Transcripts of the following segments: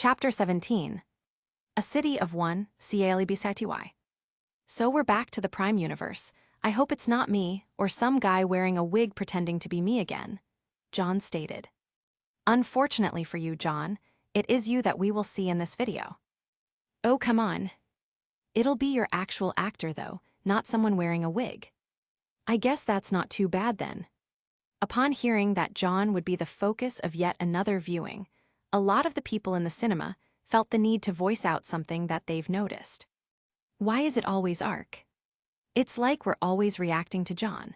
Chapter 17. A City of One, CALBCITY. So we're back to the Prime universe. I hope it's not me, or some guy wearing a wig pretending to be me again, John stated. Unfortunately for you, John, it is you that we will see in this video. Oh, come on. It'll be your actual actor though, not someone wearing a wig. I guess that's not too bad then. Upon hearing that John would be the focus of yet another viewing, a lot of the people in the cinema felt the need to voice out something that they've noticed. Why is it always Ark? It's like we're always reacting to John.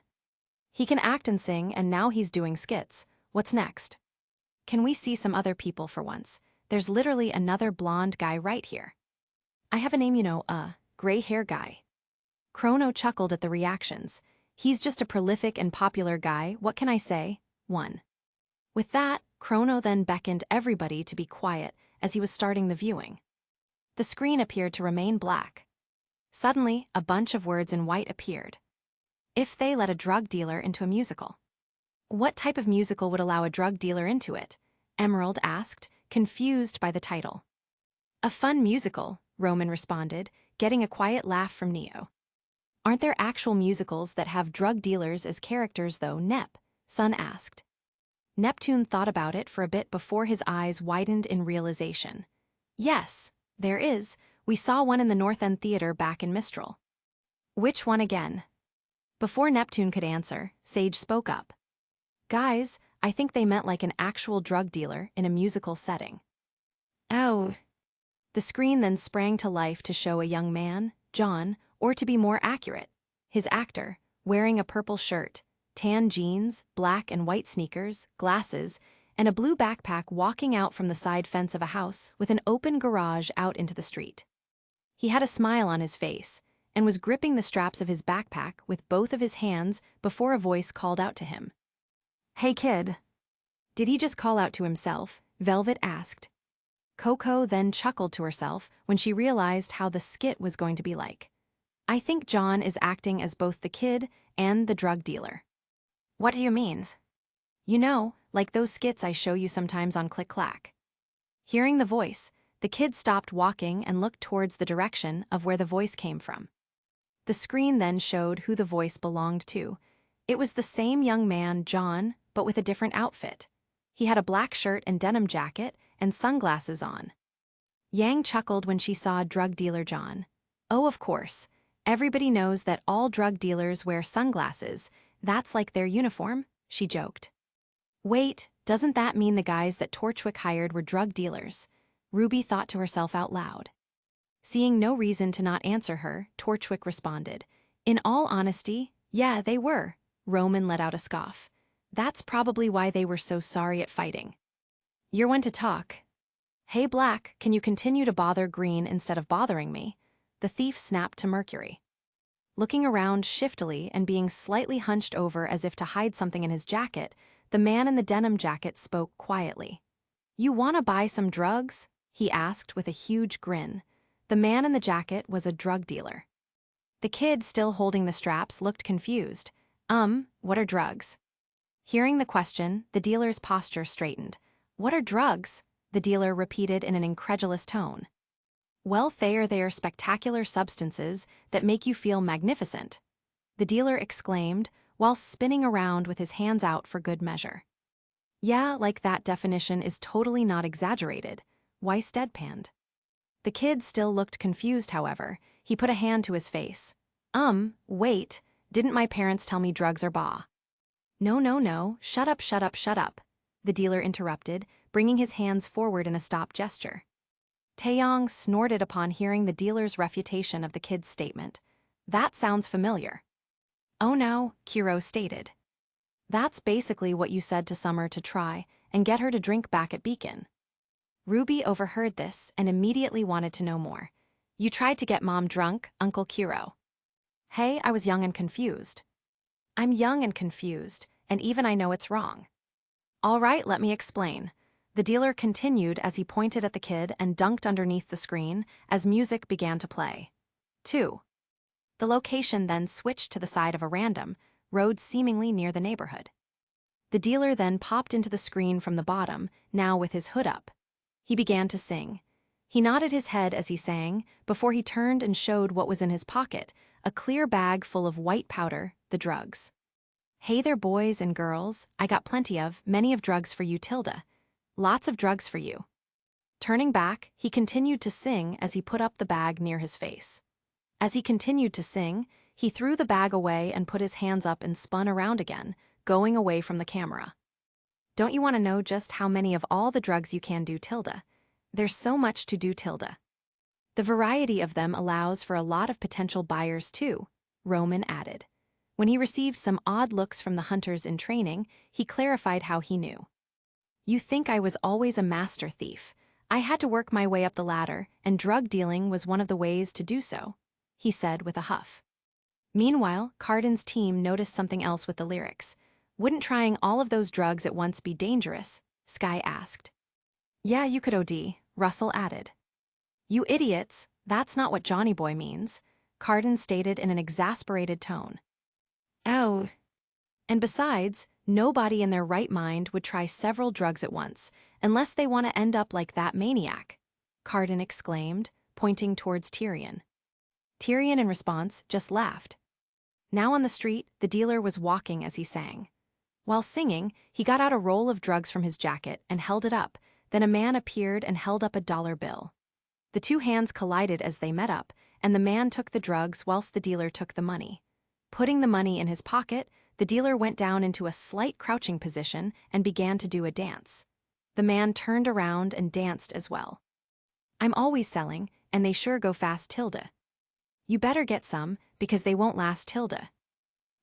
He can act and sing, and now he's doing skits. What's next? Can we see some other people for once? There's literally another blonde guy right here. I have a name, gray hair guy. Chrono chuckled at the reactions. He's just a prolific and popular guy, what can I say? 1. With that, Chrono then beckoned everybody to be quiet as he was starting the viewing. The screen appeared to remain black. Suddenly, a bunch of words in white appeared. If they let a drug dealer into a musical. What type of musical would allow a drug dealer into it? Emerald asked, confused by the title. A fun musical, Roman responded, getting a quiet laugh from Neo. Aren't there actual musicals that have drug dealers as characters though, Nep? Sun asked. Neptune thought about it for a bit before his eyes widened in realization. Yes, there is. We saw one in the North End Theater back in Mistral. Which one again? Before Neptune could answer, Sage spoke up. Guys, I think they meant like an actual drug dealer in a musical setting. Oh. The screen then sprang to life to show a young man, John, or to be more accurate, his actor, wearing a purple shirt, tan jeans, black and white sneakers, glasses, and a blue backpack walking out from the side fence of a house with an open garage out into the street. He had a smile on his face and was gripping the straps of his backpack with both of his hands before a voice called out to him. Hey kid. Did he just call out to himself? Velvet asked. Coco then chuckled to herself when she realized how the skit was going to be like. I think John is acting as both the kid and the drug dealer. What do you mean? You know, like those skits I show you sometimes on Click Clack. Hearing the voice, the kid stopped walking and looked towards the direction of where the voice came from. The screen then showed who the voice belonged to. It was the same young man, John, but with a different outfit. He had a black shirt and denim jacket and sunglasses on. Yang chuckled when she saw drug dealer John. Oh, of course. Everybody knows that all drug dealers wear sunglasses. That's like their uniform, she joked. Wait, doesn't that mean the guys that Torchwick hired were drug dealers? Ruby thought to herself out loud. Seeing no reason to not answer her, Torchwick responded. In all honesty, yeah, they were. Roman let out a scoff. That's probably why they were so sorry at fighting. You're one to talk. Hey Black, can you continue to bother Green instead of bothering me? The thief snapped to Mercury. Looking around shiftily and being slightly hunched over as if to hide something in his jacket, the man in the denim jacket spoke quietly. You wanna buy some drugs? He asked with a huge grin. The man in the jacket was a drug dealer. The kid, still holding the straps, looked confused. What are drugs? Hearing the question, the dealer's posture straightened. What are drugs? The dealer repeated in an incredulous tone. Well, they are spectacular substances that make you feel magnificent, the dealer exclaimed while spinning around with his hands out for good measure. Yeah, like that definition is totally not exaggerated, Weiss deadpanned. The kid still looked confused, however. He put a hand to his face. Wait, didn't my parents tell me drugs are bah? No, shut up. The dealer interrupted, bringing his hands forward in a stop gesture. Taeyong snorted upon hearing the dealer's refutation of the kid's statement. That sounds familiar. Oh no, Kiro stated. That's basically what you said to Summer to try and get her to drink back at Beacon. Ruby overheard this and immediately wanted to know more. You tried to get Mom drunk, Uncle Kiro. Hey, I was young and confused. I'm young and confused, and even I know it's wrong. All right, let me explain. The dealer continued as he pointed at the kid and dunked underneath the screen as music began to play. 2. The location then switched to the side of a random road seemingly near the neighborhood. The dealer then popped into the screen from the bottom, now with his hood up. He began to sing. He nodded his head as he sang, before he turned and showed what was in his pocket, a clear bag full of white powder, the drugs. "Hey there, boys and girls, I got many of drugs for you, Tilda. Lots of drugs for you." Turning back, he continued to sing as he put up the bag near his face. As he continued to sing, he threw the bag away and put his hands up and spun around again, going away from the camera. "Don't you want to know just how many of all the drugs you can do, Tilda? There's so much to do, Tilda. The variety of them allows for a lot of potential buyers too," Roman added. When he received some odd looks from the hunters in training, he clarified how he knew. "You think I was always a master thief. I had to work my way up the ladder, and drug dealing was one of the ways to do so," he said with a huff. Meanwhile, Cardin's team noticed something else with the lyrics. "Wouldn't trying all of those drugs at once be dangerous?" Sky asked. "Yeah, you could OD," Russell added. "You idiots, that's not what Johnny Boy means," Cardin stated in an exasperated tone. "Oh. And besides, nobody in their right mind would try several drugs at once, unless they want to end up like that maniac," Cardin exclaimed, pointing towards Tyrion. Tyrion, in response, just laughed. Now on the street, the dealer was walking as he sang. While singing, he got out a roll of drugs from his jacket and held it up. Then a man appeared and held up a dollar bill. The two hands collided as they met up, and the man took the drugs whilst the dealer took the money. Putting the money in his pocket, the dealer went down into a slight crouching position and began to do a dance. The man turned around and danced as well. "I'm always selling, and they sure go fast, Tilda. You better get some, because they won't last, Tilda."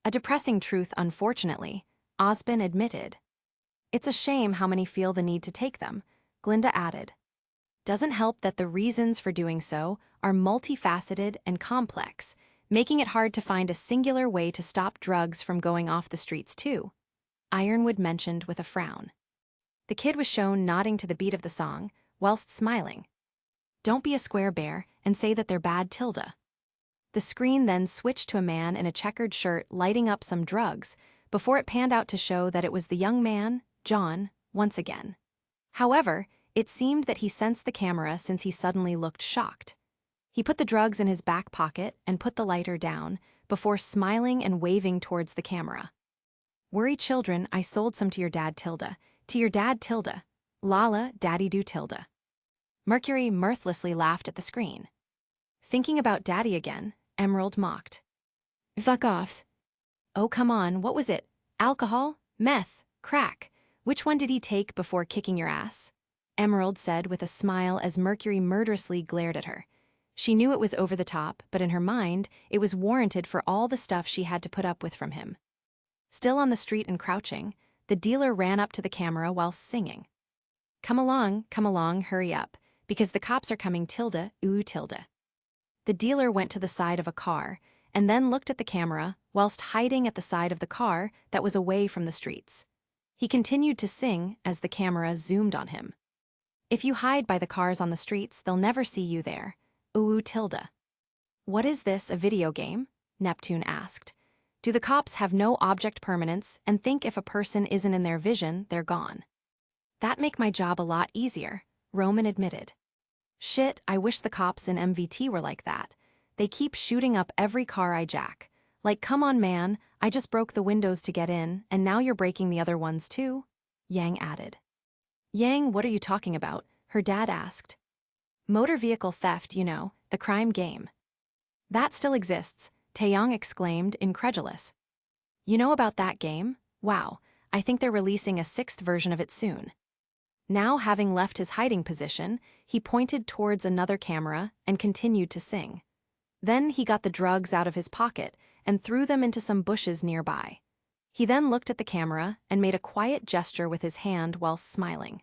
A depressing truth, unfortunately, Osborne admitted. "It's a shame how many feel the need to take them," Glinda added. "Doesn't help that the reasons for doing so are multifaceted and complex, making it hard to find a singular way to stop drugs from going off the streets too," Ironwood mentioned with a frown. The kid was shown nodding to the beat of the song, whilst smiling. "Don't be a square bear and say that they're bad, Tilda." The screen then switched to a man in a checkered shirt lighting up some drugs, before it panned out to show that it was the young man, John, once again. However, it seemed that he sensed the camera since he suddenly looked shocked. He put the drugs in his back pocket and put the lighter down, before smiling and waving towards the camera. "Worry children, I sold some to your dad, Tilda. To your dad, Tilda. Lala, daddy do, Tilda." Mercury mirthlessly laughed at the screen. "Thinking about daddy again," Emerald mocked. "Fuck off." "Oh, come on, what was it? Alcohol? Meth? Crack? Which one did he take before kicking your ass?" Emerald said with a smile as Mercury murderously glared at her. She knew it was over the top, but in her mind, it was warranted for all the stuff she had to put up with from him. Still on the street and crouching, the dealer ran up to the camera while singing. come along, hurry up, because the cops are coming, Tilda, ooh, Tilda." The dealer went to the side of a car, and then looked at the camera whilst hiding at the side of the car that was away from the streets. He continued to sing as the camera zoomed on him. "If you hide by the cars on the streets, they'll never see you there. Ooh, Tilda." "What is this, a video game?" Neptune asked. "Do the cops have no object permanence and think if a person isn't in their vision, they're gone?" "That make my job a lot easier," Roman admitted. "Shit, I wish the cops in MVT were like that. They keep shooting up every car I jack. Like, come on, man, I just broke the windows to get in, and now you're breaking the other ones too?" Yang added. "Yang, what are you talking about?" her dad asked. "Motor vehicle theft, you know, the crime game." "That still exists," Taeyong exclaimed, incredulous. "You know about that game? Wow, I think they're releasing a 6th version of it soon." Now, having left his hiding position, he pointed towards another camera and continued to sing. Then he got the drugs out of his pocket and threw them into some bushes nearby. He then looked at the camera and made a quiet gesture with his hand while smiling.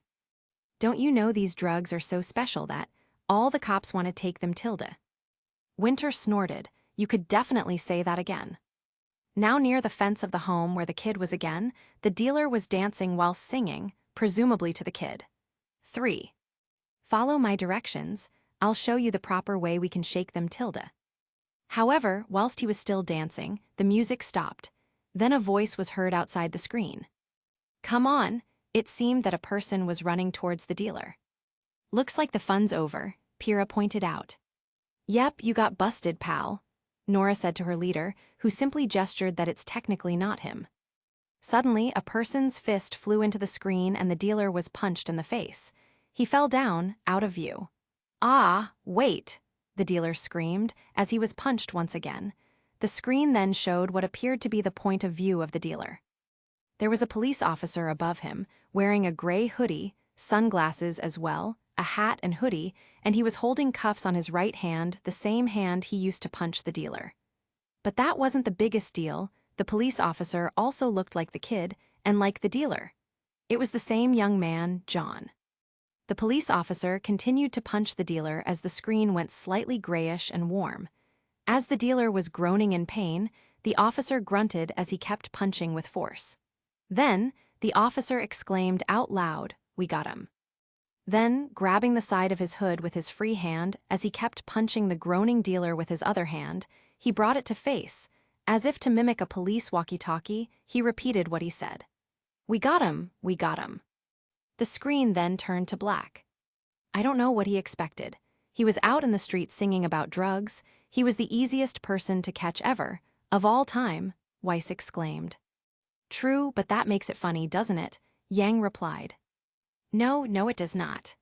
"Don't you know these drugs are so special that all the cops want to take them, Tilda?" Winter snorted. "You could definitely say that again." Now near the fence of the home where the kid was again, the dealer was dancing while singing, presumably to the kid. 3. "Follow my directions. I'll show you the proper way we can shake them, Tilda." However, whilst he was still dancing, the music stopped. Then a voice was heard outside the screen. "Come on." It seemed that a person was running towards the dealer. Looks like the fun's over, Pyrrha pointed out. Yep, you got busted, pal, Nora said to her leader, who simply gestured that it's technically not him. Suddenly, a person's fist flew into the screen and the dealer was punched in the face. He fell down, out of view. Ah, wait, the dealer screamed as he was punched once again. The screen then showed what appeared to be the point of view of the dealer. There was a police officer above him, wearing a gray hoodie, sunglasses as well, a hat and hoodie, and he was holding cuffs on his right hand, the same hand he used to punch the dealer. But that wasn't the biggest deal. The police officer also looked like the kid and like the dealer. It was the same young man, John. The police officer continued to punch the dealer as the screen went slightly grayish and warm. As the dealer was groaning in pain, the officer grunted as he kept punching with force. Then, the officer exclaimed out loud, "We got him." Then, grabbing the side of his hood with his free hand as he kept punching the groaning dealer with his other hand, he brought it to face. As if to mimic a police walkie-talkie, he repeated what he said. "We got him, we got him." The screen then turned to black. I don't know what he expected. He was out in the street singing about drugs. He was the easiest person to catch ever. Of all time, Weiss exclaimed. True, but that makes it funny, doesn't it? Yang replied. No, it does not.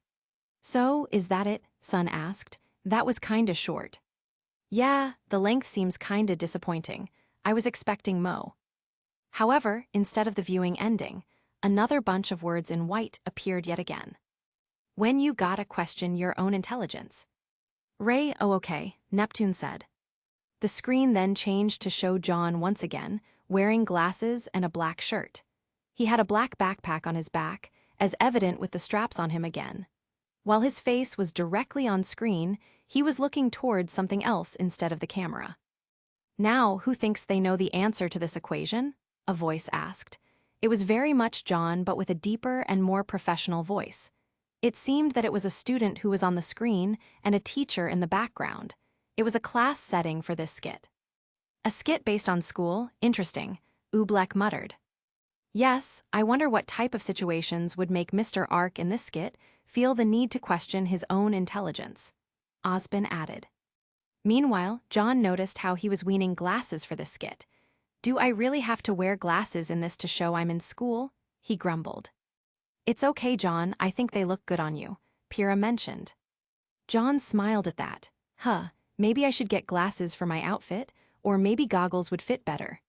So, is that it? Sun asked. That was kinda short. Yeah, the length seems kinda disappointing. I was expecting Mo. However, instead of the viewing ending, another bunch of words in white appeared yet again. When you gotta question your own intelligence. Ray, oh okay, Neptune said. The screen then changed to show John once again, wearing glasses and a black shirt. He had a black backpack on his back, as evident with the straps on him again. While his face was directly on screen, he was looking towards something else instead of the camera. Now, who thinks they know the answer to this equation? A voice asked. It was very much John, but with a deeper and more professional voice. It seemed that it was a student who was on the screen and a teacher in the background. It was a class setting for this skit. A skit based on school? Interesting, Oobleck muttered. Yes, I wonder what type of situations would make Mr. Ark in this skit feel the need to question his own intelligence. Osbin added. Meanwhile, John noticed how he was weaning glasses for this skit. Do I really have to wear glasses in this to show I'm in school? He grumbled. It's okay, John, I think they look good on you, Pyrrha mentioned. John smiled at that. Maybe I should get glasses for my outfit, or maybe goggles would fit better.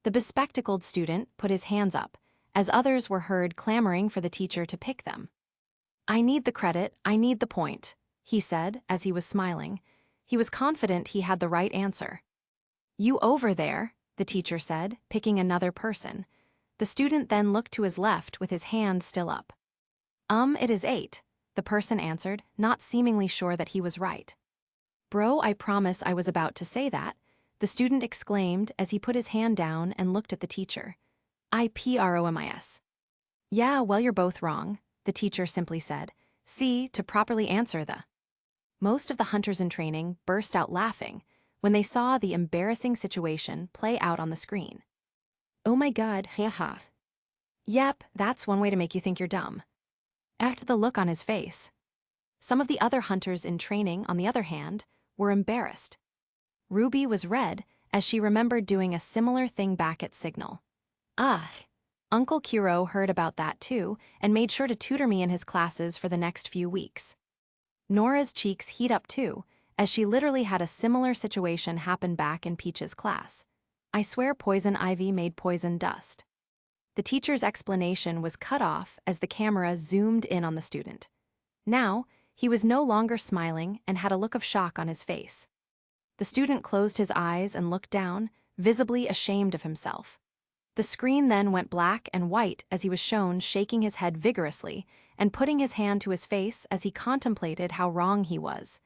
The bespectacled student put his hands up, as others were heard clamoring for the teacher to pick them. I need the credit, I need the point, he said as he was smiling. He was confident he had the right answer. You over there, the teacher said, picking another person. The student then looked to his left with his hand still up. It is 8, the person answered, not seemingly sure that he was right. Bro, I promise I was about to say that, the student exclaimed as he put his hand down and looked at the teacher. IPROMIS. Yeah, well, you're both wrong, the teacher simply said. See, to properly answer the. Most of the hunters in training burst out laughing when they saw the embarrassing situation play out on the screen. Oh my god, haha. Yep, that's one way to make you think you're dumb. At the look on his face. Some of the other hunters in training, on the other hand, were embarrassed. Ruby was red as she remembered doing a similar thing back at Signal. Uncle Kiro heard about that too and made sure to tutor me in his classes for the next few weeks. Nora's cheeks heat up too, as she literally had a similar situation happen back in Peach's class. I swear poison ivy made poison dust. The teacher's explanation was cut off as the camera zoomed in on the student. Now, he was no longer smiling and had a look of shock on his face. The student closed his eyes and looked down, visibly ashamed of himself. The screen then went black and white as he was shown shaking his head vigorously and putting his hand to his face as he contemplated how wrong he was.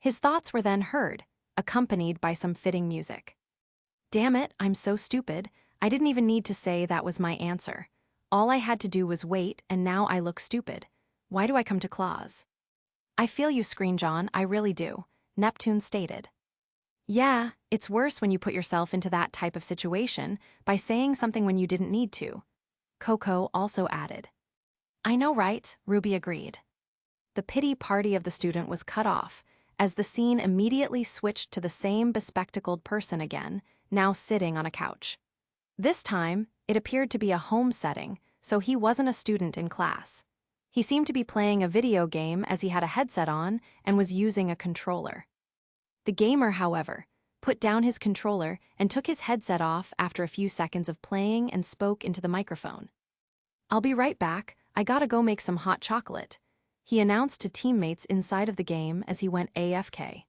His thoughts were then heard, accompanied by some fitting music. Damn it, I'm so stupid. I didn't even need to say that was my answer. All I had to do was wait, and now I look stupid. Why do I come to claws? I feel you, Screen John, I really do, Neptune stated. Yeah, it's worse when you put yourself into that type of situation by saying something when you didn't need to. Coco also added. I know, right? Ruby agreed. the pity party of the student was cut off, as the scene immediately switched to the same bespectacled person again, now sitting on a couch. This time, it appeared to be a home setting, so he wasn't a student in class. He seemed to be playing a video game as he had a headset on and was using a controller. The gamer, however, put down his controller and took his headset off after a few seconds of playing and spoke into the microphone. "I'll be right back, I gotta go make some hot chocolate," he announced to teammates inside of the game as he went AFK.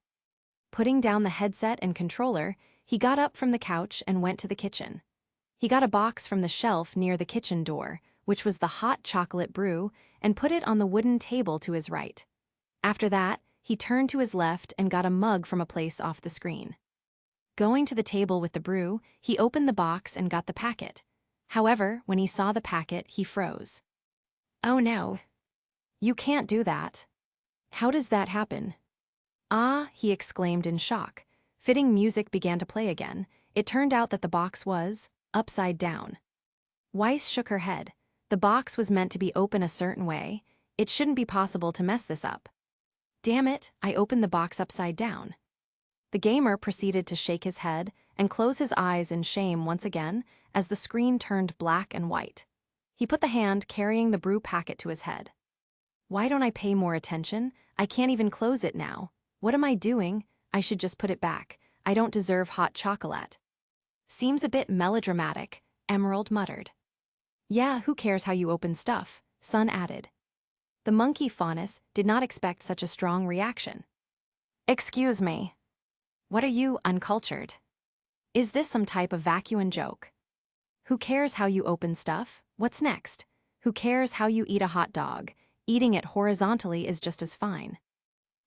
Putting down the headset and controller, he got up from the couch and went to the kitchen. He got a box from the shelf near the kitchen door, which was the hot chocolate brew, and put it on the wooden table to his right. After that, he turned to his left and got a mug from a place off the screen. Going to the table with the brew, he opened the box and got the packet. However, when he saw the packet, he froze. "Oh no. You can't do that. How does that happen?" "Ah," he exclaimed in shock. Fitting music began to play again. It turned out that the box was upside down. Weiss shook her head. The box was meant to be open a certain way. It shouldn't be possible to mess this up. "Damn it, I opened the box upside down." The gamer proceeded to shake his head and close his eyes in shame once again as the screen turned black and white. He put the hand carrying the brew packet to his head. "Why don't I pay more attention? I can't even close it now. What am I doing? I should just put it back. I don't deserve hot chocolate." "Seems a bit melodramatic," Emerald muttered. "Yeah, who cares how you open stuff?" Sun added. The monkey Faunus did not expect such a strong reaction. "Excuse me. What are you, uncultured? Is this some type of vacuum joke? Who cares how you open stuff? What's next? Who cares how you eat a hot dog? Eating it horizontally is just as fine."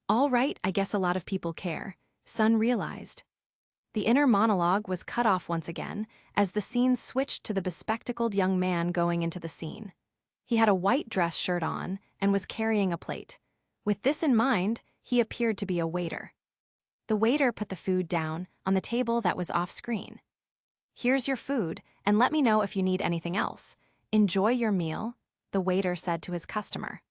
"All right, I guess a lot of people care," Sun realized. The inner monologue was cut off once again as the scene switched to the bespectacled young man going into the scene. He had a white dress shirt on and was carrying a plate. With this in mind, he appeared to be a waiter. The waiter put the food down on the table that was off-screen. "Here's your food, and let me know if you need anything else. Enjoy your meal," the waiter said to his customer.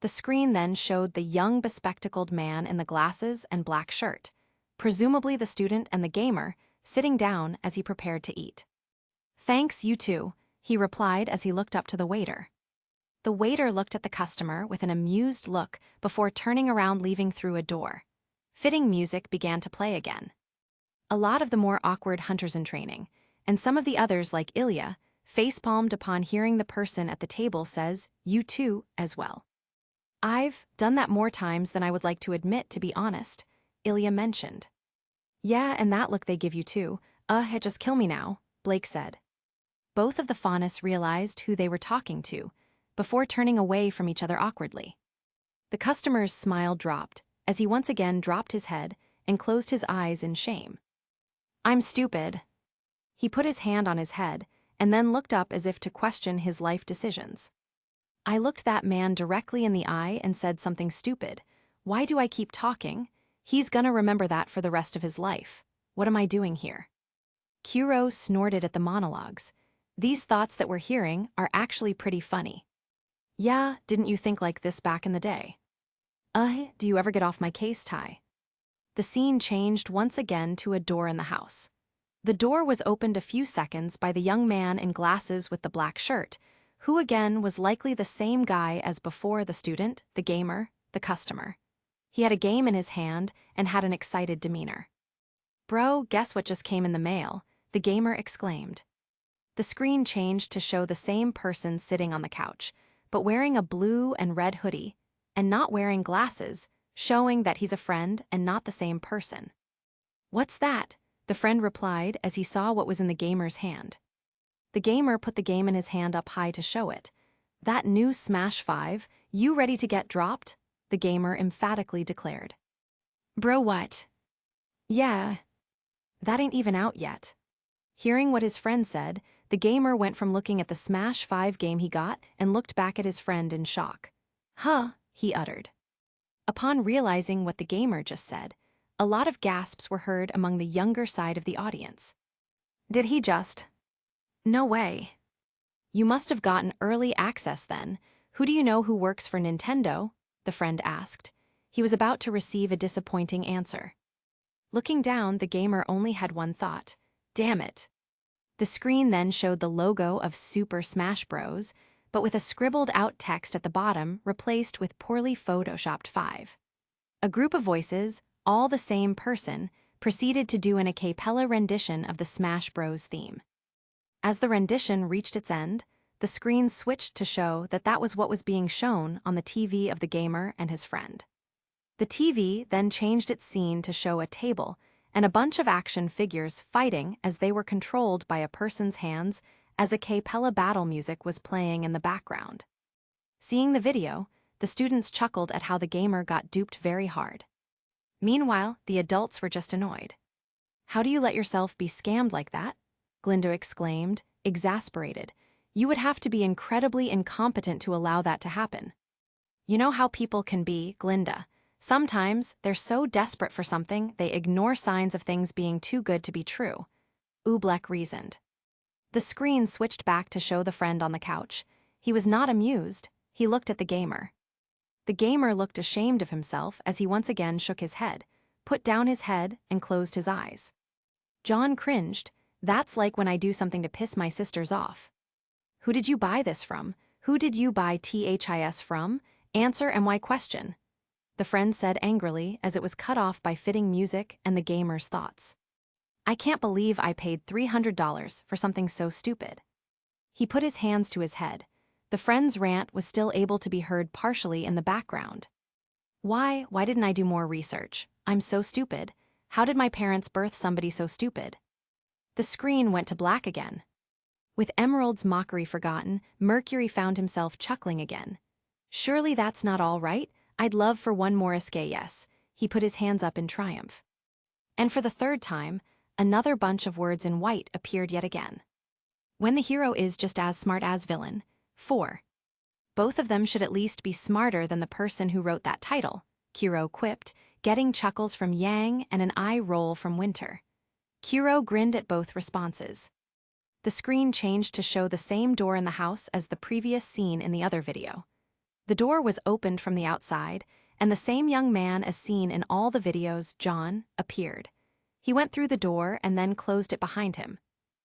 The screen then showed the young bespectacled man in the glasses and black shirt, presumably the student and the gamer, sitting down as he prepared to eat. "Thanks, you too," he replied as he looked up to the waiter. The waiter looked at the customer with an amused look before turning around, leaving through a door. Fitting music began to play again. A lot of the more awkward hunters in training, and some of the others like Ilya, facepalmed upon hearing the person at the table says, "You too," as well. "I've done that more times than I would like to admit, to be honest," Ilya mentioned. "Yeah, and that look they give you too. It just kill me now," Blake said. Both of the Faunus realized who they were talking to, before turning away from each other awkwardly. The customer's smile dropped, as he once again dropped his head and closed his eyes in shame. "I'm stupid." He put his hand on his head, and then looked up as if to question his life decisions. "I looked that man directly in the eye and said something stupid. Why do I keep talking? He's gonna remember that for the rest of his life. What am I doing here?" Kuro snorted at the monologues. These thoughts that we're hearing are actually pretty funny. "Yeah, didn't you think like this back in the day?" Do you ever get off my case, Ty?" The scene changed once again to a door in the house. The door was opened a few seconds by the young man in glasses with the black shirt, who again was likely the same guy as before: the student, the gamer, the customer. He had a game in his hand and had an excited demeanor. "Bro, guess what just came in the mail?" the gamer exclaimed. The screen changed to show the same person sitting on the couch, but wearing a blue and red hoodie, and not wearing glasses, showing that he's a friend and not the same person. "What's that?" the friend replied as he saw what was in the gamer's hand. The gamer put the game in his hand up high to show it. "That new Smash 5, you ready to get dropped?" the gamer emphatically declared. "Bro, what?" "Yeah. That ain't even out yet." Hearing what his friend said, the gamer went from looking at the Smash 5 game he got and looked back at his friend in shock. "Huh," he uttered. Upon realizing what the gamer just said, a lot of gasps were heard among the younger side of the audience. "Did he just? No way. You must have gotten early access then. Who do you know who works for Nintendo?" the friend asked. He was about to receive a disappointing answer. Looking down, the gamer only had one thought. Damn it. The screen then showed the logo of Super Smash Bros., but with a scribbled-out text at the bottom replaced with poorly photoshopped 5. A group of voices, all the same person, proceeded to do an a cappella rendition of the Smash Bros. Theme. As the rendition reached its end, the screen switched to show that that was what was being shown on the TV of the gamer and his friend. The TV then changed its scene to show a table and a bunch of action figures fighting as they were controlled by a person's hands as a cappella battle music was playing in the background. Seeing the video, the students chuckled at how the gamer got duped very hard. Meanwhile, the adults were just annoyed. "How do you let yourself be scammed like that?" Glinda exclaimed, exasperated. "You would have to be incredibly incompetent to allow that to happen." "You know how people can be, Glinda. Sometimes they're so desperate for something they ignore signs of things being too good to be true," Oobleck reasoned. The screen switched back to show the friend on the couch. He was not amused. He looked at the gamer. The gamer looked ashamed of himself as he once again shook his head, put down his head, and closed his eyes. John cringed. "That's like when I do something to piss my sisters off." "Who did you buy this from? Who did you buy THIS from? Answer and why question?" the friend said angrily as it was cut off by fitting music and the gamer's thoughts. "I can't believe I paid $300 for something so stupid." He put his hands to his head. The friend's rant was still able to be heard partially in the background. Why didn't I do more research? I'm so stupid. How did my parents birth somebody so stupid?" The screen went to black again. With Emerald's mockery forgotten, Mercury found himself chuckling again. "Surely that's not all right? I'd love for one more escape, yes." He put his hands up in triumph. And for the third time, another bunch of words in white appeared yet again. "When the hero is just as smart as villain. 4. Both of them should at least be smarter than the person who wrote that title," Kiro quipped, getting chuckles from Yang and an eye roll from Winter. Kiro grinned at both responses. The screen changed to show the same door in the house as the previous scene in the other video. The door was opened from the outside, and the same young man as seen in all the videos, John, appeared. He went through the door and then closed it behind him.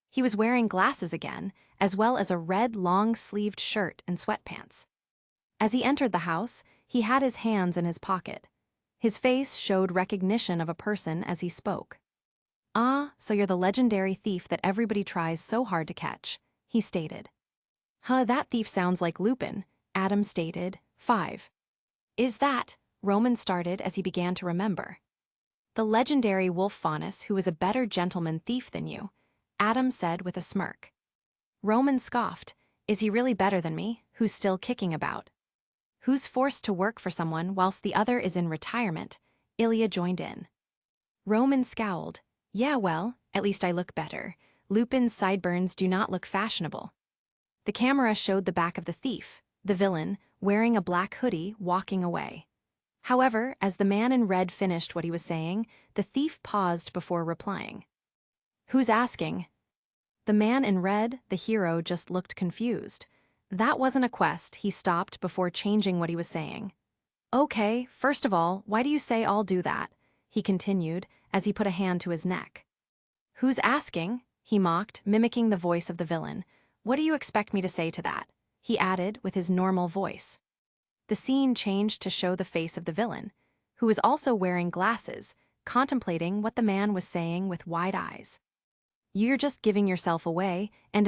He was wearing glasses again, as well as a red long-sleeved shirt and sweatpants. As he entered the house, he had his hands in his pocket. His face showed recognition of a person as he spoke. "Ah, so you're the legendary thief that everybody tries so hard to catch," he stated. That thief sounds like Lupin," Adam stated. 5. "Is that?" Roman started as he began to remember. "The legendary Wolf Faunus, who is a better gentleman thief than you," Adam said with a smirk. Roman scoffed. "Is he really better than me, who's still kicking about? Who's forced to work for someone whilst the other is in retirement?" Ilya joined in. Roman scowled. "Yeah, well, at least I look better. Lupin's sideburns do not look fashionable." The camera showed the back of the thief, the villain, wearing a black hoodie, walking away. However, as the man in red finished what he was saying, the thief paused before replying. "Who's asking?" The man in red, the hero, just looked confused. That wasn't a quest. He stopped before changing what he was saying. "Okay, first of all, why do you say I'll do that?" he continued, as he put a hand to his neck. "Who's asking?" he mocked, mimicking the voice of the villain. "What do you expect me to say to that?" he added with his normal voice. The scene changed to show the face of the villain, who was also wearing glasses, contemplating what the man was saying with wide eyes. "You're just giving yourself away, and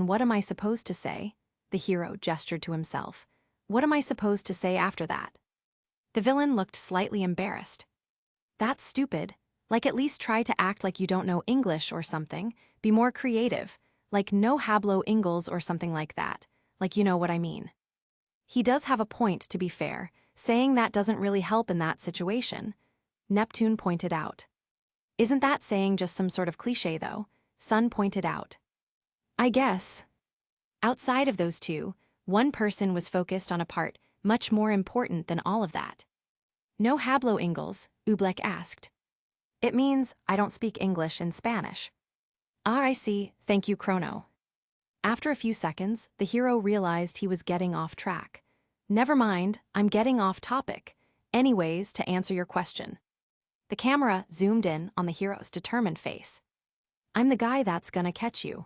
what am I supposed to say?" The hero gestured to himself. "What am I supposed to say after that?" The villain looked slightly embarrassed. "That's stupid. Like, at least try to act like you don't know English or something. Be more creative. Like no hablo Ingles or something like that. Like, you know what I mean." He does have a point, to be fair. Saying that doesn't really help in that situation, Neptune pointed out. "Isn't that saying just some sort of cliché, though?" Sun pointed out. "I guess." Outside of those two, one person was focused on a part much more important than all of that. "No hablo Ingles?" Oobleck asked. "It means I don't speak English in Spanish." "Ah, I see, thank you, Chrono." After a few seconds, the hero realized he was getting off track. Never mind, I'm getting off topic. Anyways, to answer your question. The camera zoomed in on the hero's determined face. I'm the guy that's gonna catch you.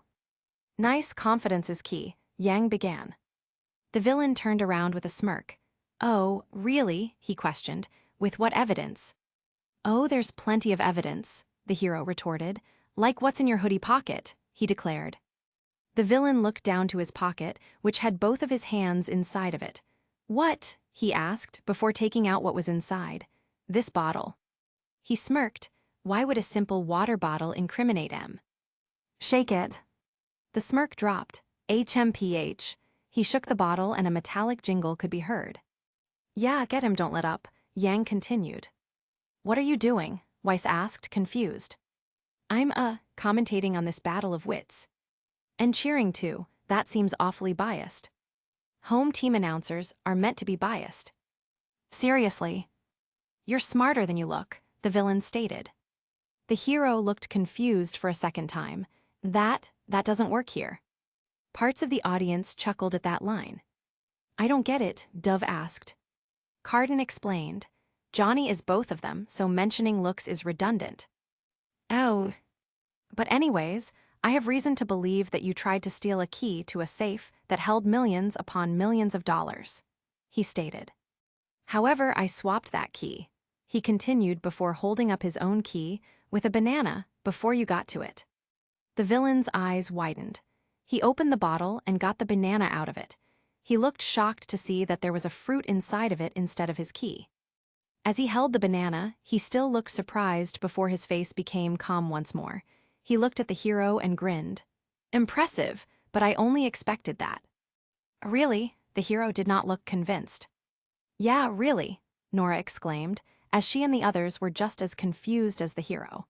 Nice, confidence is key, Yang began. The villain turned around with a smirk. Oh, really? He questioned. With what evidence? Oh, there's plenty of evidence, the hero retorted. Like what's in your hoodie pocket, he declared. The villain looked down to his pocket, which had both of his hands inside of it. What? He asked, before taking out what was inside. This bottle. He smirked. Why would a simple water bottle incriminate him? Shake it. The smirk dropped. HMPH. He shook the bottle and a metallic jingle could be heard. Yeah, get him, don't let up, Yang continued. What are you doing? Weiss asked, confused. I'm, commentating on this battle of wits. And cheering too, that seems awfully biased. Home team announcers are meant to be biased. Seriously. You're smarter than you look, the villain stated. The hero looked confused for a second time. That doesn't work here. Parts of the audience chuckled at that line. I don't get it, Dove asked. Cardin explained. Johnny is both of them, so mentioning looks is redundant. Oh. But anyways, I have reason to believe that you tried to steal a key to a safe that held millions upon millions of dollars, he stated. However, I swapped that key, he continued before holding up his own key, with a banana before you got to it. The villain's eyes widened. He opened the bottle and got the banana out of it. He looked shocked to see that there was a fruit inside of it instead of his key. As he held the banana, he still looked surprised before his face became calm once more. He looked at the hero and grinned. Impressive, but I only expected that. Really? The hero did not look convinced. Yeah, really, Nora exclaimed, as she and the others were just as confused as the hero.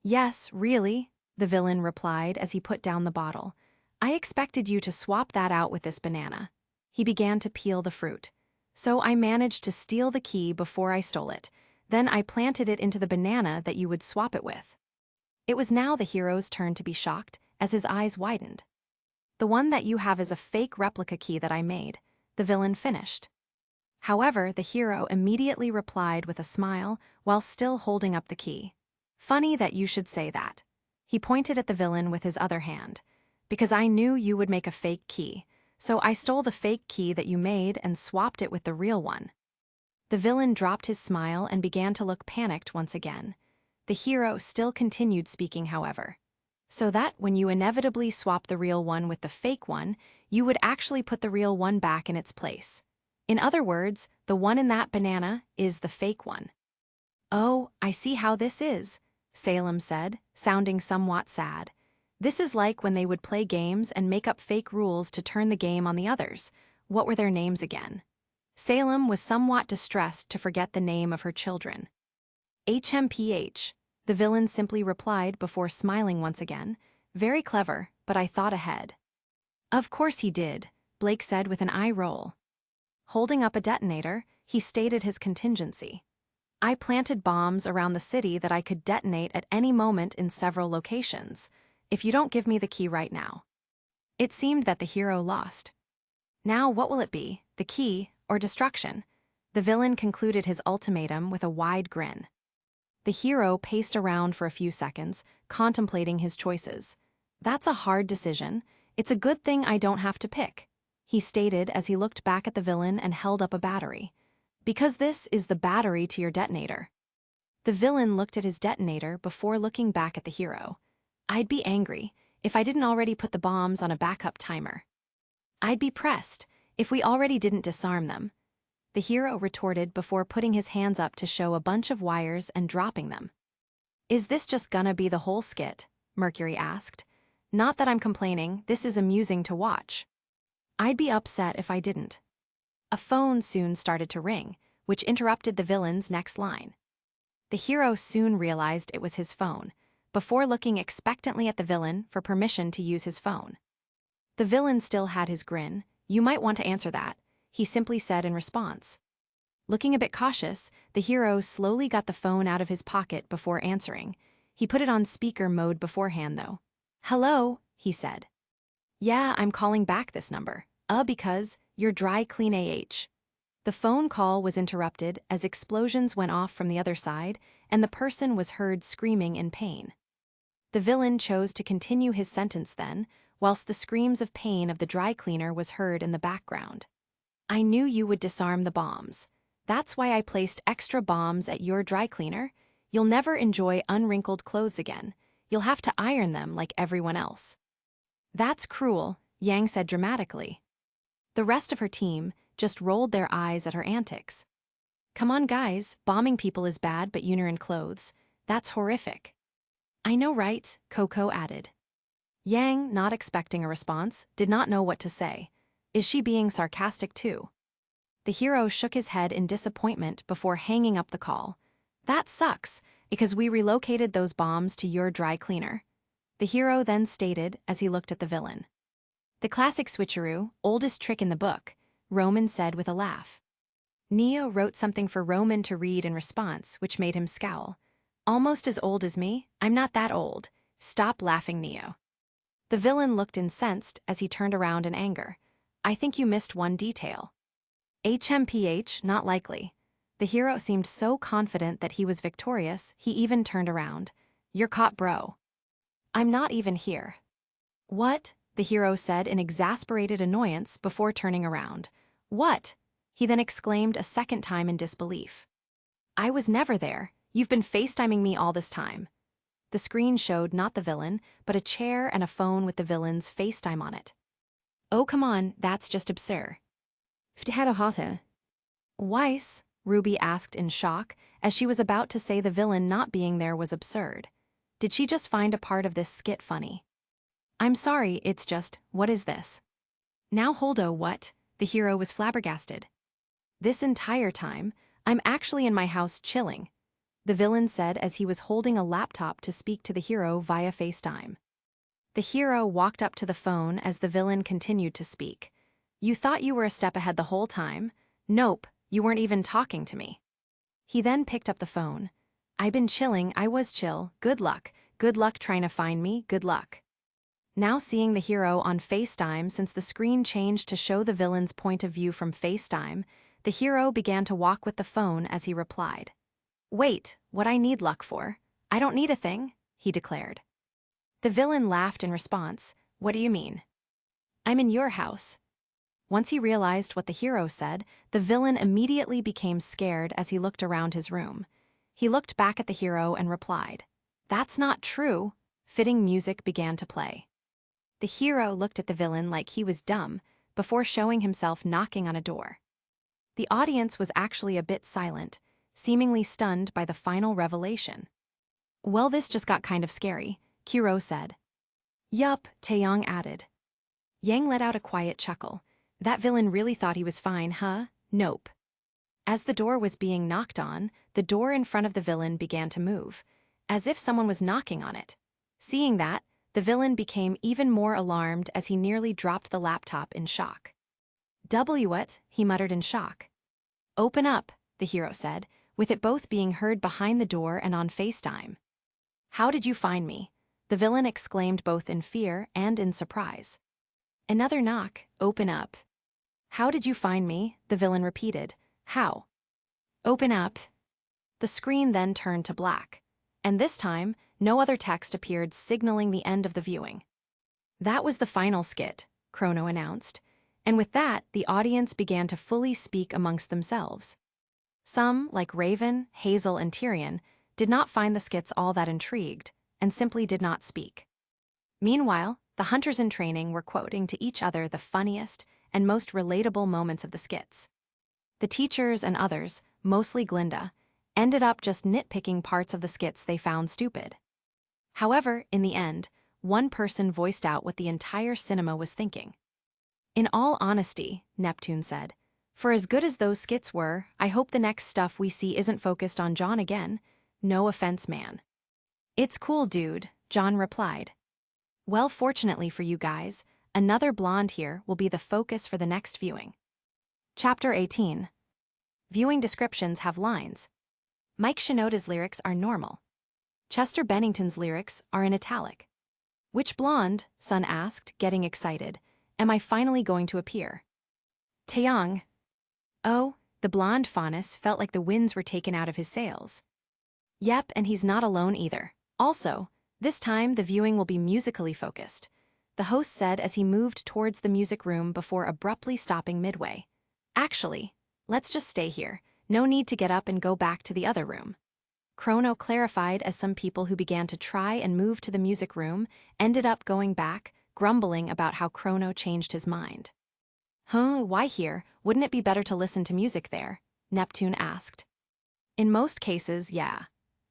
Yes, really, the villain replied as he put down the bottle. I expected you to swap that out with this banana. He began to peel the fruit. So I managed to steal the key before I stole it. Then I planted it into the banana that you would swap it with. It was now the hero's turn to be shocked, as his eyes widened. The one that you have is a fake replica key that I made, the villain finished. However, the hero immediately replied with a smile while still holding up the key. Funny that you should say that. He pointed at the villain with his other hand. Because I knew you would make a fake key, so I stole the fake key that you made and swapped it with the real one. The villain dropped his smile and began to look panicked once again. The hero still continued speaking, however. So that when you inevitably swap the real one with the fake one, you would actually put the real one back in its place. In other words, the one in that banana is the fake one. Oh, I see how this is, Salem said, sounding somewhat sad. This is like when they would play games and make up fake rules to turn the game on the others. What were their names again? Salem was somewhat distressed to forget the name of her children. HMPH. The villain simply replied before smiling once again. Very clever, but I thought ahead. Of course he did, Blake said with an eye roll. Holding up a detonator, he stated his contingency. I planted bombs around the city that I could detonate at any moment in several locations, if you don't give me the key right now. It seemed that the hero lost. Now what will it be, the key or destruction? The villain concluded his ultimatum with a wide grin. The hero paced around for a few seconds, contemplating his choices. That's a hard decision. It's a good thing I don't have to pick, he stated as he looked back at the villain and held up a battery. Because this is the battery to your detonator. The villain looked at his detonator before looking back at the hero. I'd be angry if I didn't already put the bombs on a backup timer. I'd be pressed if we already didn't disarm them, the hero retorted before putting his hands up to show a bunch of wires and dropping them. Is this just gonna be the whole skit? Mercury asked. Not that I'm complaining, this is amusing to watch. I'd be upset if I didn't. A phone soon started to ring, which interrupted the villain's next line. The hero soon realized it was his phone, before looking expectantly at the villain for permission to use his phone. The villain still had his grin. You might want to answer that, he simply said in response. Looking a bit cautious, the hero slowly got the phone out of his pocket before answering. He put it on speaker mode beforehand, though. Hello, he said. Yeah, I'm calling back this number. Because you're dry clean AH. The phone call was interrupted as explosions went off from the other side, and the person was heard screaming in pain. The villain chose to continue his sentence then, whilst the screams of pain of the dry cleaner was heard in the background. I knew you would disarm the bombs. That's why I placed extra bombs at your dry cleaner. You'll never enjoy unwrinkled clothes again. You'll have to iron them like everyone else. That's cruel, Yang said dramatically. The rest of her team just rolled their eyes at her antics. Come on guys, bombing people is bad but you're in clothes. That's horrific. I know right, Coco added. Yang, not expecting a response, did not know what to say. Is she being sarcastic too? The hero shook his head in disappointment before hanging up the call. That sucks, because we relocated those bombs to your dry cleaner. The hero then stated as he looked at the villain. The classic switcheroo, oldest trick in the book, Roman said with a laugh. Neo wrote something for Roman to read in response, which made him scowl. Almost as old as me? I'm not that old. Stop laughing, Neo. The villain looked incensed as he turned around in anger. I think you missed one detail. HMPH, not likely. The hero seemed so confident that he was victorious, he even turned around. You're caught, bro. I'm not even here. What? The hero said in exasperated annoyance before turning around. What? He then exclaimed a second time in disbelief. I was never there. You've been FaceTiming me all this time. The screen showed not the villain, but a chair and a phone with the villain's FaceTime on it. Oh, come on, that's just absurd. Weiss, Ruby asked in shock, as she was about to say the villain not being there was absurd. Did she just find a part of this skit funny? I'm sorry, it's just, what is this? Now holdo, what? The hero was flabbergasted. This entire time, I'm actually in my house chilling, the villain said as he was holding a laptop to speak to the hero via FaceTime. The hero walked up to the phone as the villain continued to speak. You thought you were a step ahead the whole time? Nope, you weren't even talking to me. He then picked up the phone. I've been chilling, I was chill, good luck trying to find me, good luck. Now seeing the hero on FaceTime since the screen changed to show the villain's point of view from FaceTime, the hero began to walk with the phone as he replied. Wait, what I need luck for? I don't need a thing, he declared. The villain laughed in response. What do you mean? I'm in your house. Once he realized what the hero said, the villain immediately became scared as he looked around his room. He looked back at the hero and replied, That's not true. Fitting music began to play. The hero looked at the villain like he was dumb, before showing himself knocking on a door. The audience was actually a bit silent, seemingly stunned by the final revelation. Well, this just got kind of scary, Kiro said. Yup, Taeyong added. Yang let out a quiet chuckle. That villain really thought he was fine, huh? Nope. As the door was being knocked on, the door in front of the villain began to move, as if someone was knocking on it. Seeing that, the villain became even more alarmed as he nearly dropped the laptop in shock. What? He muttered in shock. Open up, the hero said, with it both being heard behind the door and on FaceTime. How did you find me? The villain exclaimed both in fear and in surprise. Another knock, open up. How did you find me? The villain repeated. How? Open up. The screen then turned to black, and this time, no other text appeared signaling the end of the viewing. That was the final skit, Chrono announced, and with that, the audience began to fully speak amongst themselves. Some, like Raven, Hazel, and Tyrion, did not find the skits all that intrigued, and simply did not speak. Meanwhile, the hunters in training were quoting to each other the funniest and most relatable moments of the skits. The teachers and others, mostly Glinda, ended up just nitpicking parts of the skits they found stupid. However, in the end, one person voiced out what the entire cinema was thinking. In all honesty, Neptune said, for as good as those skits were, I hope the next stuff we see isn't focused on John again. No offense, man. It's cool, dude, John replied. Well, fortunately for you guys, another blonde here will be the focus for the next viewing. Chapter 18. Viewing descriptions have lines. Mike Shinoda's lyrics are normal. Chester Bennington's lyrics are in italic. Which blonde, Sun asked, getting excited, am I finally going to appear? Taeyong. Oh, The blonde faunus felt like the winds were taken out of his sails. Yep, and he's not alone either. Also, this time the viewing will be musically focused, the host said as he moved towards the music room before abruptly stopping midway. Actually, let's just stay here. No need to get up and go back to the other room. Chrono clarified as some people who began to try and move to the music room ended up going back, grumbling about how Chrono changed his mind. Why here? Wouldn't it be better to listen to music there? Neptune asked. In most cases, yeah.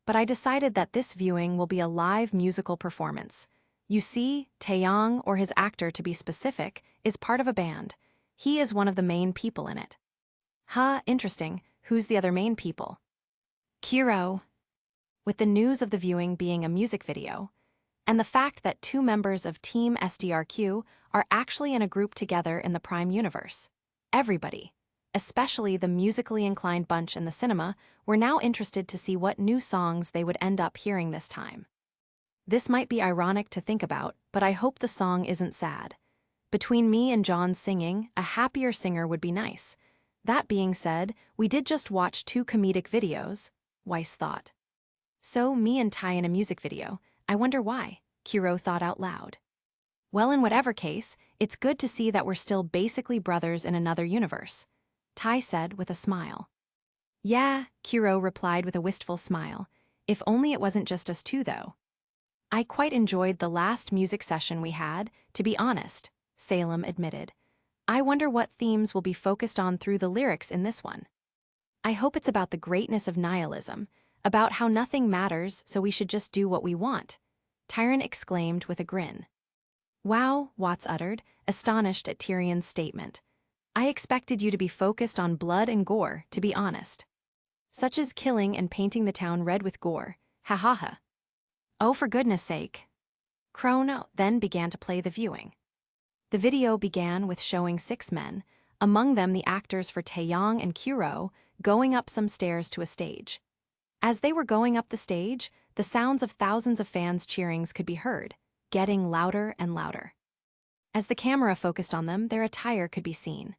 But I decided that this viewing will be a live musical performance. You see, Taeyong, or his actor to be specific, is part of a band. He is one of the main people in it. Interesting. Who's the other main people? Kiro. With the news of the viewing being a music video, and the fact that 2 members of Team SDRQ are actually in a group together in the Prime universe, everybody, especially the musically inclined bunch in the cinema, were now interested to see what new songs they would end up hearing this time. This might be ironic to think about, but I hope the song isn't sad. Between me and John singing, a happier singer would be nice. That being said, we did just watch 2 comedic videos, Weiss thought. So, me and Tai in a music video, I wonder why, Kiro thought out loud. Well, in whatever case, it's good to see that we're still basically brothers in another universe, Tai said with a smile. Yeah, Kiro replied with a wistful smile. If only it wasn't just us 2 though. I quite enjoyed the last music session we had, to be honest, Salem admitted. I wonder what themes will be focused on through the lyrics in this one. I hope it's about the greatness of nihilism, about how nothing matters so we should just do what we want, Tyron exclaimed with a grin. Wow, Watts uttered, astonished at Tyrion's statement. I expected you to be focused on blood and gore, to be honest. Such as killing and painting the town red with gore, ha ha ha. Oh, for goodness sake. Chrono then began to play the viewing. The video began with showing 6 men, among them the actors for Taeyong and Kiro, going up some stairs to a stage. As they were going up the stage, the sounds of thousands of fans' cheerings could be heard, getting louder and louder. As the camera focused on them, their attire could be seen.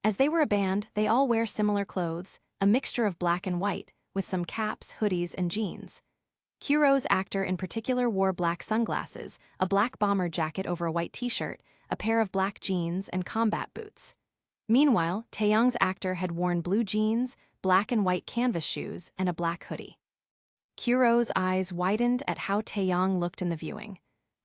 As they were a band, they all wear similar clothes, a mixture of black and white, with some caps, hoodies, and jeans. Kiro's actor in particular wore black sunglasses, a black bomber jacket over a white t-shirt, a pair of black jeans, and combat boots. Meanwhile, Taeyong's actor had worn blue jeans, black and white canvas shoes, and a black hoodie. Kiro's eyes widened at how Taeyong looked in the viewing.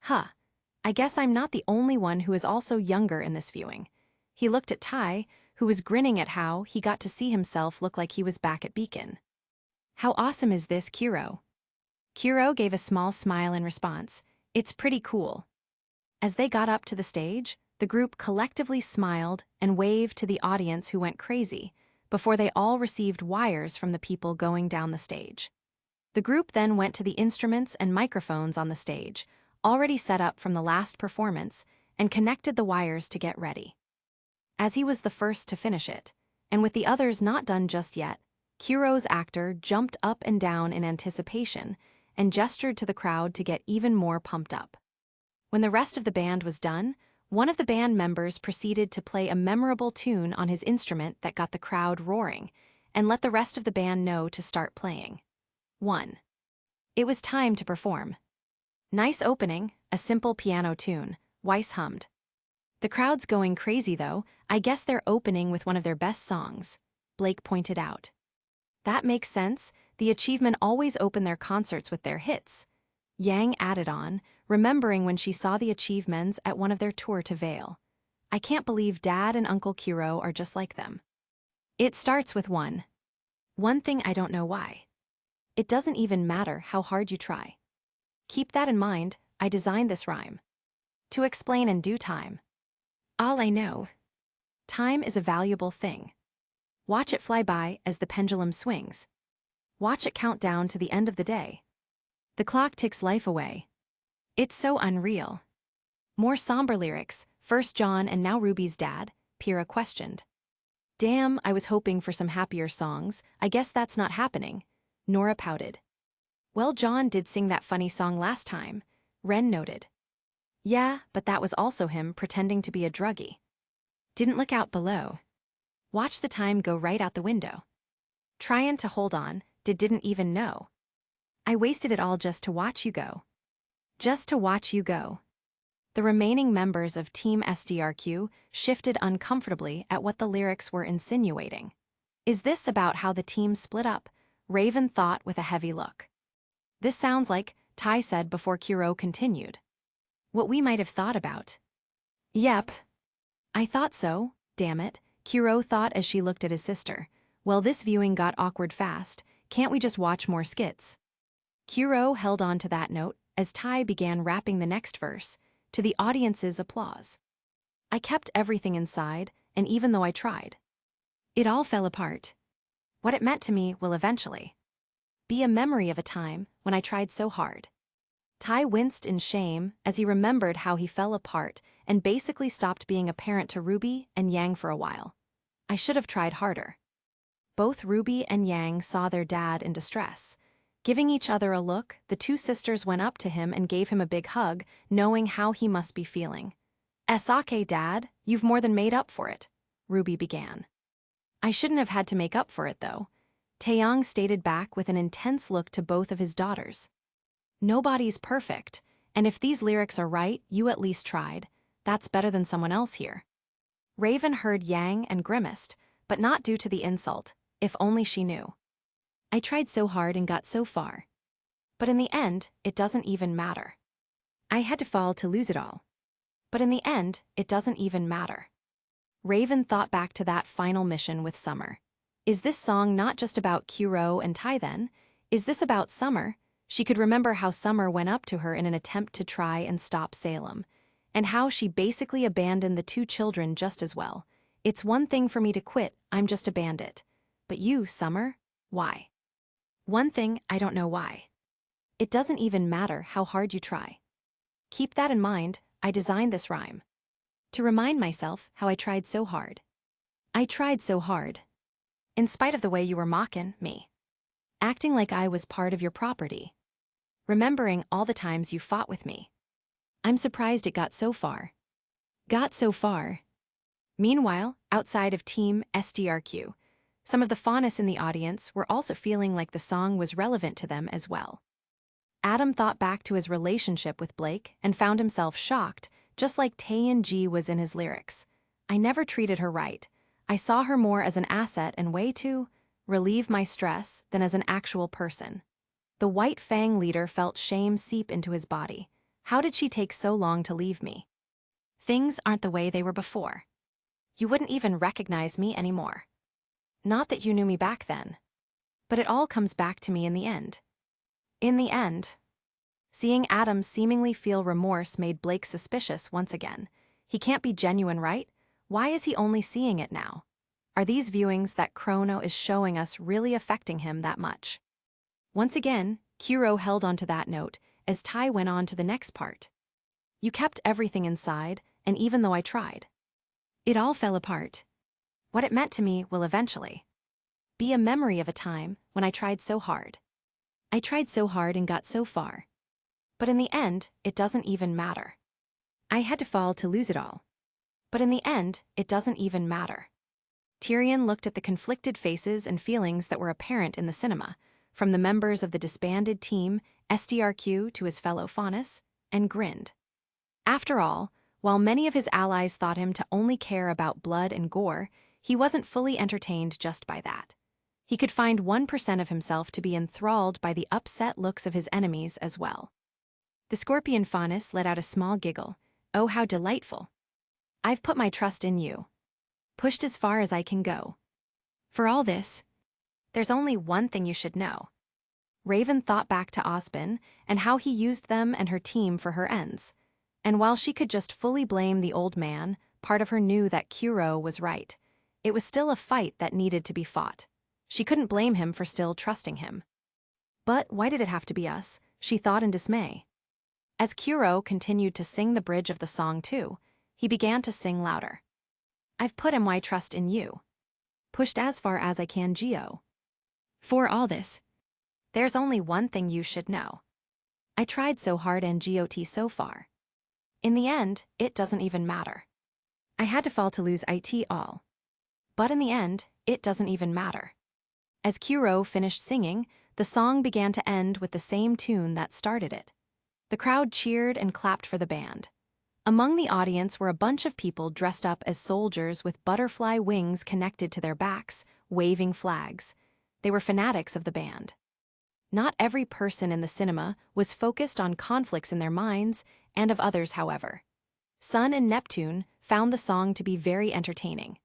I guess I'm not the only one who is also younger in this viewing. He looked at Tai, who was grinning at how he got to see himself look like he was back at Beacon. How awesome is this, Kiro? Kiro gave a small smile in response. It's pretty cool. As they got up to the stage, the group collectively smiled and waved to the audience who went crazy, before they all received wires from the people going down the stage. The group then went to the instruments and microphones on the stage, already set up from the last performance, and connected the wires to get ready. As he was the first to finish it, and with the others not done just yet, Kiro's actor jumped up and down in anticipation and gestured to the crowd to get even more pumped up. When the rest of the band was done, one of the band members proceeded to play a memorable tune on his instrument that got the crowd roaring, and let the rest of the band know to start playing. 1. It was time to perform. Nice opening, a simple piano tune, Weiss hummed. The crowd's going crazy though, I guess they're opening with one of their best songs, Blake pointed out. That makes sense, the Achievement always open their concerts with their hits. Yang added on, remembering when she saw the Achievements at one of their tour to Vale. I can't believe Dad and Uncle Kiro are just like them. It starts with one thing I don't know why. It doesn't even matter how hard you try. Keep that in mind, I designed this rhyme. To explain in due time. All I know. Time is a valuable thing. Watch it fly by as the pendulum swings. Watch it count down to the end of the day. The clock ticks life away. It's so unreal. More somber lyrics, first John and now Ruby's dad, Pyrrha questioned. Damn, I was hoping for some happier songs, I guess that's not happening, Nora pouted. Well, John did sing that funny song last time, Ren noted. Yeah, but that was also him pretending to be a druggie. Didn't look out below. Watch the time go right out the window. Trying to hold on, didn't even know. I wasted it all just to watch you go. Just to watch you go. The remaining members of Team SDRQ shifted uncomfortably at what the lyrics were insinuating. Is this about how the team split up? Raven thought with a heavy look. This sounds like, Ty said before Kuro continued. What we might have thought about. Yep. I thought so, damn it, Kuro thought as she looked at his sister. Well, this viewing got awkward fast. Can't we just watch more skits? Kuro held on to that note as Ty began rapping the next verse, to the audience's applause. I kept everything inside, and even though I tried, it all fell apart. What it meant to me will eventually be a memory of a time when I tried so hard. Ty winced in shame as he remembered how he fell apart and basically stopped being a parent to RWBY and Yang for a while. I should have tried harder. Both RWBY and Yang saw their dad in distress. Giving each other a look, the two sisters went up to him and gave him a big hug, knowing how he must be feeling. "Okay, Dad, you've more than made up for it," RWBY began. "I shouldn't have had to make up for it, though," Taeyong stated back with an intense look to both of his daughters. "Nobody's perfect, and if these lyrics are right, you at least tried. That's better than someone else here." Raven heard Yang and grimaced, but not due to the insult, if only she knew. "I tried so hard and got so far. But in the end, it doesn't even matter. I had to fall to lose it all. But in the end, it doesn't even matter." Raven thought back to that final mission with Summer. Is this song not just about Kuro and Ty then? Is this about Summer? She could remember how Summer went up to her in an attempt to try and stop Salem, and how she basically abandoned the two children just as well. "It's one thing for me to quit, I'm just a bandit. But you, Summer, why?" "One thing, I don't know why. It doesn't even matter how hard you try. Keep that in mind, I designed this rhyme. To remind myself how I tried so hard. I tried so hard. In spite of the way you were mocking me. Acting like I was part of your property. Remembering all the times you fought with me. I'm surprised it got so far. Got so far." Meanwhile, outside of Team SDRQ, some of the faunus in the audience were also feeling like the song was relevant to them as well. Adam thought back to his relationship with Blake and found himself shocked, just like Taeyeon was in his lyrics. "I never treated her right. I saw her more as an asset and way to relieve my stress than as an actual person." The White Fang leader felt shame seep into his body. How did she take so long to leave me? Things aren't the way they were before. You wouldn't even recognize me anymore. Not that you knew me back then. But it all comes back to me in the end. In the end. Seeing Adam seemingly feel remorse made Blake suspicious once again. He can't be genuine, right? Why is he only seeing it now? Are these viewings that Chrono is showing us really affecting him that much? Once again, Kuro held onto that note as Ty went on to the next part. "You kept everything inside, and even though I tried, it all fell apart. What it meant to me will eventually be a memory of a time when I tried so hard. I tried so hard and got so far. But in the end, it doesn't even matter. I had to fall to lose it all. But in the end, it doesn't even matter." Tyrion looked at the conflicted faces and feelings that were apparent in the cinema, from the members of the disbanded team, SDRQ, to his fellow faunus, and grinned. After all, while many of his allies thought him to only care about blood and gore, he wasn't fully entertained just by that. He could find 1% of himself to be enthralled by the upset looks of his enemies as well. The scorpion faunus let out a small giggle. "Oh, how delightful. I've put my trust in you. Pushed as far as I can go. For all this, there's only one thing you should know." Raven thought back to Osbin and how he used them and her team for her ends. And while she could just fully blame the old man, part of her knew that Kuro was right. It was still a fight that needed to be fought. She couldn't blame him for still trusting him. But why did it have to be us? She thought in dismay. As Kuro continued to sing the bridge of the song too, he began to sing louder. "I've put my trust in you. Pushed as far as I can, Geo. For all this, there's only one thing you should know. I tried so hard and got so far. In the end, it doesn't even matter. I had to fall to lose it all. But in the end, it doesn't even matter. As Kuro finished singing, the song began to end with the same tune that started it. The crowd cheered and clapped for the band. Among the audience were a bunch of people dressed up as soldiers with butterfly wings connected to their backs, waving flags. They were fanatics of the band. Not every person in the cinema was focused on conflicts in their minds and of others, however. Sun and Neptune found the song to be very entertaining.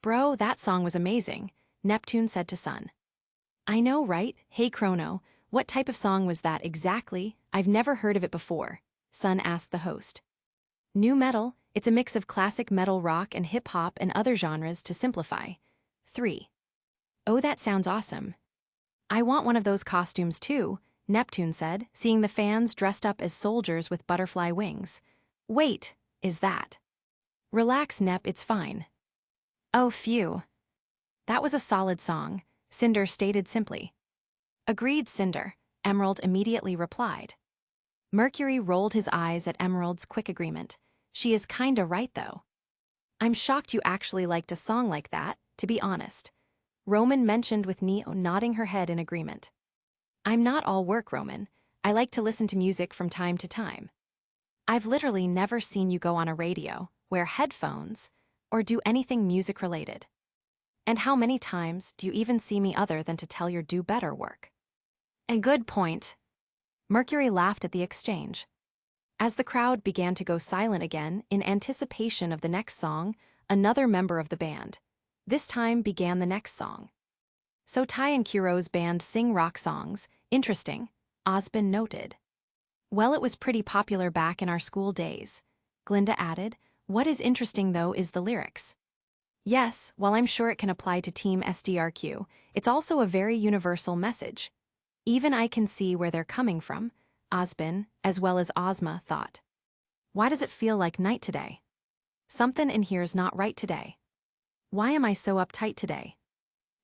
"Bro, that song was amazing," Neptune said to Sun. "I know, right? Hey Chrono, what type of song was that exactly? I've never heard of it before," Sun asked the host. "Nu metal, it's a mix of classic metal rock and hip-hop and other genres to simplify." 3. "Oh, that sounds awesome. I want one of those costumes too," Neptune said, seeing the fans dressed up as soldiers with butterfly wings. "Wait, is that?" "Relax, Nep, it's fine." "Oh, phew. That was a solid song," Cinder stated simply. "Agreed, Cinder," Emerald immediately replied. Mercury rolled his eyes at Emerald's quick agreement. "She is kinda right, though." "I'm shocked you actually liked a song like that, to be honest," Roman mentioned with Neo nodding her head in agreement. "I'm not all work, Roman. I like to listen to music from time to time. I've literally never seen you go on a radio, wear headphones, or do anything music-related. And how many times do you even see me other than to tell your do-better work?" "A good point." Mercury laughed at the exchange. As the crowd began to go silent again in anticipation of the next song, another member of the band this time began the next song. "So Tai and Kuro's band sing rock songs. Interesting," Osbin noted. "Well, it was pretty popular back in our school days," Glinda added. "What is interesting, though, is the lyrics." "Yes, while I'm sure it can apply to Team SDRQ, it's also a very universal message. Even I can see where they're coming from," Osbin, as well as Ozma, thought. "Why does it feel like night today? Something in here's not right today. Why am I so uptight today?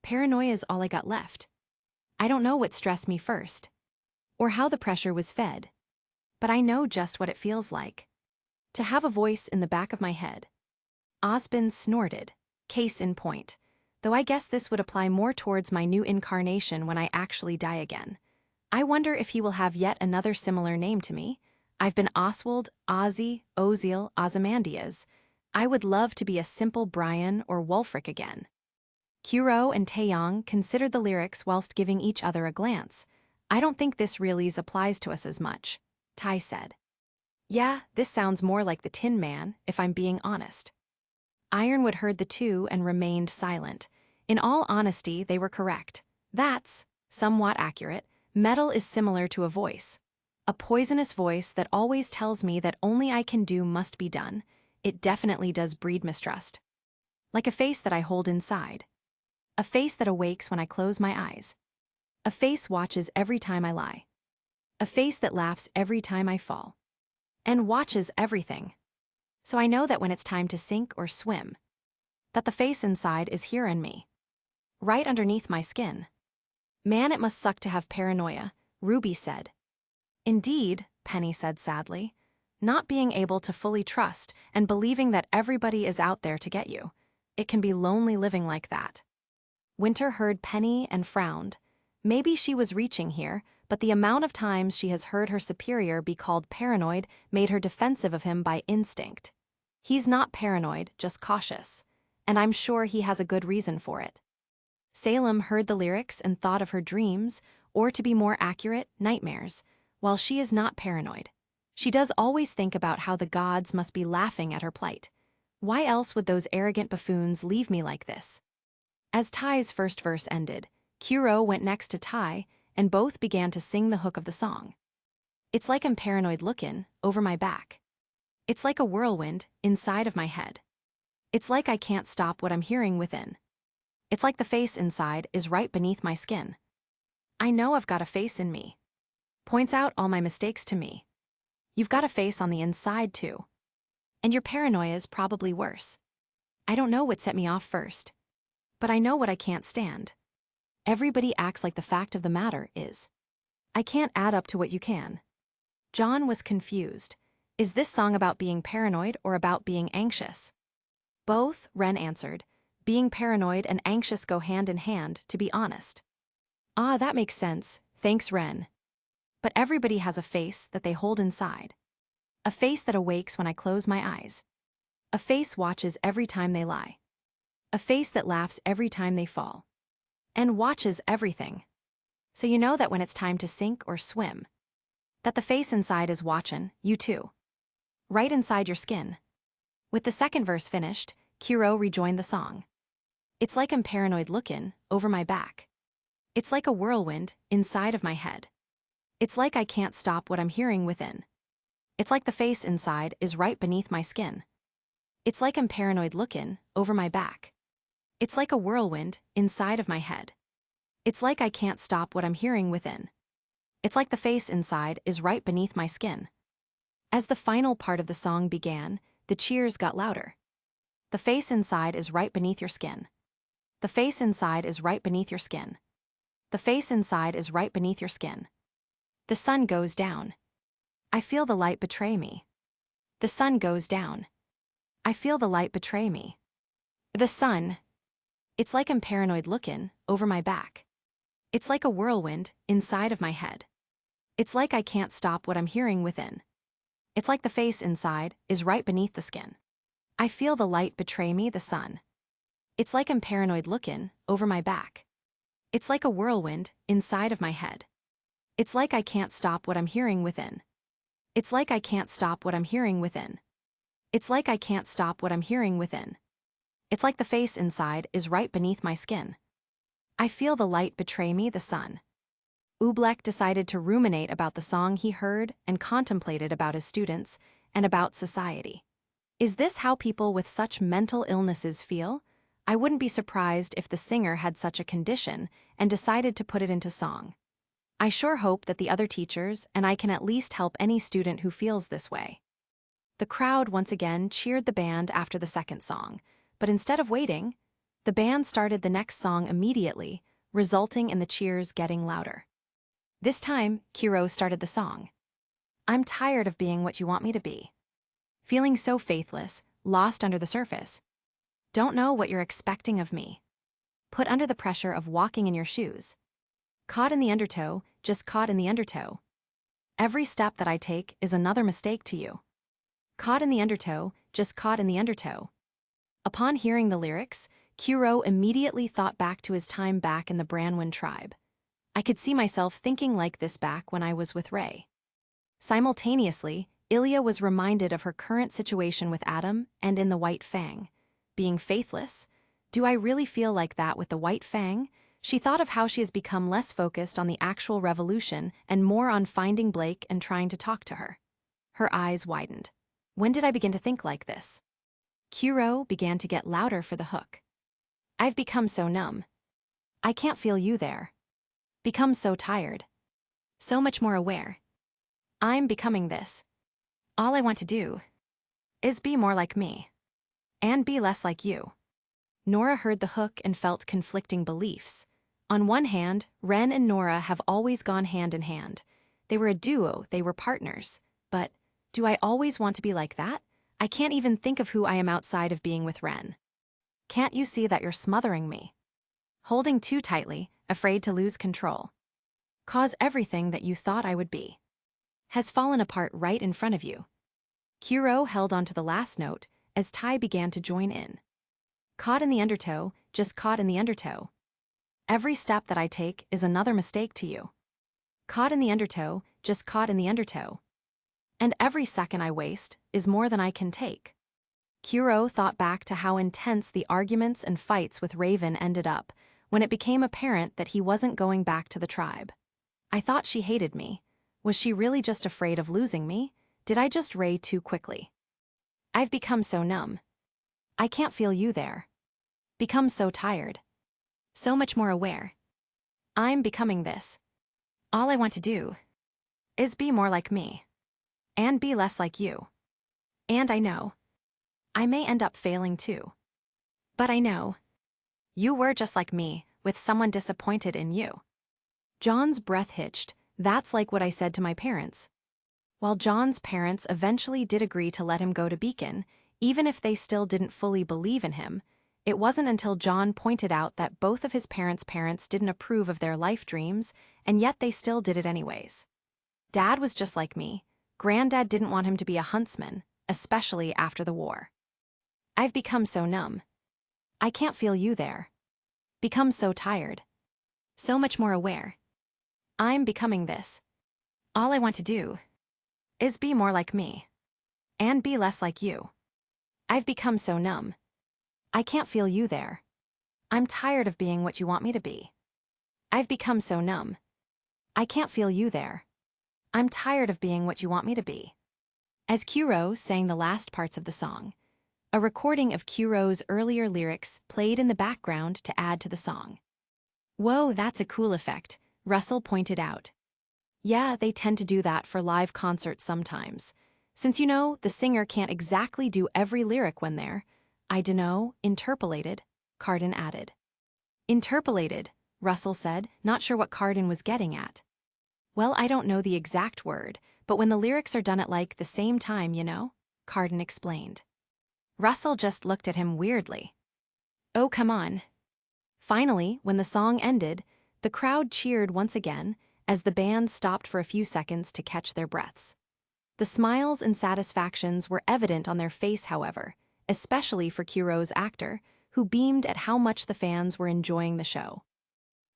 Paranoia's all I got left. I don't know what stressed me first, or how the pressure was fed. But I know just what it feels like. To have a voice in the back of my head." Osbin snorted. "Case in point. Though I guess this would apply more towards my new incarnation when I actually die again. I wonder if he will have yet another similar name to me. I've been Oswald, Ozzy, Oziel, Ozymandias. I would love to be a simple Brian or Wulfric again." Kuro and Taeyong considered the lyrics whilst giving each other a glance. "I don't think this really applies to us as much," Tai said. "Yeah, this sounds more like the Tin Man, if I'm being honest." Ironwood heard the two and remained silent. In all honesty, they were correct. That's somewhat accurate. Metal is similar to a voice. A poisonous voice that always tells me that only I can do must be done. It definitely does breed mistrust. Like a face that I hold inside. A face that awakes when I close my eyes. A face watches every time I lie. A face that laughs every time I fall. And watches everything. So I know that when it's time to sink or swim, that the face inside is here in me. Right underneath my skin. Man, it must suck to have paranoia, Ruby said. Indeed, Penny said sadly. Not being able to fully trust and believing that everybody is out there to get you. It can be lonely living like that. Winter heard Penny and frowned. Maybe she was reaching here, but the amount of times she has heard her superior be called paranoid made her defensive of him by instinct. He's not paranoid, just cautious. And I'm sure he has a good reason for it. Salem heard the lyrics and thought of her dreams, or to be more accurate, nightmares. While she is not paranoid, she does always think about how the gods must be laughing at her plight. Why else would those arrogant buffoons leave me like this? As Tai's first verse ended, Kuro went next to Tai, and both began to sing the hook of the song. "It's like I'm paranoid lookin' over my back. It's like a whirlwind inside of my head. It's like I can't stop what I'm hearing within. It's like the face inside is right beneath my skin. I know I've got a face in me. Points out all my mistakes to me. You've got a face on the inside too. And your paranoia's probably worse. I don't know what set me off first. But I know what I can't stand. Everybody acts like the fact of the matter is. I can't add up to what you can." John was confused. Is this song about being paranoid or about being anxious? "Both," Ren answered. Being paranoid and anxious go hand in hand, to be honest. Ah, that makes sense, thanks Ren. But everybody has a face that they hold inside. A face that awakes when I close my eyes. A face watches every time they lie. A face that laughs every time they fall. And watches everything. So you know that when it's time to sink or swim, that the face inside is watchin', you too. Right inside your skin. With the second verse finished, Kiro rejoined the song. It's like I'm paranoid lookin' over my back. It's like a whirlwind inside of my head. It's like I can't stop what I'm hearing within. It's like the face inside is right beneath my skin. It's like I'm paranoid lookin' over my back. It's like a whirlwind inside of my head. It's like I can't stop what I'm hearing within. It's like the face inside is right beneath my skin. As the final part of the song began, the cheers got louder. The face inside is right beneath your skin. The face inside is right beneath your skin. The face inside is right beneath your skin. The sun goes down. I feel the light betray me. The sun goes down. I feel the light betray me. The sun. It's like I'm paranoid lookin' over my back. It's like a whirlwind inside of my head. It's like I can't stop what I'm hearing within. It's like the face inside is right beneath the skin. I feel the light betray me, the sun. It's like I'm paranoid lookin' over my back. It's like a whirlwind inside of my head. It's like I can't stop what I'm hearing within. It's like I can't stop what I'm hearing within. It's like I can't stop what I'm hearing within. It's like the face inside is right beneath my skin. I feel the light betray me, the sun. Oobleck decided to ruminate about the song he heard and contemplated about his students and about society. Is this how people with such mental illnesses feel? I wouldn't be surprised if the singer had such a condition and decided to put it into song. I sure hope that the other teachers and I can at least help any student who feels this way. The crowd once again cheered the band after the second song, but instead of waiting, the band started the next song immediately, resulting in the cheers getting louder. This time, Kiro started the song. I'm tired of being what you want me to be. Feeling so faithless, lost under the surface. Don't know what you're expecting of me. Put under the pressure of walking in your shoes. Caught in the undertow, just caught in the undertow. Every step that I take is another mistake to you. Caught in the undertow, just caught in the undertow. Upon hearing the lyrics, Kiro immediately thought back to his time back in the Branwen tribe. I could see myself thinking like this back when I was with Ray. Simultaneously, Ilya was reminded of her current situation with Adam and in the White Fang. Being faithless, do I really feel like that with the White Fang? She thought of how she has become less focused on the actual revolution and more on finding Blake and trying to talk to her. Her eyes widened. When did I begin to think like this? Kiro began to get louder for the hook. I've become so numb. I can't feel you there. Become so tired. So much more aware. I'm becoming this. All I want to do is be more like me. And be less like you. Nora heard the hook and felt conflicting beliefs. On one hand, Ren and Nora have always gone hand in hand. They were a duo, they were partners. But, do I always want to be like that? I can't even think of who I am outside of being with Ren. Can't you see that you're smothering me? Holding too tightly, afraid to lose control. Cause everything that you thought I would be has fallen apart right in front of you. Kiro held on to the last note as Tai began to join in. Caught in the undertow, just caught in the undertow. Every step that I take is another mistake to you. Caught in the undertow, just caught in the undertow. And every second I waste is more than I can take. Kiro thought back to how intense the arguments and fights with Raven ended up when it became apparent that he wasn't going back to the tribe. I thought she hated me. Was she really just afraid of losing me? Did I just ray too quickly? I've become so numb. I can't feel you there. Become so tired. So much more aware. I'm becoming this. All I want to do is be more like me. And be less like you. And I know I may end up failing too. But I know you were just like me, with someone disappointed in you. John's breath hitched. That's like what I said to my parents. While John's parents eventually did agree to let him go to Beacon, even if they still didn't fully believe in him, It wasn't until John pointed out that both of his parents' didn't approve of their life dreams, and yet they still did it anyways. Dad was just like me. Granddad didn't want him to be a huntsman, especially after the war. I've become so numb. I can't feel you there. Become so tired. So much more aware. I'm becoming this. All I want to do is be more like me. And be less like you. I've become so numb. I can't feel you there. I'm tired of being what you want me to be. I've become so numb. I can't feel you there. I'm tired of being what you want me to be. As Kuro sang the last parts of the song, a recording of Kuro's earlier lyrics played in the background to add to the song. Whoa, that's a cool effect, Russell pointed out. Yeah, they tend to do that for live concerts sometimes. Since you know, the singer can't exactly do every lyric when they're, I dunno, interpolated, Carden added. Interpolated, Russell said, not sure what Carden was getting at. Well, I don't know the exact word, but when the lyrics are done at like the same time, you know, Carden explained. Russell just looked at him weirdly. Oh, come on. Finally, when the song ended, the crowd cheered once again as the band stopped for a few seconds to catch their breaths. The smiles and satisfactions were evident on their face, however, especially for Kuro's actor, who beamed at how much the fans were enjoying the show.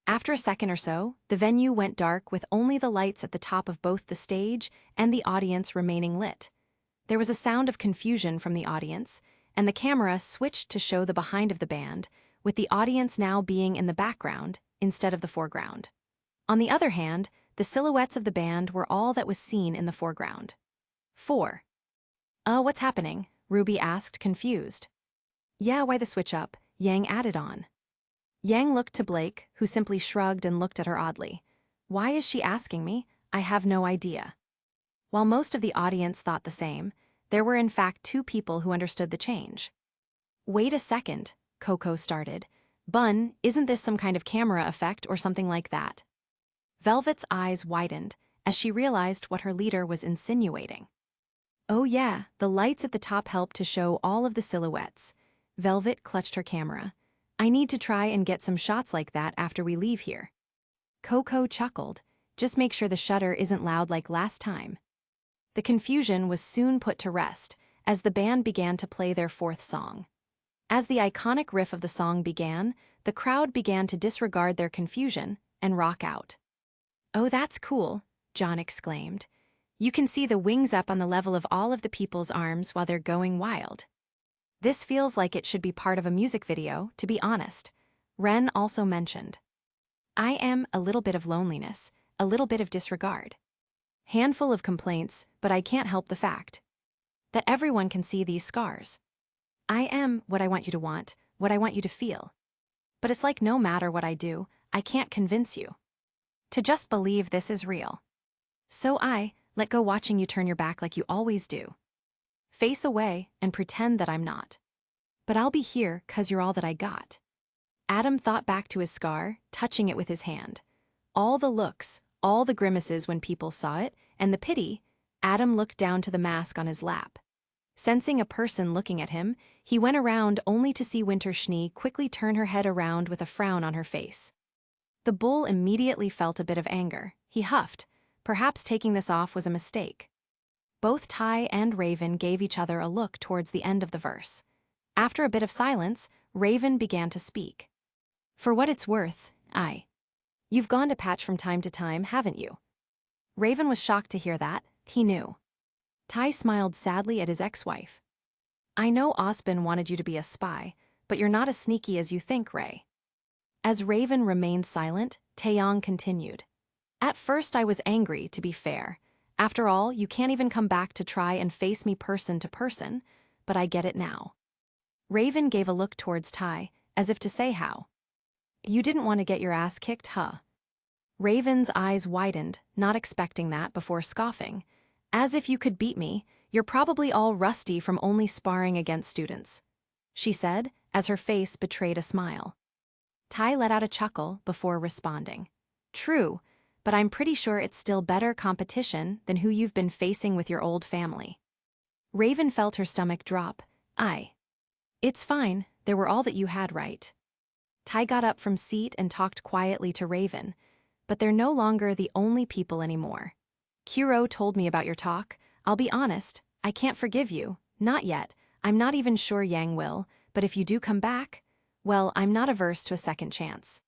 After a second or so, the venue went dark with only the lights at the top of both the stage and the audience remaining lit. There was a sound of confusion from the audience, and the camera switched to show the behind of the band, with the audience now being in the background instead of the foreground. On the other hand, the silhouettes of the band were all that was seen in the foreground. 4. What's happening? Ruby asked, confused. Yeah, why the switch up? Yang added on. Yang looked to Blake, who simply shrugged and looked at her oddly. Why is she asking me? I have no idea. While most of the audience thought the same, there were in fact 2 people who understood the change. Wait a second, Coco started. Bun, isn't this some kind of camera effect or something like that? Velvet's eyes widened as she realized what her leader was insinuating. Oh yeah, the lights at the top help to show all of the silhouettes. Velvet clutched her camera. I need to try and get some shots like that after we leave here. Coco chuckled. Just make sure the shutter isn't loud like last time. The confusion was soon put to rest as the band began to play their 4th song. As the iconic riff of the song began, the crowd began to disregard their confusion and rock out. Oh, that's cool, John exclaimed. You can see the wings up on the level of all of the people's arms while they're going wild. This feels like it should be part of a music video, to be honest, Ren also mentioned. I am a little bit of loneliness, a little bit of disregard. Handful of complaints, but I can't help the fact that everyone can see these scars. I am what I want you to want, what I want you to feel. But it's like no matter what I do, I can't convince you to just believe this is real. So I let go watching you turn your back like you always do. Face away and pretend that I'm not. But I'll be here 'cause you're all that I got. Adam thought back to his scar, touching it with his hand. All the looks, all the grimaces when people saw it, and the pity, Adam looked down to the mask on his lap. Sensing a person looking at him, he went around only to see Winter Schnee quickly turn her head around with a frown on her face. The bull immediately felt a bit of anger. He huffed. Perhaps taking this off was a mistake. Both Ty and Raven gave each other a look towards the end of the verse. After a bit of silence, Raven began to speak. For what it's worth, You've gone to Patch from time to time, haven't you? Raven was shocked to hear that. He knew. Ty smiled sadly at his ex-wife. I know Osbin wanted you to be a spy, but you're not as sneaky as you think, Ray. As Raven remained silent, Taeyong continued. At first I was angry, to be fair. After all, you can't even come back to try and face me person to person, but I get it now. Raven gave a look towards Ty, as if to say how. You didn't want to get your ass kicked, huh? Raven's eyes widened, not expecting that, before scoffing. As if you could beat me, you're probably all rusty from only sparring against students, she said, as her face betrayed a smile. Ty let out a chuckle before responding. True, but I'm pretty sure it's still better competition than who you've been facing with your old family. Raven felt her stomach drop. It's fine, They were all that you had, right? Ty got up from seat and talked quietly to Raven, but they're no longer the only people anymore. Kuro told me about your talk. I'll be honest, I can't forgive you. Not yet. I'm not even sure Yang will, but if you do come back, well, I'm not averse to a second chance.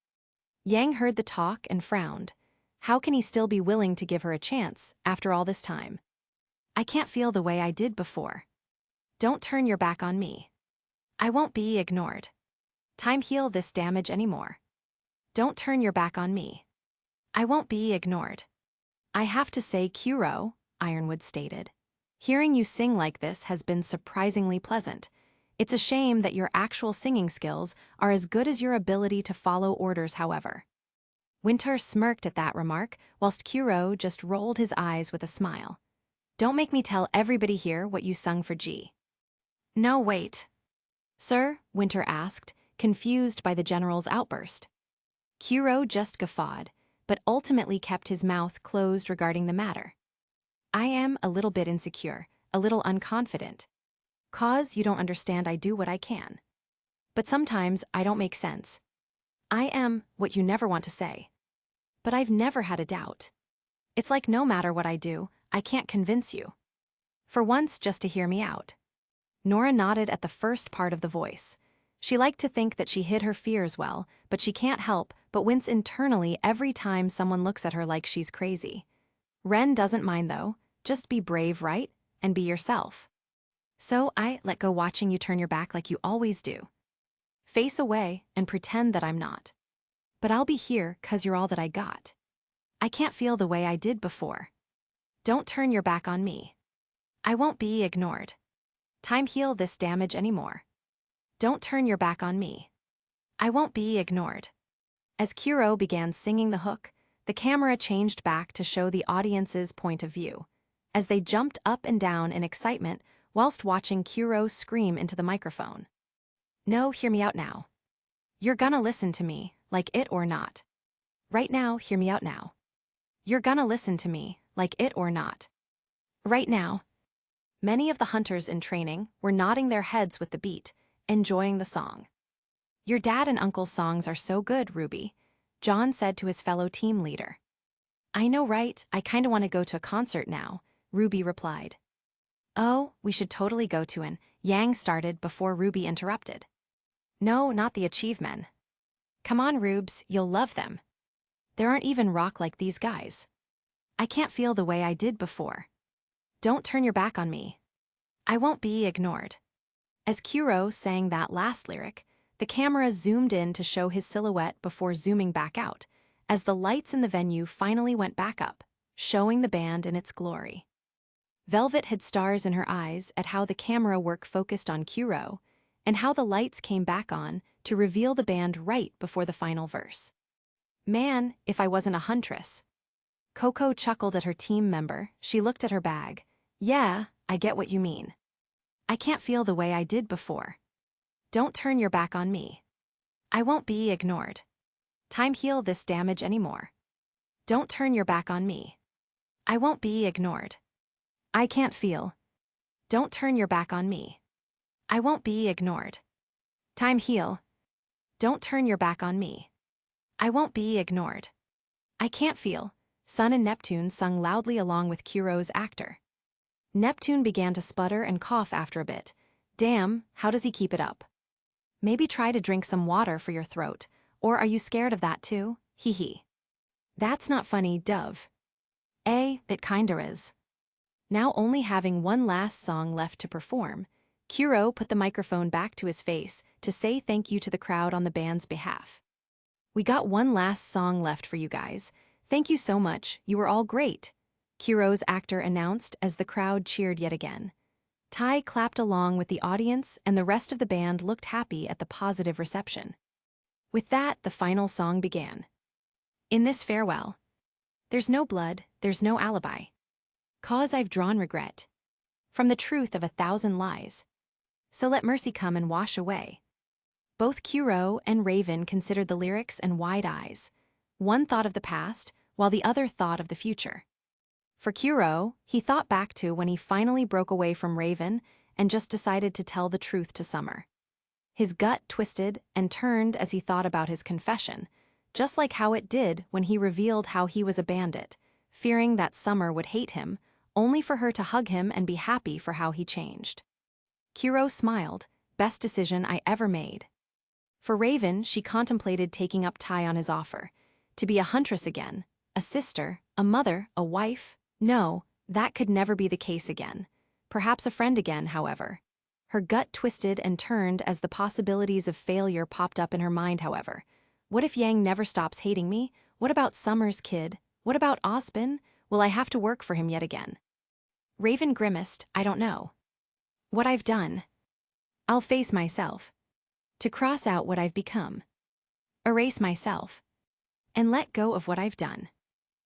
Yang heard the talk and frowned. How can he still be willing to give her a chance after all this time? I can't feel the way I did before. Don't turn your back on me. I won't be ignored. Time heal this damage anymore. Don't turn your back on me. I won't be ignored. I have to say, Kuro, Ironwood stated. Hearing you sing like this has been surprisingly pleasant. It's a shame that your actual singing skills are as good as your ability to follow orders, however. Winter smirked at that remark, whilst Kuro just rolled his eyes with a smile. Don't make me tell everybody here what you sung for G. No, wait. Sir, Winter asked, confused by the general's outburst. Kuro just guffawed, but ultimately kept his mouth closed regarding the matter. I am a little bit insecure, a little unconfident. Cause you don't understand, I do what I can. But sometimes I don't make sense. I am what you never want to say. But I've never had a doubt. It's like no matter what I do, I can't convince you. For once, just to hear me out. Nora nodded at the first part of the voice. She liked to think that she hid her fears well, but she can't help but wince internally every time someone looks at her like she's crazy. Ren doesn't mind though, just be brave, right? And be yourself. So I let go watching you turn your back like you always do. Face away and pretend that I'm not. But I'll be here 'cause you're all that I got. I can't feel the way I did before. Don't turn your back on me. I won't be ignored. Time heal this damage anymore. Don't turn your back on me. I won't be ignored. As Kuro began singing the hook, the camera changed back to show the audience's point of view, as they jumped up and down in excitement whilst watching Kuro scream into the microphone. No, hear me out now. You're gonna listen to me, like it or not. Right now, hear me out now. You're gonna listen to me, like it or not. Right now. Many of the hunters in training were nodding their heads with the beat, enjoying the song. Your dad and uncle's songs are so good, RWBY, John said to his fellow team leader. I know, right? I kinda want to go to a concert now, RWBY replied. Oh, we should totally go to an, Yang started before RWBY interrupted. No, not the Achievement. Come on, Rubes, you'll love them. There aren't even rock like these guys. I can't feel the way I did before. Don't turn your back on me. I won't be ignored. As Kuro sang that last lyric, the camera zoomed in to show his silhouette before zooming back out, as the lights in the venue finally went back up, showing the band in its glory. Velvet had stars in her eyes at how the camera work focused on Kuro, and how the lights came back on to reveal the band right before the final verse. Man, if I wasn't a huntress. Coco chuckled at her team member. She looked at her bag. Yeah, I get what you mean. I can't feel the way I did before. Don't turn your back on me. I won't be ignored. Time heal this damage anymore. Don't turn your back on me. I won't be ignored. I can't feel. Don't turn your back on me. I won't be ignored. Time heal. Don't turn your back on me. I won't be ignored. I can't feel. Sun and Neptune sung loudly along with Kuro's actor. Neptune began to sputter and cough after a bit. Damn, how does he keep it up? Maybe try to drink some water for your throat, or are you scared of that too? Hee hee. That's not funny, Dove. It kinda is. Now only having one last song left to perform, Kuro put the microphone back to his face to say thank you to the crowd on the band's behalf. We got one last song left for you guys. Thank you so much, you were all great, Kuro's actor announced as the crowd cheered yet again. Ty clapped along with the audience and the rest of the band looked happy at the positive reception. With that, the final song began. In this farewell, there's no blood, there's no alibi. 'Cause I've drawn regret from the truth of 1,000 lies. So let mercy come and wash away. Both Kuro and Raven considered the lyrics and wide eyes. One thought of the past, while the other thought of the future. For Kuro, he thought back to when he finally broke away from Raven and just decided to tell the truth to Summer. His gut twisted and turned as he thought about his confession, just like how it did when he revealed how he was a bandit, fearing that Summer would hate him, only for her to hug him and be happy for how he changed. Kiro smiled, best decision I ever made. For Raven, she contemplated taking up Tai on his offer. To be a huntress again, a sister, a mother, a wife? No, that could never be the case again. Perhaps a friend again, however. Her gut twisted and turned as the possibilities of failure popped up in her mind, however. What if Yang never stops hating me? What about Summer's kid? What about Osbin? Will I have to work for him yet again? Raven grimaced, I don't know. What I've done. I'll face myself. To cross out what I've become. Erase myself. And let go of what I've done.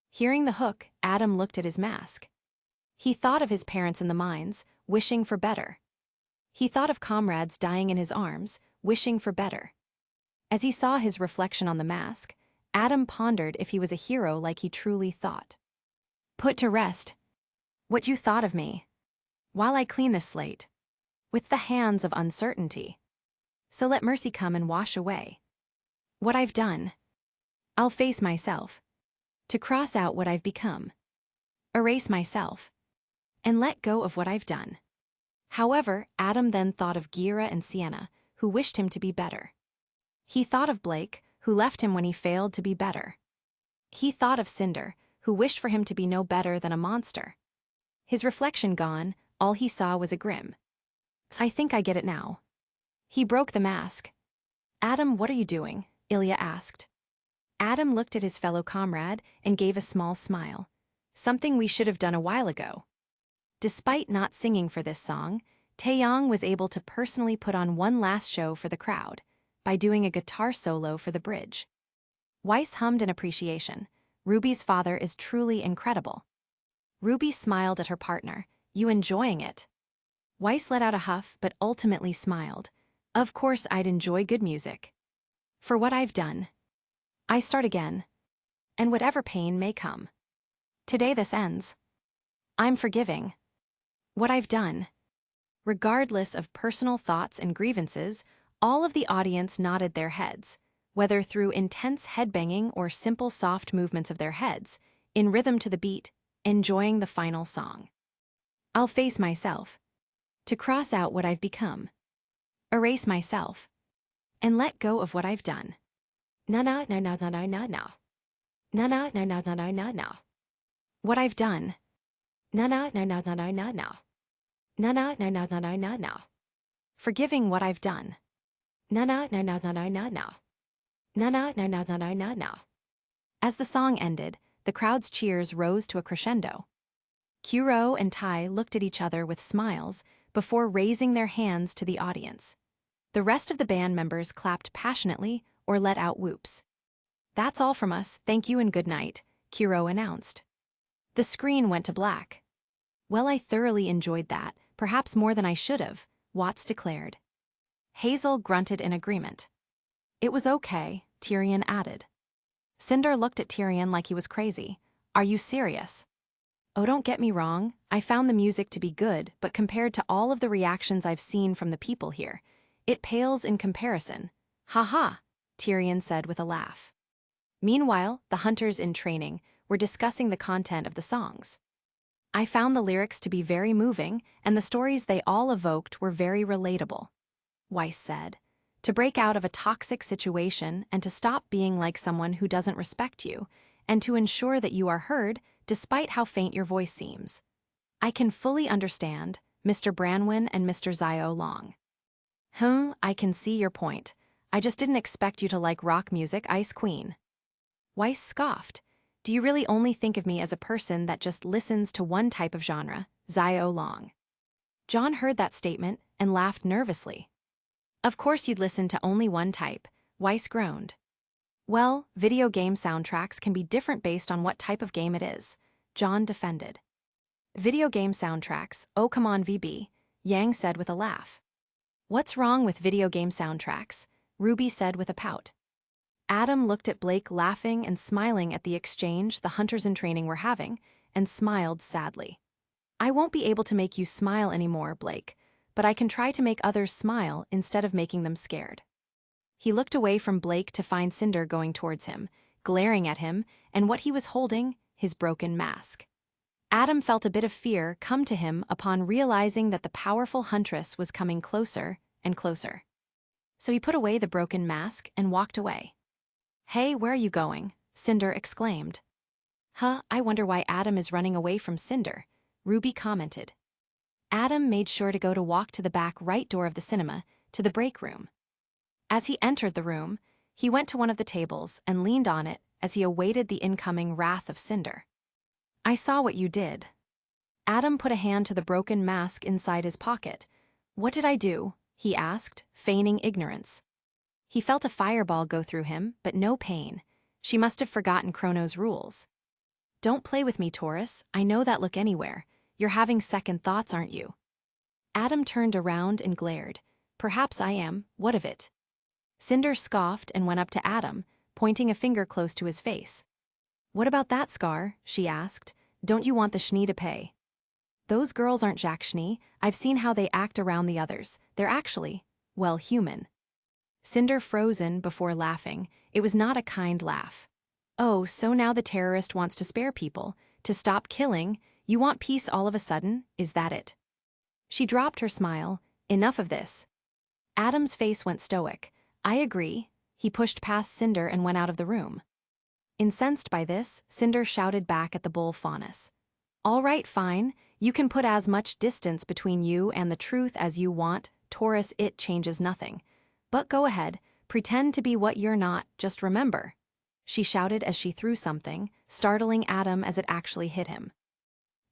Hearing the hook, Adam looked at his mask. He thought of his parents in the mines, wishing for better. He thought of comrades dying in his arms, wishing for better. As he saw his reflection on the mask, Adam pondered if he was a hero like he truly thought. Put to rest what you thought of me, while I clean this slate, with the hands of uncertainty. So let mercy come and wash away what I've done. I'll face myself, to cross out what I've become, erase myself, and let go of what I've done. However, Adam then thought of Gira and Sienna, who wished him to be better. He thought of Blake, who left him when he failed to be better. He thought of Cinder, who wished for him to be no better than a monster. His reflection gone, all he saw was a grim. I think I get it now. He broke the mask. Adam, what are you doing? Ilya asked. Adam looked at his fellow comrade and gave a small smile. Something we should have done a while ago. Despite not singing for this song, Taeyong was able to personally put on one last show for the crowd by doing a guitar solo for the bridge. Weiss hummed in appreciation. Ruby's father is truly incredible. Ruby smiled at her partner. You enjoying it? Weiss let out a huff but ultimately smiled. Of course I'd enjoy good music. For what I've done. I start again. And whatever pain may come. Today this ends. I'm forgiving. What I've done. Regardless of personal thoughts and grievances, all of the audience nodded their heads, whether through intense headbanging or simple soft movements of their heads, in rhythm to the beat, enjoying the final song. I'll face myself. To cross out what I've become. Erase myself. And let go of what I've done. No. What I've done. No. Forgiving what I've done. No. As the song ended, the crowd's cheers rose to a crescendo. Kuro and Tai looked at each other with smiles before raising their hands to the audience. The rest of the band members clapped passionately or let out whoops. That's all from us, thank you and good night, Kuro announced. The screen went to black. Well, I thoroughly enjoyed that, perhaps more than I should have, Watts declared. Hazel grunted in agreement. It was okay, Tyrion added. Cinder looked at Tyrion like he was crazy. Are you serious? Oh, don't get me wrong, I found the music to be good, but compared to all of the reactions I've seen from the people here, it pales in comparison. Ha, Tyrion said with a laugh. Meanwhile, the hunters in training were discussing the content of the songs. I found the lyrics to be very moving, and the stories they all evoked were very relatable, Weiss said. To break out of a toxic situation and to stop being like someone who doesn't respect you, and to ensure that you are heard despite how faint your voice seems. I can fully understand, Mr. Branwyn and Mr. Zio Long. I can see your point. I just didn't expect you to like rock music, Ice Queen. Weiss scoffed. Do you really only think of me as a person that just listens to one type of genre, Zio Long? John heard that statement and laughed nervously. Of course you'd listen to only one type, Weiss groaned. Well, video game soundtracks can be different based on what type of game it is, John defended. Video game soundtracks, oh come on VB, Yang said with a laugh. What's wrong with video game soundtracks? Ruby said with a pout. Adam looked at Blake laughing and smiling at the exchange the hunters in training were having, and smiled sadly. I won't be able to make you smile anymore, Blake, but I can try to make others smile instead of making them scared. He looked away from Blake to find Cinder going towards him, glaring at him, and what he was holding, his broken mask. Adam felt a bit of fear come to him upon realizing that the powerful huntress was coming closer and closer. So he put away the broken mask and walked away. "Hey, where are you going?" Cinder exclaimed. I wonder why Adam is running away from Cinder," Ruby commented. Adam made sure to go to walk to the back right door of the cinema, to the break room. As he entered the room, he went to one of the tables and leaned on it as he awaited the incoming wrath of Cinder. "I saw what you did." Adam put a hand to the broken mask inside his pocket. "What did I do?" he asked, feigning ignorance. He felt a fireball go through him, but no pain. She must have forgotten Chrono's rules. "Don't play with me, Taurus. I know that look anywhere. You're having second thoughts, aren't you?" Adam turned around and glared. "Perhaps I am. What of it?" Cinder scoffed and went up to Adam, pointing a finger close to his face. "What about that scar?" she asked. "Don't you want the Schnee to pay?" "Those girls aren't Jack Schnee. I've seen how they act around the others. They're actually, well, human." Cinder frozen before laughing. It was not a kind laugh. "Oh, so now the terrorist wants to spare people, to stop killing. You want peace all of a sudden, is that it?" She dropped her smile. "Enough of this." Adam's face went stoic. "I agree." He pushed past Cinder and went out of the room. Incensed by this, Cinder shouted back at the bull faunus. "All right, fine. You can put as much distance between you and the truth as you want, Taurus. It changes nothing. But go ahead, pretend to be what you're not, just remember," she shouted as she threw something, startling Adam as it actually hit him.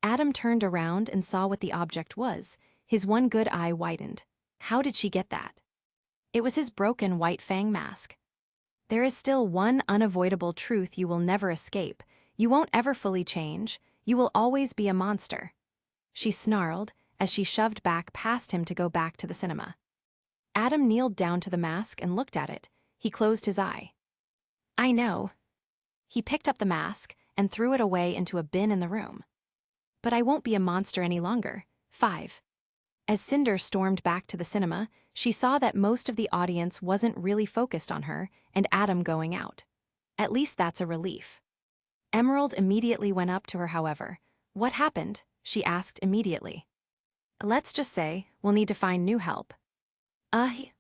Adam turned around and saw what the object was. His one good eye widened. How did she get that? It was his broken white fang mask. "There is still one unavoidable truth you will never escape. You won't ever fully change. You will always be a monster," she snarled as she shoved back past him to go back to the cinema. Adam kneeled down to the mask and looked at it. He closed his eye. "I know." He picked up the mask and threw it away into a bin in the room. "But I won't be a monster any longer." 5. As Cinder stormed back to the cinema, she saw that most of the audience wasn't really focused on her and Adam going out. At least that's a relief. Emerald immediately went up to her, however. "What happened?" she asked immediately. "Let's just say, we'll need to find new help."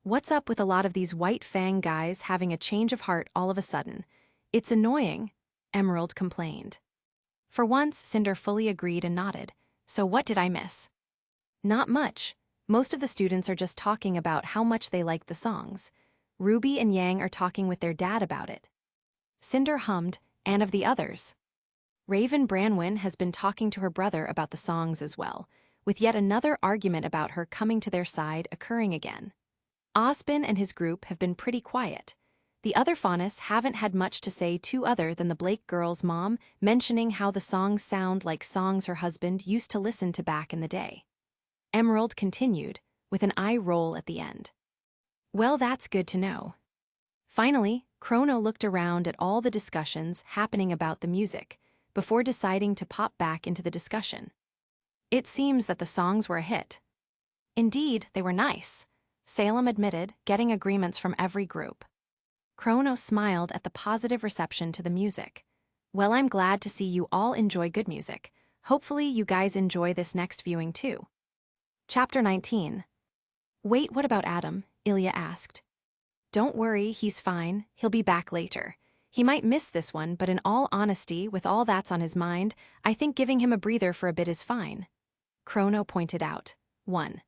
What's up with a lot of these white fang guys having a change of heart all of a sudden? It's annoying," Emerald complained. For once, Cinder fully agreed and nodded. "So what did I miss?" "Not much. Most of the students are just talking about how much they like the songs. Ruby and Yang are talking with their dad about it." Cinder hummed, "And of the others?" "Raven Branwyn has been talking to her brother about the songs as well, with yet another argument about her coming to their side occurring again. Osbin and his group have been pretty quiet. The other faunus haven't had much to say to other than the Blake girl's mom mentioning how the songs sound like songs her husband used to listen to back in the day." Emerald continued, with an eye roll at the end. "Well, that's good to know." Finally, Chrono looked around at all the discussions happening about the music, before deciding to pop back into the discussion. "It seems that the songs were a hit." "Indeed, they were nice," Salem admitted, getting agreements from every group. Chrono smiled at the positive reception to the music. "Well, I'm glad to see you all enjoy good music. Hopefully you guys enjoy this next viewing too." Chapter 19. "Wait, what about Adam?" Ilya asked. "Don't worry, he's fine. He'll be back later. He might miss this one, but in all honesty, with all that's on his mind, I think giving him a breather for a bit is fine," Chrono pointed out. 1.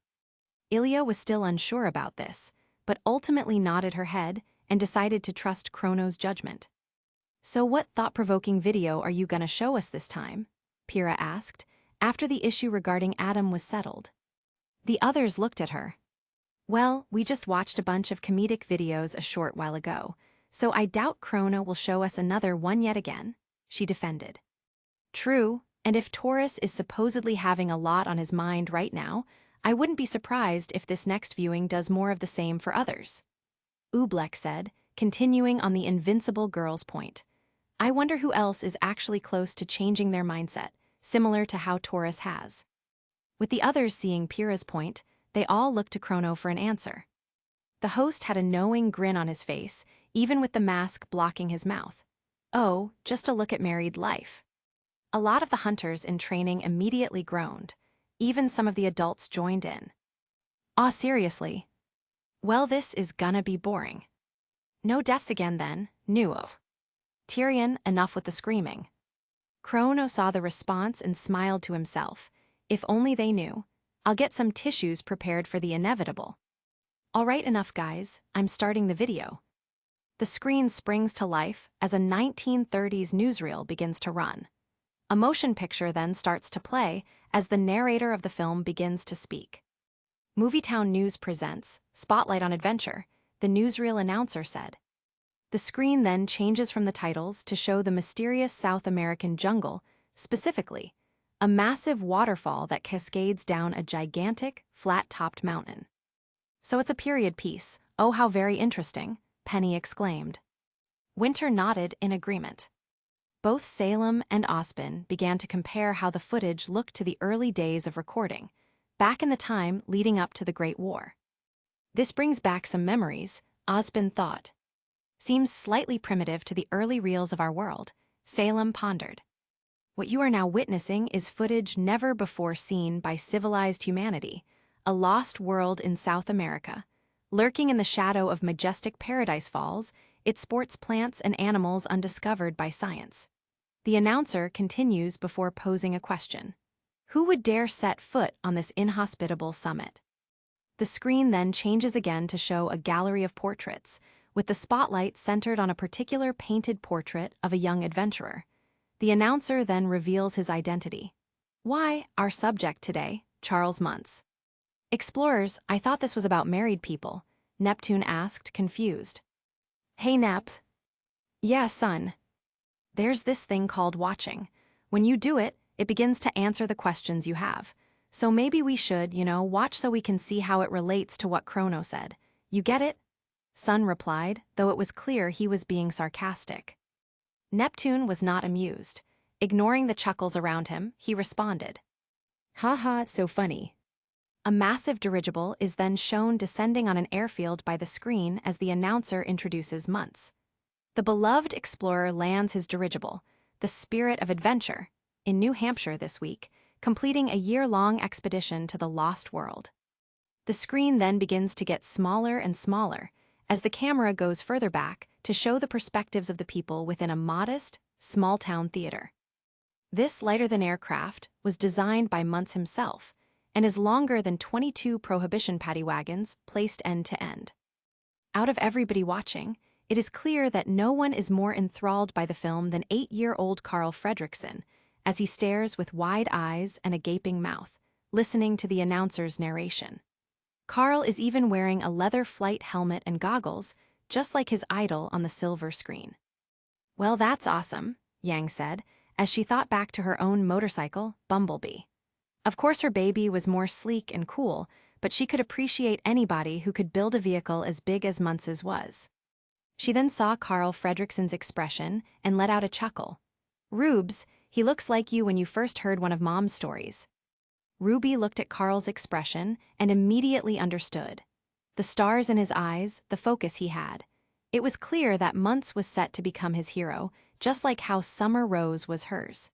Ilya was still unsure about this, but ultimately nodded her head and decided to trust Chrono's judgment. "So what thought-provoking video are you gonna show us this time?" Pyrrha asked, after the issue regarding Adam was settled. The others looked at her. "Well, we just watched a bunch of comedic videos a short while ago, so I doubt Chrono will show us another one yet again," she defended. "True, and if Taurus is supposedly having a lot on his mind right now, I wouldn't be surprised if this next viewing does more of the same for others," Oobleck said, continuing on the invincible girl's point. "I wonder who else is actually close to changing their mindset, similar to how Taurus has." With the others seeing Pyrrha's point, They all looked to Chrono for an answer. The host had a knowing grin on his face, even with the mask blocking his mouth. Oh, just a look at married life. A lot of the hunters in training immediately groaned. Even some of the adults joined in. Aw, seriously? Well, this is gonna be boring. No deaths again then, knew of. Tyrion, enough with the screaming. Chrono saw the response and smiled to himself. If only they knew. I'll get some tissues prepared for the inevitable. All right, enough guys, I'm starting the video. The screen springs to life as a 1930s newsreel begins to run. A motion picture then starts to play as the narrator of the film begins to speak. Movietown News presents Spotlight on Adventure, the newsreel announcer said. The screen then changes from the titles to show the mysterious South American jungle, specifically, a massive waterfall that cascades down a gigantic, flat-topped mountain. So it's a period piece. Oh, how very interesting, Penny exclaimed. Winter nodded in agreement. Both Salem and Ospen began to compare how the footage looked to the early days of recording, back in the time leading up to the Great War. This brings back some memories, Ospen thought. Seems slightly primitive to the early reels of our world, Salem pondered. What you are now witnessing is footage never before seen by civilized humanity, a lost world in South America. Lurking in the shadow of majestic Paradise Falls, it sports plants and animals undiscovered by science. The announcer continues before posing a question. Who would dare set foot on this inhospitable summit? The screen then changes again to show a gallery of portraits, with the spotlight centered on a particular painted portrait of a young adventurer. The announcer then reveals his identity. Why, our subject today, Charles Muntz. Explorers, I thought this was about married people, Neptune asked, confused. Hey, Neps. Yeah, son. There's this thing called watching. When you do it, it begins to answer the questions you have. So maybe we should, watch so we can see how it relates to what Chrono said. You get it? Son replied, though it was clear he was being sarcastic. Neptune was not amused. Ignoring the chuckles around him, he responded. Haha, so funny. A massive dirigible is then shown descending on an airfield by the screen as the announcer introduces Muntz. The beloved explorer lands his dirigible, the Spirit of Adventure, in New Hampshire this week, completing a year-long expedition to the Lost World. The screen then begins to get smaller and smaller as the camera goes further back to show the perspectives of the people within a modest, small-town theater. This lighter-than-air craft was designed by Muntz himself and is longer than 22 Prohibition paddy wagons placed end to end. Out of everybody watching, it is clear that no one is more enthralled by the film than 8-year-old Carl Fredrickson, as he stares with wide eyes and a gaping mouth, listening to the announcer's narration. Carl is even wearing a leather flight helmet and goggles, just like his idol on the silver screen. Well, that's awesome, Yang said, as she thought back to her own motorcycle, Bumblebee. Of course her baby was more sleek and cool, but she could appreciate anybody who could build a vehicle as big as Muntz's was. She then saw Carl Fredrickson's expression and let out a chuckle. Rubes, he looks like you when you first heard one of Mom's stories. Ruby looked at Carl's expression and immediately understood. The stars in his eyes, the focus he had. It was clear that Muntz was set to become his hero, just like how Summer Rose was hers.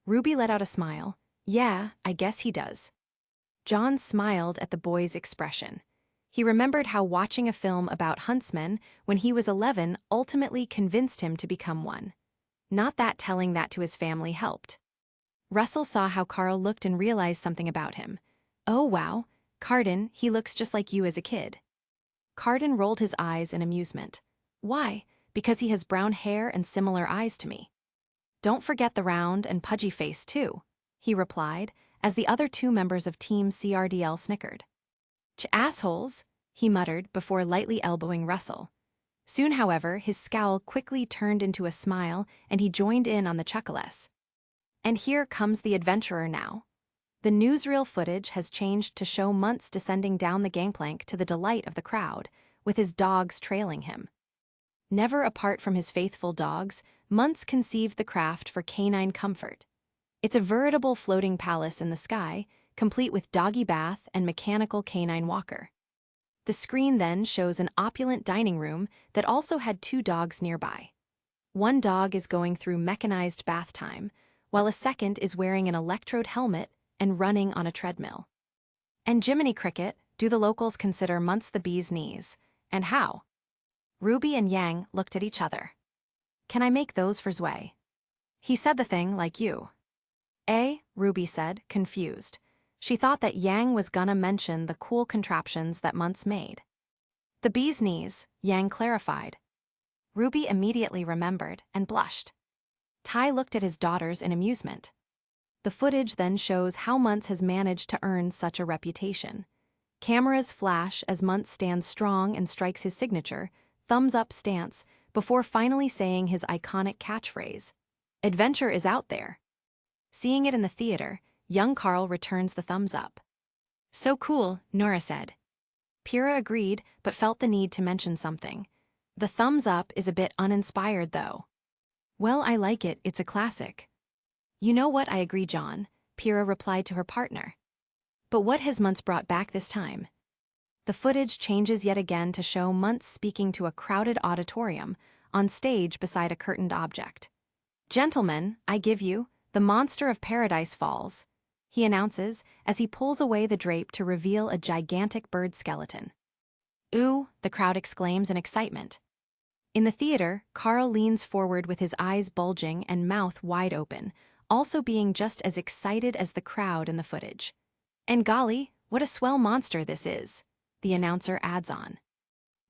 Ruby let out a smile. Yeah, I guess he does. John smiled at the boy's expression. He remembered how watching a film about huntsmen when he was 11 ultimately convinced him to become one. Not that telling that to his family helped. Russell saw how Carl looked and realized something about him. Oh wow, Carden, he looks just like you as a kid. Carden rolled his eyes in amusement. Why? Because he has brown hair and similar eyes to me. Don't forget the round and pudgy face too, he replied, as the other 2 members of Team CRDL snickered. Assholes, he muttered before lightly elbowing Russell. Soon, however, his scowl quickly turned into a smile and he joined in on the chuckles. And here comes the adventurer now. The newsreel footage has changed to show Muntz descending down the gangplank to the delight of the crowd, with his dogs trailing him. Never apart from his faithful dogs, Muntz conceived the craft for canine comfort. It's a veritable floating palace in the sky, complete with doggy bath and mechanical canine walker. The screen then shows an opulent dining room that also had 2 dogs nearby. One dog is going through mechanized bath time, while a second is wearing an electrode helmet and running on a treadmill. And Jiminy Cricket, do the locals consider Months the bee's knees, and how? RWBY and Yang looked at each other. Can I make those for Zwei? He said the thing like you. RWBY said, confused. She thought that Yang was gonna mention the cool contraptions that Months made. The bee's knees, Yang clarified. RWBY immediately remembered and blushed. Tai looked at his daughters in amusement. The footage then shows how Months has managed to earn such a reputation. Cameras flash as Months stands strong and strikes his signature, thumbs-up stance, before finally saying his iconic catchphrase, "Adventure is out there." Seeing it in the theater, young Carl returns the thumbs up. So cool, Nora said. Pyrrha agreed, but felt the need to mention something. The thumbs up is a bit uninspired, though. Well, I like it, it's a classic. You know what, I agree, John, Pyrrha replied to her partner. But what has Months brought back this time? The footage changes yet again to show Months speaking to a crowded auditorium, on stage beside a curtained object. Gentlemen, I give you, the monster of Paradise Falls, he announces as he pulls away the drape to reveal a gigantic bird skeleton. Ooh, the crowd exclaims in excitement. In the theater, Carl leans forward with his eyes bulging and mouth wide open, also being just as excited as the crowd in the footage. And golly, what a swell monster this is, the announcer adds on.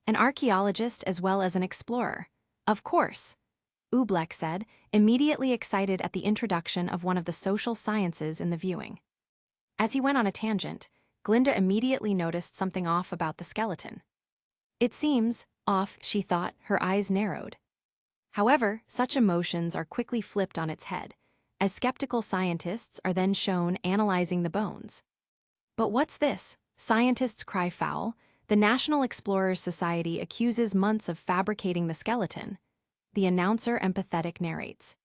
An archaeologist as well as an explorer. Of course, Oobleck said, immediately excited at the introduction of one of the social sciences in the viewing. As he went on a tangent, Glinda immediately noticed something off about the skeleton. It seems off, she thought, her eyes narrowed. However, such emotions are quickly flipped on its head, as skeptical scientists are then shown analyzing the bones. But what's this? Scientists cry foul. The National Explorers Society accuses Months of fabricating the skeleton. The announcer empathetic narrates.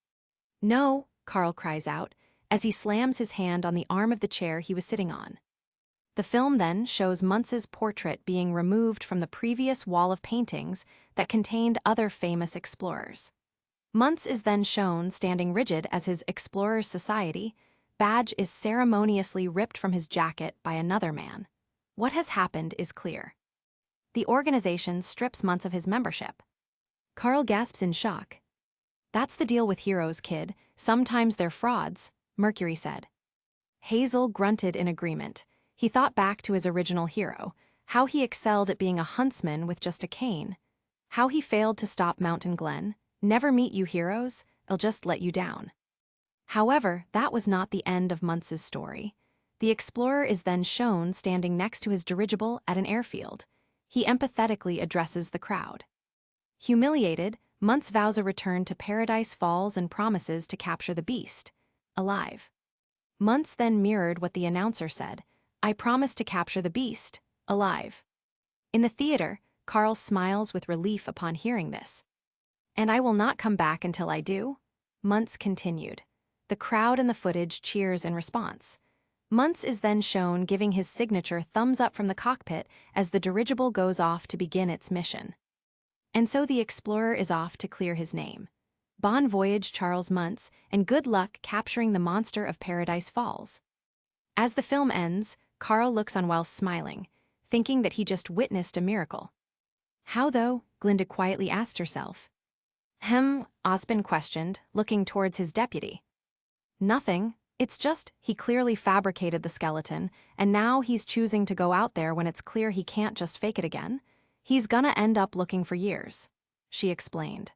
No, Carl cries out, as he slams his hand on the arm of the chair he was sitting on. The film then shows Months's portrait being removed from the previous wall of paintings that contained other famous explorers. Months is then shown standing rigid as his Explorers Society badge is ceremoniously ripped from his jacket by another man. What has happened is clear. The organization strips Months of his membership. Carl gasps in shock. That's the deal with heroes, kid. Sometimes they're frauds, Mercury said. Hazel grunted in agreement. He thought back to his original hero, how he excelled at being a huntsman with just a cane, how he failed to stop Mountain Glen. Never meet you heroes, they'll just let you down. However, that was not the end of Months's story. The explorer is then shown standing next to his dirigible at an airfield. He empathetically addresses the crowd. Humiliated, Months vows a return to Paradise Falls and promises to capture the beast, alive. Months then mirrored what the announcer said, I promise to capture the beast, alive. In the theater, Carl smiles with relief upon hearing this. And I will not come back until I do, Months continued. The crowd in the footage cheers in response. Months is then shown giving his signature thumbs up from the cockpit as the dirigible goes off to begin its mission. And so the explorer is off to clear his name. Bon voyage, Charles Months, and good luck capturing the monster of Paradise Falls. As the film ends, Carl looks on while smiling, thinking that he just witnessed a miracle. How though? Glinda quietly asked herself. Ospen questioned, looking towards his deputy. Nothing, it's just he clearly fabricated the skeleton, and now he's choosing to go out there when it's clear he can't just fake it again. He's gonna end up looking for years, she explained.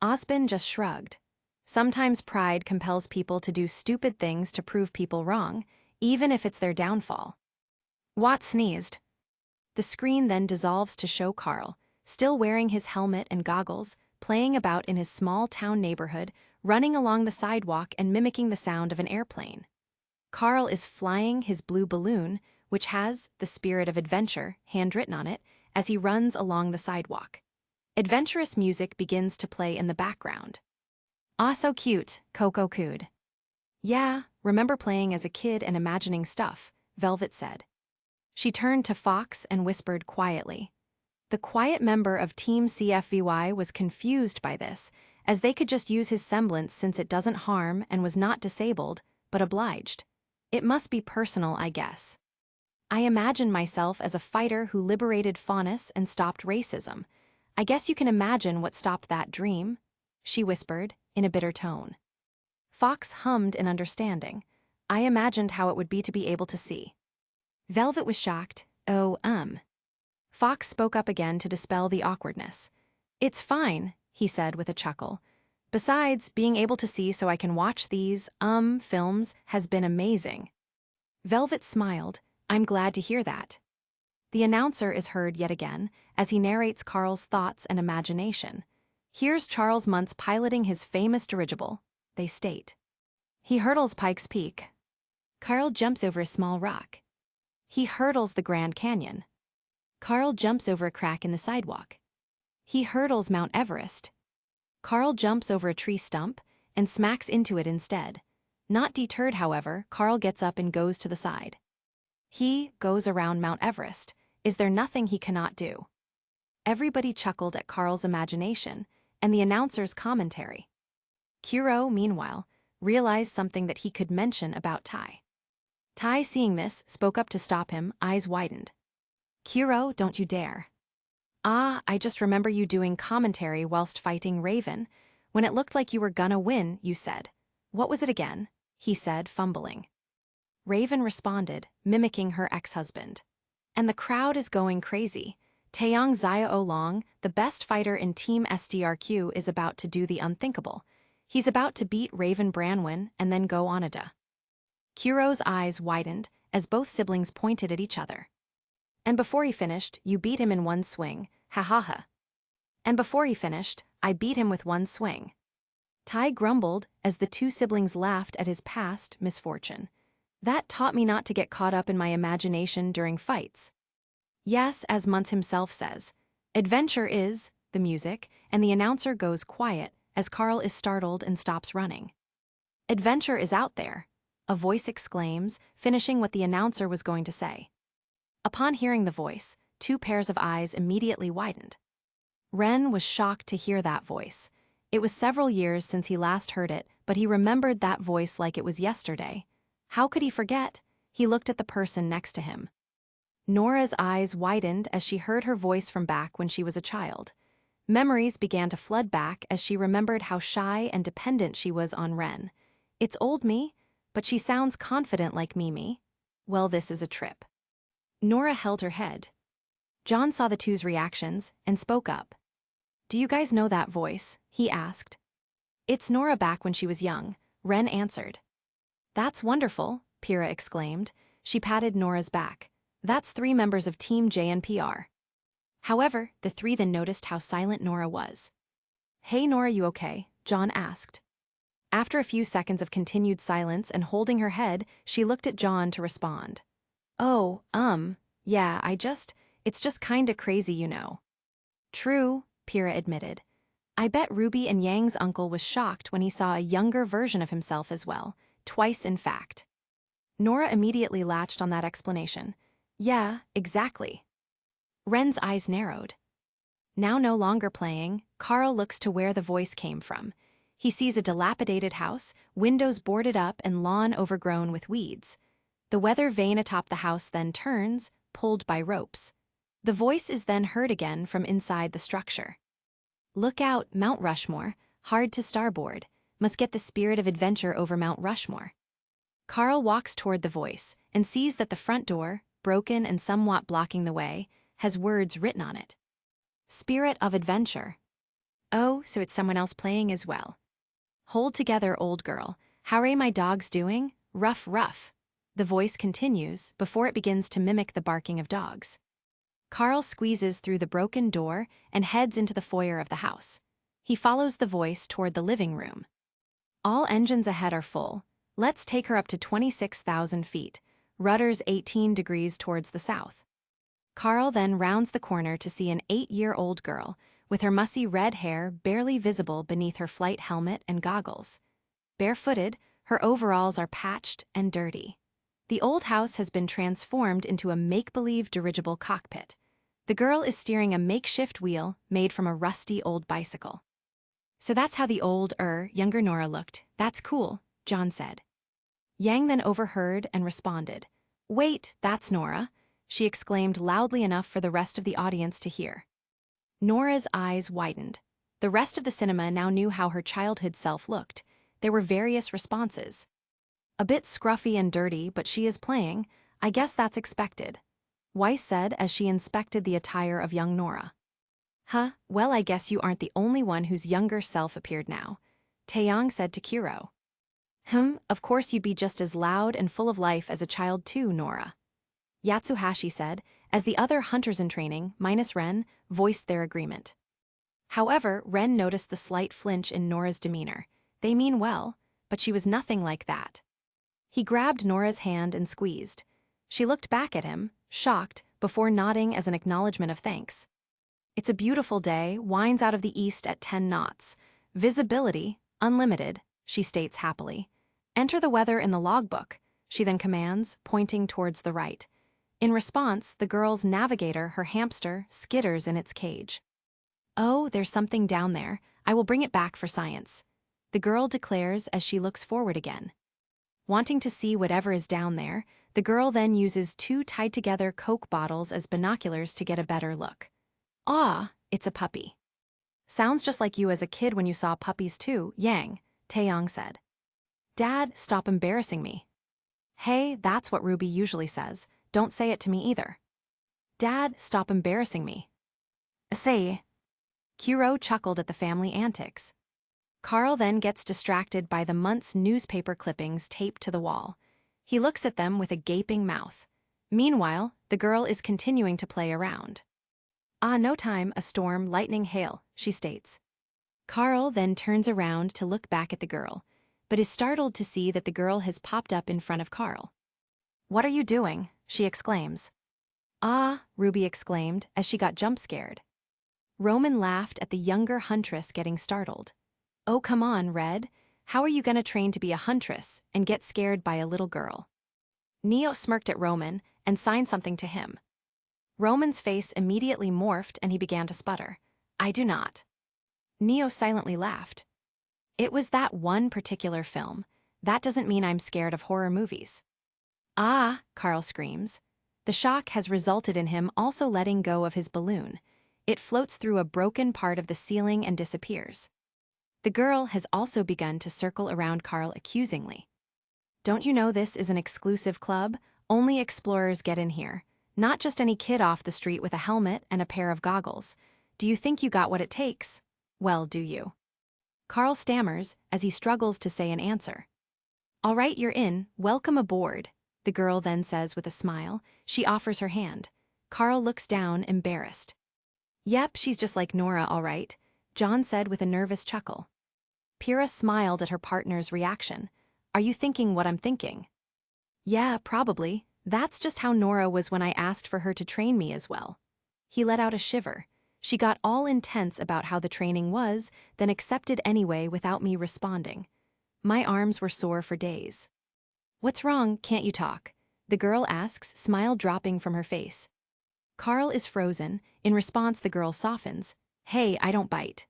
Ospen just shrugged. Sometimes pride compels people to do stupid things to prove people wrong, even if it's their downfall. Watt sneezed. The screen then dissolves to show Carl, still wearing his helmet and goggles, playing about in his small-town neighborhood, running along the sidewalk and mimicking the sound of an airplane. Carl is flying his blue balloon, which has the spirit of adventure handwritten on it, as he runs along the sidewalk. Adventurous music begins to play in the background. Ah, so cute, Coco cooed. Yeah, Remember playing as a kid and imagining stuff, Velvet said. She turned to Fox and whispered quietly. The quiet member of Team CFVY was confused by this, as they could just use his semblance since it doesn't harm and was not disabled, but obliged. It must be personal, I guess. I imagine myself as a fighter who liberated Faunus and stopped racism. I guess you can imagine what stopped that dream, she whispered, in a bitter tone. Fox hummed in understanding. I imagined how it would be to be able to see. Velvet was shocked. Oh, Fox spoke up again to dispel the awkwardness. It's fine, he said with a chuckle. Besides, being able to see so I can watch these, films has been amazing. Velvet smiled. I'm glad to hear that. The announcer is heard yet again, as he narrates Carl's thoughts and imagination. Here's Charles Muntz piloting his famous dirigible, they state. He hurdles Pikes Peak. Carl jumps over a small rock. He hurdles the Grand Canyon. Carl jumps over a crack in the sidewalk. He hurdles Mount Everest. Carl jumps over a tree stump and smacks into it instead. Not deterred, however, Carl gets up and goes to the side. He goes around Mount Everest. Is there nothing he cannot do? Everybody chuckled at Carl's imagination and the announcer's commentary. Kuro, meanwhile, realized something that he could mention about Tai. Tai, seeing this, spoke up to stop him, eyes widened. Kuro, don't you dare. Ah, I just remember you doing commentary whilst fighting Raven. When it looked like you were gonna win, you said. What was it again? He said, fumbling. Raven responded, mimicking her ex-husband. And the crowd is going crazy. Taeyong Xiaolong, the best fighter in Team SDRQ, is about to do the unthinkable. He's about to beat Raven Branwen and then go Onada. Kuro's eyes widened as both siblings pointed at each other. And before he finished, you beat him in one swing, ha ha ha. And before he finished, I beat him with one swing. Tai grumbled as the two siblings laughed at his past misfortune. That taught me not to get caught up in my imagination during fights. Yes, as Muntz himself says, adventure is the music, and the announcer goes quiet as Carl is startled and stops running. Adventure is out there, a voice exclaims, finishing what the announcer was going to say. Upon hearing the voice, two pairs of eyes immediately widened. Ren was shocked to hear that voice. It was several years since he last heard it, but he remembered that voice like it was yesterday. How could he forget? He looked at the person next to him. Nora's eyes widened as she heard her voice from back when she was a child. Memories began to flood back as she remembered how shy and dependent she was on Ren. It's old me, but she sounds confident like Mimi. Well, this is a trip. Nora held her head. John saw the two's reactions and spoke up. Do you guys know that voice? He asked. It's Nora back when she was young, Ren answered. That's wonderful, Pyrrha exclaimed. She patted Nora's back. That's 3 members of Team JNPR. However, the 3 then noticed how silent Nora was. Hey Nora, you okay? John asked. After a few seconds of continued silence and holding her head, she looked at John to respond. Oh, yeah, it's just kinda crazy, you know. True, Pyrrha admitted. I bet Ruby and Yang's uncle was shocked when he saw a younger version of himself as well, twice in fact. Nora immediately latched on that explanation. Yeah, exactly. Ren's eyes narrowed. Now no longer playing, Carl looks to where the voice came from. He sees a dilapidated house, windows boarded up and lawn overgrown with weeds. The weather vane atop the house then turns, pulled by ropes. The voice is then heard again from inside the structure. Look out, Mount Rushmore, hard to starboard, must get the spirit of adventure over Mount Rushmore. Carl walks toward the voice and sees that the front door, broken and somewhat blocking the way, has words written on it. Spirit of adventure. Oh, so it's someone else playing as well. Hold together, old girl. How're my dogs doing? Ruff, ruff. The voice continues before it begins to mimic the barking of dogs. Carl squeezes through the broken door and heads into the foyer of the house. He follows the voice toward the living room. All engines ahead are full. Let's take her up to 26,000 feet. Rudders 18 degrees towards the south. Carl then rounds the corner to see an 8-year-old girl with her mussy red hair barely visible beneath her flight helmet and goggles. Barefooted, Her overalls are patched and dirty. The old house has been transformed into a make-believe dirigible cockpit. The girl is steering a makeshift wheel made from a rusty old bicycle. So that's how the younger Nora looked. That's cool, John said. Yang then overheard and responded. Wait, that's Nora, she exclaimed loudly enough for the rest of the audience to hear. Nora's eyes widened. The rest of the cinema now knew how her childhood self looked. There were various responses. A bit scruffy and dirty, but she is playing. I guess that's expected, Weiss said as she inspected the attire of young Nora. Huh, well I guess you aren't the only one whose younger self appeared now, Taeyong said to Kuro. Of course you'd be just as loud and full of life as a child too, Nora, Yatsuhashi said, as the other hunters in training, minus Ren, voiced their agreement. However, Ren noticed the slight flinch in Nora's demeanor. They mean well, but she was nothing like that. He grabbed Nora's hand and squeezed. She looked back at him, shocked, before nodding as an acknowledgement of thanks. It's a beautiful day, winds out of the east at 10 knots. Visibility, unlimited, she states happily. Enter the weather in the logbook, she then commands, pointing towards the right. In response, the girl's navigator, her hamster, skitters in its cage. Oh, there's something down there. I will bring it back for science, the girl declares as she looks forward again. Wanting to see whatever is down there, the girl then uses 2 tied-together Coke bottles as binoculars to get a better look. Ah, it's a puppy. Sounds just like you as a kid when you saw puppies too, Yang, Taeyong said. Dad, stop embarrassing me. Hey, that's what RWBY usually says. Don't say it to me either. Dad, stop embarrassing me. Say. Kuro chuckled at the family antics. Carl then gets distracted by the month's newspaper clippings taped to the wall. He looks at them with a gaping mouth. Meanwhile, the girl is continuing to play around. No time, a storm, lightning, hail, she states. Carl then turns around to look back at the girl, but is startled to see that the girl has popped up in front of Carl. What are you doing? She exclaims. RWBY exclaimed as she got jump-scared. Roman laughed at the younger huntress getting startled. Oh, come on, Red. How are you gonna train to be a huntress and get scared by a little girl? Neo smirked at Roman and signed something to him. Roman's face immediately morphed and he began to sputter. I do not. Neo silently laughed. It was that one particular film. That doesn't mean I'm scared of horror movies. Carl screams. The shock has resulted in him also letting go of his balloon. It floats through a broken part of the ceiling and disappears. The girl has also begun to circle around Carl accusingly. Don't you know this is an exclusive club? Only explorers get in here. Not just any kid off the street with a helmet and a pair of goggles. Do you think you got what it takes? Well, do you? Carl stammers as he struggles to say an answer. All right, you're in. Welcome aboard, the girl then says with a smile. She offers her hand. Carl looks down, embarrassed. Yep, she's just like Nora, all right, John said with a nervous chuckle. Pyrrha smiled at her partner's reaction. Are you thinking what I'm thinking? Yeah, probably. That's just how Nora was when I asked for her to train me as well. He let out a shiver. She got all intense about how the training was, then accepted anyway without me responding. My arms were sore for days. What's wrong, can't you talk? The girl asks, smile dropping from her face. Carl is frozen. In response, the girl softens. Hey, I don't bite.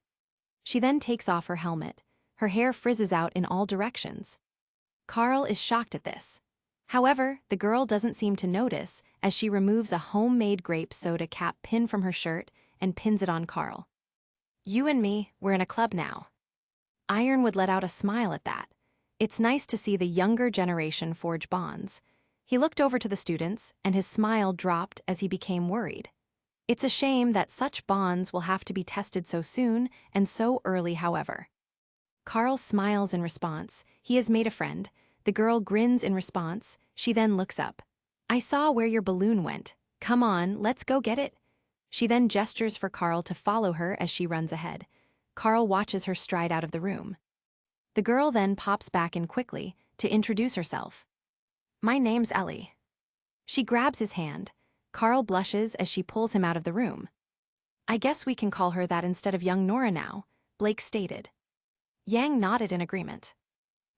She then takes off her helmet. Her hair frizzes out in all directions. Carl is shocked at this. However, the girl doesn't seem to notice as she removes a homemade grape soda cap pin from her shirt and pins it on Carl. You and me, we're in a club now. Ironwood let out a smile at that. It's nice to see the younger generation forge bonds. He looked over to the students, and his smile dropped as he became worried. It's a shame that such bonds will have to be tested so soon and so early, however. Carl smiles in response. He has made a friend. The girl grins in response. She then looks up. I saw where your balloon went. Come on, let's go get it. She then gestures for Carl to follow her as she runs ahead. Carl watches her stride out of the room. The girl then pops back in quickly to introduce herself. My name's Ellie. She grabs his hand. Carl blushes as she pulls him out of the room. I guess we can call her that instead of young Nora now, Blake stated. Yang nodded in agreement.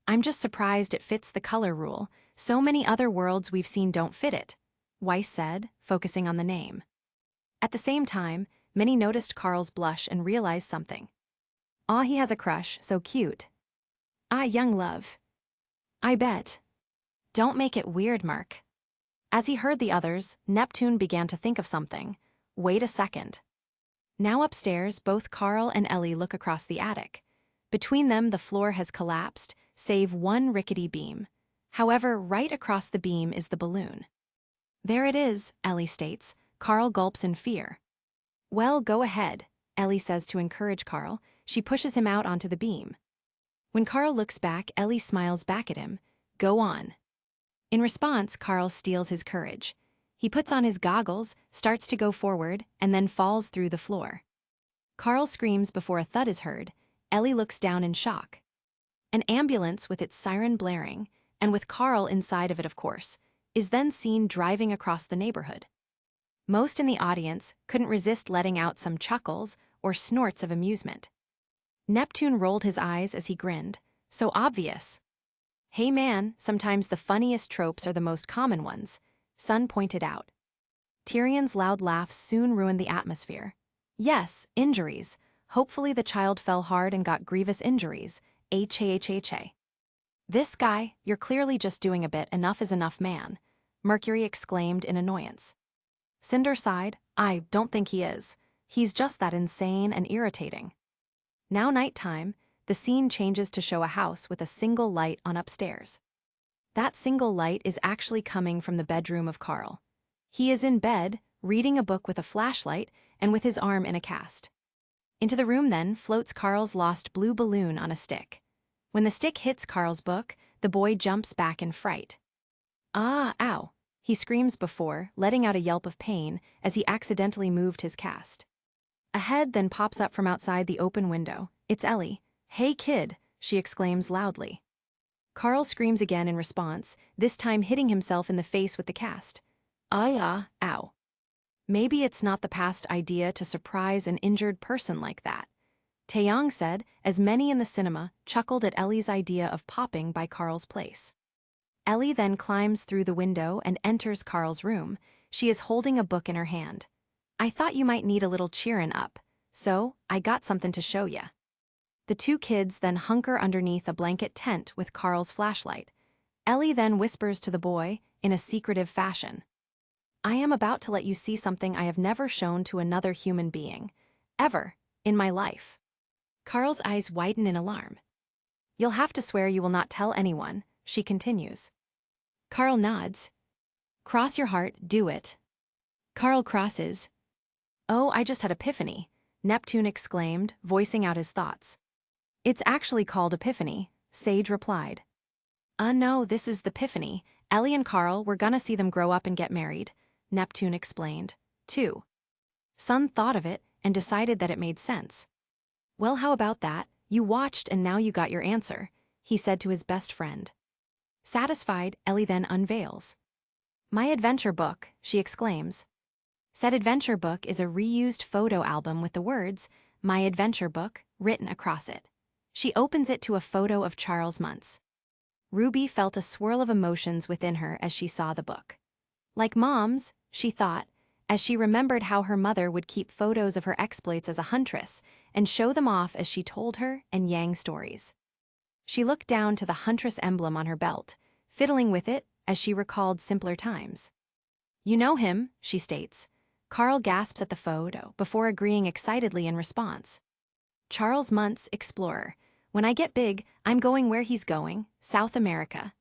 I'm just surprised it fits the color rule. So many other worlds we've seen don't fit it, Weiss said, focusing on the name. At the same time, Minnie noticed Carl's blush and realized something. Aw, he has a crush, so cute. Ah, young love. I bet. Don't make it weird, Mark. As he heard the others, Neptune began to think of something. Wait a second. Now upstairs, both Carl and Ellie look across the attic. Between them, the floor has collapsed, save one rickety beam. However, right across the beam is the balloon. There it is, Ellie states. Carl gulps in fear. Well, go ahead, Ellie says to encourage Carl. She pushes him out onto the beam. When Carl looks back, Ellie smiles back at him. Go on. In response, Carl steals his courage. He puts on his goggles, starts to go forward, and then falls through the floor. Carl screams before a thud is heard. Ellie looks down in shock. An ambulance with its siren blaring, and with Carl inside of it of course, is then seen driving across the neighborhood. Most in the audience couldn't resist letting out some chuckles or snorts of amusement. Neptune rolled his eyes as he grinned. So obvious. Hey man, sometimes the funniest tropes are the most common ones, Sun pointed out. Tyrion's loud laughs soon ruined the atmosphere. Yes, injuries. Hopefully the child fell hard and got grievous injuries. H-A-H-H-A. This guy, you're clearly just doing a bit. Enough is enough, man, Mercury exclaimed in annoyance. Cinder sighed. I don't think he is. He's just that insane and irritating. Now nighttime, the scene changes to show a house with a single light on upstairs. That single light is actually coming from the bedroom of Carl. He is in bed, reading a book with a flashlight and with his arm in a cast. Into the room then floats Carl's lost blue balloon on a stick. When the stick hits Carl's book, the boy jumps back in fright. Ah, ow, he screams before, letting out a yelp of pain as he accidentally moved his cast. A head then pops up from outside the open window. It's Ellie. Hey kid, she exclaims loudly. Carl screams again in response, this time hitting himself in the face with the cast. Ow. Maybe it's not the past idea to surprise an injured person like that, Taeyong said, as many in the cinema chuckled at Ellie's idea of popping by Carl's place. Ellie then climbs through the window and enters Carl's room. She is holding a book in her hand. I thought you might need a little cheerin' up, so I got something to show ya. The two kids then hunker underneath a blanket tent with Carl's flashlight. Ellie then whispers to the boy in a secretive fashion. I am about to let you see something I have never shown to another human being, ever, in my life. Carl's eyes widen in alarm. You'll have to swear you will not tell anyone, she continues. Carl nods. Cross your heart, do it. Carl crosses. Oh, I just had epiphany, Neptune exclaimed, voicing out his thoughts. It's actually called Epiphany, Sage replied. No, this is the Epiphany. Ellie and Carl, we're gonna see them grow up and get married, Neptune explained. Too. Sun thought of it and decided that it made sense. Well, how about that? You watched and now you got your answer, he said to his best friend. Satisfied, Ellie then unveils. My adventure book, she exclaims. Said adventure book is a reused photo album with the words, My Adventure Book, written across it. She opens it to a photo of Charles Muntz. Ruby felt a swirl of emotions within her as she saw the book. Like Mom's, she thought, as she remembered how her mother would keep photos of her exploits as a huntress and show them off as she told her and Yang stories. She looked down to the huntress emblem on her belt, fiddling with it as she recalled simpler times. You know him, she states. Carl gasps at the photo before agreeing excitedly in response. Charles Muntz, explorer. When I get big, I'm going where he's going, South America.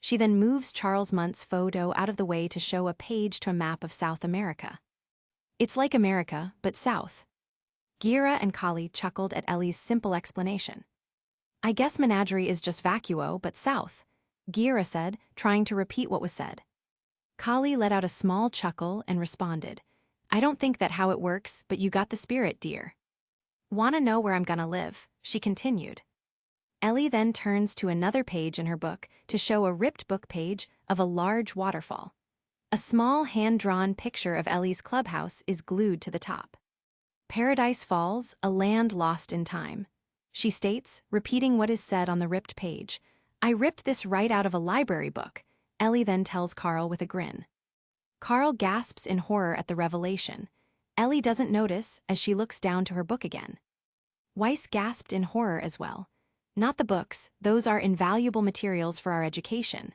She then moves Charles Muntz' photo out of the way to show a page to a map of South America. It's like America, but south. Gira and Kali chuckled at Ellie's simple explanation. I guess menagerie is just vacuo, but south, Gira said, trying to repeat what was said. Kali let out a small chuckle and responded. I don't think that how it works, but you got the spirit, dear. Wanna know where I'm gonna live, she continued. Ellie then turns to another page in her book to show a ripped book page of a large waterfall. A small hand-drawn picture of Ellie's clubhouse is glued to the top. Paradise Falls, a land lost in time. She states, repeating what is said on the ripped page. I ripped this right out of a library book, Ellie then tells Carl with a grin. Carl gasps in horror at the revelation. Ellie doesn't notice as she looks down to her book again. Weiss gasped in horror as well. Not the books, those are invaluable materials for our education.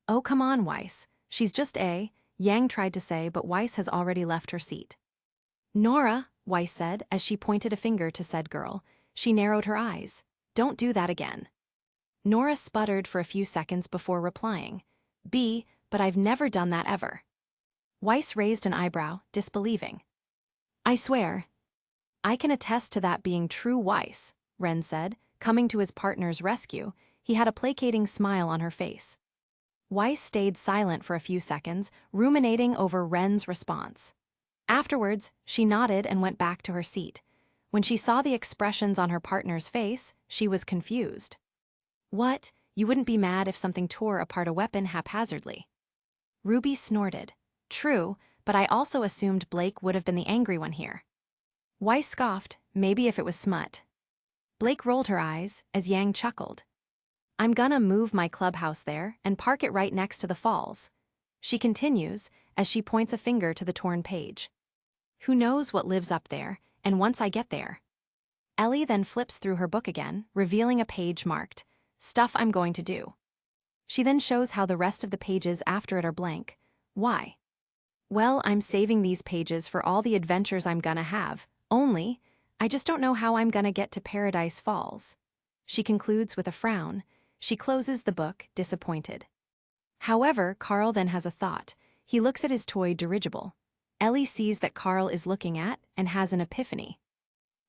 Oh, come on, Weiss. She's just a, Yang tried to say, but Weiss has already left her seat. Nora, Weiss said as she pointed a finger to said girl. She narrowed her eyes. Don't do that again. Nora sputtered for a few seconds before replying. B, but I've never done that ever. Weiss raised an eyebrow, disbelieving. I swear. I can attest to that being true, Weiss, Ren said, coming to his partner's rescue. He had a placating smile on her face. Weiss stayed silent for a few seconds, ruminating over Ren's response. Afterwards, she nodded and went back to her seat. When she saw the expressions on her partner's face, she was confused. What? You wouldn't be mad if something tore apart a weapon haphazardly? Ruby snorted. True, but I also assumed Blake would have been the angry one here. Weiss scoffed, maybe if it was smut. Blake rolled her eyes as Yang chuckled. I'm gonna move my clubhouse there and park it right next to the falls. She continues as she points a finger to the torn page. Who knows what lives up there, and once I get there. Ellie then flips through her book again, revealing a page marked, Stuff I'm going to do. She then shows how the rest of the pages after it are blank. Why? Well, I'm saving these pages for all the adventures I'm gonna have, only, I just don't know how I'm gonna get to Paradise Falls. She concludes with a frown. She closes the book, disappointed. However, Carl then has a thought. He looks at his toy dirigible. Ellie sees that Carl is looking at and has an epiphany.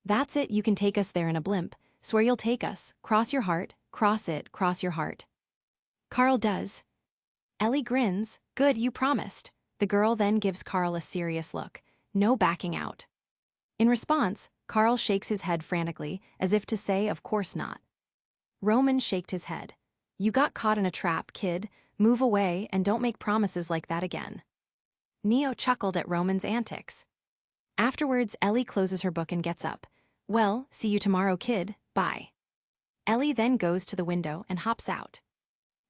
That's it, you can take us there in a blimp. Swear you'll take us, cross your heart, cross it, cross your heart. Carl does. Ellie grins, good, you promised. The girl then gives Carl a serious look, no backing out. In response, Carl shakes his head frantically, as if to say of course not. Roman shaked his head. You got caught in a trap, kid, move away and don't make promises like that again. Neo chuckled at Roman's antics. Afterwards, Ellie closes her book and gets up. Well, see you tomorrow, kid, bye. Ellie then goes to the window and hops out.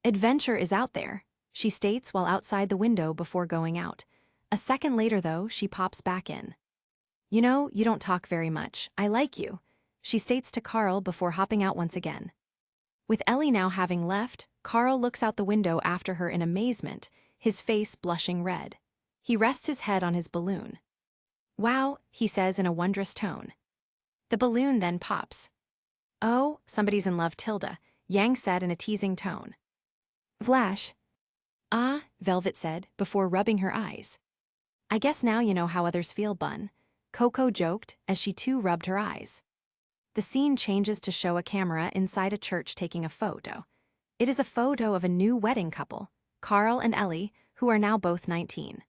Adventure is out there, she states while outside the window before going out. A second later, though, she pops back in. You know, you don't talk very much. I like you, she states to Carl before hopping out once again. With Ellie now having left, Carl looks out the window after her in amazement, his face blushing red. He rests his head on his balloon. Wow, he says in a wondrous tone. The balloon then pops. Oh, somebody's in love, Tilda, Yang said in a teasing tone. Vlash. Ah, Velvet said, before rubbing her eyes. I guess now you know how others feel, Bun, Coco joked as she too rubbed her eyes. The scene changes to show a camera inside a church taking a photo. It is a photo of a new wedding couple, Carl and Ellie, who are now both 19.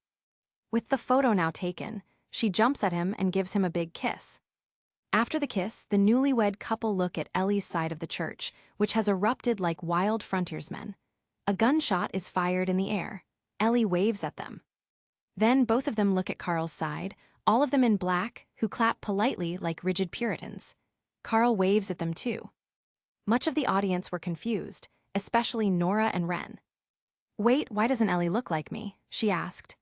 With the photo now taken, she jumps at him and gives him a big kiss. After the kiss, the newlywed couple look at Ellie's side of the church, which has erupted like wild frontiersmen. A gunshot is fired in the air. Ellie waves at them. Then both of them look at Carl's side, all of them in black, who clap politely like rigid Puritans. Carl waves at them too. Much of the audience were confused, especially Nora and Ren. Wait, why doesn't Ellie look like me? She asked.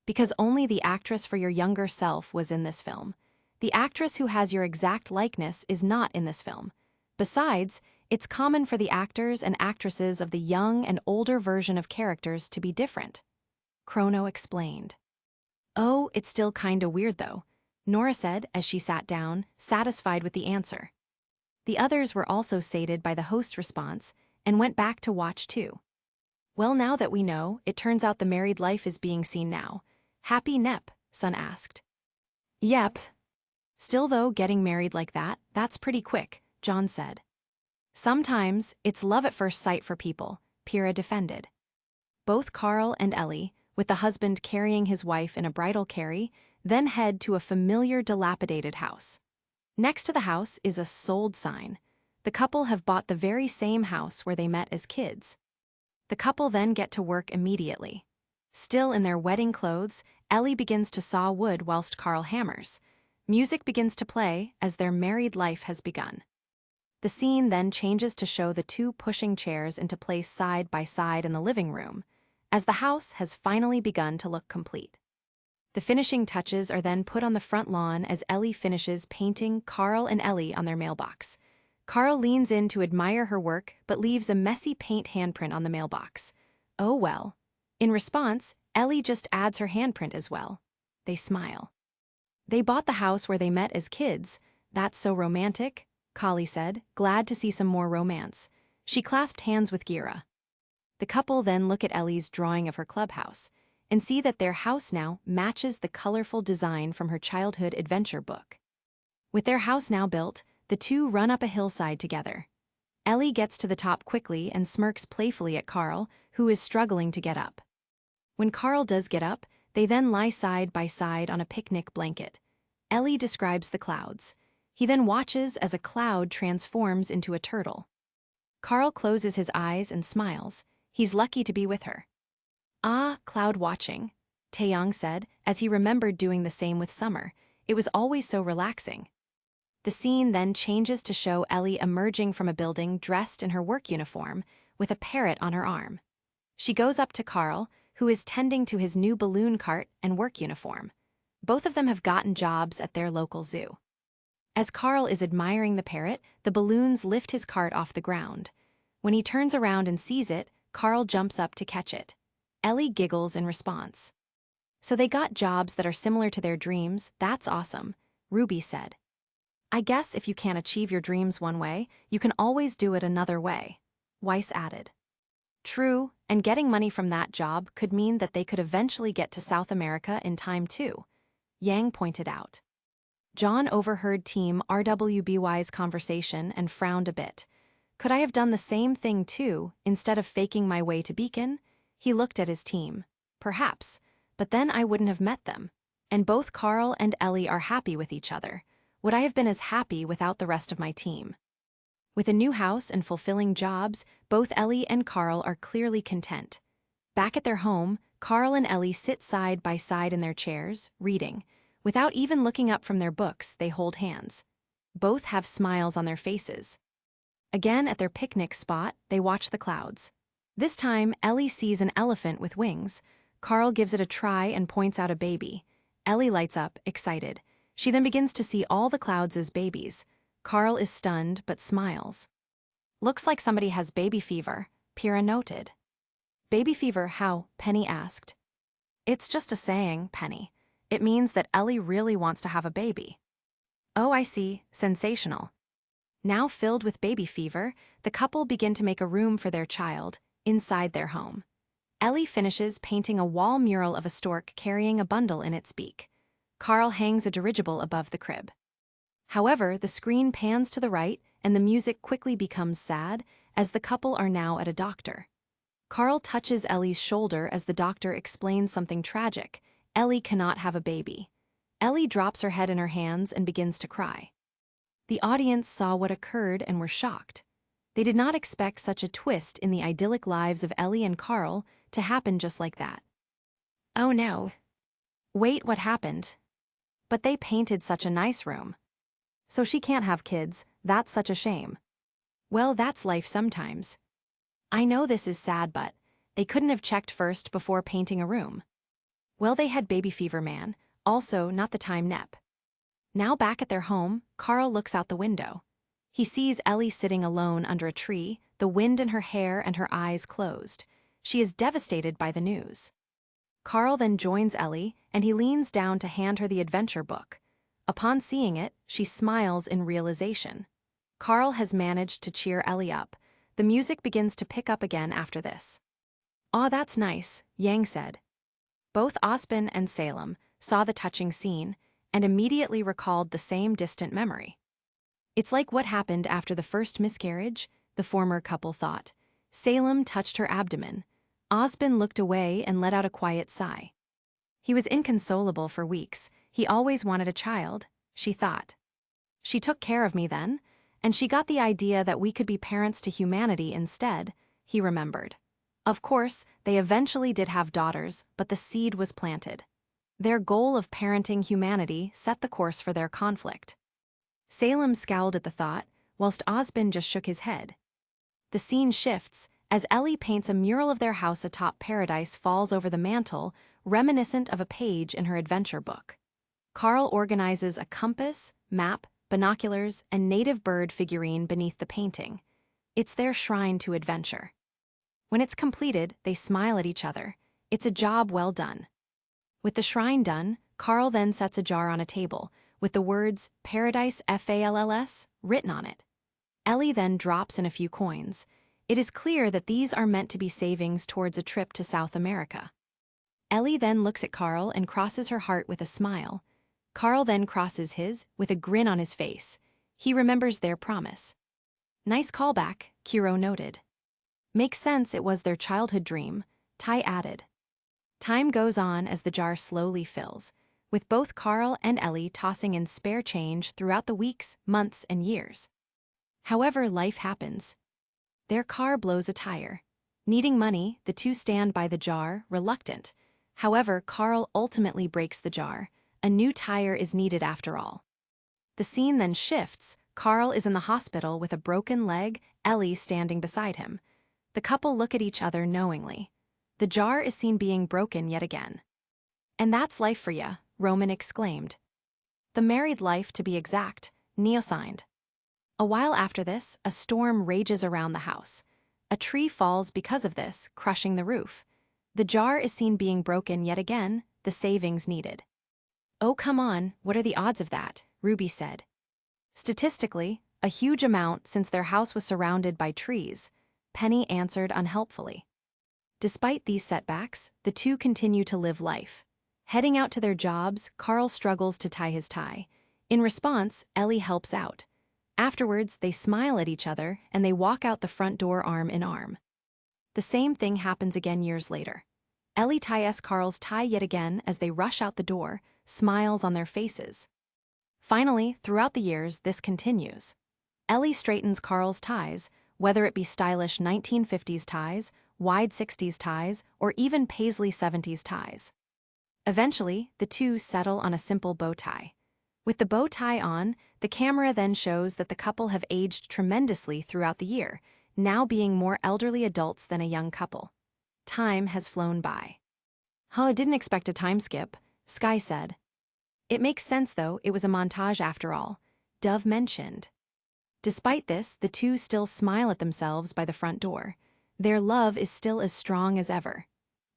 Because only the actress for your younger self was in this film. The actress who has your exact likeness is not in this film. Besides, it's common for the actors and actresses of the young and older version of characters to be different. Chrono explained. Oh, it's still kinda weird though, Nora said as she sat down, satisfied with the answer. The others were also sated by the host's response and went back to watch too. Well, now that we know, it turns out the married life is being seen now. Happy Nep, Sun asked. Yep. Still though, getting married like that, that's pretty quick, John said. Sometimes, it's love at first sight for people, Pyrrha defended. Both Carl and Ellie, with the husband carrying his wife in a bridal carry, then head to a familiar dilapidated house. Next to the house is a sold sign. The couple have bought the very same house where they met as kids. The couple then get to work immediately. Still in their wedding clothes, Ellie begins to saw wood whilst Carl hammers. Music begins to play as their married life has begun. The scene then changes to show the two pushing chairs into place side by side in the living room, as the house has finally begun to look complete. The finishing touches are then put on the front lawn as Ellie finishes painting Carl and Ellie on their mailbox. Carl leans in to admire her work but leaves a messy paint handprint on the mailbox. Oh well. In response, Ellie just adds her handprint as well. They smile. They bought the house where they met as kids. That's so romantic, Kali said, glad to see some more romance. She clasped hands with Gira. The couple then look at Ellie's drawing of her clubhouse and see that their house now matches the colorful design from her childhood adventure book. With their house now built, the two run up a hillside together. Ellie gets to the top quickly and smirks playfully at Carl, who is struggling to get up. When Carl does get up, they then lie side by side on a picnic blanket. Ellie describes the clouds. He then watches as a cloud transforms into a turtle. Carl closes his eyes and smiles. He's lucky to be with her. Ah, cloud watching, Taeyong said, as he remembered doing the same with Summer. It was always so relaxing. The scene then changes to show Ellie emerging from a building dressed in her work uniform, with a parrot on her arm. She goes up to Carl, who is tending to his new balloon cart and work uniform. Both of them have gotten jobs at their local zoo. As Carl is admiring the parrot, the balloons lift his cart off the ground. When he turns around and sees it, Carl jumps up to catch it. Ellie giggles in response. So they got jobs that are similar to their dreams. That's awesome, RWBY said. I guess if you can't achieve your dreams one way, you can always do it another way, Weiss added. True, and getting money from that job could mean that they could eventually get to South America in time too, Yang pointed out. John overheard Team RWBY's conversation and frowned a bit. Could I have done the same thing too, instead of faking my way to Beacon? He looked at his team. Perhaps, but then I wouldn't have met them. And both Carl and Ellie are happy with each other. Would I have been as happy without the rest of my team? With a new house and fulfilling jobs, both Ellie and Carl are clearly content. Back at their home, Carl and Ellie sit side by side in their chairs, reading. Without even looking up from their books, they hold hands. Both have smiles on their faces. Again at their picnic spot, they watch the clouds. This time, Ellie sees an elephant with wings. Carl gives it a try and points out a baby. Ellie lights up, excited. She then begins to see all the clouds as babies. Carl is stunned, but smiles. Looks like somebody has baby fever, Pyrrha noted. Baby fever, how? Penny asked. It's just a saying, Penny. It means that Ellie really wants to have a baby. Oh, I see. Sensational. Now filled with baby fever, the couple begin to make a room for their child, inside their home. Ellie finishes painting a wall mural of a stork carrying a bundle in its beak. Carl hangs a dirigible above the crib. However, the screen pans to the right and the music quickly becomes sad as the couple are now at a doctor. Carl touches Ellie's shoulder as the doctor explains something tragic. Ellie cannot have a baby. Ellie drops her head in her hands and begins to cry. The audience saw what occurred and were shocked. They did not expect such a twist in the idyllic lives of Ellie and Carl to happen just like that. Oh no. Wait, what happened? But they painted such a nice room. So she can't have kids, that's such a shame. Well, that's life sometimes. I know this is sad, but they couldn't have checked first before painting a room. Well, they had baby fever, man, also not the time nep. Now back at their home, Carl looks out the window. He sees Ellie sitting alone under a tree, the wind in her hair and her eyes closed. She is devastated by the news. Carl then joins Ellie, and he leans down to hand her the adventure book. Upon seeing it, she smiles in realization. Carl has managed to cheer Ellie up. The music begins to pick up again after this. "Aw, that's nice," Yang said. Both Osbin and Salem saw the touching scene and immediately recalled the same distant memory. It's like what happened after the first miscarriage, the former couple thought. Salem touched her abdomen. Osbin looked away and let out a quiet sigh. He was inconsolable for weeks. He always wanted a child, she thought. She took care of me then, and she got the idea that we could be parents to humanity instead, he remembered. Of course, they eventually did have daughters, but the seed was planted. Their goal of parenting humanity set the course for their conflict. Salem scowled at the thought. whilst Osbin just shook his head. The scene shifts as Ellie paints a mural of their house atop Paradise Falls over the mantel, reminiscent of a page in her adventure book. Carl organizes a compass, map, binoculars, and native bird figurine beneath the painting. It's their shrine to adventure. When it's completed, they smile at each other. It's a job well done. With the shrine done, Carl then sets a jar on a table, with the words Paradise FALLS written on it. Ellie then drops in a few coins. It is clear that these are meant to be savings towards a trip to South America. Ellie then looks at Carl and crosses her heart with a smile. Carl then crosses his, with a grin on his face. He remembers their promise. Nice callback, Kiro noted. Makes sense it was their childhood dream, Tai added. Time goes on as the jar slowly fills, with both Carl and Ellie tossing in spare change throughout the weeks, months, and years. However, life happens. Their car blows a tire. Needing money, the two stand by the jar, reluctant. However, Carl ultimately breaks the jar. A new tire is needed after all. The scene then shifts. Carl is in the hospital with a broken leg, Ellie standing beside him. The couple look at each other knowingly. The jar is seen being broken yet again. And that's life for ya, Roman exclaimed. The married life, to be exact, Neo signed. A while after this, a storm rages around the house. A tree falls because of this, crushing the roof. The jar is seen being broken yet again, the savings needed. Oh, come on, what are the odds of that? Ruby said. Statistically, a huge amount since their house was surrounded by trees, Penny answered unhelpfully. Despite these setbacks, the two continue to live life. Heading out to their jobs, Carl struggles to tie his tie. In response, Ellie helps out. Afterwards, they smile at each other and they walk out the front door arm in arm. The same thing happens again years later. Ellie ties Carl's tie yet again as they rush out the door, smiles on their faces. Finally, throughout the years, this continues. Ellie straightens Carl's ties, whether it be stylish 1950s ties, wide 60s ties, or even paisley 70s ties. Eventually, the two settle on a simple bow tie. With the bow tie on, the camera then shows that the couple have aged tremendously throughout the year, now being more elderly adults than a young couple. Time has flown by. I didn't expect a time skip, Sky said. It makes sense though, it was a montage after all, Dove mentioned. Despite this, the two still smile at themselves by the front door. Their love is still as strong as ever.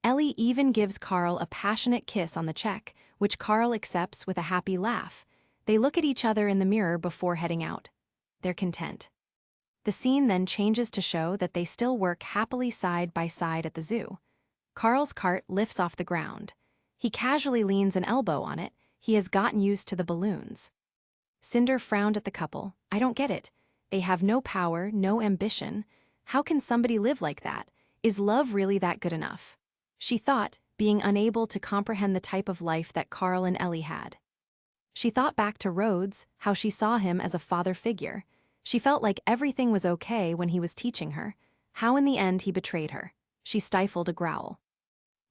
Ellie even gives Carl a passionate kiss on the cheek, which Carl accepts with a happy laugh. They look at each other in the mirror before heading out. They're content. The scene then changes to show that they still work happily side by side at the zoo. Carl's cart lifts off the ground. He casually leans an elbow on it. He has gotten used to the balloons. Cinder frowned at the couple. I don't get it. They have no power, no ambition. How can somebody live like that? Is love really that good enough? She thought, being unable to comprehend the type of life that Carl and Ellie had. She thought back to Rhodes, how she saw him as a father figure. She felt like everything was okay when he was teaching her, how in the end he betrayed her. She stifled a growl.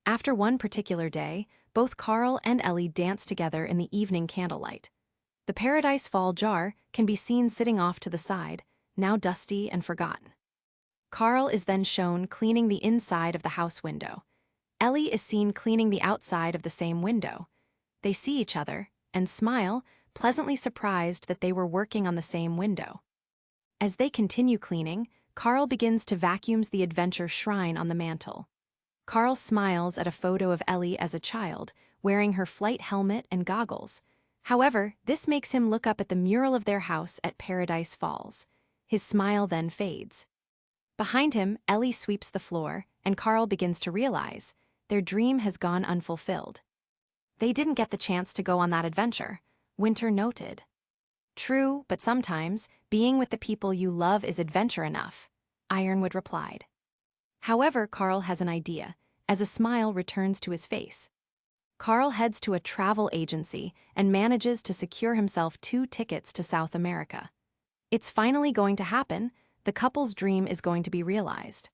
After one particular day, both Carl and Ellie danced together in the evening candlelight. The Paradise Fall jar can be seen sitting off to the side, now dusty and forgotten. Carl is then shown cleaning the inside of the house window. Ellie is seen cleaning the outside of the same window. They see each other and smile, pleasantly surprised that they were working on the same window. As they continue cleaning, Carl begins to vacuum the adventure shrine on the mantel. Carl smiles at a photo of Ellie as a child, wearing her flight helmet and goggles. However, this makes him look up at the mural of their house at Paradise Falls. His smile then fades. Behind him, Ellie sweeps the floor, and Carl begins to realize their dream has gone unfulfilled. They didn't get the chance to go on that adventure, Winter noted. True, but sometimes, being with the people you love is adventure enough, Ironwood replied. However, Carl has an idea, as a smile returns to his face. Carl heads to a travel agency and manages to secure himself 2 tickets to South America. It's finally going to happen. The couple's dream is going to be realized.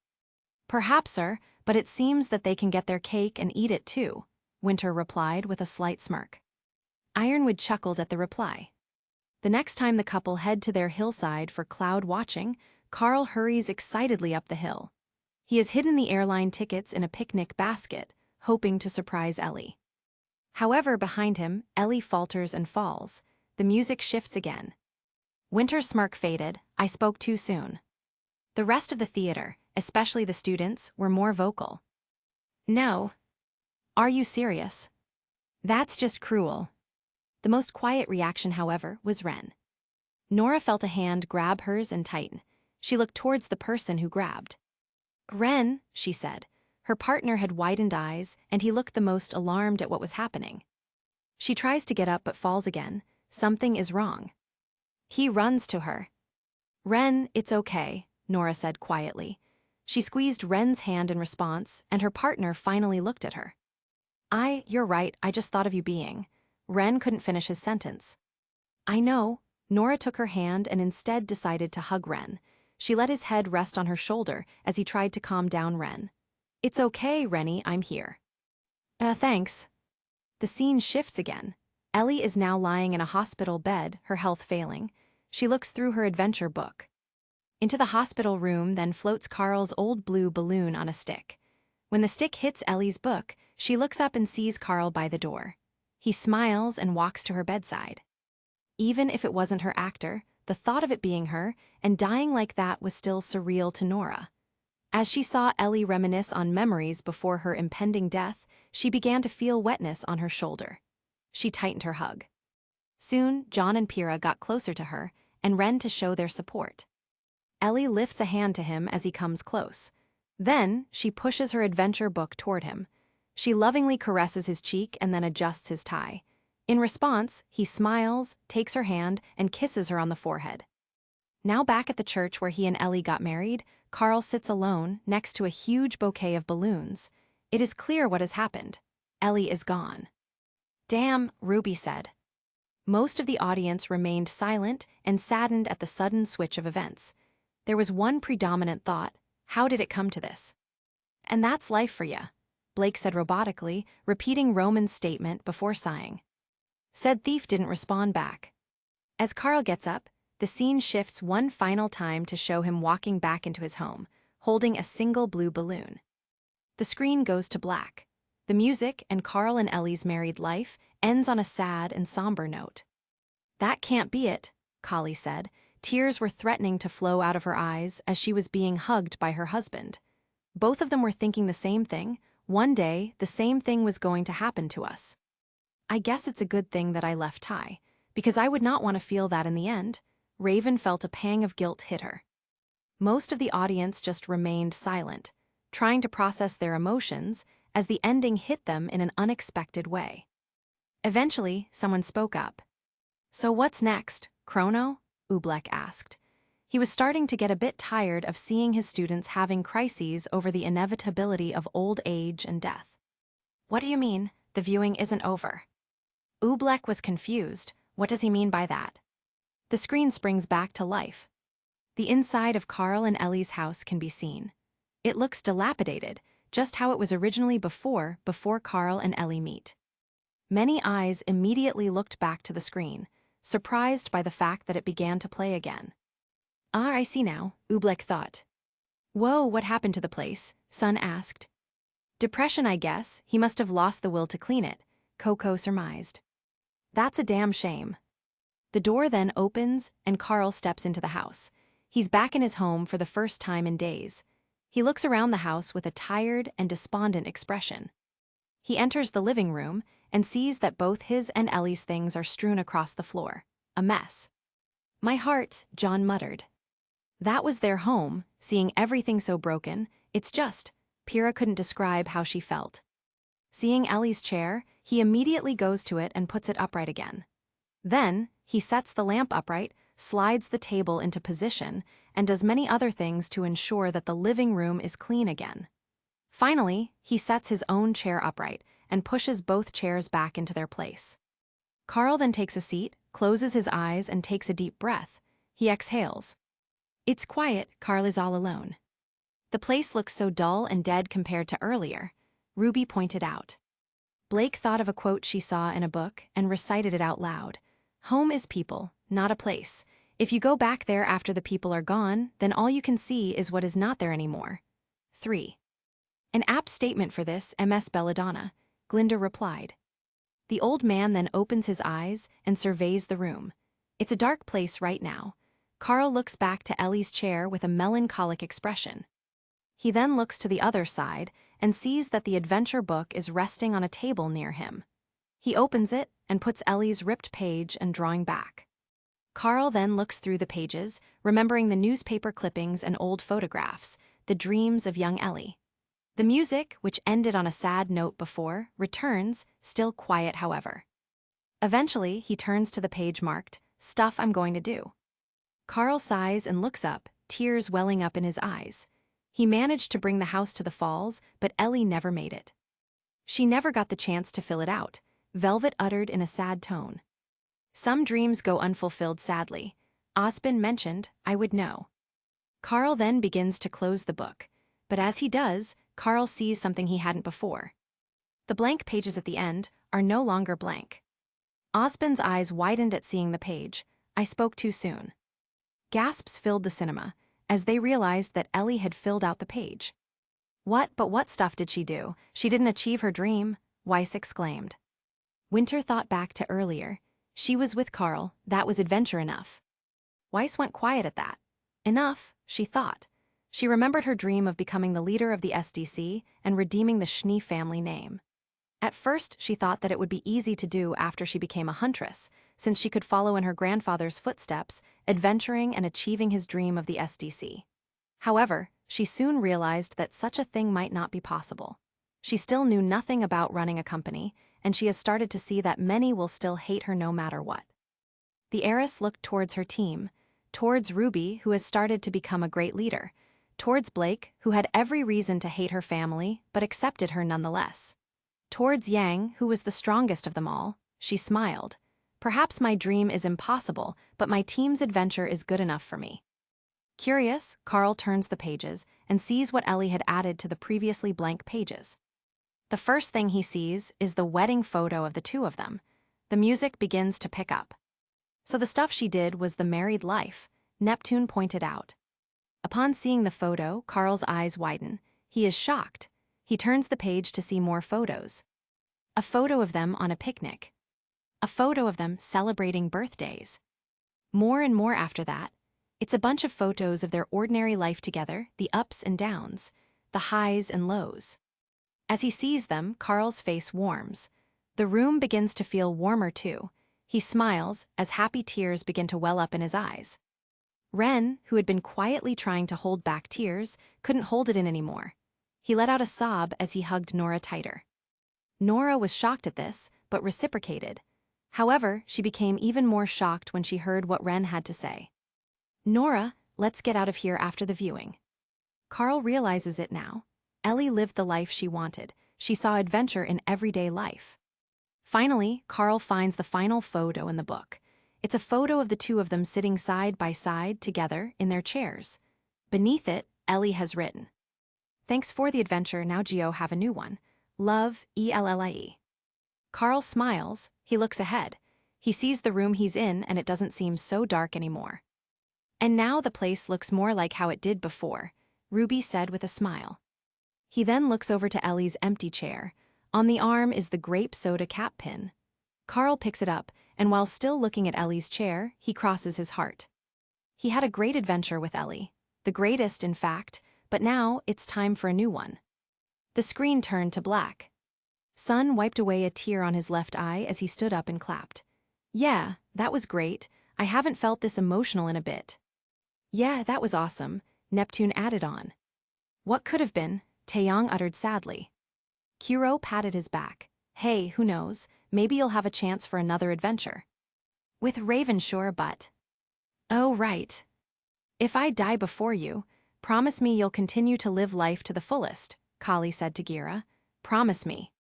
Perhaps, sir, but it seems that they can get their cake and eat it too, Winter replied with a slight smirk. Ironwood chuckled at the reply. The next time the couple head to their hillside for cloud watching, Carl hurries excitedly up the hill. He has hidden the airline tickets in a picnic basket, hoping to surprise Ellie. However, behind him, Ellie falters and falls. The music shifts again. Winter's smirk faded. I spoke too soon. The rest of the theater, especially the students, were more vocal. No. Are you serious? That's just cruel. The most quiet reaction, however, was Ren. Nora felt a hand grab hers and tighten. She looked towards the person who grabbed. Ren, she said. Her partner had widened eyes, and he looked the most alarmed at what was happening. She tries to get up but falls again. Something is wrong. He runs to her. Ren, it's okay, Nora said quietly. She squeezed Ren's hand in response, and her partner finally looked at her. You're right, I just thought of you being. Ren couldn't finish his sentence. I know. Nora took her hand and instead decided to hug Ren. She let his head rest on her shoulder as he tried to calm down Ren. It's okay, Rennie, I'm here. Thanks. The scene shifts again. Ellie is now lying in a hospital bed, her health failing. She looks through her adventure book. Into the hospital room then floats Carl's old blue balloon on a stick. When the stick hits Ellie's book, she looks up and sees Carl by the door. He smiles and walks to her bedside. Even if it wasn't her actor, the thought of it being her, and dying like that was still surreal to Nora. As she saw Ellie reminisce on memories before her impending death, she began to feel wetness on her shoulder. She tightened her hug. Soon, John and Pyrrha got closer to her, and Ren to show their support. Ellie lifts a hand to him as he comes close. Then, she pushes her adventure book toward him. She lovingly caresses his cheek and then adjusts his tie. In response, he smiles, takes her hand, and kisses her on the forehead. Now back at the church where he and Ellie got married, Carl sits alone next to a huge bouquet of balloons. It is clear what has happened. Ellie is gone. Damn, Ruby said. Most of the audience remained silent and saddened at the sudden switch of events. There was one predominant thought: how did it come to this? And that's life for ya, Blake said robotically, repeating Roman's statement before sighing. Said thief didn't respond back. As Carl gets up, the scene shifts one final time to show him walking back into his home, holding a single blue balloon. The screen goes to black. The music and Carl and Ellie's married life ends on a sad and somber note. That can't be it, Kali said. Tears were threatening to flow out of her eyes as she was being hugged by her husband. Both of them were thinking the same thing. One day, the same thing was going to happen to us. I guess it's a good thing that I left Ty, because I would not want to feel that in the end. Raven felt a pang of guilt hit her. Most of the audience just remained silent, trying to process their emotions as the ending hit them in an unexpected way. Eventually, someone spoke up. So what's next, Chrono? Oobleck asked. He was starting to get a bit tired of seeing his students having crises over the inevitability of old age and death. What do you mean, the viewing isn't over? Oobleck was confused. What does he mean by that? The screen springs back to life. The inside of Carl and Ellie's house can be seen. It looks dilapidated, just how it was originally before Carl and Ellie meet. Many eyes immediately looked back to the screen, surprised by the fact that it began to play again. I see now, Oobleck thought. Whoa, what happened to the place? Sun asked. Depression, I guess. He must have lost the will to clean it, Coco surmised. That's a damn shame. The door then opens and Carl steps into the house. He's back in his home for the first time in days. He looks around the house with a tired and despondent expression. He enters the living room and sees that both his and Ellie's things are strewn across the floor. A mess. My heart, John muttered. That was their home, seeing everything so broken. It's just, Pyrrha couldn't describe how she felt. Seeing Ellie's chair, he immediately goes to it and puts it upright again. Then, he sets the lamp upright, slides the table into position, and does many other things to ensure that the living room is clean again. Finally, he sets his own chair upright and pushes both chairs back into their place. Carl then takes a seat, closes his eyes, and takes a deep breath. He exhales. It's quiet, Carl is all alone. The place looks so dull and dead compared to earlier, Ruby pointed out. Blake thought of a quote she saw in a book and recited it out loud. Home is people, not a place. If you go back there after the people are gone, then all you can see is what is not there anymore. 3. An apt statement for this, Ms. Belladonna, Glinda replied. The old man then opens his eyes and surveys the room. It's a dark place right now. Carl looks back to Ellie's chair with a melancholic expression. He then looks to the other side and sees that the adventure book is resting on a table near him. He opens it and puts Ellie's ripped page and drawing back. Carl then looks through the pages, remembering the newspaper clippings and old photographs, the dreams of young Ellie. The music, which ended on a sad note before, returns, still quiet however. Eventually, he turns to the page marked, Stuff I'm Going to Do. Carl sighs and looks up, tears welling up in his eyes. He managed to bring the house to the falls, but Ellie never made it. She never got the chance to fill it out, Velvet uttered in a sad tone. Some dreams go unfulfilled sadly. Osbin mentioned, I would know. Carl then begins to close the book, but as he does, Carl sees something he hadn't before. The blank pages at the end are no longer blank. Osbin's eyes widened at seeing the page. I spoke too soon. Gasps filled the cinema, as they realized that Ellie had filled out the page. But what stuff did she do? She didn't achieve her dream, Weiss exclaimed. Winter thought back to earlier. She was with Carl, that was adventure enough. Weiss went quiet at that. Enough, she thought. She remembered her dream of becoming the leader of the SDC and redeeming the Schnee family name. At first, she thought that it would be easy to do after she became a huntress, since she could follow in her grandfather's footsteps, adventuring and achieving his dream of the SDC. However, she soon realized that such a thing might not be possible. She still knew nothing about running a company, and she has started to see that many will still hate her no matter what. The heiress looked towards her team, towards RWBY, who has started to become a great leader, towards Blake, who had every reason to hate her family, but accepted her nonetheless. Towards Yang, who was the strongest of them all, she smiled. Perhaps my dream is impossible, but my team's adventure is good enough for me. Curious, Carl turns the pages and sees what Ellie had added to the previously blank pages. The first thing he sees is the wedding photo of the two of them. The music begins to pick up. So the stuff she did was the married life, Neptune pointed out. Upon seeing the photo, Carl's eyes widen. He is shocked. He turns the page to see more photos. A photo of them on a picnic. A photo of them celebrating birthdays. More and more after that. It's a bunch of photos of their ordinary life together, the ups and downs, the highs and lows. As he sees them, Carl's face warms. The room begins to feel warmer too. He smiles as happy tears begin to well up in his eyes. Ren, who had been quietly trying to hold back tears, couldn't hold it in anymore. He let out a sob as he hugged Nora tighter. Nora was shocked at this, but reciprocated. However, she became even more shocked when she heard what Ren had to say. Nora, let's get out of here after the viewing. Carl realizes it now. Ellie lived the life she wanted. She saw adventure in everyday life. Finally, Carl finds the final photo in the book. It's a photo of the two of them sitting side by side together in their chairs. Beneath it, Ellie has written, Thanks for the adventure, now Geo have a new one. Love, Ellie. Carl smiles, he looks ahead. He sees the room he's in and it doesn't seem so dark anymore. And now the place looks more like how it did before, RWBY said with a smile. He then looks over to Ellie's empty chair. On the arm is the grape soda cap pin. Carl picks it up, and while still looking at Ellie's chair, he crosses his heart. He had a great adventure with Ellie. The greatest, in fact, but now it's time for a new one. The screen turned to black. Sun wiped away a tear on his left eye as he stood up and clapped. Yeah, that was great. I haven't felt this emotional in a bit. Yeah, that was awesome, Neptune added on. What could have been, Taeyong uttered sadly. Kiro patted his back. Hey, who knows, maybe you'll have a chance for another adventure. With Ravensure, but... Oh, right. If I die before you, promise me you'll continue to live life to the fullest, Kali said to Gira. Promise me.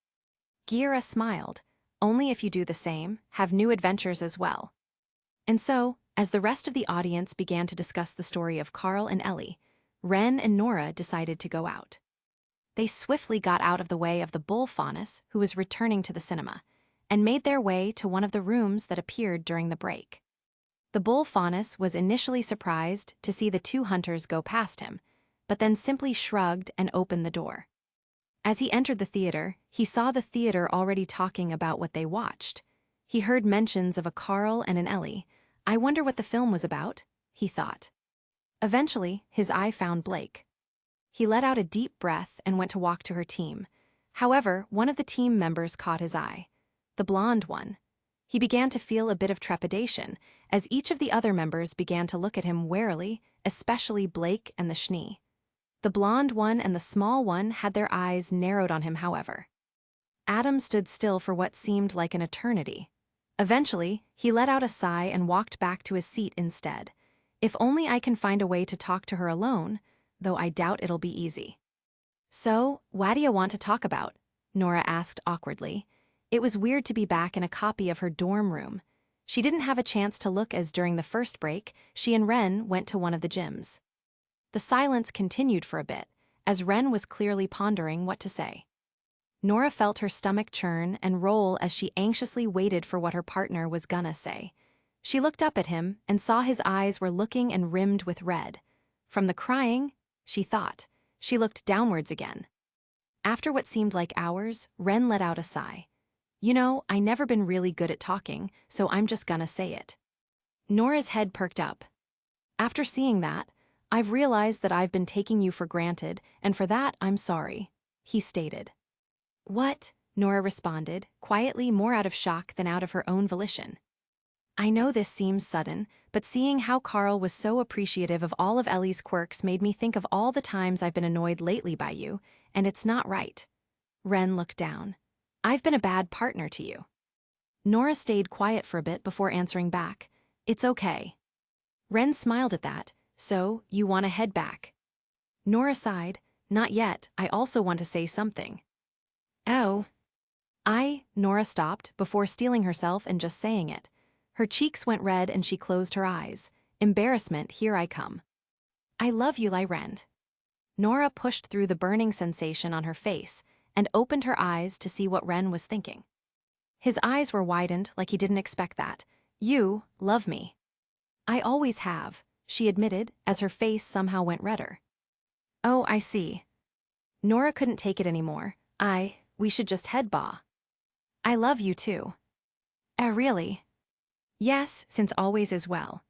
Gira smiled. Only if you do the same, have new adventures as well. And so, as the rest of the audience began to discuss the story of Carl and Ellie, Ren and Nora decided to go out. They swiftly got out of the way of the bull faunus, who was returning to the cinema, and made their way to one of the rooms that appeared during the break. The bull Faunus was initially surprised to see the two hunters go past him, but then simply shrugged and opened the door. As he entered the theater, he saw the theater already talking about what they watched. He heard mentions of a Carl and an Ellie. I wonder what the film was about, he thought. Eventually, his eye found Blake. He let out a deep breath and went to walk to her team. However, one of the team members caught his eye. The blonde one. He began to feel a bit of trepidation, as each of the other members began to look at him warily, especially Blake and the Schnee. The blonde one and the small one had their eyes narrowed on him, however. Adam stood still for what seemed like an eternity. Eventually, he let out a sigh and walked back to his seat instead. If only I can find a way to talk to her alone, though I doubt it'll be easy. So, what do you want to talk about? Nora asked awkwardly. It was weird to be back in a copy of her dorm room. She didn't have a chance to look as during the first break, she and Ren went to one of the gyms. The silence continued for a bit, as Ren was clearly pondering what to say. Nora felt her stomach churn and roll as she anxiously waited for what her partner was gonna say. She looked up at him and saw his eyes were looking and rimmed with red. From the crying, she thought, she looked downwards again. After what seemed like hours, Ren let out a sigh. You know, I never been really good at talking, so I'm just gonna say it. Nora's head perked up. After seeing that, I've realized that I've been taking you for granted, and for that I'm sorry, he stated. What? Nora responded, quietly, more out of shock than out of her own volition. I know this seems sudden, but seeing how Carl was so appreciative of all of Ellie's quirks made me think of all the times I've been annoyed lately by you, and it's not right. Ren looked down. I've been a bad partner to you. Nora stayed quiet for a bit before answering back. It's okay. Ren smiled at that. So, you want to head back? Nora sighed. Not yet, I also want to say something. Oh. Nora stopped before steeling herself and just saying it. Her cheeks went red and she closed her eyes. Embarrassment, here I come. I love you, Ren. Nora pushed through the burning sensation on her face and opened her eyes to see what Ren was thinking. His eyes were widened like he didn't expect that. You love me. I always have, she admitted as her face somehow went redder. Oh, I see. Nora couldn't take it anymore. We should just head, Ba. I love you too. Really? Yes, since always is well.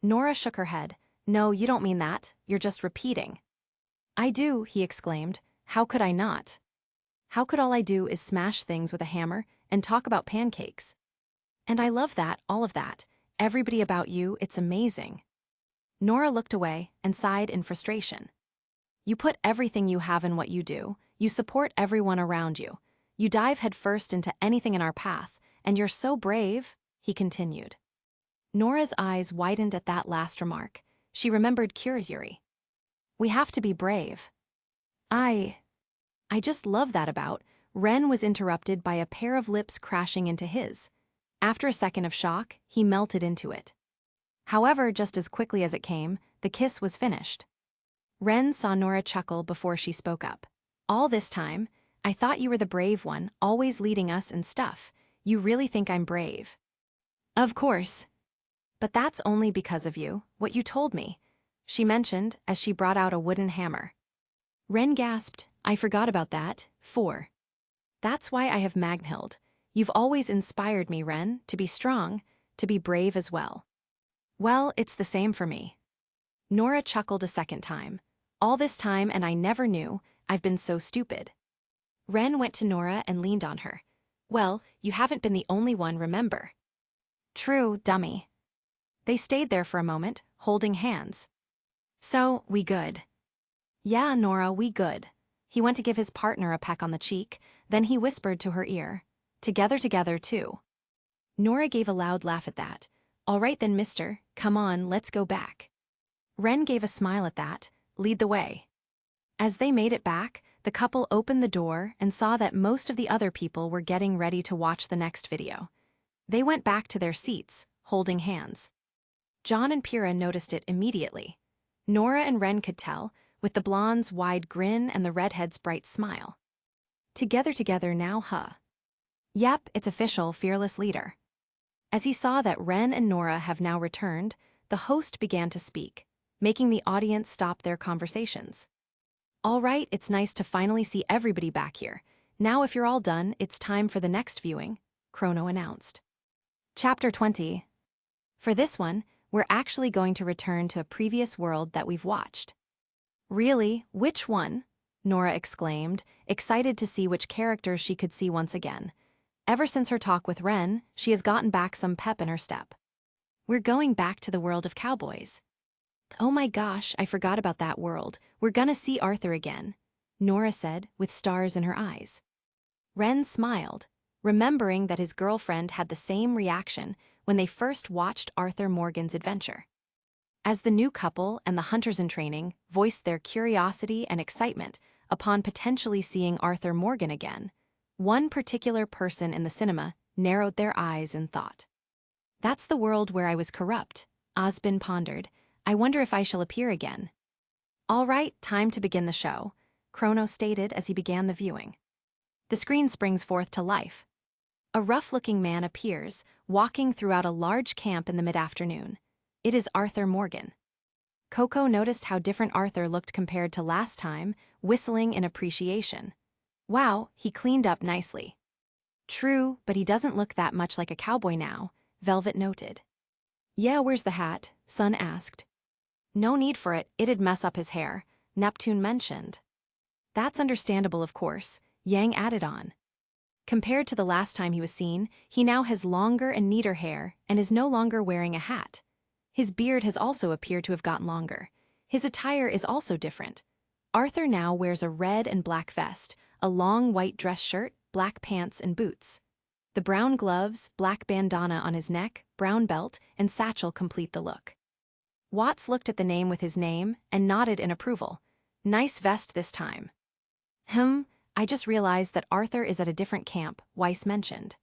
Nora shook her head. No, you don't mean that, you're just repeating. I do, he exclaimed. How could I not? How could all I do is smash things with a hammer and talk about pancakes? And I love that, all of that. Everybody about you, it's amazing. Nora looked away and sighed in frustration. You put everything you have in what you do. You support everyone around you. You dive headfirst into anything in our path, and you're so brave, he continued. Nora's eyes widened at that last remark. She remembered Yuri. We have to be brave. I just love that about. Ren was interrupted by a pair of lips crashing into his. After a second of shock, he melted into it. However, just as quickly as it came, the kiss was finished. Ren saw Nora chuckle before she spoke up. All this time, I thought you were the brave one, always leading us and stuff. You really think I'm brave? Of course. But that's only because of you, what you told me, she mentioned as she brought out a wooden hammer. Ren gasped, I forgot about that. 4. That's why I have Magnhild. You've always inspired me, Ren, to be strong, to be brave as well. Well, it's the same for me. Nora chuckled a second time. All this time and I never knew, I've been so stupid. Ren went to Nora and leaned on her. Well, you haven't been the only one, remember. True, dummy. They stayed there for a moment, holding hands. So, we good. Yeah, Nora, we good. He went to give his partner a peck on the cheek, then he whispered to her ear. Together too. Nora gave a loud laugh at that. All right then, mister, come on, let's go back. Ren gave a smile at that. Lead the way. As they made it back, the couple opened the door and saw that most of the other people were getting ready to watch the next video. They went back to their seats, holding hands. John and Pyrrha noticed it immediately. Nora and Ren could tell, with the blonde's wide grin and the redhead's bright smile. Together now, huh? Yep, it's official, fearless leader. As he saw that Ren and Nora have now returned, the host began to speak, making the audience stop their conversations. All right, it's nice to finally see everybody back here. Now if you're all done, it's time for the next viewing, Chrono announced. Chapter 20. For this one, we're actually going to return to a previous world that we've watched. Really? Which one? Nora exclaimed, excited to see which characters she could see once again. Ever since her talk with Ren, she has gotten back some pep in her step. We're going back to the world of cowboys. Oh my gosh, I forgot about that world. We're gonna see Arthur again, Nora said, with stars in her eyes. Ren smiled, remembering that his girlfriend had the same reaction when they first watched Arthur Morgan's adventure. As the new couple and the hunters in training voiced their curiosity and excitement upon potentially seeing Arthur Morgan again, one particular person in the cinema narrowed their eyes in thought. That's the world where I was corrupt, Osbin pondered. I wonder if I shall appear again. All right, time to begin the show, Chrono stated as he began the viewing. The screen springs forth to life. A rough-looking man appears, walking throughout a large camp in the mid-afternoon. It is Arthur Morgan. Coco noticed how different Arthur looked compared to last time, whistling in appreciation. Wow, he cleaned up nicely. True, but he doesn't look that much like a cowboy now, Velvet noted. Yeah, where's the hat? Sun asked. No need for it, it'd mess up his hair, Neptune mentioned. That's understandable, of course, Yang added on. Compared to the last time he was seen, he now has longer and neater hair and is no longer wearing a hat. His beard has also appeared to have gotten longer. His attire is also different. Arthur now wears a red and black vest, a long white dress shirt, black pants, and boots. The brown gloves, black bandana on his neck, brown belt, and satchel complete the look. Watts looked at the name with his name and nodded in approval. Nice vest this time. I just realized that Arthur is at a different camp, Weiss mentioned.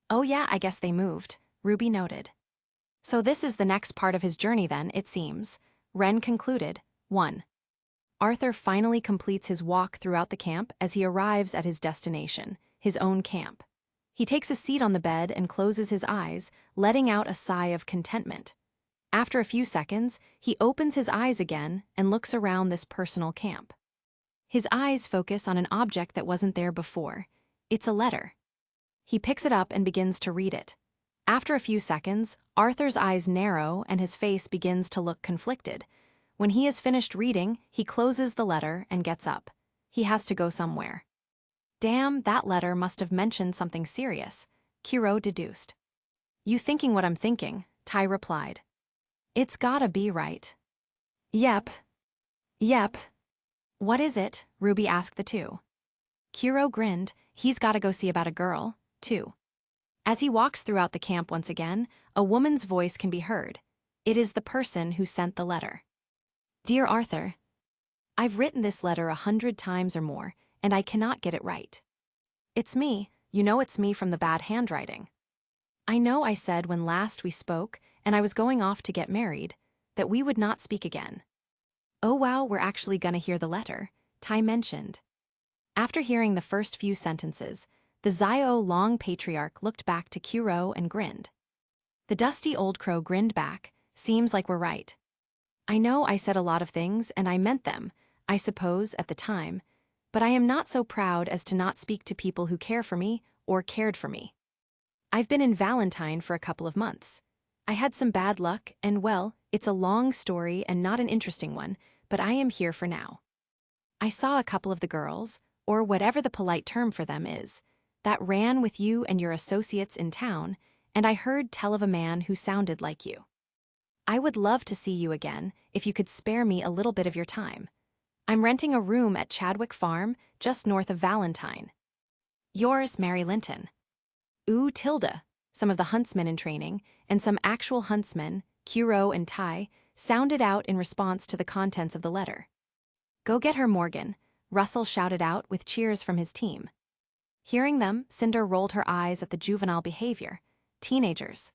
Oh yeah, I guess they moved, Ruby noted. So this is the next part of his journey then, it seems. Ren concluded. 1. Arthur finally completes his walk throughout the camp as he arrives at his destination, his own camp. He takes a seat on the bed and closes his eyes, letting out a sigh of contentment. After a few seconds, he opens his eyes again and looks around this personal camp. His eyes focus on an object that wasn't there before. It's a letter. He picks it up and begins to read it. After a few seconds, Arthur's eyes narrow and his face begins to look conflicted. When he has finished reading, he closes the letter and gets up. He has to go somewhere. Damn, that letter must have mentioned something serious, Kiro deduced. You thinking what I'm thinking, Tai replied. It's gotta be right. Yep. What is it? Ruby asked the two. Kiro grinned. He's gotta go see about a girl, too. As he walks throughout the camp once again, a woman's voice can be heard. It is the person who sent the letter. Dear Arthur, I've written this letter 100 times or more, and I cannot get it right. It's me, you know it's me from the bad handwriting. I know I said when last we spoke, and I was going off to get married, that we would not speak again. Oh wow, we're actually gonna hear the letter, Tai mentioned. After hearing the first few sentences, the Zio Long patriarch looked back to Kiro and grinned. The dusty old crow grinned back. Seems like we're right. I know I said a lot of things and I meant them, I suppose, at the time, but I am not so proud as to not speak to people who care for me or cared for me. I've been in Valentine for a couple of months. I had some bad luck and, well, it's a long story and not an interesting one, but I am here for now. I saw a couple of the girls, or whatever the polite term for them is, that ran with you and your associates in town, and I heard tell of a man who sounded like you. I would love to see you again if you could spare me a little bit of your time. I'm renting a room at Chadwick Farm, just north of Valentine. Yours, Mary Linton. Ooh, Tilda. Some of the huntsmen in training, and some actual huntsmen, Kiro and Tai, sounded out in response to the contents of the letter. Go get her, Morgan, Russell shouted out with cheers from his team. Hearing them, Cinder rolled her eyes at the juvenile behavior. Teenagers.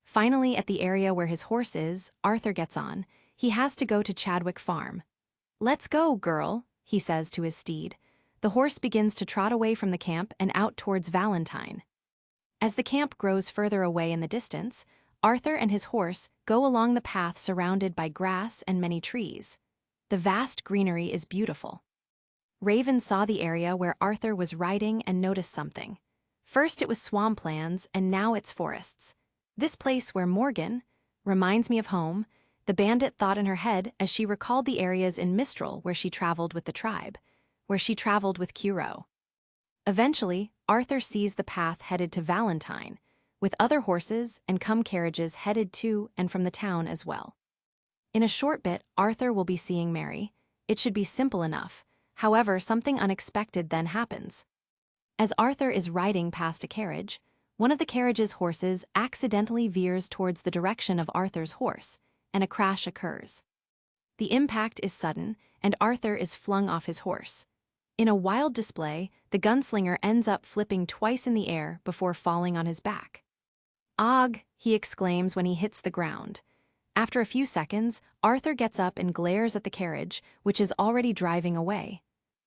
Finally, at the area where his horse is, Arthur gets on. He has to go to Chadwick Farm. Let's go, girl, he says to his steed. The horse begins to trot away from the camp and out towards Valentine. As the camp grows further away in the distance, Arthur and his horse go along the path surrounded by grass and many trees. The vast greenery is beautiful. Raven saw the area where Arthur was riding and noticed something. First it was swamplands, and now it's forests. This place where Morgan reminds me of home, the bandit thought in her head as she recalled the areas in Mistral where she traveled with the tribe, where she traveled with Kuro. Eventually, Arthur sees the path headed to Valentine, with other horses and carriages headed to and from the town as well. In a short bit, Arthur will be seeing Mary. It should be simple enough. However, something unexpected then happens. As Arthur is riding past a carriage, one of the carriage's horses accidentally veers towards the direction of Arthur's horse, and a crash occurs. The impact is sudden, and Arthur is flung off his horse. In a wild display, the gunslinger ends up flipping twice in the air before falling on his back. "Og!" he exclaims when he hits the ground. After a few seconds, Arthur gets up and glares at the carriage, which is already driving away.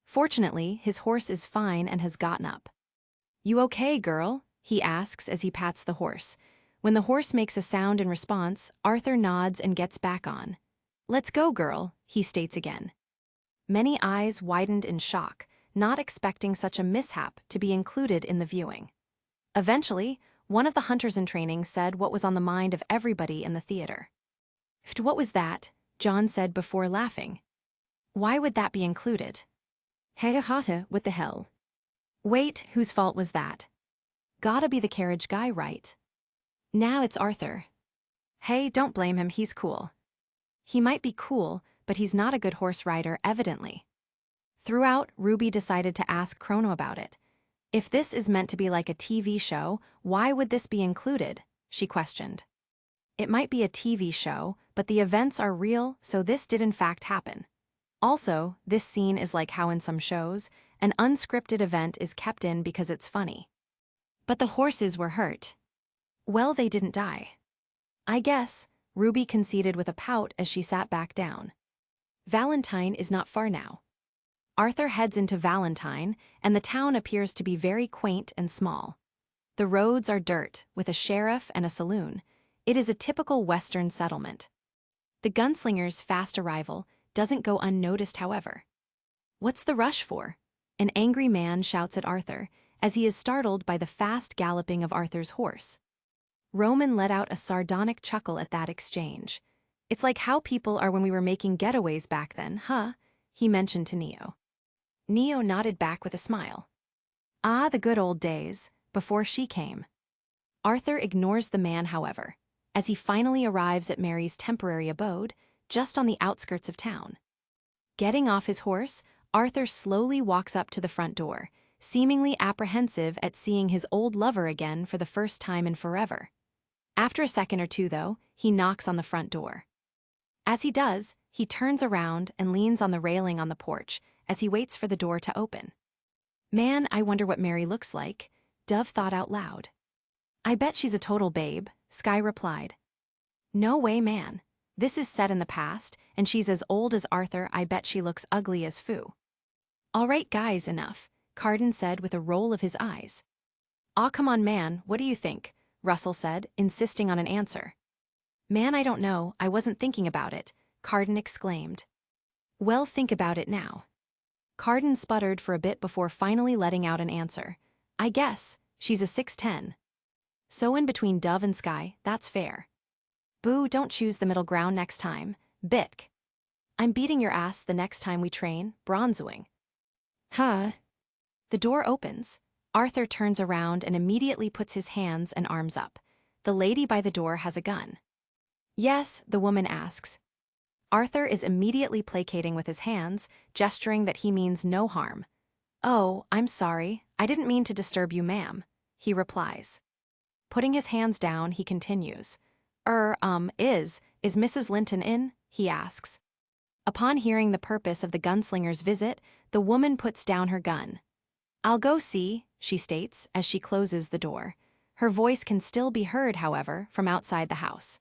Fortunately, his horse is fine and has gotten up. "You okay, girl?" he asks as he pats the horse. When the horse makes a sound in response, Arthur nods and gets back on. "Let's go, girl," he states again. Many eyes widened in shock, not expecting such a mishap to be included in the viewing. Eventually, one of the hunters in training said what was on the mind of everybody in the theater. "What was that?" John said before laughing. "Why would that be included?" "Hiatus, what the hell?" "Wait, whose fault was that?" "Gotta be the carriage guy, right?" "Now it's Arthur." "Hey, don't blame him, he's cool." "He might be cool, but he's not a good horse rider, evidently." Throughout, Ruby decided to ask Chrono about it. "If this is meant to be like a TV show, why would this be included?" she questioned. "It might be a TV show, but the events are real, so this did in fact happen. Also, this scene is like how in some shows, an unscripted event is kept in because it's funny." "But the horses were hurt." "Well, they didn't die." "I guess," Ruby conceded with a pout as she sat back down. Valentine is not far now. Arthur heads into Valentine, and the town appears to be very quaint and small. The roads are dirt, with a sheriff and a saloon. It is a typical Western settlement. The gunslinger's fast arrival doesn't go unnoticed, however. "What's the rush for?" An angry man shouts at Arthur, as he is startled by the fast galloping of Arthur's horse. Roman let out a sardonic chuckle at that exchange. "It's like how people are when we were making getaways back then, huh?" he mentioned to Neo. Neo nodded back with a smile. "Ah, the good old days, before she came." Arthur ignores the man, however, as he finally arrives at Mary's temporary abode, just on the outskirts of town. Getting off his horse, Arthur slowly walks up to the front door, seemingly apprehensive at seeing his old lover again for the first time in forever. After a second or two, though, he knocks on the front door. As he does, he turns around and leans on the railing on the porch as he waits for the door to open. "Man, I wonder what Mary looks like," Dove thought out loud. "I bet she's a total babe," Sky replied. "No way, man. This is set in the past, and she's as old as Arthur. I bet she looks ugly as foo." "All right, guys, enough," Carden said with a roll of his eyes. "Aw, come on, man, what do you think?" Russell said, insisting on an answer. "Man, I don't know, I wasn't thinking about it," Carden exclaimed. "Well, think about it now." Carden sputtered for a bit before finally letting out an answer. "I guess, she's a 6'10". So in between Dove and Sky, that's fair. "Boo, don't choose the middle ground next time, Bitk. I'm beating your ass the next time we train, bronzing." "Huh?" The door opens. Arthur turns around and immediately puts his hands and arms up. The lady by the door has a gun. "Yes?" the woman asks. Arthur is immediately placating with his hands, gesturing that he means no harm. "Oh, I'm sorry, I didn't mean to disturb you, ma'am," he replies. Putting his hands down, he continues. Is Mrs. Linton in?" he asks. Upon hearing the purpose of the gunslinger's visit, the woman puts down her gun. "I'll go see," she states as she closes the door. Her voice can still be heard, however, from outside the house.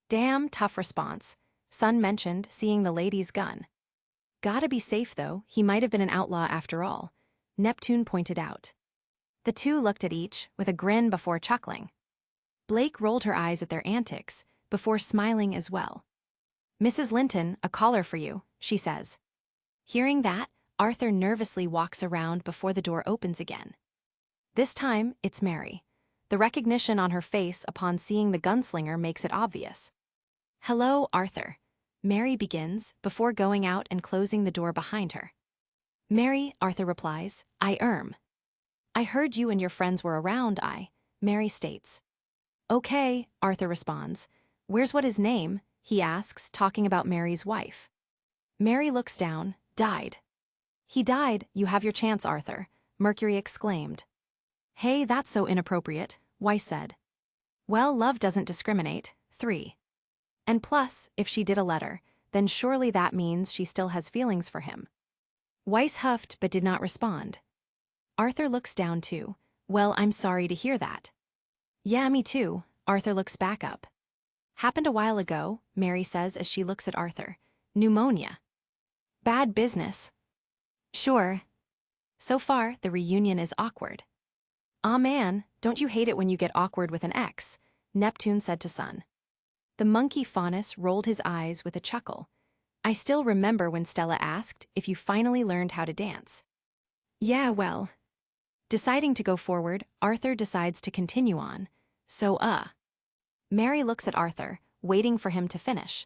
"Damn tough response," Sun mentioned, seeing the lady's gun. "Gotta be safe, though, he might have been an outlaw after all," Neptune pointed out. The two looked at each with a grin before chuckling. Blake rolled her eyes at their antics, before smiling as well. "Mrs. Linton, a caller for you," she says. Hearing that, Arthur nervously walks around before the door opens again. This time, it's Mary. The recognition on her face upon seeing the gunslinger makes it obvious. "Hello, Arthur," Mary begins, before going out and closing the door behind her. "Mary," Arthur replies, I heard you and your friends were around, Mary states. "Okay," Arthur responds. "Where's what his name?" he asks, talking about Mary's wife. Mary looks down. "Died." "He died, you have your chance, Arthur," Mercury exclaimed. "Hey, that's so inappropriate," Weiss said. "Well, love doesn't discriminate." 3. "And plus, if she did a letter, then surely that means she still has feelings for him." Weiss huffed but did not respond. Arthur looks down too. "Well, I'm sorry to hear that." "Yeah, me too." Arthur looks back up. "Happened a while ago," Mary says as she looks at Arthur. "Pneumonia." "Bad business." "Sure." So far, the reunion is awkward. "Aw man, don't you hate it when you get awkward with an ex?" Neptune said to Sun. The monkey Faunus rolled his eyes with a chuckle. "I still remember when Stella asked if you finally learned how to dance." "Yeah, well." Deciding to go forward, Arthur decides to continue on. Mary looks at Arthur, waiting for him to finish.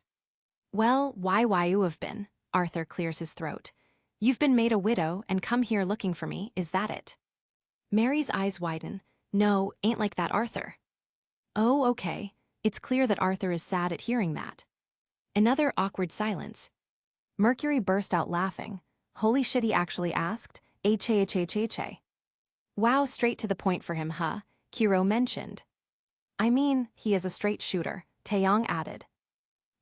"Well, why you have been?" Arthur clears his throat. "You've been made a widow and come here looking for me, is that it?" Mary's eyes widen. "No, ain't like that, Arthur." "Oh, okay." It's clear that Arthur is sad at hearing that. Another awkward silence. Mercury burst out laughing. "Holy shit, he actually asked? H. Wow, straight to the point for him, huh?" Kiro mentioned. "I mean, he is a straight shooter," Taeyong added.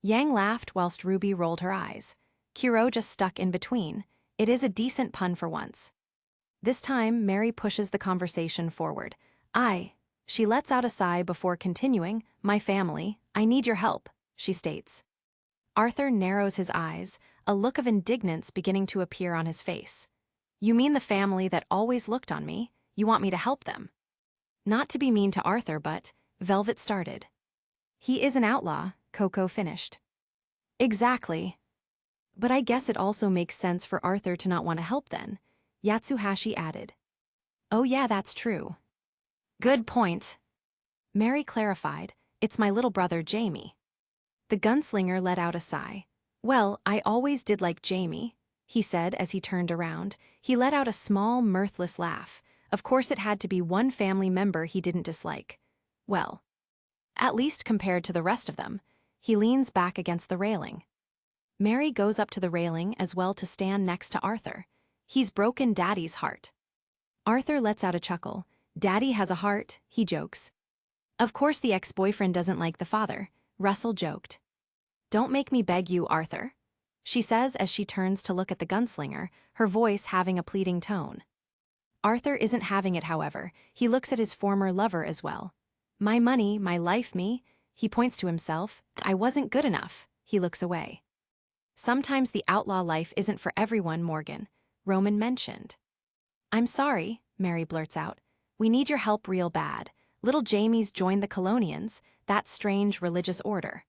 Yang laughed whilst Ruby rolled her eyes. Kiro just stuck in between. It is a decent pun for once. This time, Mary pushes the conversation forward. She lets out a sigh before continuing. "My family, I need your help," she states. Arthur narrows his eyes, a look of indignance beginning to appear on his face. "You mean the family that always looked on me? You want me to help them?" Not to be mean to Arthur, but Velvet started. "He is an outlaw," Coco finished. "Exactly. But I guess it also makes sense for Arthur to not want to help then," Yatsuhashi added. "Oh yeah, that's true." "Good point." Mary clarified, "It's my little brother Jamie." The gunslinger let out a sigh. "Well, I always did like Jamie," he said as he turned around. He let out a small, mirthless laugh. Of course it had to be one family member he didn't dislike. Well, at least compared to the rest of them. He leans back against the railing. Mary goes up to the railing as well to stand next to Arthur. "He's broken Daddy's heart." Arthur lets out a chuckle. "Daddy has a heart," he jokes. "Of course the ex-boyfriend doesn't like the father," Russell joked. "Don't make me beg you, Arthur," she says as she turns to look at the gunslinger, her voice having a pleading tone. Arthur isn't having it, however. He looks at his former lover as well. "My money, my life, me," he points to himself. "I wasn't good enough." He looks away. "Sometimes the outlaw life isn't for everyone, Morgan," Roman mentioned. "I'm sorry," Mary blurts out. "We need your help real bad. Little Jamie's joined the Colonians, that strange religious order."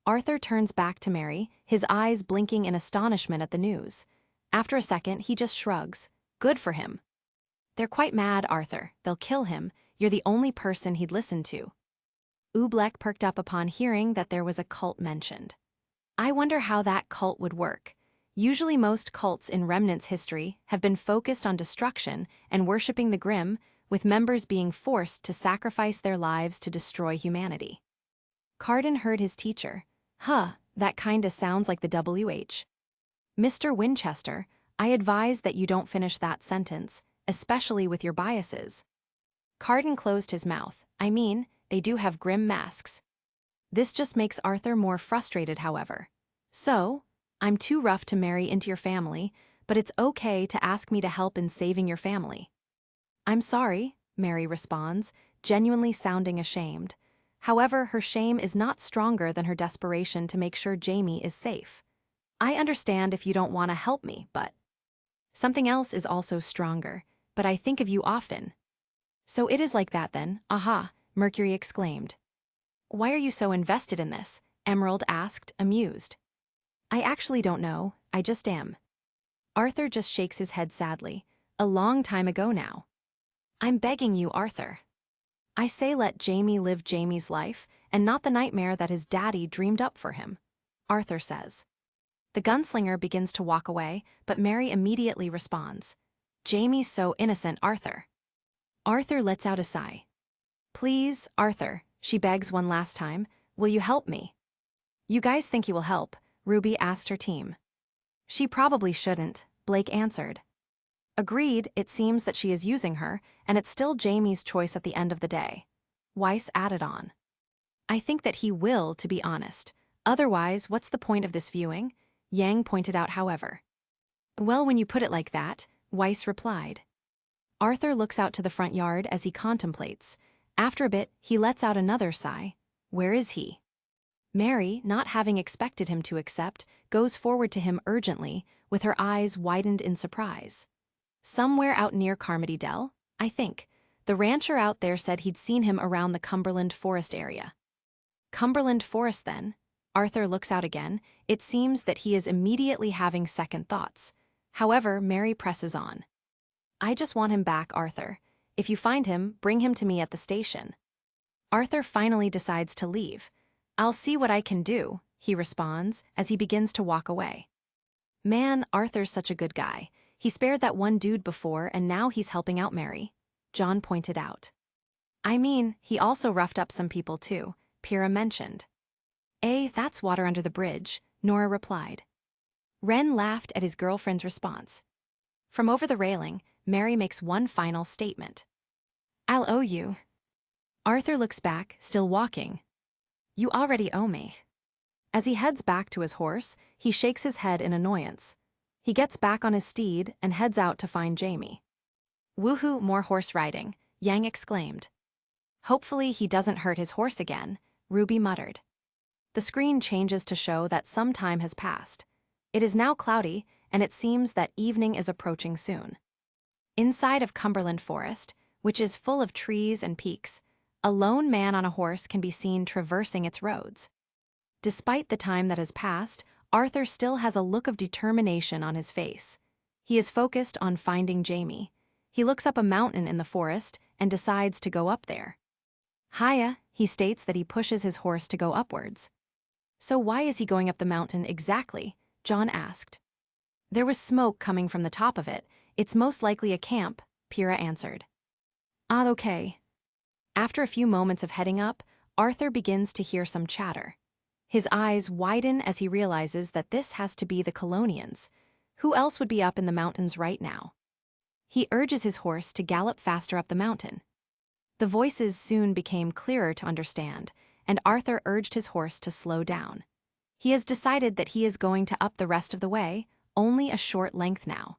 Arthur turns back to Mary, his eyes blinking in astonishment at the news. After a second, he just shrugs. "Good for him." "They're quite mad, Arthur. They'll kill him. You're the only person he'd listen to." Oobleck perked up upon hearing that there was a cult mentioned. "I wonder how that cult would work. Usually most cults in Remnant's history have been focused on destruction and worshipping the grim, with members being forced to sacrifice their lives to destroy humanity." Carden heard his teacher. That kinda sounds like the WH. "Mr. Winchester, I advise that you don't finish that sentence, especially with your biases." Carden closed his mouth. "I mean, they do have grim masks." This just makes Arthur more frustrated, however. "So, I'm too rough to marry into your family, but it's okay to ask me to help in saving your family." "I'm sorry," Mary responds, genuinely sounding ashamed. However, her shame is not stronger than her desperation to make sure Jamie is safe. "I understand if you don't want to help me, but..." Something else is also stronger, "but I think of you often." So it is like that then, aha, Mercury exclaimed. Why are you so invested in this? Emerald asked, amused. I actually don't know, I just am. Arthur just shakes his head sadly. A long time ago now. I'm begging you, Arthur. I say let Jamie live Jamie's life, and not the nightmare that his daddy dreamed up for him, Arthur says. The gunslinger begins to walk away, but Mary immediately responds. Jamie's so innocent, Arthur. Arthur lets out a sigh. Please, Arthur, she begs one last time, will you help me? You guys think you will help? Ruby asked her team. She probably shouldn't, Blake answered. Agreed, it seems that she is using her, and it's still Jamie's choice at the end of the day. Weiss added on. I think that he will, to be honest. Otherwise, what's the point of this viewing? Yang pointed out, however. Well, when you put it like that, Weiss replied. Arthur looks out to the front yard as he contemplates. After a bit, he lets out another sigh. Where is he? Mary, not having expected him to accept, goes forward to him urgently, with her eyes widened in surprise. Somewhere out near Carmody Dell, I think. The rancher out there said he'd seen him around the Cumberland Forest area. Cumberland Forest, then? Arthur looks out again. It seems that he is immediately having second thoughts. However, Mary presses on. I just want him back, Arthur. If you find him, bring him to me at the station. Arthur finally decides to leave. I'll see what I can do, he responds as he begins to walk away. Man, Arthur's such a good guy. He spared that one dude before and now he's helping out Mary, John pointed out. I mean, he also roughed up some people too, Pyrrha mentioned. That's water under the bridge, Nora replied. Ren laughed at his girlfriend's response. From over the railing, Mary makes one final statement. I'll owe you. Arthur looks back, still walking. You already owe me. As he heads back to his horse, he shakes his head in annoyance. He gets back on his steed and heads out to find Jamie. Woohoo, more horse riding, Yang exclaimed. Hopefully he doesn't hurt his horse again, Ruby muttered. The screen changes to show that some time has passed. It is now cloudy, and it seems that evening is approaching soon. Inside of Cumberland Forest, which is full of trees and peaks, a lone man on a horse can be seen traversing its roads. Despite the time that has passed, Arthur still has a look of determination on his face. He is focused on finding Jamie. He looks up a mountain in the forest and decides to go up there. Hiya, he states that he pushes his horse to go upwards. So why is he going up the mountain exactly? John asked. There was smoke coming from the top of it. It's most likely a camp, Pyrrha answered. Okay. After a few moments of heading up, Arthur begins to hear some chatter. His eyes widen as he realizes that this has to be the Colonians. Who else would be up in the mountains right now? He urges his horse to gallop faster up the mountain. The voices soon became clearer to understand, and Arthur urged his horse to slow down. He has decided that he is going to up the rest of the way, only a short length now.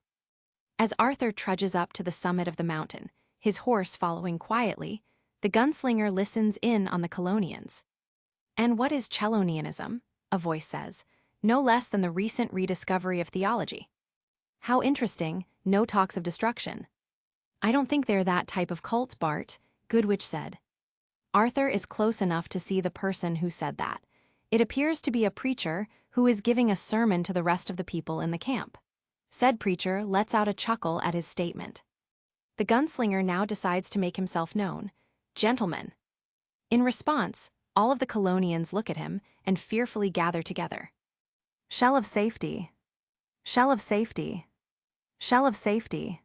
As Arthur trudges up to the summit of the mountain, his horse following quietly, the gunslinger listens in on the Colonians. And what is Chelonianism? A voice says, no less than the recent rediscovery of theology. How interesting, no talks of destruction. I don't think they're that type of cult, Bart, Goodwitch said. Arthur is close enough to see the person who said that. It appears to be a preacher who is giving a sermon to the rest of the people in the camp. Said preacher lets out a chuckle at his statement. The gunslinger now decides to make himself known. Gentlemen. In response, all of the Colonians look at him and fearfully gather together. Shell of safety. Shell of safety. Shell of safety.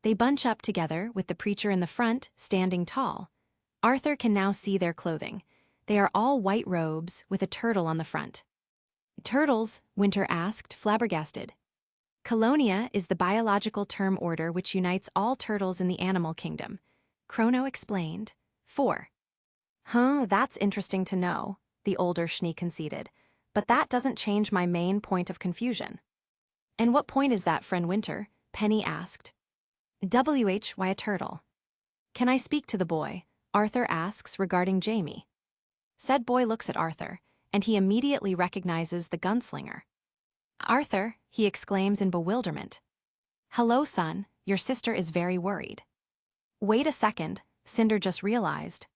They bunch up together with the preacher in the front, standing tall. Arthur can now see their clothing. They are all white robes with a turtle on the front. Turtles? Winter asked, flabbergasted. Colonia is the biological term order which unites all turtles in the animal kingdom. Chrono explained. 4. That's interesting to know, the older Schnee conceded. But that doesn't change my main point of confusion. And what point is that, friend Winter? Penny asked. Why a turtle? Can I speak to the boy? Arthur asks regarding Jamie. Said boy looks at Arthur, and he immediately recognizes the gunslinger. Arthur, he exclaims in bewilderment. Hello, son, your sister is very worried. Wait a second, Cinder just realized.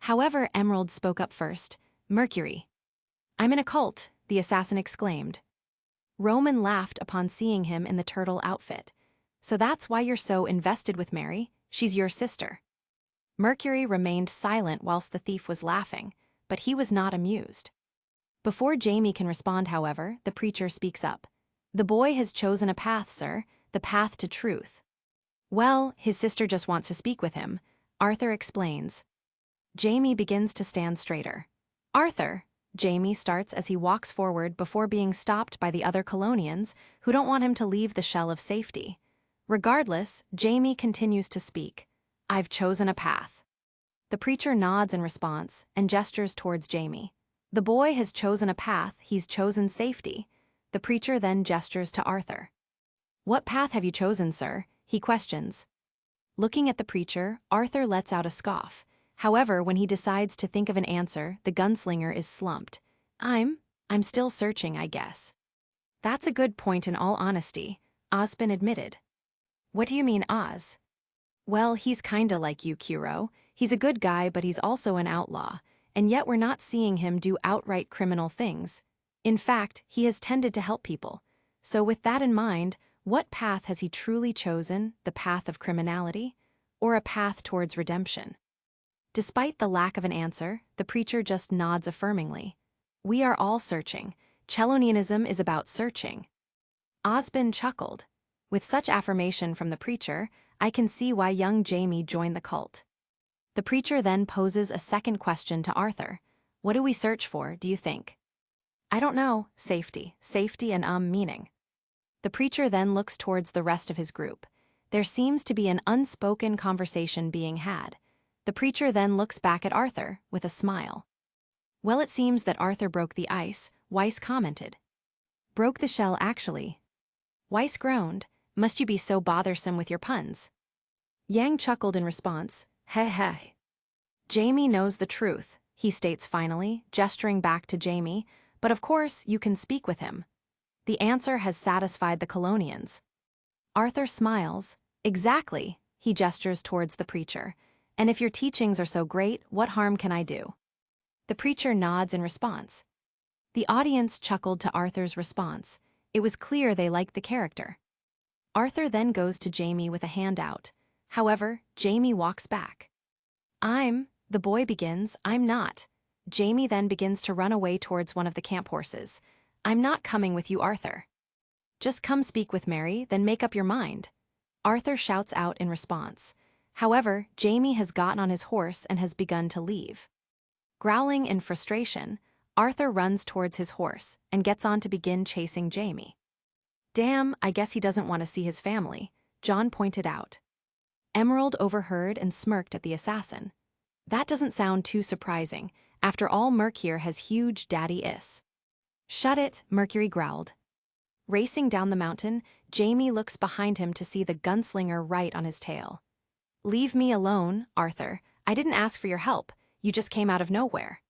However, Emerald spoke up first. Mercury. I'm in a cult, the assassin exclaimed. Roman laughed upon seeing him in the turtle outfit. So that's why you're so invested with Mary? She's your sister. Mercury remained silent whilst the thief was laughing, but he was not amused. Before Jamie can respond, however, the preacher speaks up. The boy has chosen a path, sir, the path to truth. Well, his sister just wants to speak with him, Arthur explains. Jamie begins to stand straighter. Arthur, Jamie starts as he walks forward before being stopped by the other Colonians who don't want him to leave the shell of safety. Regardless, Jamie continues to speak. I've chosen a path. The preacher nods in response and gestures towards Jamie. The boy has chosen a path, he's chosen safety. The preacher then gestures to Arthur. What path have you chosen, sir? He questions. Looking at the preacher, Arthur lets out a scoff. However, when he decides to think of an answer, the gunslinger is slumped. I'm still searching, I guess. That's a good point in all honesty, Ozpin admitted. What do you mean, Oz? Well, he's kinda like you, Kuro. He's a good guy, but he's also an outlaw, and yet we're not seeing him do outright criminal things. In fact, he has tended to help people. So with that in mind, what path has he truly chosen, the path of criminality, or a path towards redemption? Despite the lack of an answer, the preacher just nods affirmingly. We are all searching. Chelonianism is about searching. Ozpin chuckled. With such affirmation from the preacher, I can see why young Jamie joined the cult. The preacher then poses a second question to Arthur. What do we search for, do you think? I don't know. Safety. Safety and meaning. The preacher then looks towards the rest of his group. There seems to be an unspoken conversation being had. The preacher then looks back at Arthur with a smile. Well, it seems that Arthur broke the ice, Weiss commented. Broke the shell, actually. Weiss groaned. Must you be so bothersome with your puns? Yang chuckled in response. Heh heh. Jamie knows the truth, he states finally, gesturing back to Jamie, but of course you can speak with him. The answer has satisfied the Colonians. Arthur smiles. Exactly, he gestures towards the preacher. And if your teachings are so great, what harm can I do? The preacher nods in response. The audience chuckled to Arthur's response. It was clear they liked the character. Arthur then goes to Jamie with a hand out. However, Jamie walks back. The boy begins, I'm not. Jamie then begins to run away towards one of the camp horses. I'm not coming with you, Arthur. Just come speak with Mary, then make up your mind. Arthur shouts out in response. However, Jamie has gotten on his horse and has begun to leave. Growling in frustration, Arthur runs towards his horse and gets on to begin chasing Jamie. Damn, I guess he doesn't want to see his family, John pointed out. Emerald overheard and smirked at the assassin. That doesn't sound too surprising. After all, Merc here has huge daddy-is. Shut it, Mercury growled. Racing down the mountain, Jamie looks behind him to see the gunslinger right on his tail. Leave me alone, Arthur. I didn't ask for your help. You just came out of nowhere.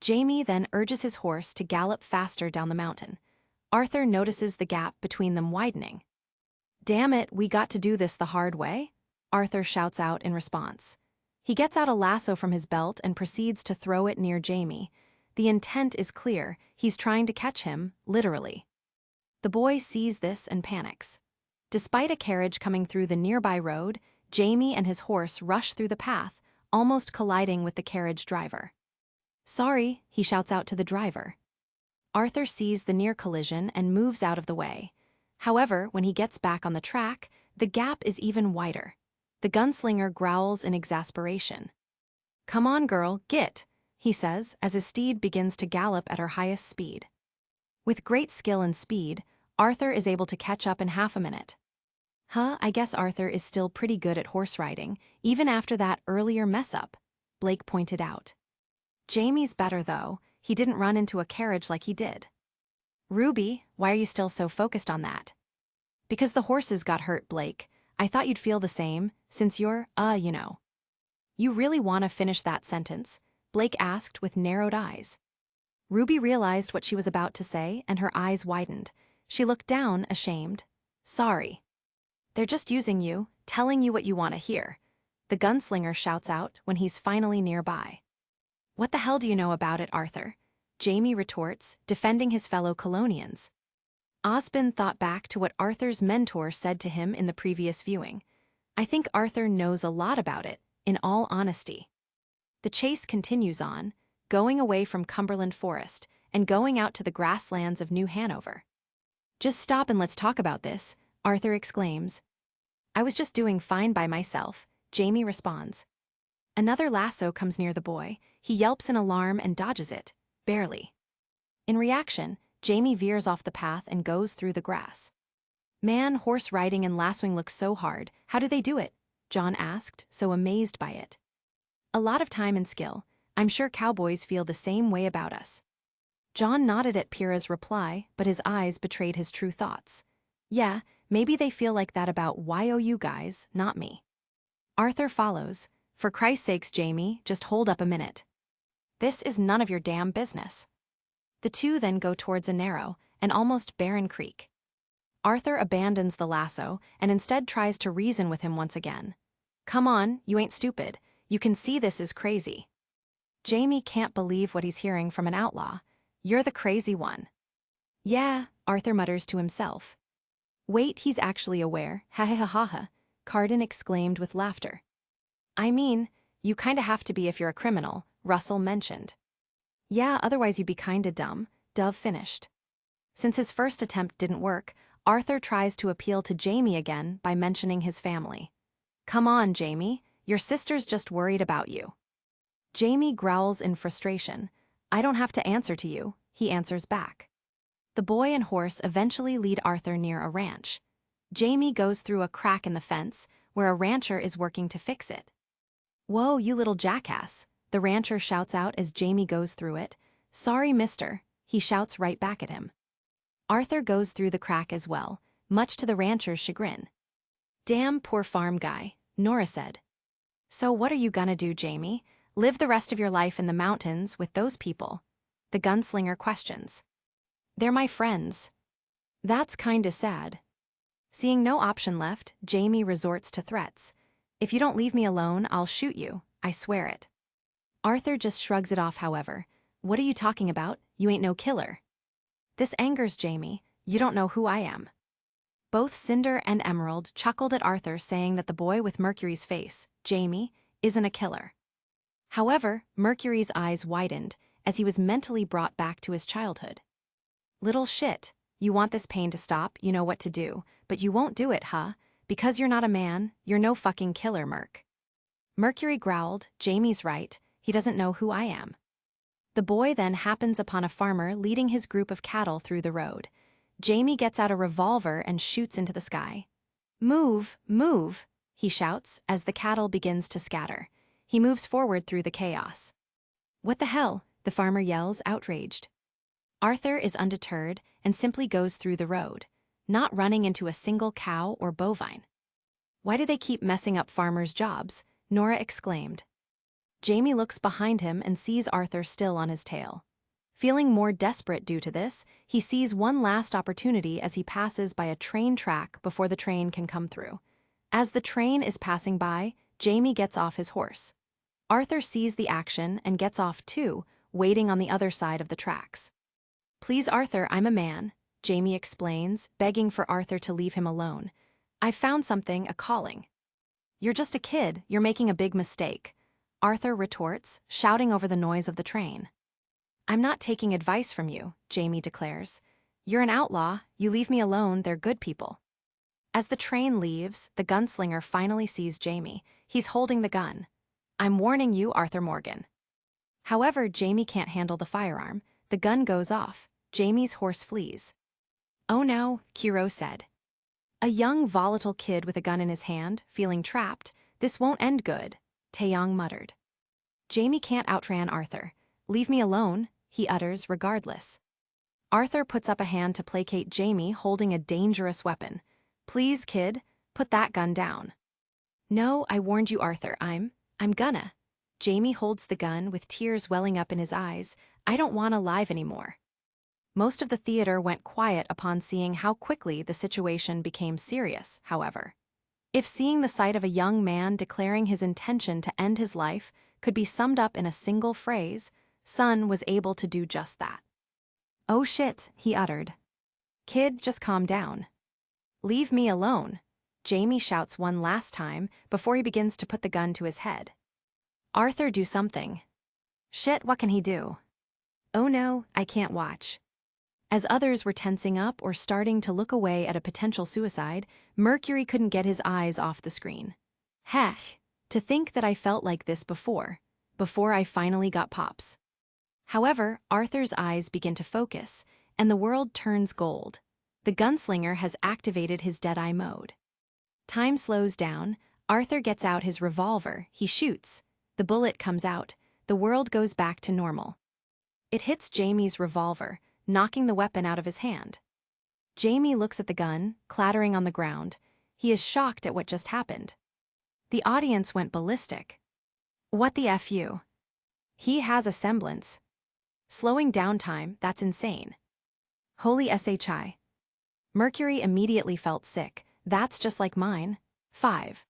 Jamie then urges his horse to gallop faster down the mountain. Arthur notices the gap between them widening. Damn it, we got to do this the hard way? Arthur shouts out in response. He gets out a lasso from his belt and proceeds to throw it near Jamie. The intent is clear, he's trying to catch him, literally. The boy sees this and panics. Despite a carriage coming through the nearby road, Jamie and his horse rush through the path, almost colliding with the carriage driver. Sorry, he shouts out to the driver. Arthur sees the near collision and moves out of the way. However, when he gets back on the track, the gap is even wider. The gunslinger growls in exasperation. Come on, girl, get, he says as his steed begins to gallop at her highest speed. With great skill and speed, Arthur is able to catch up in half a minute. I guess Arthur is still pretty good at horse riding, even after that earlier mess-up, Blake pointed out. Jamie's better, though. He didn't run into a carriage like he did. RWBY, why are you still so focused on that? Because the horses got hurt, Blake. I thought you'd feel the same, since you're, you know. You really want to finish that sentence? Blake asked with narrowed eyes. RWBY realized what she was about to say, and her eyes widened. She looked down, ashamed. Sorry. They're just using you, telling you what you want to hear. the gunslinger shouts out when he's finally nearby. What the hell do you know about it, Arthur? Jamie retorts, defending his fellow Colonians. Osbin thought back to what Arthur's mentor said to him in the previous viewing. I think Arthur knows a lot about it, in all honesty. The chase continues on, going away from Cumberland Forest and going out to the grasslands of New Hanover. Just stop and let's talk about this, Arthur exclaims. I was just doing fine by myself, Jamie responds. Another lasso comes near the boy. He yelps in alarm and dodges it, barely. In reaction, Jamie veers off the path and goes through the grass. Man, horse riding and lassoing looks so hard. How do they do it? John asked, so amazed by it. A lot of time and skill. I'm sure cowboys feel the same way about us. John nodded at Pyrrha's reply, but his eyes betrayed his true thoughts. Yeah, maybe they feel like that about you guys, not me. Arthur follows. For Christ's sakes, Jamie, just hold up a minute. This is none of your damn business. The two then go towards a narrow and almost barren creek. Arthur abandons the lasso and instead tries to reason with him once again. Come on, you ain't stupid. You can see this is crazy. Jamie can't believe what he's hearing from an outlaw. You're the crazy one. Yeah, Arthur mutters to himself. Wait, he's actually aware. Ha ha ha ha ha, Carden exclaimed with laughter. I mean, you kinda have to be if you're a criminal, Russell mentioned. Yeah, otherwise you'd be kinda dumb, Dove finished. Since his first attempt didn't work, Arthur tries to appeal to Jamie again by mentioning his family. Come on, Jamie, your sister's just worried about you. Jamie growls in frustration. I don't have to answer to you, he answers back. The boy and horse eventually lead Arthur near a ranch. Jamie goes through a crack in the fence where a rancher is working to fix it. Whoa, you little jackass, the rancher shouts out as Jamie goes through it. Sorry, mister, he shouts right back at him. Arthur goes through the crack as well, much to the rancher's chagrin. Damn poor farm guy, Nora said. So what are you gonna do, Jamie? Live the rest of your life in the mountains with those people? The gunslinger questions. They're my friends. That's kinda sad. Seeing no option left, Jamie resorts to threats. If you don't leave me alone, I'll shoot you, I swear it. Arthur just shrugs it off, however. What are you talking about? You ain't no killer. This angers Jamie. You don't know who I am. Both Cinder and Emerald chuckled at Arthur, saying that the boy with Mercury's face, Jamie, isn't a killer. However, Mercury's eyes widened as he was mentally brought back to his childhood. Little shit, you want this pain to stop, you know what to do, but you won't do it, huh? Because you're not a man, you're no fucking killer, Merc. Mercury growled, Jamie's right, he doesn't know who I am. The boy then happens upon a farmer leading his group of cattle through the road. Jamie gets out a revolver and shoots into the sky. Move, move, he shouts as the cattle begins to scatter. He moves forward through the chaos. What the hell? The farmer yells, outraged. Arthur is undeterred and simply goes through the road, not running into a single cow or bovine. Why do they keep messing up farmers' jobs? Nora exclaimed. Jamie looks behind him and sees Arthur still on his tail. Feeling more desperate due to this, he sees one last opportunity as he passes by a train track before the train can come through. As the train is passing by, Jamie gets off his horse. Arthur sees the action and gets off too, waiting on the other side of the tracks. Please, Arthur, I'm a man, Jamie explains, begging for Arthur to leave him alone. I've found something, a calling. You're just a kid, you're making a big mistake, Arthur retorts, shouting over the noise of the train. I'm not taking advice from you, Jamie declares. You're an outlaw, you leave me alone, they're good people. As the train leaves, the gunslinger finally sees Jamie. He's holding the gun. I'm warning you, Arthur Morgan. However, Jamie can't handle the firearm. The gun goes off. Jamie's horse flees. Oh no, Kiro said. A young, volatile kid with a gun in his hand, feeling trapped. This won't end good, Taeyong muttered. Jamie can't outrun Arthur. Leave me alone, he utters regardless. Arthur puts up a hand to placate Jamie, holding a dangerous weapon. Please, kid, put that gun down. No, I warned you, Arthur, I'm gonna. Jamie holds the gun with tears welling up in his eyes. I don't want to live anymore. Most of the theater went quiet upon seeing how quickly the situation became serious, however. If seeing the sight of a young man declaring his intention to end his life could be summed up in a single phrase, Sun was able to do just that. "Oh shit," he uttered. "Kid, just calm down. Leave me alone," Jamie shouts one last time before he begins to put the gun to his head. "Arthur, do something." "Shit, what can he do?" "Oh no, I can't watch." As others were tensing up or starting to look away at a potential suicide, Mercury couldn't get his eyes off the screen. Heck, to think that I felt like this before I finally got pops. However, Arthur's eyes begin to focus, and the world turns gold. The gunslinger has activated his dead-eye mode. Time slows down, Arthur gets out his revolver, he shoots. The bullet comes out, the world goes back to normal. It hits Jamie's revolver, knocking the weapon out of his hand. Jamie looks at the gun, clattering on the ground. He is shocked at what just happened. The audience went ballistic. What the FU? He has a semblance. Slowing down time, that's insane. Holy SHI. Mercury immediately felt sick. That's just like mine. 5.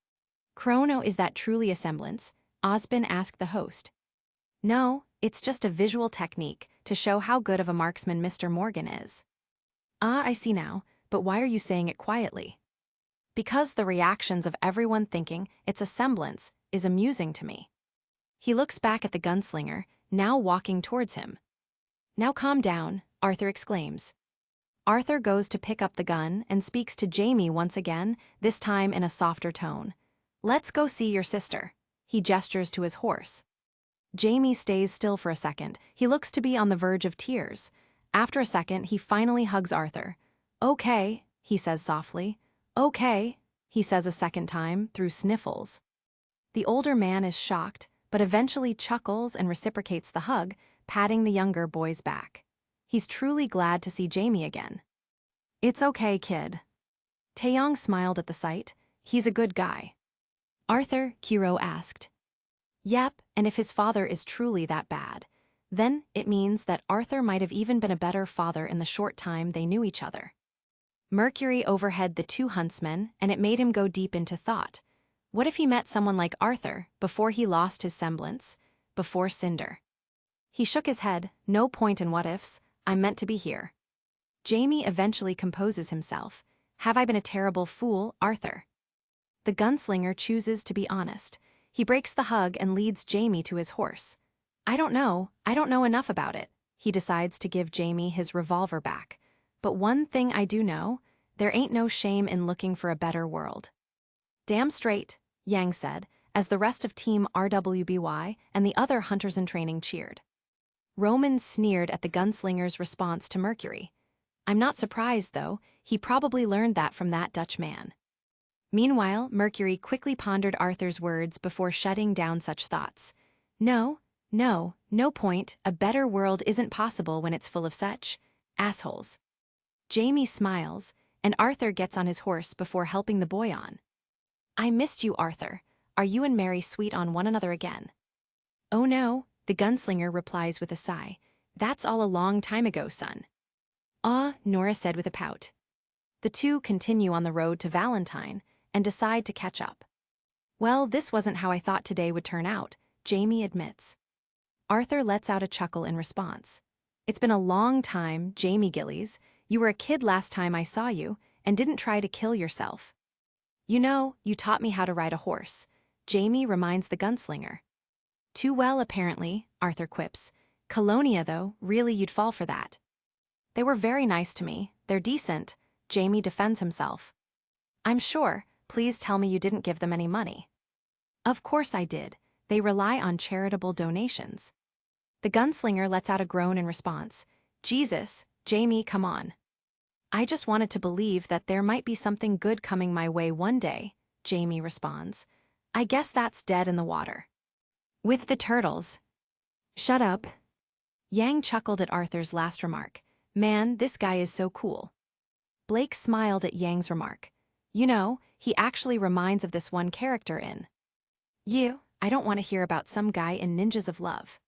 Chrono, is that truly a semblance? Osbin asked the host. No, it's just a visual technique to show how good of a marksman Mr. Morgan is. Ah, I see now, but why are you saying it quietly? Because the reactions of everyone thinking it's a semblance is amusing to me. He looks back at the gunslinger, now walking towards him. Now calm down, Arthur exclaims. Arthur goes to pick up the gun and speaks to Jamie once again, this time in a softer tone. Let's go see your sister. He gestures to his horse. Jamie stays still for a second. He looks to be on the verge of tears. After a second, he finally hugs Arthur. Okay, he says softly. Okay, he says a second time through sniffles. The older man is shocked, but eventually chuckles and reciprocates the hug, patting the younger boy's back. He's truly glad to see Jamie again. It's okay, kid. Taeyong smiled at the sight. He's a good guy. Arthur, Kiro asked. Yep, and if his father is truly that bad, then it means that Arthur might have even been a better father in the short time they knew each other. Mercury overhead the two huntsmen, and it made him go deep into thought. What if he met someone like Arthur before he lost his semblance, before Cinder? He shook his head, no point in what-ifs, I'm meant to be here. Jamie eventually composes himself. Have I been a terrible fool, Arthur? The gunslinger chooses to be honest. He breaks the hug and leads Jamie to his horse. I don't know enough about it. He decides to give Jamie his revolver back. But one thing I do know, there ain't no shame in looking for a better world. Damn straight, Yang said, as the rest of Team RWBY and the other hunters in training cheered. Roman sneered at the gunslinger's response to Mercury. I'm not surprised, though. He probably learned that from that Dutch man. Meanwhile, Mercury quickly pondered Arthur's words before shutting down such thoughts. No point. A better world isn't possible when it's full of such assholes. Jamie smiles, and Arthur gets on his horse before helping the boy on. I missed you, Arthur. Are you and Mary sweet on one another again? Oh no, the gunslinger replies with a sigh. That's all a long time ago, son. Ah, Nora said with a pout. The two continue on the road to Valentine and decide to catch up. Well, this wasn't how I thought today would turn out, Jamie admits. Arthur lets out a chuckle in response. It's been a long time, Jamie Gillies. You were a kid last time I saw you and didn't try to kill yourself. You know, you taught me how to ride a horse, Jamie reminds the gunslinger. Too well, apparently, Arthur quips. Colonia, though, really you'd fall for that. They were very nice to me. They're decent, Jamie defends himself. I'm sure. Please tell me you didn't give them any money. Of course I did. They rely on charitable donations. The gunslinger lets out a groan in response. Jesus, Jamie, come on. I just wanted to believe that there might be something good coming my way one day, Jamie responds. I guess that's dead in the water. With the turtles. Shut up. Yang chuckled at Arthur's last remark. Man, this guy is so cool. Blake smiled at Yang's remark. You know, he actually reminds of this one character in. I don't want to hear about some guy in Ninjas of Love.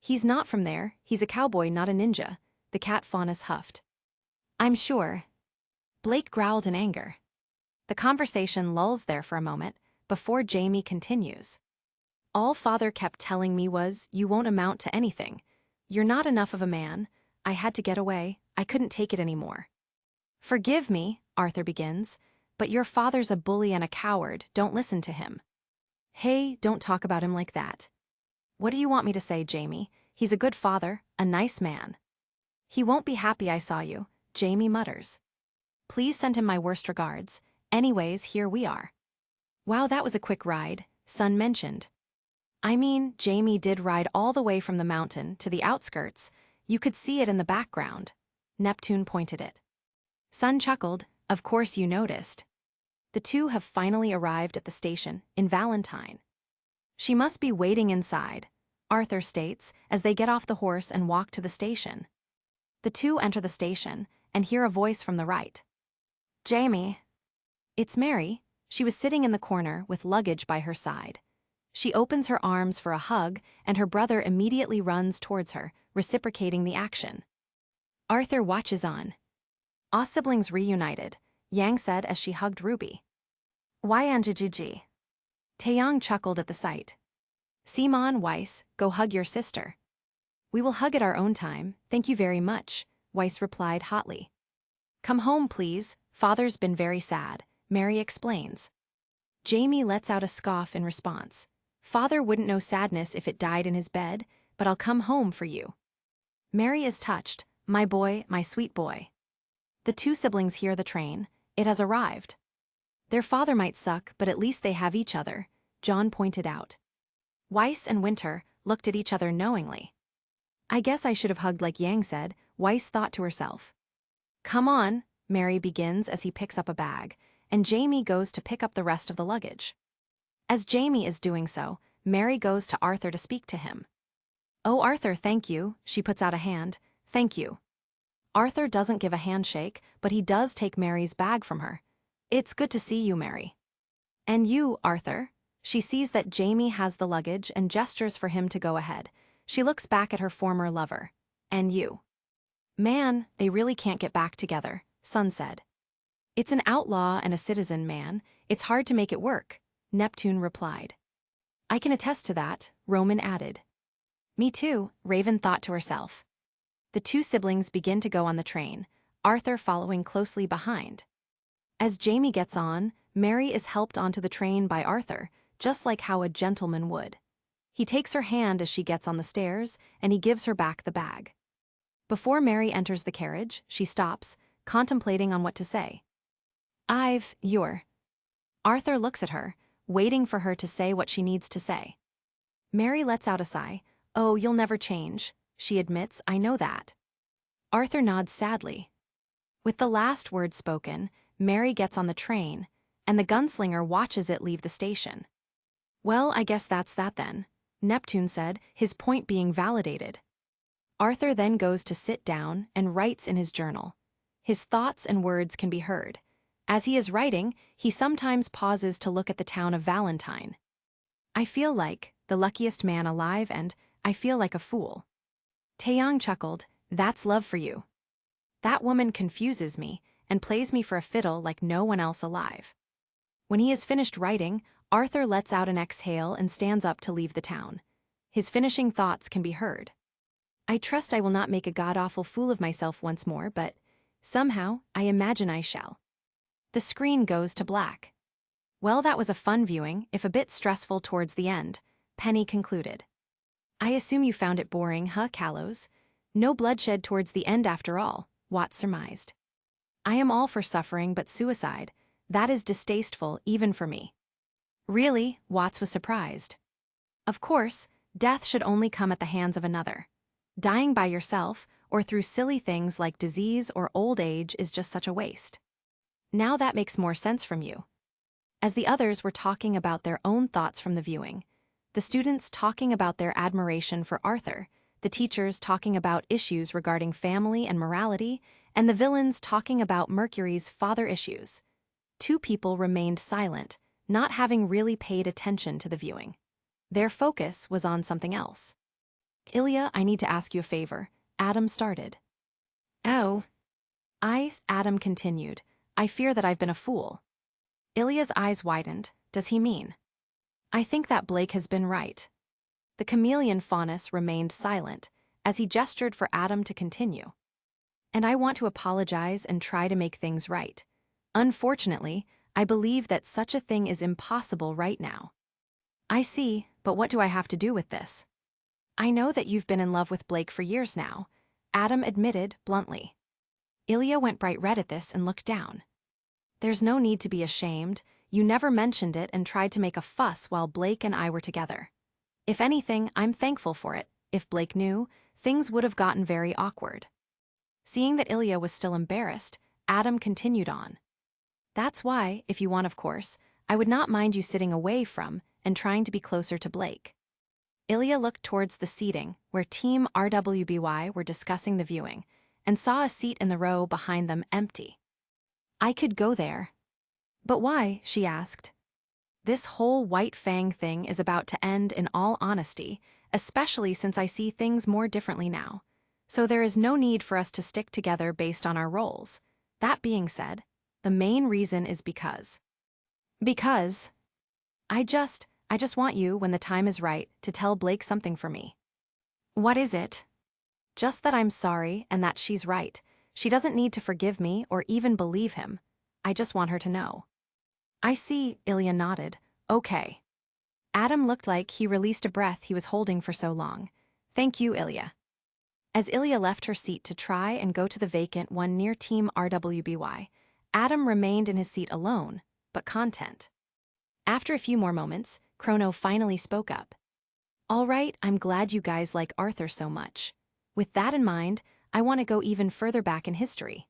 He's not from there, he's a cowboy, not a ninja, the cat Faunus huffed. I'm sure. Blake growled in anger. The conversation lulls there for a moment, before Jamie continues. All Father kept telling me was, you won't amount to anything. You're not enough of a man. I had to get away. I couldn't take it anymore. Forgive me, Arthur begins, but your father's a bully and a coward. Don't listen to him. Hey, don't talk about him like that. What do you want me to say, Jamie? He's a good father, a nice man. He won't be happy I saw you, Jamie mutters. Please send him my worst regards. Anyways, here we are. Wow, that was a quick ride, Son mentioned. I mean, Jamie did ride all the way from the mountain to the outskirts. You could see it in the background. Neptune pointed it. Son chuckled, of course you noticed. The two have finally arrived at the station, in Valentine. She must be waiting inside, Arthur states, as they get off the horse and walk to the station. The two enter the station, and hear a voice from the right. Jamie. It's Mary. She was sitting in the corner with luggage by her side. She opens her arms for a hug, and her brother immediately runs towards her, reciprocating the action. Arthur watches on. All siblings reunited, Yang said as she hugged Ruby. Why Anjiji? Taeyong chuckled at the sight. Simon, Weiss, go hug your sister. We will hug at our own time, thank you very much, Weiss replied hotly. Come home, please, Father's been very sad, Mary explains. Jamie lets out a scoff in response. Father wouldn't know sadness if it died in his bed, but I'll come home for you. Mary is touched, my boy, my sweet boy. The two siblings hear the train. It has arrived. Their father might suck, but at least they have each other, John pointed out. Weiss and Winter looked at each other knowingly. I guess I should have hugged like Yang said, Weiss thought to herself. Come on, Mary begins as he picks up a bag, and Jamie goes to pick up the rest of the luggage. As Jamie is doing so, Mary goes to Arthur to speak to him. Oh, Arthur, thank you, she puts out a hand, thank you. Arthur doesn't give a handshake, but he does take Mary's bag from her. It's good to see you, Mary. And you, Arthur? She sees that Jamie has the luggage and gestures for him to go ahead. She looks back at her former lover. And you? Man, they really can't get back together, Son said. It's an outlaw and a citizen, man. It's hard to make it work, Neptune replied. I can attest to that, Roman added. Me too, Raven thought to herself. The two siblings begin to go on the train, Arthur following closely behind. As Jamie gets on, Mary is helped onto the train by Arthur, just like how a gentleman would. He takes her hand as she gets on the stairs, and he gives her back the bag. Before Mary enters the carriage, she stops, contemplating on what to say. You're. Arthur looks at her, waiting for her to say what she needs to say. Mary lets out a sigh. Oh, you'll never change, she admits, I know that. Arthur nods sadly. With the last word spoken, Mary gets on the train, and the gunslinger watches it leave the station. Well, I guess that's that then, Neptune said, his point being validated. Arthur then goes to sit down and writes in his journal. His thoughts and words can be heard. As he is writing, he sometimes pauses to look at the town of Valentine. I feel like the luckiest man alive, and I feel like a fool. Taeyong chuckled, that's love for you. That woman confuses me and plays me for a fiddle like no one else alive. When he has finished writing, Arthur lets out an exhale and stands up to leave the town. His finishing thoughts can be heard. I trust I will not make a god-awful fool of myself once more, but somehow I imagine I shall. The screen goes to black. Well, that was a fun viewing, if a bit stressful towards the end, Penny concluded. I assume you found it boring, huh, Callows? No bloodshed towards the end after all, Watts surmised. I am all for suffering, but suicide, that is distasteful even for me. Really, Watts was surprised. Of course, death should only come at the hands of another. Dying by yourself, or through silly things like disease or old age, is just such a waste. Now that makes more sense from you. As the others were talking about their own thoughts from the viewing, the students talking about their admiration for Arthur, the teachers talking about issues regarding family and morality, and the villains talking about Mercury's father issues, two people remained silent, not having really paid attention to the viewing. Their focus was on something else. Ilya, I need to ask you a favor, Adam started. Oh. Adam continued. I fear that I've been a fool. Ilya's eyes widened. Does he mean? I think that Blake has been right. The chameleon faunus remained silent as he gestured for Adam to continue. And I want to apologize and try to make things right. Unfortunately, I believe that such a thing is impossible right now. I see, but what do I have to do with this? I know that you've been in love with Blake for years now, Adam admitted bluntly. Ilya went bright red at this and looked down. There's no need to be ashamed. You never mentioned it and tried to make a fuss while Blake and I were together. If anything, I'm thankful for it. If Blake knew, things would have gotten very awkward. Seeing that Ilya was still embarrassed, Adam continued on. That's why, if you want of course, I would not mind you sitting away from and trying to be closer to Blake. Ilya looked towards the seating where Team RWBY were discussing the viewing and saw a seat in the row behind them empty. I could go there. But why? She asked. This whole White Fang thing is about to end in all honesty, especially since I see things more differently now. So there is no need for us to stick together based on our roles. That being said, the main reason is because I just want you, when the time is right, to tell Blake something for me. What is it? Just that I'm sorry and that she's right. She doesn't need to forgive me or even believe him. I just want her to know. I see, Ilya nodded. Okay. Adam looked like he released a breath he was holding for so long. Thank you, Ilya. As Ilya left her seat to try and go to the vacant one near Team RWBY, Adam remained in his seat alone, but content. After a few more moments, Chrono finally spoke up. All right, I'm glad you guys like Arthur so much. With that in mind, I want to go even further back in history.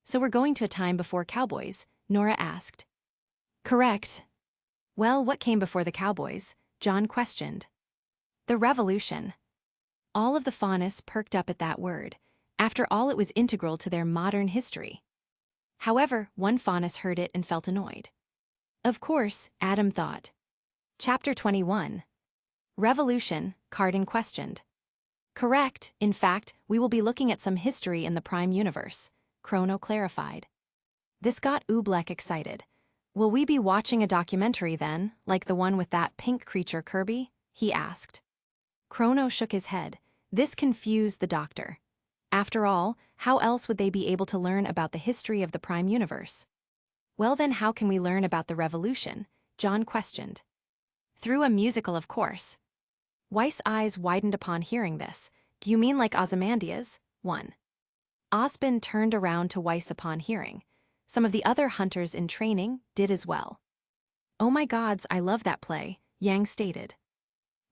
So we're going to a time before cowboys, Nora asked. Correct. Well, what came before the cowboys? John questioned. The Revolution. All of the faunus perked up at that word. After all, it was integral to their modern history. However, one faunus heard it and felt annoyed. Of course, Adam thought. Chapter 21. Revolution, Cardin questioned. Correct, in fact, we will be looking at some history in the Prime Universe, Chrono clarified. This got Oobleck excited. Will we be watching a documentary then, like the one with that pink creature Kirby? He asked. Chrono shook his head. This confused the doctor. After all, how else would they be able to learn about the history of the Prime Universe? Well then, how can we learn about the Revolution? John questioned. Through a musical, of course. Weiss's eyes widened upon hearing this. Do you mean like Ozymandias? 1. Osbin turned around to Weiss upon hearing. Some of the other hunters in training did as well. Oh my gods, I love that play, Yang stated.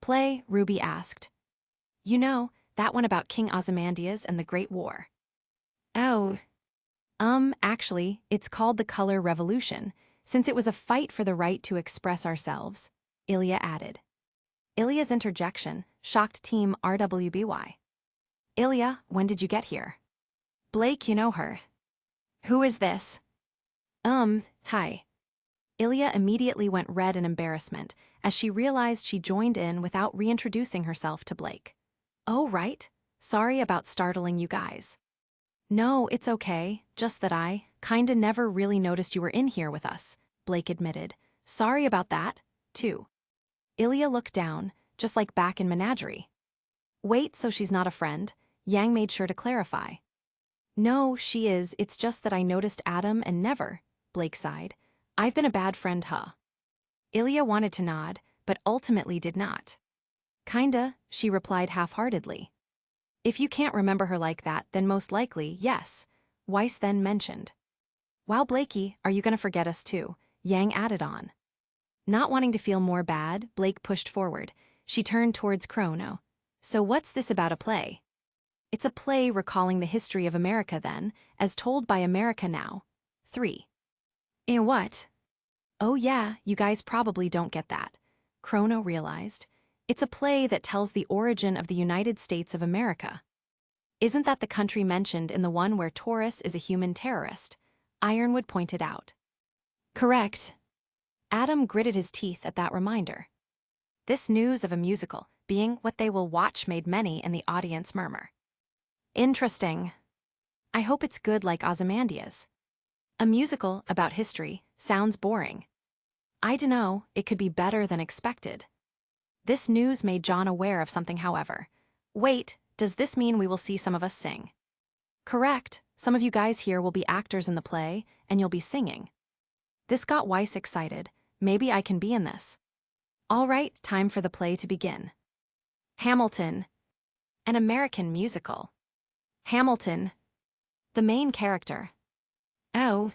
Play? Ruby asked. You know, that one about King Ozymandias and the Great War. Oh. Actually, it's called the Color Revolution, since it was a fight for the right to express ourselves, Ilya added. Ilya's interjection shocked Team RWBY. Ilya, when did you get here? Blake, you know her. Who is this? Hi. Ilya immediately went red in embarrassment as she realized she joined in without reintroducing herself to Blake. Oh, right. Sorry about startling you guys. No, it's okay, just that I kinda never really noticed you were in here with us, Blake admitted. Sorry about that, too. Ilya looked down, just like back in Menagerie. Wait, so she's not a friend? Yang made sure to clarify. No, she is, it's just that I noticed Adam and never, Blake sighed. I've been a bad friend, huh? Ilya wanted to nod, but ultimately did not. Kinda, she replied half-heartedly. If you can't remember her like that, then most likely, yes, Weiss then mentioned. Wow, Blakey, are you gonna forget us too? Yang added on. Not wanting to feel more bad, Blake pushed forward. She turned towards Chrono. So what's this about a play? It's a play recalling the history of America then, as told by America Now. 3. And what? Oh yeah, you guys probably don't get that. Chrono realized. It's a play that tells the origin of the United States of America. Isn't that the country mentioned in the one where Taurus is a human terrorist? Ironwood pointed out. Correct. Adam gritted his teeth at that reminder. This news of a musical being what they will watch made many in the audience murmur. Interesting. I hope it's good like Ozymandias. A musical about history, Sounds boring. I dunno, it could be better than expected. This news made John aware of something, however. Wait, does this mean we will see some of us sing? Correct, some of you guys here will be actors in the play, and you'll be singing. This got Weiss excited. Maybe I can be in this. All right, time for the play to begin. Hamilton. An American musical. Hamilton. The main character. Oh.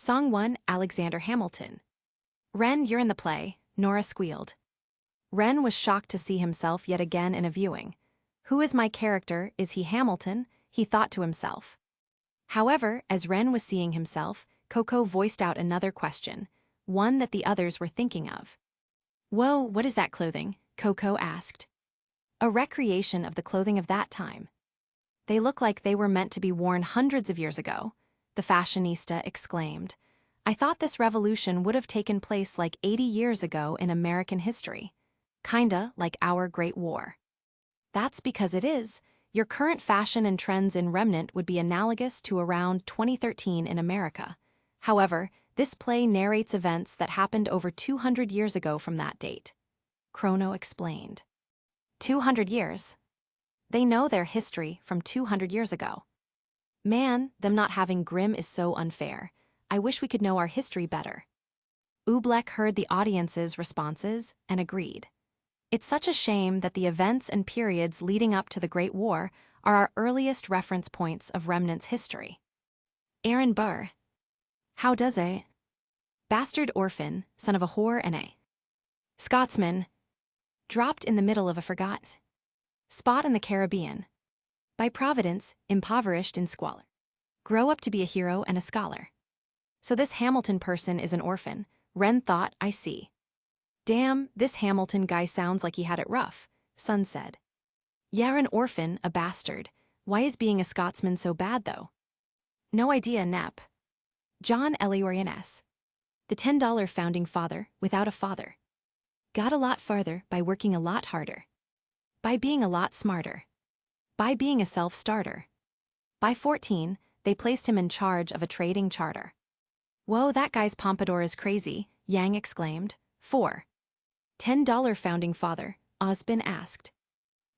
Song 1, Alexander Hamilton. Wren, you're in the play, Nora squealed. Wren was shocked to see himself yet again in a viewing. Who is my character? Is he Hamilton? He thought to himself. However, as Wren was seeing himself, Coco voiced out another question, one that the others were thinking of. Whoa, what is that clothing? Coco asked. A recreation of the clothing of that time. They look like they were meant to be worn hundreds of years ago, the fashionista exclaimed. I thought this revolution would have taken place like 80 years ago in American history. Kinda like our Great War. That's because it is. Your current fashion and trends in Remnant would be analogous to around 2013 in America. However, this play narrates events that happened over 200 years ago from that date. Chrono explained. 200 years? They know their history from 200 years ago. Man, them not having Grimm is so unfair. I wish we could know our history better. Oobleck heard the audience's responses and agreed. It's such a shame that the events and periods leading up to the Great War are our earliest reference points of Remnant's history. Aaron Burr. How does a bastard orphan, son of a whore and a Scotsman, dropped in the middle of a forgot spot in the Caribbean, by Providence, impoverished in squalor, grow up to be a hero and a scholar. So this Hamilton person is an orphan, Wren thought, I see. Damn, this Hamilton guy sounds like he had it rough, Sun said. Yeah, an orphan, a bastard. Why is being a Scotsman so bad, though? No idea, Nep. John Eliorianes. The $10 founding father, without a father. Got a lot farther by working a lot harder. By being a lot smarter. By being a self-starter. By 14, they placed him in charge of a trading charter. Whoa, that guy's pompadour is crazy, Yang exclaimed. 4. $10 founding father, Osbin asked.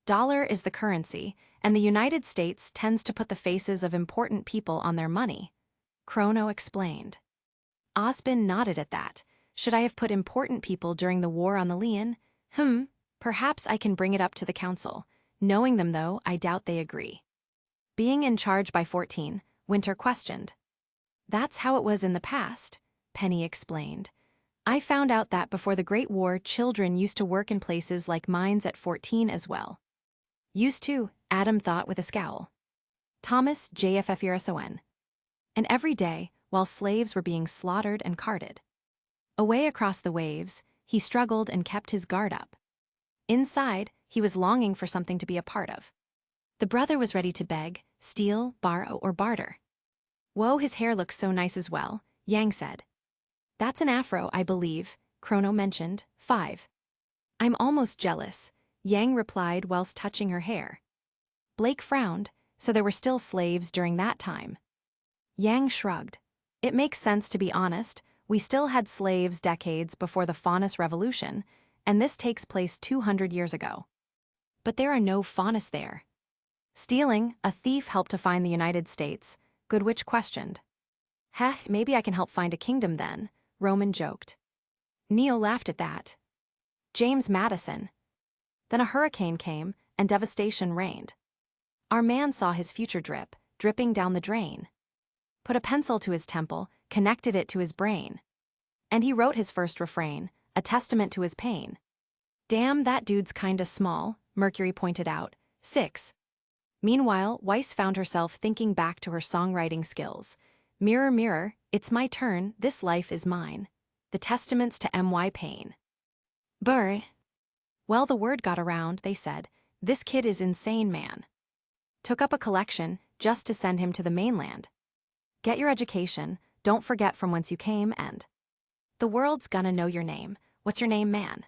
Dollar is the currency, and the United States tends to put the faces of important people on their money. Chrono explained. Osbin nodded at that. Should I have put important people during the war on the Leon? Perhaps I can bring it up to the council. Knowing them, though, I doubt they agree. Being in charge by 14, Winter questioned. That's how it was in the past, Penny explained. I found out that before the Great War, children used to work in places like mines at 14 as well. Used to, Adam thought with a scowl. Thomas JFFURSON. And every day, while slaves were being slaughtered and carted. Away across the waves, he struggled and kept his guard up. Inside, he was longing for something to be a part of. The brother was ready to beg, steal, borrow, or barter. Whoa, his hair looks so nice as well, Yang said. That's an afro, I believe, Chrono mentioned. 5. I'm almost jealous, Yang replied whilst touching her hair. Blake frowned, so there were still slaves during that time. Yang shrugged. It makes sense, to be honest. We still had slaves decades before the Faunus Revolution, and this takes place 200 years ago. But there are no Faunus there. Stealing, a thief helped to find the United States, Goodwitch questioned. Heh, maybe I can help find a kingdom then, Roman joked. Neo laughed at that. James Madison. Then a hurricane came, and devastation reigned. Our man saw his future dripping down the drain. Put a pencil to his temple, connected it to his brain. And he wrote his first refrain, a testament to his pain. Damn, that dude's kinda small, Mercury pointed out. 6. Meanwhile, Weiss found herself thinking back to her songwriting skills. Mirror, mirror, it's my turn, this life is mine. The testaments to M.Y. Payne. Burr. Well, the word got around, they said. This kid is insane, man. Took up a collection, just to send him to the mainland. Get your education, don't forget from whence you came, and the world's gonna know your name. What's your name, man?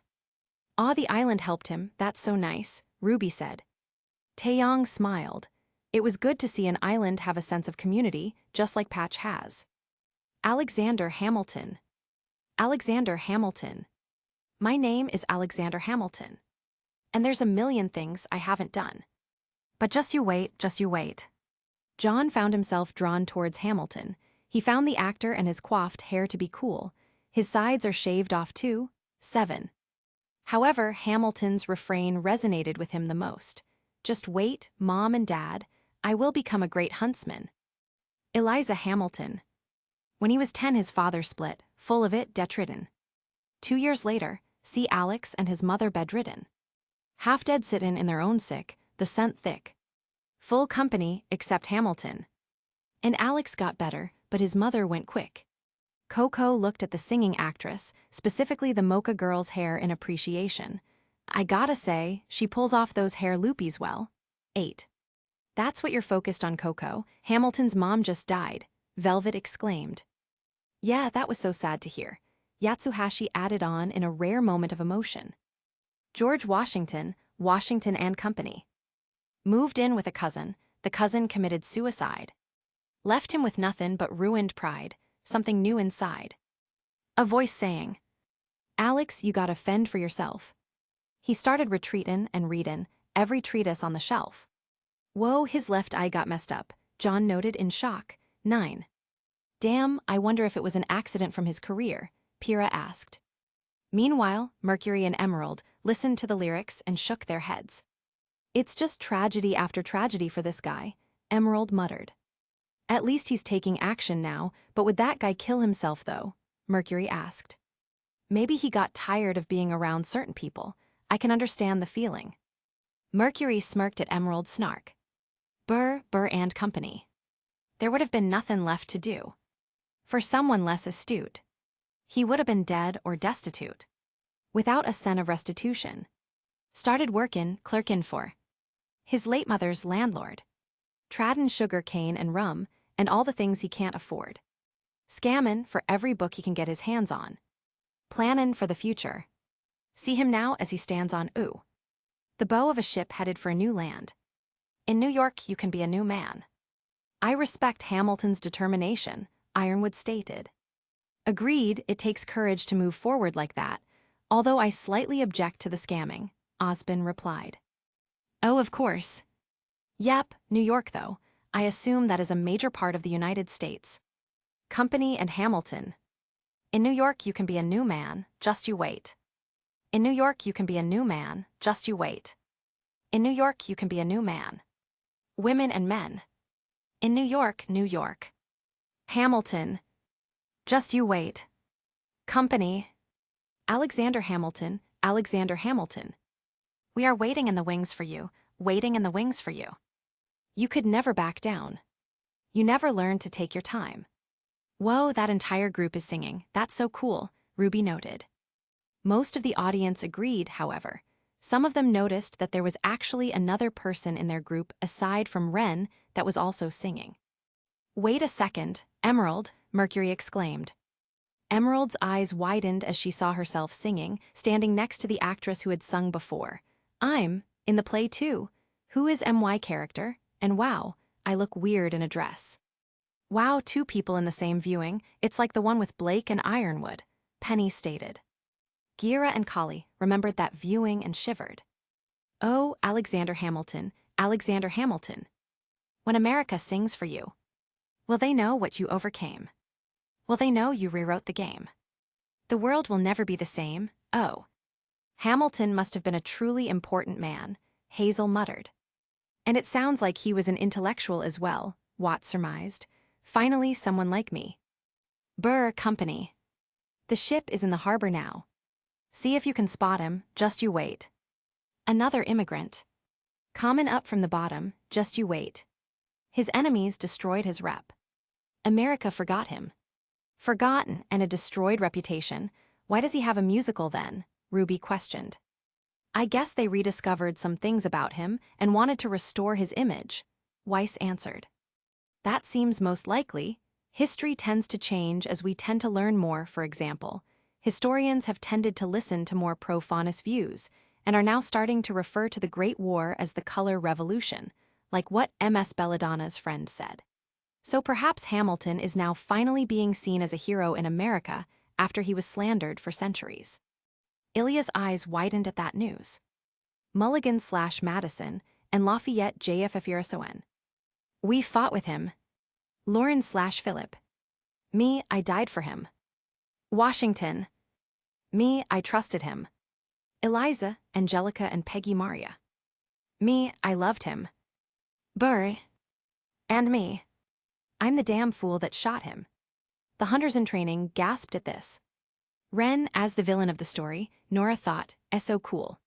Aw, the island helped him, that's so nice, Ruby said. Taeyong smiled. It was good to see an island have a sense of community, just like Patch has. Alexander Hamilton. Alexander Hamilton. My name is Alexander Hamilton. And there's a million things I haven't done. But just you wait, just you wait. John found himself drawn towards Hamilton. He found the actor and his coiffed hair to be cool. His sides are shaved off too. 7. However, Hamilton's refrain resonated with him the most. Just wait, Mom and Dad, I will become a great huntsman. Eliza Hamilton. When he was 10, his father split, full of it, detritin. 2 years later, see Alex and his mother bedridden. Half dead sittin' in their own sick, the scent thick. Full company, except Hamilton. And Alex got better, but his mother went quick. Coco looked at the singing actress, specifically the Mocha girl's hair, in appreciation. I gotta say, she pulls off those hair loopies well. 8. That's what you're focused on, Coco. Hamilton's mom just died, Velvet exclaimed. Yeah, that was so sad to hear. Yatsuhashi added on in a rare moment of emotion. George Washington, Washington and Company. Moved in with a cousin, the cousin committed suicide. Left him with nothing but ruined pride, something new inside. A voice saying, Alex, you gotta fend for yourself. He started retreatin' and readin' every treatise on the shelf. Whoa, his left eye got messed up, John noted in shock. 9. Damn, I wonder if it was an accident from his career, Pyrrha asked. Meanwhile, Mercury and Emerald listened to the lyrics and shook their heads. It's just tragedy after tragedy for this guy, Emerald muttered. At least he's taking action now, but would that guy kill himself though? Mercury asked. Maybe he got tired of being around certain people. I can understand the feeling. Mercury smirked at Emerald's snark. Burr and Company. There would have been nothing left to do. For someone less astute. He would have been dead or destitute. Without a cent of restitution. Started workin', clerkin' for his late mother's landlord. Traddin' sugar cane and rum, and all the things he can't afford. Scammin' for every book he can get his hands on. Plannin' for the future. See him now as he stands on the bow of a ship headed for a new land. In New York, you can be a new man. I respect Hamilton's determination, Ironwood stated. Agreed, it takes courage to move forward like that, although I slightly object to the scamming, Osborne replied. Oh, of course. Yep, New York though. I assume that is a major part of the United States. Company and Hamilton. In New York, you can be a new man, just you wait. In New York, you can be a new man, just you wait. In New York, you can be a new man. Women and men. In New York, New York. Hamilton. Just you wait. Company. Alexander Hamilton, Alexander Hamilton. We are waiting in the wings for you, waiting in the wings for you. You could never back down. You never learned to take your time. Whoa, that entire group is singing. That's so cool, Ruby noted. Most of the audience agreed, however. Some of them noticed that there was actually another person in their group aside from Ren that was also singing. Wait a second, Emerald, Mercury exclaimed. Emerald's eyes widened as she saw herself singing, standing next to the actress who had sung before. I'm in the play too. Who is MY character? And wow, I look weird in a dress. Wow, 2 people in the same viewing. It's like the one with Blake and Ironwood, Penny stated. Gira and Kali remembered that viewing and shivered. Oh, Alexander Hamilton, Alexander Hamilton. When America sings for you, will they know what you overcame? Will they know you rewrote the game? The world will never be the same, oh. Hamilton must have been a truly important man, Hazel muttered. And it sounds like he was an intellectual as well, Watt surmised. Finally, someone like me. Burr Company. The ship is in the harbor now. See if you can spot him, just you wait. Another immigrant. Coming up from the bottom, just you wait. His enemies destroyed his rep. America forgot him. Forgotten and a destroyed reputation. Why does he have a musical then? Ruby questioned. I guess they rediscovered some things about him and wanted to restore his image, Weiss answered. That seems most likely. History tends to change as we tend to learn more, for example. Historians have tended to listen to more pro-faunist views and are now starting to refer to the Great War as the Color Revolution, like what M.S. Belladonna's friend said. So perhaps Hamilton is now finally being seen as a hero in America after he was slandered for centuries. Ilya's eyes widened at that news. Mulligan/Madison and Lafayette JFFRSON. We fought with him. Lauren/Philip. Me, I died for him. Washington. Me, I trusted him. Eliza, Angelica and Peggy Maria. Me, I loved him. Burr. And me. I'm the damn fool that shot him. The hunters in training gasped at this. Wren, as the villain of the story, Nora thought, so cool.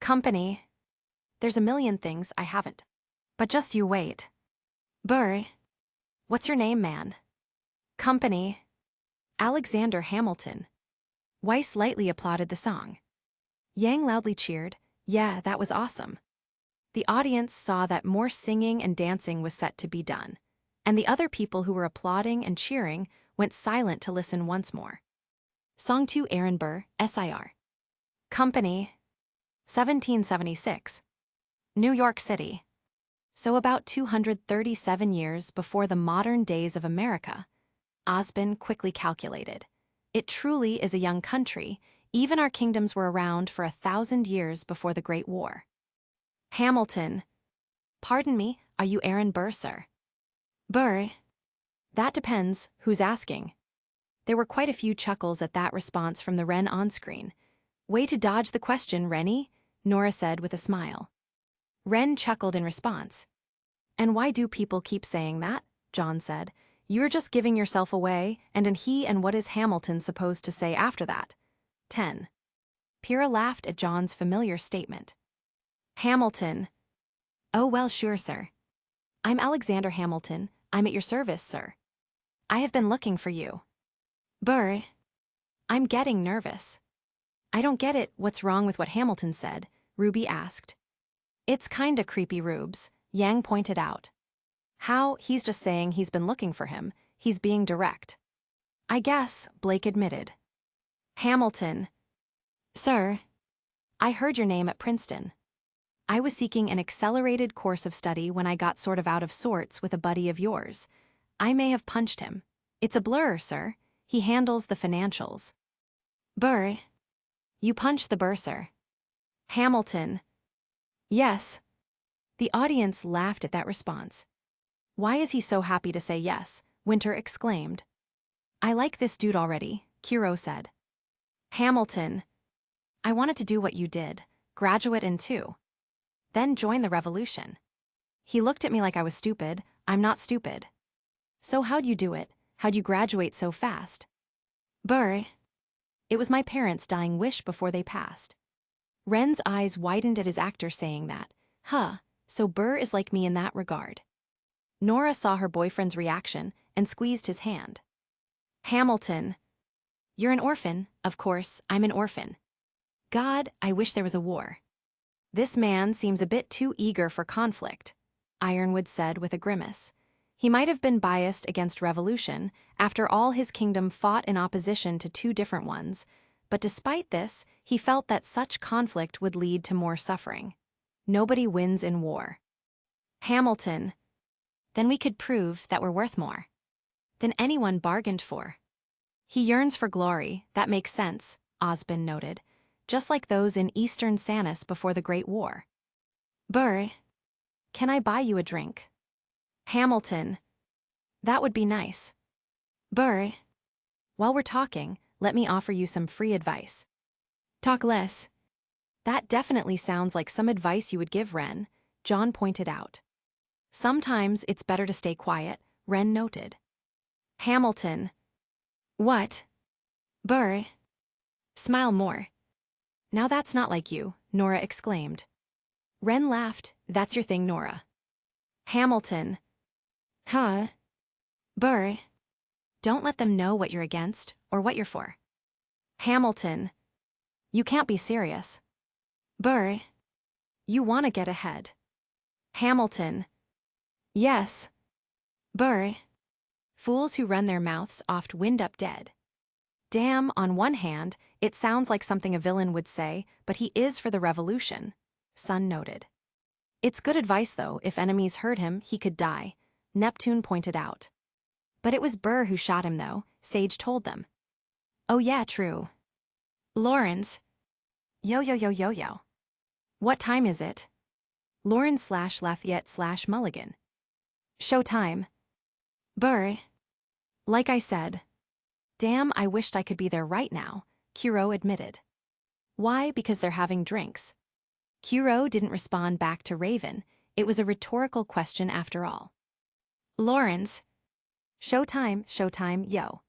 Company. There's a million things I haven't. But just you wait. Burr. What's your name, man? Company. Alexander Hamilton. Weiss lightly applauded the song. Yang loudly cheered, yeah, that was awesome. The audience saw that more singing and dancing was set to be done, and the other people who were applauding and cheering went silent to listen once more. Song 2 Aaron Burr, SIR. Company. 1776. New York City. So about 237 years before the modern days of America. Osborne quickly calculated. It truly is a young country. Even our kingdoms were around for 1,000 years before the Great War. Hamilton. Pardon me, are you Aaron Burr, sir? Burr. That depends, who's asking. There were quite a few chuckles at that response from the Wren on-screen. Way to dodge the question, Rennie, Nora said with a smile. Wren chuckled in response. And why do people keep saying that? John said. You're just giving yourself away, and what is Hamilton supposed to say after that? 10. Pyrrha laughed at John's familiar statement. Hamilton. Oh well, sure, sir. I'm Alexander Hamilton. I'm at your service, sir. I have been looking for you. Burr. I'm getting nervous. I don't get it, what's wrong with what Hamilton said? Ruby asked. It's kinda creepy, Rubes, Yang pointed out. How, he's just saying he's been looking for him, he's being direct. I guess, Blake admitted. Hamilton. Sir. I heard your name at Princeton. I was seeking an accelerated course of study when I got sort of out of sorts with a buddy of yours. I may have punched him. It's a blur, sir. He handles the financials. Burr. You punched the bursar. Hamilton. Yes. The audience laughed at that response. Why is he so happy to say yes? Winter exclaimed. I like this dude already, Kiro said. Hamilton. I wanted to do what you did, graduate in 2. Then join the revolution. He looked at me like I was stupid. I'm not stupid. So how'd you do it? How'd you graduate so fast? Burr. It was my parents' dying wish before they passed. Wren's eyes widened at his actor saying that. Huh, so Burr is like me in that regard. Nora saw her boyfriend's reaction and squeezed his hand. Hamilton. You're an orphan, of course, I'm an orphan. God, I wish there was a war. This man seems a bit too eager for conflict, Ironwood said with a grimace. He might have been biased against revolution, after all his kingdom fought in opposition to 2 different ones, but despite this, he felt that such conflict would lead to more suffering. Nobody wins in war. Hamilton. Then we could prove that we're worth more than anyone bargained for. He yearns for glory, that makes sense, Osborne noted, just like those in Eastern Sanus before the Great War. Burr. Can I buy you a drink? Hamilton. That would be nice. Burr. While we're talking, let me offer you some free advice. Talk less. That definitely sounds like some advice you would give Wren, John pointed out. Sometimes it's better to stay quiet, Wren noted. Hamilton. What? Burr. Smile more. Now that's not like you, Nora exclaimed. Wren laughed. That's your thing, Nora. Hamilton. Huh? Burr. Don't let them know what you're against or what you're for. Hamilton. You can't be serious. Burr. You want to get ahead. Hamilton. Yes. Burr. Fools who run their mouths oft wind up dead. Damn, on one hand, it sounds like something a villain would say, but he is for the revolution, Sun noted. It's good advice, though. If enemies heard him, he could die. Neptune pointed out. But it was Burr who shot him though, Sage told them. Oh yeah, true. Lawrence. Yo yo yo yo yo. What time is it? Lawrence/Lafayette/Mulligan. Showtime. Burr. Like I said. Damn, I wished I could be there right now, Kuro admitted. Why? Because they're having drinks. Kuro didn't respond back to Raven. It was a rhetorical question after all. Lawrence. Showtime, showtime, yo.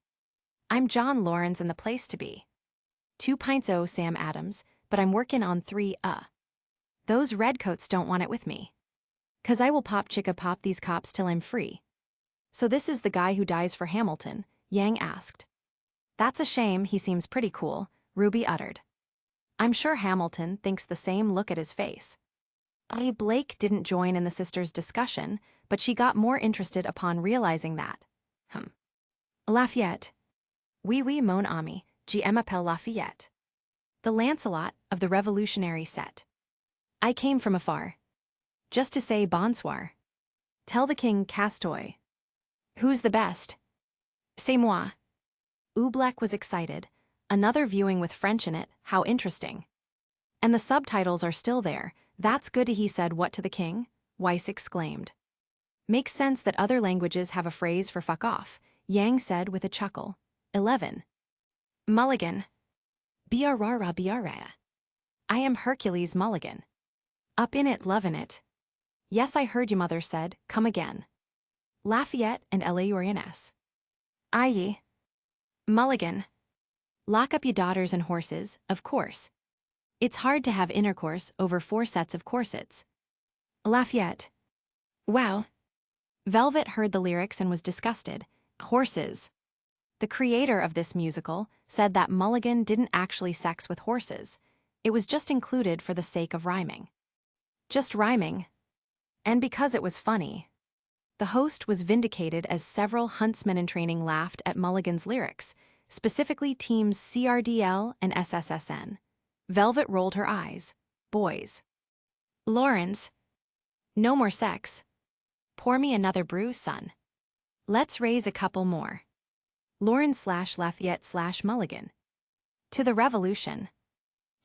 I'm John Lawrence and the place to be. 2 pints o' Sam Adams, but I'm working on 3, Those redcoats don't want it with me. 'Cause I will pop chicka pop these cops till I'm free. So this is the guy who dies for Hamilton, Yang asked. That's a shame, he seems pretty cool, Ruby uttered. I'm sure Hamilton thinks the same, look at his face. Blake didn't join in the sisters' discussion, but she got more interested upon realizing that. Lafayette. Oui, mon ami, je m'appelle Lafayette. The Lancelot of the Revolutionary set. I came from afar. Just to say bonsoir. Tell the king Castoy. Who's the best? C'est moi. Oobleck was excited. Another viewing with French in it, how interesting. And the subtitles are still there, that's good, he said. What to the king? Weiss exclaimed. Makes sense that other languages have a phrase for fuck off, Yang said with a chuckle. 11. Mulligan. Brra. I am Hercules Mulligan. Up in it, lovin' it. Yes, I heard you, mother said, come again. Lafayette and Orioness. Aye. Mulligan. Lock up ye daughters and horses, of course. It's hard to have intercourse over 4 sets of corsets. Lafayette. Wow. Velvet heard the lyrics and was disgusted. Horses. The creator of this musical said that Mulligan didn't actually sex with horses. It was just included for the sake of rhyming. Just rhyming. And because it was funny. The host was vindicated as several huntsmen in training laughed at Mulligan's lyrics, specifically teams CRDL and SSSN. Velvet rolled her eyes. Boys. Lawrence. No more sex. Pour me another brew, son. Let's raise a couple more. Lawrence/Lafayette/Mulligan. To the revolution.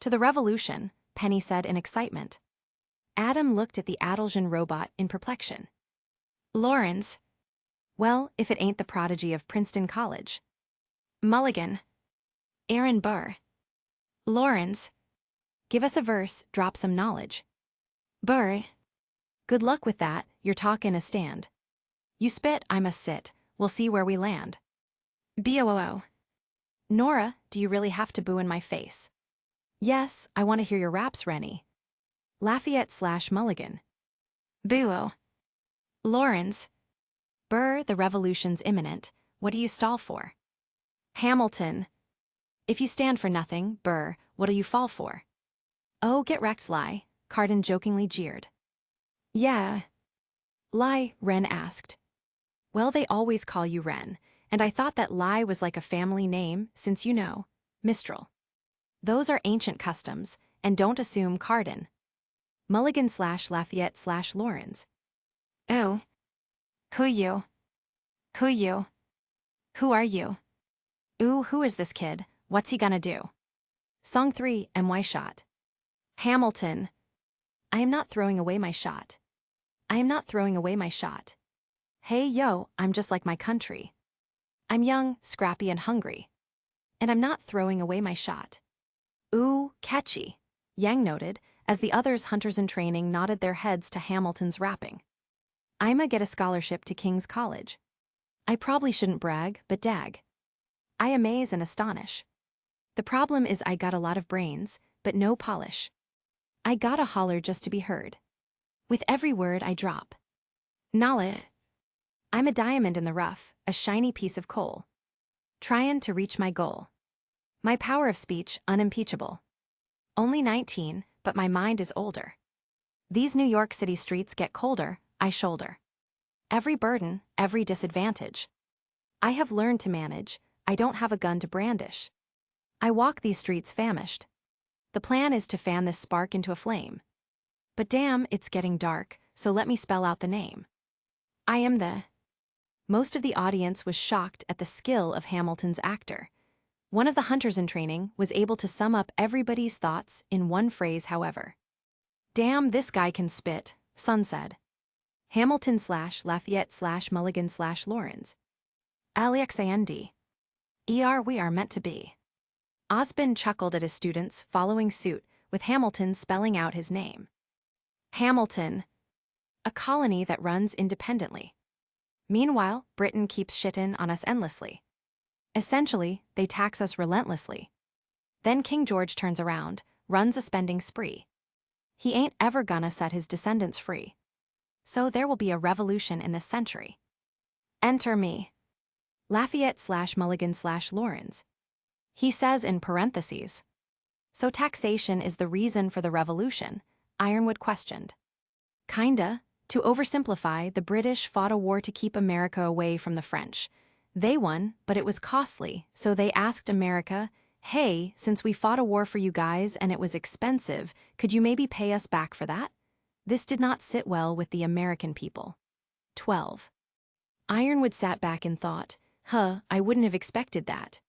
To the revolution, Penny said in excitement. Adam looked at the Adeljan robot in perplexion. Lawrence. Well, if it ain't the prodigy of Princeton College. Mulligan. Aaron Burr. Lawrence. Give us a verse, drop some knowledge. Burr. Good luck with that, you're talkin' a stand. You spit, I must sit, we'll see where we land. Boo. Nora, do you really have to boo in my face? Yes, I want to hear your raps, Rennie. Lafayette/Mulligan. Boo. Lawrence. Burr, the revolution's imminent, what do you stall for? Hamilton. If you stand for nothing, Burr, what'll you fall for? Oh, get wrecked, Lie, Carden jokingly jeered. Yeah. Lie, Wren asked. Well, they always call you Wren, and I thought that Lie was like a family name, since you know, Mistral. Those are ancient customs, and don't assume Carden. Mulligan/Lafayette/Lawrence. Oh. Who you? Who you? Who are you? Ooh, who is this kid? What's he gonna do? Song 3, MY shot. Hamilton. I am not throwing away my shot. I am not throwing away my shot. Hey yo, I'm just like my country. I'm young, scrappy, and hungry. And I'm not throwing away my shot. Ooh, catchy, Yang noted, as the others hunters in training nodded their heads to Hamilton's rapping. I'ma get a scholarship to King's College. I probably shouldn't brag, but dag. I amaze and astonish. The problem is I got a lot of brains, but no polish. I gotta holler just to be heard. With every word I drop. Knowledge. I'm a diamond in the rough, a shiny piece of coal. Tryin' to reach my goal. My power of speech unimpeachable. Only 19, but my mind is older. These New York City streets get colder, I shoulder. Every burden, every disadvantage. I have learned to manage, I don't have a gun to brandish. I walk these streets famished. The plan is to fan this spark into a flame. But damn, it's getting dark, so let me spell out the name. I am the Most of the audience was shocked at the skill of Hamilton's actor. One of the hunters in training was able to sum up everybody's thoughts in one phrase, however. "Damn, this guy can spit," Sun said. Hamilton/Lafayette/Mulligan/Lawrence. Alexand. We are meant to be. Osborne chuckled at his students following suit, with Hamilton spelling out his name. Hamilton. A colony that runs independently. Meanwhile, Britain keeps shittin' on us endlessly. Essentially, they tax us relentlessly. Then King George turns around, runs a spending spree. He ain't ever gonna set his descendants free. So there will be a revolution in this century. Enter me. Lafayette/Mulligan/Lawrence. He says in parentheses. So taxation is the reason for the revolution? Ironwood questioned. Kinda. To oversimplify, the British fought a war to keep America away from the French. They won, but it was costly, so they asked America, "Hey, since we fought a war for you guys and it was expensive, could you maybe pay us back for that?" This did not sit well with the American people. 12. Ironwood sat back and thought, I wouldn't have expected that.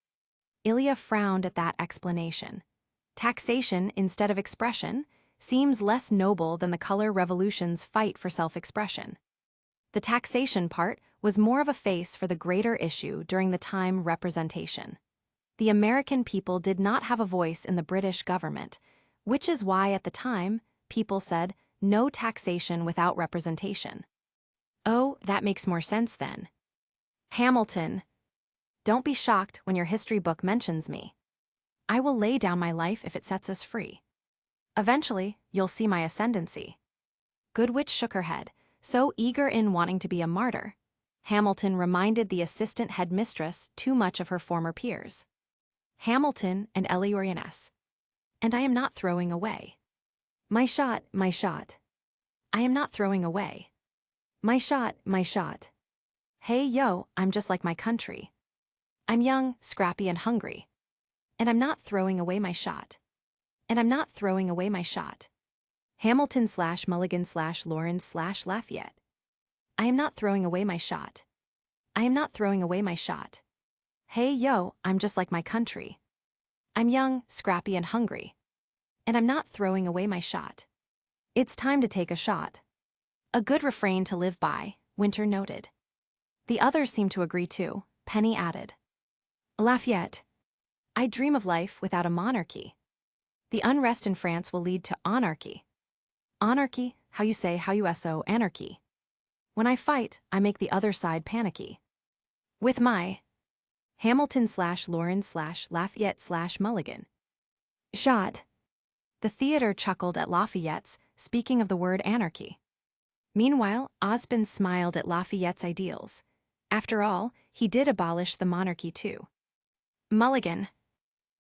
Ilya frowned at that explanation. Taxation instead of expression seems less noble than the color revolution's fight for self-expression. The taxation part was more of a face for the greater issue during the time representation. The American people did not have a voice in the British government, which is why at the time, people said, no taxation without representation. Oh, that makes more sense then. Hamilton. Don't be shocked when your history book mentions me. I will lay down my life if it sets us free. Eventually, you'll see my ascendancy. Goodwitch shook her head, so eager in wanting to be a martyr. Hamilton reminded the assistant headmistress too much of her former peers. Hamilton and Eliorines. And I am not throwing away. My shot, my shot. I am not throwing away. My shot, my shot. Hey yo, I'm just like my country. I'm young, scrappy, and hungry. And I'm not throwing away my shot. And I'm not throwing away my shot. Hamilton/Mulligan/Lawrence/Lafayette. I am not throwing away my shot. I am not throwing away my shot. Hey yo, I'm just like my country. I'm young, scrappy, and hungry. And I'm not throwing away my shot. It's time to take a shot. A good refrain to live by, Winter noted. The others seemed to agree too, Penny added. Lafayette. I dream of life without a monarchy. The unrest in France will lead to anarchy. Anarchy, how you so, anarchy. When I fight, I make the other side panicky. With my Hamilton/Lawrence/Lafayette/Mulligan. Shot. The theater chuckled at Lafayette's, speaking of the word anarchy. Meanwhile, Osborne smiled at Lafayette's ideals. After all, he did abolish the monarchy too. Mulligan.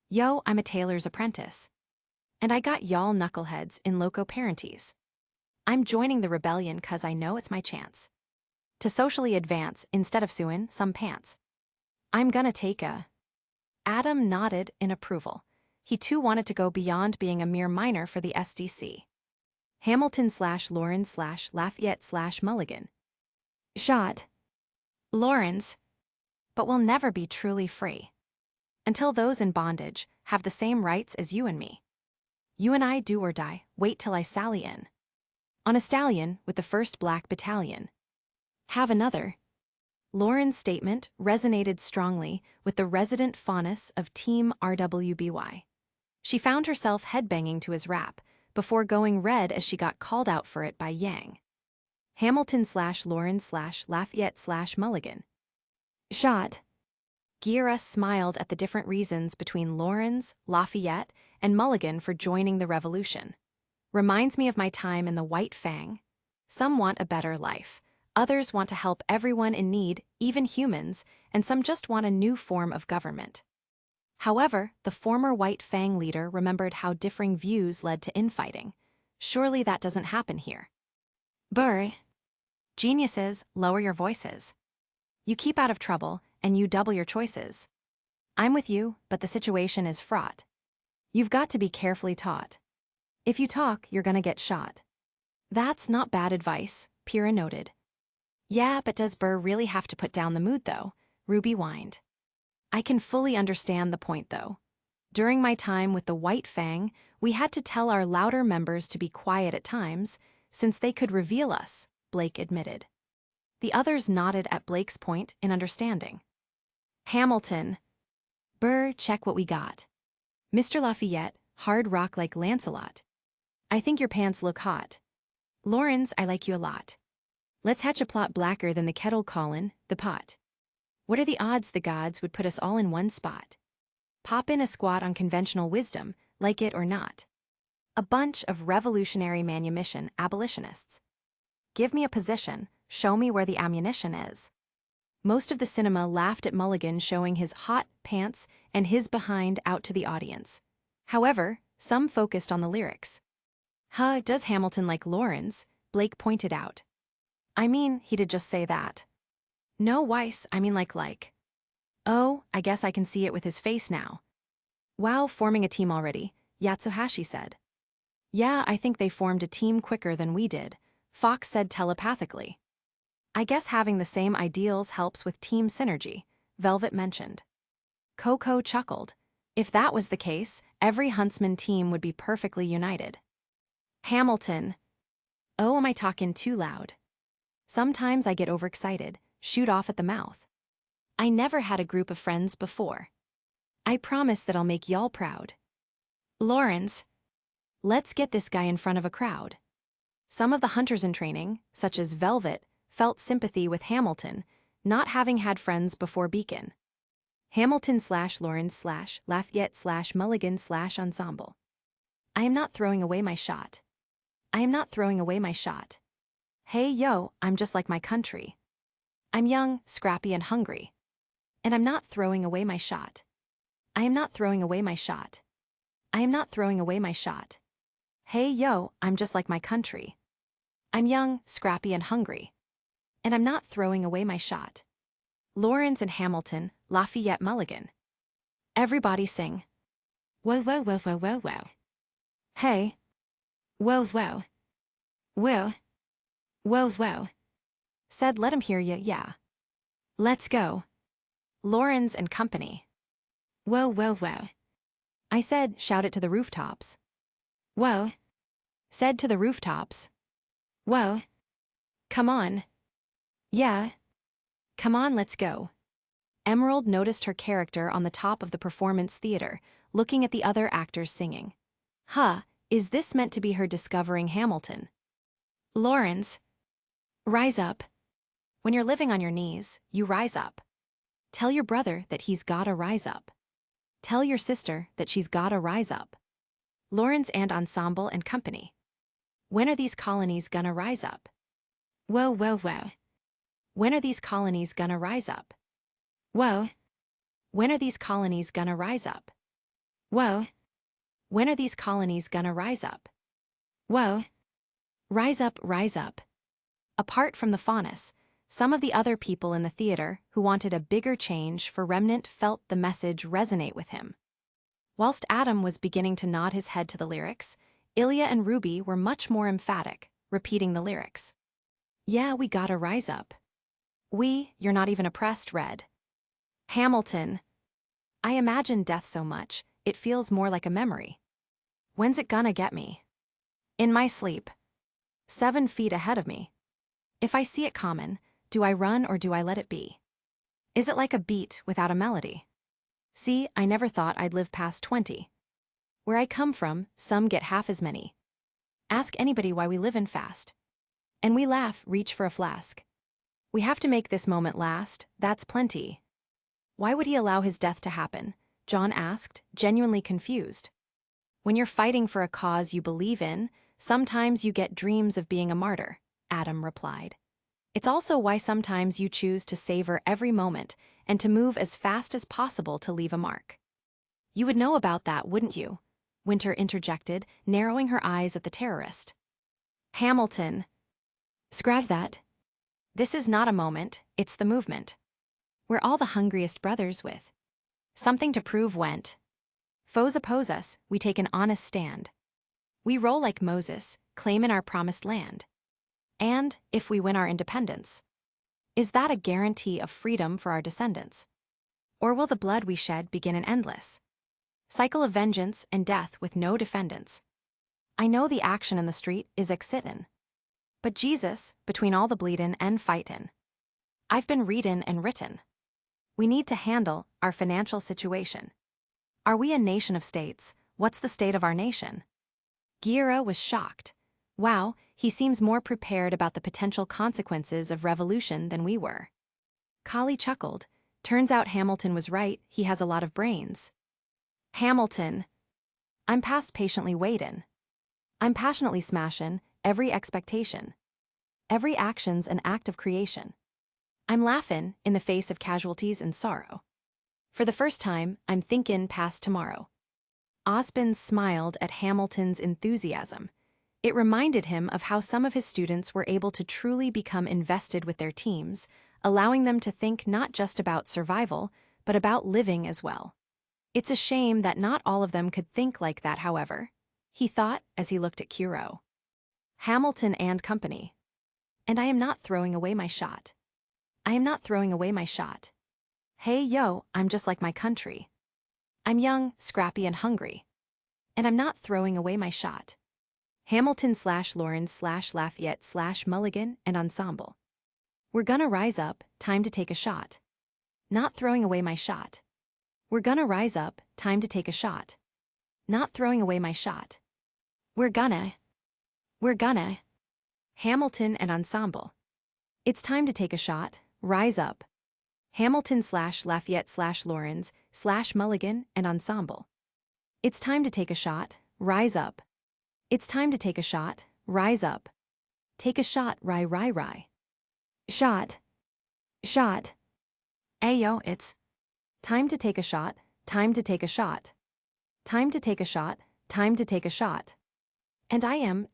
Yo, I'm a tailor's apprentice. And I got y'all knuckleheads in loco parentis. I'm joining the rebellion 'cause I know it's my chance to socially advance instead of suing some pants. I'm gonna take a... Adam nodded in approval. He too wanted to go beyond being a mere minor for the SDC. Hamilton/Lawrence/Lafayette/Mulligan. Shot. Lawrence. But we'll never be truly free. Until those in bondage have the same rights as you and me. You and I do or die, wait till I sally in. On a stallion with the 1st Black Battalion. Have another. Lauren's statement resonated strongly with the resident faunus of Team RWBY. She found herself headbanging to his rap, before going red as she got called out for it by Yang. Hamilton/Lawrence/Lafayette/Mulligan. Shot. Gira smiled at the different reasons between Lawrence, Lafayette, and Mulligan for joining the revolution. Reminds me of my time in the White Fang. Some want a better life. Others want to help everyone in need, even humans, and some just want a new form of government. However, the former White Fang leader remembered how differing views led to infighting. Surely that doesn't happen here. Burr. Geniuses, lower your voices. You keep out of trouble, and you double your choices. I'm with you, but the situation is fraught. You've got to be carefully taught. If you talk, you're gonna get shot. That's not bad advice, Pyrrha noted. Yeah, but does Burr really have to put down the mood, though? Ruby whined. I can fully understand the point, though. During my time with the White Fang, we had to tell our louder members to be quiet at times, since they could reveal us, Blake admitted. The others nodded at Blake's point in understanding. Hamilton. Burr, check what we got. Mr. Lafayette, hard rock like Lancelot. I think your pants look hot. Lawrence, I like you a lot. Let's hatch a plot blacker than the kettle callin', the pot. What are the odds the gods would put us all in one spot? Pop in a squat on conventional wisdom, like it or not. A bunch of revolutionary manumission abolitionists. Give me a position, show me where the ammunition is. Most of the cinema laughed at Mulligan showing his hot pants and his behind out to the audience. However, some focused on the lyrics. Does Hamilton like Lawrence? Blake pointed out. I mean, he did just say that. No, Weiss, I mean like. Oh, I guess I can see it with his face now. Wow, forming a team already, Yatsuhashi said. Yeah, I think they formed a team quicker than we did, Fox said telepathically. I guess having the same ideals helps with team synergy, Velvet mentioned. Coco chuckled. If that was the case, every Huntsman team would be perfectly united. Hamilton. Oh, am I talking too loud? Sometimes I get overexcited, shoot off at the mouth. I never had a group of friends before. I promise that I'll make y'all proud. Lawrence. Let's get this guy in front of a crowd. Some of the hunters in training, such as Velvet, felt sympathy with Hamilton, not having had friends before Beacon. Hamilton/Lawrence/Lafayette/Mulligan/ensemble. I am not throwing away my shot. I am not throwing away my shot. Hey yo, I'm just like my country. I'm young, scrappy, and hungry. And I'm not throwing away my shot. I am not throwing away my shot. I am not throwing away my shot. Hey yo, I'm just like my country. I'm young, scrappy, and hungry. And I'm not throwing away my shot. Lawrence and Hamilton, Lafayette Mulligan. Everybody sing. Whoa, whoa, whoa, whoa, whoa, whoa. Hey. Whoa's whoa. Whoa. Whoa's whoa. Said let him hear ya, yeah. Let's go. Lawrence and company. Whoa, whoa, whoa. I said, shout it to the rooftops. Whoa. Said to the rooftops. Whoa. Come on. Yeah. Come on, let's go. Emerald noticed her character on the top of the performance theater, looking at the other actors singing. Is this meant to be her discovering Hamilton? Lawrence. Rise up. When you're living on your knees, you rise up. Tell your brother that he's gotta rise up. Tell your sister that she's gotta rise up. Lawrence and ensemble and company. When are these colonies gonna rise up? Whoa, whoa, whoa. When are these colonies gonna rise up? Whoa. When are these colonies gonna rise up? Whoa. When are these colonies gonna rise up? Whoa. Rise up, rise up. Apart from the Faunus, some of the other people in the theater who wanted a bigger change for Remnant felt the message resonate with him. Whilst Adam was beginning to nod his head to the lyrics, Ilya and Ruby were much more emphatic, repeating the lyrics. Yeah, we gotta rise up. You're not even oppressed, Red. Hamilton. I imagine death so much, it feels more like a memory. When's it gonna get me? In my sleep. 7 feet ahead of me. If I see it common, do I run or do I let it be? Is it like a beat without a melody? See, I never thought I'd live past 20. Where I come from, some get half as many. Ask anybody why we live in fast. And we laugh, reach for a flask. We have to make this moment last, that's plenty. Why would he allow his death to happen? John asked, genuinely confused. When you're fighting for a cause you believe in, sometimes you get dreams of being a martyr, Adam replied. It's also why sometimes you choose to savor every moment and to move as fast as possible to leave a mark. You would know about that, wouldn't you? Winter interjected, narrowing her eyes at the terrorist. Hamilton. Scratch that. This is not a moment, it's the movement. We're all the hungriest brothers with something to prove went. Foes oppose us, we take an honest stand. We roll like Moses, claiming our promised land. And, if we win our independence, Is that a guarantee of freedom for our descendants? Or will the blood we shed begin an endless cycle of vengeance and death with no defendants? I know the action in the street is excitin', but Jesus, between all the bleedin' and fightin', I've been readin' and written. We need to handle our financial situation. Are we a nation of states? What's the state of our nation? Gira was shocked. Wow, he seems more prepared about the potential consequences of revolution than we were. Kali chuckled. Turns out Hamilton was right, he has a lot of brains. Hamilton. I'm past patiently waitin'. I'm passionately smashin' every expectation. Every action's an act of creation. I'm laughin' in the face of casualties and sorrow. For the first time, I'm thinkin' past tomorrow. Osbin smiled at Hamilton's enthusiasm. It reminded him of how some of his students were able to truly become invested with their teams, allowing them to think not just about survival, but about living as well. It's a shame that not all of them could think like that, however, he thought as he looked at Kuro. Hamilton and Company. And I am not throwing away my shot. I am not throwing away my shot. Hey yo, I'm just like my country. I'm young, scrappy, and hungry. And I'm not throwing away my shot. Hamilton/Lawrence/Lafayette/Mulligan and Ensemble. We're gonna rise up, time to take a shot. Not throwing away my shot. We're gonna rise up, time to take a shot. Not throwing away my shot. We're gonna. Hamilton and Ensemble. It's time to take a shot, rise up. Hamilton/Lafayette/Lawrence/Mulligan and Ensemble. It's time to take a shot, rise up. It's time to take a shot, rise up. Take a shot, rye. Shot. Ayo, it's time to take a shot, time to take a shot. Time to take a shot, time to take a shot. And I am.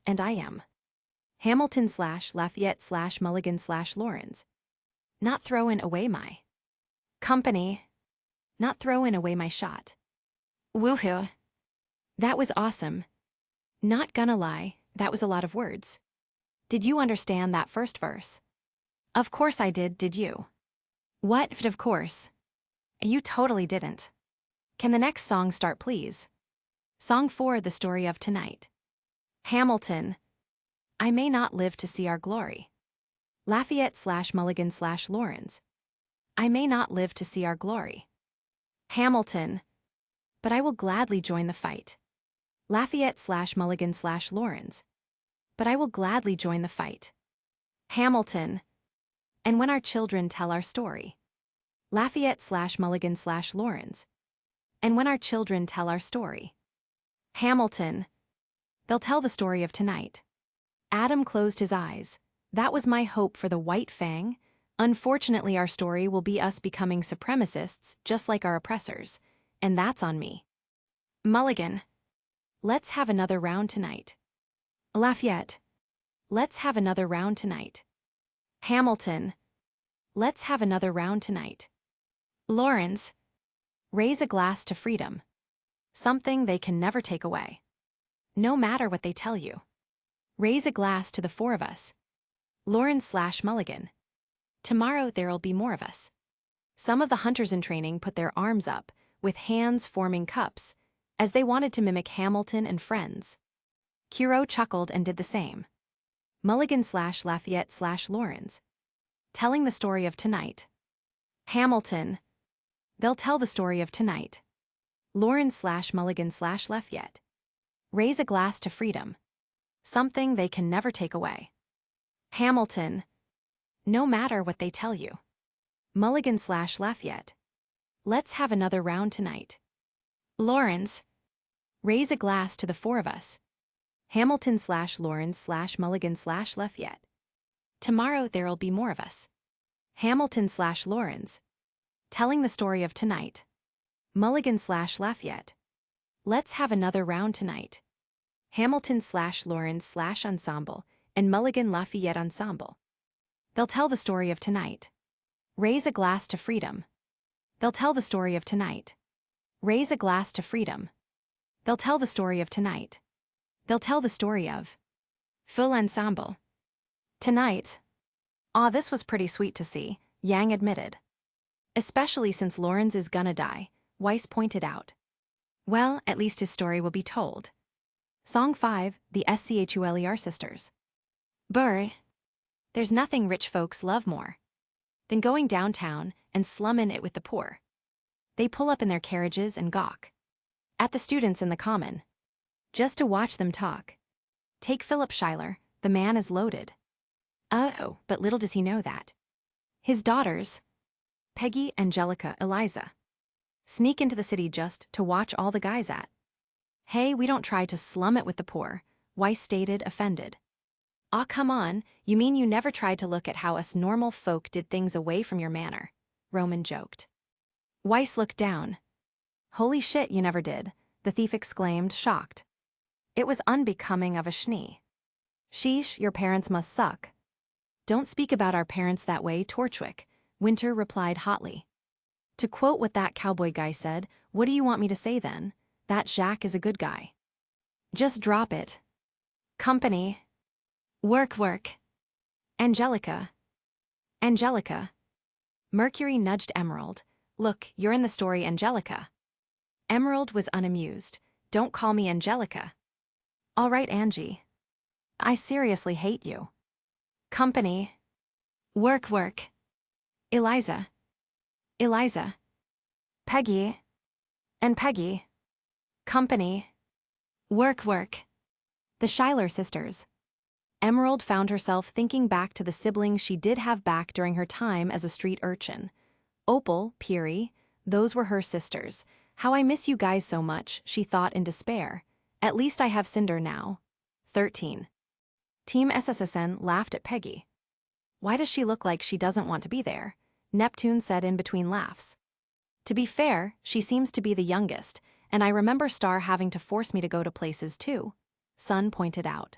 Hamilton/Lafayette/Mulligan/Lawrence. Not throwing away my company. Not throwing away my shot. Woohoo. That was awesome. Not gonna lie, that was a lot of words. Did you understand that first verse? Of course I did you? What, of course? You totally didn't. Can the next song start, please? Song 4, The Story of Tonight. Hamilton. I may not live to see our glory. Lafayette/Mulligan/Lawrence. I may not live to see our glory. Hamilton. But I will gladly join the fight. Lafayette/Mulligan/Lawrence. But I will gladly join the fight. Hamilton. And when our children tell our story. Lafayette/Mulligan/Lawrence. And when our children tell our story. Hamilton. They'll tell the story of tonight. Adam closed his eyes. That was my hope for the White Fang. Unfortunately, our story will be us becoming supremacists, just like our oppressors. And that's on me. Mulligan. Let's have another round tonight. Lafayette. Let's have another round tonight. Hamilton. Let's have another round tonight. Lawrence. Raise a glass to freedom. Something they can never take away. No matter what they tell you. Raise a glass to the 4 of us. Lawrence/Mulligan. Tomorrow there'll be more of us. Some of the hunters in training put their arms up, with hands forming cups, as they wanted to mimic Hamilton and friends. Kuro chuckled and did the same. Mulligan/Lafayette/Lawrence. Telling the story of tonight. Hamilton. They'll tell the story of tonight. Lawrence/Mulligan/Lafayette. Raise a glass to freedom. Something they can never take away. Hamilton. No matter what they tell you. Mulligan/Lafayette. Let's have another round tonight. Lawrence. Raise a glass to the 4 of us. Hamilton/Lawrence/Mulligan/Lafayette. Tomorrow there'll be more of us. Hamilton/Lawrence. Telling the story of tonight. Mulligan/Lafayette. Let's have another round tonight. Hamilton/Lawrence/Ensemble and Mulligan/Lafayette Ensemble. They'll tell the story of tonight. Raise a glass to freedom. They'll tell the story of tonight. Raise a glass to freedom. They'll tell the story of tonight. They'll tell the story of full ensemble. Tonight. Aw, this was pretty sweet to see, Yang admitted. Especially since Lawrence is gonna die, Weiss pointed out. Well, at least his story will be told. Song 5, the SCHULER sisters. Brr. There's nothing rich folks love more than going downtown and slummin' it with the poor. They pull up in their carriages and gawk at the students in the common, just to watch them talk. Take Philip Schuyler, the man is loaded. Oh, but little does he know that his daughters, Peggy, Angelica, Eliza, sneak into the city just to watch all the guys at. Hey, we don't try to slum it with the poor, Weiss stated, offended. Aw, come on, you mean you never tried to look at how us normal folk did things away from your manor, Roman joked. Weiss looked down. Holy shit, you never did, the thief exclaimed, shocked. It was unbecoming of a schnee. Sheesh, your parents must suck. Don't speak about our parents that way, Torchwick, Winter replied hotly. To quote what that cowboy guy said, what do you want me to say then? That Jacques is a good guy. Just drop it. Company. Work. Angelica. Mercury nudged Emerald. Look, you're in the story, Angelica. Emerald was unamused. Don't call me Angelica. All right, Angie. I seriously hate you. Company. Work. Eliza. Peggy. Company. Work. The Schuyler sisters. Emerald found herself thinking back to the siblings she did have back during her time as a street urchin. Opal, Peary, those were her sisters. How I miss you guys so much, she thought in despair. At least I have Cinder now. 13. Team SSSN laughed at Peggy. Why does she look like she doesn't want to be there? Neptune said in between laughs. To be fair, she seems to be the youngest, and I remember Star having to force me to go to places too, Sun pointed out.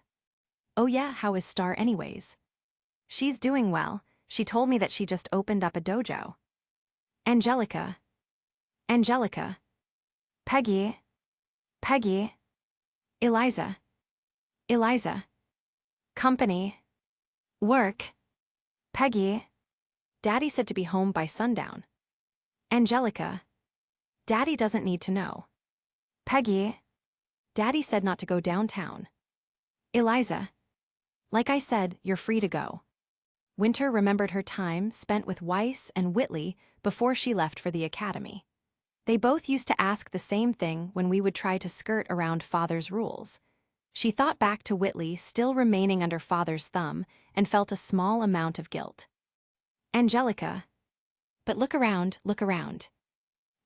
Oh yeah, how is Star anyways? She's doing well. She told me that she just opened up a dojo. Angelica. Peggy. Eliza. Company. Work. Peggy. Daddy said to be home by sundown. Angelica. Daddy doesn't need to know. Peggy. Daddy said not to go downtown. Eliza. Like I said, you're free to go. Winter remembered her time spent with Weiss and Whitley before she left for the academy. They both used to ask the same thing when we would try to skirt around Father's rules. She thought back to Whitley still remaining under Father's thumb and felt a small amount of guilt. Angelica. But look around.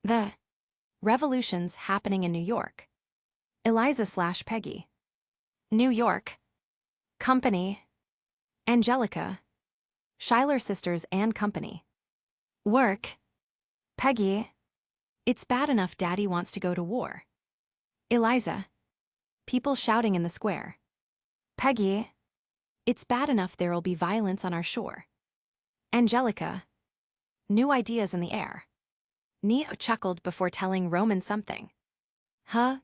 The revolution's happening in New York. Eliza/Peggy. New York. Company. Angelica. Schuyler sisters and company. Work. Peggy. It's bad enough Daddy wants to go to war. Eliza. People shouting in the square. Peggy. It's bad enough there'll be violence on our shore. Angelica. New ideas in the air. Neo chuckled before telling Roman something.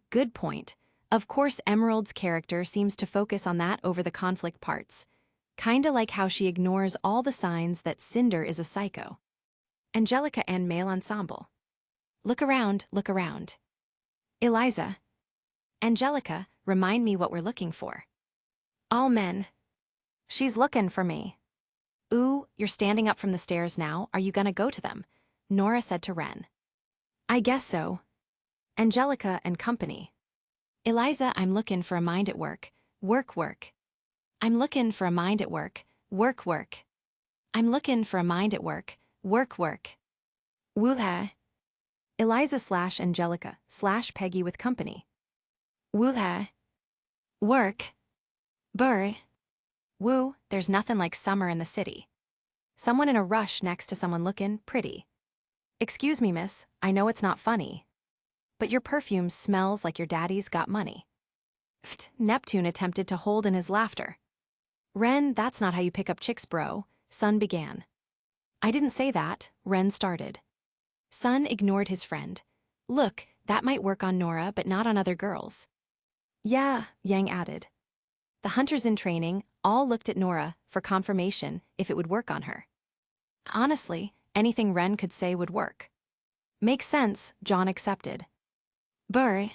Good point. Of course Emerald's character seems to focus on that over the conflict parts. Kinda like how she ignores all the signs that Cinder is a psycho. Angelica and male ensemble. Look around. Eliza. Angelica, remind me what we're looking for. All men. She's looking for me. Ooh, you're standing up from the stairs now, are you gonna go to them? Nora said to Wren. I guess so. Angelica and company. Eliza, I'm looking for a mind at work. Work. I'm looking for a mind at work. Work. I'm looking for a mind at work. Work. Woolha. Eliza/Angelica/Peggy with company. Woolha. Work. Burr. Woo, there's nothing like summer in the city. Someone in a rush next to someone looking pretty. Excuse me, miss, I know it's not funny, but your perfume smells like your daddy's got money. Neptune attempted to hold in his laughter. Wren, that's not how you pick up chicks, bro, Sun began. I didn't say that, Wren started. Sun ignored his friend. Look, that might work on Nora, but not on other girls. Yeah, Yang added. The hunters in training All looked at Nora for confirmation if it would work on her. Honestly, anything Ren could say would work. Makes sense, John accepted. Burr,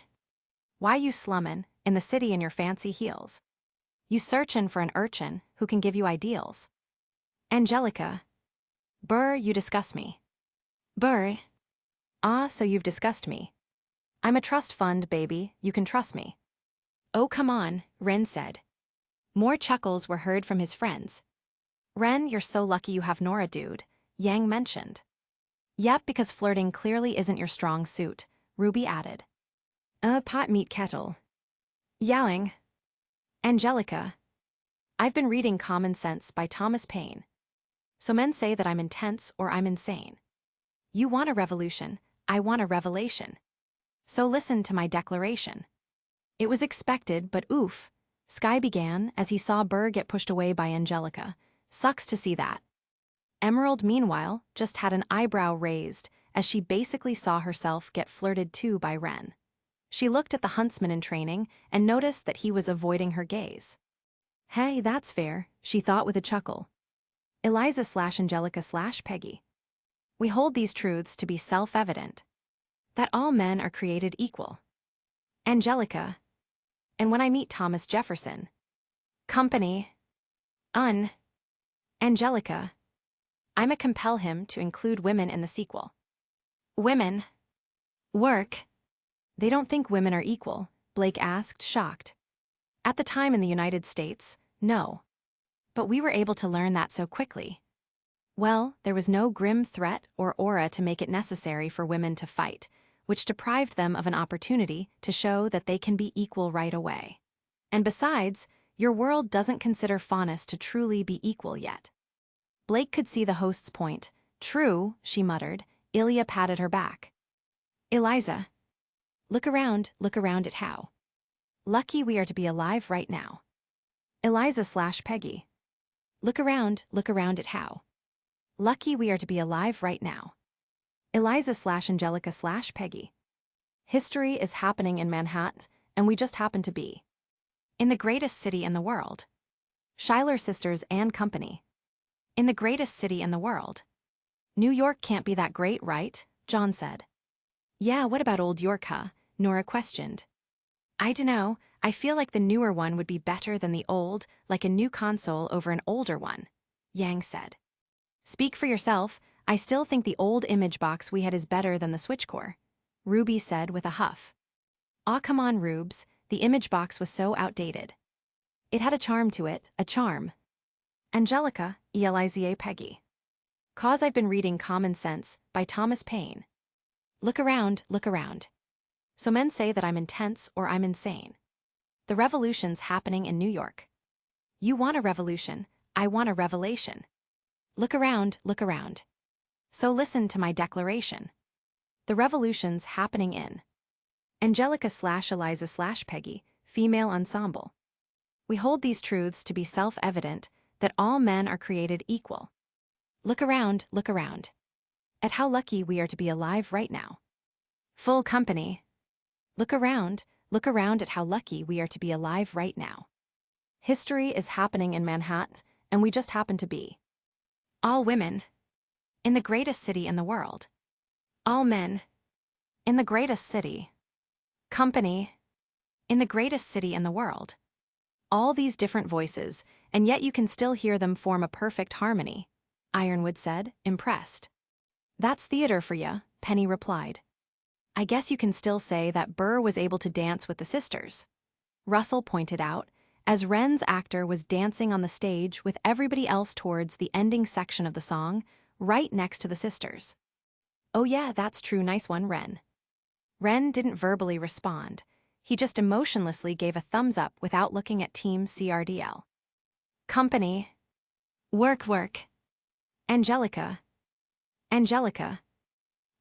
why you slummin' in the city in your fancy heels? You searchin' for an urchin who can give you ideals. Angelica. Burr, you disgust me. Burr. Ah, so you've discussed me. I'm a trust fund, baby, you can trust me. Oh, come on, Ren said. More chuckles were heard from his friends. Ren, you're so lucky you have Nora, dude, Yang mentioned. Yep, because flirting clearly isn't your strong suit, Ruby added. Pot meet kettle. Yowing. Angelica. I've been reading Common Sense by Thomas Paine. So men say that I'm intense or I'm insane. You want a revolution, I want a revelation. So listen to my declaration. It was expected, but oof. Sky began as he saw Burr get pushed away by Angelica. Sucks to see that. Emerald, meanwhile, just had an eyebrow raised as she basically saw herself get flirted to by Ren. She looked at the huntsman in training and noticed that he was avoiding her gaze. Hey, that's fair, she thought with a chuckle. Eliza/Angelica/Peggy. We hold these truths to be self-evident. That all men are created equal. Angelica. And when I meet Thomas Jefferson. Company. Angelica. I'ma compel him to include women in the sequel. Women. Work. They don't think women are equal, Blake asked, shocked. At the time in the United States, no. But we were able to learn that so quickly. Well, there was no grim threat or aura to make it necessary for women to fight, which deprived them of an opportunity to show that they can be equal right away. And besides, your world doesn't consider faunus to truly be equal yet. Blake could see the host's point. True, she muttered. Ilya patted her back. Eliza. Look around at how. Lucky we are to be alive right now. Eliza/Peggy. Look around at how. Lucky we are to be alive right now. Eliza/Angelica/Peggy. History is happening in Manhattan, and we just happen to be. In the greatest city in the world. Schuyler Sisters and Company. In the greatest city in the world. New York can't be that great, right? John said. Yeah, what about old York, huh? Nora questioned. I dunno, I feel like the newer one would be better than the old, like a new console over an older one, Yang said. Speak for yourself, I still think the old image box we had is better than the switchcore, Ruby said with a huff. Aw, come on, Rubes, the image box was so outdated. It had a charm to it, a charm. Angelica, Eliza Peggy. Cause I've been reading Common Sense by Thomas Paine. Look around. So men say that I'm intense or I'm insane. The revolution's happening in New York. You want a revolution, I want a revelation. Look around. So listen to my declaration. The revolution's happening in Angelica/Eliza/Peggy, female ensemble. We hold these truths to be self-evident that all men are created equal. Look around at how lucky we are to be alive right now. Full company. Look around at how lucky we are to be alive right now. History is happening in Manhattan, and we just happen to be. All women. In the greatest city in the world. All men. In the greatest city. Company. In the greatest city in the world. All these different voices, and yet you can still hear them form a perfect harmony, Ironwood said, impressed. That's theater for ya, Penny replied. I guess you can still say that Burr was able to dance with the sisters, Russell pointed out, as Ren's actor was dancing on the stage with everybody else towards the ending section of the song, right next to the sisters. Oh yeah, that's true, nice one, Ren. Ren didn't verbally respond. He just emotionlessly gave a thumbs up without looking at Team CRDL. Company. Work. Angelica.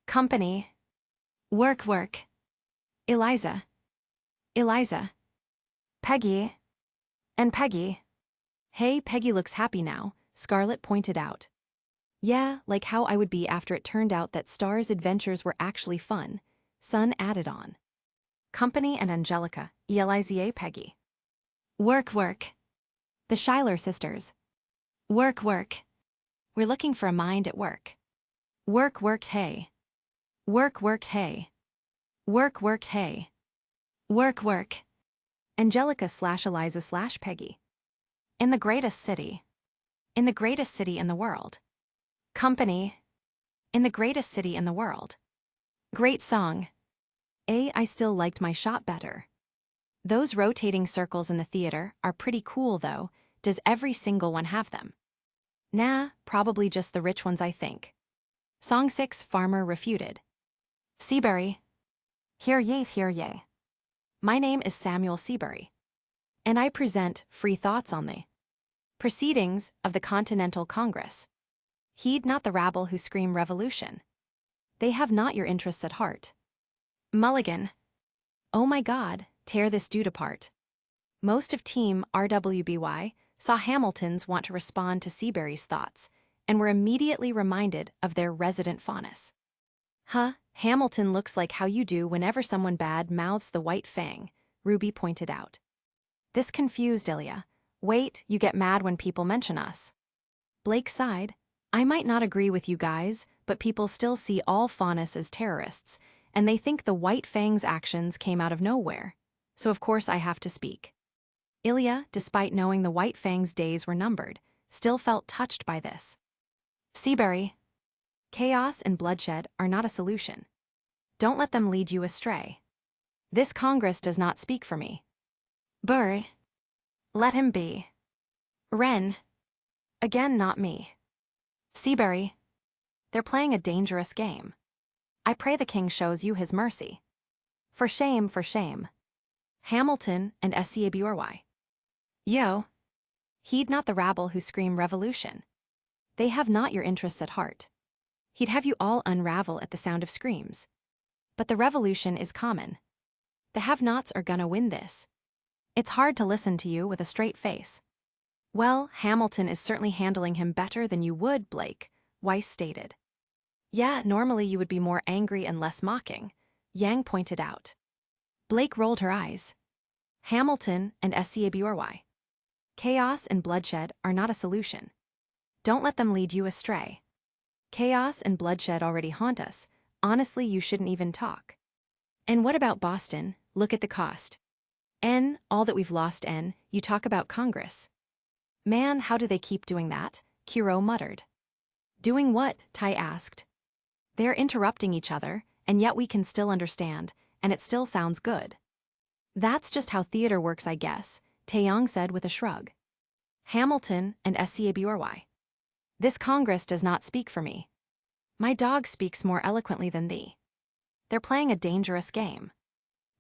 Company. Work. Eliza. Peggy. And Peggy. Hey, Peggy looks happy now, Scarlett pointed out. Yeah, like how I would be after it turned out that Star's adventures were actually fun, Sun added on. Company and Angelica, Eliza Peggy. Work. The Schuyler sisters. Work, work. We're looking for a mind at work. Work, worked, hey. Work, worked, hey. Work, worked, hey. Work, work. Angelica/Eliza/Peggy. In the greatest city. In the greatest city in the world. Company. In the greatest city in the world. Great song. I still liked my shot better. Those rotating circles in the theater are pretty cool though. Does every single one have them? Nah, probably just the rich ones I think. Song 6 Farmer refuted. Seabury. Hear ye, hear ye. My name is Samuel Seabury, and I present free thoughts on the proceedings of the Continental Congress. Heed not the rabble who scream revolution. They have not your interests at heart. Mulligan. Oh my God, tear this dude apart. Most of Team RWBY saw Hamilton's want to respond to Seabury's thoughts and were immediately reminded of their resident faunus. Huh, Hamilton looks like how you do whenever someone bad mouths the white fang, Ruby pointed out. This confused Ilya. Wait, you get mad when people mention us. Blake sighed. I might not agree with you guys, but people still see all faunus as terrorists, and they think the white fang's actions came out of nowhere. So of course I have to speak. Ilya, despite knowing the white fang's days were numbered, still felt touched by this. Seabury. Chaos and bloodshed are not a solution. Don't let them lead you astray. This Congress does not speak for me. Bird. Let him be. Rend. Again, not me. Seabury. They're playing a dangerous game. I pray the king shows you his mercy. For shame, for shame. Hamilton and SCABRY. Yo. Heed not the rabble who scream revolution. They have not your interests at heart. He'd have you all unravel at the sound of screams. But the revolution is common. The have-nots are gonna win this. It's hard to listen to you with a straight face. Well, Hamilton is certainly handling him better than you would, Blake, Weiss stated. Yeah, normally you would be more angry and less mocking, Yang pointed out. Blake rolled her eyes. Hamilton and SCABRY. Chaos and bloodshed are not a solution. Don't let them lead you astray. Chaos and bloodshed already haunt us. Honestly, you shouldn't even talk. And what about Boston? Look at the cost. All that we've lost, you talk about Congress. Man, how do they keep doing that? Kiro muttered. Doing what? Tai asked. They're interrupting each other, and yet we can still understand, and it still sounds good. That's just how theater works, I guess, Taeyong said with a shrug. Hamilton and SCABRY. This Congress does not speak for me. My dog speaks more eloquently than thee. They're playing a dangerous game.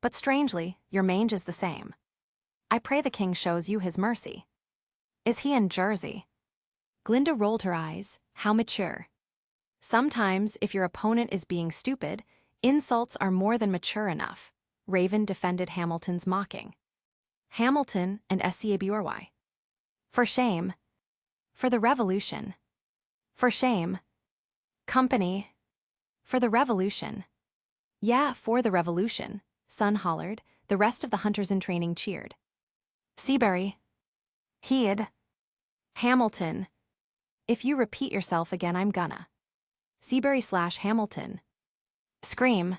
But strangely, your mange is the same. I pray the king shows you his mercy. Is he in Jersey? Glinda rolled her eyes. How mature. Sometimes, if your opponent is being stupid, insults are more than mature enough, Raven defended Hamilton's mocking. Hamilton and SCABRY. For shame. For the revolution. For shame. Company. For the revolution. Yeah, for the revolution, Sun hollered. The rest of the hunters in training cheered. Seabury. Heed. Hamilton. If you repeat yourself again, I'm gonna. Seabury/Hamilton. Scream.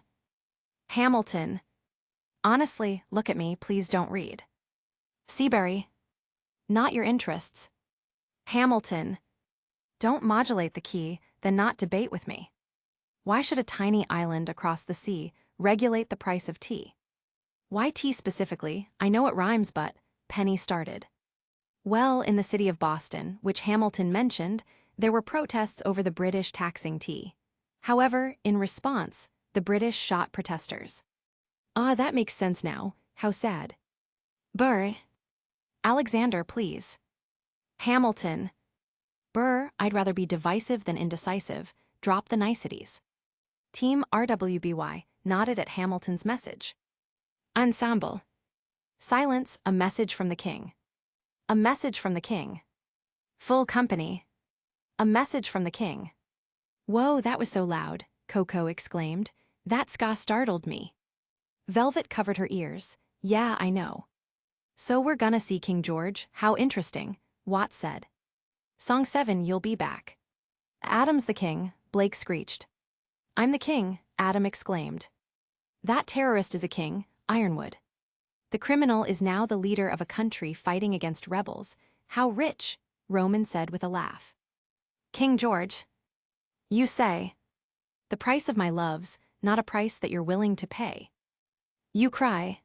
Hamilton. Honestly, look at me, please don't read. Seabury. Not your interests. Hamilton. Don't modulate the key, then not debate with me. Why should a tiny island across the sea regulate the price of tea? Why tea specifically? I know it rhymes, but Penny started. Well, in the city of Boston, which Hamilton mentioned, there were protests over the British taxing tea. However, in response, the British shot protesters. Ah, that makes sense now. How sad. Burr. Alexander, please. Hamilton. Burr, I'd rather be divisive than indecisive. Drop the niceties. Team RWBY nodded at Hamilton's message. Ensemble. Silence, a message from the king. A message from the king. Full company. A message from the king. Whoa, that was so loud, Coco exclaimed. That ska startled me. Velvet covered her ears. Yeah, I know. So we're gonna see King George? How interesting, Watt said. Song 7, you'll be back. Adam's the king, Blake screeched. I'm the king, Adam exclaimed. That terrorist is a king, Ironwood. The criminal is now the leader of a country fighting against rebels. How rich, Roman said with a laugh. King George. You say. The price of my love's not a price that you're willing to pay. You cry.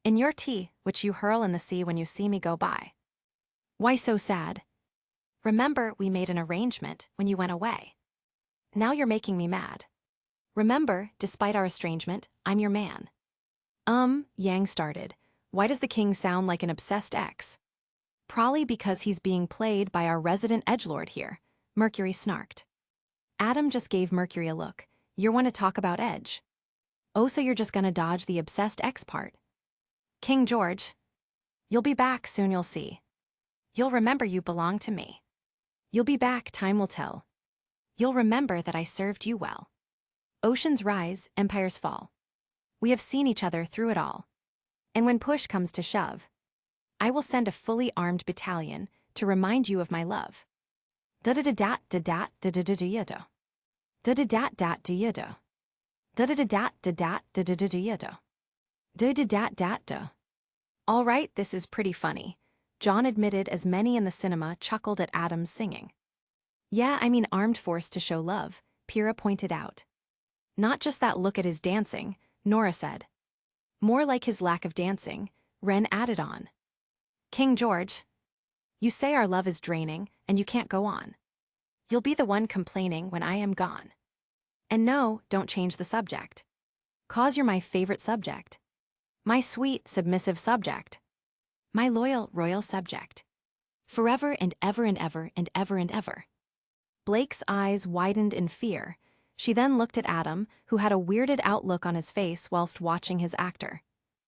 In your tea, which you hurl in the sea when you see me go by. Why so sad? Remember, we made an arrangement when you went away. Now you're making me mad. Remember, despite our estrangement, I'm your man. Yang started. Why does the king sound like an obsessed ex? Probably because he's being played by our resident edgelord here, Mercury snarked. Adam just gave Mercury a look. You want to talk about edge? Oh, so you're just gonna dodge the obsessed ex part? King George. You'll be back soon, you'll see. You'll remember you belong to me. You'll be back, time will tell. You'll remember that I served you well. Oceans rise, empires fall. We have seen each other through it all. And when push comes to shove, I will send a fully armed battalion to remind you of my love. Da-da-da-dat, da-dat, da-da-da-da-da-da. Da-da-dat-dat, da-da-da. Da-da-da-dat, da-dat, da-da-da-da-da. Da-da-dat-dat-da. All right, this is pretty funny, John admitted as many in the cinema chuckled at Adam's singing. Yeah, I mean armed force to show love, Pyrrha pointed out. Not just that look at his dancing, Nora said. More like his lack of dancing, Wren added on. King George. You say our love is draining, and you can't go on. You'll be the one complaining when I am gone. And no, don't change the subject. 'Cause you're my favorite subject. My sweet, submissive subject. My loyal, royal subject. Forever and ever and ever and ever and ever. Blake's eyes widened in fear. She then looked at Adam, who had a weirded out look on his face whilst watching his actor.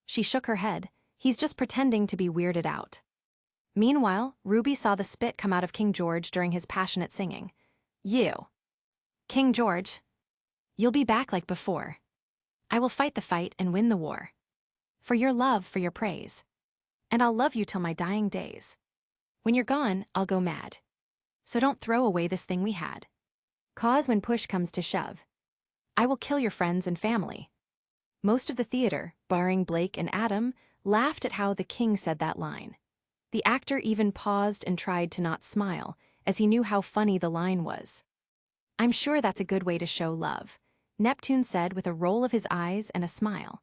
She shook her head. He's just pretending to be weirded out. Meanwhile, Ruby saw the spit come out of King George during his passionate singing. You. King George. You'll be back like before. I will fight the fight and win the war. For your love, for your praise. And I'll love you till my dying days. When you're gone, I'll go mad. So don't throw away this thing we had. 'Cause when push comes to shove, I will kill your friends and family. Most of the theater, barring Blake and Adam, laughed at how the king said that line. The actor even paused and tried to not smile, as he knew how funny the line was. I'm sure that's a good way to show love, Neptune said with a roll of his eyes and a smile.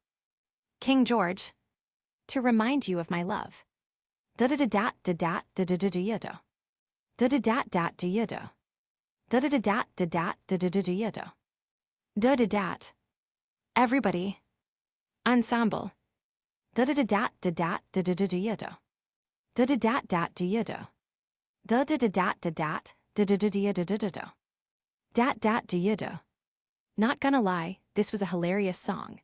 King George. To remind you of my love. Da-da-da-dat, da-dat, da-da-da-da-da. Da-da-dat-dat, da-da-da. Da-da-da-dat, da-dat, da-da-da-da-da. Da-da-dat. Everybody. Ensemble. Da-da-da-dat, da-dat, da-da-da-da-da. Da-da-dat-dat, da-da-da. Da-da-da-dat, da-dat, da-da-da-da-da-da-da. Dat-dat, da-da-da. Not gonna lie, this was a hilarious song.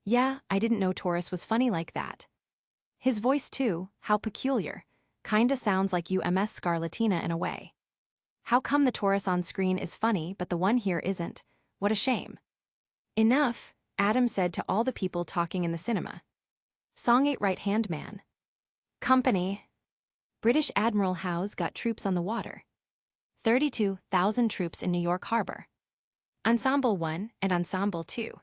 Yeah, I didn't know Taurus was funny like that. His voice too, how peculiar. Kinda sounds like UMS Scarlatina in a way. How come the Taurus on screen is funny but the one here isn't? What a shame. Enough, Adam said to all the people talking in the cinema. Song 8 right-hand man. Company. British Admiral Howe's got troops on the water. 32,000 troops in New York Harbor. Ensemble 1 and Ensemble 2.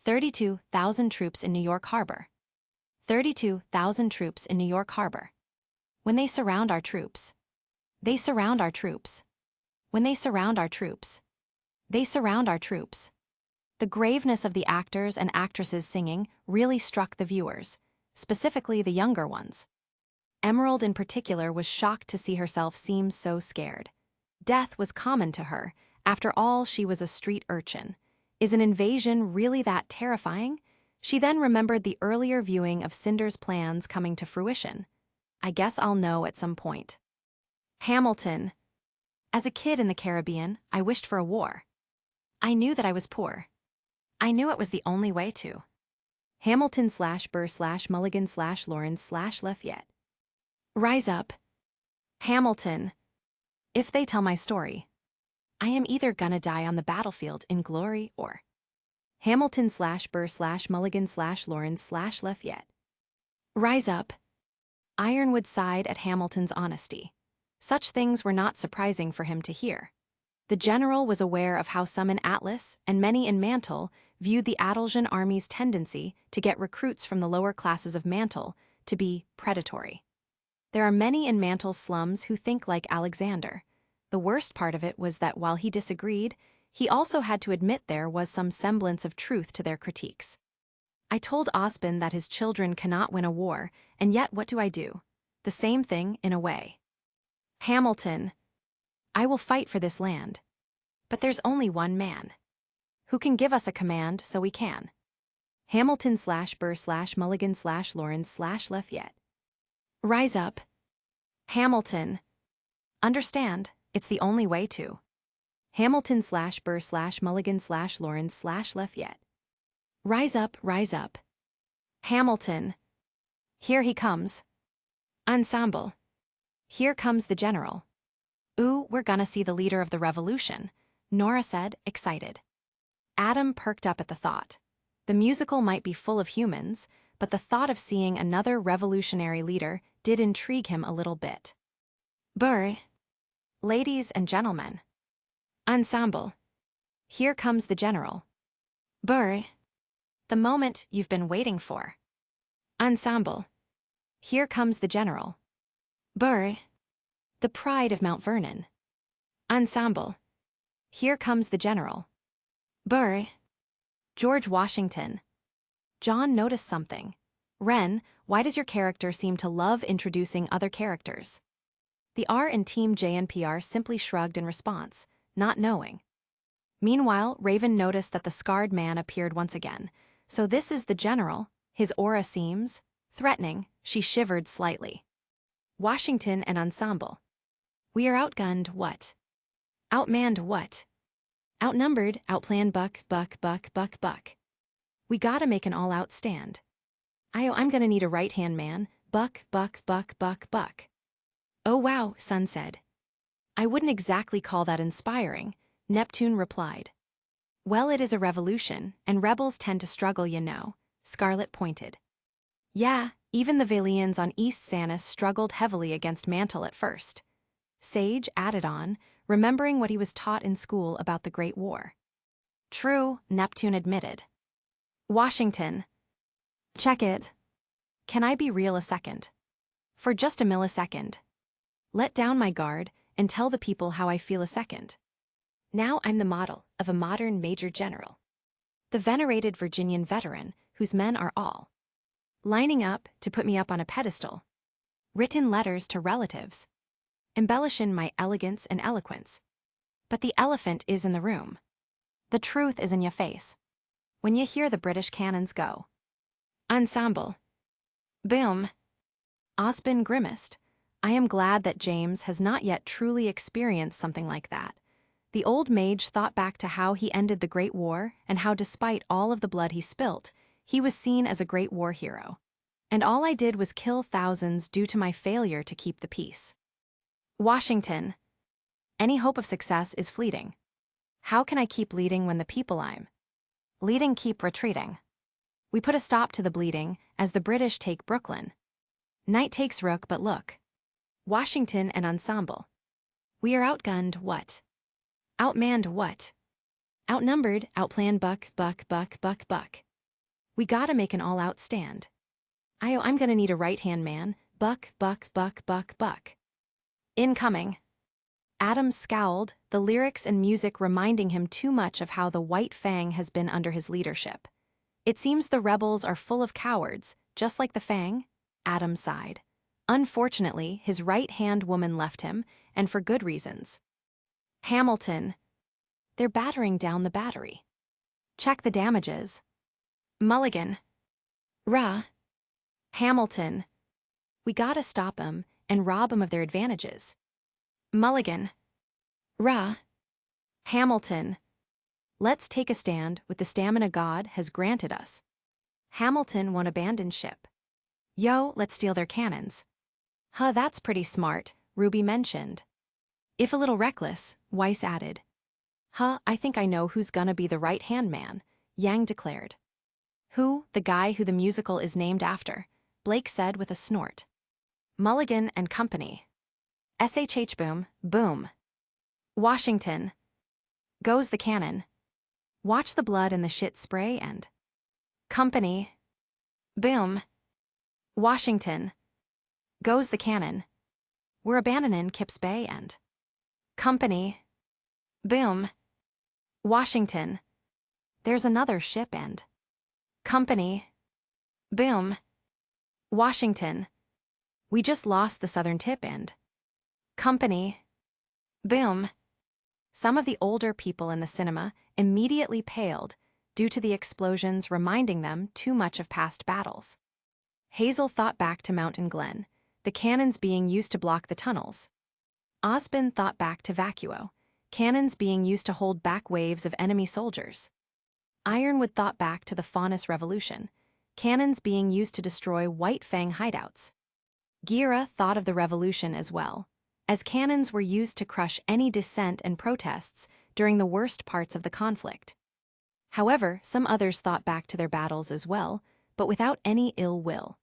32,000 troops in New York Harbor. 32,000 troops in New York Harbor. When they surround our troops. They surround our troops. When they surround our troops. They surround our troops. The graveness of the actors and actresses singing really struck the viewers, specifically the younger ones. Emerald in particular was shocked to see herself seem so scared. Death was common to her. After all, she was a street urchin. Is an invasion really that terrifying? She then remembered the earlier viewing of Cinder's plans coming to fruition. I guess I'll know at some point. Hamilton. As a kid in the Caribbean, I wished for a war. I knew that I was poor. I knew it was the only way to. Hamilton/Burr/Mulligan/Lawrence/Lafayette. Rise up. Hamilton. If they tell my story, I am either gonna die on the battlefield in glory or Hamilton/Burr/Mulligan/Lawrence/Lafayette. Rise up. Ironwood sighed at Hamilton's honesty. Such things were not surprising for him to hear. The general was aware of how some in Atlas and many in Mantle viewed the Adaljan army's tendency to get recruits from the lower classes of Mantle to be predatory. There are many in Mantle's slums who think like Alexander. The worst part of it was that while he disagreed, he also had to admit there was some semblance of truth to their critiques. I told Osbin that his children cannot win a war, and yet what do? The same thing, in a way. Hamilton, I will fight for this land. But there's only one man. Who can give us a command so we can? Hamilton/Burr/Mulligan/Lawrence/Lafayette. Rise up. Hamilton. Understand, it's the only way to. Hamilton/Burr/Mulligan/Lawrence/Lafayette. Rise up, rise up. Hamilton. Here he comes. Ensemble. Here comes the general. Ooh, we're gonna see the leader of the revolution, Nora said, excited. Adam perked up at the thought. The musical might be full of humans, but the thought of seeing another revolutionary leader did intrigue him a little bit. Burr. Ladies and gentlemen. Ensemble. Here comes the general. Burr. The moment you've been waiting for. Ensemble. Here comes the general. Burr. The pride of Mount Vernon. Ensemble. Here comes the general. Burr. George Washington. John noticed something. Ren, why does your character seem to love introducing other characters? The R in Team JNPR simply shrugged in response, not knowing. Meanwhile, Raven noticed that the scarred man appeared once again. So this is the general. His aura seems threatening. She shivered slightly. Washington and Ensemble. We are outgunned, what? Outmanned, what? Outnumbered, outplanned, buck. We gotta make an all-out stand. I'm gonna need a right-hand man, buck. Oh wow, Sun said. I wouldn't exactly call that inspiring, Neptune replied. Well, it is a revolution, and rebels tend to struggle, you know, Scarlet pointed. Yeah, even the Valians on East Sanus struggled heavily against Mantle at first. Sage added on, remembering what he was taught in school about the Great War. True, Neptune admitted. Washington. Check it. Can I be real a second? For just a millisecond. Let down my guard and tell the people how I feel a second. Now I'm the model of a modern major general. The venerated Virginian veteran whose men are all lining up to put me up on a pedestal. Written letters to relatives. Embellishing my elegance and eloquence. But the elephant is in the room. The truth is in your face. When you hear the British cannons go. Ensemble. Boom. Osbin grimaced. I am glad that James has not yet truly experienced something like that. The old mage thought back to how he ended the Great War and how despite all of the blood he spilt, he was seen as a great war hero. And all I did was kill thousands due to my failure to keep the peace. Washington. Any hope of success is fleeting. How can I keep leading when the people I'm leading keep retreating? We put a stop to the bleeding as the British take Brooklyn. Night takes Rook, but look. Washington and Ensemble. We are outgunned, what? Outmanned, what? Outnumbered, outplanned, buck. We gotta make an all-out stand. I'm gonna need a right-hand man, buck. Incoming. Adam scowled, the lyrics and music reminding him too much of how the White Fang has been under his leadership. It seems the rebels are full of cowards, just like the Fang, Adam sighed. Unfortunately, his right-hand woman left him, and for good reasons. Hamilton. They're battering down the battery. Check the damages. Mulligan. Hamilton. We gotta stop 'em and rob 'em of their advantages. Mulligan. Hamilton. Let's take a stand with the stamina God has granted us. Hamilton won't abandon ship. Yo, let's steal their cannons. Huh, that's pretty smart, Ruby mentioned. If a little reckless, Weiss added. Huh, I think I know who's gonna be the right-hand man, Yang declared. Who? The guy who the musical is named after, Blake said with a snort. Mulligan and Company. SHH boom, boom. Washington. Goes the cannon. Watch the blood and the shit spray and. Company. Boom. Washington. Goes the cannon. We're abandonin' Kips Bay and. Company. Boom. Washington. There's another ship and. Company. Boom. Washington. We just lost the southern tip and. Company. Boom. Some of the older people in the cinema immediately paled due to the explosions reminding them too much of past battles. Hazel thought back to Mountain Glen, the cannons being used to block the tunnels. Osbin thought back to Vacuo, cannons being used to hold back waves of enemy soldiers. Ironwood thought back to the Faunus Revolution, cannons being used to destroy White Fang hideouts. Gira thought of the revolution as well, as cannons were used to crush any dissent and protests during the worst parts of the conflict. However, some others thought back to their battles as well, but without any ill will.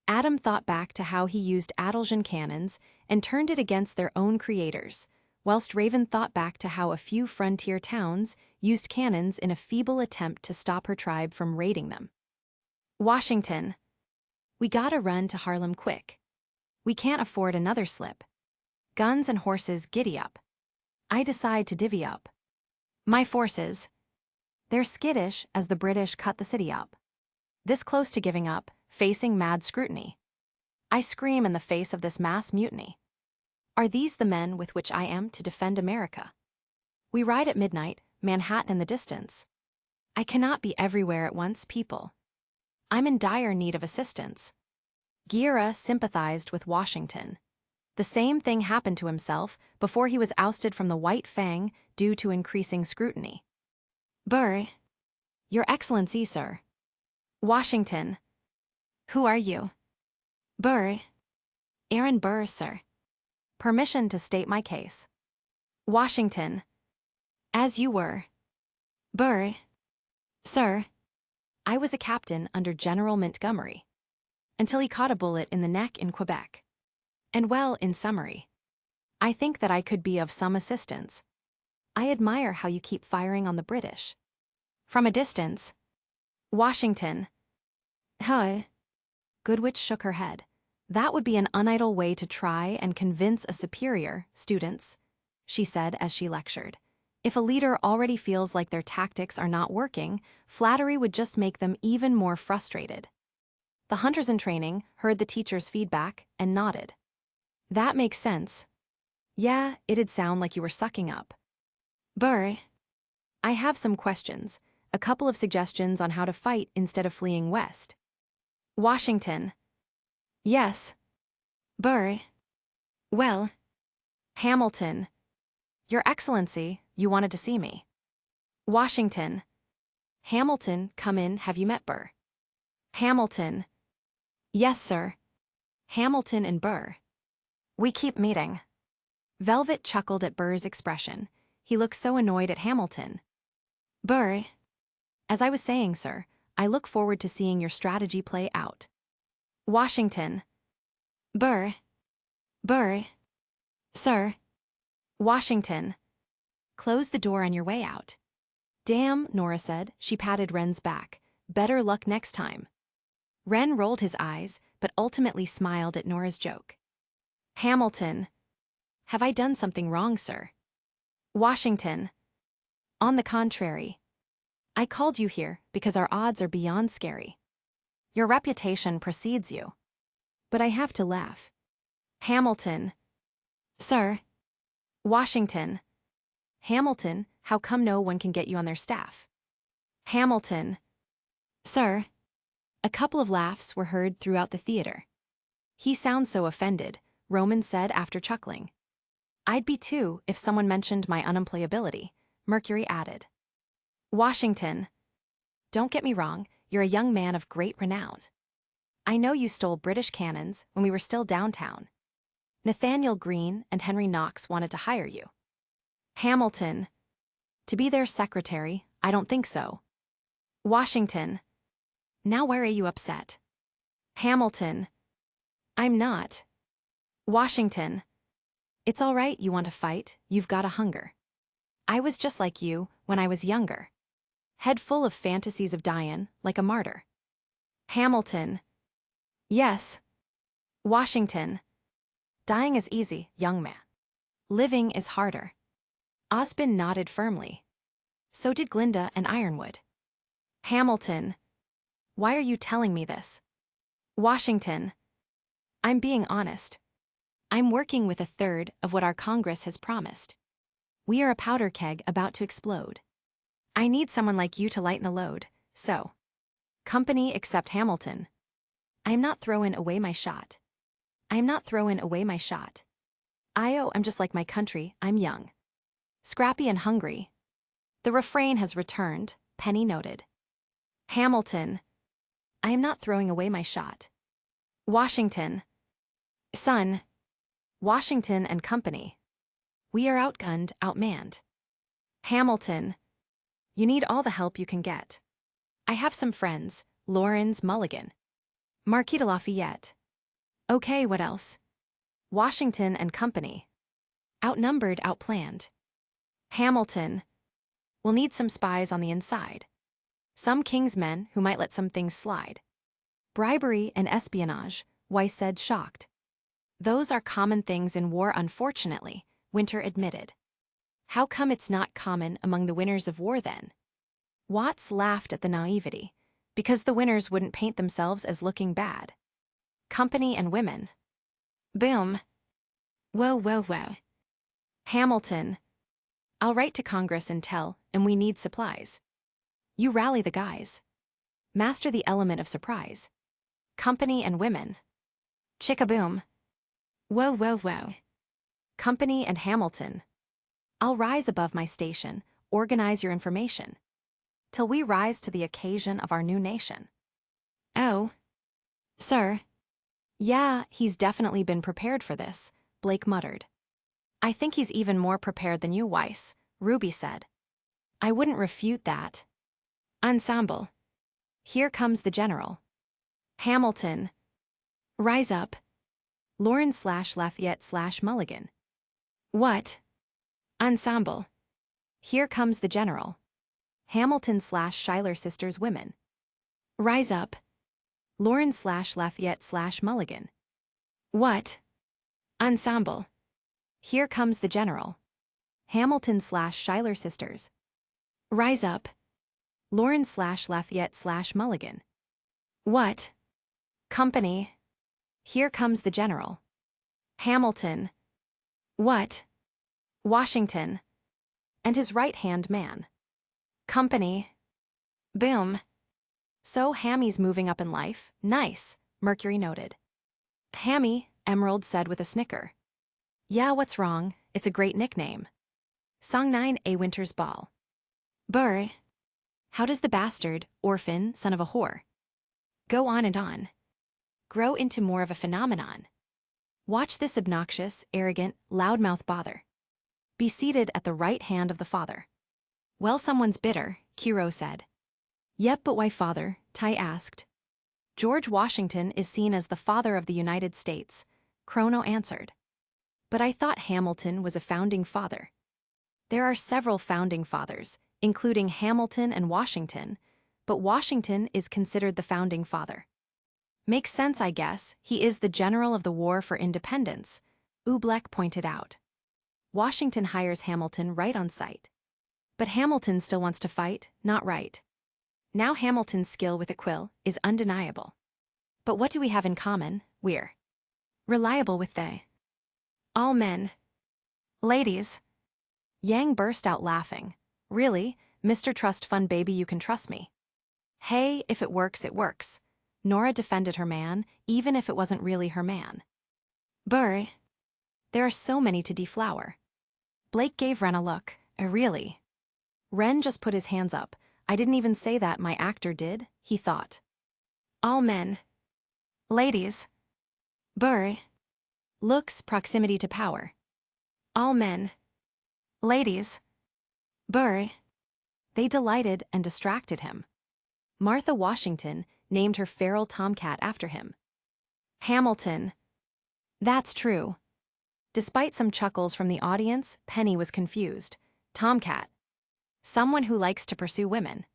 Adam thought back to how he used Adaljan cannons and turned it against their own creators, whilst Raven thought back to how a few frontier towns used cannons in a feeble attempt to stop her tribe from raiding them. Washington. We gotta run to Harlem quick. We can't afford another slip. Guns and horses giddy up. I decide to divvy up my forces. They're skittish as the British cut the city up. This close to giving up, facing mad scrutiny. I scream in the face of this mass mutiny. Are these the men with which I am to defend America? We ride at midnight, Manhattan in the distance. I cannot be everywhere at once, people. I'm in dire need of assistance. Gira sympathized with Washington. The same thing happened to himself before he was ousted from the White Fang due to increasing scrutiny. Burr. Your Excellency, sir. Washington. Who are you? Burr. Aaron Burr, sir. Permission to state my case. Washington. As you were. Burr. Sir. I was a captain under General Montgomery, until he caught a bullet in the neck in Quebec. And well, in summary, I think that I could be of some assistance. I admire how you keep firing on the British. From a distance. Washington. Huh. Goodwitch shook her head. That would be an unidle way to try and convince a superior, students, she said as she lectured. If a leader already feels like their tactics are not working, flattery would just make them even more frustrated. The hunters in training heard the teacher's feedback and nodded. That makes sense. Yeah, it'd sound like you were sucking up. Burr. I have some questions, a couple of suggestions on how to fight instead of fleeing west. Washington. Yes. Burr. Well. Hamilton. Your Excellency, you wanted to see me. Washington. Hamilton, come in, have you met Burr? Hamilton. Yes, sir. Hamilton and Burr. We keep meeting. Velvet chuckled at Burr's expression. He looked so annoyed at Hamilton. Burr. As I was saying, sir, I look forward to seeing your strategy play out. Washington. Burr. Burr. Sir. Washington. Close the door on your way out. Damn, Nora said. She patted Ren's back. Better luck next time. Ren rolled his eyes, but ultimately smiled at Nora's joke. Hamilton. Have I done something wrong, sir? Washington. On the contrary. I called you here because our odds are beyond scary. Your reputation precedes you. But I have to laugh. Hamilton. Sir. Washington. Hamilton, how come no one can get you on their staff? Hamilton. Sir. A couple of laughs were heard throughout the theater. He sounds so offended, Roman said after chuckling. I'd be too if someone mentioned my unemployability, Mercury added. Washington. Don't get me wrong, you're a young man of great renown. I know you stole British cannons when we were still downtown. Nathaniel Greene and Henry Knox wanted to hire you. Hamilton. To be their secretary, I don't think so. Washington. Now where are you upset? Hamilton. I'm not. Washington. It's all right you want to fight, you've got a hunger. I was just like you when I was younger. Head full of fantasies of dying, like a martyr. Hamilton. Yes. Washington. Dying is easy, young man. Living is harder. Osbin nodded firmly. So did Glinda and Ironwood. Hamilton. Why are you telling me this? Washington. I'm being honest. I'm working with a third of what our Congress has promised. We are a powder keg about to explode. I need someone like you to lighten the load, so. Company except Hamilton. I'm not throwing away my shot. I'm not throwing away my shot. I'm just like my country, I'm young. Scrappy and hungry. The refrain has returned, Penny noted. Hamilton. I am not throwing away my shot. Washington. Son. Washington and Company. We are outgunned, outmanned. Hamilton. You need all the help you can get. I have some friends, Lawrence Mulligan. Marquis de Lafayette. Okay, what else? Washington and Company. Outnumbered, outplanned. Hamilton. We'll need some spies on the inside. Some king's men who might let some things slide. Bribery and espionage, Weiss said, shocked. Those are common things in war, unfortunately, Winter admitted. How come it's not common among the winners of war then? Watts laughed at the naivety. Because the winners wouldn't paint themselves as looking bad. Company and women. Boom. Whoa, whoa, whoa. Hamilton. I'll write to Congress and tell, and we need supplies. You rally the guys. Master the element of surprise. Company and women. Chickaboom. Whoa, whoa, whoa. Company and Hamilton. I'll rise above my station, organize your information. Till we rise to the occasion of our new nation. Oh. Sir. Yeah, he's definitely been prepared for this, Blake muttered. I think he's even more prepared than you, Weiss, Ruby said. I wouldn't refute that. Ensemble. Here comes the general. Hamilton. Rise up. Lawrence/Lafayette/Mulligan. What? Ensemble. Here comes the general. Hamilton/Schuyler Sisters women. Rise up. Lawrence/Lafayette/Mulligan. What? Ensemble. Here comes the general. Hamilton/Schuyler Sisters. Rise up. Lawrence/Lafayette/Mulligan. What? Company. Here comes the general. Hamilton. What? Washington. And his right-hand man. Company. Boom. So Hammy's moving up in life, nice, Mercury noted. Hammy, Emerald said with a snicker. Yeah, what's wrong, it's a great nickname. Song 9, A Winter's Ball. Burr. How does the bastard, orphan, son of a whore, go on and on? Grow into more of a phenomenon. Watch this obnoxious, arrogant, loudmouth bother. Be seated at the right hand of the father. Well, someone's bitter, Kiro said. Yep, but why father? Ty asked. George Washington is seen as the father of the United States, Chrono answered. But I thought Hamilton was a founding father. There are several founding fathers, including Hamilton and Washington, but Washington is considered the founding father. Makes sense, I guess, he is the general of the War for Independence, Oobleck pointed out. Washington hires Hamilton right on sight. But Hamilton still wants to fight, not write. Now Hamilton's skill with a quill is undeniable. But what do we have in common? We're reliable with they. All men. Ladies. Yang burst out laughing. Really, Mr. Trust Fund baby, you can trust me. Hey, if it works, it works. Nora defended her man, even if it wasn't really her man. Burr. There are so many to deflower. Blake gave Ren a look. Really? Ren just put his hands up. I didn't even say that, my actor did, he thought. All men. Ladies. Burr. Looks, proximity to power. All men. Ladies. Burr. They delighted and distracted him. Martha Washington named her feral tomcat after him. Hamilton. That's true. Despite some chuckles from the audience, Penny was confused. Tomcat. Someone who likes to pursue women.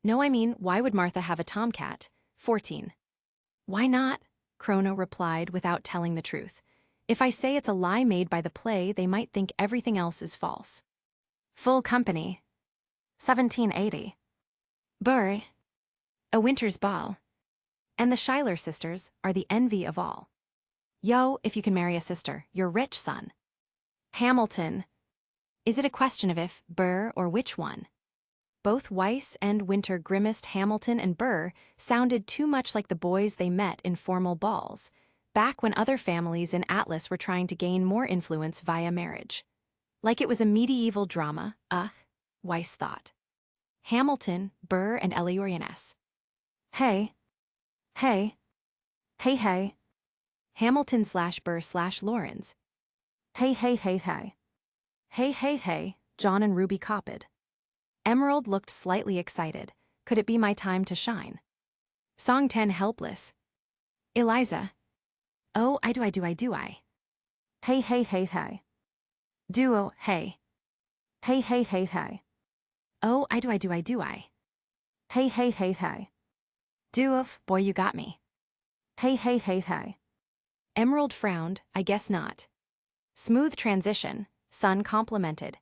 No, I mean, why would Martha have a tomcat? 14. Why not? Chrono replied without telling the truth. If I say it's a lie made by the play, they might think everything else is false. Full company. 1780. Burr. A winter's ball. And the Schuyler sisters are the envy of all. Yo, if you can marry a sister, you're rich, son. Hamilton. Is it a question of if, Burr, or which one? Both Weiss and Winter grimaced. Hamilton and Burr sounded too much like the boys they met in formal balls, back when other families in Atlas were trying to gain more influence via marriage. Like it was a medieval drama, Weiss thought. Hamilton, Burr, and Eliorines. Hey. Hey. Hey hey. Hamilton/Burr/Lawrence. Hey hey hey hey. Hey hey hey, John and Ruby copied. Emerald looked slightly excited. Could it be my time to shine? Song 10 helpless. Eliza. Oh, I do. Hey hey hey hey. Duo, hey. Hey hey hey hey. Oh, I do. Hey hey hey hey. Duo, boy you got me. Hey hey hey hey. Emerald frowned, I guess not. Smooth transition, Sun complimented.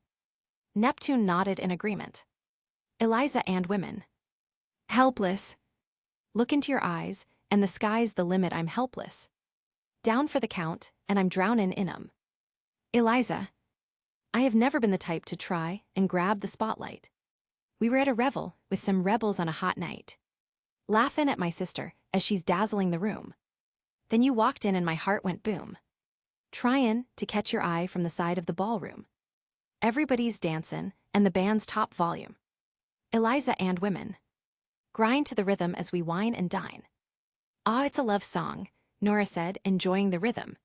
Neptune nodded in agreement. Eliza and women. Helpless. Look into your eyes, and the sky's the limit. I'm helpless. Down for the count, and I'm drownin' in 'em. Eliza. I have never been the type to try and grab the spotlight. We were at a revel with some rebels on a hot night. Laughin' at my sister as she's dazzling the room. Then you walked in and my heart went boom. Tryin' to catch your eye from the side of the ballroom. Everybody's dancin' and the band's top volume. Eliza and women. Grind to the rhythm as we wine and dine. Ah, it's a love song, Nora said, enjoying the rhythm.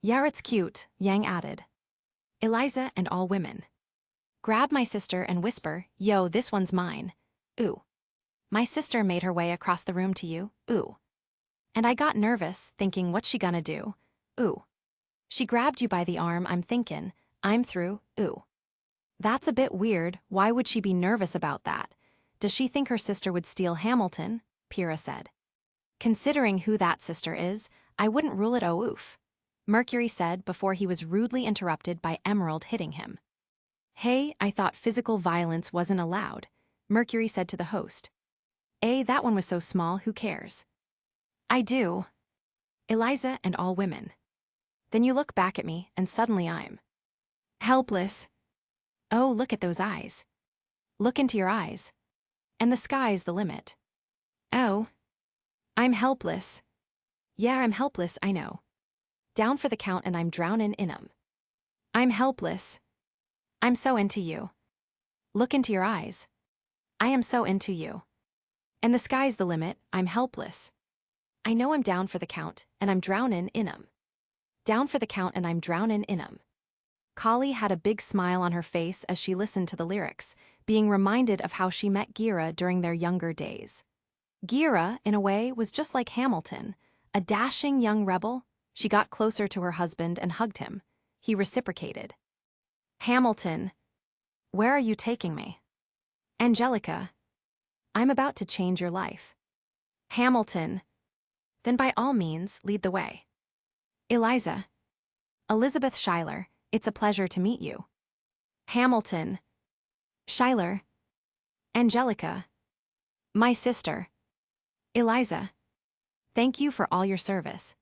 Yeah, it's cute, Yang added. Eliza and all women. Grab my sister and whisper, yo, this one's mine. Ooh. My sister made her way across the room to you, ooh. And I got nervous, thinking what's she gonna do, ooh. She grabbed you by the arm, I'm thinkin', I'm through, ooh. That's a bit weird, why would she be nervous about that? Does she think her sister would steal Hamilton? Pyrrha said. Considering who that sister is, I wouldn't rule it oof. Mercury said before he was rudely interrupted by Emerald hitting him. Hey, I thought physical violence wasn't allowed, Mercury said to the host. That one was so small, who cares? I do. Eliza and all women. Then you look back at me, and suddenly I'm helpless. Oh, look at those eyes. Look into your eyes. And the sky's the limit. Oh. I'm helpless. Yeah, I'm helpless, I know. Down for the count and I'm drownin' in 'em. I'm helpless. I'm so into you. Look into your eyes. I am so into you. And the sky's the limit, I'm helpless. I know I'm down for the count, and I'm drownin' in 'em. Down for the count and I'm drownin' in 'em. Kali had a big smile on her face as she listened to the lyrics, being reminded of how she met Gira during their younger days. Gira, in a way, was just like Hamilton, a dashing young rebel. She got closer to her husband and hugged him. He reciprocated. Hamilton, where are you taking me? Angelica, I'm about to change your life. Hamilton, then by all means, lead the way. Eliza, Elizabeth Schuyler, it's a pleasure to meet you. Hamilton, Schuyler, Angelica, my sister. Eliza, thank you for all your service.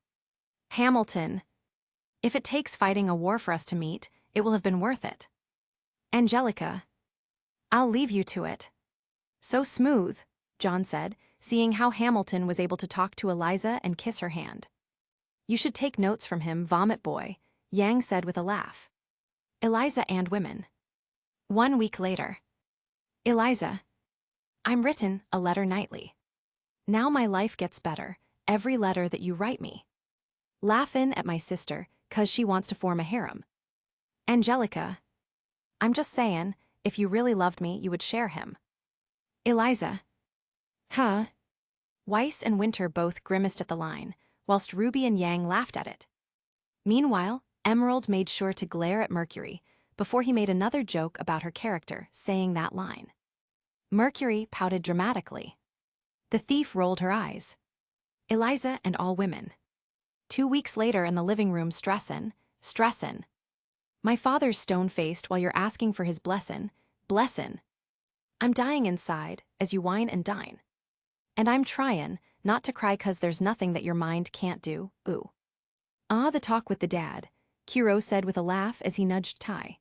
Hamilton, if it takes fighting a war for us to meet, it will have been worth it. Angelica, I'll leave you to it. So smooth, John said, seeing how Hamilton was able to talk to Eliza and kiss her hand. You should take notes from him, vomit boy, Yang said with a laugh. Eliza and women. 1 week later. Eliza, I'm written a letter nightly. Now my life gets better, every letter that you write me. Laughin' at my sister, 'cause she wants to form a harem. Angelica, I'm just sayin', if you really loved me, you would share him. Eliza, huh? Weiss and Winter both grimaced at the line, whilst Ruby and Yang laughed at it. Meanwhile, Emerald made sure to glare at Mercury before he made another joke about her character saying that line. Mercury pouted dramatically. The thief rolled her eyes. Eliza and all women. 2 weeks later in the living room stressin'. My father's stone-faced while you're asking for his blessin'. I'm dying inside as you wine and dine. And I'm tryin' not to cry 'cause there's nothing that your mind can't do, ooh. Ah, the talk with the dad, Kiro said with a laugh as he nudged Tai.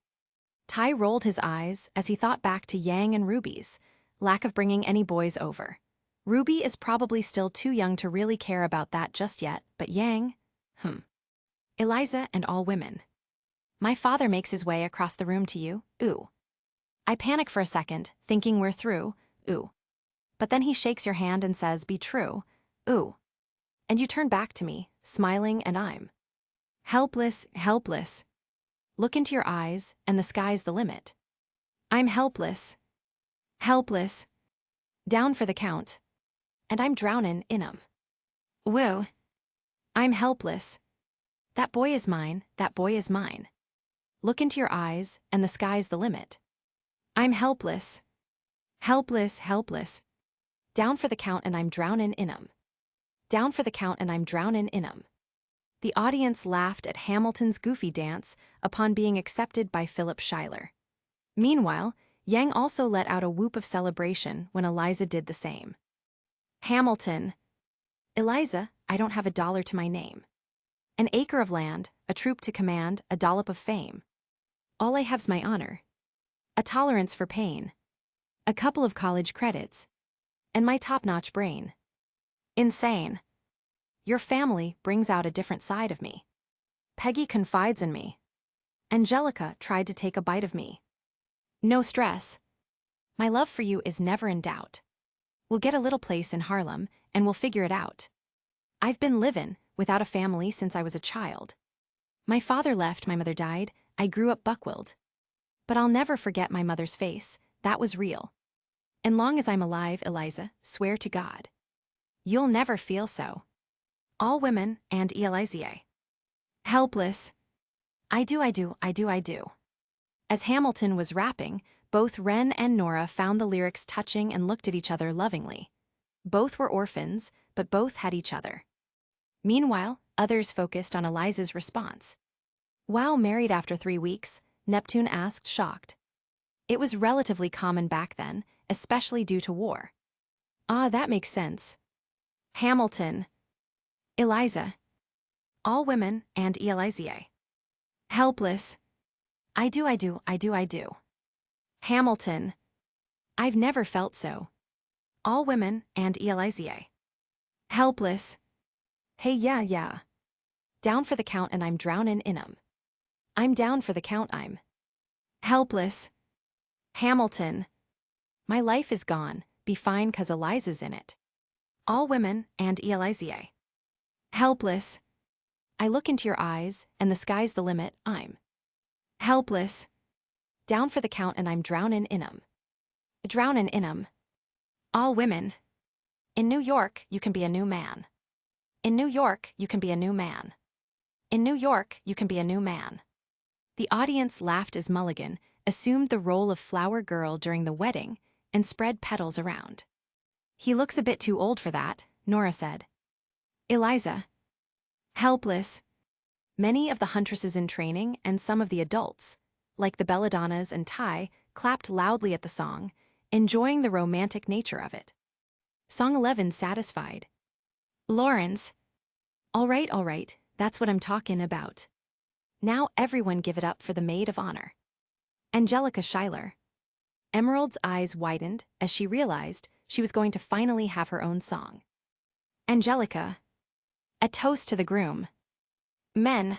Tai rolled his eyes as he thought back to Yang and Ruby's lack of bringing any boys over. Ruby is probably still too young to really care about that just yet, but Yang? Eliza and all women. My father makes his way across the room to you, ooh. I panic for a second, thinking we're through, ooh. But then he shakes your hand and says, be true, ooh. And you turn back to me, smiling, and I'm helpless. Look into your eyes, and the sky's the limit. I'm helpless. Down for the count. And I'm drownin' in 'em. Woo. I'm helpless. That boy is mine. Look into your eyes, and the sky's the limit. I'm helpless. Down for the count and I'm drownin' in 'em. The audience laughed at Hamilton's goofy dance upon being accepted by Philip Schuyler. Meanwhile, Yang also let out a whoop of celebration when Eliza did the same. Hamilton. Eliza, I don't have $1 to my name. An acre of land, a troop to command, a dollop of fame. All I have's my honor. A tolerance for pain. A couple of college credits. And my top-notch brain. Insane. Your family brings out a different side of me. Peggy confides in me. Angelica tried to take a bite of me. No stress. My love for you is never in doubt. We'll get a little place in Harlem, and we'll figure it out. I've been livin' without a family since I was a child. My father left, my mother died, I grew up buckwilled. But I'll never forget my mother's face, that was real. And long as I'm alive, Eliza, swear to God. You'll never feel so. All women and Eliza. Helpless. I do. As Hamilton was rapping, both Ren and Nora found the lyrics touching and looked at each other lovingly. Both were orphans, but both had each other. Meanwhile, others focused on Eliza's response. Wow, married after 3 weeks, Neptune asked, shocked. It was relatively common back then, especially due to war. Ah, that makes sense. Hamilton. Eliza. All women and Eliza. Helpless. I do. Hamilton. I've never felt so. All women and Eliza. Helpless. Hey, yeah. Down for the count and I'm drownin' in 'em. I'm down for the count, I'm helpless. Hamilton. My life is gone, be fine 'cause Eliza's in it. All women and Eliza. Helpless. I look into your eyes, and the sky's the limit, I'm helpless. Down for the count and I'm drownin' in 'em. Drownin' in 'em. All women. In New York, you can be a new man. In New York, you can be a new man. In New York, you can be a new man. The audience laughed as Mulligan assumed the role of flower girl during the wedding and spread petals around. He looks a bit too old for that, Nora said. Eliza. Helpless. Many of the huntresses in training and some of the adults, like the Belladonnas and Tai, clapped loudly at the song, enjoying the romantic nature of it. Song 11 satisfied. Lawrence. All right, that's what I'm talking about. Now everyone give it up for the maid of honor. Angelica Schuyler. Emerald's eyes widened as she realized she was going to finally have her own song. Angelica. A toast to the groom. Men.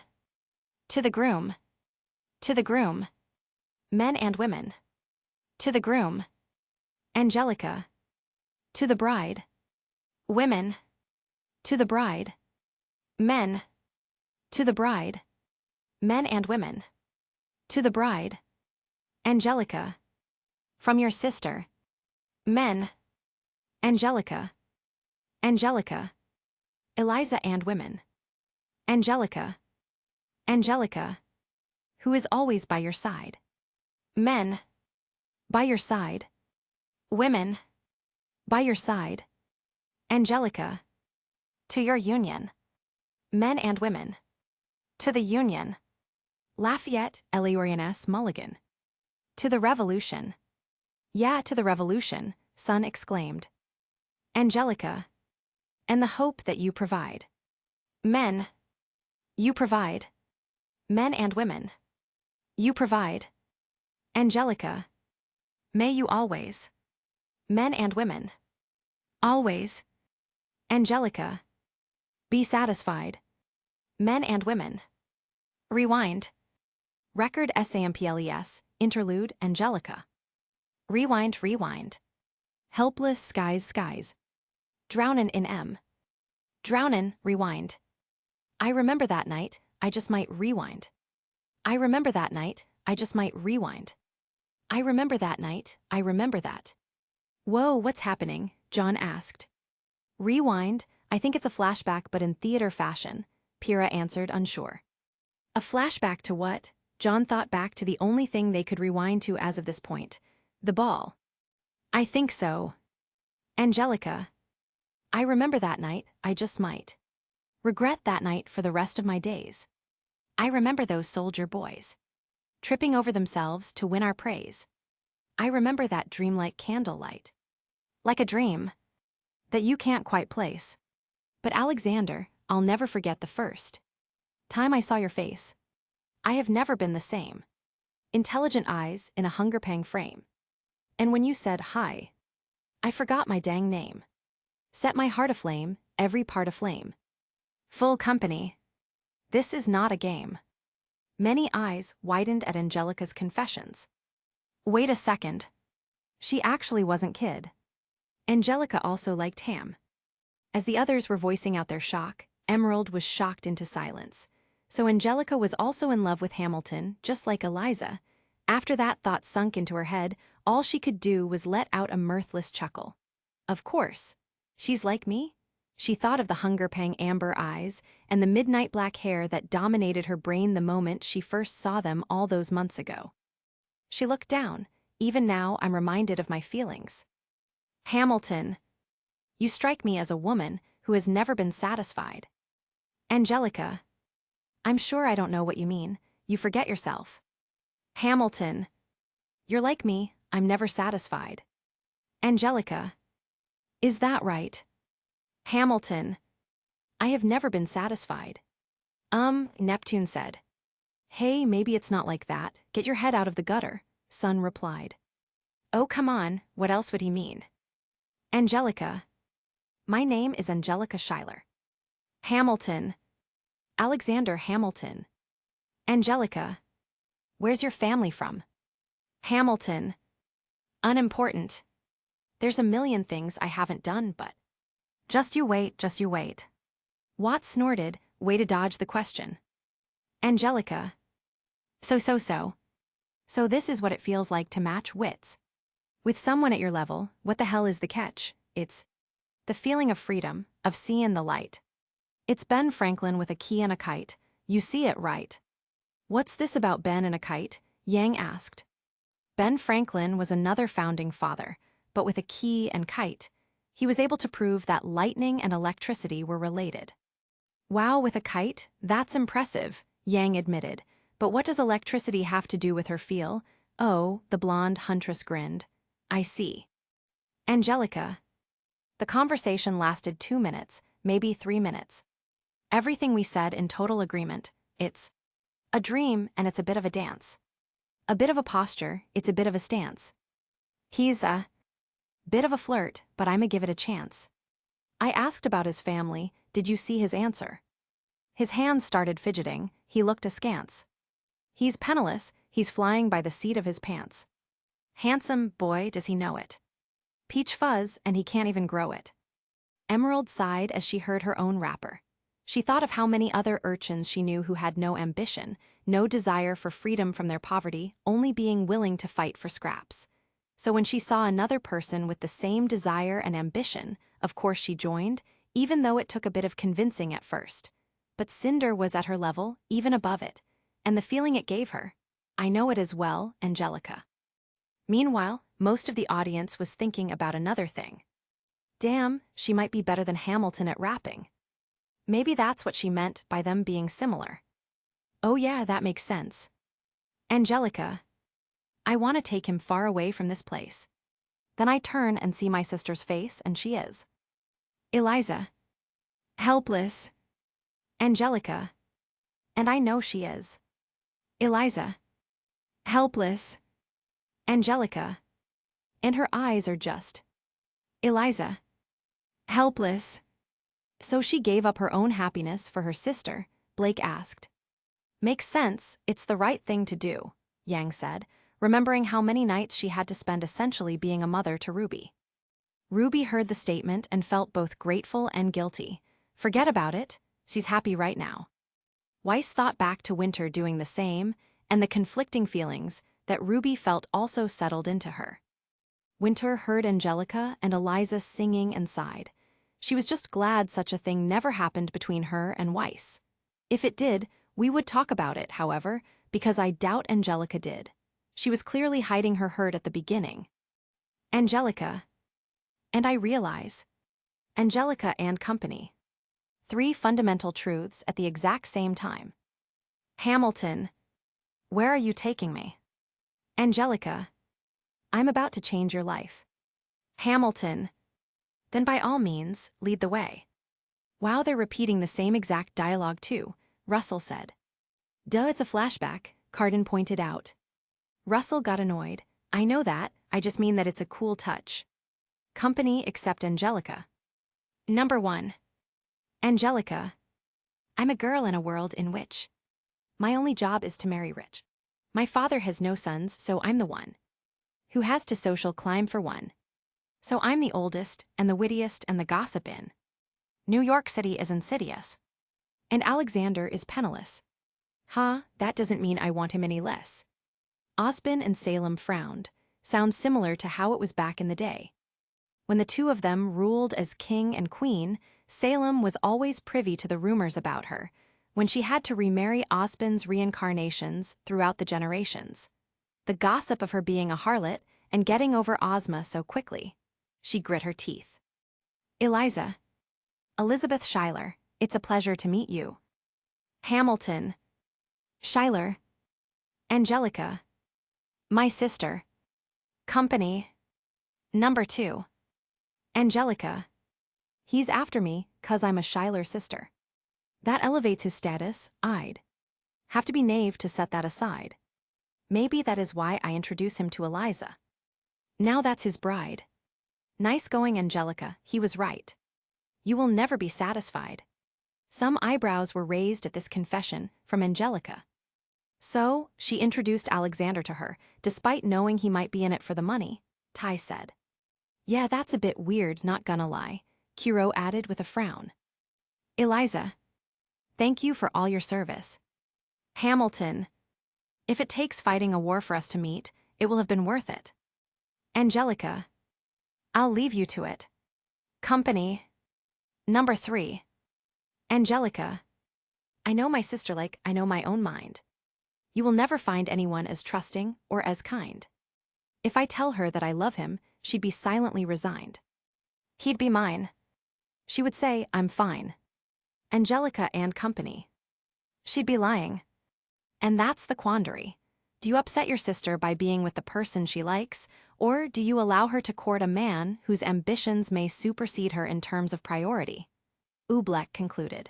To the groom. To the groom. Men and women. To the groom. Angelica. To the bride. Women. To the bride. Men. To the bride. Men and women. To the bride. Angelica. From your sister. Men. Angelica. Angelica. Eliza and women. Angelica. Angelica, who is always by your side. Men, by your side. Women, by your side. Angelica, to your union. Men and women. To the union. Lafayette, Eliorioness Mulligan. To the revolution. Yeah, to the revolution, son exclaimed. Angelica, and the hope that you provide. Men, you provide. Men and women. You provide. Angelica, may you always. Men and women. Always. Angelica, be satisfied. Men and women. Rewind. Record SAMPLES, interlude, Angelica. Rewind, rewind. Helpless skies, skies. Drownin' in M. Drownin', rewind. I remember that night, I just might rewind. I remember that night, I just might rewind. I remember that night, I remember that. Whoa, what's happening? John asked. Rewind, I think it's a flashback but in theater fashion, Pyrrha answered, unsure. A flashback to what? John thought back to the only thing they could rewind to as of this point. The ball. I think so. Angelica. I remember that night, I just might. Regret that night for the rest of my days. I remember those soldier boys. Tripping over themselves to win our praise. I remember that dreamlike candlelight. Like a dream. That you can't quite place. But Alexander, I'll never forget the first time I saw your face. I have never been the same. Intelligent eyes in a hunger pang frame. And when you said hi, I forgot my dang name. Set my heart aflame, every part aflame. Full company. This is not a game. Many eyes widened at Angelica's confessions. Wait a second. She actually wasn't kid. Angelica also liked ham. As the others were voicing out their shock, Emerald was shocked into silence. So Angelica was also in love with Hamilton, just like Eliza. After that thought sunk into her head, all she could do was let out a mirthless chuckle. Of course. She's like me? She thought of the hunger pang amber eyes and the midnight black hair that dominated her brain the moment she first saw them all those months ago. She looked down. Even now, I'm reminded of my feelings. Hamilton. You strike me as a woman who has never been satisfied. Angelica. I'm sure I don't know what you mean. You forget yourself. Hamilton. You're like me, I'm never satisfied. Angelica. Is that right? Hamilton. I have never been satisfied. Neptune said. Hey, maybe it's not like that. Get your head out of the gutter, Sun replied. Oh, come on, what else would he mean? Angelica. My name is Angelica Schuyler. Hamilton. Alexander Hamilton. Angelica. Where's your family from? Hamilton. Unimportant. There's a million things I haven't done, but... Just you wait, just you wait. Watt snorted, way to dodge the question. Angelica. So this is what it feels like to match wits. With someone at your level, what the hell is the catch? It's the feeling of freedom, of seeing the light. It's Ben Franklin with a key and a kite. You see it right. What's this about Ben and a kite? Yang asked. Ben Franklin was another founding father, but with a key and kite, he was able to prove that lightning and electricity were related. Wow, with a kite? That's impressive, Yang admitted. But what does electricity have to do with her feel? Oh, the blonde huntress grinned. I see. Angelica. The conversation lasted 2 minutes, maybe 3 minutes. Everything we said in total agreement. It's a dream and it's a bit of a dance. A bit of a posture, it's a bit of a stance. He's a bit of a flirt, but I'ma give it a chance. I asked about his family, did you see his answer? His hands started fidgeting, he looked askance. He's penniless, he's flying by the seat of his pants. Handsome, boy, does he know it. Peach fuzz, and he can't even grow it. Emerald sighed as she heard her own rapper. She thought of how many other urchins she knew who had no ambition, no desire for freedom from their poverty, only being willing to fight for scraps. So when she saw another person with the same desire and ambition, of course she joined, even though it took a bit of convincing at first. But Cinder was at her level, even above it, and the feeling it gave her. I know it as well, Angelica. Meanwhile, most of the audience was thinking about another thing. Damn, she might be better than Hamilton at rapping. Maybe that's what she meant by them being similar. Oh yeah, that makes sense. Angelica. I want to take him far away from this place. Then I turn and see my sister's face, and she is. Eliza. Helpless. Angelica. And I know she is. Eliza. Helpless. Angelica. And her eyes are just. Eliza. Helpless. So she gave up her own happiness for her sister, Blake asked. Makes sense, it's the right thing to do, Yang said, remembering how many nights she had to spend essentially being a mother to RWBY. RWBY heard the statement and felt both grateful and guilty. Forget about it, she's happy right now. Weiss thought back to Winter doing the same, and the conflicting feelings that RWBY felt also settled into her. Winter heard Angelica and Eliza singing and sighed. She was just glad such a thing never happened between her and Weiss. If it did, we would talk about it, however, because I doubt Angelica did. She was clearly hiding her hurt at the beginning. Angelica. And I realize. Angelica and company. 3 fundamental truths at the exact same time. Hamilton. Where are you taking me? Angelica. I'm about to change your life. Hamilton. Then by all means, lead the way. Wow, they're repeating the same exact dialogue too, Russell said. Duh, it's a flashback, Carden pointed out. Russell got annoyed. I know that, I just mean that it's a cool touch. Company except Angelica. Number 1. Angelica. I'm a girl in a world in which my only job is to marry rich. My father has no sons, so I'm the one who has to social climb for one. So I'm the oldest and the wittiest and the gossip in. New York City is insidious. And Alexander is penniless. That doesn't mean I want him any less. Osborne and Salem frowned. Sounds similar to how it was back in the day. When the two of them ruled as king and queen, Salem was always privy to the rumors about her, when she had to remarry Osborne's reincarnations throughout the generations. The gossip of her being a harlot and getting over Ozma so quickly. She grit her teeth. Eliza. Elizabeth Schuyler, it's a pleasure to meet you. Hamilton. Schuyler. Angelica. My sister. Company. Number 2. Angelica. He's after me 'cause I'm a Schuyler sister. That elevates his status, I'd have to be knave to set that aside. Maybe that is why I introduce him to Eliza. Now that's his bride. Nice going, Angelica, he was right. You will never be satisfied. Some eyebrows were raised at this confession from Angelica. So, she introduced Alexander to her, despite knowing he might be in it for the money, Ty said. Yeah, that's a bit weird, not gonna lie, Kiro added with a frown. Eliza. Thank you for all your service. Hamilton. If it takes fighting a war for us to meet, it will have been worth it. Angelica. I'll leave you to it. Company. Number 3. Angelica. I know my sister like I know my own mind. You will never find anyone as trusting or as kind. If I tell her that I love him, she'd be silently resigned. He'd be mine. She would say, I'm fine. Angelica and company. She'd be lying. And that's the quandary. Do you upset your sister by being with the person she likes, or do you allow her to court a man whose ambitions may supersede her in terms of priority? Oobleck concluded.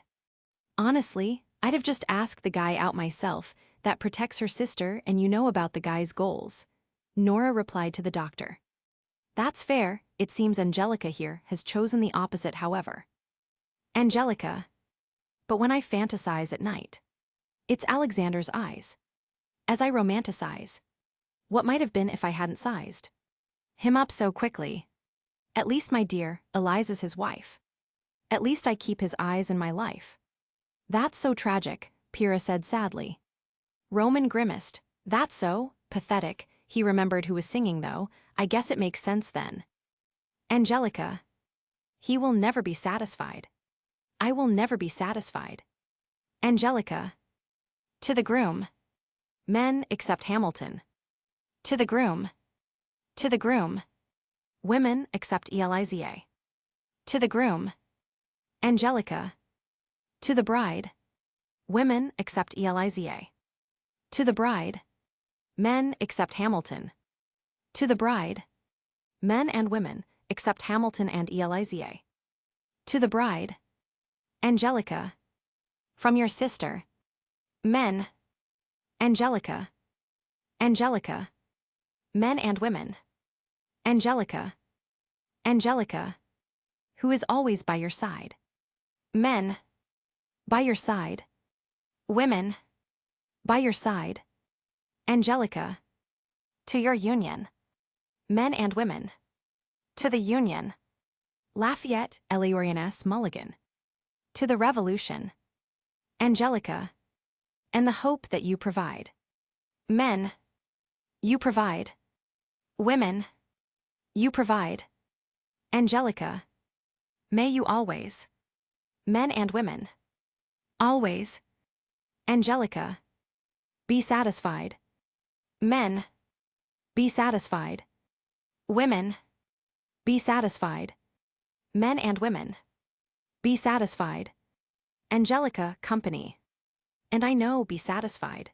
Honestly, I'd have just asked the guy out myself that protects her sister and you know about the guy's goals. Nora replied to the doctor. That's fair, it seems Angelica here has chosen the opposite however. Angelica. But when I fantasize at night, it's Alexander's eyes. As I romanticize, what might have been if I hadn't sized him up so quickly? At least, my dear, Eliza's his wife. At least I keep his eyes in my life. That's so tragic, Pyrrha said sadly. Roman grimaced. That's so pathetic. He remembered who was singing though. I guess it makes sense then. Angelica. He will never be satisfied. I will never be satisfied. Angelica. To the groom. Men except Hamilton. To the groom. To the groom. Women except Eliza. To the groom. Angelica. To the bride. Women except Eliza. To the bride. Men except Hamilton. To the bride. Men and women except Hamilton and Eliza. To the bride. Angelica. From your sister. Men. Angelica. Angelica. Men and women. Angelica. Angelica. Who is always by your side. Men. By your side. Women. By your side. Angelica. To your union. Men and women. To the union. Lafayette, Eliorian S. Mulligan. To the revolution. Angelica. And the hope that you provide. Men. You provide. Women. You provide. Angelica. May you always. Men and women. Always. Angelica. Be satisfied. Men. Be satisfied. Women. Be satisfied. Men and women. Be satisfied. Angelica, company. And I know, be satisfied.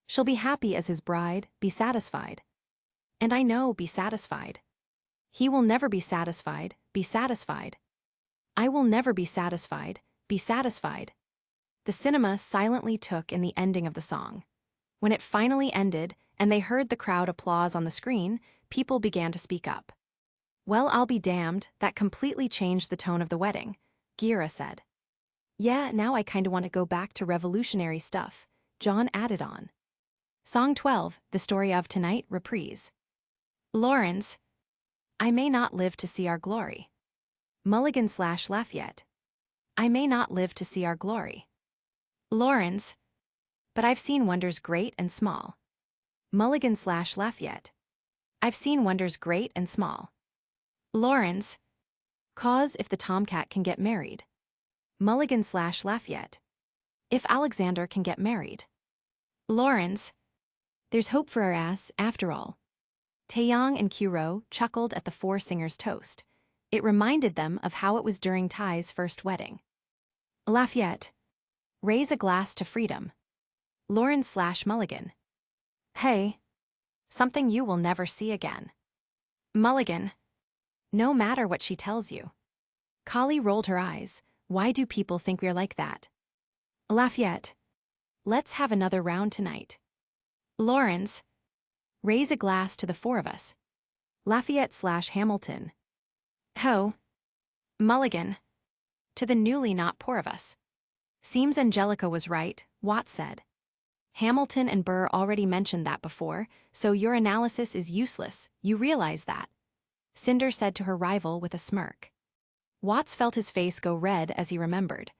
She'll be happy as his bride, be satisfied. And I know, be satisfied. He will never be satisfied, be satisfied. I will never be satisfied, be satisfied. The cinema silently took in the ending of the song. When it finally ended and they heard the crowd applause on the screen, people began to speak up. Well, I'll be damned, that completely changed the tone of the wedding, Gira said. Yeah, now I kinda want to go back to revolutionary stuff, John added on. Song 12, The Story of Tonight, reprise. Lawrence. I may not live to see our glory. Mulligan/Lafayette. I may not live to see our glory. Lawrence. But I've seen wonders great and small. Mulligan/Lafayette. I've seen wonders great and small. Lawrence. Cause if the tomcat can get married. Mulligan/Lafayette. If Alexander can get married. Lawrence. There's hope for our ass, after all. Taeyong and Kuro chuckled at the four singers' toast. It reminded them of how it was during Ty's first wedding. Lafayette. Raise a glass to freedom. Lawrence/Mulligan. Hey. Something you will never see again. Mulligan. No matter what she tells you. Kali rolled her eyes. Why do people think we're like that? Lafayette. Let's have another round tonight. Lawrence. Raise a glass to the four of us. Lafayette/Hamilton. Ho. Mulligan. To the newly not poor of us. Seems Angelica was right, Watt said. Hamilton and Burr already mentioned that before, so your analysis is useless, you realize that. Cinder said to her rival with a smirk. Watts felt his face go red as he remembered.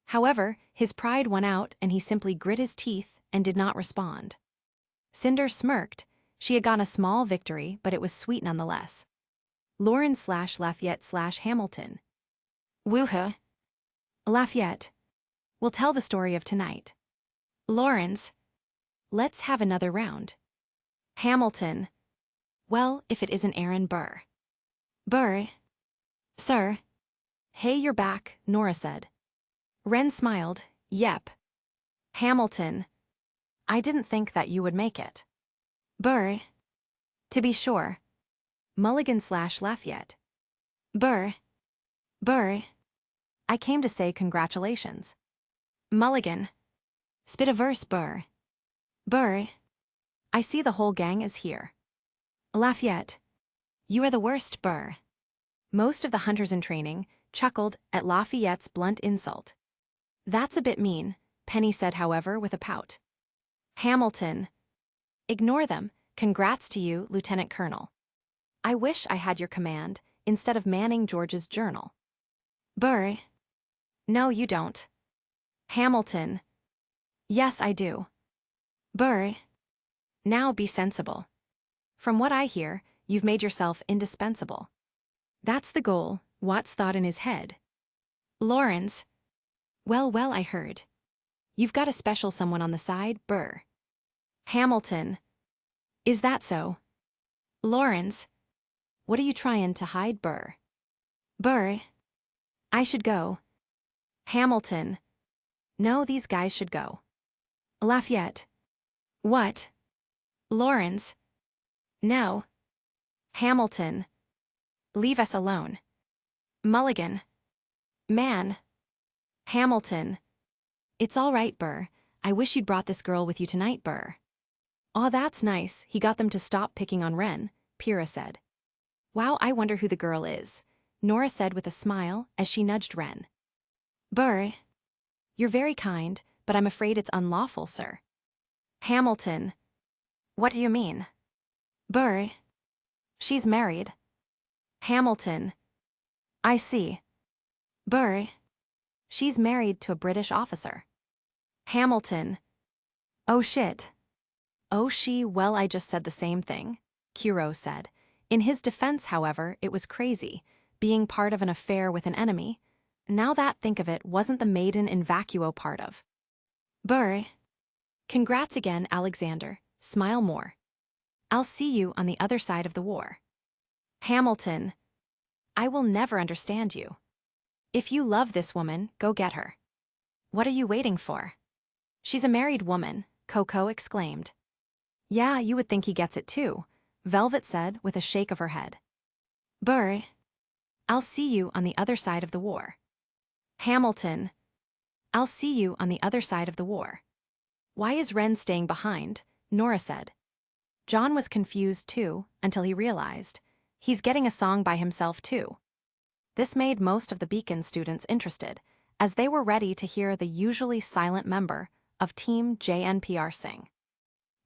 However, his pride won out and he simply grit his teeth and did not respond. Cinder smirked. She had gotten a small victory, but it was sweet nonetheless. Lawrence/Lafayette/Hamilton. Woohoo. Lafayette. We'll tell the story of tonight. Lawrence. Let's have another round. Hamilton. Well, if it isn't Aaron Burr. Burr. Sir. Hey, you're back, Nora said. Wren smiled. Yep. Hamilton. I didn't think that you would make it. Burr. To be sure. Mulligan/Lafayette. Burr. Burr. I came to say congratulations. Mulligan. Spit a verse, Burr. Burr. I see the whole gang is here. Lafayette. You are the worst, Burr. Most of the hunters in training chuckled at Lafayette's blunt insult. That's a bit mean, Penny said, however, with a pout. Hamilton. Ignore them. Congrats to you, Lieutenant Colonel. I wish I had your command instead of manning George's journal. Burr. No, you don't. Hamilton. Yes, I do. Burr. Now be sensible. From what I hear, you've made yourself indispensable. That's the goal, Watts thought in his head. Lawrence. Well, I heard. You've got a special someone on the side, Burr. Hamilton. Is that so? Lawrence. What are you trying to hide, Burr? Burr. I should go. Hamilton. No, these guys should go. Lafayette. What? Lawrence. No. Hamilton. Leave us alone. Mulligan. Man. Hamilton. It's all right, Burr. I wish you'd brought this girl with you tonight, Burr. Aw, that's nice. He got them to stop picking on Wren, Pyrrha said. Wow, I wonder who the girl is, Nora said with a smile as she nudged Wren. Burr. You're very kind, but I'm afraid it's unlawful, sir. Hamilton. What do you mean? Burr. She's married. Hamilton. I see. Burr. She's married to a British officer. Hamilton. Oh shit. Oh well, I just said the same thing, Kiro said. In his defense, however, it was crazy, being part of an affair with an enemy. Now that think of it wasn't the maiden in vacuo part of. Burr. Congrats again, Alexander. Smile more. I'll see you on the other side of the war. Hamilton. I will never understand you. If you love this woman, go get her. What are you waiting for? She's a married woman, Coco exclaimed. Yeah, you would think he gets it too, Velvet said with a shake of her head. Burr. I'll see you on the other side of the war. Hamilton. I'll see you on the other side of the war. Why is Wren staying behind? Nora said. John was confused too, until he realized. He's getting a song by himself too. This made most of the Beacon students interested, as they were ready to hear the usually silent member of Team JNPR sing.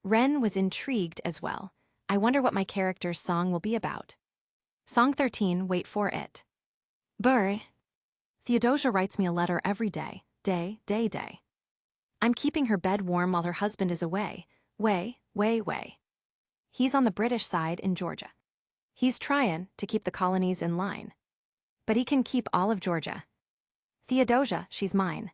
Wren was intrigued as well. I wonder what my character's song will be about. Song 13, wait for it. Burr. Theodosia writes me a letter every day. I'm keeping her bed warm while her husband is away. Way. He's on the British side in Georgia. He's trying to keep the colonies in line. But he can keep all of Georgia. Theodosia, she's mine.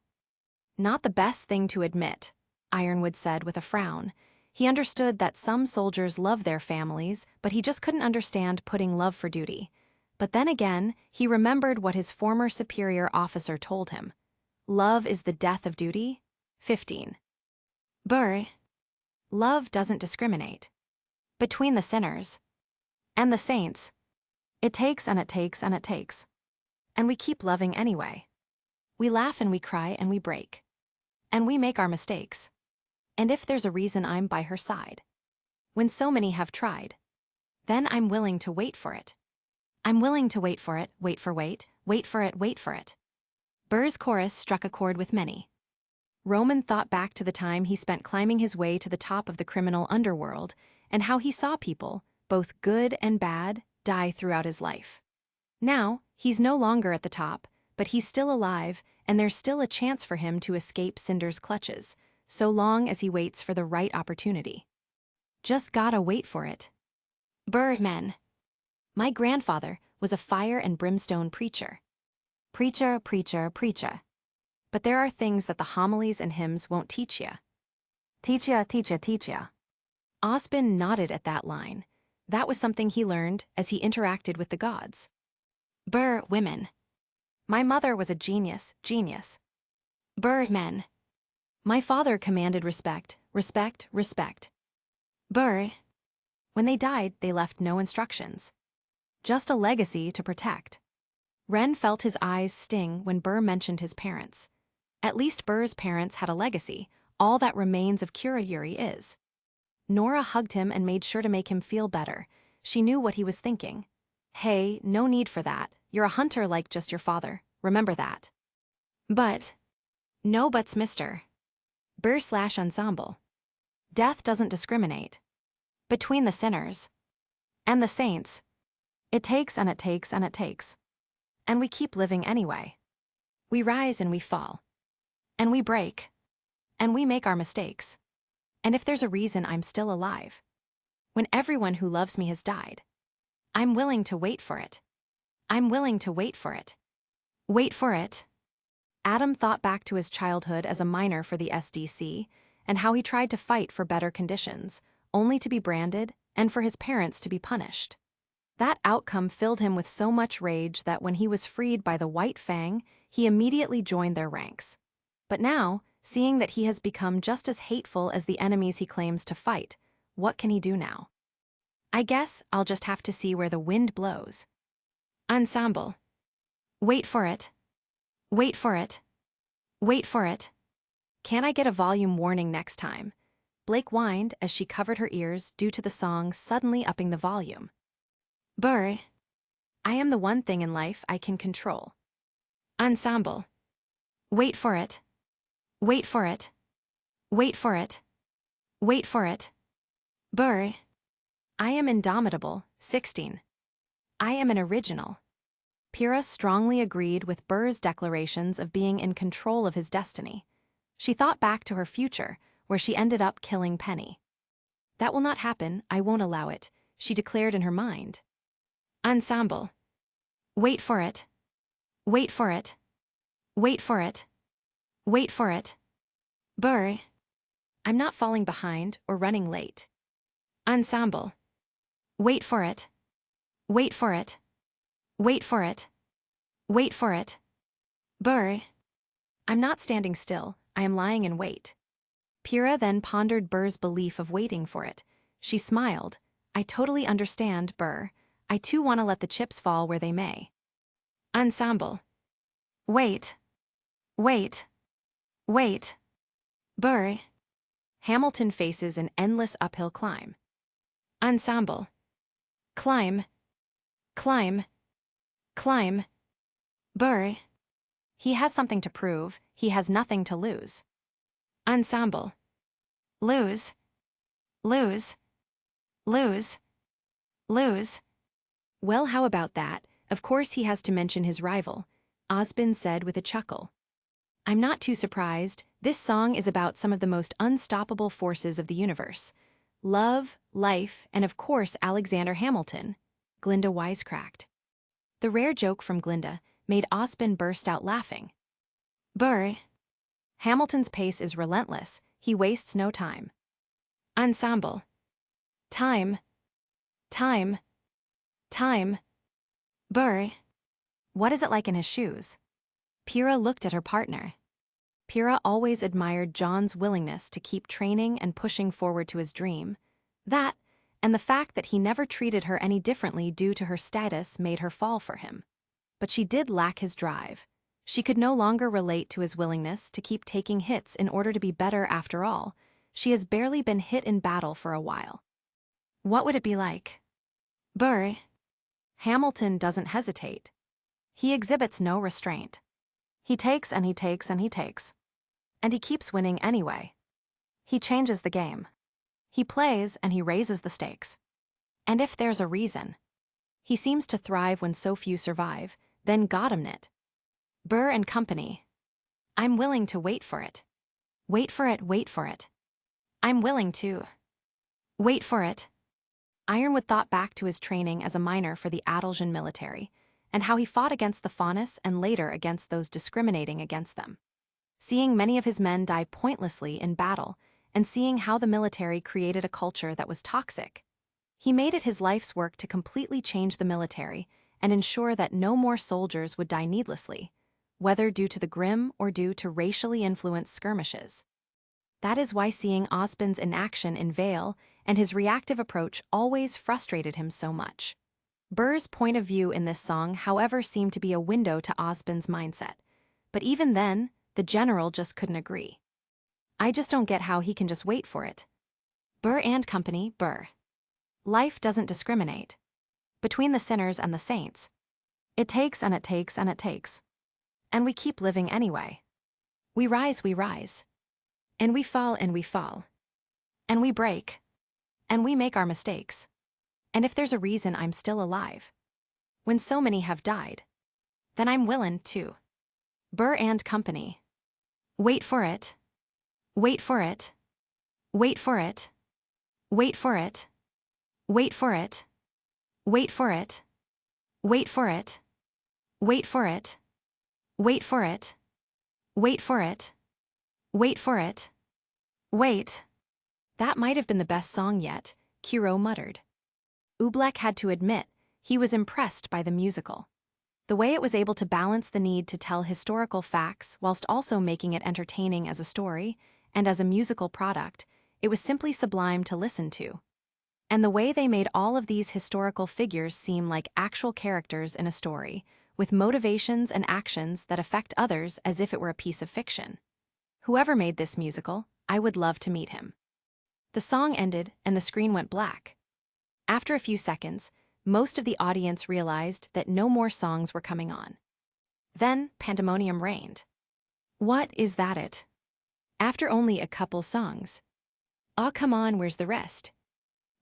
Not the best thing to admit, Ironwood said with a frown. He understood that some soldiers love their families, but he just couldn't understand putting love for duty. But then again, he remembered what his former superior officer told him. Love is the death of duty. 15. Burr. Love doesn't discriminate. Between the sinners and the saints. It takes and it takes and it takes. And we keep loving anyway. We laugh and we cry and we break. And we make our mistakes. And if there's a reason I'm by her side, when so many have tried, then I'm willing to wait for it. I'm willing to wait for it, wait for it. Burr's chorus struck a chord with many. Roman thought back to the time he spent climbing his way to the top of the criminal underworld and how he saw people, both good and bad, die throughout his life. Now, he's no longer at the top, but he's still alive, and there's still a chance for him to escape Cinder's clutches, so long as he waits for the right opportunity. Just gotta wait for it. Burr's men. My grandfather was a fire and brimstone preacher. Preacher. But there are things that the homilies and hymns won't teach ya. Teach ya. Osbin nodded at that line. That was something he learned as he interacted with the gods. Burr, women. My mother was a genius. Burr, men. My father commanded respect. Burr. When they died, they left no instructions. Just a legacy to protect. Wren felt his eyes sting when Burr mentioned his parents. At least Burr's parents had a legacy. All that remains of Kurayuri is. Nora hugged him and made sure to make him feel better. She knew what he was thinking. Hey, no need for that. You're a hunter like just your father. Remember that. But. No buts, mister. Burr/ensemble. Death doesn't discriminate. Between the sinners and the saints. It takes and it takes and it takes. And we keep living anyway. We rise and we fall. And we break. And we make our mistakes. And if there's a reason I'm still alive, when everyone who loves me has died, I'm willing to wait for it. I'm willing to wait for it. Wait for it. Adam thought back to his childhood as a minor for the SDC and how he tried to fight for better conditions, only to be branded and for his parents to be punished. That outcome filled him with so much rage that when he was freed by the White Fang, he immediately joined their ranks. But now, seeing that he has become just as hateful as the enemies he claims to fight, what can he do now? I guess I'll just have to see where the wind blows. Ensemble. Wait for it. Wait for it. Wait for it. Can I get a volume warning next time? Blake whined as she covered her ears due to the song suddenly upping the volume. Brr. I am the one thing in life I can control. Ensemble. Wait for it. Wait for it. Wait for it. Wait for it. Brr. I am indomitable, 16. I am an original. Pyrrha strongly agreed with Burr's declarations of being in control of his destiny. She thought back to her future, where she ended up killing Penny. That will not happen, I won't allow it, she declared in her mind. Ensemble. Wait for it. Wait for it. Wait for it. Wait for it. Brr. I'm not falling behind or running late. Ensemble. Wait for it. Wait for it. Wait for it. Wait for it. Brr. I'm not standing still, I am lying in wait. Pyrrha then pondered Burr's belief of waiting for it. She smiled. I totally understand, Burr. I too want to let the chips fall where they may. Ensemble. Wait. Wait. Wait. Brr. Hamilton faces an endless uphill climb. Ensemble. Climb. Climb. Climb. Brr. He has something to prove, he has nothing to lose. Ensemble. Lose. Lose. Lose. Lose. Well, how about that? Of course he has to mention his rival, Osbin said with a chuckle. I'm not too surprised, this song is about some of the most unstoppable forces of the universe. Love, life, and of course Alexander Hamilton, Glinda wisecracked. The rare joke from Glinda made Osbin burst out laughing. Brr. Hamilton's pace is relentless, he wastes no time. Ensemble. Time. Time. Time. Brr. What is it like in his shoes? Pyrrha looked at her partner. Pyrrha always admired John's willingness to keep training and pushing forward to his dream. That, and the fact that he never treated her any differently due to her status made her fall for him. But she did lack his drive. She could no longer relate to his willingness to keep taking hits in order to be better after all. She has barely been hit in battle for a while. What would it be like? Brr. Hamilton doesn't hesitate. He exhibits no restraint. He takes and he takes and he takes. And he keeps winning anyway. He changes the game. He plays and he raises the stakes. And if there's a reason. He seems to thrive when so few survive, then got him it. Burr and company. I'm willing to wait for it. Wait for it, wait for it. I'm willing to. Wait for it. Ironwood thought back to his training as a minor for the Adaljan military, and how he fought against the Faunus and later against those discriminating against them. Seeing many of his men die pointlessly in battle, and seeing how the military created a culture that was toxic, he made it his life's work to completely change the military and ensure that no more soldiers would die needlessly, whether due to the Grimm or due to racially influenced skirmishes. That is why seeing Osbin's inaction in Vale and his reactive approach always frustrated him so much. Burr's point of view in this song, however, seemed to be a window to Osbin's mindset. But even then, the general just couldn't agree. I just don't get how he can just wait for it. Burr and company, Burr. Life doesn't discriminate. Between the sinners and the saints. It takes and it takes and it takes. And we keep living anyway. We rise, and we fall and we fall. And we break. And we make our mistakes. And if there's a reason I'm still alive, when so many have died, then I'm willin' to. Burr and company. Wait for it. Wait for it. Wait for it. Wait for it. Wait for it. Wait for it. Wait for it. Wait for it. Wait for it. Wait for it. Wait for it. Wait. That might have been the best song yet, Kiro muttered. Oobleck had to admit he was impressed by the musical. The way it was able to balance the need to tell historical facts whilst also making it entertaining as a story, and as a musical product, it was simply sublime to listen to. And the way they made all of these historical figures seem like actual characters in a story, with motivations and actions that affect others as if it were a piece of fiction. Whoever made this musical, I would love to meet him. The song ended and the screen went black. After a few seconds, most of the audience realized that no more songs were coming on. Then pandemonium reigned. What is that it? After only a couple songs. Aw, come on, where's the rest?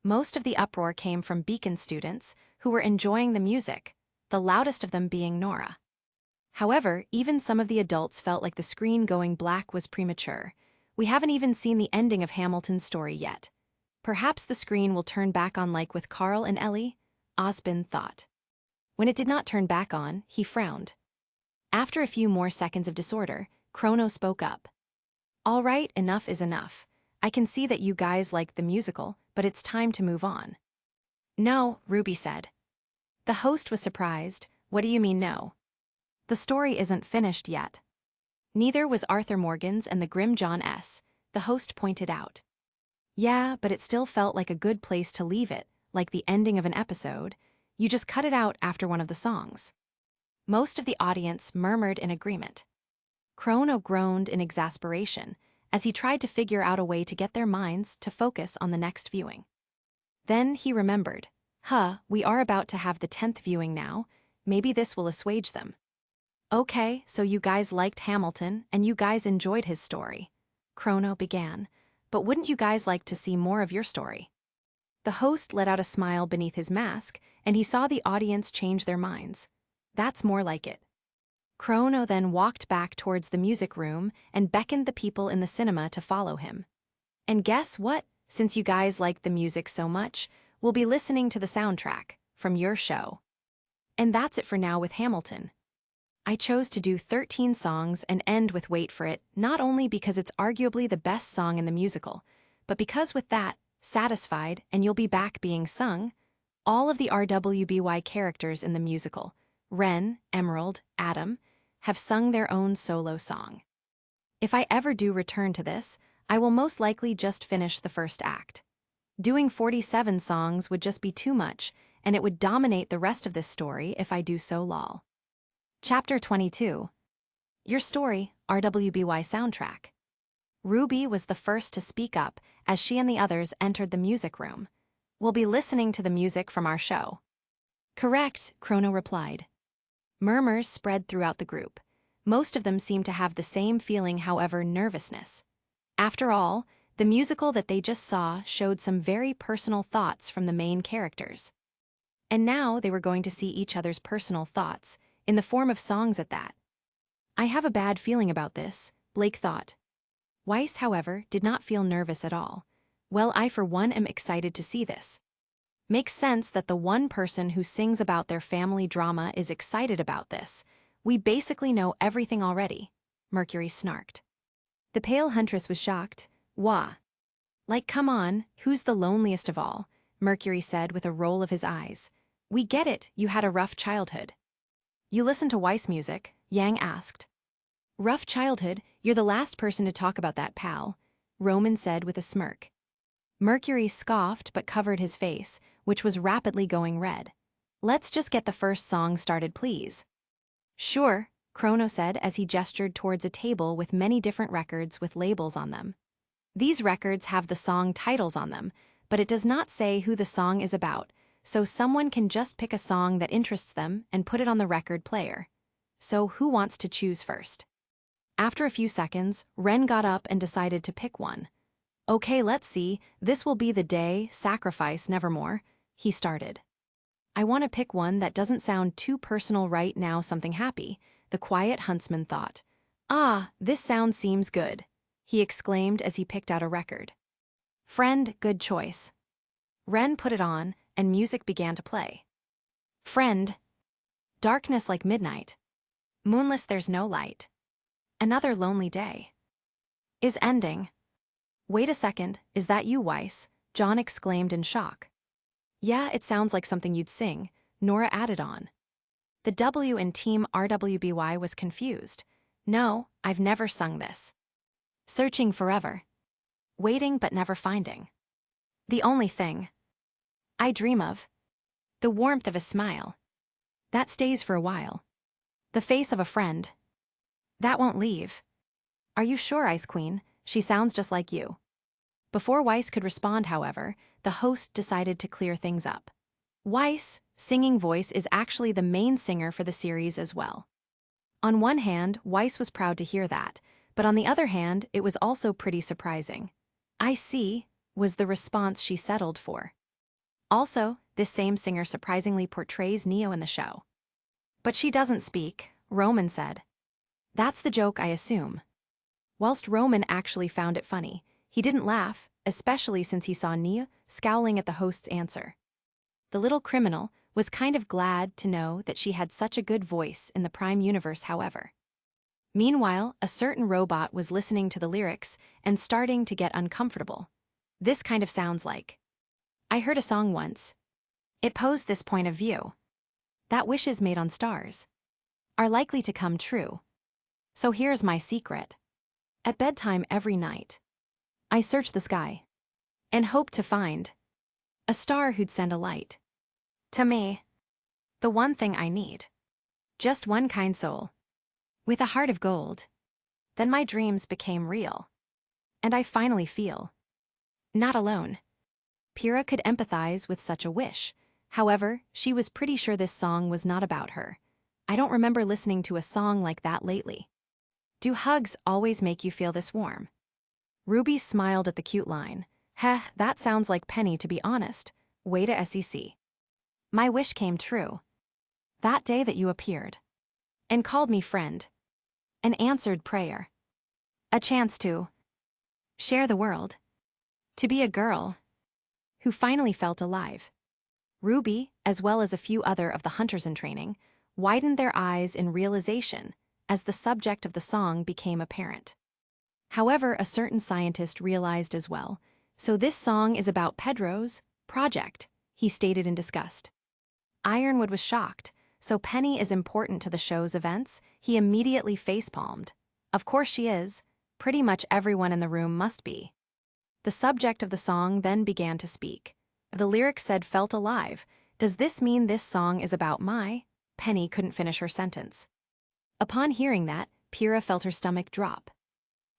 Most of the uproar came from Beacon students who were enjoying the music, the loudest of them being Nora. However, even some of the adults felt like the screen going black was premature. We haven't even seen the ending of Hamilton's story yet. Perhaps the screen will turn back on like with Carl and Ellie, Osbin thought. When it did not turn back on, he frowned. After a few more seconds of disorder, Chrono spoke up. All right, enough is enough. I can see that you guys liked the musical, but it's time to move on. No, Ruby said. The host was surprised. What do you mean no? The story isn't finished yet. Neither was Arthur Morgan's and the grim John S., the host pointed out. Yeah, but it still felt like a good place to leave it, like the ending of an episode. You just cut it out after one of the songs. Most of the audience murmured in agreement. Chrono groaned in exasperation as he tried to figure out a way to get their minds to focus on the next viewing. Then he remembered. We are about to have the 10th viewing now. Maybe this will assuage them. Okay, so you guys liked Hamilton and you guys enjoyed his story. Chrono began. But wouldn't you guys like to see more of your story? The host let out a smile beneath his mask, and he saw the audience change their minds. That's more like it. Chrono then walked back towards the music room and beckoned the people in the cinema to follow him. And guess what? Since you guys like the music so much, we'll be listening to the soundtrack from your show. And that's it for now with Hamilton. I chose to do 13 songs and end with Wait for It, not only because it's arguably the best song in the musical, but because with that, Satisfied and You'll Be Back being sung, all of the RWBY characters in the musical, Ren, Emerald, Adam, have sung their own solo song. If I ever do return to this, I will most likely just finish the first act. Doing 47 songs would just be too much, and it would dominate the rest of this story if I do so lol. Chapter 22. Your Story, RWBY Soundtrack. Ruby was the first to speak up as she and the others entered the music room. We'll be listening to the music from our show. Correct, Chrono replied. Murmurs spread throughout the group. Most of them seemed to have the same feeling, however, nervousness. After all, the musical that they just saw showed some very personal thoughts from the main characters. And now they were going to see each other's personal thoughts, in the form of songs at that. I have a bad feeling about this, Blake thought. Weiss, however, did not feel nervous at all. Well, I for one am excited to see this. Makes sense that the one person who sings about their family drama is excited about this. We basically know everything already, Mercury snarked. The pale huntress was shocked. Wah. Like, come on, who's the loneliest of all? Mercury said with a roll of his eyes. We get it, you had a rough childhood. You listen to Weiss music? Yang asked. Rough childhood, you're the last person to talk about that, pal, Roman said with a smirk. Mercury scoffed but covered his face, which was rapidly going red. Let's just get the first song started, please. Sure, Chrono said as he gestured towards a table with many different records with labels on them. These records have the song titles on them, but it does not say who the song is about, so someone can just pick a song that interests them and put it on the record player. So who wants to choose first? After a few seconds, Ren got up and decided to pick one. Okay, let's see, this will be the day, Sacrifice Nevermore, he started. I want to pick one that doesn't sound too personal right now, something happy, the quiet huntsman thought. Ah, this sound seems good, he exclaimed as he picked out a record. Friend, good choice. Ren put it on, and music began to play. Friend. Darkness like midnight. Moonless there's no light. Another lonely day is ending. Wait a second, is that you, Weiss? John exclaimed in shock. Yeah, it sounds like something you'd sing, Nora added on. The W in Team RWBY was confused. No, I've never sung this. Searching forever. Waiting but never finding. The only thing I dream of. The warmth of a smile. That stays for a while. The face of a friend. That won't leave. Are you sure, Ice Queen? She sounds just like you. Before Weiss could respond, however, the host decided to clear things up. Weiss, singing voice, is actually the main singer for the series as well. On one hand, Weiss was proud to hear that, but on the other hand, it was also pretty surprising. I see, was the response she settled for. Also, this same singer surprisingly portrays Neo in the show. But she doesn't speak, Roman said. That's the joke, I assume. Whilst Roman actually found it funny, he didn't laugh, especially since he saw Neo scowling at the host's answer. The little criminal was kind of glad to know that she had such a good voice in the Prime universe, however. Meanwhile, a certain robot was listening to the lyrics and starting to get uncomfortable. This kind of sounds like. I heard a song once. It posed this point of view. That wishes made on stars are likely to come true. So here's my secret. At bedtime every night, I search the sky and hope to find a star who'd send a light to me. The one thing I need. Just one kind soul with a heart of gold. Then my dreams became real. And I finally feel not alone. Pyrrha could empathize with such a wish. However, she was pretty sure this song was not about her. I don't remember listening to a song like that lately. Do hugs always make you feel this warm? Ruby smiled at the cute line. Heh, that sounds like Penny, to be honest. Way to SEC. My wish came true. That day that you appeared and called me friend. An answered prayer. A chance to share the world. To be a girl who finally felt alive. Ruby, as well as a few other of the hunters in training, widened their eyes in realization as the subject of the song became apparent. However, a certain scientist realized as well. So this song is about Pedro's project, he stated in disgust. Ironwood was shocked. So Penny is important to the show's events? He immediately facepalmed. Of course she is. Pretty much everyone in the room must be. The subject of the song then began to speak. The lyric said felt alive. Does this mean this song is about my? Penny couldn't finish her sentence. Upon hearing that, Pyrrha felt her stomach drop.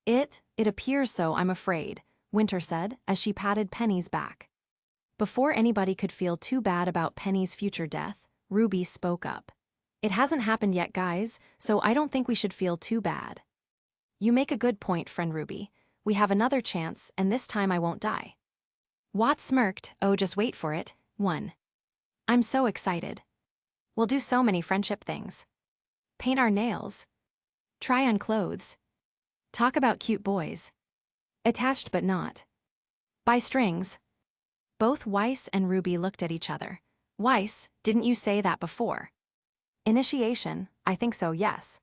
It appears so, I'm afraid, Winter said as she patted Penny's back. Before anybody could feel too bad about Penny's future death, Ruby spoke up. It hasn't happened yet, guys, so I don't think we should feel too bad. You make a good point, friend Ruby. We have another chance, and this time I won't die. Watt smirked. Oh, just wait for it. 1. I'm so excited. We'll do so many friendship things. Paint our nails. Try on clothes. Talk about cute boys. Attached but not. Buy strings. Both Weiss and Ruby looked at each other. Weiss, didn't you say that before? Initiation, I think so, yes.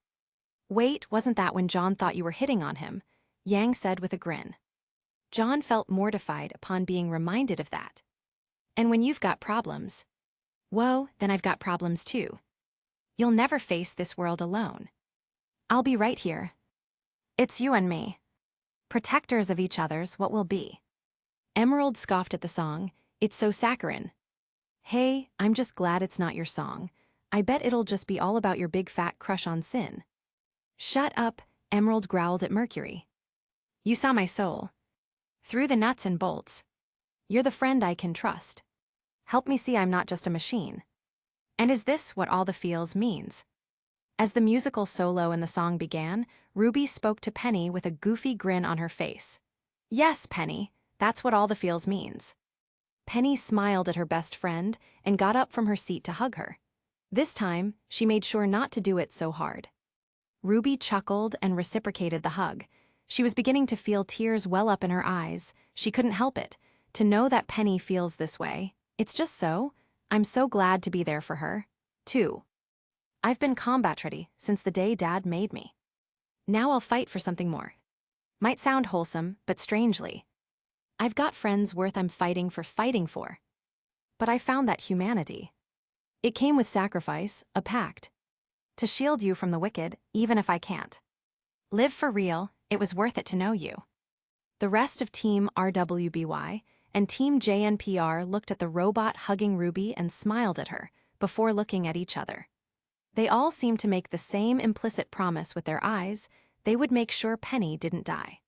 Wait, wasn't that when John thought you were hitting on him? Yang said with a grin. John felt mortified upon being reminded of that. And when you've got problems, whoa, then I've got problems too. You'll never face this world alone. I'll be right here. It's you and me. Protectors of each other's what we'll be. Emerald scoffed at the song. It's so saccharine. Hey, I'm just glad it's not your song. I bet it'll just be all about your big fat crush on Sin. Shut up, Emerald growled at Mercury. You saw my soul. Through the nuts and bolts. You're the friend I can trust. Help me see I'm not just a machine. And is this what all the feels means? As the musical solo and the song began, Ruby spoke to Penny with a goofy grin on her face. Yes, Penny, that's what all the feels means. Penny smiled at her best friend and got up from her seat to hug her. This time, she made sure not to do it so hard. Ruby chuckled and reciprocated the hug. She was beginning to feel tears well up in her eyes. She couldn't help it. To know that Penny feels this way, it's just so. I'm so glad to be there for her. 2. I've been combat ready since the day Dad made me. Now I'll fight for something more. Might sound wholesome, but strangely. I've got friends worth I'm fighting for. But I found that humanity. It came with sacrifice, a pact. To shield you from the wicked, even if I can't. Live for real, it was worth it to know you. The rest of Team RWBY and Team JNPR looked at the robot hugging Ruby and smiled at her, before looking at each other. They all seemed to make the same implicit promise with their eyes: they would make sure Penny didn't die.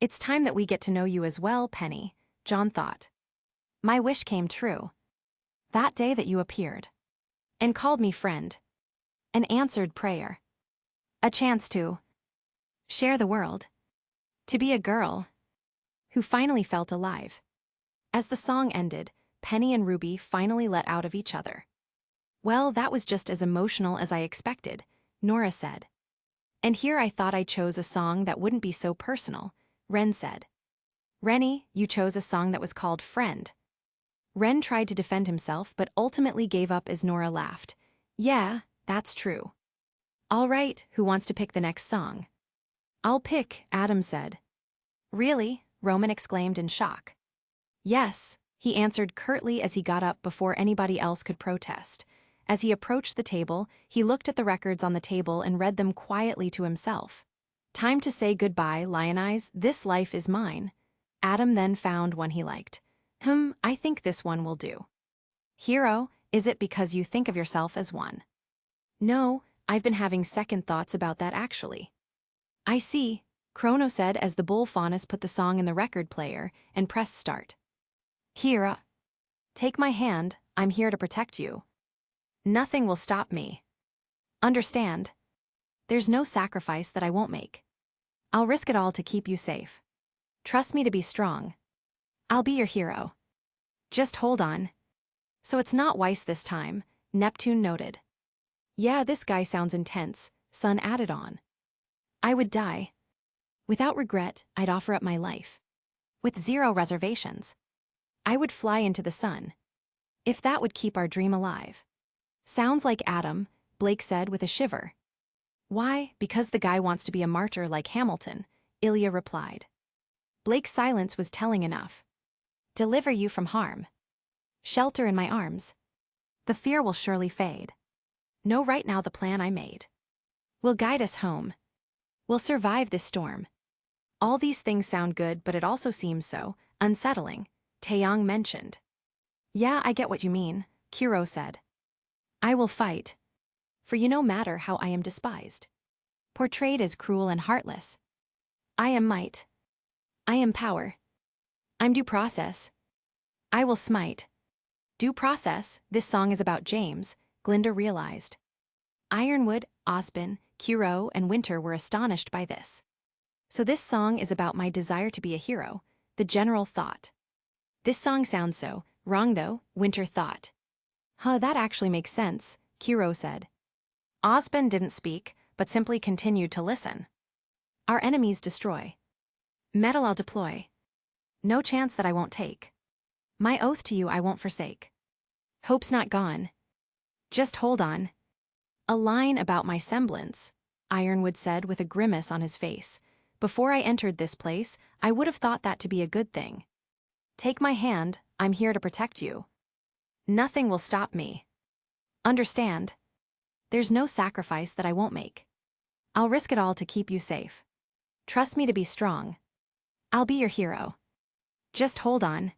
It's time that we get to know you as well, Penny, John thought. My wish came true. That day that you appeared. And called me friend. An answered prayer. A chance to share the world. To be a girl who finally felt alive. As the song ended, Penny and Ruby finally let out of each other. Well, that was just as emotional as I expected, Nora said. And here I thought I chose a song that wouldn't be so personal, Ren said. Rennie, you chose a song that was called Friend. Ren tried to defend himself but ultimately gave up as Nora laughed. Yeah, that's true. All right, who wants to pick the next song? I'll pick, Adam said. Really? Roman exclaimed in shock. Yes, he answered curtly as he got up before anybody else could protest. As he approached the table, he looked at the records on the table and read them quietly to himself. Time to say goodbye, Lion Eyes, this life is mine. Adam then found one he liked. I think this one will do. Hero, is it because you think of yourself as one? No, I've been having second thoughts about that actually. I see, Chrono said as the bull faunus put the song in the record player and pressed start. Hero. Take my hand, I'm here to protect you. Nothing will stop me. Understand? There's no sacrifice that I won't make. I'll risk it all to keep you safe. Trust me to be strong. I'll be your hero. Just hold on. So it's not Weiss this time, Neptune noted. Yeah, this guy sounds intense, Sun added on. I would die. Without regret, I'd offer up my life. With 0 reservations. I would fly into the sun. If that would keep our dream alive. Sounds like Adam, Blake said with a shiver. Why? Because the guy wants to be a martyr like Hamilton, Ilya replied. Blake's silence was telling enough. Deliver you from harm. Shelter in my arms. The fear will surely fade. Know right now the plan I made. Will guide us home. We'll survive this storm. All these things sound good, but it also seems so unsettling, Taeyong mentioned. Yeah, I get what you mean, Kiro said. I will fight. For no matter how I am despised. Portrayed as cruel and heartless. I am might. I am power. I'm due process. I will smite. Due process, this song is about James, Glinda realized. Ironwood, Osbin, Kiro, and Winter were astonished by this. So this song is about my desire to be a hero, the general thought. This song sounds so wrong though, Winter thought. That actually makes sense, Kiro said. Osbin didn't speak, but simply continued to listen. Our enemies destroy. Metal I'll deploy. No chance that I won't take. My oath to you I won't forsake. Hope's not gone. Just hold on. A line about my semblance, Ironwood said with a grimace on his face. Before I entered this place, I would have thought that to be a good thing. Take my hand, I'm here to protect you. Nothing will stop me. Understand? There's no sacrifice that I won't make. I'll risk it all to keep you safe. Trust me to be strong. I'll be your hero. Just hold on.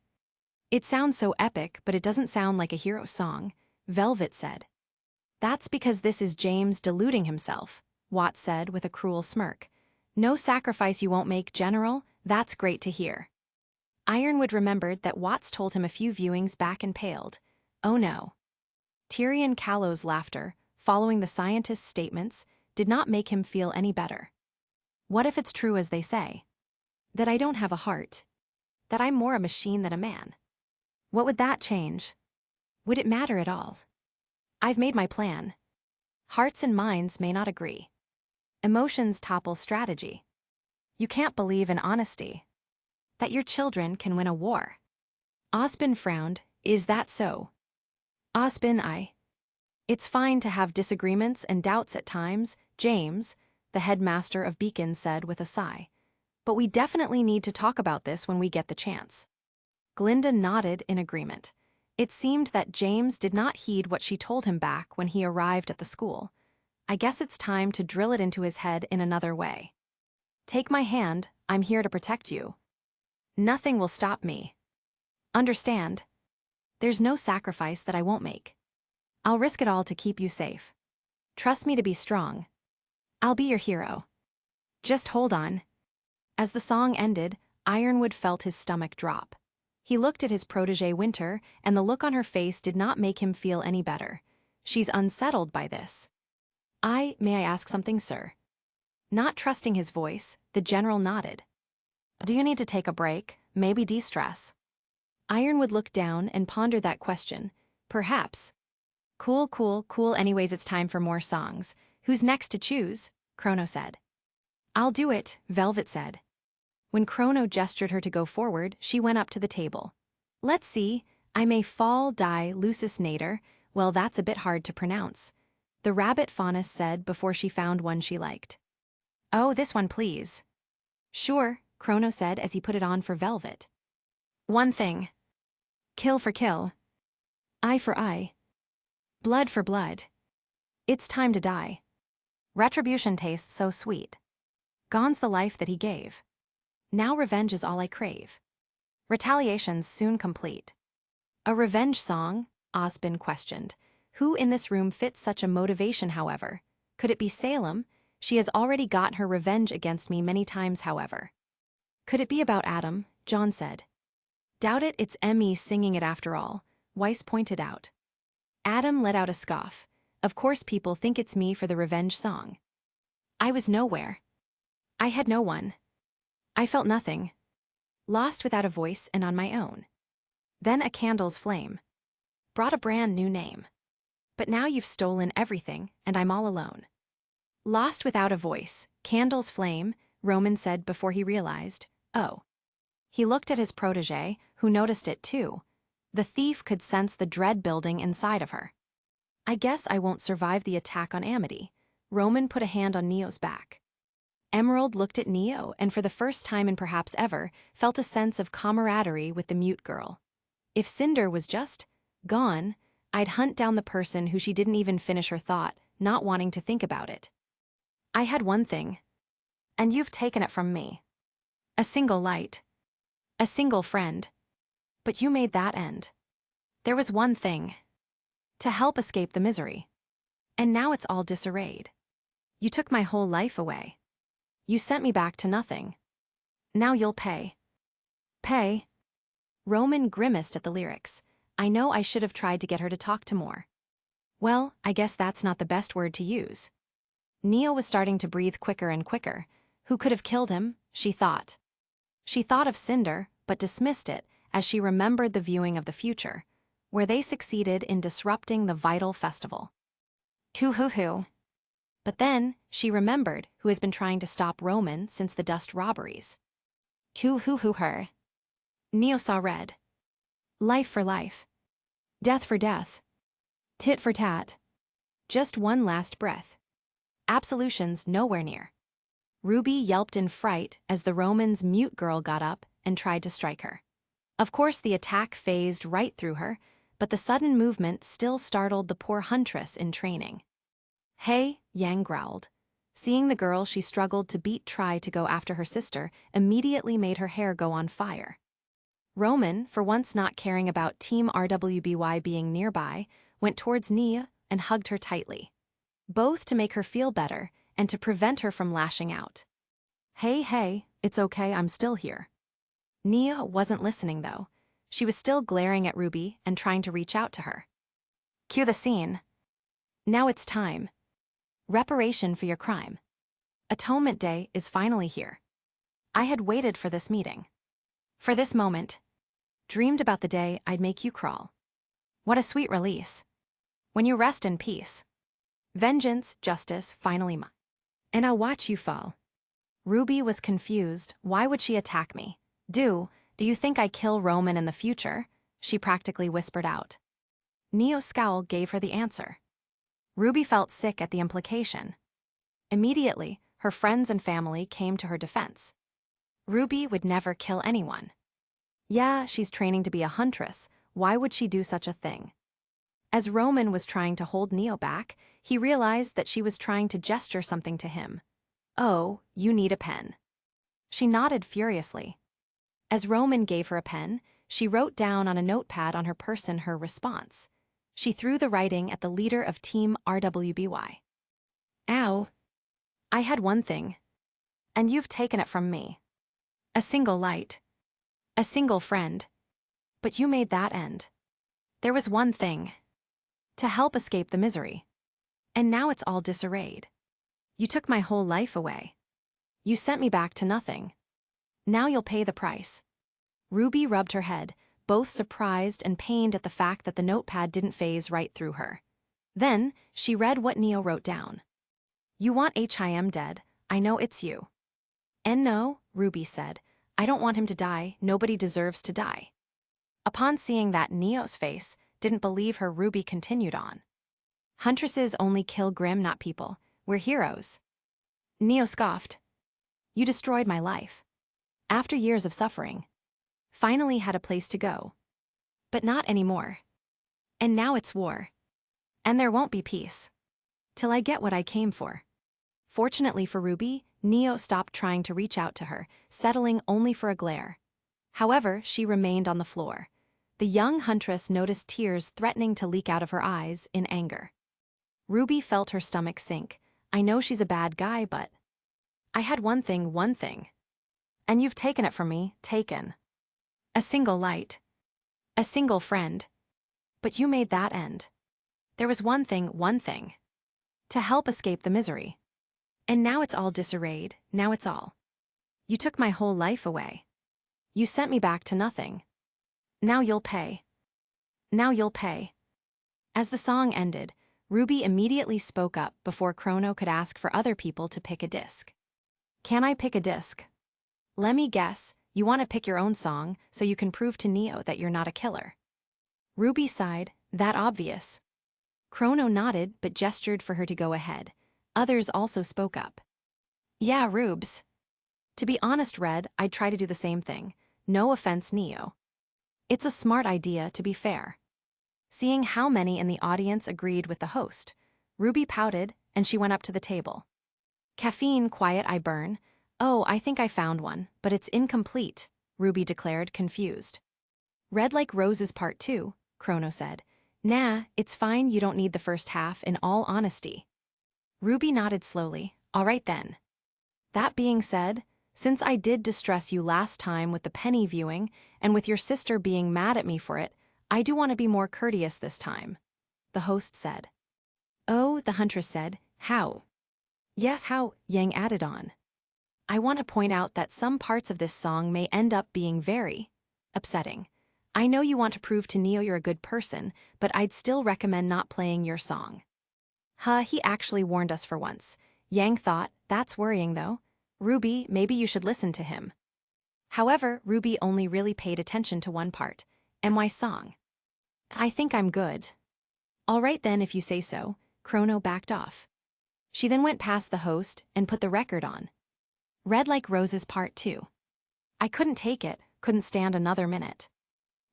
It sounds so epic, but it doesn't sound like a hero song, Velvet said. That's because this is James deluding himself, Watt said with a cruel smirk. No sacrifice you won't make, General, that's great to hear. Ironwood remembered that Watts told him a few viewings back and paled. Oh no. Tyrion Callow's laughter, following the scientist's statements, did not make him feel any better. What if it's true as they say? That I don't have a heart. That I'm more a machine than a man. What would that change? Would it matter at all? I've made my plan. Hearts and minds may not agree. Emotions topple strategy. You can't believe in honesty. That your children can win a war. Osbin frowned. Is that so? Osbin, It's fine to have disagreements and doubts at times, James, the headmaster of Beacon said with a sigh. But we definitely need to talk about this when we get the chance. Glinda nodded in agreement. It seemed that James did not heed what she told him back when he arrived at the school. I guess it's time to drill it into his head in another way. Take my hand, I'm here to protect you. Nothing will stop me. Understand? There's no sacrifice that I won't make. I'll risk it all to keep you safe. Trust me to be strong. I'll be your hero. Just hold on. As the song ended, Ironwood felt his stomach drop. He looked at his protégé Winter, and the look on her face did not make him feel any better. She's unsettled by this. May I ask something, sir? Not trusting his voice, the general nodded. Do you need to take a break, maybe de-stress? Ironwood looked down and pondered that question. Perhaps. Cool, anyways it's time for more songs. Who's next to choose? Chrono said. I'll do it, Velvet said. When Chrono gestured her to go forward, she went up to the table. Let's see, I may fall die Lucis Nader, well that's a bit hard to pronounce. The rabbit faunus said before she found one she liked. Oh, this one please. Sure, Chrono said as he put it on for Velvet. One thing. Kill for kill. Eye for eye. Blood for blood. It's time to die. Retribution tastes so sweet. Gone's the life that he gave. Now revenge is all I crave. Retaliation's soon complete. A revenge song? Osbin questioned. Who in this room fits such a motivation, however? Could it be Salem? She has already got her revenge against me many times, however. Could it be about Adam? John said. Doubt it, it's Me singing it after all, Weiss pointed out. Adam let out a scoff. Of course people think it's me for the revenge song. I was nowhere. I had no one. I felt nothing. Lost without a voice and on my own. Then a candle's flame. Brought a brand new name. But now you've stolen everything, and I'm all alone. Lost without a voice, candle's flame, Roman said before he realized, oh. He looked at his protégé, who noticed it too. The thief could sense the dread building inside of her. I guess I won't survive the attack on Amity. Roman put a hand on Neo's back. Emerald looked at Neo and for the first time and perhaps ever, felt a sense of camaraderie with the mute girl. If Cinder was just gone, I'd hunt down the person who she didn't even finish her thought, not wanting to think about it. I had one thing. And you've taken it from me. A single light. A single friend. But you made that end. There was one thing. To help escape the misery. And now it's all disarrayed. You took my whole life away. You sent me back to nothing. Now you'll pay. Pay? Roman grimaced at the lyrics. I know I should have tried to get her to talk to more. Well, I guess that's not the best word to use. Neo was starting to breathe quicker and quicker. Who could have killed him, she thought. She thought of Cinder, but dismissed it as she remembered the viewing of the future, where they succeeded in disrupting the vital festival. Too-hoo-hoo. But then, she remembered who has been trying to stop Roman since the dust robberies. Too-hoo-hoo-her. Neo saw red. Life for life. Death for death. Tit for tat. Just one last breath. Absolution's nowhere near. Ruby yelped in fright as the Roman's mute girl got up and tried to strike her. Of course the attack phased right through her, but the sudden movement still startled the poor huntress in training. Hey, Yang growled. Seeing the girl she struggled to beat try to go after her sister immediately made her hair go on fire. Roman, for once not caring about Team RWBY being nearby, went towards Nia and hugged her tightly. Both to make her feel better and to prevent her from lashing out. Hey, it's okay, I'm still here. Nia wasn't listening though. She was still glaring at Ruby and trying to reach out to her. Cue the scene. Now it's time. Reparation for your crime. Atonement Day is finally here. I had waited for this meeting. For this moment. Dreamed about the day I'd make you crawl. What a sweet release. When you rest in peace. Vengeance, justice, finally mine. And I'll watch you fall. Ruby was confused. Why would she attack me? Do you think I kill Roman in the future? She practically whispered out. Neo's scowl gave her the answer. Ruby felt sick at the implication. Immediately, her friends and family came to her defense. RWBY would never kill anyone. Yeah, she's training to be a huntress. Why would she do such a thing? As Roman was trying to hold Neo back, he realized that she was trying to gesture something to him. Oh, you need a pen. She nodded furiously. As Roman gave her a pen, she wrote down on a notepad on her person her response. She threw the writing at the leader of Team RWBY. Ow. I had one thing. And you've taken it from me. A single light. A single friend. But you made that end. There was one thing. To help escape the misery. And now it's all disarrayed. You took my whole life away. You sent me back to nothing. Now you'll pay the price. RWBY rubbed her head, both surprised and pained at the fact that the notepad didn't phase right through her. Then, she read what Neo wrote down. You want HIM dead, I know it's you. And no, RWBY said, I don't want him to die, nobody deserves to die. Upon seeing that, Neo's face didn't believe her. RWBY continued on. Huntresses only kill Grimm, not people. We're heroes. Neo scoffed. You destroyed my life. After years of suffering. Finally had a place to go. But not anymore. And now it's war. And there won't be peace. Till I get what I came for. Fortunately for RWBY, Neo stopped trying to reach out to her, settling only for a glare. However, she remained on the floor. The young huntress noticed tears threatening to leak out of her eyes in anger. RWBY felt her stomach sink. I know she's a bad guy, but I had one thing. And you've taken it from me, taken. A single light. A single friend. But you made that end. There was one thing. To help escape the misery. And now it's all disarrayed, now it's all. You took my whole life away. You sent me back to nothing. Now you'll pay. Now you'll pay. As the song ended, RWBY immediately spoke up before Chrono could ask for other people to pick a disc. Can I pick a disc? Let me guess, you want to pick your own song so you can prove to Neo that you're not a killer. RWBY sighed, that obvious. Chrono nodded but gestured for her to go ahead. Others also spoke up. Yeah, Rubes. To be honest, Red, I'd try to do the same thing. No offense, Neo. It's a smart idea, to be fair. Seeing how many in the audience agreed with the host, RWBY pouted and she went up to the table. Caffeine, quiet, I burn. Oh, I think I found one, but it's incomplete, RWBY declared, confused. Red like roses part 2, Chrono said. Nah, it's fine, you don't need the first half, in all honesty. RWBY nodded slowly. All right then. That being said, since I did distress you last time with the penny viewing, and with your sister being mad at me for it, I do want to be more courteous this time, the host said. Oh, the huntress said, how? Yes, how, Yang added on. I want to point out that some parts of this song may end up being very upsetting. I know you want to prove to Neo you're a good person, but I'd still recommend not playing your song. He actually warned us for once. Yang thought, that's worrying though. RWBY, maybe you should listen to him. However, RWBY only really paid attention to one part. My song. I think I'm good. All right then, if you say so. Chrono backed off. She then went past the host and put the record on. Red like roses part 2. I couldn't take it, couldn't stand another minute.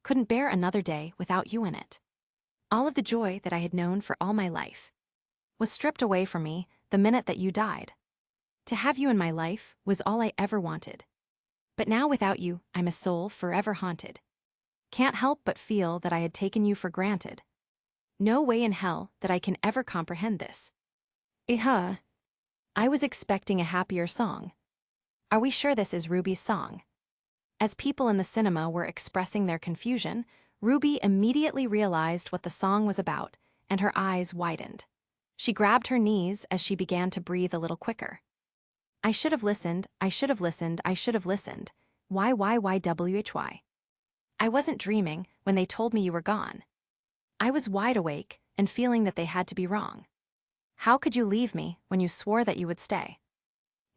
Couldn't bear another day without you in it. All of the joy that I had known for all my life was stripped away from me the minute that you died. To have you in my life was all I ever wanted. But now without you, I'm a soul forever haunted. Can't help but feel that I had taken you for granted. No way in hell that I can ever comprehend this. I was expecting a happier song. Are we sure this is RWBY's song? As people in the cinema were expressing their confusion, RWBY immediately realized what the song was about, and her eyes widened. She grabbed her knees as she began to breathe a little quicker. I should have listened, I should have listened, I should have listened. Why? I wasn't dreaming when they told me you were gone. I was wide awake and feeling that they had to be wrong. How could you leave me when you swore that you would stay?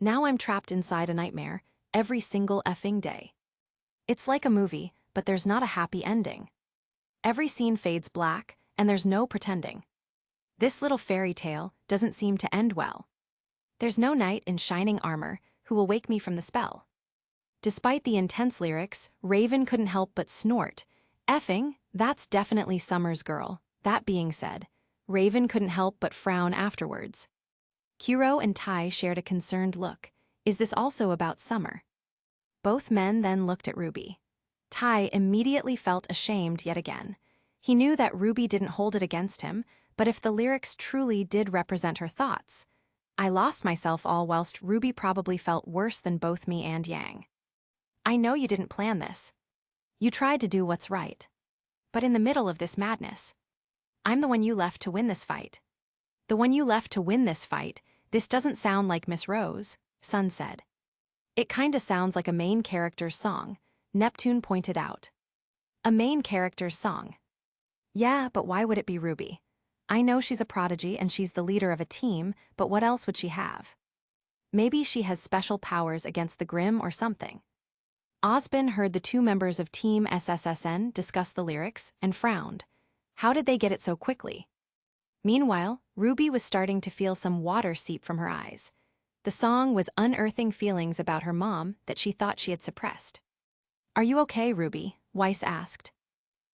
Now I'm trapped inside a nightmare every single effing day. It's like a movie, but there's not a happy ending. Every scene fades black, and there's no pretending. This little fairy tale doesn't seem to end well. There's no knight in shining armor who will wake me from the spell. Despite the intense lyrics, Raven couldn't help but snort. Effing, that's definitely Summer's girl. That being said, Raven couldn't help but frown afterwards. Kuro and Tai shared a concerned look. Is this also about Summer? Both men then looked at RWBY. Tai immediately felt ashamed yet again. He knew that RWBY didn't hold it against him, but if the lyrics truly did represent her thoughts, I lost myself all whilst RWBY probably felt worse than both me and Yang. I know you didn't plan this. You tried to do what's right. But in the middle of this madness, I'm the one you left to win this fight. The one you left to win this fight. This doesn't sound like Miss Rose, Sun said. It kinda sounds like a main character's song, Neptune pointed out. A main character's song. Yeah, but why would it be RWBY? I know she's a prodigy and she's the leader of a team, but what else would she have? Maybe she has special powers against the Grimm or something. Osbin heard the two members of Team SSSN discuss the lyrics and frowned. How did they get it so quickly? Meanwhile, RWBY was starting to feel some water seep from her eyes. The song was unearthing feelings about her mom that she thought she had suppressed. Are you okay, RWBY? Weiss asked.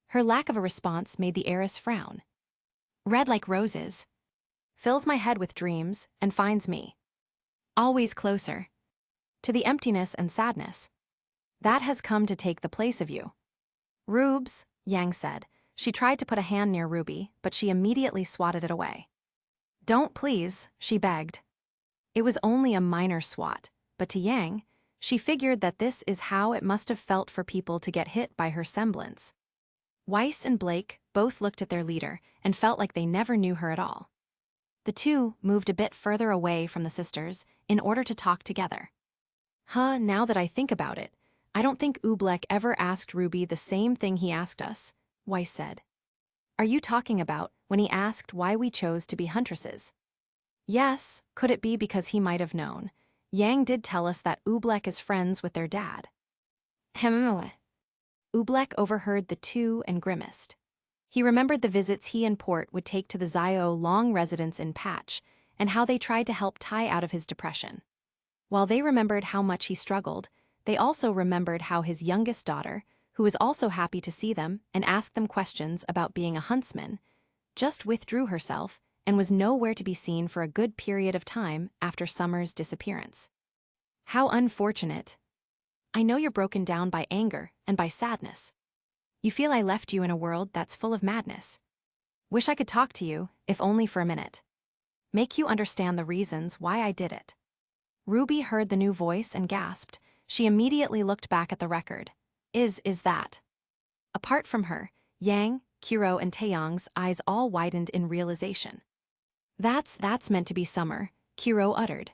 Her lack of a response made the heiress frown. Red like roses. Fills my head with dreams and finds me. Always closer. To the emptiness and sadness. That has come to take the place of you. Rubes, Yang said. She tried to put a hand near RWBY, but she immediately swatted it away. Don't please, she begged. It was only a minor swat, but to Yang, she figured that this is how it must have felt for people to get hit by her semblance. Weiss and Blake both looked at their leader and felt like they never knew her at all. The two moved a bit further away from the sisters in order to talk together. Now that I think about it, I don't think Oobleck ever asked RWBY the same thing he asked us, Weiss said. Are you talking about when he asked why we chose to be huntresses? Yes, could it be because he might have known? Yang did tell us that Oobleck is friends with their dad. Oobleck overheard the two and grimaced. He remembered the visits he and Port would take to the Zio long residence in Patch, and how they tried to help Tai out of his depression. While they remembered how much he struggled, they also remembered how his youngest daughter, who was also happy to see them and ask them questions about being a huntsman, just withdrew herself and was nowhere to be seen for a good period of time after Summer's disappearance. How unfortunate. I know you're broken down by anger and by sadness. You feel I left you in a world that's full of madness. Wish I could talk to you, if only for a minute. Make you understand the reasons why I did it. RWBY heard the new voice and gasped. She immediately looked back at the record. Is that? Apart from her, Yang, Kuro, and Taeyong's eyes all widened in realization. That's meant to be Summer, Kuro uttered.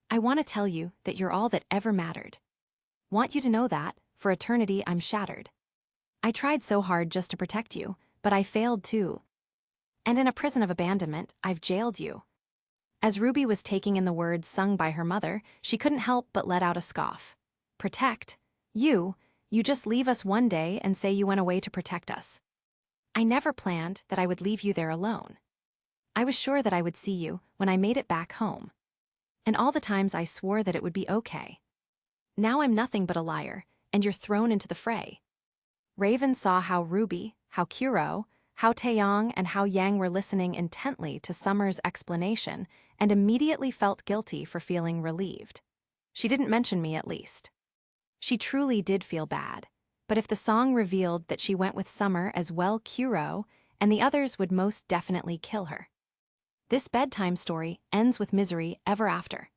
I want to tell you that you're all that ever mattered. Want you to know that, for eternity I'm shattered. I tried so hard just to protect you, but I failed too. And in a prison of abandonment, I've jailed you. As RWBY was taking in the words sung by her mother, she couldn't help but let out a scoff. Protect? You just leave us one day and say you went away to protect us. I never planned that I would leave you there alone. I was sure that I would see you when I made it back home. And all the times I swore that it would be okay. Now I'm nothing but a liar, and you're thrown into the fray. Raven saw how RWBY, how Kuro, how Taeyong, and how Yang were listening intently to Summer's explanation and immediately felt guilty for feeling relieved. She didn't mention me at least. She truly did feel bad, but if the song revealed that she went with Summer as well Kuro, and the others would most definitely kill her. This bedtime story ends with misery ever after.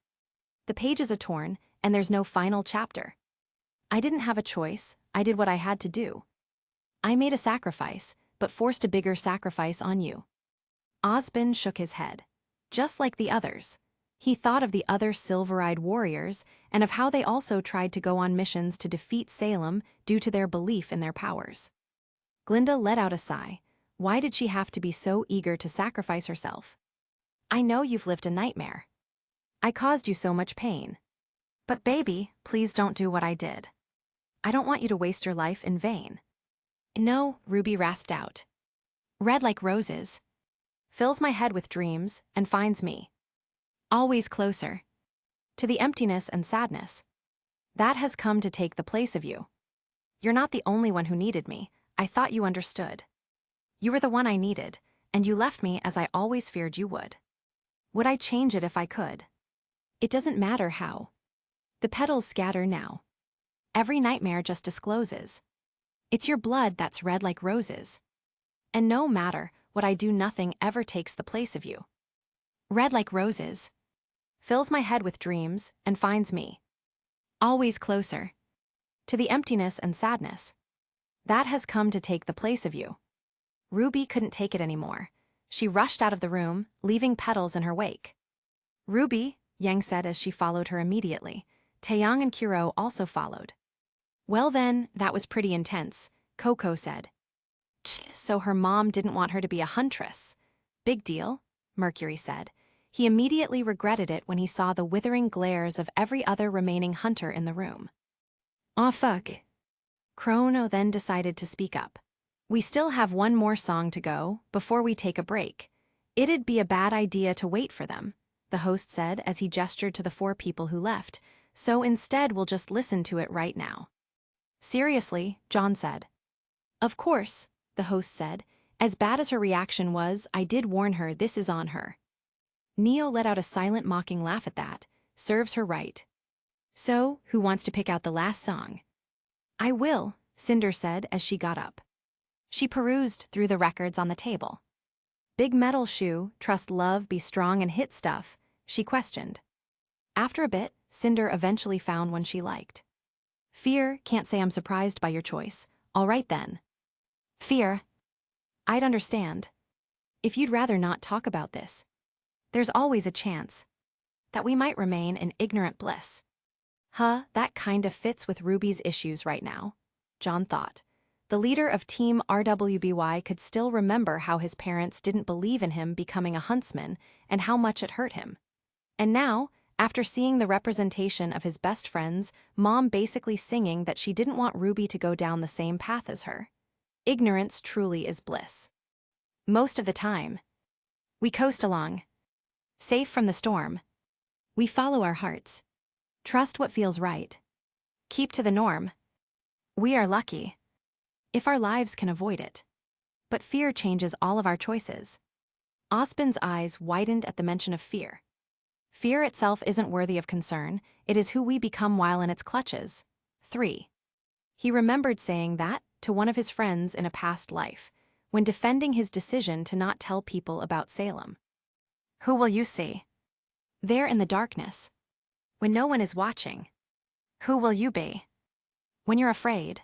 The pages are torn, and there's no final chapter. I didn't have a choice, I did what I had to do. I made a sacrifice, but forced a bigger sacrifice on you. Osbin shook his head. Just like the others. He thought of the other silver-eyed warriors and of how they also tried to go on missions to defeat Salem due to their belief in their powers. Glinda let out a sigh. Why did she have to be so eager to sacrifice herself? I know you've lived a nightmare. I caused you so much pain. But baby, please don't do what I did. I don't want you to waste your life in vain. No, RWBY rasped out. Red like roses. Fills my head with dreams and finds me. always closer, to the emptiness and sadness that has come to take the place of you. You're not the only one who needed me. I thought you understood. You were the one I needed, and you left me as I always feared you would. Would I change it if I could? It doesn't matter how. The petals scatter now. Every nightmare just discloses. It's your blood that's red like roses. And no matter what I do, nothing ever takes the place of you. Red like roses. Fills my head with dreams and finds me. Always closer. To the emptiness and sadness that has come to take the place of you. Ruby couldn't take it anymore. She rushed out of the room, leaving petals in her wake. Ruby, Yang said as she followed her immediately. Taeyang and Kiro also followed. Well then, that was pretty intense, Coco said. So her mom didn't want her to be a huntress. Big deal, Mercury said. He immediately regretted it when he saw the withering glares of every other remaining hunter in the room. Aw fuck. Chrono then decided to speak up. We still have one more song to go before we take a break. It'd be a bad idea to wait for them, the host said as he gestured to the 4 people who left, so instead we'll just listen to it right now. Seriously, John said. Of course, the host said. As bad as her reaction was, I did warn her this is on her. Neo let out a silent mocking laugh at that. Serves her right. So, who wants to pick out the last song? I will, Cinder said as she got up. She perused through the records on the table. Big Metal Shoe, Trust Love, Be Strong and Hit Stuff, she questioned. After a bit, Cinder eventually found one she liked. Fear, Can't Say I'm Surprised by Your Choice. All right then. Fear. I'd understand. If you'd rather not talk about this. There's always a chance that we might remain in ignorant bliss. That kinda fits with Ruby's issues right now, John thought. The leader of Team RWBY could still remember how his parents didn't believe in him becoming a huntsman and how much it hurt him. And now, after seeing the representation of his best friends, Mom basically singing that she didn't want Ruby to go down the same path as her. Ignorance truly is bliss. Most of the time, we coast along, safe from the storm. We follow our hearts. Trust what feels right. Keep to the norm. We are lucky if our lives can avoid it. But fear changes all of our choices. Ospen's eyes widened at the mention of fear. Fear itself isn't worthy of concern, it is who we become while in its clutches. 3. He remembered saying that to one of his friends in a past life, when defending his decision to not tell people about Salem. Who will you see? There in the darkness. When no one is watching. Who will you be? When you're afraid.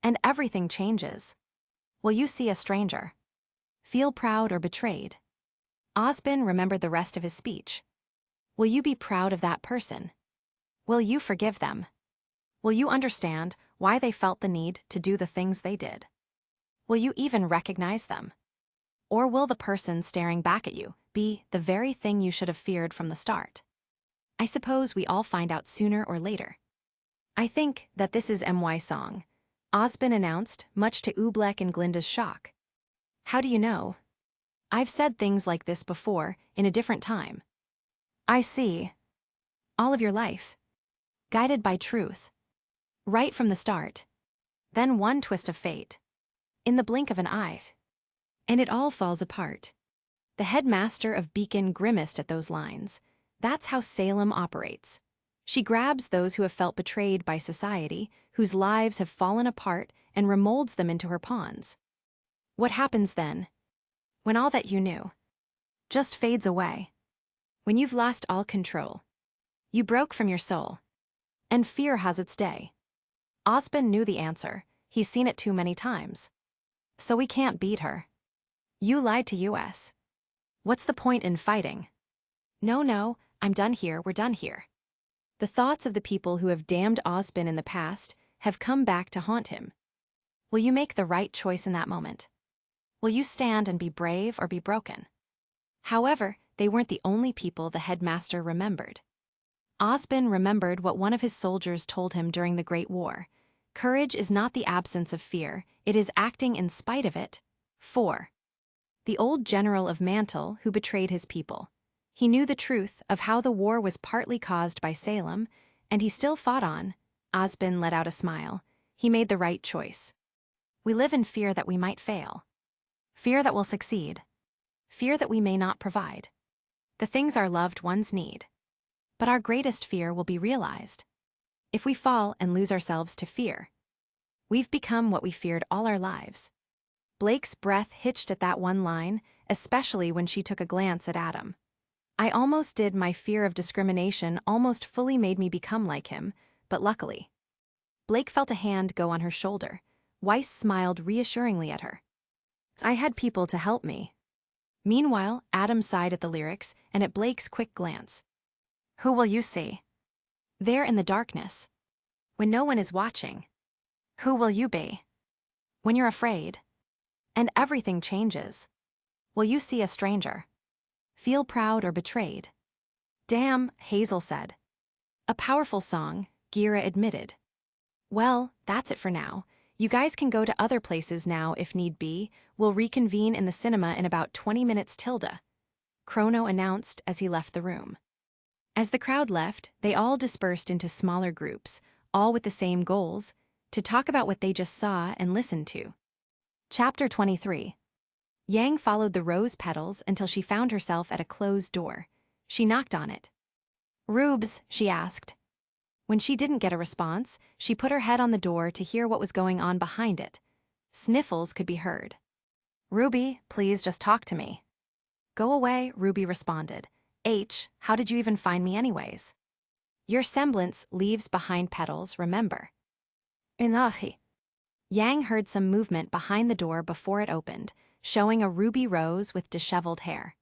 And everything changes. Will you see a stranger? Feel proud or betrayed? Osben remembered the rest of his speech. Will you be proud of that person? Will you forgive them? Will you understand why they felt the need to do the things they did? Will you even recognize them? Or will the person staring back at you be the very thing you should have feared from the start? I suppose we all find out sooner or later. I think that this is MY song, Osben announced, much to Oobleck and Glinda's shock. How do you know? I've said things like this before, in a different time. I see. All of your life. Guided by truth. Right from the start. Then one twist of fate. In the blink of an eye. And it all falls apart. The headmaster of Beacon grimaced at those lines. That's how Salem operates. She grabs those who have felt betrayed by society, whose lives have fallen apart, and remolds them into her pawns. What happens then? When all that you knew just fades away. When you've lost all control. You broke from your soul. And fear has its day. Osben knew the answer. He's seen it too many times. So we can't beat her. You lied to us. What's the point in fighting? No, I'm done here, we're done here. The thoughts of the people who have damned Osben in the past have come back to haunt him. Will you make the right choice in that moment? Will you stand and be brave or be broken? However, they weren't the only people the headmaster remembered. Osben remembered what one of his soldiers told him during the Great War. Courage is not the absence of fear, it is acting in spite of it. 4. The old general of Mantle who betrayed his people. He knew the truth of how the war was partly caused by Salem, and he still fought on. Osbin let out a smile. He made the right choice. We live in fear that we might fail. Fear that we'll succeed. Fear that we may not provide the things our loved ones need. But our greatest fear will be realized if we fall and lose ourselves to fear. We've become what we feared all our lives. Blake's breath hitched at that one line, especially when she took a glance at Adam. I almost did. My fear of discrimination almost fully made me become like him, but luckily. Blake felt a hand go on her shoulder. Weiss smiled reassuringly at her. I had people to help me. Meanwhile, Adam sighed at the lyrics and at Blake's quick glance. Who will you see? There in the darkness. When no one is watching. Who will you be? When you're afraid. And everything changes. Will you see a stranger? Feel proud or betrayed? Damn, Hazel said. A powerful song, Gira admitted. Well, that's it for now. You guys can go to other places now if need be. We'll reconvene in the cinema in about 20 minutes. Tilda. Chrono announced as he left the room. As the crowd left, they all dispersed into smaller groups, all with the same goals, to talk about what they just saw and listened to. Chapter 23. Yang followed the rose petals until she found herself at a closed door. She knocked on it. Rubes, she asked. When she didn't get a response, she put her head on the door to hear what was going on behind it. Sniffles could be heard. Ruby, please just talk to me. Go away, Ruby responded. How did you even find me anyways? Your semblance leaves behind petals, remember. Inahi. Yang heard some movement behind the door before it opened, showing a ruby rose with disheveled hair.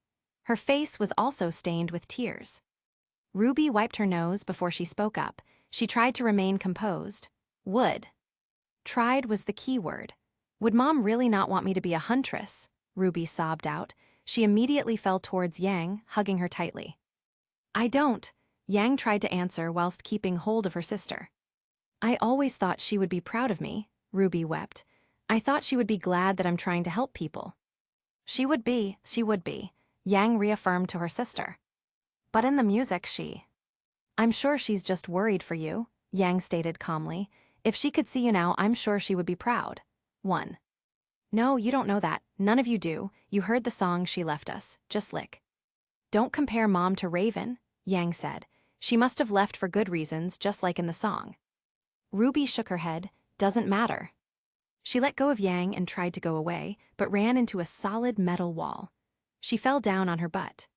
Her face was also stained with tears. Ruby wiped her nose before she spoke up. She tried to remain composed. Would. Tried was the key word. Would Mom really not want me to be a huntress? Ruby sobbed out. She immediately fell towards Yang, hugging her tightly. I don't. Yang tried to answer whilst keeping hold of her sister. I always thought she would be proud of me, Ruby wept. I thought she would be glad that I'm trying to help people. She would be, Yang reaffirmed to her sister. But in the music I'm sure she's just worried for you, Yang stated calmly. If she could see you now, I'm sure she would be proud. 1. No, you don't know that. None of you do. You heard the song she left us. Just lick. Don't compare Mom to Raven, Yang said. She must have left for good reasons, just like in the song. Ruby shook her head. Doesn't matter. She let go of Yang and tried to go away, but ran into a solid metal wall. She fell down on her butt.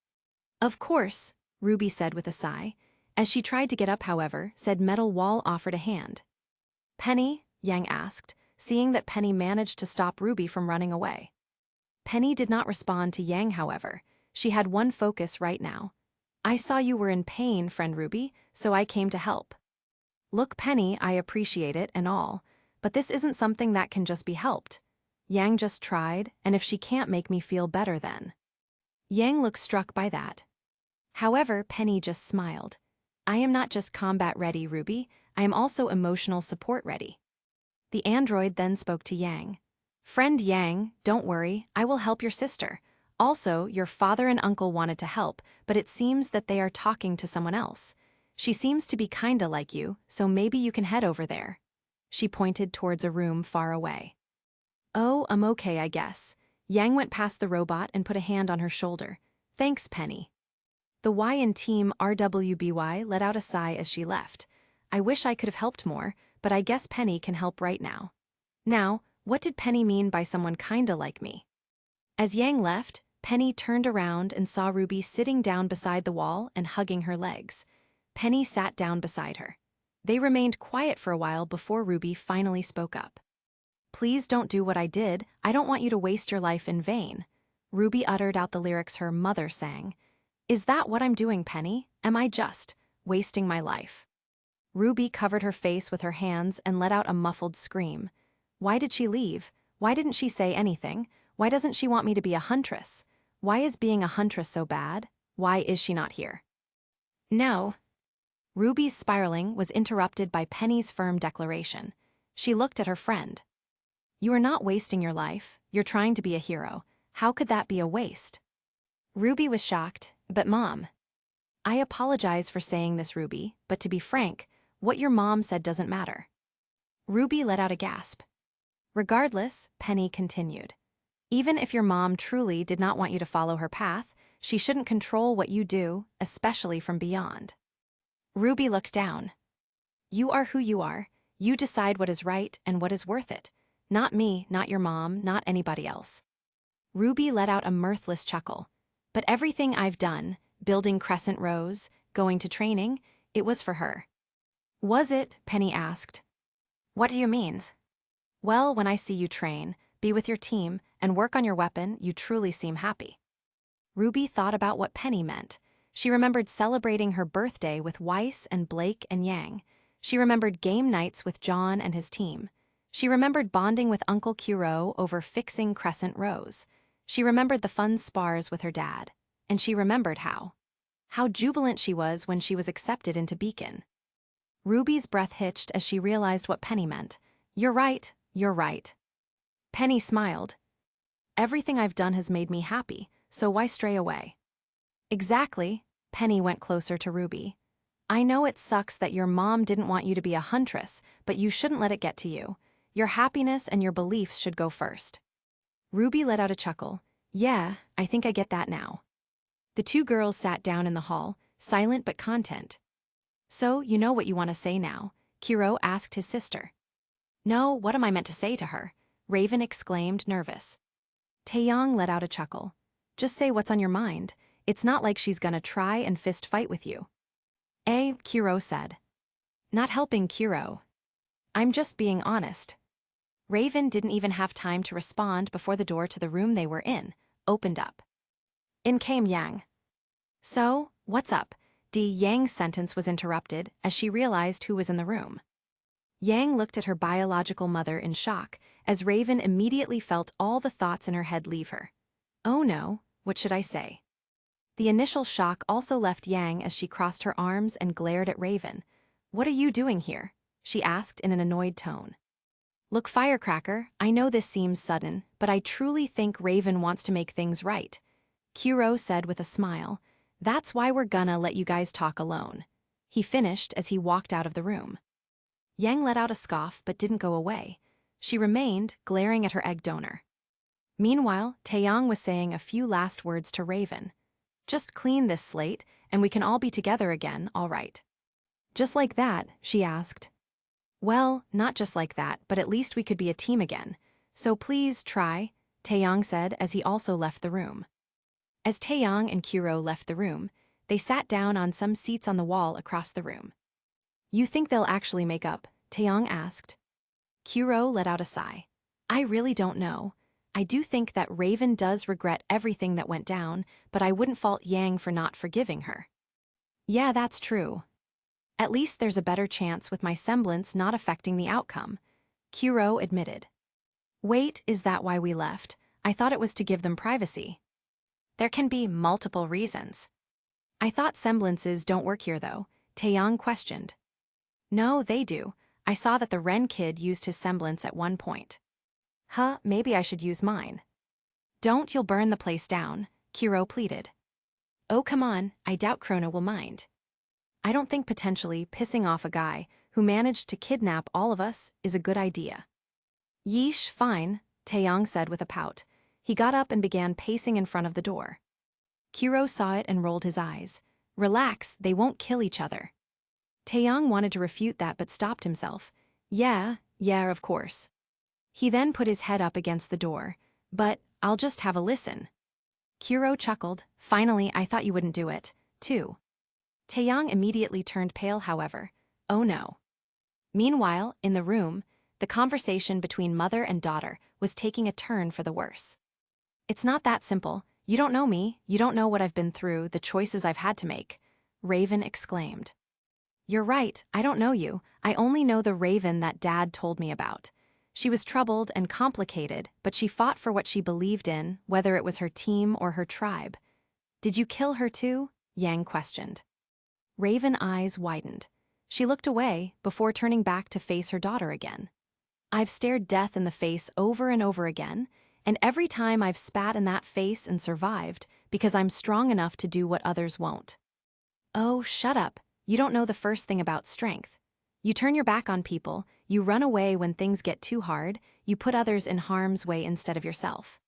Of course, Ruby said with a sigh. As she tried to get up, however, said metal wall offered a hand. Penny? Yang asked, seeing that Penny managed to stop Ruby from running away. Penny did not respond to Yang, however. She had one focus right now. I saw you were in pain, friend Ruby, so I came to help. Look, Penny, I appreciate it and all, but this isn't something that can just be helped. Yang just tried, and if she can't make me feel better then. Yang looked struck by that. However, Penny just smiled. I am not just combat ready, Ruby, I am also emotional support ready. The android then spoke to Yang. Friend Yang, don't worry, I will help your sister. Also, your father and uncle wanted to help, but it seems that they are talking to someone else. She seems to be kinda like you, so maybe you can head over there. She pointed towards a room far away. Oh, I'm okay, I guess. Yang went past the robot and put a hand on her shoulder. Thanks, Penny. The Y in Team RWBY let out a sigh as she left. I wish I could have helped more, but I guess Penny can help right now. Now, what did Penny mean by someone kinda like me? As Yang left, Penny turned around and saw Ruby sitting down beside the wall and hugging her legs. Penny sat down beside her. They remained quiet for a while before Ruby finally spoke up. Please don't do what I did. I don't want you to waste your life in vain. Ruby uttered out the lyrics her mother sang. Is that what I'm doing, Penny? Am I just wasting my life? Ruby covered her face with her hands and let out a muffled scream. Why did she leave? Why didn't she say anything? Why doesn't she want me to be a huntress? Why is being a huntress so bad? Why is she not here? No. Ruby's spiraling was interrupted by Penny's firm declaration. She looked at her friend. You are not wasting your life. You're trying to be a hero. How could that be a waste? Ruby was shocked. But Mom, I apologize for saying this, Ruby, but to be frank, what your mom said doesn't matter. Ruby let out a gasp. Regardless, Penny continued. Even if your mom truly did not want you to follow her path, she shouldn't control what you do, especially from beyond. Ruby looked down. You are who you are. You decide what is right and what is worth it. Not me, not your mom, not anybody else. Ruby let out a mirthless chuckle. But everything I've done, building crescent rows, going to training, it was for her. Was it? Penny asked. What do you mean? Well, when I see you train, be with your team, and work on your weapon, you truly seem happy. Ruby thought about what Penny meant. She remembered celebrating her birthday with Weiss and Blake and Yang. She remembered game nights with John and his team. She remembered bonding with Uncle Kuro over fixing crescent rows. She remembered the fun spars with her dad. And she remembered how jubilant she was when she was accepted into Beacon. Ruby's breath hitched as she realized what Penny meant. You're right, you're right. Penny smiled. Everything I've done has made me happy, so why stray away? Exactly. Penny went closer to Ruby. I know it sucks that your mom didn't want you to be a huntress, but you shouldn't let it get to you. Your happiness and your beliefs should go first. Ruby let out a chuckle. Yeah, I think I get that now. The two girls sat down in the hall, silent but content. So, you know what you want to say now? Kuro asked his sister. No, what am I meant to say to her? Raven exclaimed, nervous. Taeyong let out a chuckle. Just say what's on your mind. It's not like she's gonna try and fist fight with you. Kuro said. Not helping Kuro. I'm just being honest. Raven didn't even have time to respond before the door to the room they were in opened up. In came Yang. So, what's up? Yang's sentence was interrupted as she realized who was in the room. Yang looked at her biological mother in shock as Raven immediately felt all the thoughts in her head leave her. Oh no, what should I say? The initial shock also left Yang as she crossed her arms and glared at Raven. What are you doing here? She asked in an annoyed tone. Look, Firecracker, I know this seems sudden, but I truly think Raven wants to make things right. Kuro said with a smile. That's why we're gonna let you guys talk alone. He finished as he walked out of the room. Yang let out a scoff but didn't go away. She remained, glaring at her egg donor. Meanwhile, Taeyong was saying a few last words to Raven. Just clean this slate, and we can all be together again, all right. Just like that, she asked. Well, not just like that, but at least we could be a team again. So please try, Taeyong said as he also left the room. As Taeyong and Kuro left the room, they sat down on some seats on the wall across the room. You think they'll actually make up? Taeyong asked. Kuro let out a sigh. I really don't know. I do think that Raven does regret everything that went down, but I wouldn't fault Yang for not forgiving her. Yeah, that's true. At least there's a better chance with my semblance not affecting the outcome, Kuro admitted. Wait, is that why we left? I thought it was to give them privacy. There can be multiple reasons. I thought semblances don't work here though, Taeyong questioned. No, they do. I saw that the Ren kid used his semblance at one point. Maybe I should use mine. Don't, you'll burn the place down, Kuro pleaded. Oh, come on, I doubt Krona will mind. I don't think potentially pissing off a guy who managed to kidnap all of us is a good idea. Yeesh, fine, Taeyong said with a pout. He got up and began pacing in front of the door. Kuro saw it and rolled his eyes. Relax, they won't kill each other. Taeyong wanted to refute that but stopped himself. Yeah, of course. He then put his head up against the door. But I'll just have a listen. Kuro chuckled. Finally, I thought you wouldn't do it, too. Taeyong immediately turned pale, however. Oh no. Meanwhile, in the room, the conversation between mother and daughter was taking a turn for the worse. It's not that simple. You don't know me, you don't know what I've been through, the choices I've had to make, Raven exclaimed. You're right, I don't know you. I only know the Raven that Dad told me about. She was troubled and complicated, but she fought for what she believed in, whether it was her team or her tribe. Did you kill her too? Yang questioned. Raven's eyes widened. She looked away before turning back to face her daughter again. I've stared death in the face over and over again, and every time I've spat in that face and survived, because I'm strong enough to do what others won't. Oh, shut up. You don't know the first thing about strength. You turn your back on people, you run away when things get too hard, you put others in harm's way instead of yourself.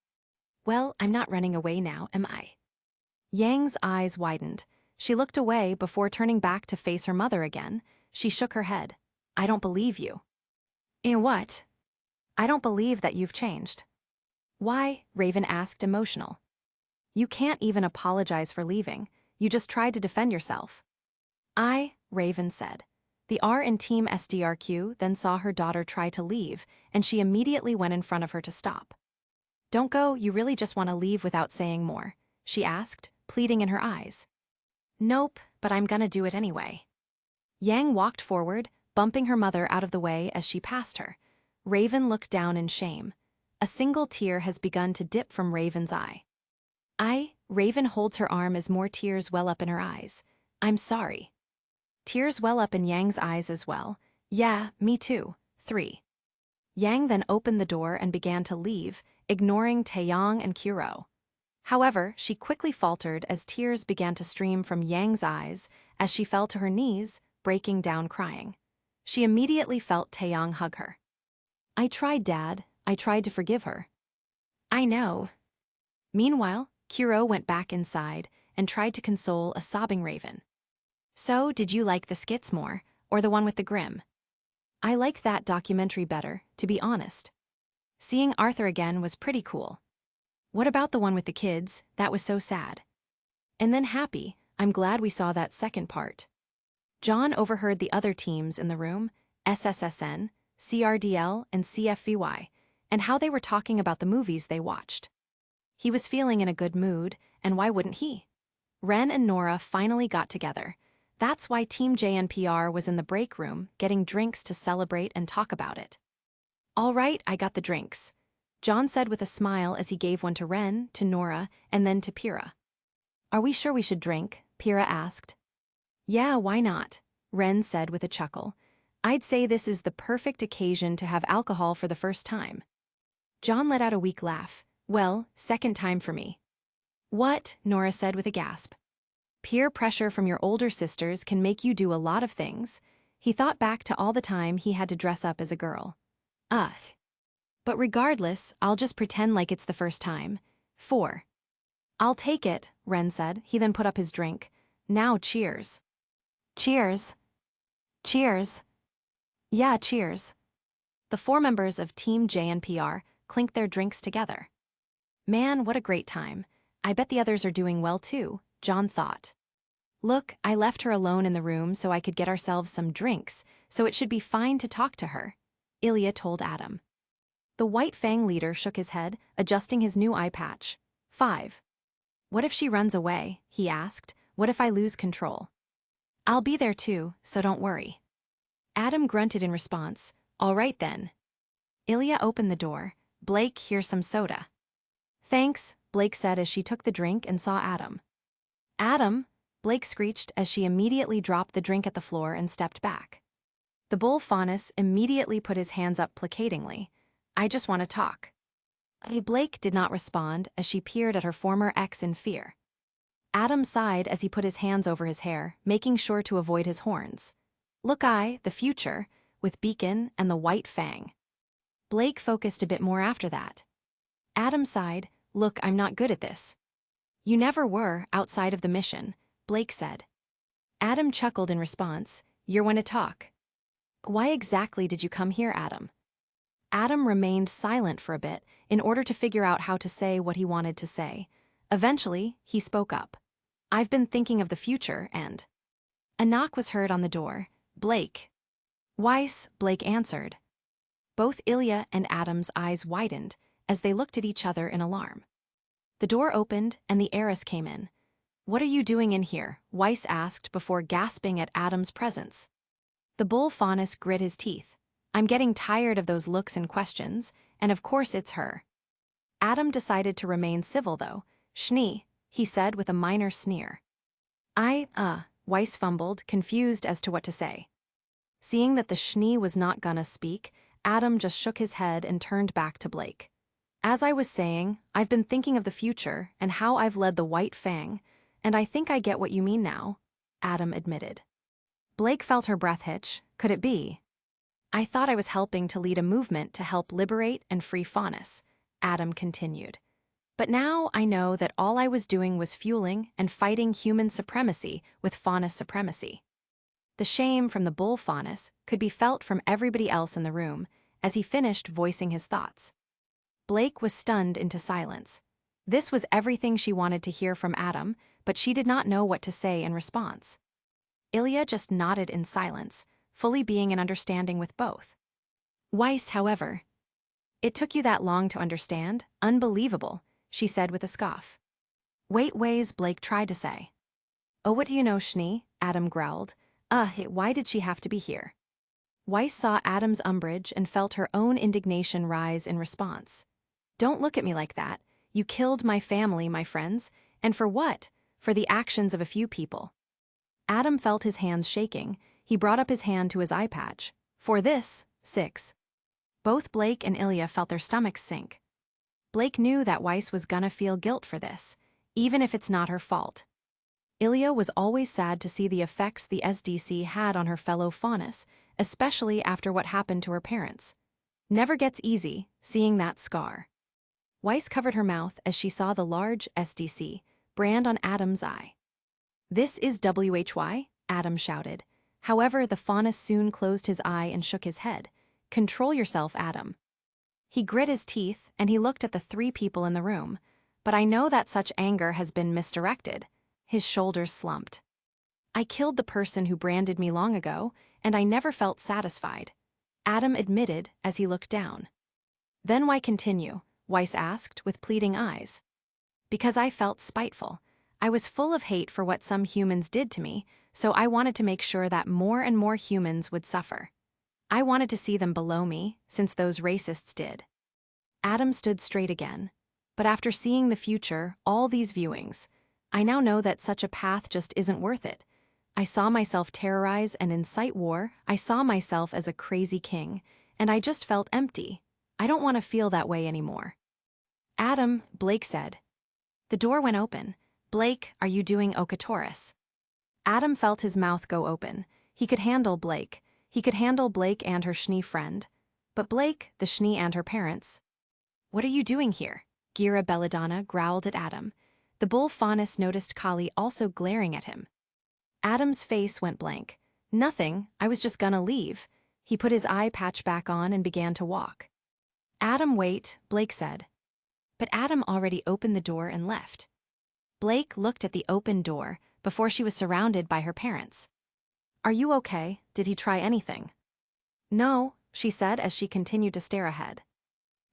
Well, I'm not running away now, am I? Yang's eyes widened. She looked away before turning back to face her mother again. She shook her head. I don't believe you. In what? I don't believe that you've changed. Why? Raven asked, emotional. You can't even apologize for leaving. You just tried to defend yourself. Raven said. The R in Team SDRQ then saw her daughter try to leave, and she immediately went in front of her to stop. Don't go, you really just want to leave without saying more, she asked, pleading in her eyes. Nope, but I'm gonna do it anyway. Yang walked forward, bumping her mother out of the way as she passed her. Raven looked down in shame. A single tear has begun to dip from Raven's eye. Raven holds her arm as more tears well up in her eyes. I'm sorry. Tears well up in Yang's eyes as well. Yeah, me too. 3. Yang then opened the door and began to leave, ignoring Taeyong and Kuro. However, she quickly faltered as tears began to stream from Yang's eyes as she fell to her knees, breaking down crying. She immediately felt Taeyong hug her. I tried, Dad. I tried to forgive her. I know. Meanwhile, Kuro went back inside and tried to console a sobbing Raven. So, did you like the skits more, or the one with the Grimm? I liked that documentary better, to be honest. Seeing Arthur again was pretty cool. What about the one with the kids? That was so sad. And then happy, I'm glad we saw that second part. John overheard the other teams in the room, SSSN, CRDL, and CFVY, and how they were talking about the movies they watched. He was feeling in a good mood, and why wouldn't he? Ren and Nora finally got together. That's why Team JNPR was in the break room, getting drinks to celebrate and talk about it. All right, I got the drinks, John said with a smile as he gave one to Ren, to Nora, and then to Pyrrha. Are we sure we should drink? Pyrrha asked. Yeah, why not? Ren said with a chuckle. I'd say this is the perfect occasion to have alcohol for the first time. John let out a weak laugh. Well, second time for me. What? Nora said with a gasp. Peer pressure from your older sisters can make you do a lot of things. He thought back to all the time he had to dress up as a girl. Ugh. But regardless, I'll just pretend like it's the first time. 4. I'll take it, Ren said. He then put up his drink. Now cheers. Cheers. Cheers. Yeah, cheers. The 4 members of Team JNPR clinked their drinks together. Man, what a great time. I bet the others are doing well too, John thought. Look, I left her alone in the room so I could get ourselves some drinks, so it should be fine to talk to her, Ilya told Adam. The White Fang leader shook his head, adjusting his new eye patch. 5. What if she runs away? He asked. What if I lose control? I'll be there too, so don't worry. Adam grunted in response. All right then. Ilya opened the door. Blake, here's some soda. Thanks, Blake said as she took the drink and saw Adam. Adam, Blake screeched as she immediately dropped the drink at the floor and stepped back. The bull Faunus immediately put his hands up placatingly. I just want to talk. Blake did not respond as she peered at her former ex in fear. Adam sighed as he put his hands over his hair, making sure to avoid his horns. Look, the future, with Beacon and the White Fang. Blake focused a bit more after that. Adam sighed. Look, I'm not good at this. You never were, outside of the mission, Blake said. Adam chuckled in response. You're one to talk. Why exactly did you come here, Adam? Adam remained silent for a bit in order to figure out how to say what he wanted to say. Eventually, he spoke up. I've been thinking of the future and... A knock was heard on the door. Blake. Weiss, Blake answered. Both Ilya and Adam's eyes widened as they looked at each other in alarm. The door opened and the heiress came in. What are you doing in here? Weiss asked before gasping at Adam's presence. The bull Faunus grit his teeth. I'm getting tired of those looks and questions, and of course it's her. Adam decided to remain civil though. Schnee, he said with a minor sneer. Weiss fumbled, confused as to what to say. Seeing that the Schnee was not gonna speak, Adam just shook his head and turned back to Blake. As I was saying, I've been thinking of the future and how I've led the White Fang, and I think I get what you mean now, Adam admitted. Blake felt her breath hitch. Could it be? I thought I was helping to lead a movement to help liberate and free Faunus, Adam continued. But now I know that all I was doing was fueling and fighting human supremacy with Faunus supremacy. The shame from the bull Faunus could be felt from everybody else in the room as he finished voicing his thoughts. Blake was stunned into silence. This was everything she wanted to hear from Adam, but she did not know what to say in response. Ilya just nodded in silence, fully being in understanding with both. Weiss, however. It took you that long to understand? Unbelievable, she said with a scoff. Wait, ways, Blake tried to say. Oh, what do you know, Schnee? Adam growled. Why did she have to be here? Weiss saw Adam's umbrage and felt her own indignation rise in response. Don't look at me like that. You killed my family, my friends. And for what? For the actions of a few people. Adam felt his hands shaking. He brought up his hand to his eye patch. For this, 6. Both Blake and Ilya felt their stomachs sink. Blake knew that Weiss was gonna feel guilt for this, even if it's not her fault. Ilya was always sad to see the effects the SDC had on her fellow Faunus, especially after what happened to her parents. Never gets easy, seeing that scar. Weiss covered her mouth as she saw the large SDC brand on Adam's eye. This is WHY, Adam shouted. However, the Faunus soon closed his eye and shook his head. Control yourself, Adam. He grit his teeth and he looked at the 3 people in the room. But I know that such anger has been misdirected. His shoulders slumped. I killed the person who branded me long ago, and I never felt satisfied, Adam admitted as he looked down. Then why continue? Weiss asked with pleading eyes. Because I felt spiteful. I was full of hate for what some humans did to me, so I wanted to make sure that more and more humans would suffer. I wanted to see them below me, since those racists did. Adam stood straight again. But after seeing the future, all these viewings, I now know that such a path just isn't worth it. I saw myself terrorize and incite war. I saw myself as a crazy king, and I just felt empty. I don't want to feel that way anymore. Adam, Blake said. The door went open. Blake, are you doing Okatoris? Adam felt his mouth go open. He could handle Blake. He could handle Blake and her Schnee friend. But Blake, the Schnee and her parents. What are you doing here? Gira Belladonna growled at Adam. The bull Faunus noticed Kali also glaring at him. Adam's face went blank. Nothing, I was just gonna leave. He put his eye patch back on and began to walk. Adam, wait, Blake said. But Adam already opened the door and left. Blake looked at the open door before she was surrounded by her parents. Are you okay? Did he try anything? No, she said as she continued to stare ahead.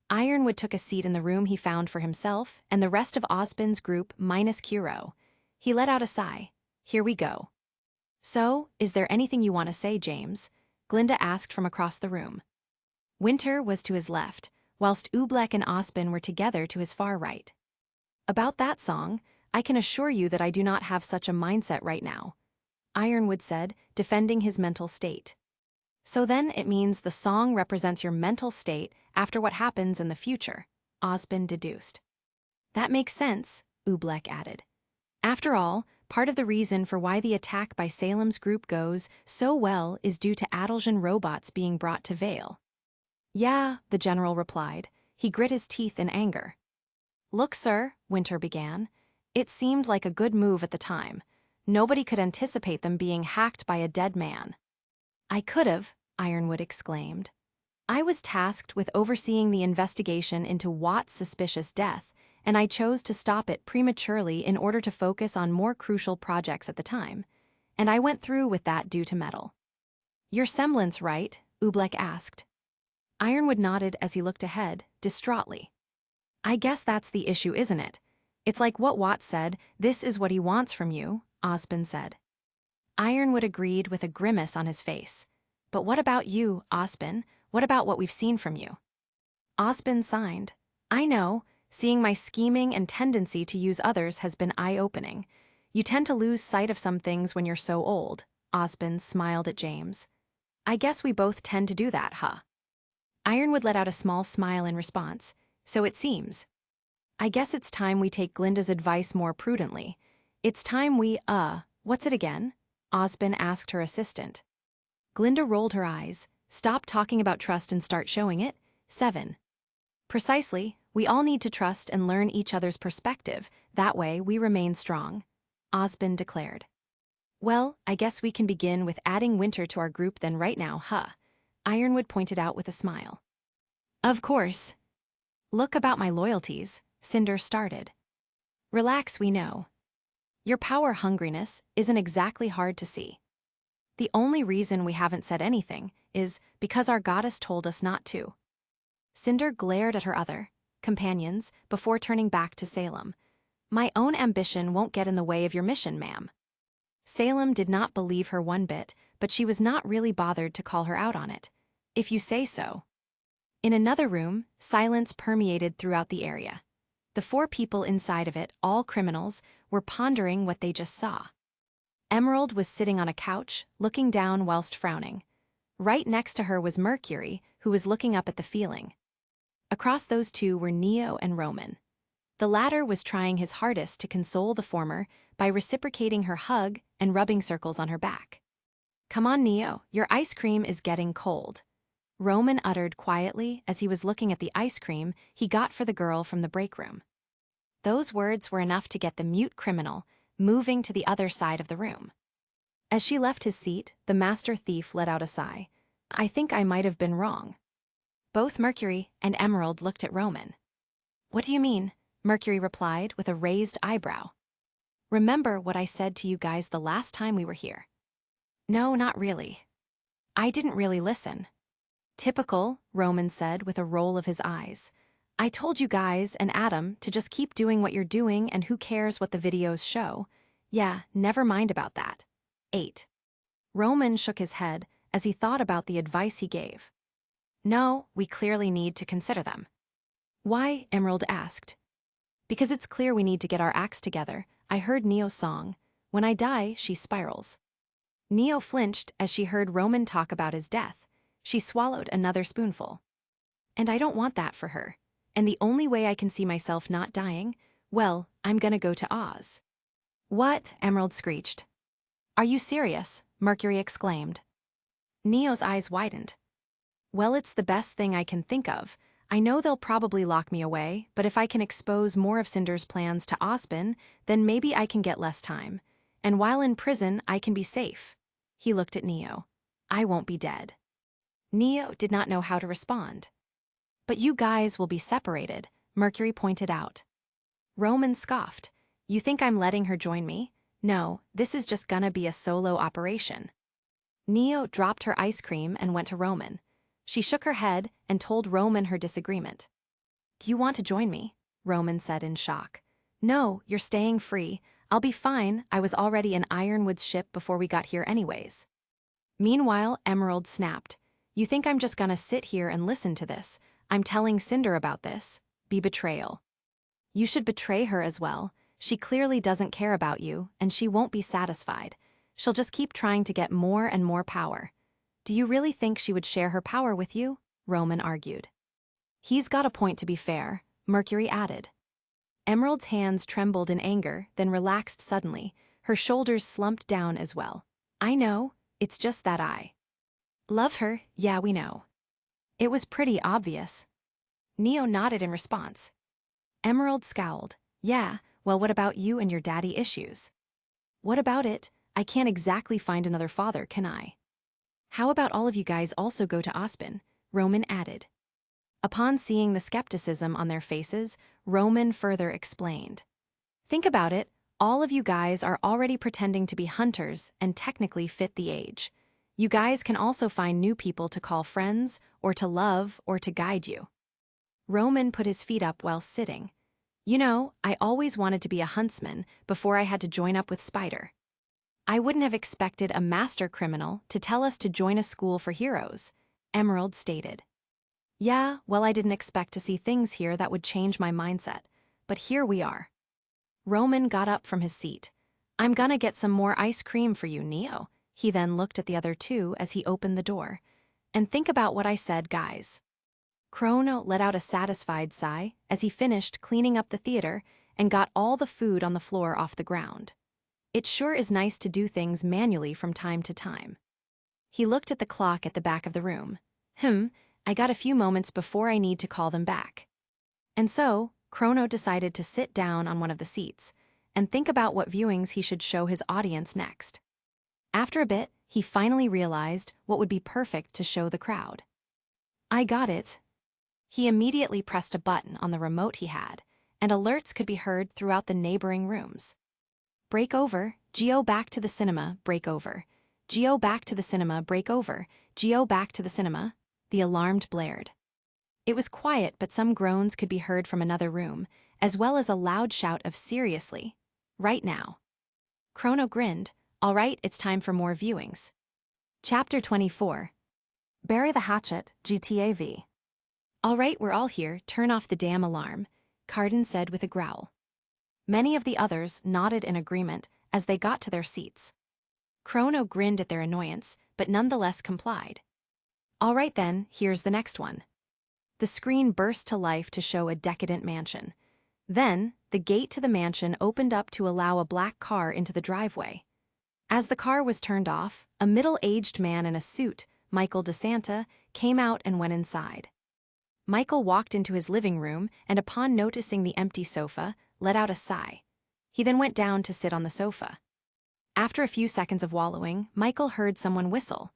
Ironwood took a seat in the room he found for himself and the rest of Osbin's group minus Kuro. He let out a sigh. Here we go. So, is there anything you want to say, James? Glinda asked from across the room. Winter was to his left, whilst Oobleck and Osbin were together to his far right. About that song, I can assure you that I do not have such a mindset right now, Ironwood said, defending his mental state. So then it means the song represents your mental state after what happens in the future, Osbin deduced. That makes sense, Oobleck added. After all, part of the reason for why the attack by Salem's group goes so well is due to Adaljan robots being brought to Vale. Yeah, the general replied. He grit his teeth in anger. Look, sir, Winter began. It seemed like a good move at the time. Nobody could anticipate them being hacked by a dead man. I could have, Ironwood exclaimed. I was tasked with overseeing the investigation into Watt's suspicious death, and I chose to stop it prematurely in order to focus on more crucial projects at the time, and I went through with that due to metal. Your semblance, right? Oobleck asked. Ironwood nodded as he looked ahead, distraughtly. I guess that's the issue, isn't it? It's like what Watt said, this is what he wants from you, Osbin said. Ironwood agreed with a grimace on his face. But what about you, Osbin? What about what we've seen from you? Osbin signed. I know, seeing my scheming and tendency to use others has been eye-opening. You tend to lose sight of some things when you're so old, Osbin smiled at James. I guess we both tend to do that, huh? Ironwood let out a small smile in response. So it seems. I guess it's time we take Glinda's advice more prudently. It's time we, what's it again? Osbin asked her assistant. Glinda rolled her eyes. Stop talking about trust and start showing it. 7. Precisely, we all need to trust and learn each other's perspective. That way we remain strong, Osbin declared. Well, I guess we can begin with adding Winter to our group then right now, huh? Ironwood pointed out with a smile. Of course. Look about my loyalties, Cinder started. Relax, we know. Your power hungriness isn't exactly hard to see. The only reason we haven't said anything is because our goddess told us not to. Cinder glared at her other companions before turning back to Salem. My own ambition won't get in the way of your mission, ma'am. Salem did not believe her one bit, but she was not really bothered to call her out on it. If you say so. In another room, silence permeated throughout the area. The 4 people inside of it, all criminals, were pondering what they just saw. Emerald was sitting on a couch, looking down whilst frowning. Right next to her was Mercury, who was looking up at the ceiling. Across those two were Neo and Roman. The latter was trying his hardest to console the former by reciprocating her hug and rubbing circles on her back. Come on, Neo, your ice cream is getting cold, Roman uttered quietly as he was looking at the ice cream he got for the girl from the break room. Those words were enough to get the mute criminal moving to the other side of the room. As she left his seat, the master thief let out a sigh. I think I might have been wrong. Both Mercury and Emerald looked at Roman. What do you mean? Mercury replied with a raised eyebrow. Remember what I said to you guys the last time we were here? No, not really. I didn't really listen. Typical, Roman said with a roll of his eyes. I told you guys and Adam to just keep doing what you're doing and who cares what the videos show. Yeah, never mind about that. 8. Roman shook his head as he thought about the advice he gave. No, we clearly need to consider them. Why? Emerald asked. Because it's clear we need to get our acts together. I heard Neo's song. When I die, she spirals. Neo flinched as she heard Roman talk about his death. She swallowed another spoonful. And I don't want that for her. And the only way I can see myself not dying, well, I'm gonna go to Oz. What? Emerald screeched. Are you serious? Mercury exclaimed. Neo's eyes widened. Well, it's the best thing I can think of. I know they'll probably lock me away, but if I can expose more of Cinder's plans to Osbin, then maybe I can get less time. And while in prison, I can be safe. He looked at Neo. I won't be dead. Neo did not know how to respond. But you guys will be separated, Mercury pointed out. Roman scoffed. You think I'm letting her join me? No, this is just gonna be a solo operation. Neo dropped her ice cream and went to Roman. She shook her head and told Roman her disagreement. Do you want to join me? Roman said in shock. No, you're staying free. I'll be fine. I was already in Ironwood's ship before we got here anyways. Meanwhile, Emerald snapped. You think I'm just gonna sit here and listen to this? I'm telling Cinder about this. Be betrayal. You should betray her as well. She clearly doesn't care about you, and she won't be satisfied. She'll just keep trying to get more and more power. Do you really think she would share her power with you? Roman argued. He's got a point to be fair, Mercury added. Emerald's hands trembled in anger, then relaxed suddenly. Her shoulders slumped down as well. I know, it's just that I love her, yeah, we know. It was pretty obvious. Neo nodded in response. Emerald scowled. Yeah, well, what about you and your daddy issues? What about it? I can't exactly find another father, can I? How about all of you guys also go to Osbin? Roman added. Upon seeing the skepticism on their faces, Roman further explained. Think about it, all of you guys are already pretending to be hunters and technically fit the age. You guys can also find new people to call friends, or to love, or to guide you. Roman put his feet up while sitting. You know, I always wanted to be a huntsman before I had to join up with Spider. I wouldn't have expected a master criminal to tell us to join a school for heroes, Emerald stated. Yeah, well, I didn't expect to see things here that would change my mindset, but here we are. Roman got up from his seat. I'm gonna get some more ice cream for you, Neo. He then looked at the other two as he opened the door. And think about what I said, guys. Chrono let out a satisfied sigh as he finished cleaning up the theater and got all the food on the floor off the ground. It sure is nice to do things manually from time to time. He looked at the clock at the back of the room. I got a few moments before I need to call them back. And so, Chrono decided to sit down on one of the seats and think about what viewings he should show his audience next. After a bit, he finally realized what would be perfect to show the crowd. I got it. He immediately pressed a button on the remote he had, and alerts could be heard throughout the neighboring rooms. Break over, Geo back to the cinema, break over. Geo back to the cinema, break over. Geo back to the cinema, the alarm blared. It was quiet, but some groans could be heard from another room, as well as a loud shout of seriously. Right now. Chrono grinned. All right, it's time for more viewings. Chapter 24. Bury the hatchet, GTAV. All right, we're all here, turn off the damn alarm, Carden said with a growl. Many of the others nodded in agreement as they got to their seats. Chrono grinned at their annoyance, but nonetheless complied. All right then, here's the next one. The screen burst to life to show a decadent mansion. Then, the gate to the mansion opened up to allow a black car into the driveway. As the car was turned off, a middle-aged man in a suit, Michael DeSanta, came out and went inside. Michael walked into his living room and upon noticing the empty sofa, let out a sigh. He then went down to sit on the sofa. After a few seconds of wallowing, Michael heard someone whistle.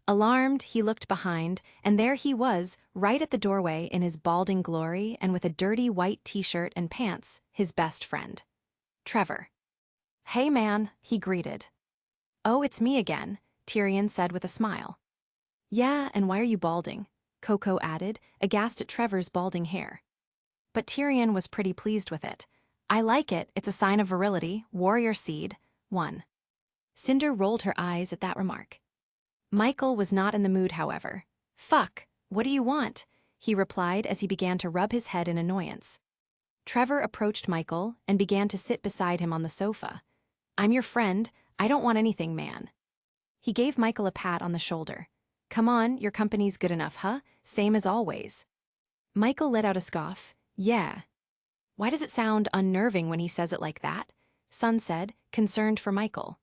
Alarmed, he looked behind, and there he was, right at the doorway in his balding glory and with a dirty white t-shirt and pants, his best friend. Trevor. Hey man, he greeted. Oh, it's me again, Tyrion said with a smile. Yeah, and why are you balding? Coco added, aghast at Trevor's balding hair. But Tyrion was pretty pleased with it. I like it, it's a sign of virility, warrior seed, 1. Cinder rolled her eyes at that remark. Michael was not in the mood, however. Fuck, what do you want? He replied as he began to rub his head in annoyance. Trevor approached Michael and began to sit beside him on the sofa. I'm your friend, I don't want anything, man. He gave Michael a pat on the shoulder. Come on, your company's good enough, huh? Same as always. Michael let out a scoff. Yeah. Why does it sound unnerving when he says it like that? Sun said, concerned for Michael.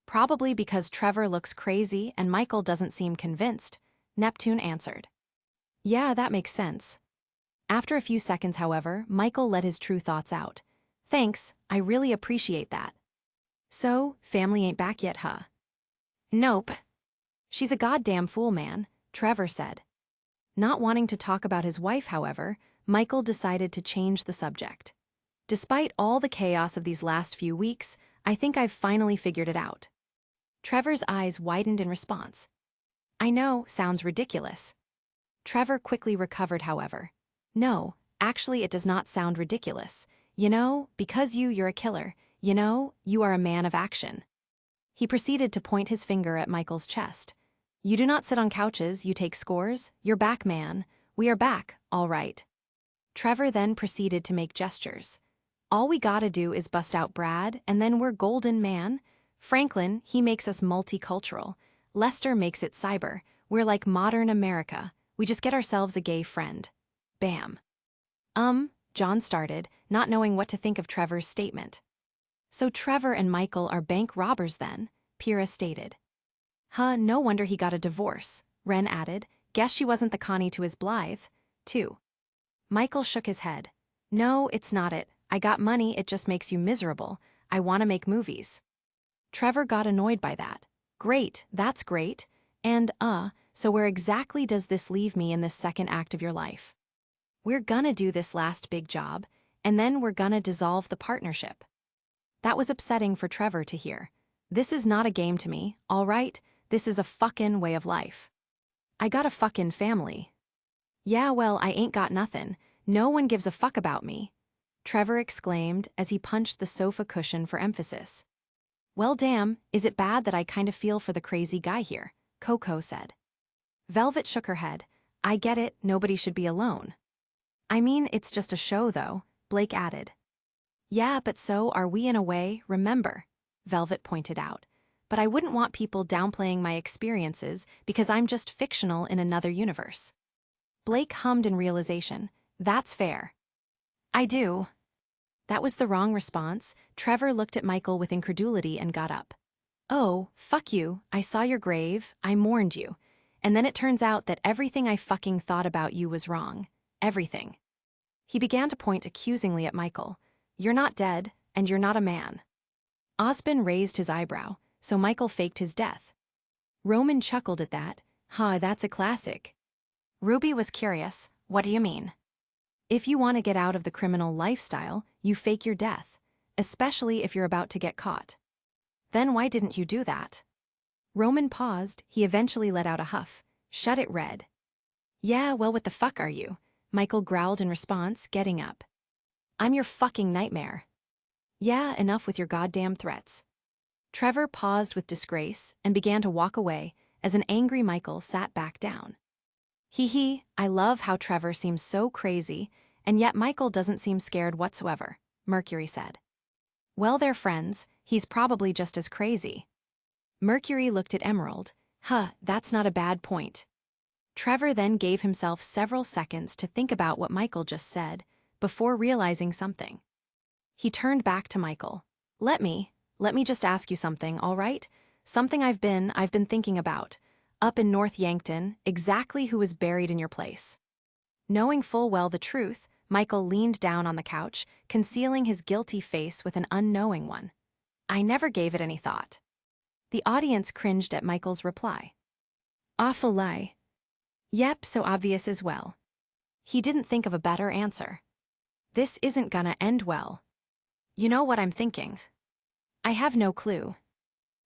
Probably because Trevor looks crazy and Michael doesn't seem convinced, Neptune answered. Yeah, that makes sense. After a few seconds, however, Michael let his true thoughts out. Thanks, I really appreciate that. So, family ain't back yet, huh? Nope. She's a goddamn fool, man, Trevor said. Not wanting to talk about his wife, however, Michael decided to change the subject. Despite all the chaos of these last few weeks, I think I've finally figured it out. Trevor's eyes widened in response. I know, sounds ridiculous. Trevor quickly recovered, however. No, actually it does not sound ridiculous. You know, because you're a killer. You know, you are a man of action. He proceeded to point his finger at Michael's chest. You do not sit on couches, you take scores. You're back, man. We are back, all right. Trevor then proceeded to make gestures. All we gotta do is bust out Brad, and then we're golden, man. Franklin, he makes us multicultural. Lester makes it cyber. We're like modern America. We just get ourselves a gay friend. Bam. John started, not knowing what to think of Trevor's statement. So Trevor and Michael are bank robbers then, Pyrrha stated. Huh, no wonder he got a divorce, Ren added. Guess she wasn't the Connie to his Blythe, too. Michael shook his head. No, it's not it. I got money, it just makes you miserable. I want to make movies. Trevor got annoyed by that. Great, that's great. And, so where exactly does this leave me in this second act of your life? We're gonna do this last big job, and then we're gonna dissolve the partnership. That was upsetting for Trevor to hear. This is not a game to me, all right? This is a fucking way of life. I got a fucking family. Yeah, well, I ain't got nothing. No one gives a fuck about me. Trevor exclaimed as he punched the sofa cushion for emphasis. Well, damn, is it bad that I kind of feel for the crazy guy here? Coco said. Velvet shook her head. I get it, nobody should be alone. I mean, it's just a show, though, Blake added. Yeah, but so are we in a way, remember, Velvet pointed out. But I wouldn't want people downplaying my experiences because I'm just fictional in another universe. Blake hummed in realization. That's fair. I do. That was the wrong response. Trevor looked at Michael with incredulity and got up. Oh, fuck you. I saw your grave. I mourned you. And then it turns out that everything I fucking thought about you was wrong. Everything. He began to point accusingly at Michael. You're not dead, and you're not a man. Osbin raised his eyebrow, so Michael faked his death. Roman chuckled at that. That's a classic. Ruby was curious. What do you mean? If you want to get out of the criminal lifestyle, you fake your death, especially if you're about to get caught. Then why didn't you do that? Roman paused. He eventually let out a huff. Shut it, Red. Yeah, well, what the fuck are you? Michael growled in response, getting up. I'm your fucking nightmare. Yeah, enough with your goddamn threats. Trevor paused with disgrace and began to walk away as an angry Michael sat back down. I love how Trevor seems so crazy, and yet Michael doesn't seem scared whatsoever, Mercury said. Well, they're friends, he's probably just as crazy. Mercury looked at Emerald. That's not a bad point. Trevor then gave himself several seconds to think about what Michael just said, before realizing something. He turned back to Michael. Let me just ask you something, all right? Something I've been thinking about. Up in North Yankton, exactly who was buried in your place. Knowing full well the truth, Michael leaned down on the couch, concealing his guilty face with an unknowing one. I never gave it any thought. The audience cringed at Michael's reply. Awful lie. Yep, so obvious as well. He didn't think of a better answer. This isn't gonna end well. You know what I'm thinking? I have no clue.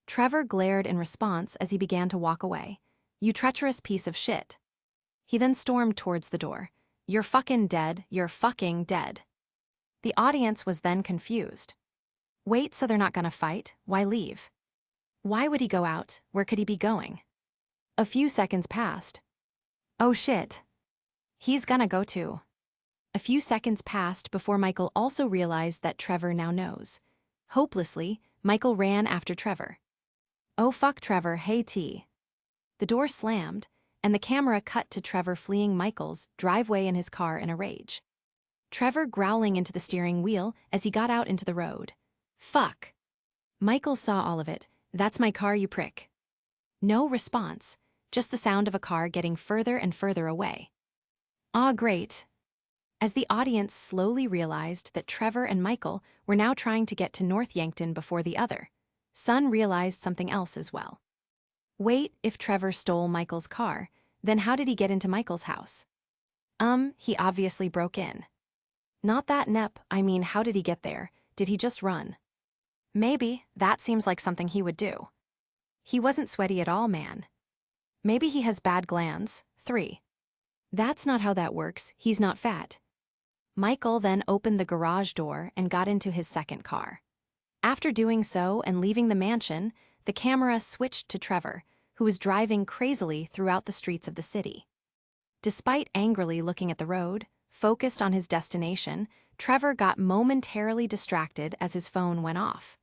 Trevor glared in response as he began to walk away. You treacherous piece of shit. He then stormed towards the door. You're fucking dead, you're fucking dead. The audience was then confused. Wait, so they're not gonna fight? Why leave? Why would he go out? Where could he be going? A few seconds passed. Oh shit. He's gonna go too. A few seconds passed before Michael also realized that Trevor now knows. Hopelessly, Michael ran after Trevor. Oh fuck Trevor, hey T. The door slammed, and the camera cut to Trevor fleeing Michael's driveway in his car in a rage. Trevor growling into the steering wheel as he got out into the road. Fuck. Michael saw all of it. That's my car, you prick. No response, just the sound of a car getting further and further away. Ah, great. As the audience slowly realized that Trevor and Michael were now trying to get to North Yankton before the other, Sun realized something else as well. Wait, if Trevor stole Michael's car, then how did he get into Michael's house? He obviously broke in. Not that Nep, how did he get there? Did he just run? Maybe, that seems like something he would do. He wasn't sweaty at all, man. Maybe he has bad glands. 3. That's not how that works, he's not fat. Michael then opened the garage door and got into his second car. After doing so and leaving the mansion, the camera switched to Trevor, who was driving crazily throughout the streets of the city. Despite angrily looking at the road, focused on his destination, Trevor got momentarily distracted as his phone went off.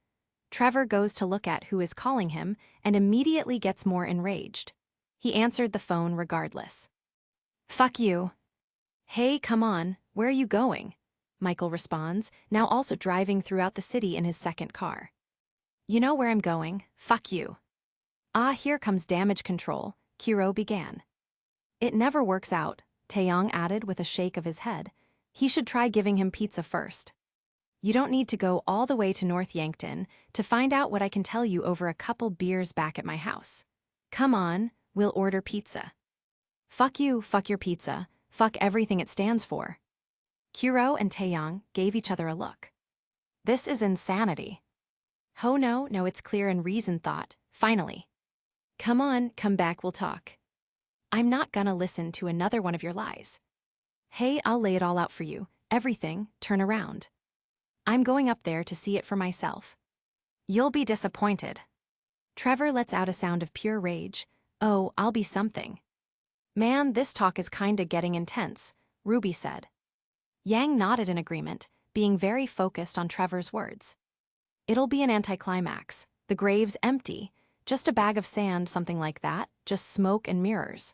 Trevor goes to look at who is calling him and immediately gets more enraged. He answered the phone regardless. Fuck you. Hey, come on, where are you going? Michael responds, now also driving throughout the city in his second car. You know where I'm going, fuck you. Here comes damage control, Kiro began. It never works out, Taeyong added with a shake of his head. He should try giving him pizza first. You don't need to go all the way to North Yankton to find out what I can tell you over a couple beers back at my house. Come on, we'll order pizza. Fuck you, fuck your pizza, fuck everything it stands for. Kiro and Taeyong gave each other a look. This is insanity. Oh no, it's clear and reasoned thought, finally. Come on, come back, we'll talk. I'm not gonna listen to another one of your lies. Hey, I'll lay it all out for you, everything, turn around. I'm going up there to see it for myself. You'll be disappointed. Trevor lets out a sound of pure rage. Oh, I'll be something. Man, this talk is kinda getting intense, Ruby said. Yang nodded in agreement, being very focused on Trevor's words. It'll be an anticlimax, the grave's empty, just a bag of sand, something like that, just smoke and mirrors.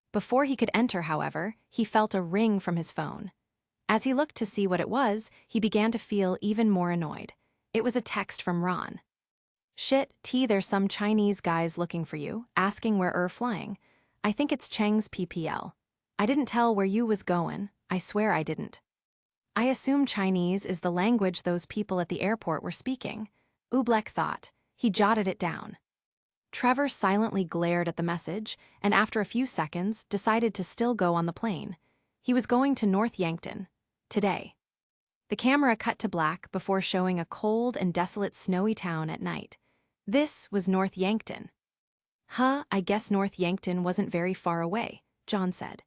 Before he could enter, however, he felt a ring from his phone. As he looked to see what it was, he began to feel even more annoyed. It was a text from Ron. "Shit, T, there's some Chinese guys looking for you, asking where flying. I think it's Cheng's PPL. I didn't tell where you was going, I swear I didn't." I assume Chinese is the language those people at the airport were speaking. Oobleck thought. He jotted it down. Trevor silently glared at the message, and after a few seconds, decided to still go on the plane. He was going to North Yankton. Today. The camera cut to black before showing a cold and desolate snowy town at night. This was North Yankton. I guess North Yankton wasn't very far away, John said.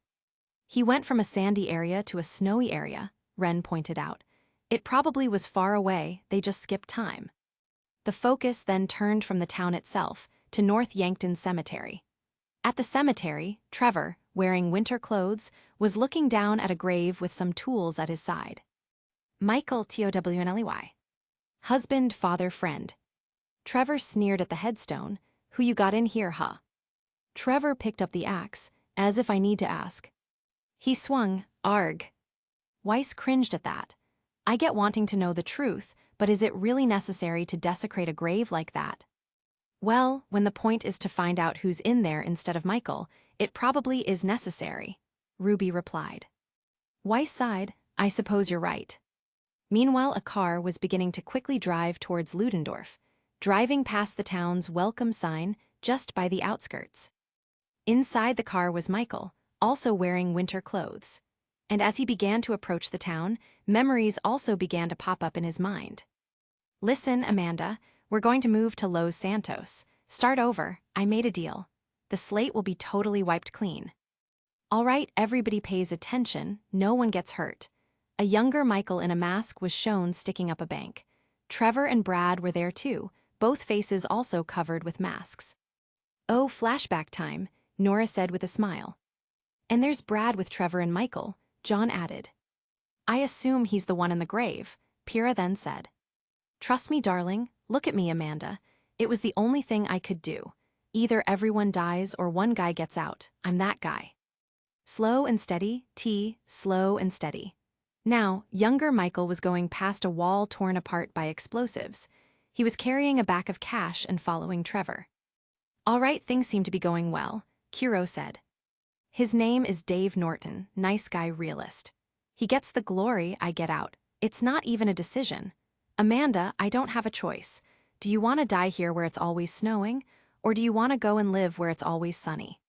He went from a sandy area to a snowy area, Ren pointed out. It probably was far away, they just skipped time. The focus then turned from the town itself to North Yankton Cemetery. At the cemetery, Trevor, wearing winter clothes, was looking down at a grave with some tools at his side. Michael Tgthegood. Husband, father, friend. Trevor sneered at the headstone. Who you got in here, huh? Trevor picked up the axe, as if I need to ask. He swung, arg. Weiss cringed at that. I get wanting to know the truth, but is it really necessary to desecrate a grave like that? Well, when the point is to find out who's in there instead of Michael, it probably is necessary, Ruby replied. Weiss sighed. I suppose you're right. Meanwhile, a car was beginning to quickly drive towards Ludendorff, driving past the town's welcome sign just by the outskirts. Inside the car was Michael, also wearing winter clothes. And as he began to approach the town, memories also began to pop up in his mind. Listen, Amanda, we're going to move to Los Santos. Start over, I made a deal. The slate will be totally wiped clean. All right, everybody pays attention, no one gets hurt. A younger Michael in a mask was shown sticking up a bank. Trevor and Brad were there too, both faces also covered with masks. Oh, flashback time, Nora said with a smile. And there's Brad with Trevor and Michael, John added. I assume he's the one in the grave, Pyrrha then said. Trust me, darling, look at me, Amanda. It was the only thing I could do. Either everyone dies or one guy gets out. I'm that guy. Slow and steady, T, slow and steady. Now, younger Michael was going past a wall torn apart by explosives. He was carrying a bag of cash and following Trevor. All right, things seem to be going well, Kiro said. His name is Dave Norton, nice guy realist. He gets the glory, I get out. It's not even a decision. Amanda, I don't have a choice. Do you want to die here where it's always snowing, or do you want to go and live where it's always sunny?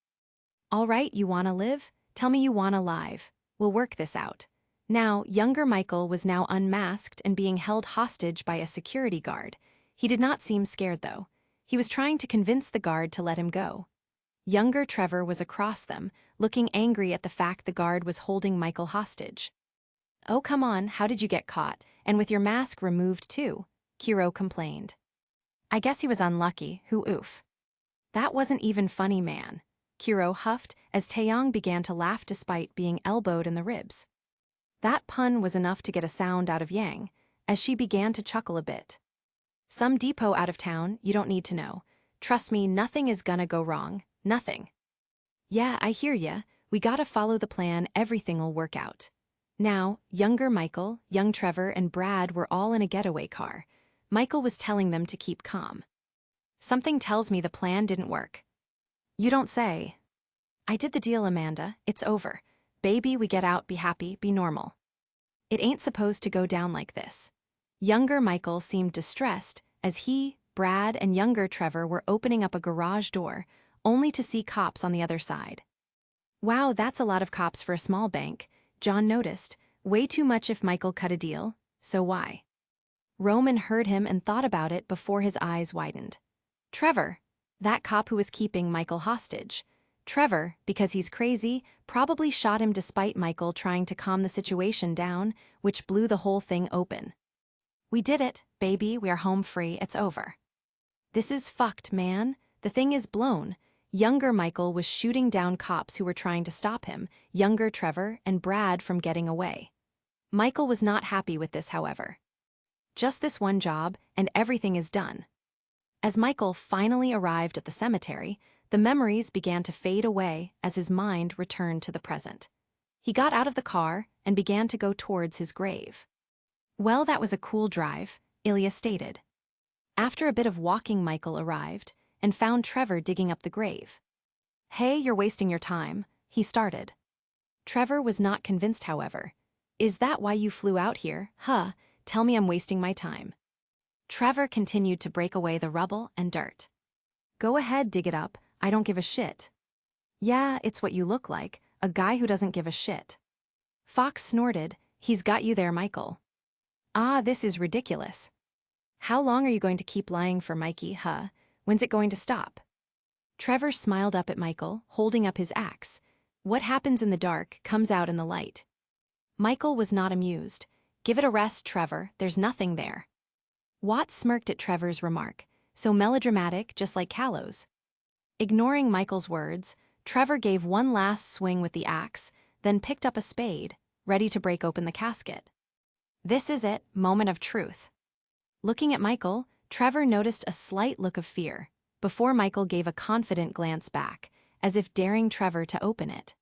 All right, you want to live? Tell me you want to live. We'll work this out. Now, younger Michael was now unmasked and being held hostage by a security guard. He did not seem scared, though. He was trying to convince the guard to let him go. Younger Trevor was across them, looking angry at the fact the guard was holding Michael hostage. Oh, come on, how did you get caught, and with your mask removed too? Kiro complained. I guess he was unlucky, oof. That wasn't even funny, man. Kiro huffed as Taeyong began to laugh despite being elbowed in the ribs. That pun was enough to get a sound out of Yang, as she began to chuckle a bit. Some depot out of town, you don't need to know. Trust me, nothing is gonna go wrong, nothing. Yeah, I hear ya, we gotta follow the plan, everything'll work out. Now, younger Michael, young Trevor, and Brad were all in a getaway car. Michael was telling them to keep calm. Something tells me the plan didn't work. You don't say. I did the deal, Amanda, it's over. Baby, we get out, be happy, be normal. It ain't supposed to go down like this. Younger Michael seemed distressed as he, Brad, and younger Trevor were opening up a garage door, only to see cops on the other side. Wow, that's a lot of cops for a small bank, John noticed. Way too much if Michael cut a deal, so why? Roman heard him and thought about it before his eyes widened. Trevor, that cop who was keeping Michael hostage. Trevor, because he's crazy, probably shot him despite Michael trying to calm the situation down, which blew the whole thing open. We did it, baby, we are home free, it's over. This is fucked, man. The thing is blown. Younger Michael was shooting down cops who were trying to stop him, younger Trevor and Brad from getting away. Michael was not happy with this, however. Just this one job, and everything is done. As Michael finally arrived at the cemetery, the memories began to fade away as his mind returned to the present. He got out of the car and began to go towards his grave. Well, that was a cool drive, Ilya stated. After a bit of walking, Michael arrived and found Trevor digging up the grave. Hey, you're wasting your time, he started. Trevor was not convinced, however. Is that why you flew out here? Huh, tell me I'm wasting my time. Trevor continued to break away the rubble and dirt. Go ahead, dig it up, I don't give a shit. Yeah, it's what you look like, a guy who doesn't give a shit. Fox snorted, he's got you there, Michael. Ah, this is ridiculous. How long are you going to keep lying for, Mikey, huh? When's it going to stop? Trevor smiled up at Michael, holding up his axe. What happens in the dark comes out in the light. Michael was not amused. Give it a rest, Trevor, there's nothing there. Watt smirked at Trevor's remark, so melodramatic, just like Callows. Ignoring Michael's words, Trevor gave one last swing with the axe, then picked up a spade, ready to break open the casket. This is it, moment of truth. Looking at Michael, Trevor noticed a slight look of fear, before Michael gave a confident glance back, as if daring Trevor to open it.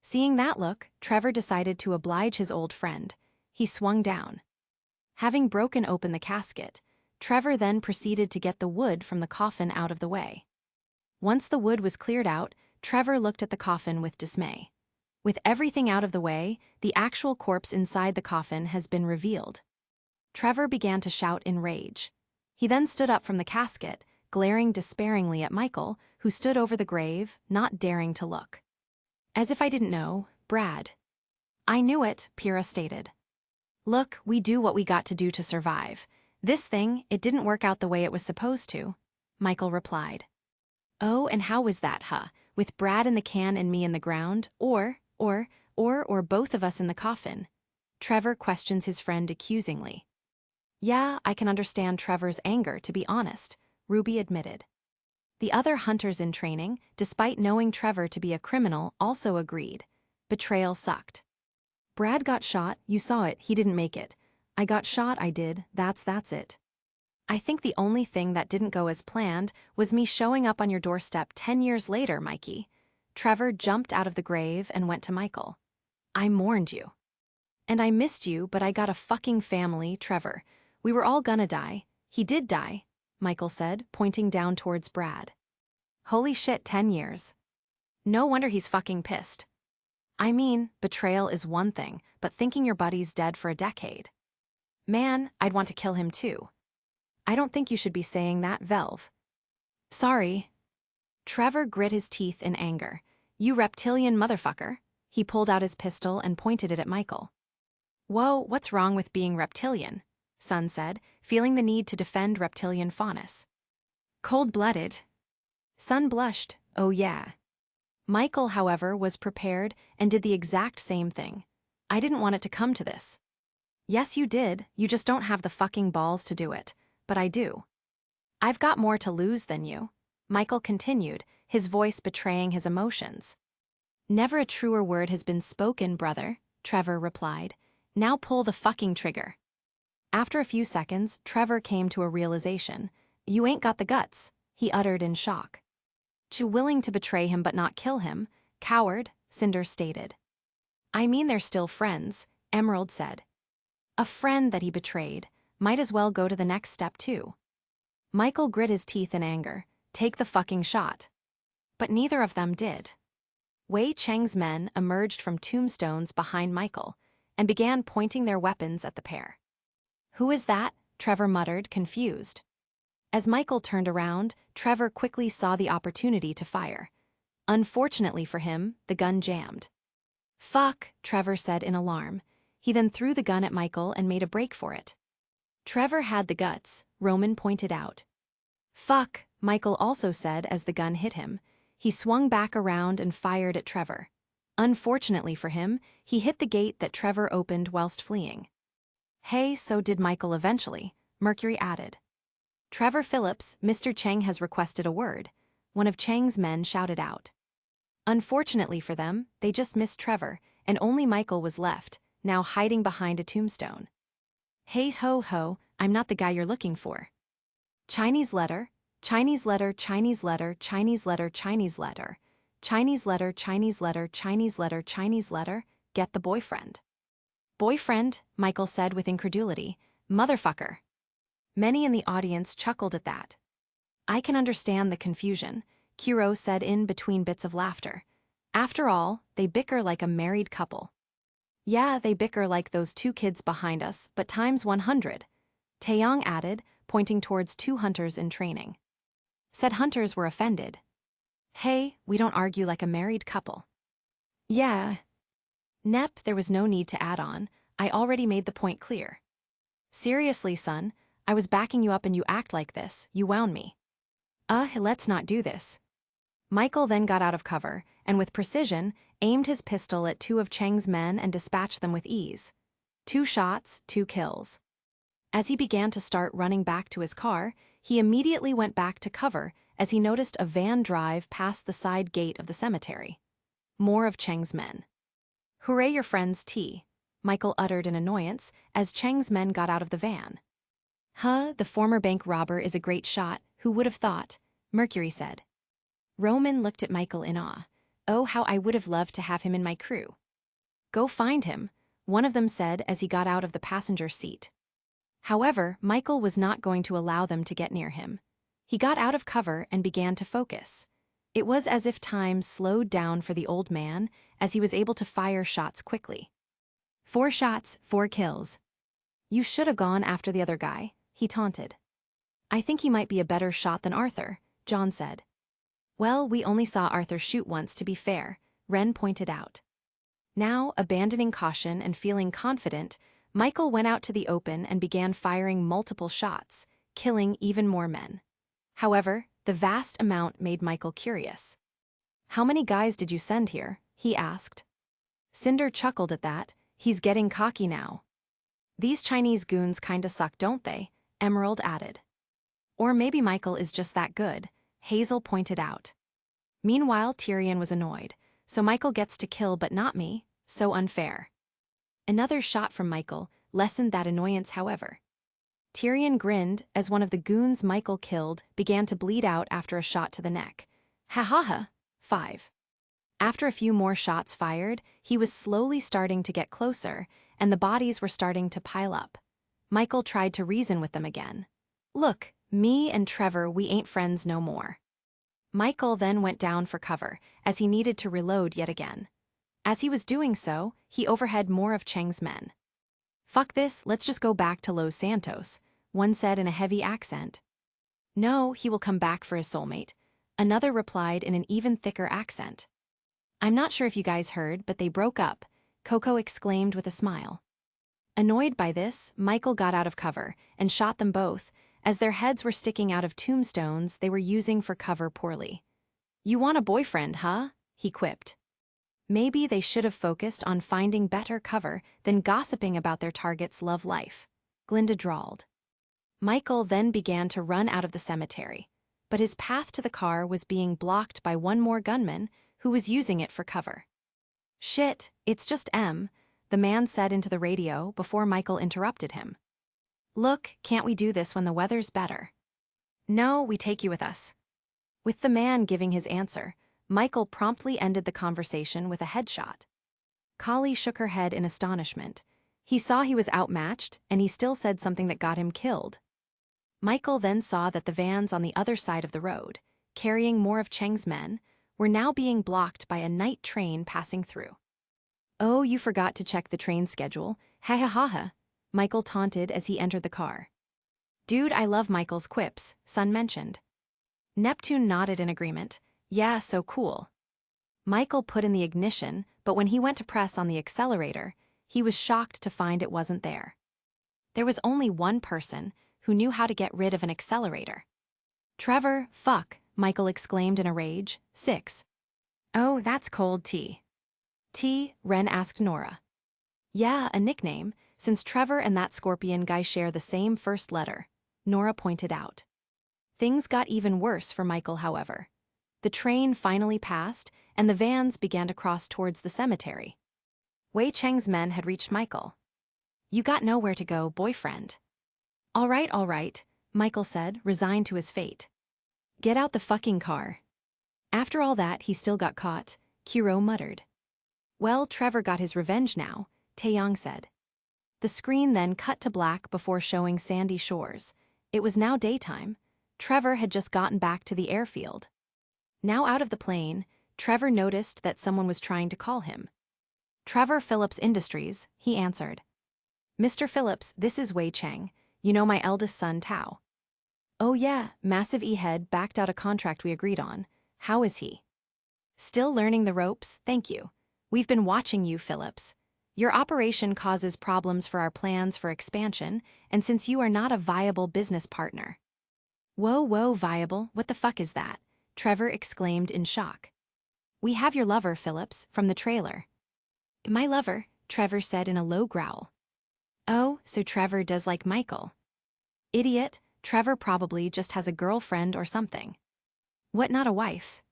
Seeing that look, Trevor decided to oblige his old friend. He swung down. Having broken open the casket, Trevor then proceeded to get the wood from the coffin out of the way. Once the wood was cleared out, Trevor looked at the coffin with dismay. With everything out of the way, the actual corpse inside the coffin has been revealed. Trevor began to shout in rage. He then stood up from the casket, glaring despairingly at Michael, who stood over the grave, not daring to look. As if I didn't know, Brad. I knew it, Pyrrha stated. Look, we do what we got to do to survive. This thing, it didn't work out the way it was supposed to, Michael replied. Oh, and how was that, huh? With Brad in the can and me in the ground, or both of us in the coffin? Trevor questions his friend accusingly. Yeah, I can understand Trevor's anger, to be honest, Ruby admitted. The other hunters in training, despite knowing Trevor to be a criminal, also agreed. Betrayal sucked. Brad got shot, you saw it, he didn't make it. I got shot, I did, that's it. I think the only thing that didn't go as planned was me showing up on your doorstep 10 years later, Mikey. Trevor jumped out of the grave and went to Michael. I mourned you. And I missed you, but I got a fucking family, Trevor. We were all gonna die. He did die, Michael said, pointing down towards Brad. Holy shit, 10 years. No wonder he's fucking pissed. I mean, betrayal is one thing, but thinking your buddy's dead for a decade. Man, I'd want to kill him too. I don't think you should be saying that, Velv. Sorry. Trevor grit his teeth in anger. You reptilian motherfucker. He pulled out his pistol and pointed it at Michael. Whoa, what's wrong with being reptilian? Sun said, feeling the need to defend reptilian faunus. Cold-blooded. Sun blushed, oh yeah. Michael, however, was prepared and did the exact same thing. I didn't want it to come to this. Yes, you did, you just don't have the fucking balls to do it. But I do. I've got more to lose than you, Michael continued, his voice betraying his emotions. Never a truer word has been spoken, brother, Trevor replied. Now pull the fucking trigger. After a few seconds, Trevor came to a realization. You ain't got the guts, he uttered in shock. Too willing to betray him but not kill him, coward, Cinder stated. I mean they're still friends, Emerald said. A friend that he betrayed. Might as well go to the next step too. Michael grit his teeth in anger. Take the fucking shot. But neither of them did. Wei Cheng's men emerged from tombstones behind Michael and began pointing their weapons at the pair. Who is that? Trevor muttered, confused. As Michael turned around, Trevor quickly saw the opportunity to fire. Unfortunately for him, the gun jammed. Fuck, Trevor said in alarm. He then threw the gun at Michael and made a break for it. Trevor had the guts, Roman pointed out. Fuck, Michael also said as the gun hit him. He swung back around and fired at Trevor. Unfortunately for him, he hit the gate that Trevor opened whilst fleeing. Hey, so did Michael eventually, Mercury added. Trevor Phillips, Mr. Cheng has requested a word, one of Cheng's men shouted out. Unfortunately for them, they just missed Trevor, and only Michael was left, now hiding behind a tombstone. Hey ho ho, I'm not the guy you're looking for. Chinese letter, Chinese letter, Chinese letter, Chinese letter, Chinese letter. Chinese letter, Chinese letter, Chinese letter, Chinese letter, get the boyfriend. Boyfriend, Michael said with incredulity. Motherfucker. Many in the audience chuckled at that. I can understand the confusion, Kiro said in between bits of laughter. After all, they bicker like a married couple. Yeah, they bicker like those 2 kids behind us, but times 100. Taeyong added, pointing towards 2 hunters in training. Said hunters were offended. Hey, we don't argue like a married couple. Yeah. Nep, there was no need to add on, I already made the point clear. Seriously, son, I was backing you up and you act like this, you wound me. Let's not do this. Michael then got out of cover, and with precision, aimed his pistol at 2 of Cheng's men and dispatched them with ease. 2 shots, 2 kills. As he began to start running back to his car, he immediately went back to cover as he noticed a van drive past the side gate of the cemetery. More of Cheng's men. Hooray your friends, T, Michael uttered in annoyance as Cheng's men got out of the van. The former bank robber is a great shot, who would have thought, Mercury said. Roman looked at Michael in awe. Oh, how I would have loved to have him in my crew. Go find him, one of them said as he got out of the passenger seat. However, Michael was not going to allow them to get near him. He got out of cover and began to focus. It was as if time slowed down for the old man as he was able to fire shots quickly. 4 shots, 4 kills. You should have gone after the other guy, he taunted. I think he might be a better shot than Arthur, John said. Well, we only saw Arthur shoot once to be fair, Ren pointed out. Now, abandoning caution and feeling confident, Michael went out to the open and began firing multiple shots, killing even more men. However, the vast amount made Michael curious. How many guys did you send here? He asked. Cinder chuckled at that. He's getting cocky now. These Chinese goons kinda suck, don't they? Emerald added. Or maybe Michael is just that good, Hazel pointed out. Meanwhile, Tyrion was annoyed. So Michael gets to kill but not me, so unfair. Another shot from Michael lessened that annoyance, however. Tyrion grinned as one of the goons Michael killed began to bleed out after a shot to the neck. Ha ha ha. 5. After a few more shots fired, he was slowly starting to get closer, and the bodies were starting to pile up. Michael tried to reason with them again. Look, me and Trevor, we ain't friends no more. Michael then went down for cover, as he needed to reload yet again. As he was doing so, he overheard more of Cheng's men. Fuck this, let's just go back to Los Santos, one said in a heavy accent. No, he will come back for his soulmate, another replied in an even thicker accent. I'm not sure if you guys heard, but they broke up, Coco exclaimed with a smile. Annoyed by this, Michael got out of cover and shot them both, as their heads were sticking out of tombstones they were using for cover poorly. You want a boyfriend, huh? He quipped. Maybe they should have focused on finding better cover than gossiping about their target's love life, Glinda drawled. Michael then began to run out of the cemetery, but his path to the car was being blocked by one more gunman who was using it for cover. Shit, it's just M, the man said into the radio before Michael interrupted him. Look, can't we do this when the weather's better? No, we take you with us. With the man giving his answer, Michael promptly ended the conversation with a headshot. Kali shook her head in astonishment. He saw he was outmatched, and he still said something that got him killed. Michael then saw that the vans on the other side of the road, carrying more of Cheng's men, were now being blocked by a night train passing through. Oh, you forgot to check the train schedule, ha ha ha ha, Michael taunted as he entered the car. Dude, I love Michael's quips, Sun mentioned. Neptune nodded in agreement. Yeah, so cool. Michael put in the ignition, but when he went to press on the accelerator, he was shocked to find it wasn't there. There was only one person who knew how to get rid of an accelerator. Trevor, fuck, Michael exclaimed in a rage. 6. Oh, that's cold T. T, Ren asked Nora. Yeah, a nickname, since Trevor and that scorpion guy share the same first letter, Nora pointed out. Things got even worse for Michael, however. The train finally passed, and the vans began to cross towards the cemetery. Wei Cheng's men had reached Michael. You got nowhere to go, boyfriend. All right, Michael said, resigned to his fate. Get out the fucking car. After all that, he still got caught, Kiro muttered. Well, Trevor got his revenge now, Taeyong said. The screen then cut to black before showing sandy shores. It was now daytime. Trevor had just gotten back to the airfield. Now out of the plane, Trevor noticed that someone was trying to call him. Trevor Phillips Industries, he answered. Mr. Phillips, this is Wei Cheng. You know my eldest son, Tao. Oh yeah, Massive E-Head backed out a contract we agreed on. How is he? Still learning the ropes, thank you. We've been watching you, Phillips. Your operation causes problems for our plans for expansion, and since you are not a viable business partner. Whoa, viable, what the fuck is that? Trevor exclaimed in shock. We have your lover, Phillips, from the trailer. My lover, Trevor said in a low growl. Oh, so Trevor does like Michael. Idiot, Trevor probably just has a girlfriend or something. What, not a wife?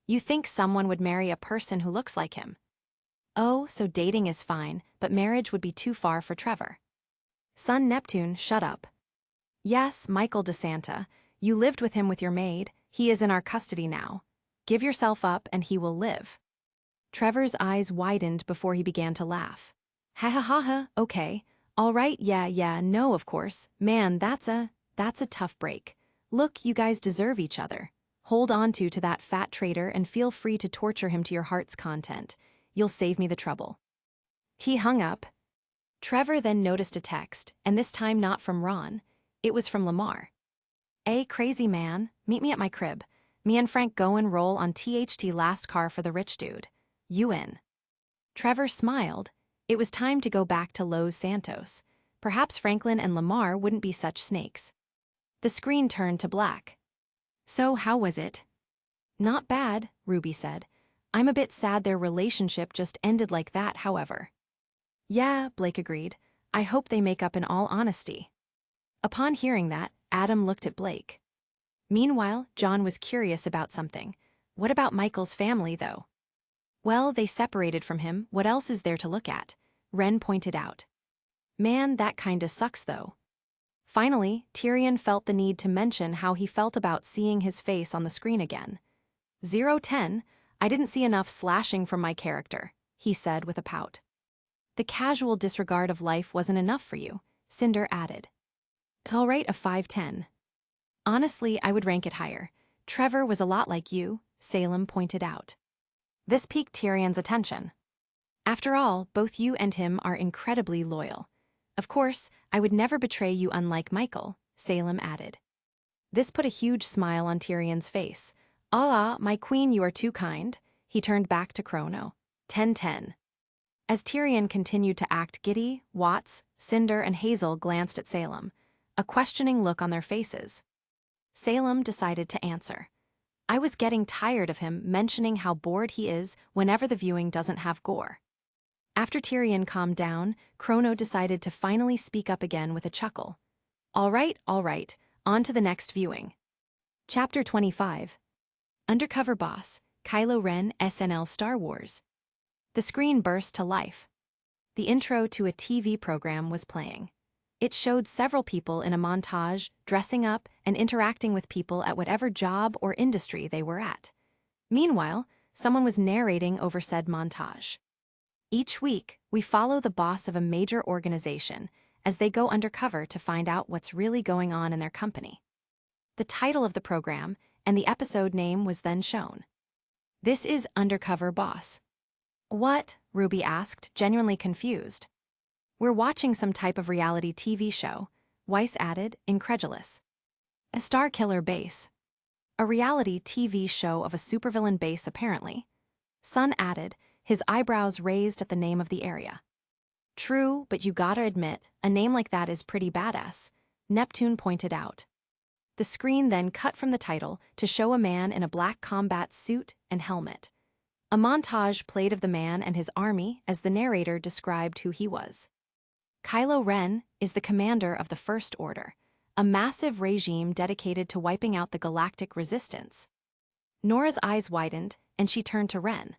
You think someone would marry a person who looks like him? Oh, so dating is fine, but marriage would be too far for Trevor. Son Neptune, shut up. Yes, Michael DeSanta, you lived with him with your maid, he is in our custody now. Give yourself up and he will live. Trevor's eyes widened before he began to laugh. Ha, okay. All right, yeah, no, of course. Man, that's a tough break. Look, you guys deserve each other. Hold on to that fat traitor and feel free to torture him to your heart's content. You'll save me the trouble. T hung up. Trevor then noticed a text, and this time not from Ron. It was from Lamar. Hey, crazy man, meet me at my crib. Me and Frank go and roll on THT last car for the rich dude. You in? Trevor smiled. It was time to go back to Los Santos. Perhaps Franklin and Lamar wouldn't be such snakes. The screen turned to black. So how was it? Not bad, Ruby said. I'm a bit sad their relationship just ended like that, however. Yeah, Blake agreed. I hope they make up in all honesty. Upon hearing that, Adam looked at Blake. Meanwhile, John was curious about something. What about Michael's family, though? Well, they separated from him. What else is there to look at? Ren pointed out. Man, that kinda sucks, though. Finally, Tyrion felt the need to mention how he felt about seeing his face on the screen again. 010, I didn't see enough slashing from my character, he said with a pout. The casual disregard of life wasn't enough for you, Cinder added. I'll rate a 5/10. Honestly, I would rank it higher. Trevor was a lot like you, Salem pointed out. This piqued Tyrion's attention. After all, both you and him are incredibly loyal. Of course, I would never betray you unlike Michael, Salem added. This put a huge smile on Tyrion's face. Ah, my queen, you are too kind. He turned back to Chrono. 10/10. As Tyrion continued to act giddy, Watts, Cinder, and Hazel glanced at Salem, a questioning look on their faces. Salem decided to answer. I was getting tired of him mentioning how bored he is whenever the viewing doesn't have gore. After Tyrion calmed down, Chrono decided to finally speak up again with a chuckle. All right, on to the next viewing. Chapter 25. Undercover Boss, Kylo Ren SNL Star Wars. The screen burst to life. The intro to a TV program was playing. It showed several people in a montage, dressing up and interacting with people at whatever job or industry they were at. Meanwhile, someone was narrating over said montage. Each week, we follow the boss of a major organization as they go undercover to find out what's really going on in their company. The title of the program and the episode name was then shown. This is Undercover Boss. What? Ruby asked, genuinely confused. We're watching some type of reality TV show, Weiss added, incredulous. A star killer base. A reality TV show of a supervillain base, apparently. Sun added, his eyebrows raised at the name of the area. True, but you gotta admit, a name like that is pretty badass, Neptune pointed out. The screen then cut from the title to show a man in a black combat suit and helmet. A montage played of the man and his army as the narrator described who he was. Kylo Ren is the commander of the First Order, a massive regime dedicated to wiping out the galactic resistance. Nora's eyes widened, and she turned to Ren.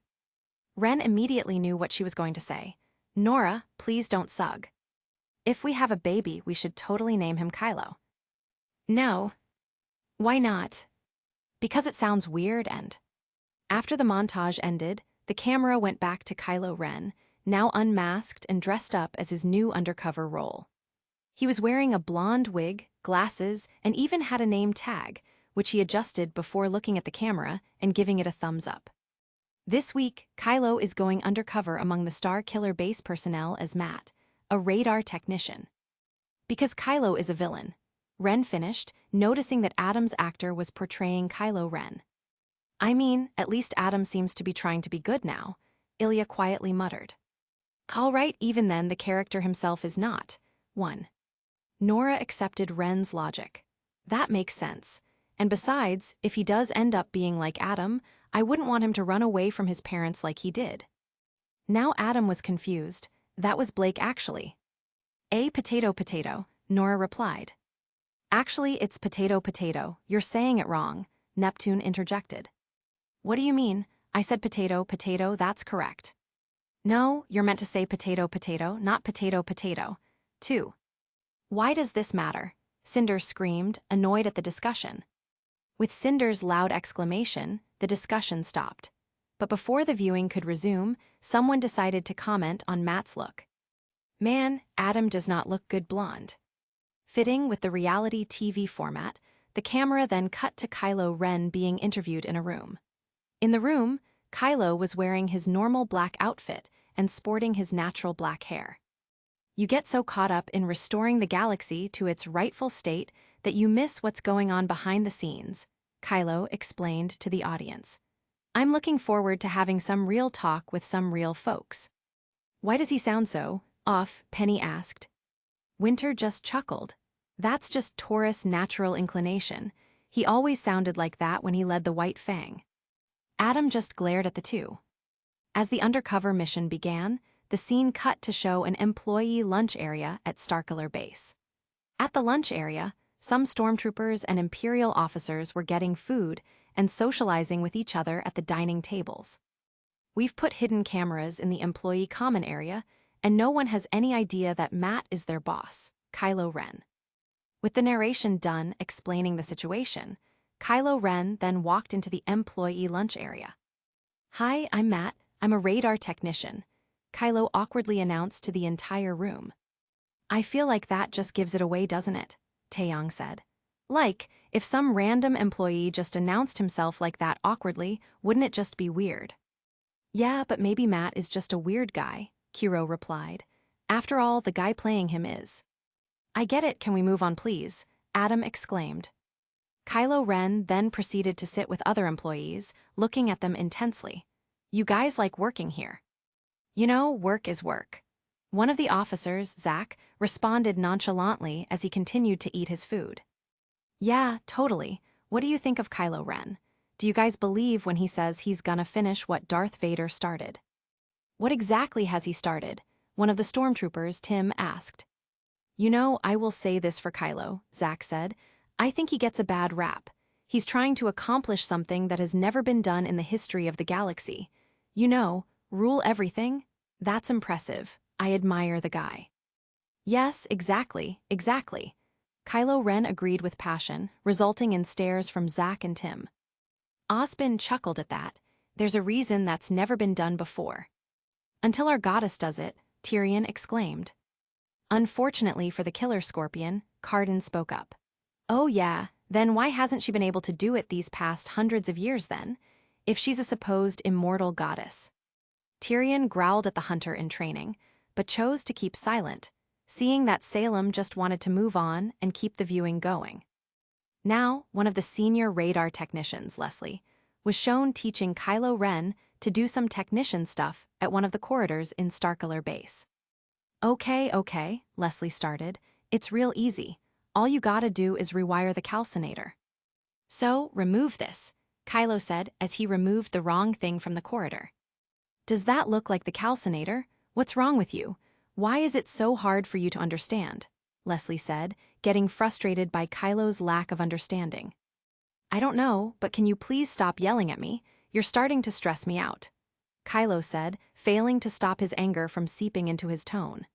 Ren immediately knew what she was going to say. Nora, please don't sug. If we have a baby, we should totally name him Kylo. No. Why not? Because it sounds weird and... After the montage ended, the camera went back to Kylo Ren, now unmasked and dressed up as his new undercover role. He was wearing a blonde wig, glasses, and even had a name tag, which he adjusted before looking at the camera and giving it a thumbs up. This week, Kylo is going undercover among the Star Killer base personnel as Matt, a radar technician. Because Kylo is a villain, Ren finished, noticing that Adam's actor was portraying Kylo Ren. I mean, at least Adam seems to be trying to be good now, Ilya quietly muttered. All right, even then the character himself is not. 1. Nora accepted Ren's logic. That makes sense. And besides, if he does end up being like Adam, I wouldn't want him to run away from his parents like he did. Now Adam was confused. That was Blake actually. Potato, Nora replied. Actually, it's potato, you're saying it wrong, Neptune interjected. What do you mean? I said potato, that's correct. No, you're meant to say potato, not potato. 2. Why does this matter? Cinder screamed, annoyed at the discussion. With Cinder's loud exclamation, the discussion stopped. But before the viewing could resume, someone decided to comment on Matt's look. Man, Adam does not look good blonde. Fitting with the reality TV format, the camera then cut to Kylo Ren being interviewed in a room. In the room, Kylo was wearing his normal black outfit and sporting his natural black hair. You get so caught up in restoring the galaxy to its rightful state that you miss what's going on behind the scenes, Kylo explained to the audience. I'm looking forward to having some real talk with some real folks. Why does he sound so off? Penny asked. Winter just chuckled. That's just Taurus' natural inclination. He always sounded like that when he led the White Fang. Adam just glared at the two. As the undercover mission began, the scene cut to show an employee lunch area at Starkiller Base. At the lunch area, some stormtroopers and Imperial officers were getting food and socializing with each other at the dining tables. We've put hidden cameras in the employee common area, and no one has any idea that Matt is their boss, Kylo Ren. With the narration done explaining the situation, Kylo Ren then walked into the employee lunch area. Hi, I'm Matt. I'm a radar technician, Kylo awkwardly announced to the entire room. I feel like that just gives it away, doesn't it? Taeyong said. Like, if some random employee just announced himself like that awkwardly, wouldn't it just be weird? Yeah, but maybe Matt is just a weird guy, Kiro replied. After all, the guy playing him is. I get it, can we move on please? Adam exclaimed. Kylo Ren then proceeded to sit with other employees, looking at them intensely. You guys like working here. You know, work is work. One of the officers, Zach, responded nonchalantly as he continued to eat his food. Yeah, totally. What do you think of Kylo Ren? Do you guys believe when he says he's gonna finish what Darth Vader started? What exactly has he started? One of the stormtroopers, Tim, asked. You know, I will say this for Kylo, Zach said. I think he gets a bad rap. He's trying to accomplish something that has never been done in the history of the galaxy. You know, rule everything? That's impressive. I admire the guy. Yes, exactly. Kylo Ren agreed with passion, resulting in stares from Zach and Tim. Ozpin chuckled at that. There's a reason that's never been done before. Until our goddess does it, Tyrion exclaimed. Unfortunately for the killer scorpion, Cardin spoke up. Oh yeah, then why hasn't she been able to do it these past hundreds of years then, if she's a supposed immortal goddess? Tyrion growled at the hunter in training, but chose to keep silent, seeing that Salem just wanted to move on and keep the viewing going. Now, one of the senior radar technicians, Leslie, was shown teaching Kylo Ren to do some technician stuff at one of the corridors in Starkiller Base. Okay, Leslie started. It's real easy. All you gotta do is rewire the calcinator. So, remove this, Kylo said as he removed the wrong thing from the corridor. Does that look like the calcinator? What's wrong with you? Why is it so hard for you to understand? Leslie said, getting frustrated by Kylo's lack of understanding. I don't know, but can you please stop yelling at me? You're starting to stress me out, Kylo said, failing to stop his anger from seeping into his tone.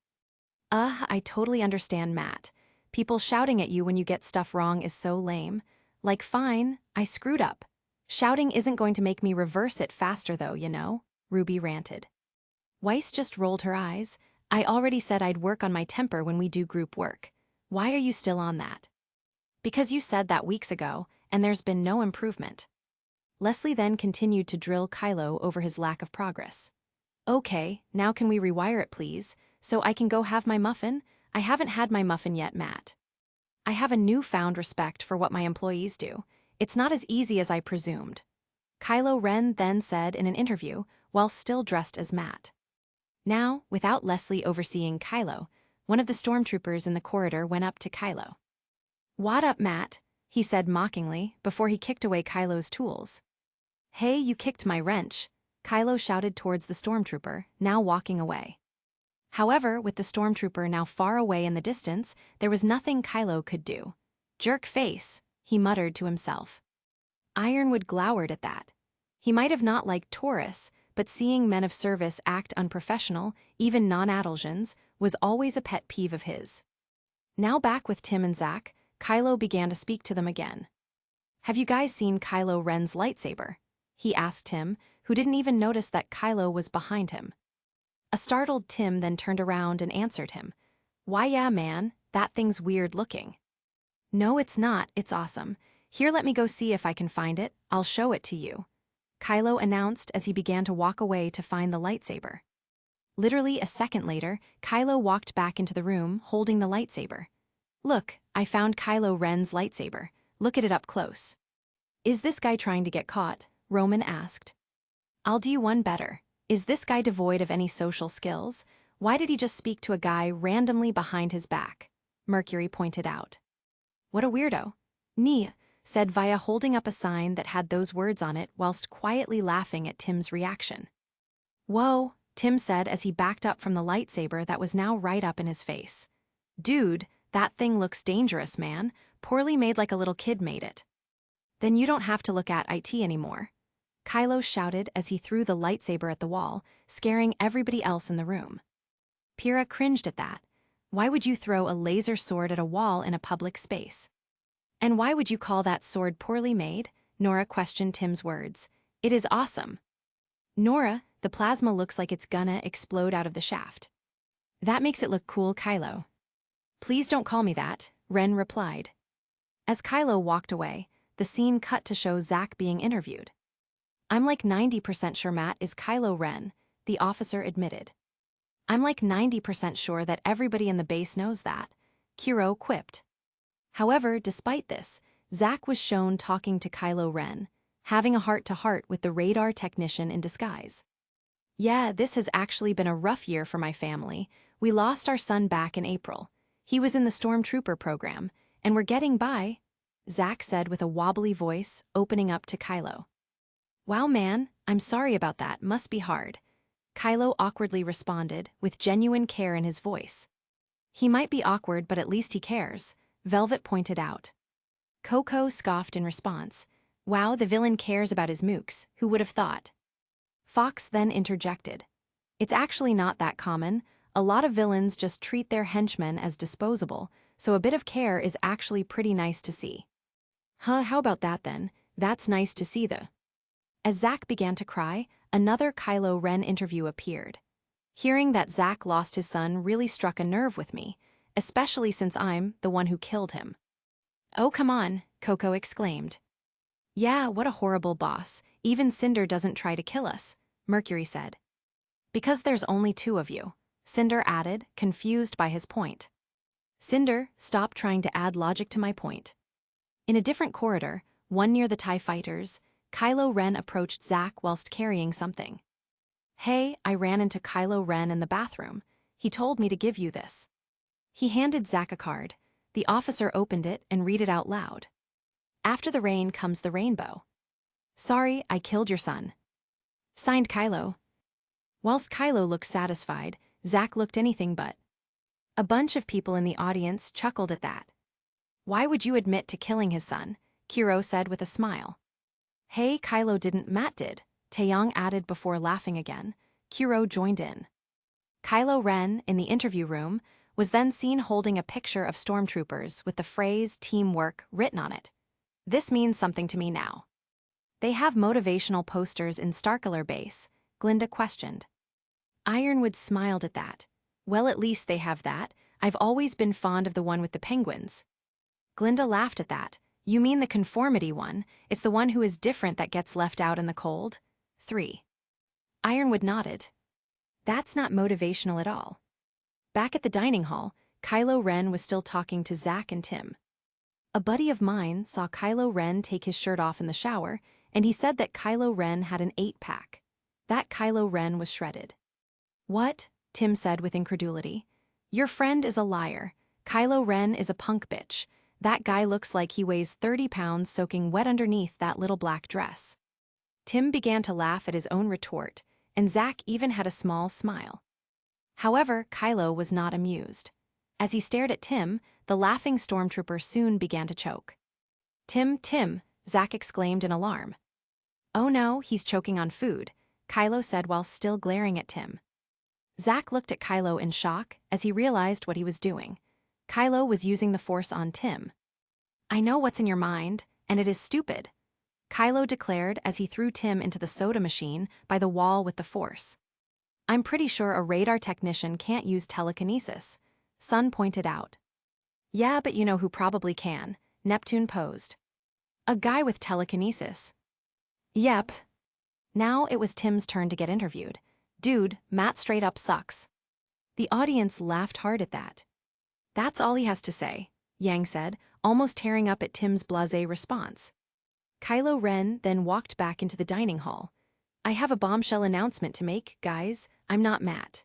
I totally understand, Matt. People shouting at you when you get stuff wrong is so lame. Like, fine, I screwed up. Shouting isn't going to make me reverse it faster though, you know, Ruby ranted. Weiss just rolled her eyes. I already said I'd work on my temper when we do group work. Why are you still on that? Because you said that weeks ago, and there's been no improvement. Leslie then continued to drill Kylo over his lack of progress. Okay, now can we rewire it please, so I can go have my muffin? I haven't had my muffin yet, Matt. I have a newfound respect for what my employees do. It's not as easy as I presumed. Kylo Ren then said in an interview, while still dressed as Matt. Now, without Leslie overseeing Kylo, one of the stormtroopers in the corridor went up to Kylo. "What up, Matt?" he said mockingly before he kicked away Kylo's tools. "Hey, you kicked my wrench," Kylo shouted towards the stormtrooper, now walking away. However, with the stormtrooper now far away in the distance, there was nothing Kylo could do. "Jerk face," he muttered to himself. Ironwood glowered at that. He might have not liked Taurus, but seeing men of service act unprofessional, even non-Adulsians, was always a pet peeve of his. Now back with Tim and Zach, Kylo began to speak to them again. "Have you guys seen Kylo Ren's lightsaber?" he asked Tim, who didn't even notice that Kylo was behind him. A startled Tim then turned around and answered him. "Why yeah, man, that thing's weird looking." "No, it's not, it's awesome. Here, let me go see if I can find it, I'll show it to you," Kylo announced as he began to walk away to find the lightsaber. Literally a second later, Kylo walked back into the room, holding the lightsaber. "Look, I found Kylo Ren's lightsaber. Look at it up close." "Is this guy trying to get caught?" Roman asked. "I'll do you one better. Is this guy devoid of any social skills? Why did he just speak to a guy randomly behind his back?" Mercury pointed out. "What a weirdo." "Nee," said Vaya, holding up a sign that had those words on it whilst quietly laughing at Tim's reaction. "Whoa," Tim said as he backed up from the lightsaber that was now right up in his face. "Dude, that thing looks dangerous, man. Poorly made like a little kid made it." "Then you don't have to look at it anymore," Kylo shouted as he threw the lightsaber at the wall, scaring everybody else in the room. Pyrrha cringed at that. Why would you throw a laser sword at a wall in a public space? "And why would you call that sword poorly made?" Nora questioned Tim's words. "It is awesome." "Nora, the plasma looks like it's gonna explode out of the shaft." "That makes it look cool, Kylo." "Please don't call me that," Ren replied. As Kylo walked away, the scene cut to show Zach being interviewed. "I'm like 90% sure Matt is Kylo Ren," the officer admitted. "I'm like 90% sure that everybody in the base knows that," Kiro quipped. However, despite this, Zach was shown talking to Kylo Ren, having a heart-to-heart with the radar technician in disguise. "Yeah, this has actually been a rough year for my family. We lost our son back in April. He was in the Stormtrooper program, and we're getting by," Zach said with a wobbly voice, opening up to Kylo. "Wow, man, I'm sorry about that, must be hard," Kylo awkwardly responded, with genuine care in his voice. "He might be awkward, but at least he cares," Velvet pointed out. Coco scoffed in response. "Wow, the villain cares about his mooks, who would have thought?" Fox then interjected. "It's actually not that common. A lot of villains just treat their henchmen as disposable, so a bit of care is actually pretty nice to see." "Huh, how about that then? That's nice to see the..." As Zach began to cry, another Kylo Ren interview appeared. "Hearing that Zach lost his son really struck a nerve with me, especially since I'm the one who killed him." "Oh, come on," Coco exclaimed. "Yeah, what a horrible boss. Even Cinder doesn't try to kill us," Mercury said. "Because there's only two of you," Cinder added, confused by his point. "Cinder, stop trying to add logic to my point." In a different corridor, one near the TIE fighters, Kylo Ren approached Zach whilst carrying something. "Hey, I ran into Kylo Ren in the bathroom. He told me to give you this." He handed Zach a card. The officer opened it and read it out loud. "After the rain comes the rainbow. Sorry, I killed your son. Signed, Kylo." Whilst Kylo looked satisfied, Zach looked anything but. A bunch of people in the audience chuckled at that. "Why would you admit to killing his son?" Kiro said with a smile. "Hey, Kylo didn't, Matt did," Taeyong added before laughing again. Kiro joined in. Kylo Ren, in the interview room, was then seen holding a picture of stormtroopers with the phrase "teamwork" written on it. "This means something to me now." They have motivational posters in Starkiller Base, Glinda questioned. Ironwood smiled at that. Well, at least they have that. I've always been fond of the one with the penguins. Glinda laughed at that. You mean the conformity one? It's the one who is different that gets left out in the cold? 3. Ironwood nodded. That's not motivational at all. Back at the dining hall, Kylo Ren was still talking to Zack and Tim. A buddy of mine saw Kylo Ren take his shirt off in the shower, and he said that Kylo Ren had an 8-pack. That Kylo Ren was shredded. What? Tim said with incredulity. Your friend is a liar. Kylo Ren is a punk bitch. That guy looks like he weighs 30 pounds soaking wet underneath that little black dress. Tim began to laugh at his own retort, and Zack even had a small smile. However, Kylo was not amused. As he stared at Tim, the laughing stormtrooper soon began to choke. Tim, Zack exclaimed in alarm. Oh no, he's choking on food, Kylo said while still glaring at Tim. Zack looked at Kylo in shock as he realized what he was doing. Kylo was using the Force on Tim. I know what's in your mind, and it is stupid, Kylo declared as he threw Tim into the soda machine by the wall with the Force. I'm pretty sure a radar technician can't use telekinesis, Sun pointed out. Yeah, but you know who probably can, Neptune posed. A guy with telekinesis. Yep. Now it was Tim's turn to get interviewed. Dude, Matt straight up sucks. The audience laughed hard at that. That's all he has to say, Yang said, almost tearing up at Tim's blasé response. Kylo Ren then walked back into the dining hall. I have a bombshell announcement to make, guys. I'm not Matt.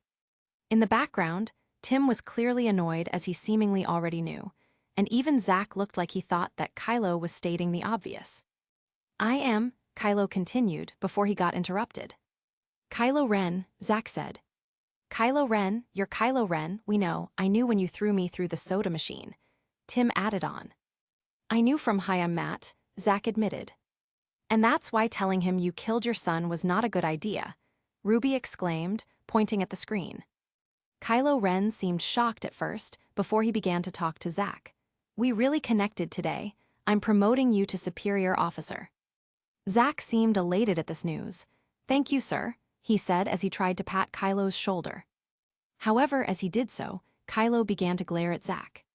In the background, Tim was clearly annoyed as he seemingly already knew, and even Zack looked like he thought that Kylo was stating the obvious. I am, Kylo continued before he got interrupted. Kylo Ren, Zack said. Kylo Ren, you're Kylo Ren, we know, I knew when you threw me through the soda machine. Tim added on. I knew from Hi I'm Matt, Zack admitted. And that's why telling him you killed your son was not a good idea, RWBY exclaimed, pointing at the screen. Kylo Ren seemed shocked at first before he began to talk to Zack. We really connected today. I'm promoting you to superior officer. Zack seemed elated at this news. Thank you, sir, he said as he tried to pat Kylo's shoulder. However, as he did so, Kylo began to glare at Zack.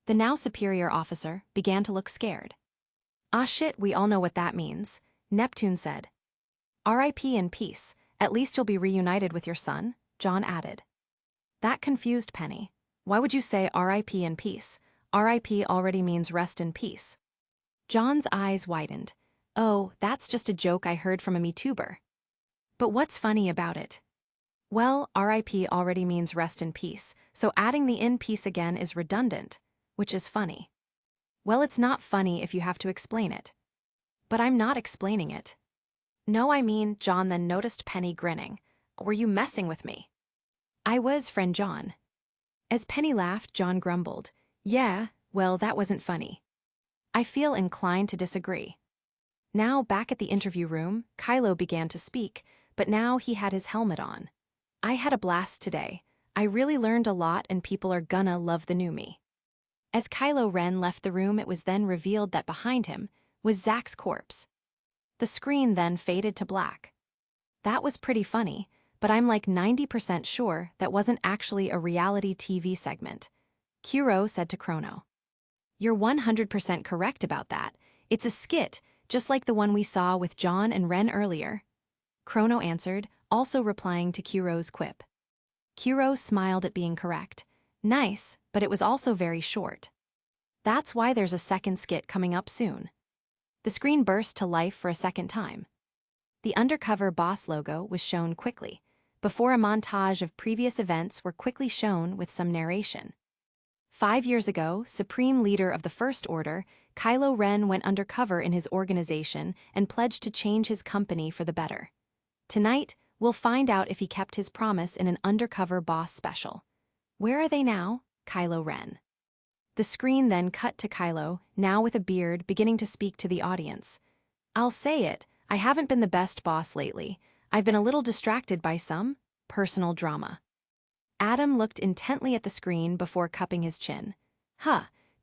The now superior officer began to look scared. Ah shit, we all know what that means, Neptune said. R.I.P. in peace, at least you'll be reunited with your son, John added. That confused Penny. Why would you say R.I.P. in peace? R.I.P. already means rest in peace. John's eyes widened. Oh, that's just a joke I heard from a MeTuber. But what's funny about it? Well, R.I.P. already means rest in peace, so adding the in peace again is redundant, which is funny. Well, it's not funny if you have to explain it. But I'm not explaining it. No, I mean, John then noticed Penny grinning. Were you messing with me? I was, friend John. As Penny laughed, John grumbled. Yeah, well, that wasn't funny. I feel inclined to disagree. Now, back at the interview room, Kylo began to speak, but now he had his helmet on. I had a blast today. I really learned a lot and people are gonna love the new me. As Kylo Ren left the room, it was then revealed that behind him was Zack's corpse. The screen then faded to black. That was pretty funny, but I'm like 90% sure that wasn't actually a reality TV segment, Kuro said to Chrono. You're 100% correct about that. It's a skit, just like the one we saw with John and Ren earlier. Chrono answered, also replying to Kuro's quip. Kuro smiled at being correct. Nice, but it was also very short. That's why there's a second skit coming up soon. The screen burst to life for a second time. The undercover boss logo was shown quickly, before a montage of previous events were quickly shown with some narration. 5 years ago, Supreme Leader of the First Order, Kylo Ren went undercover in his organization and pledged to change his company for the better. Tonight, we'll find out if he kept his promise in an undercover boss special. Where are they now? Kylo Ren. The screen then cut to Kylo, now with a beard, beginning to speak to the audience. I'll say it, I haven't been the best boss lately. I've been a little distracted by some personal drama. Adam looked intently at the screen before cupping his chin.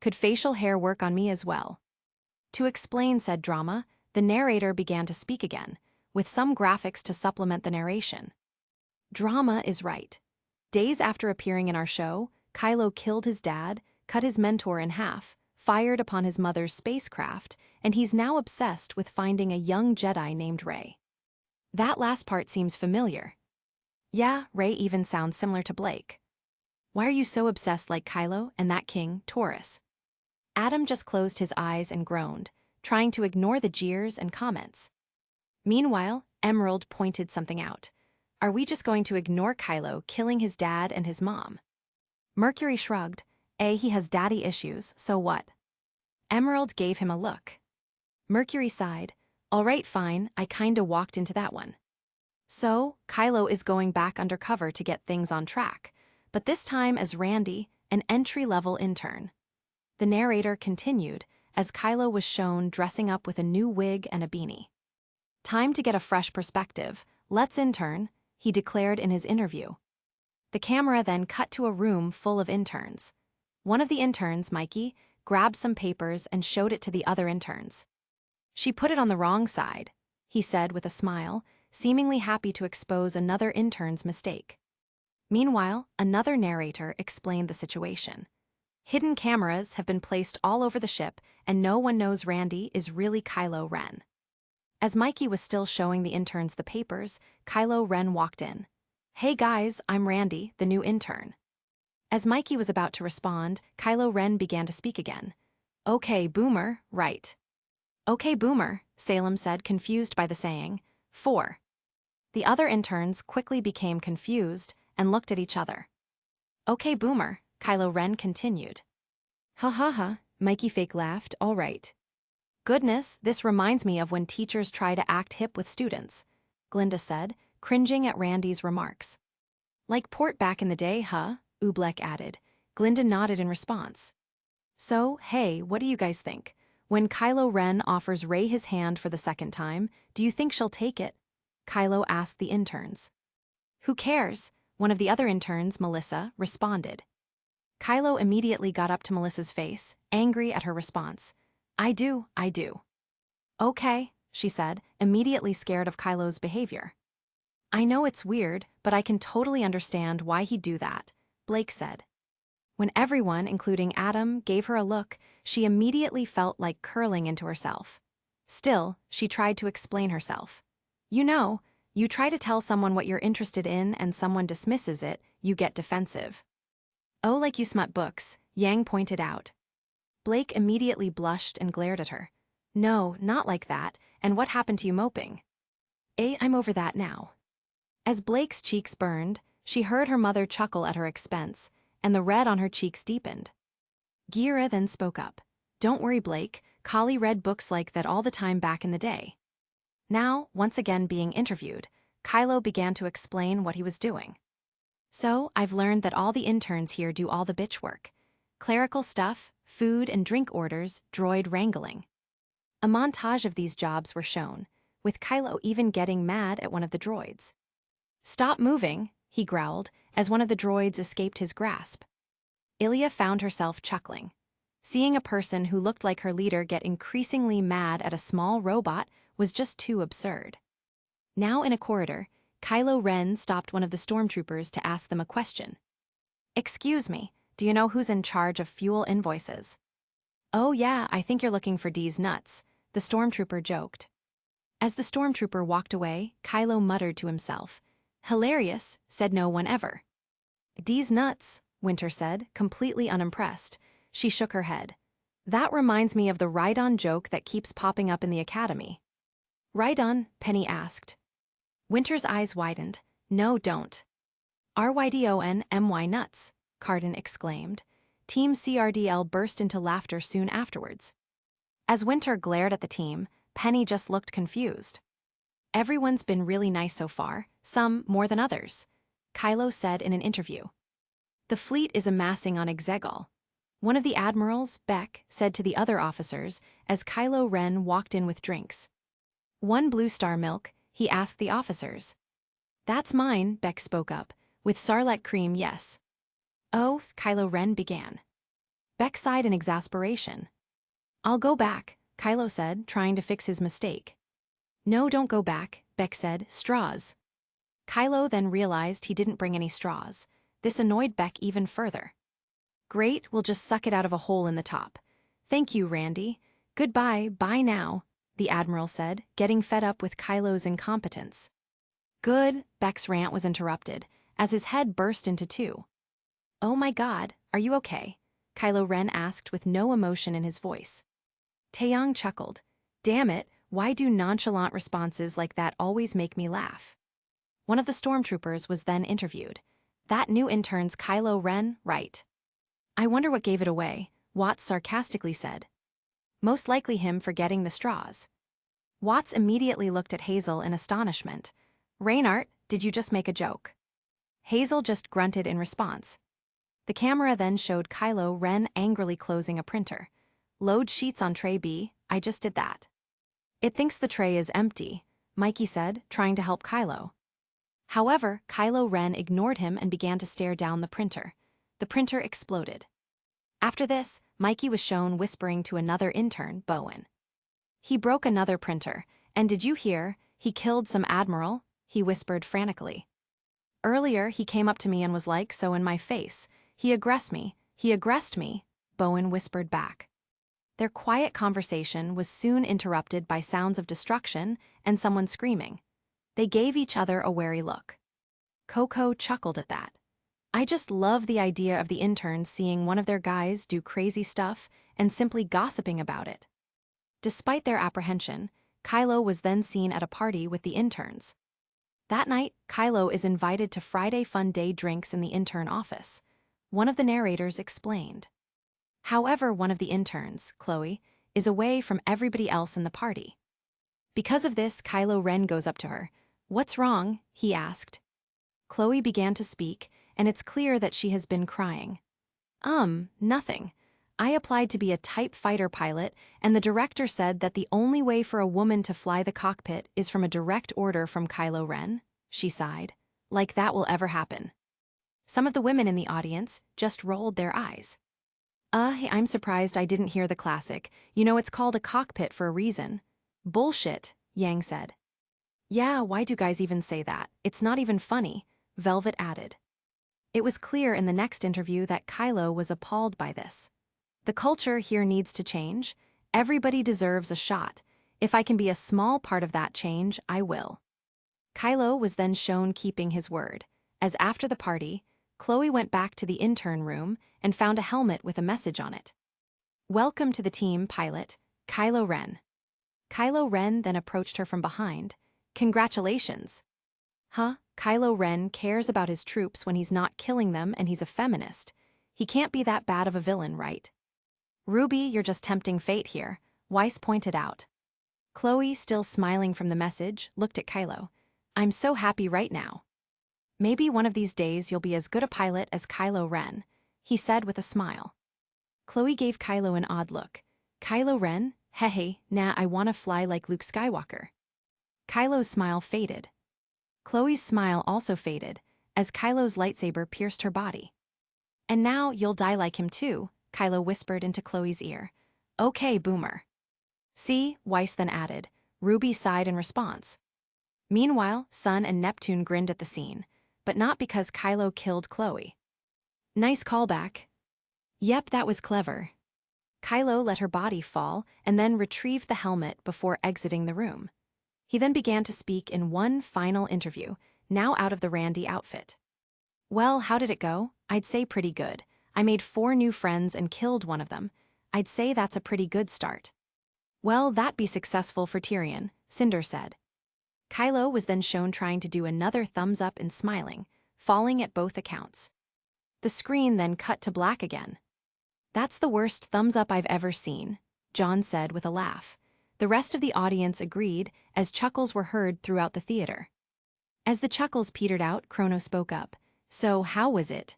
Could facial hair work on me as well? To explain said drama, The narrator began to speak again, with some graphics to supplement the narration. Drama is right. Days after appearing in our show, Kylo killed his dad, cut his mentor in half, fired upon his mother's spacecraft, and he's now obsessed with finding a young Jedi named Rey. That last part seems familiar. Yeah, Rey even sounds similar to Blake. Why are you so obsessed like Kylo and that king, Taurus? Adam just closed his eyes and groaned, trying to ignore the jeers and comments. Meanwhile, Emerald pointed something out. Are we just going to ignore Kylo killing his dad and his mom? Mercury shrugged. He has daddy issues, so what? Emerald gave him a look. Mercury sighed. All right, fine, I kinda walked into that one. So, Kylo is going back undercover to get things on track, but this time as Randy, an entry-level intern. The narrator continued, as Kylo was shown dressing up with a new wig and a beanie. Time to get a fresh perspective. Let's intern, he declared in his interview. The camera then cut to a room full of interns. One of the interns, Mikey, grabbed some papers and showed it to the other interns. She put it on the wrong side, he said with a smile, seemingly happy to expose another intern's mistake. Meanwhile, another narrator explained the situation. Hidden cameras have been placed all over the ship, and no one knows Randy is really Kylo Ren. As Mikey was still showing the interns the papers, Kylo Ren walked in. Hey guys, I'm Randy, the new intern. As Mikey was about to respond, Kylo Ren began to speak again. Okay, Boomer, right. Okay, Boomer, Salem said, confused by the saying. 4. The other interns quickly became confused and looked at each other. Okay, Boomer, Kylo Ren continued. Ha ha ha, Mikey fake laughed, all right. Goodness, this reminds me of when teachers try to act hip with students, Glinda said, cringing at Randy's remarks. Like Port back in the day, huh? Oobleck added. Glinda nodded in response. So, hey, what do you guys think? When Kylo Ren offers Rey his hand for the second time, do you think she'll take it? Kylo asked the interns. Who cares? One of the other interns, Melissa, responded. Kylo immediately got up to Melissa's face, angry at her response. I do. Okay, she said, immediately scared of Kylo's behavior. I know it's weird, but I can totally understand why he'd do that, Blake said. When everyone, including Adam, gave her a look, she immediately felt like curling into herself. Still, she tried to explain herself. You know, you try to tell someone what you're interested in and someone dismisses it, you get defensive. Oh, like you smut books, Yang pointed out. Blake immediately blushed and glared at her. No, not like that, and what happened to you moping? I'm over that now. As Blake's cheeks burned, she heard her mother chuckle at her expense, and the red on her cheeks deepened. Gira then spoke up. Don't worry, Blake, Kali read books like that all the time back in the day. Now, once again being interviewed, Kylo began to explain what he was doing. So, I've learned that all the interns here do all the bitch work. Clerical stuff, food and drink orders, droid wrangling. A montage of these jobs were shown, with Kylo even getting mad at one of the droids. Stop moving, he growled, as one of the droids escaped his grasp. Ilya found herself chuckling. Seeing a person who looked like her leader get increasingly mad at a small robot was just too absurd. Now in a corridor, Kylo Ren stopped one of the stormtroopers to ask them a question. Excuse me, do you know who's in charge of fuel invoices? Oh yeah, I think you're looking for D's nuts, the stormtrooper joked. As the stormtrooper walked away, Kylo muttered to himself. Hilarious, said no one ever. D's nuts, Winter said, completely unimpressed. She shook her head. That reminds me of the Rhydon joke that keeps popping up in the academy. Rhydon? Penny asked. Winter's eyes widened. No, don't. RYDONMY nuts, Cardin exclaimed. Team CRDL burst into laughter soon afterwards. As Winter glared at the team, Penny just looked confused. Everyone's been really nice so far, some more than others, Kylo said in an interview. The fleet is amassing on Tgthegood. One of the admirals, Beck, said to the other officers as Kylo Ren walked in with drinks. One Blue Star milk, he asked the officers. That's mine, Beck spoke up, with Sarlacc cream, yes. Oh, Kylo Ren began. Beck sighed in exasperation. I'll go back, Kylo said, trying to fix his mistake. No, don't go back, Beck said, straws. Kylo then realized he didn't bring any straws. This annoyed Beck even further. Great, we'll just suck it out of a hole in the top. Thank you, Randy. Goodbye, bye now, the Admiral said, getting fed up with Kylo's incompetence. Good, Beck's rant was interrupted, as his head burst into two. Oh my god, are you okay? Kylo Ren asked with no emotion in his voice. Taeyong chuckled. Damn it, why do nonchalant responses like that always make me laugh? One of the stormtroopers was then interviewed. That new intern's Kylo Ren, right? I wonder what gave it away, Watts sarcastically said. Most likely him forgetting the straws. Watts immediately looked at Hazel in astonishment. Reynard, did you just make a joke? Hazel just grunted in response. The camera then showed Kylo Ren angrily closing a printer. Load sheets on tray B, I just did that. It thinks the tray is empty, Mikey said, trying to help Kylo. However, Kylo Ren ignored him and began to stare down the printer. The printer exploded. After this, Mikey was shown whispering to another intern, Bowen. He broke another printer, and did you hear, he killed some admiral, he whispered frantically. Earlier, he came up to me and was like so in my face. He aggressed me, Bowen whispered back. Their quiet conversation was soon interrupted by sounds of destruction and someone screaming. They gave each other a wary look. Coco chuckled at that. I just love the idea of the interns seeing one of their guys do crazy stuff and simply gossiping about it. Despite their apprehension, Kylo was then seen at a party with the interns. That night, Kylo is invited to Friday Fun Day drinks in the intern office. One of the narrators explained. However, one of the interns, Chloe, is away from everybody else in the party. Because of this, Kylo Ren goes up to her. What's wrong? He asked. Chloe began to speak, and it's clear that she has been crying. Nothing. I applied to be a type fighter pilot, and the director said that the only way for a woman to fly the cockpit is from a direct order from Kylo Ren, she sighed. Like that will ever happen. Some of the women in the audience just rolled their eyes. I'm surprised I didn't hear the classic. You know, it's called a cockpit for a reason. Bullshit, Yang said. Yeah, why do guys even say that? It's not even funny, Velvet added. It was clear in the next interview that Kylo was appalled by this. The culture here needs to change. Everybody deserves a shot. If I can be a small part of that change, I will. Kylo was then shown keeping his word, as after the party, Chloe went back to the intern room and found a helmet with a message on it. Welcome to the team, pilot, Kylo Ren. Kylo Ren then approached her from behind. Congratulations. Huh? Kylo Ren cares about his troops when he's not killing them and he's a feminist. He can't be that bad of a villain, right? RWBY, you're just tempting fate here, Weiss pointed out. Chloe, still smiling from the message, looked at Kylo. I'm so happy right now. Maybe one of these days you'll be as good a pilot as Kylo Ren, he said with a smile. Chloe gave Kylo an odd look. Kylo Ren? Hey, nah, I wanna fly like Luke Skywalker. Kylo's smile faded. Chloe's smile also faded, as Kylo's lightsaber pierced her body. And now you'll die like him too, Kylo whispered into Chloe's ear. Okay, boomer. See, Weiss then added. RWBY sighed in response. Meanwhile, Sun and Neptune grinned at the scene, but not because Kylo killed Chloe. Nice callback. Yep, that was clever. Kylo let her body fall and then retrieved the helmet before exiting the room. He then began to speak in one final interview, now out of the Randy outfit. Well, how did it go? I'd say pretty good. I made 4 new friends and killed one of them. I'd say that's a pretty good start. Well, that'd be successful for Tyrion, Cinder said. Kylo was then shown trying to do another thumbs up and smiling, falling at both accounts. The screen then cut to black again. That's the worst thumbs up I've ever seen, John said with a laugh. The rest of the audience agreed, as chuckles were heard throughout the theater. As the chuckles petered out, Chrono spoke up. So, how was it?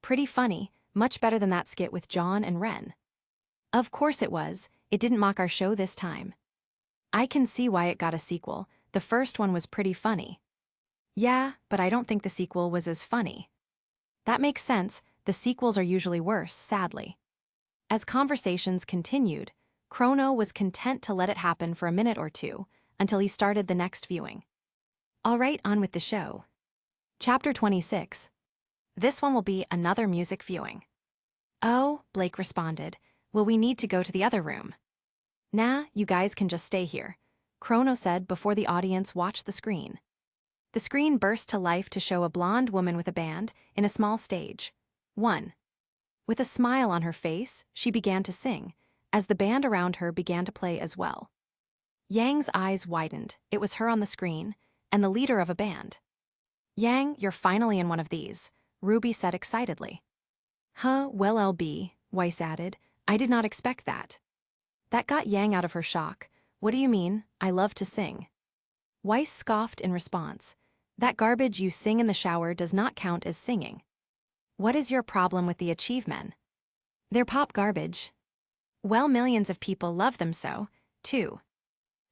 Pretty funny, much better than that skit with John and Ren. Of course it was, it didn't mock our show this time. I can see why it got a sequel, the first one was pretty funny. Yeah, but I don't think the sequel was as funny. That makes sense, the sequels are usually worse, sadly. As conversations continued, Chrono was content to let it happen for a minute or two, until he started the next viewing. All right, on with the show. Chapter 26. This one will be another music viewing. Oh, Blake responded. Will we need to go to the other room? Nah, you guys can just stay here, Chrono said before the audience watched the screen. The screen burst to life to show a blonde woman with a band in a small stage. 1. With a smile on her face, she began to sing, as the band around her began to play as well. Yang's eyes widened. It was her on the screen, and the leader of a band. Yang, you're finally in one of these, RWBY said excitedly. Huh, well LB, Weiss added. I did not expect that. That got Yang out of her shock. What do you mean? I love to sing. Weiss scoffed in response. That garbage you sing in the shower does not count as singing. What is your problem with the achievement? They're pop garbage. Well, millions of people love them so, too.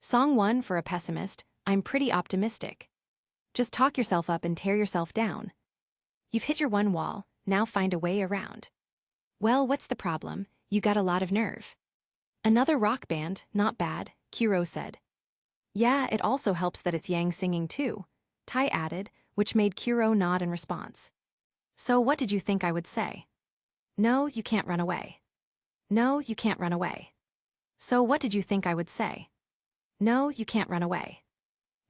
Song 1 for a pessimist, I'm pretty optimistic. Just talk yourself up and tear yourself down. You've hit your one wall, now find a way around. Well, what's the problem? You got a lot of nerve. Another rock band, not bad, Kiro said. Yeah, it also helps that it's Yang singing too, Tai added, which made Kiro nod in response. So what did you think I would say? No, you can't run away. No, you can't run away. So what did you think I would say? No, you can't run away.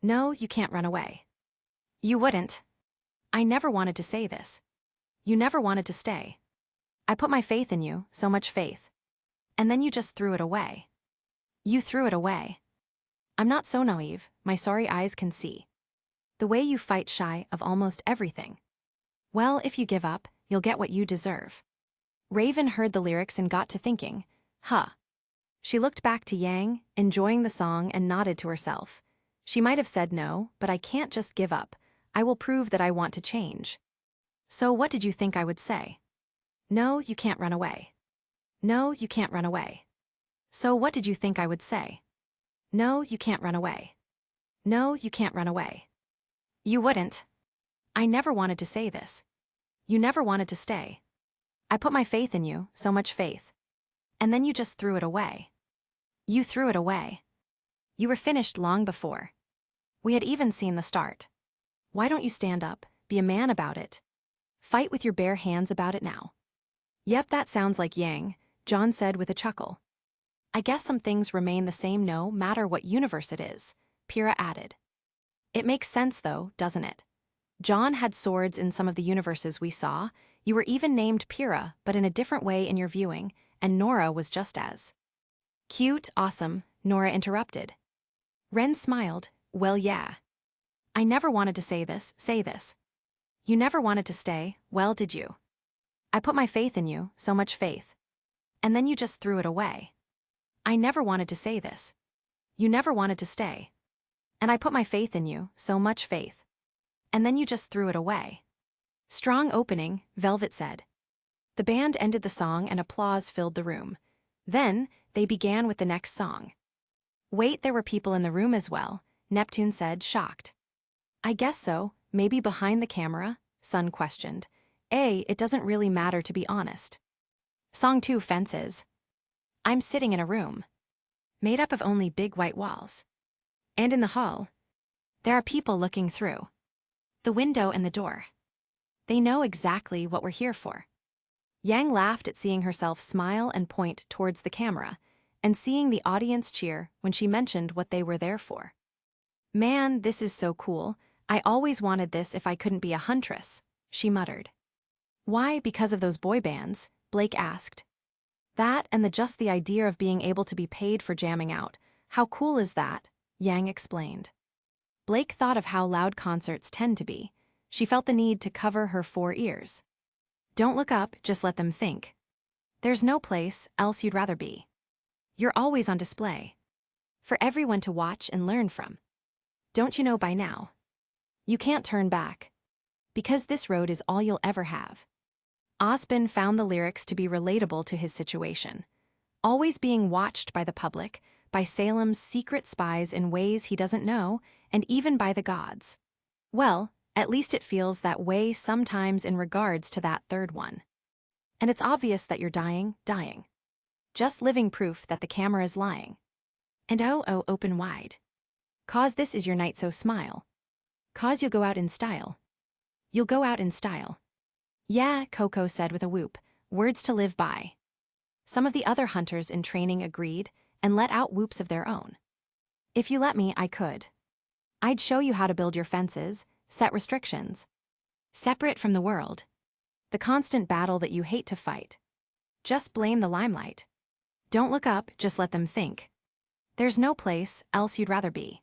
No, you can't run away. You wouldn't. I never wanted to say this. You never wanted to stay. I put my faith in you, so much faith. And then you just threw it away. You threw it away. I'm not so naive, my sorry eyes can see. The way you fight shy of almost everything. Well, if you give up, you'll get what you deserve. Raven heard the lyrics and got to thinking, huh. She looked back to Yang, enjoying the song, and nodded to herself. She might have said no, but I can't just give up. I will prove that I want to change. So what did you think I would say? No, you can't run away. No, you can't run away. So what did you think I would say? No, you can't run away. No, you can't run away. You wouldn't. I never wanted to say this. You never wanted to stay. I put my faith in you, so much faith. And then you just threw it away. You threw it away. You were finished long before. We had even seen the start. Why don't you stand up, be a man about it? Fight with your bare hands about it now. Yep, that sounds like Yang, John said with a chuckle. I guess some things remain the same no matter what universe it is, Pyrrha added. It makes sense though, doesn't it? John had swords in some of the universes we saw. You were even named Pyrrha, but in a different way in your viewing, and Nora was just as cute, awesome, Nora interrupted. Ren smiled. Well, yeah. I never wanted to say this. You never wanted to stay, well, did you? I put my faith in you, so much faith. And then you just threw it away. I never wanted to say this. You never wanted to stay. And I put my faith in you, so much faith. And then you just threw it away. Strong opening, Velvet said. The band ended the song and applause filled the room. Then, they began with the next song. Wait, there were people in the room as well, Neptune said, shocked. I guess so, maybe behind the camera, Sun questioned. It doesn't really matter to be honest. Song 2, Fences. I'm sitting in a room. Made up of only big white walls. And in the hall, there are people looking through the window and the door. They know exactly what we're here for. Yang laughed at seeing herself smile and point towards the camera, and seeing the audience cheer when she mentioned what they were there for. Man, this is so cool. I always wanted this if I couldn't be a huntress, she muttered. Why, because of those boy bands? Blake asked. That and just the idea of being able to be paid for jamming out. How cool is that? Yang explained. Blake thought of how loud concerts tend to be. She felt the need to cover her 4 ears. Don't look up, just let them think. There's no place else you'd rather be. You're always on display. For everyone to watch and learn from. Don't you know by now? You can't turn back. Because this road is all you'll ever have. Osbin found the lyrics to be relatable to his situation. Always being watched by the public, by Salem's secret spies in ways he doesn't know, and even by the gods. Well, at least it feels that way sometimes in regards to that third one. And it's obvious that you're dying. Just living proof that the camera is lying. And oh, open wide. 'Cause this is your night, so smile. 'Cause you'll go out in style. You'll go out in style. Yeah, Coco said with a whoop, words to live by. Some of the other hunters in training agreed and let out whoops of their own. If you let me, I could. I'd show you how to build your fences, set restrictions. Separate from the world. The constant battle that you hate to fight. Just blame the limelight. Don't look up, just let them think. There's no place else you'd rather be.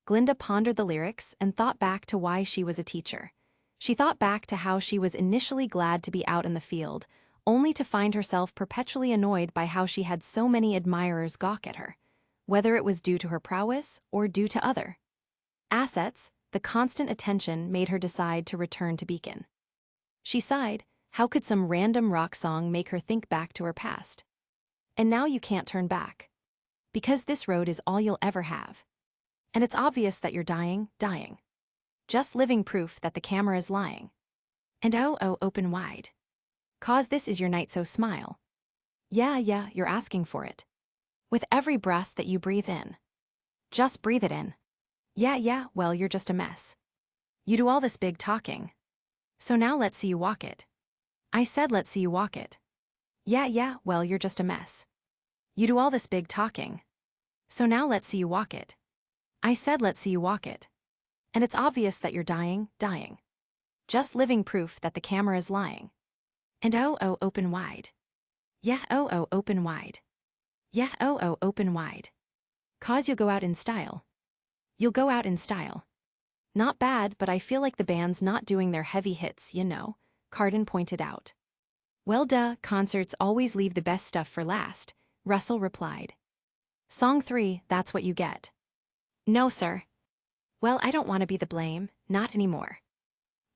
Glinda pondered the lyrics and thought back to why she was a teacher. She thought back to how she was initially glad to be out in the field, only to find herself perpetually annoyed by how she had so many admirers gawk at her, whether it was due to her prowess or due to other assets. The constant attention made her decide to return to Beacon. She sighed. How could some random rock song make her think back to her past? And now you can't turn back. Because this road is all you'll ever have. And it's obvious that you're dying. Just living proof that the camera is lying. And oh, open wide. 'Cause this is your night, so smile. Yeah, you're asking for it. With every breath that you breathe in. Just breathe it in. Yeah, well, you're just a mess. You do all this big talking. So now let's see you walk it. I said let's see you walk it. Yeah, well, you're just a mess. You do all this big talking. So now let's see you walk it. I said let's see you walk it. And it's obvious that you're dying. Just living proof that the camera is lying. And oh, open wide. Yeah, oh, open wide. Yeah, oh, open wide. 'Cause you'll go out in style. You'll go out in style. Not bad, but I feel like the band's not doing their heavy hits, you know, Cardin pointed out. Well, duh, concerts always leave the best stuff for last, Russell replied. Song 3, that's what you get. No, sir. Well, I don't want to be the blame, not anymore.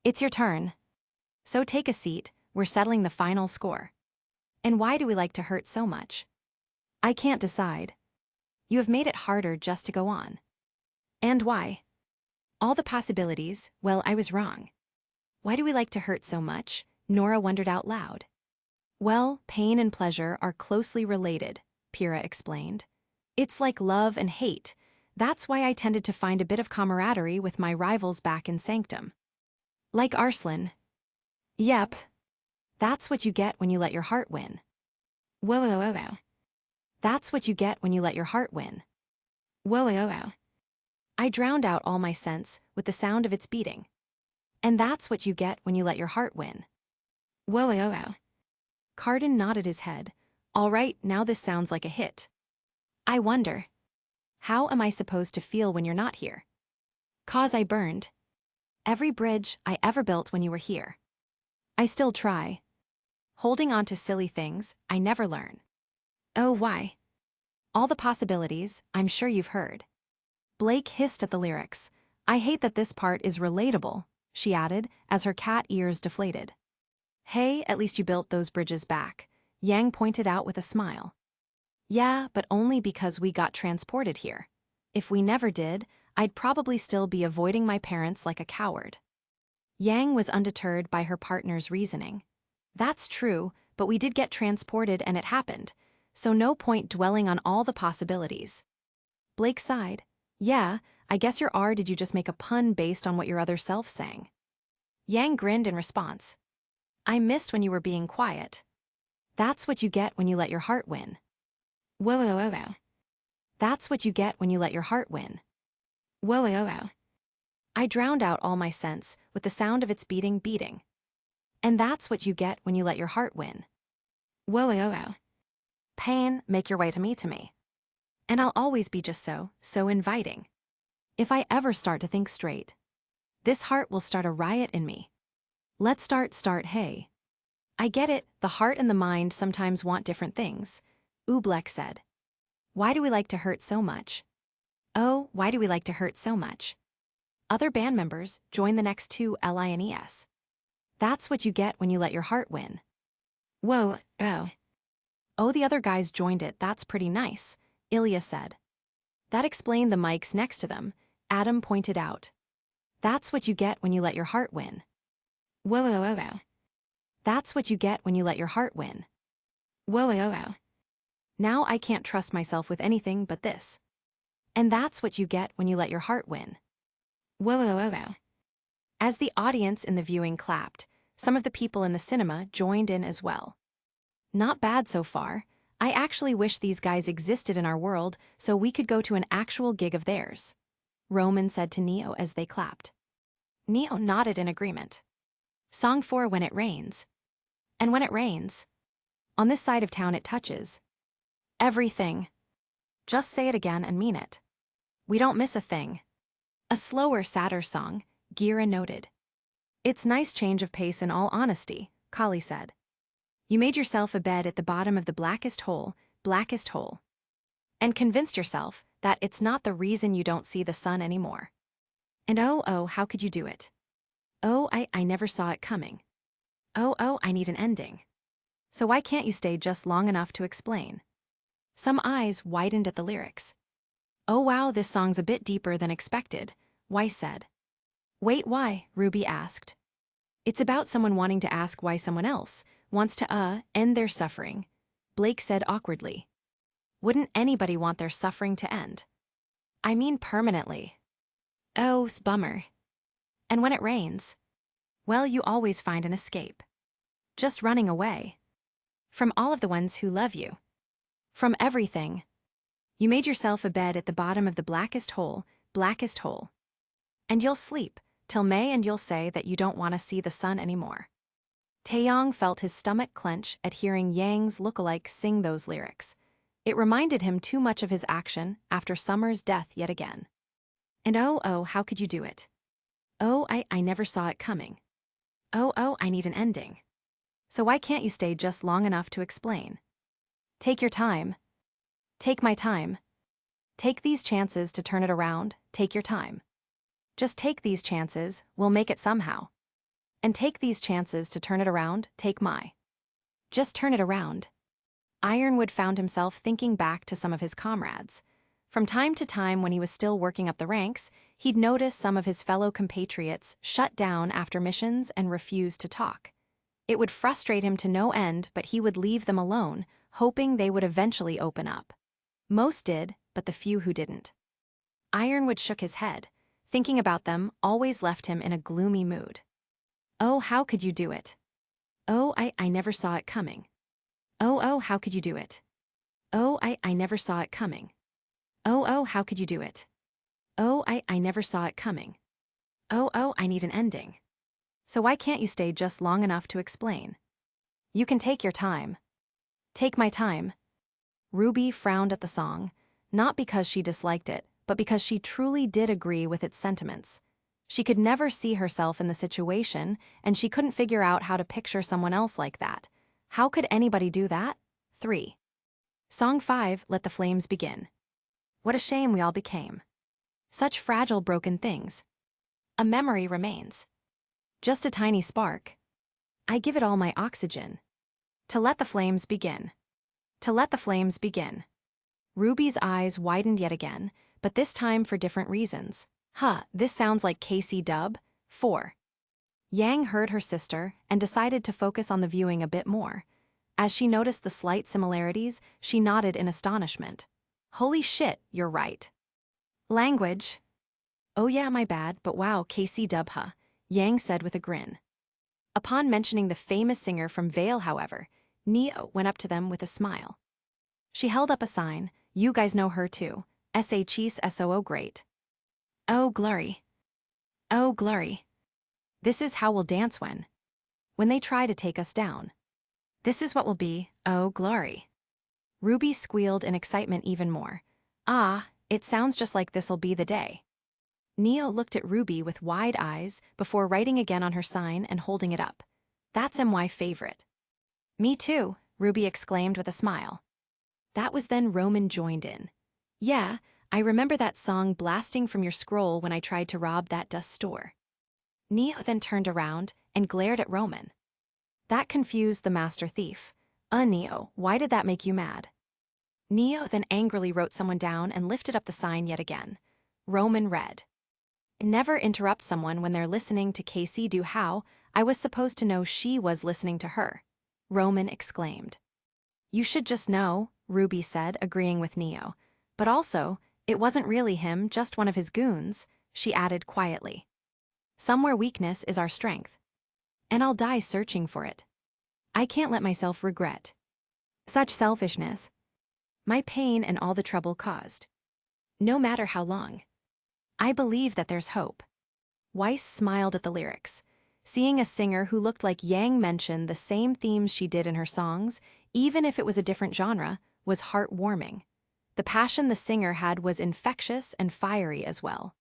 It's your turn. So take a seat, we're settling the final score. And why do we like to hurt so much? I can't decide. You have made it harder just to go on. And why? All the possibilities, well, I was wrong. Why do we like to hurt so much? Nora wondered out loud. Well, pain and pleasure are closely related, Pyrrha explained. It's like love and hate. That's why I tended to find a bit of camaraderie with my rivals back in Sanctum. Like Arslan. Yep. That's what you get when you let your heart win. Whoa. That's what you get when you let your heart win. Whoa. I drowned out all my sense with the sound of its beating. And that's what you get when you let your heart win. Whoa. Cardin nodded his head. All right, now this sounds like a hit. I wonder. How am I supposed to feel when you're not here? 'Cause I burned every bridge I ever built when you were here. I still try. Holding on to silly things I never learn. Oh, why? All the possibilities, I'm sure you've heard. Blake hissed at the lyrics. I hate that this part is relatable, she added, as her cat ears deflated. Hey, at least you built those bridges back, Yang pointed out with a smile. Yeah, but only because we got transported here. If we never did, I'd probably still be avoiding my parents like a coward. Yang was undeterred by her partner's reasoning. That's true, but we did get transported and it happened, so no point dwelling on all the possibilities. Blake sighed. Yeah, I guess did you just make a pun based on what your other self sang? Yang grinned in response. I missed when you were being quiet. That's what you get when you let your heart win. Whoa. That's what you get when you let your heart win. Whoa. I drowned out all my sense with the sound of its beating. And that's what you get when you let your heart win. Whoa. Pain, make your way to me. And I'll always be just so inviting. If I ever start to think straight, this heart will start a riot in me. Let's start, hey. I get it, the heart and the mind sometimes want different things, Oobleck said. Why do we like to hurt so much? Oh, why do we like to hurt so much? Other band members join the next two lines. That's what you get when you let your heart win. Whoa, oh, the other guys joined it, that's pretty nice, Ilya said. That explained the mics next to them, Adam pointed out. That's what you get when you let your heart win. Whoa. That's what you get when you let your heart win. Whoa. Now I can't trust myself with anything but this. And that's what you get when you let your heart win. Whoa, whoa, whoa, whoa. As the audience in the viewing clapped, some of the people in the cinema joined in as well. Not bad so far. I actually wish these guys existed in our world so we could go to an actual gig of theirs, Roman said to Neo as they clapped. Neo nodded in agreement. Song 4, When It Rains. And when it rains, on this side of town it touches everything. Just say it again and mean it. We don't miss a thing. A slower, sadder song, Gira noted. It's nice change of pace in all honesty, Kali said. You made yourself a bed at the bottom of the blackest hole, and convinced yourself that it's not the reason you don't see the sun anymore. And oh, how could you do it? Oh, I never saw it coming. Oh, I need an ending. So why can't you stay just long enough to explain? Some eyes widened at the lyrics. Oh wow, this song's a bit deeper than expected, Weiss said. Wait, why? Ruby asked. It's about someone wanting to ask why someone else wants to end their suffering, Blake said awkwardly. Wouldn't anybody want their suffering to end? I mean permanently. Oh, bummer. And when it rains, well, you always find an escape. Just running away. From all of the ones who love you. From everything. You made yourself a bed at the bottom of the blackest hole. And you'll sleep till May and you'll say that you don't want to see the sun anymore. Taeyong felt his stomach clench at hearing Yang's lookalike sing those lyrics. It reminded him too much of his action after Summer's death yet again. And oh, how could you do it? Oh, I never saw it coming. Oh, I need an ending. So why can't you stay just long enough to explain? Take your time. Take my time. Take these chances to turn it around, take your time. Just take these chances, we'll make it somehow. And take these chances to turn it around, take my. Just turn it around. Ironwood found himself thinking back to some of his comrades. From time to time when he was still working up the ranks, he'd notice some of his fellow compatriots shut down after missions and refuse to talk. It would frustrate him to no end, but he would leave them alone, hoping they would eventually open up. Most did, but the few who didn't. Ironwood shook his head. Thinking about them always left him in a gloomy mood. Oh, how could you do it? Oh, I never saw it coming. Oh, how could you do it? Oh, I never saw it coming. Oh, how could you do it? Oh, I never saw it coming. Oh, I need an ending. So why can't you stay just long enough to explain? You can take your time. Take my time. Ruby frowned at the song, not because she disliked it, but because she truly did agree with its sentiments. She could never see herself in the situation, and she couldn't figure out how to picture someone else like that. How could anybody do that? 3. Song 5, Let the Flames Begin. What a shame we all became. Such fragile, broken things. A memory remains. Just a tiny spark. I give it all my oxygen. To let the flames begin. To let the flames begin. Ruby's eyes widened yet again, but this time for different reasons. This sounds like KC 4. Yang heard her sister and decided to focus on the viewing a bit more. As she noticed the slight similarities, she nodded in astonishment. Holy shit, you're right. Language. Oh yeah, my bad, but wow, KC Yang said with a grin. Upon mentioning the famous singer from Vale, however, Neo went up to them with a smile. She held up a sign. You guys know her too. SHE's SOO great. Oh glory. Oh glory. This is how we'll dance when they try to take us down. This is what will be, oh glory. Ruby squealed in excitement even more. It sounds just like this'll be the day. Neo looked at Ruby with wide eyes before writing again on her sign and holding it up. That's my favorite. Me too, Ruby exclaimed with a smile. That was then Roman joined in. Yeah, I remember that song blasting from your scroll when I tried to rob that dust store. Neo then turned around and glared at Roman. That confused the master thief. Neo, why did that make you mad? Neo then angrily wrote someone down and lifted up the sign yet again. Roman read. Never interrupt someone when they're listening to Casey do how I was supposed to know she was listening to her. Roman exclaimed. You should just know, Ruby said, agreeing with Neo. But also, it wasn't really him, just one of his goons, she added quietly. Somewhere weakness is our strength. And I'll die searching for it. I can't let myself regret. Such selfishness. My pain and all the trouble caused. No matter how long. I believe that there's hope. Weiss smiled at the lyrics. Seeing a singer who looked like Yang mention the same themes she did in her songs, even if it was a different genre, was heartwarming. The passion the singer had was infectious and fiery as well.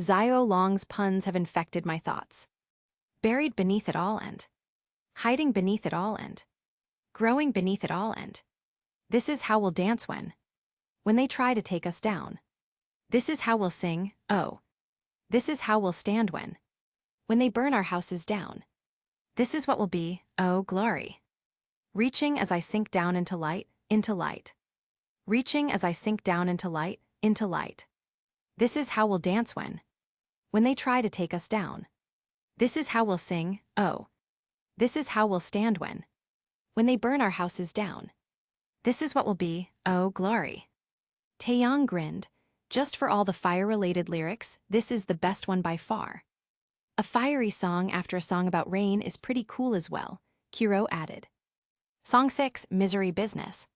Zio Long's puns have infected my thoughts. Buried beneath it all and hiding beneath it all and growing beneath it all and this is how we'll dance when they try to take us down. This is how we'll sing, oh. This is how we'll stand when they burn our houses down. This is what will be, oh glory. Reaching as I sink down into light, into light. Reaching as I sink down into light, into light. This is how we'll dance when they try to take us down. This is how we'll sing, oh. This is how we'll stand when they burn our houses down. This is what will be, oh glory. Taeyong grinned. Just for all the fire-related lyrics, this is the best one by far. A fiery song after a song about rain is pretty cool as well, Kiro added. Song 6, Misery Business.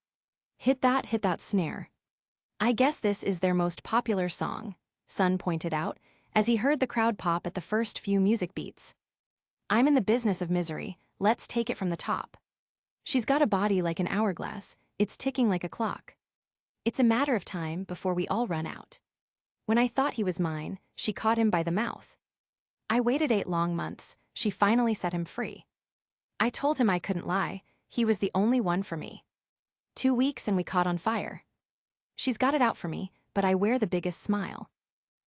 Hit that snare. I guess this is their most popular song, Sun pointed out, as he heard the crowd pop at the first few music beats. I'm in the business of misery, let's take it from the top. She's got a body like an hourglass, it's ticking like a clock. It's a matter of time before we all run out. When I thought he was mine, she caught him by the mouth. I waited 8 long months, she finally set him free. I told him I couldn't lie, he was the only one for me. 2 weeks and we caught on fire. She's got it out for me, but I wear the biggest smile.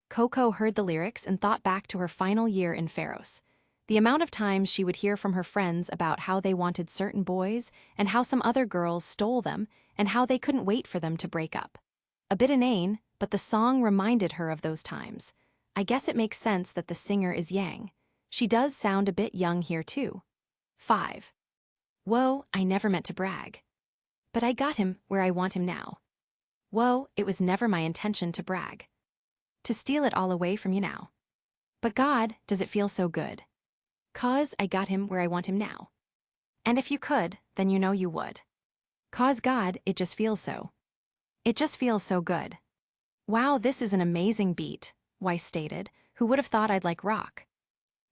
Coco heard the lyrics and thought back to her final year in Pharos. The amount of times she would hear from her friends about how they wanted certain boys and how some other girls stole them and how they couldn't wait for them to break up. A bit inane, but the song reminded her of those times. I guess it makes sense that the singer is Yang. She does sound a bit young here too. 5. Whoa, I never meant to brag. But I got him where I want him now. Whoa, it was never my intention to brag. To steal it all away from you now. But God, does it feel so good. 'Cause I got him where I want him now. And if you could, then you know you would. 'Cause God, it just feels so. It just feels so good. Wow, this is an amazing beat, Weiss stated, who would have thought I'd like rock.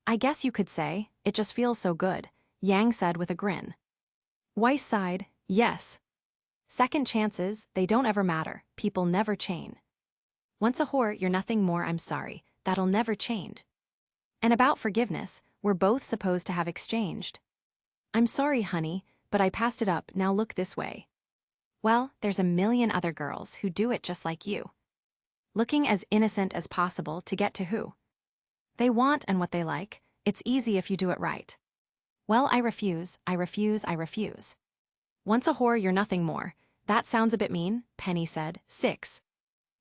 I guess you could say, it just feels so good, Yang said with a grin. Weiss sighed, yes. Second chances, they don't ever matter, people never change. Once a whore, you're nothing more, I'm sorry, that'll never change. And about forgiveness, we're both supposed to have exchanged. I'm sorry, honey, but I passed it up, now look this way. Well, there's a million other girls who do it just like you. Looking as innocent as possible to get to who they want and what they like, it's easy if you do it right. Well, I refuse, I refuse, I refuse. Once a whore, you're nothing more. That sounds a bit mean, Penny said. 6.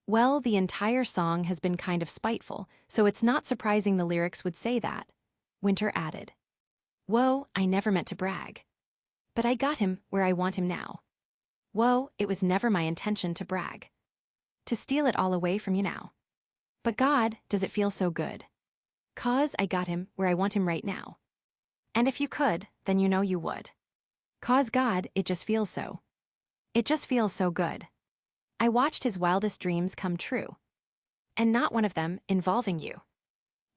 Well, the entire song has been kind of spiteful, so it's not surprising the lyrics would say that. Winter added. Whoa, I never meant to brag. But I got him where I want him now. Whoa, it was never my intention to brag. To steal it all away from you now. But God, does it feel so good. 'Cause I got him where I want him right now. And if you could, then you know you would. 'Cause God, it just feels so. It just feels so good. I watched his wildest dreams come true. And not one of them involving you.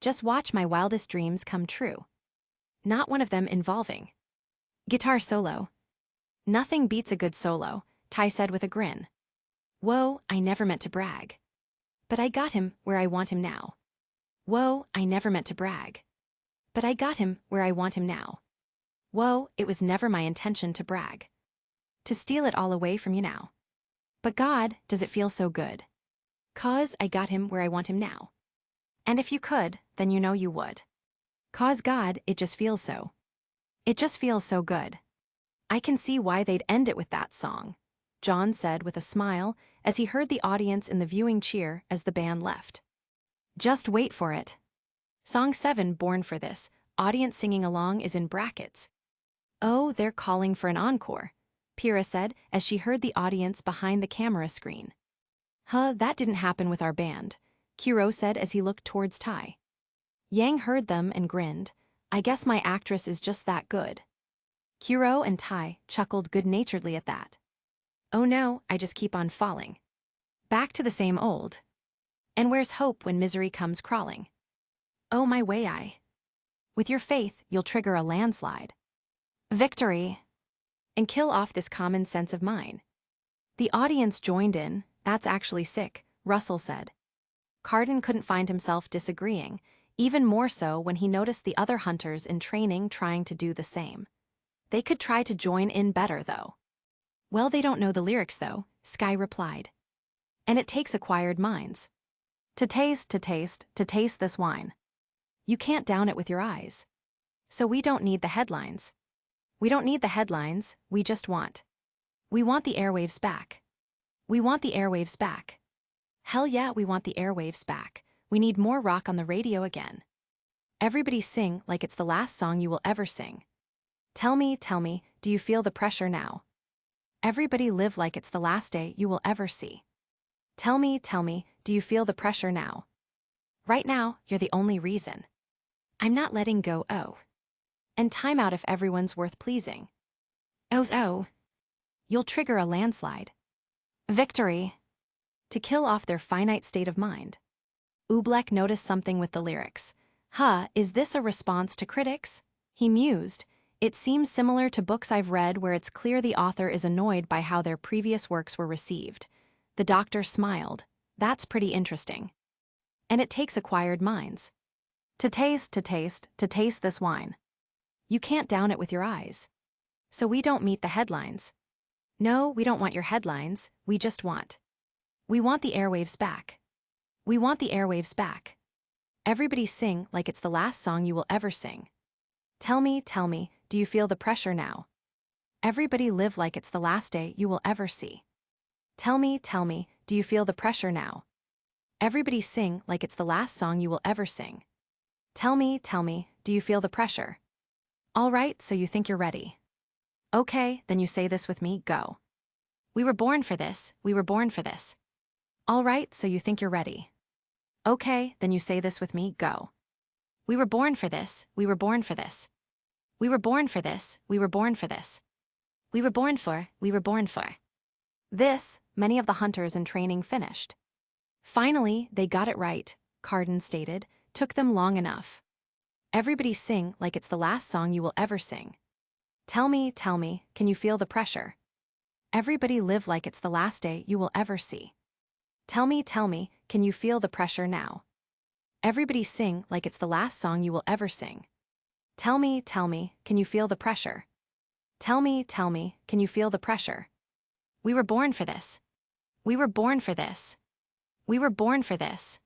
Just watch my wildest dreams come true. Not one of them involving. Guitar solo. Nothing beats a good solo, Ty said with a grin. Whoa, I never meant to brag. But I got him where I want him now. Whoa, I never meant to brag. But I got him where I want him now. Whoa, it was never my intention to brag. To steal it all away from you now. But God, does it feel so good. 'Cause I got him where I want him now. And if you could, then you know you would. 'Cause God, it just feels so. It just feels so good. I can see why they'd end it with that song, John said with a smile as he heard the audience in the viewing cheer as the band left. Just wait for it. Song 7, Born for This, audience singing along is in brackets. Oh, they're calling for an encore. Pyrrha said as she heard the audience behind the camera screen. That didn't happen with our band, Kiro said as he looked towards Tai. Yang heard them and grinned. I guess my actress is just that good. Kiro and Tai chuckled good-naturedly at that. Oh no, I just keep on falling. Back to the same old. And where's hope when misery comes crawling? Oh my way I. With your faith, you'll trigger a landslide. Victory! And kill off this common sense of mine. The audience joined in. That's actually sick, Russell said. Carden couldn't find himself disagreeing, even more so when he noticed the other hunters in training trying to do the same. They could try to join in better, though. Well, they don't know the lyrics, though, Sky replied. And it takes acquired minds. To taste this wine. You can't down it with your eyes. So we don't need the headlines. We don't need the headlines, we just want. We want the airwaves back. We want the airwaves back. Hell yeah, we want the airwaves back. We need more rock on the radio again. Everybody sing like it's the last song you will ever sing. Tell me, do you feel the pressure now? Everybody live like it's the last day you will ever see. Tell me, do you feel the pressure now? Right now, you're the only reason. I'm not letting go, oh. And time out if everyone's worth pleasing. Oh. You'll trigger a landslide. Victory. To kill off their finite state of mind. Oobleck noticed something with the lyrics. Is this a response to critics? He mused. It seems similar to books I've read where it's clear the author is annoyed by how their previous works were received. The doctor smiled. That's pretty interesting. And it takes acquired minds. To taste this wine. You can't down it with your eyes. So we don't meet the headlines. No, we don't want your headlines, we just want. We want the airwaves back. We want the airwaves back. Everybody sing like it's the last song you will ever sing. Tell me, do you feel the pressure now? Everybody live like it's the last day you will ever see. Tell me, do you feel the pressure now? Everybody sing like it's the last song you will ever sing. Tell me, do you feel the pressure? All right, so you think you're ready. Okay, then you say this with me, go. We were born for this, we were born for this. All right, so you think you're ready. Okay, then you say this with me, go. We were born for this, we were born for this. We were born for this, we were born for this. We were born for. This, many of the hunters in training finished. Finally, they got it right, Carden stated, took them long enough. Everybody sing like it's the last song you will ever sing. Tell me, can you feel the pressure? Everybody live like it's the last day you will ever see. Tell me, can you feel the pressure now? Everybody sing like it's the last song you will ever sing. Tell me, can you feel the pressure? Tell me, can you feel the pressure? We were born for this. We were born for this. We were born for this.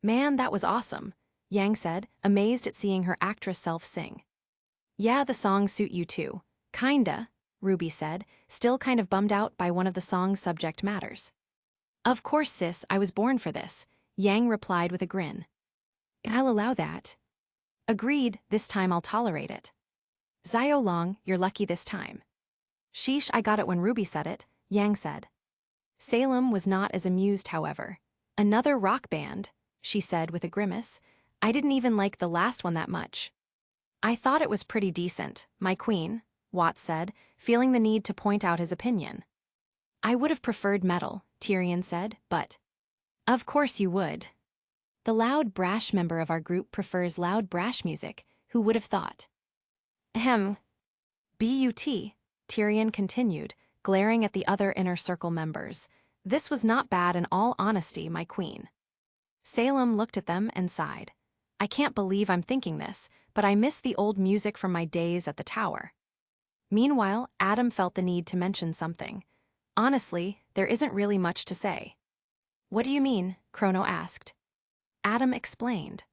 Man, that was awesome, Yang said, amazed at seeing her actress self sing. Yeah, the songs suit you too. Kinda, Ruby said, still kind of bummed out by one of the song's subject matters. Of course, sis, I was born for this, Yang replied with a grin. I'll allow that. Agreed, this time I'll tolerate it. Zio Long, you're lucky this time. Sheesh, I got it when Ruby said it, Yang said. Salem was not as amused, however. Another rock band, she said with a grimace. I didn't even like the last one that much. I thought it was pretty decent, my queen, Watts said, feeling the need to point out his opinion. I would have preferred metal, Tyrion said, but... Of course you would. The loud, brash member of our group prefers loud, brash music, who would have thought? Ahem. B.U.T., Tyrion continued, glaring at the other inner circle members. This was not bad in all honesty, my queen. Salem looked at them and sighed. I can't believe I'm thinking this, but I miss the old music from my days at the tower. Meanwhile, Adam felt the need to mention something. Honestly, there isn't really much to say. What do you mean? Chrono asked. Adam explained.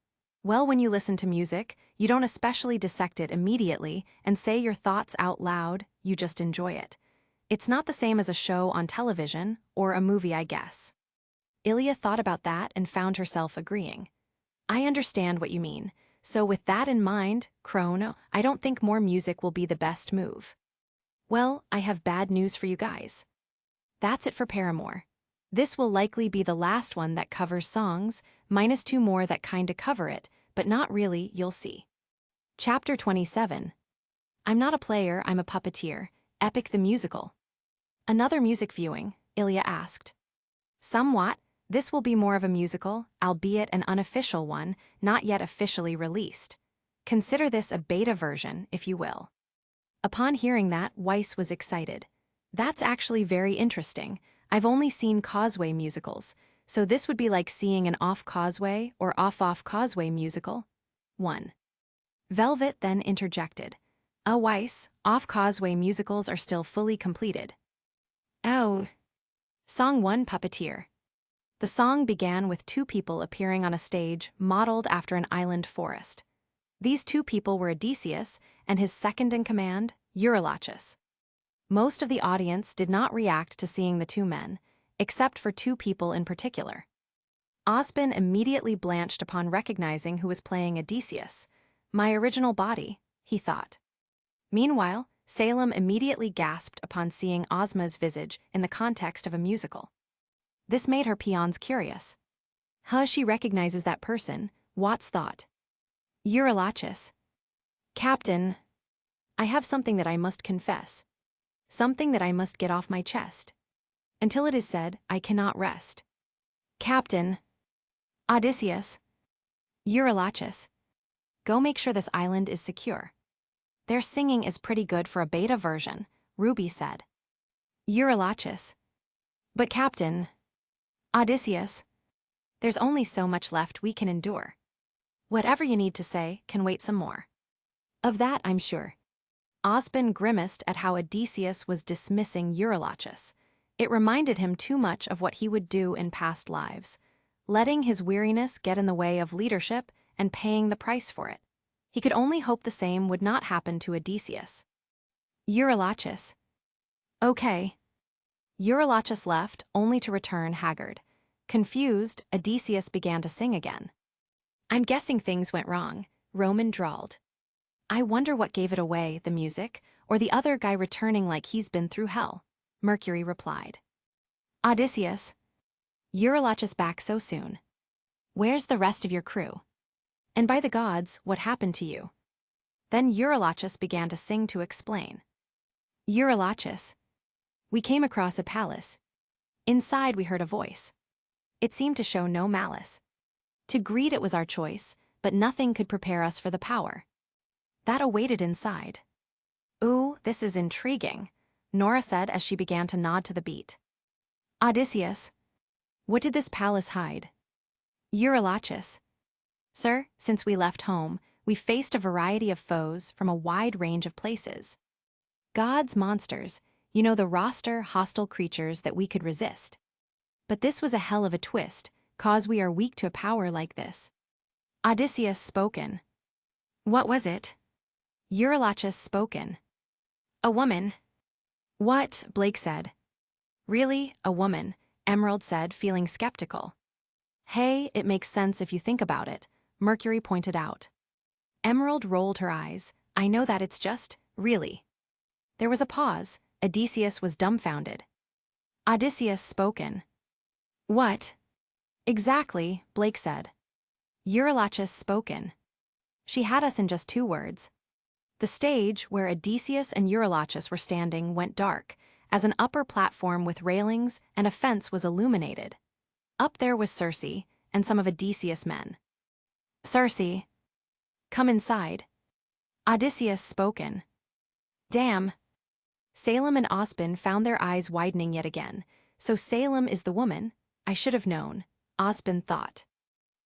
Well, when you listen to music, you don't especially dissect it immediately and say your thoughts out loud, you just enjoy it. It's not the same as a show on television or a movie, I guess. Ilya thought about that and found herself agreeing. I understand what you mean. So with that in mind, Chrono, I don't think more music will be the best move. Well, I have bad news for you guys. That's it for Paramore. This will likely be the last one that covers songs, minus 2 more that kinda cover it, but not really, you'll see. Chapter 27. I'm not a player, I'm a puppeteer. Epic the musical. Another music viewing, Ilya asked. Somewhat. This will be more of a musical, albeit an unofficial one, not yet officially released. Consider this a beta version, if you will. Upon hearing that, Weiss was excited. That's actually very interesting. I've only seen Causeway musicals, so this would be like seeing an off-Causeway or off-off Causeway musical. 1. Velvet then interjected. Weiss, off-Causeway musicals are still fully completed. Oh. Song 1 Puppeteer. The song began with 2 people appearing on a stage modeled after an island forest. These 2 people were Odysseus and his second-in-command, Eurylochus. Most of the audience did not react to seeing the 2 men, except for 2 people in particular. Ospen immediately blanched upon recognizing who was playing Odysseus. My original body, he thought. Meanwhile, Salem immediately gasped upon seeing Ozma's visage in the context of a musical. This made her peons curious. She recognizes that person, Watts thought. Eurylochus. Captain, I have something that I must confess. Something that I must get off my chest. Until it is said, I cannot rest. Captain. Odysseus. Eurylochus. Go make sure this island is secure. Their singing is pretty good for a beta version, RWBY said. Eurylochus. But Captain. Odysseus. There's only so much left we can endure. Whatever you need to say can wait some more. Of that I'm sure. Ospen grimaced at how Odysseus was dismissing Eurylochus. It reminded him too much of what he would do in past lives, letting his weariness get in the way of leadership and paying the price for it. He could only hope the same would not happen to Odysseus. Eurylochus. Okay. Eurylochus left, only to return haggard. Confused, Odysseus began to sing again. I'm guessing things went wrong, Roman drawled. I wonder what gave it away, the music, or the other guy returning like he's been through hell, Mercury replied. Odysseus. Eurylochus back so soon. Where's the rest of your crew? And by the gods, what happened to you? Then Eurylochus began to sing to explain. Eurylochus. We came across a palace. Inside we heard a voice. It seemed to show no malice. To greet it was our choice, but nothing could prepare us for the power that awaited inside. Ooh, this is intriguing, Nora said as she began to nod to the beat. Odysseus. What did this palace hide? Eurylochus. Sir, since we left home, we faced a variety of foes from a wide range of places. Gods, monsters, you know, the roster hostile creatures that we could resist. But this was a hell of a twist, cause we are weak to a power like this. Odysseus spoken. What was it? Eurylochus spoken. A woman. What? Blake said. Really, a woman, Emerald said, feeling skeptical. Hey, it makes sense if you think about it, Mercury pointed out. Emerald rolled her eyes. I know that it's just, really. There was a pause. Odysseus was dumbfounded. Odysseus spoken. What? Exactly, Blake said. Eurylochus spoken. She had us in just 2 words. The stage, where Odysseus and Eurylochus were standing, went dark, as an upper platform with railings and a fence was illuminated. Up there was Circe, and some of Odysseus' men. Circe. Come inside. Odysseus spoken. Damn. Salem and Ospen found their eyes widening yet again. So Salem is the woman? I should have known, Ospen thought.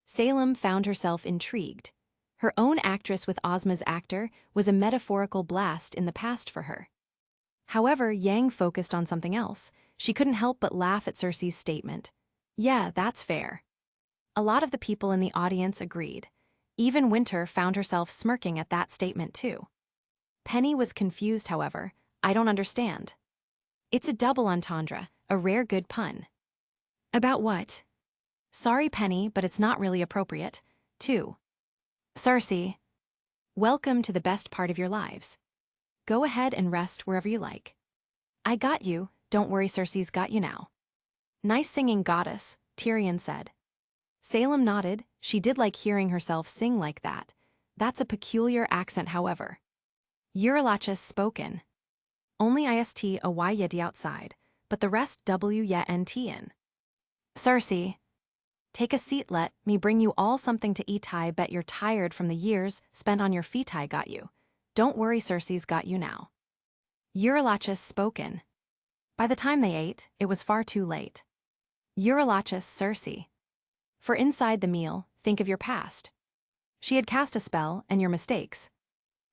Salem found herself intrigued. Her own actress with Ozma's actor was a metaphorical blast in the past for her. However, Yang focused on something else. She couldn't help but laugh at Circe's statement. Yeah, that's fair. A lot of the people in the audience agreed. Even Winter found herself smirking at that statement too. Penny was confused, however. I don't understand. It's a double entendre, a rare good pun. About what? Sorry, Penny, but it's not really appropriate. 2. Circe. Welcome to the best part of your lives. Go ahead and rest wherever you like. I got you, don't worry, Circe's got you now. Nice singing, goddess, Tyrion said. Salem nodded. She did like hearing herself sing like that. That's a peculiar accent, however. Eurylochus spoken. Only ist a y yeti outside, but the rest w yet nt in. Circe. Take a seat, let me bring you all something to eat. I bet you're tired from the years spent on your feet. I got you. Don't worry, Circe's got you now. Eurylochus spoken. By the time they ate, it was far too late. Eurylochus, Circe. For inside the meal, think of your past. She had cast a spell, and your mistakes.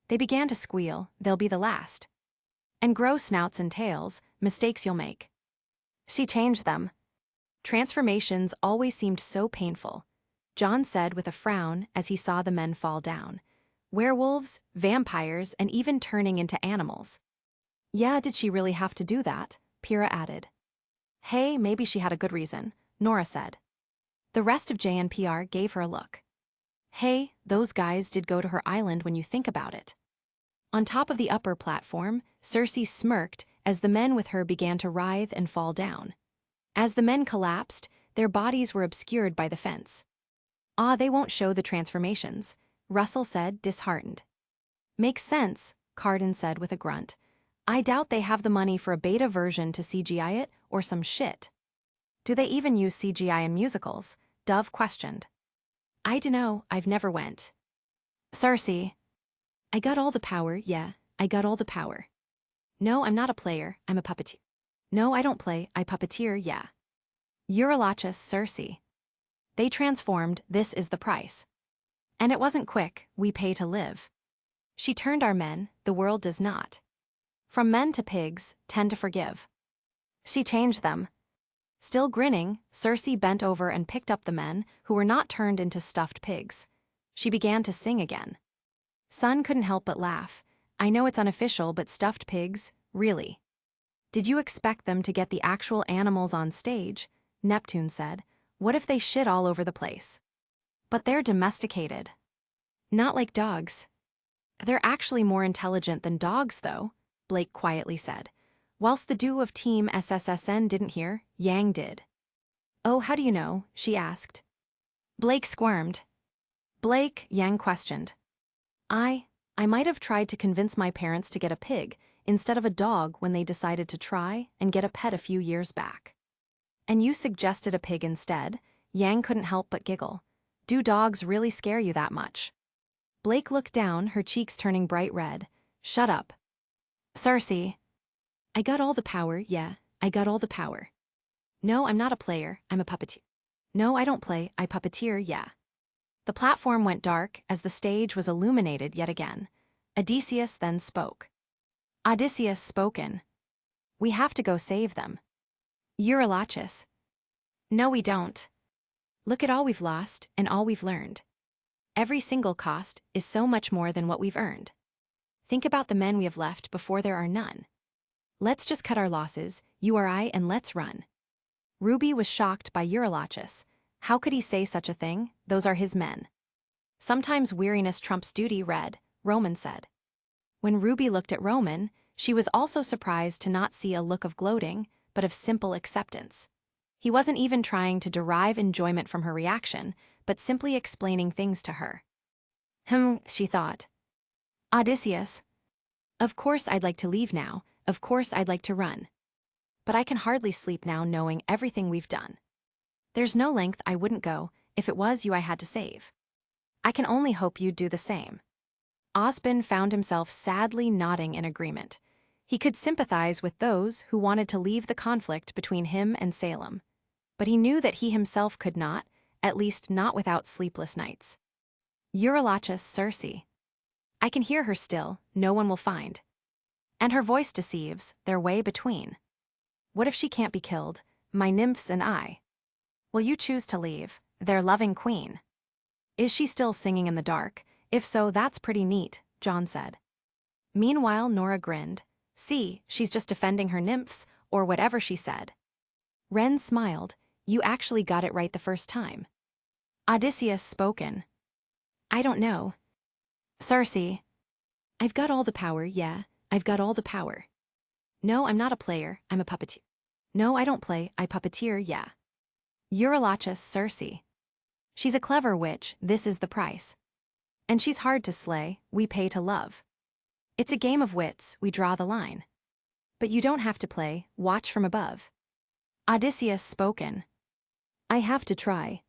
They began to squeal, they'll be the last. And grow snouts and tails, mistakes you'll make. She changed them. Transformations always seemed so painful, Jon said with a frown as he saw the men fall down. Werewolves, vampires, and even turning into animals. Yeah, did she really have to do that? Pyrrha added. Hey, maybe she had a good reason, Nora said. The rest of JNPR gave her a look. Hey, those guys did go to her island when you think about it. On top of the upper platform, Circe smirked as the men with her began to writhe and fall down. As the men collapsed, their bodies were obscured by the fence. Ah, they won't show the transformations, Russell said, disheartened. Makes sense, Carden said with a grunt. I doubt they have the money for a beta version to CGI it or some shit. Do they even use CGI in musicals? Dove questioned. I dunno, I've never went. Circe. I got all the power, yeah, I got all the power. No, I'm not a player, I'm a puppeteer. No, I don't play, I puppeteer, yeah. Eurylochus, Circe. They transformed, this is the price. And it wasn't quick, we pay to live. She turned our men, the world does not. From men to pigs, tend to forgive. She changed them. Still grinning, Circe bent over and picked up the men who were not turned into stuffed pigs. She began to sing again. Sun couldn't help but laugh. I know it's unofficial, but stuffed pigs, really? Did you expect them to get the actual animals on stage? Neptune said. What if they shit all over the place? But they're domesticated. Not like dogs. They're actually more intelligent than dogs, though, Blake quietly said. Whilst the duo of Team SSSN didn't hear, Yang did. Oh, how do you know? She asked. Blake squirmed. Blake, Yang questioned. I might have tried to convince my parents to get a pig instead of a dog when they decided to try and get a pet a few years back. And you suggested a pig instead? Yang couldn't help but giggle. Do dogs really scare you that much? Blake looked down, her cheeks turning bright red. Shut up. Circe. I got all the power, yeah, I got all the power. No, I'm not a player, I'm a puppeteer. No, I don't play, I puppeteer, yeah. The platform went dark as the stage was illuminated yet again. Odysseus then spoke. Odysseus spoken. We have to go save them. Eurylochus. No, we don't. Look at all we've lost and all we've learned. Every single cost is so much more than what we've earned. Think about the men we have left before there are none. Let's just cut our losses, you or I, and let's run. RWBY was shocked by Eurylochus. How could he say such a thing? Those are his men. Sometimes weariness trumps duty, Roman said. When RWBY looked at Roman, she was also surprised to not see a look of gloating, but of simple acceptance. He wasn't even trying to derive enjoyment from her reaction, but simply explaining things to her. She thought. Odysseus. Of course I'd like to leave now, of course I'd like to run. But I can hardly sleep now knowing everything we've done. There's no length I wouldn't go if it was you I had to save. I can only hope you'd do the same. Osbin found himself sadly nodding in agreement. He could sympathize with those who wanted to leave the conflict between him and Salem. But he knew that he himself could not, at least not without sleepless nights. Eurylochus, Circe. I can hear her still, no one will find. And her voice deceives, their way between. What if she can't be killed, my nymphs and I? Will you choose to leave, their loving queen? Is she still singing in the dark? If so, that's pretty neat, Jon said. Meanwhile, Nora grinned. See, she's just defending her nymphs, or whatever she said. Ren smiled. You actually got it right the first time. Odysseus spoken. I don't know. Circe. I've got all the power, yeah, I've got all the power. No, I'm not a player, I'm a puppeteer. No, I don't play, I puppeteer, yeah. Eurylochus Circe. She's a clever witch, this is the price. And she's hard to slay, we pay to love. It's a game of wits, we draw the line. But you don't have to play, watch from above. Odysseus spoken. I have to try.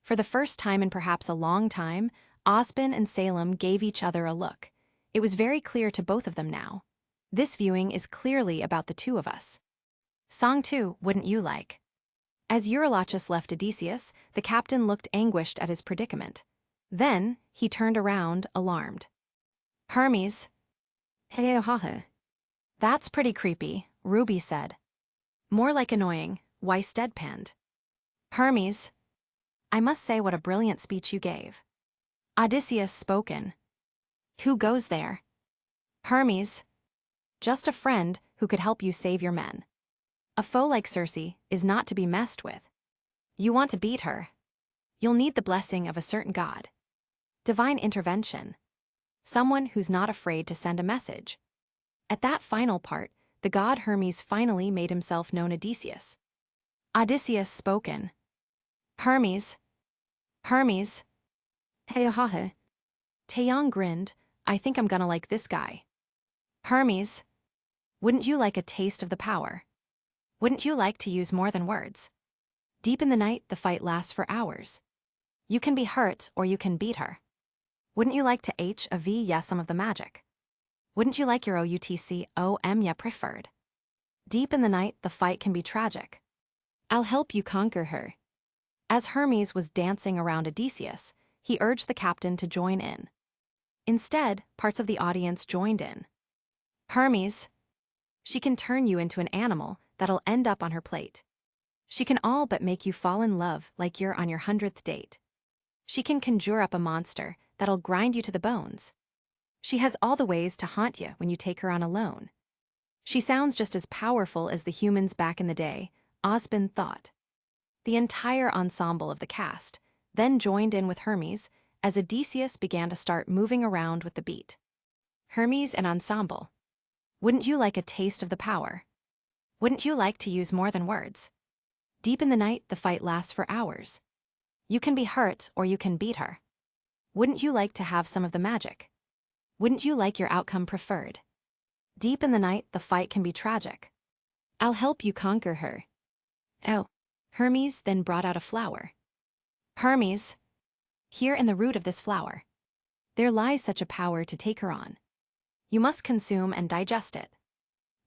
For the first time in perhaps a long time, Ospen and Salem gave each other a look. It was very clear to both of them now. This viewing is clearly about the two of us. Song 2, wouldn't you like? As Eurylochus left Odysseus, the captain looked anguished at his predicament. Then, he turned around, alarmed. Hermes. Hey, that's pretty creepy, Ruby said. More like annoying, Weiss deadpanned. Hermes. I must say what a brilliant speech you gave. Odysseus spoken. Who goes there? Hermes. Just a friend who could help you save your men. A foe like Circe is not to be messed with. You want to beat her. You'll need the blessing of a certain god. Divine intervention. Someone who's not afraid to send a message. At that final part, the god Hermes finally made himself known Odysseus. Odysseus spoken. Hermes. Hermes. Hey, Taeyong grinned. I think I'm gonna like this guy. Hermes. Wouldn't you like a taste of the power? Wouldn't you like to use more than words? Deep in the night, the fight lasts for hours. You can be hurt or you can beat her. Wouldn't you like to yeah some of the magic? Wouldn't you like your yeah preferred? Deep in the night, the fight can be tragic. I'll help you conquer her. As Hermes was dancing around Odysseus, he urged the captain to join in. Instead, parts of the audience joined in. Hermes. She can turn you into an animal that'll end up on her plate. She can all but make you fall in love like you're on your 100th date. She can conjure up a monster that'll grind you to the bones. She has all the ways to haunt you when you take her on alone. She sounds just as powerful as the humans back in the day, Ospen thought. The entire ensemble of the cast then joined in with Hermes as Odysseus began to start moving around with the beat. Hermes and ensemble. Wouldn't you like a taste of the power? Wouldn't you like to use more than words? Deep in the night, the fight lasts for hours. You can be hurt or you can beat her. Wouldn't you like to have some of the magic? Wouldn't you like your outcome preferred? Deep in the night, the fight can be tragic. I'll help you conquer her. Oh. Hermes then brought out a flower. Hermes. Here in the root of this flower. There lies such a power to take her on. You must consume and digest it.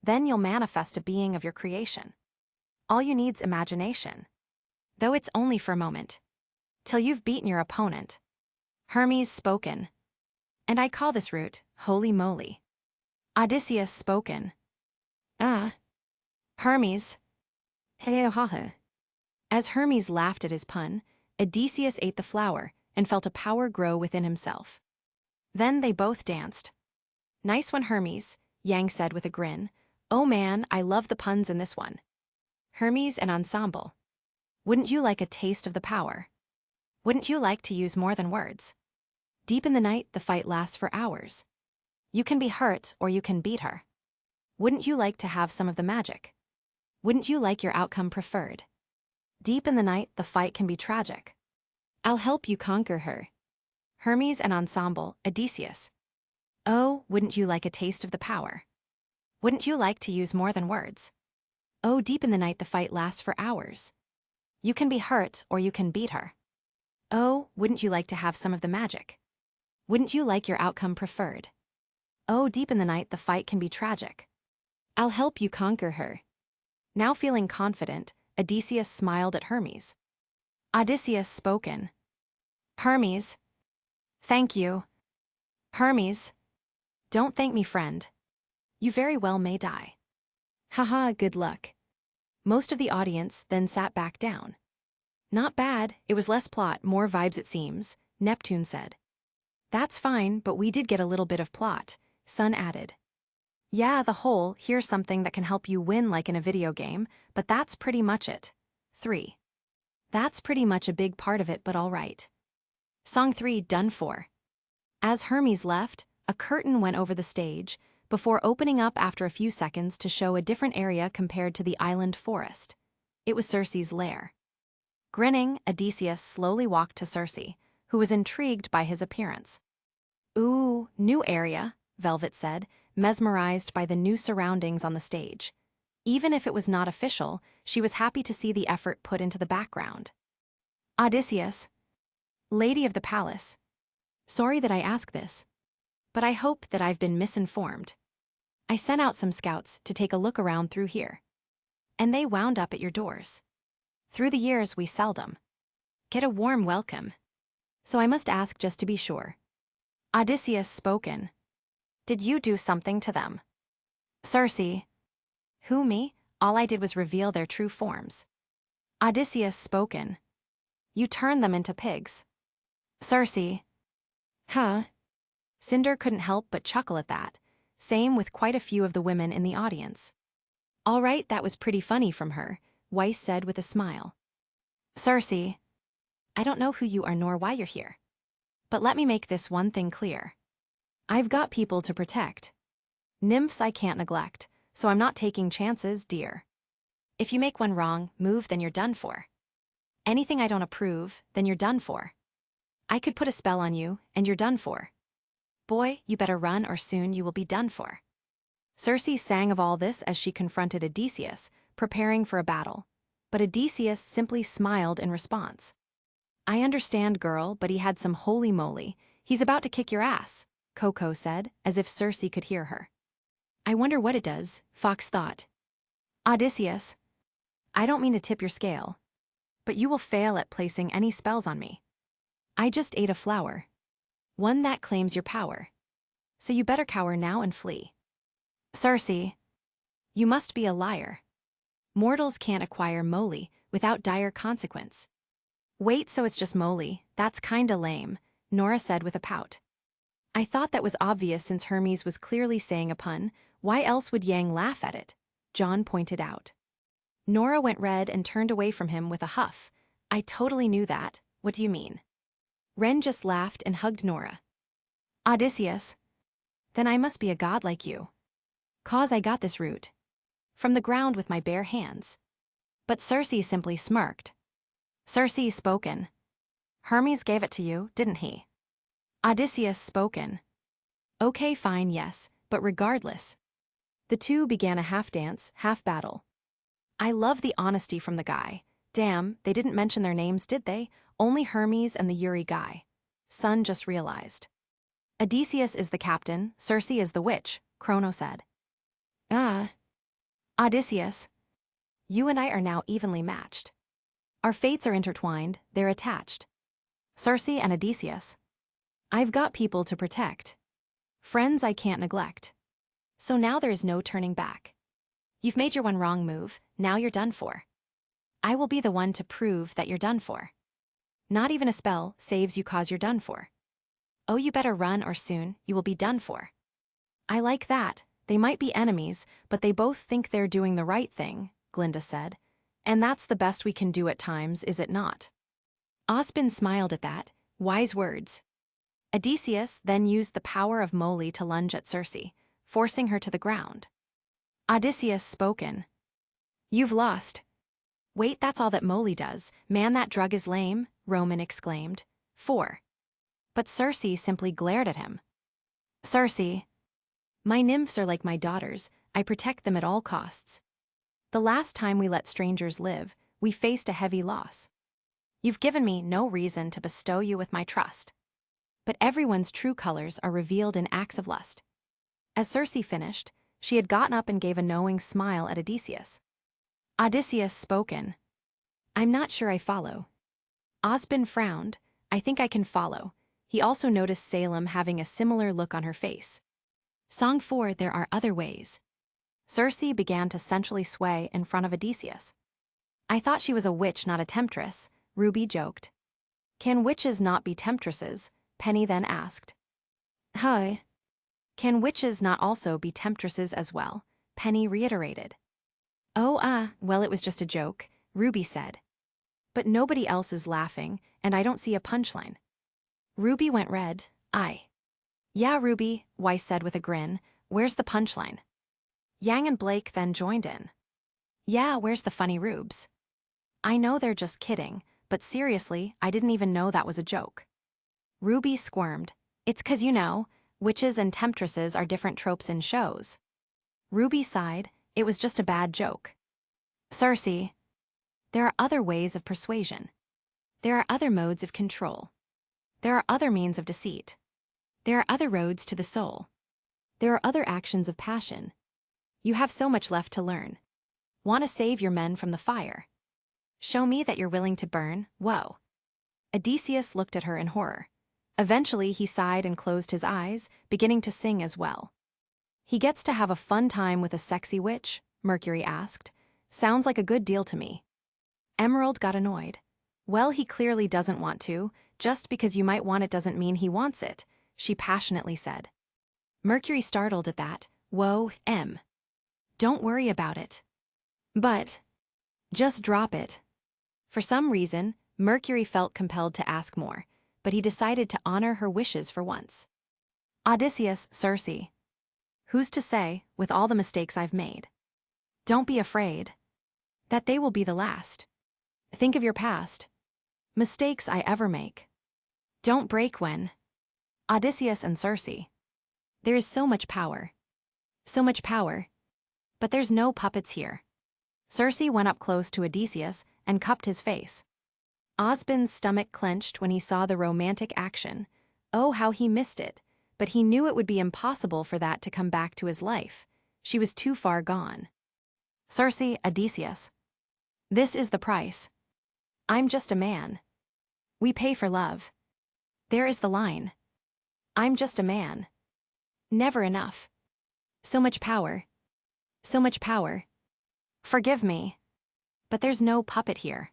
Then you'll manifest a being of your creation. All you need's imagination. Though it's only for a moment. Till you've beaten your opponent. Hermes spoken. And I call this root, holy moly. Odysseus spoken. Hermes. As Hermes laughed at his pun, Odysseus ate the flower and felt a power grow within himself. Then they both danced. Nice one, Hermes, Yang said with a grin. Oh man, I love the puns in this one. Hermes and ensemble. Wouldn't you like a taste of the power? Wouldn't you like to use more than words? Deep in the night, the fight lasts for hours. You can be hurt or you can beat her. Wouldn't you like to have some of the magic? Wouldn't you like your outcome preferred? Deep in the night, the fight can be tragic. I'll help you conquer her. Hermes and ensemble, Odysseus. Oh, wouldn't you like a taste of the power? Wouldn't you like to use more than words? Oh, deep in the night, the fight lasts for hours. You can be hurt or you can beat her. Oh, wouldn't you like to have some of the magic? Wouldn't you like your outcome preferred? Oh, deep in the night, the fight can be tragic. I'll help you conquer her. Now feeling confident, Odysseus smiled at Hermes. Odysseus spoken. Hermes. Thank you. Hermes. Don't thank me, friend. You very well may die. Haha, good luck. Most of the audience then sat back down. Not bad, it was less plot, more vibes it seems, Neptune said. That's fine, but we did get a little bit of plot, Sun added. Yeah, the whole, here's something that can help you win like in a video game, but that's pretty much it. 3. That's pretty much a big part of it, but alright. Song 3 done for. As Hermes left, a curtain went over the stage, before opening up after a few seconds to show a different area compared to the island forest. It was Circe's lair. Grinning, Odysseus slowly walked to Circe, who was intrigued by his appearance. "Ooh, new area," Velvet said, mesmerized by the new surroundings on the stage. Even if it was not official, she was happy to see the effort put into the background. "Odysseus, Lady of the Palace, sorry that I ask this, but I hope that I've been misinformed. I sent out some scouts to take a look around through here, and they wound up at your doors. Through the years, we seldom get a warm welcome, so I must ask just to be sure." Odysseus spoken. "Did you do something to them?" Circe. "Who, me? All I did was reveal their true forms." Odysseus spoken. "You turned them into pigs." Circe. "Huh?" Cinder couldn't help but chuckle at that. Same with quite a few of the women in the audience. "All right, that was pretty funny from her," Weiss said with a smile. Circe. "I don't know who you are nor why you're here. But let me make this one thing clear. I've got people to protect. Nymphs I can't neglect, so I'm not taking chances, dear. If you make one wrong move, then you're done for. Anything I don't approve, then you're done for. I could put a spell on you, and you're done for. Boy, you better run or soon you will be done for." Circe sang of all this as she confronted Odysseus, preparing for a battle. But Odysseus simply smiled in response. "I understand, girl, but he had some holy moly. He's about to kick your ass," Coco said, as if Circe could hear her. "I wonder what it does," Fox thought. Odysseus. "I don't mean to tip your scale, but you will fail at placing any spells on me. I just ate a flower, one that claims your power. So you better cower now and flee." Circe. "You must be a liar. Mortals can't acquire moly without dire consequence." "Wait, so it's just moly? That's kinda lame," Nora said with a pout. "I thought that was obvious since Hermes was clearly saying a pun. Why else would Yang laugh at it?" John pointed out. Nora went red and turned away from him with a huff. "I totally knew that. What do you mean?" Ren just laughed and hugged Nora. Odysseus. "Then I must be a god like you. 'Cause I got this root from the ground with my bare hands." But Circe simply smirked. Circe spoken. "Hermes gave it to you, didn't he?" Odysseus spoken. "Okay, fine, yes, but regardless." The two began a half-dance, half-battle. I love the honesty from the guy. Damn, they didn't mention their names, did they? Only Hermes and the Yuri guy. Sun just realized. "Odysseus is the captain, Circe is the witch," Chrono said. Odysseus. "You and I are now evenly matched. Our fates are intertwined, they're attached." Circe and Odysseus. "I've got people to protect. Friends I can't neglect. So now there is no turning back. You've made your one wrong move, now you're done for. I will be the one to prove that you're done for. Not even a spell saves you 'cause you're done for. Oh, you better run or soon you will be done for." "I like that. They might be enemies, but they both think they're doing the right thing," Glinda said. "And that's the best we can do at times, is it not?" Osbin smiled at that. Wise words. Odysseus then used the power of moly to lunge at Circe, forcing her to the ground. Odysseus spoken. "You've lost." "Wait, that's all that moly does. Man, that drug is lame," Roman exclaimed. 4. But Circe simply glared at him. Circe. "My nymphs are like my daughters. I protect them at all costs. The last time we let strangers live, we faced a heavy loss. You've given me no reason to bestow you with my trust. But everyone's true colors are revealed in acts of lust." As Circe finished, she had gotten up and gave a knowing smile at Odysseus. Odysseus spoken. "I'm not sure I follow." Osbin frowned. "I think I can follow." He also noticed Salem having a similar look on her face. Song 4. There are other ways. Circe began to sensually sway in front of Odysseus. "I thought she was a witch, not a temptress," Ruby joked. "Can witches not be temptresses?" Penny then asked. "Huh? Can witches not also be temptresses as well?" Penny reiterated. "Oh, well, it was just a joke," Ruby said. "But nobody else is laughing, and I don't see a punchline." Ruby went red. "Yeah, Ruby," Weiss said with a grin. Where's the punchline? Yang and Blake then joined in. Yeah, where's the funny rubes? I know they're just kidding, but seriously, I didn't even know that was a joke. Ruby squirmed. It's 'cause you know, witches and temptresses are different tropes in shows. Ruby sighed. It was just a bad joke. Cersei. There are other ways of persuasion. There are other modes of control. There are other means of deceit. There are other roads to the soul. There are other actions of passion. You have so much left to learn. Want to save your men from the fire? Show me that you're willing to burn. Whoa. Odysseus looked at her in horror. Eventually, he sighed and closed his eyes, beginning to sing as well. He gets to have a fun time with a sexy witch? Mercury asked. Sounds like a good deal to me. Emerald got annoyed. Well, he clearly doesn't want to. Just because you might want it doesn't mean he wants it, she passionately said. Mercury startled at that. Whoa, Em. Don't worry about it. But just drop it. For some reason, Mercury felt compelled to ask more, but he decided to honor her wishes for once. Odysseus, Cersei. Who's to say, with all the mistakes I've made? Don't be afraid. That they will be the last. Think of your past. Mistakes I ever make. Don't break when. Odysseus and Cersei. There is so much power. So much power. But there's no puppets here. Cersei went up close to Odysseus and cupped his face. Osmond's stomach clenched when he saw the romantic action. Oh, how he missed it. But he knew it would be impossible for that to come back to his life. She was too far gone. Cersei, Odysseus. This is the price. I'm just a man. We pay for love. There is the line. I'm just a man. Never enough. So much power. So much power. Forgive me. But there's no puppet here.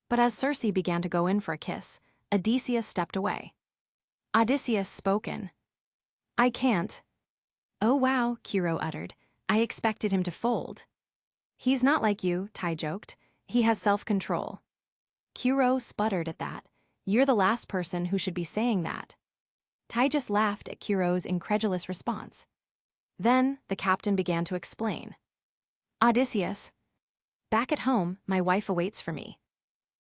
But as Cersei began to go in for a kiss, Odysseus stepped away. Odysseus spoken. I can't. Oh wow, Kiro uttered. I expected him to fold. He's not like you, Ty joked. He has self-control. Kiro sputtered at that. You're the last person who should be saying that. Ty just laughed at Kiro's incredulous response. Then, the captain began to explain. Odysseus. Back at home, my wife awaits for me.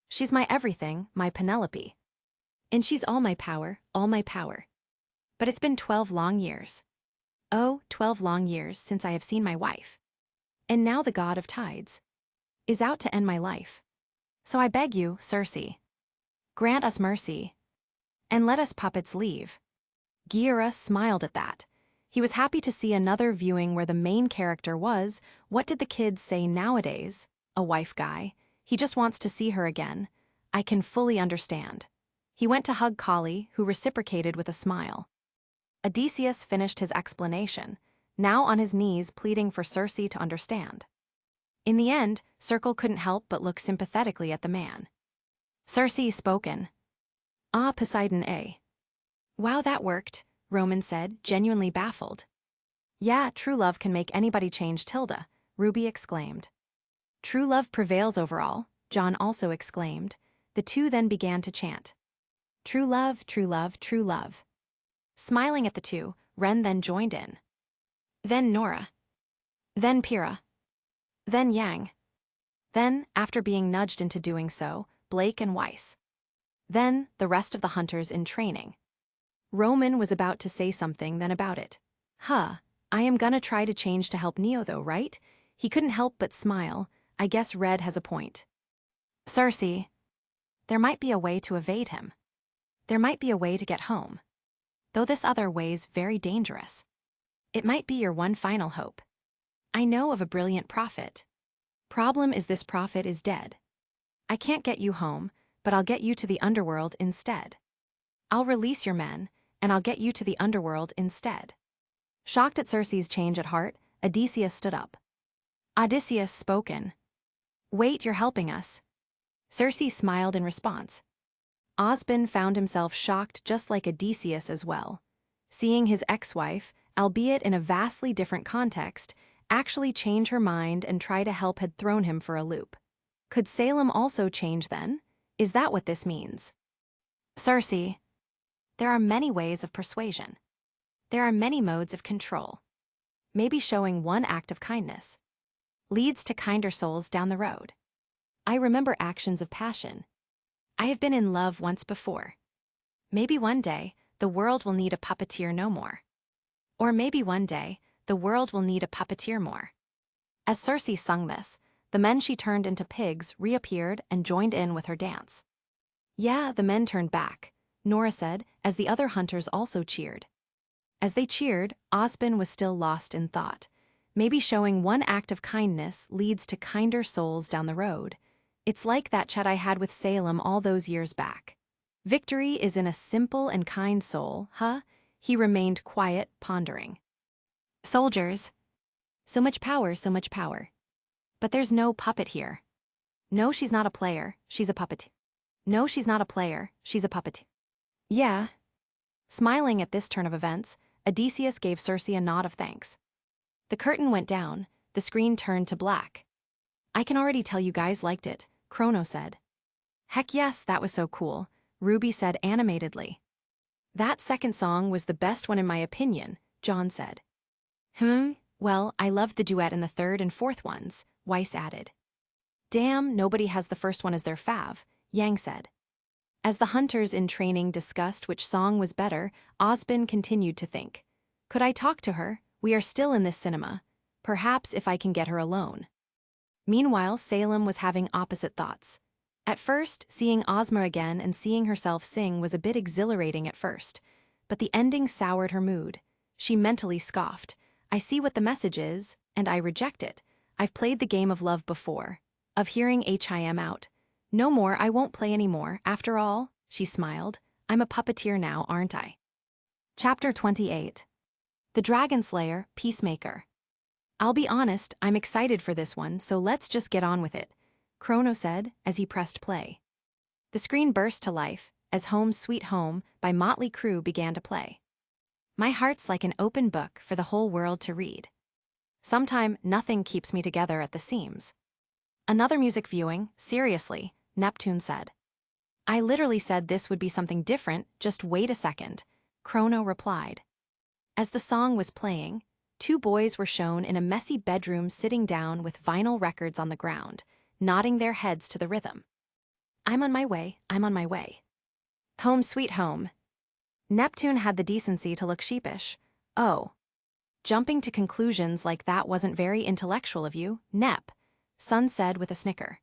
She's my everything, my Penelope. And she's all my power, all my power. But it's been 12 long years. Oh, 12 long years since I have seen my wife. And now the god of tides is out to end my life. So I beg you, Cersei, grant us mercy, and let us puppets leave. Gyara smiled at that. He was happy to see another viewing where the main character was, what did the kids say nowadays, a wife guy. He just wants to see her again. I can fully understand. He went to hug Kali, who reciprocated with a smile. Odysseus finished his explanation, now on his knees pleading for Cersei to understand. In the end, Circle couldn't help but look sympathetically at the man. Cersei spoken. Ah, Poseidon A. Wow, that worked, Roman said, genuinely baffled. Yeah, true love can make anybody change, Tilda, Ruby exclaimed. True love prevails over all, John also exclaimed. The two then began to chant. True love, true love, true love. Smiling at the two, Ren then joined in. Then Nora. Then Pyrrha. Then Yang. Then, after being nudged into doing so, Blake and Weiss. Then, the rest of the hunters in training. Roman was about to say something then about it. I am gonna try to change to help Neo though, right? He couldn't help but smile. I guess Red has a point. Cersei. There might be a way to evade him. There might be a way to get home. Though this other way's very dangerous. It might be your one final hope. I know of a brilliant prophet. Problem is this prophet is dead. I can't get you home, but I'll get you to the underworld instead. I'll release your men, and I'll get you to the underworld instead. Shocked at Cersei's change at heart, Odysseus stood up. Odysseus spoken. Wait, you're helping us. Cersei smiled in response. Osmond found himself shocked just like Odysseus as well. Seeing his ex-wife, albeit in a vastly different context, actually change her mind and try to help had thrown him for a loop. Could Salem also change then? Is that what this means? Cersei. There are many ways of persuasion. There are many modes of control. maybe showing one act of kindness leads to kinder souls down the road. I remember actions of passion. I have been in love once before. Maybe one day, the world will need a puppeteer no more. Or maybe one day, the world will need a puppeteer more. As Circe sung this, the men she turned into pigs reappeared and joined in with her dance. Yeah, the men turned back, Nora said, as the other hunters also cheered. As they cheered, Osbin was still lost in thought. Maybe showing one act of kindness leads to kinder souls down the road. It's like that chat I had with Salem all those years back. Victory is in a simple and kind soul, huh? He remained quiet, pondering. Soldiers. So much power, so much power. But there's no puppet here. No, she's not a player, she's a puppet. No, she's not a player, she's a puppet. Yeah. Smiling at this turn of events, Odysseus gave Circe a nod of thanks. The curtain went down, the screen turned to black. I can already tell you guys liked it, Chrono said. Heck yes, that was so cool, Ruby said animatedly. That second song was the best one in my opinion, John said. Well, I loved the duet in the third and fourth ones, Weiss added. Damn, nobody has the first one as their fav, Yang said. As the hunters in training discussed which song was better, Osbin continued to think. Could I talk to her? We are still in this cinema. Perhaps if I can get her alone. Meanwhile, Salem was having opposite thoughts. At first, seeing Ozma again and seeing herself sing was a bit exhilarating at first, but the ending soured her mood. She mentally scoffed. I see what the message is, and I reject it. I've played the game of love before. Of hearing HIM out. No more, I won't play anymore. After all, she smiled, I'm a puppeteer now, aren't I? Chapter 28. The Dragon Slayer, Peacemaker. I'll be honest, I'm excited for this one, so let's just get on with it, Chrono said as he pressed play. The screen burst to life as Home Sweet Home by Motley Crue began to play. My heart's like an open book for the whole world to read. Sometime nothing keeps me together at the seams. Another music viewing, seriously, Neptune said. I literally said this would be something different, just wait a second, Chrono replied. As the song was playing, two boys were shown in a messy bedroom sitting down with vinyl records on the ground, nodding their heads to the rhythm. I'm on my way, I'm on my way. Home Sweet Home. Neptune had the decency to look sheepish. Oh. Jumping to conclusions like that wasn't very intellectual of you, Nep, Sun said with a snicker.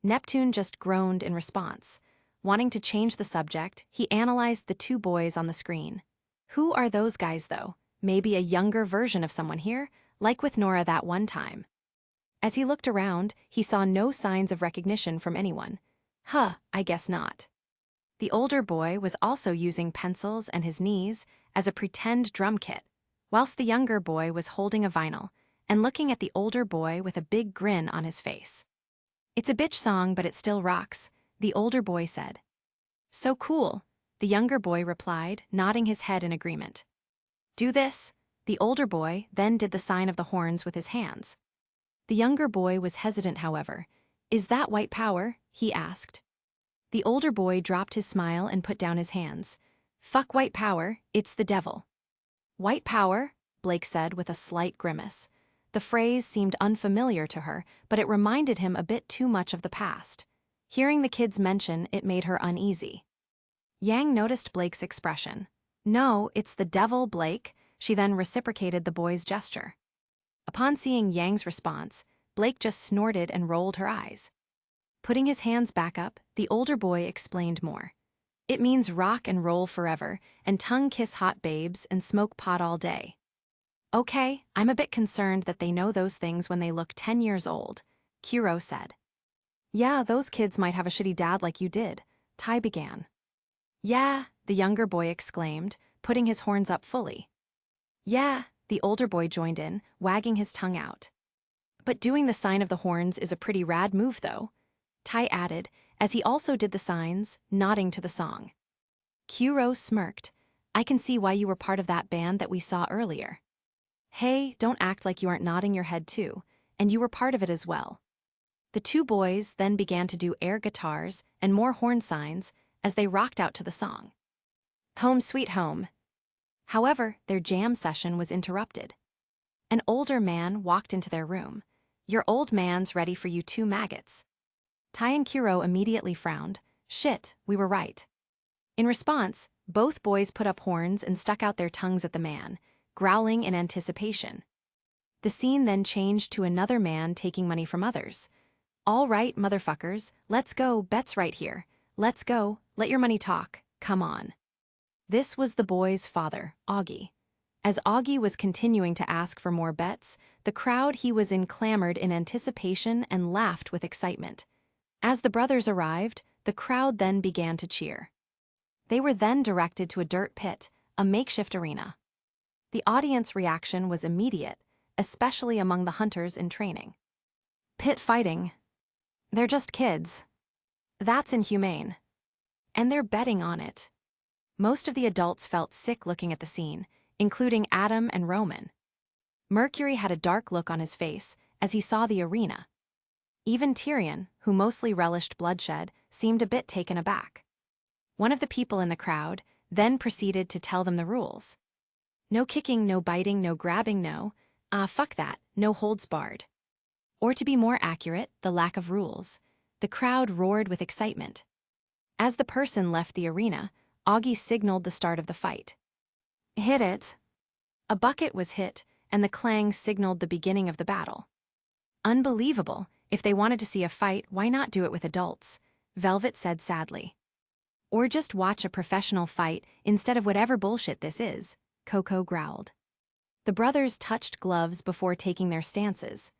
Neptune just groaned in response. Wanting to change the subject, he analyzed the two boys on the screen. Who are those guys, though? Maybe a younger version of someone here, like with Nora that one time. As he looked around, he saw no signs of recognition from anyone. I guess not. The older boy was also using pencils and his knees as a pretend drum kit, whilst the younger boy was holding a vinyl and looking at the older boy with a big grin on his face. It's a bitch song, but it still rocks, the older boy said. So cool, the younger boy replied, nodding his head in agreement. Do this, the older boy then did the sign of the horns with his hands. The younger boy was hesitant, however. Is that white power? He asked. The older boy dropped his smile and put down his hands. Fuck white power, it's the devil. White power, Blake said with a slight grimace. The phrase seemed unfamiliar to her, but it reminded him a bit too much of the past. Hearing the kids mention it made her uneasy. Yang noticed Blake's expression. No, it's the devil, Blake, she then reciprocated the boy's gesture. Upon seeing Yang's response, Blake just snorted and rolled her eyes. Putting his hands back up, the older boy explained more. It means rock and roll forever, and tongue kiss hot babes and smoke pot all day. Okay, I'm a bit concerned that they know those things when they look 10 years old, Kiro said. Yeah, those kids might have a shitty dad like you did, Tai began. Yeah, the younger boy exclaimed, putting his horns up fully. Yeah, the older boy joined in, wagging his tongue out. But doing the sign of the horns is a pretty rad move, though, Tai added, as he also did the signs, nodding to the song. Kiro smirked. I can see why you were part of that band that we saw earlier. Hey, don't act like you aren't nodding your head too, and you were part of it as well. The two boys then began to do air guitars and more horn signs as they rocked out to the song. Home Sweet Home. However, their jam session was interrupted. An older man walked into their room. "Your old man's ready for you two maggots." Tai and Kuro immediately frowned. "Shit, we were right." In response, both boys put up horns and stuck out their tongues at the man, growling in anticipation. The scene then changed to another man taking money from others. "All right, motherfuckers, let's go, bet's right here. Let's go, let your money talk, come on." This was the boy's father, Augie. As Augie was continuing to ask for more bets, the crowd he was in clamored in anticipation and laughed with excitement. As the brothers arrived, the crowd then began to cheer. They were then directed to a dirt pit, a makeshift arena. The audience reaction was immediate, especially among the hunters in training. "Pit fighting? They're just kids. That's inhumane. And they're betting on it." Most of the adults felt sick looking at the scene, including Adam and Roman. Mercury had a dark look on his face as he saw the arena. Even Tyrion, who mostly relished bloodshed, seemed a bit taken aback. One of the people in the crowd then proceeded to tell them the rules. "No kicking, no biting, no grabbing, fuck that, no holds barred." Or to be more accurate, the lack of rules. The crowd roared with excitement. As the person left the arena, Augie signaled the start of the fight. "Hit it." A bucket was hit, and the clang signaled the beginning of the battle. "Unbelievable. If they wanted to see a fight, why not do it with adults?" Velvet said sadly. "Or just watch a professional fight instead of whatever bullshit this is," Coco growled. The brothers touched gloves before taking their stances.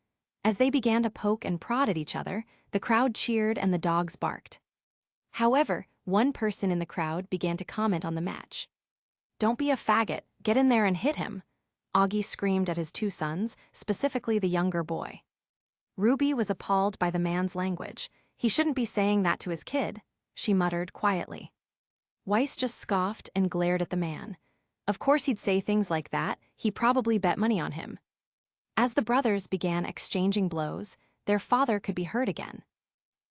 As they began to poke and prod at each other, the crowd cheered and the dogs barked. However, one person in the crowd began to comment on the match. "Don't be a faggot, get in there and hit him," Augie screamed at his two sons, specifically the younger boy. Ruby was appalled by the man's language. "He shouldn't be saying that to his kid," she muttered quietly. Weiss just scoffed and glared at the man. Of course he'd say things like that, he probably bet money on him. As the brothers began exchanging blows, their father could be heard again.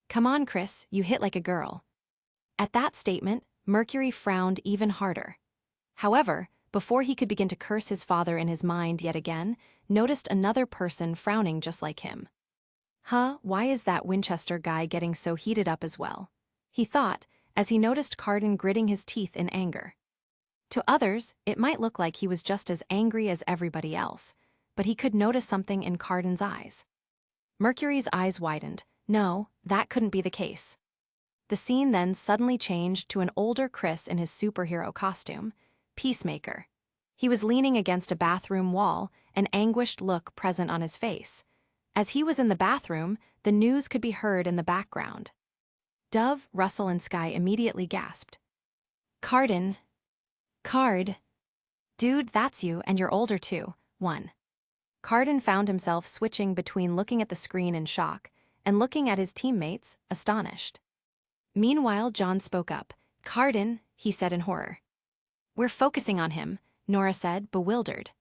"Come on, Chris, you hit like a girl." At that statement, Mercury frowned even harder. However, before he could begin to curse his father in his mind yet again, noticed another person frowning just like him. Why is that Winchester guy getting so heated up as well?" he thought, as he noticed Carden gritting his teeth in anger. To others, it might look like he was just as angry as everybody else, but he could notice something in Carden's eyes. Mercury's eyes widened. No, that couldn't be the case. The scene then suddenly changed to an older Chris in his superhero costume, Peacemaker. He was leaning against a bathroom wall, an anguished look present on his face. As he was in the bathroom, the news could be heard in the background. Dove, Russell, and Sky immediately gasped. "Carden. Card. Dude, that's you, and you're older too." One. Carden found himself switching between looking at the screen in shock and looking at his teammates, astonished. Meanwhile, John spoke up. "Carden," he said in horror. "We're focusing on him," Nora said, bewildered.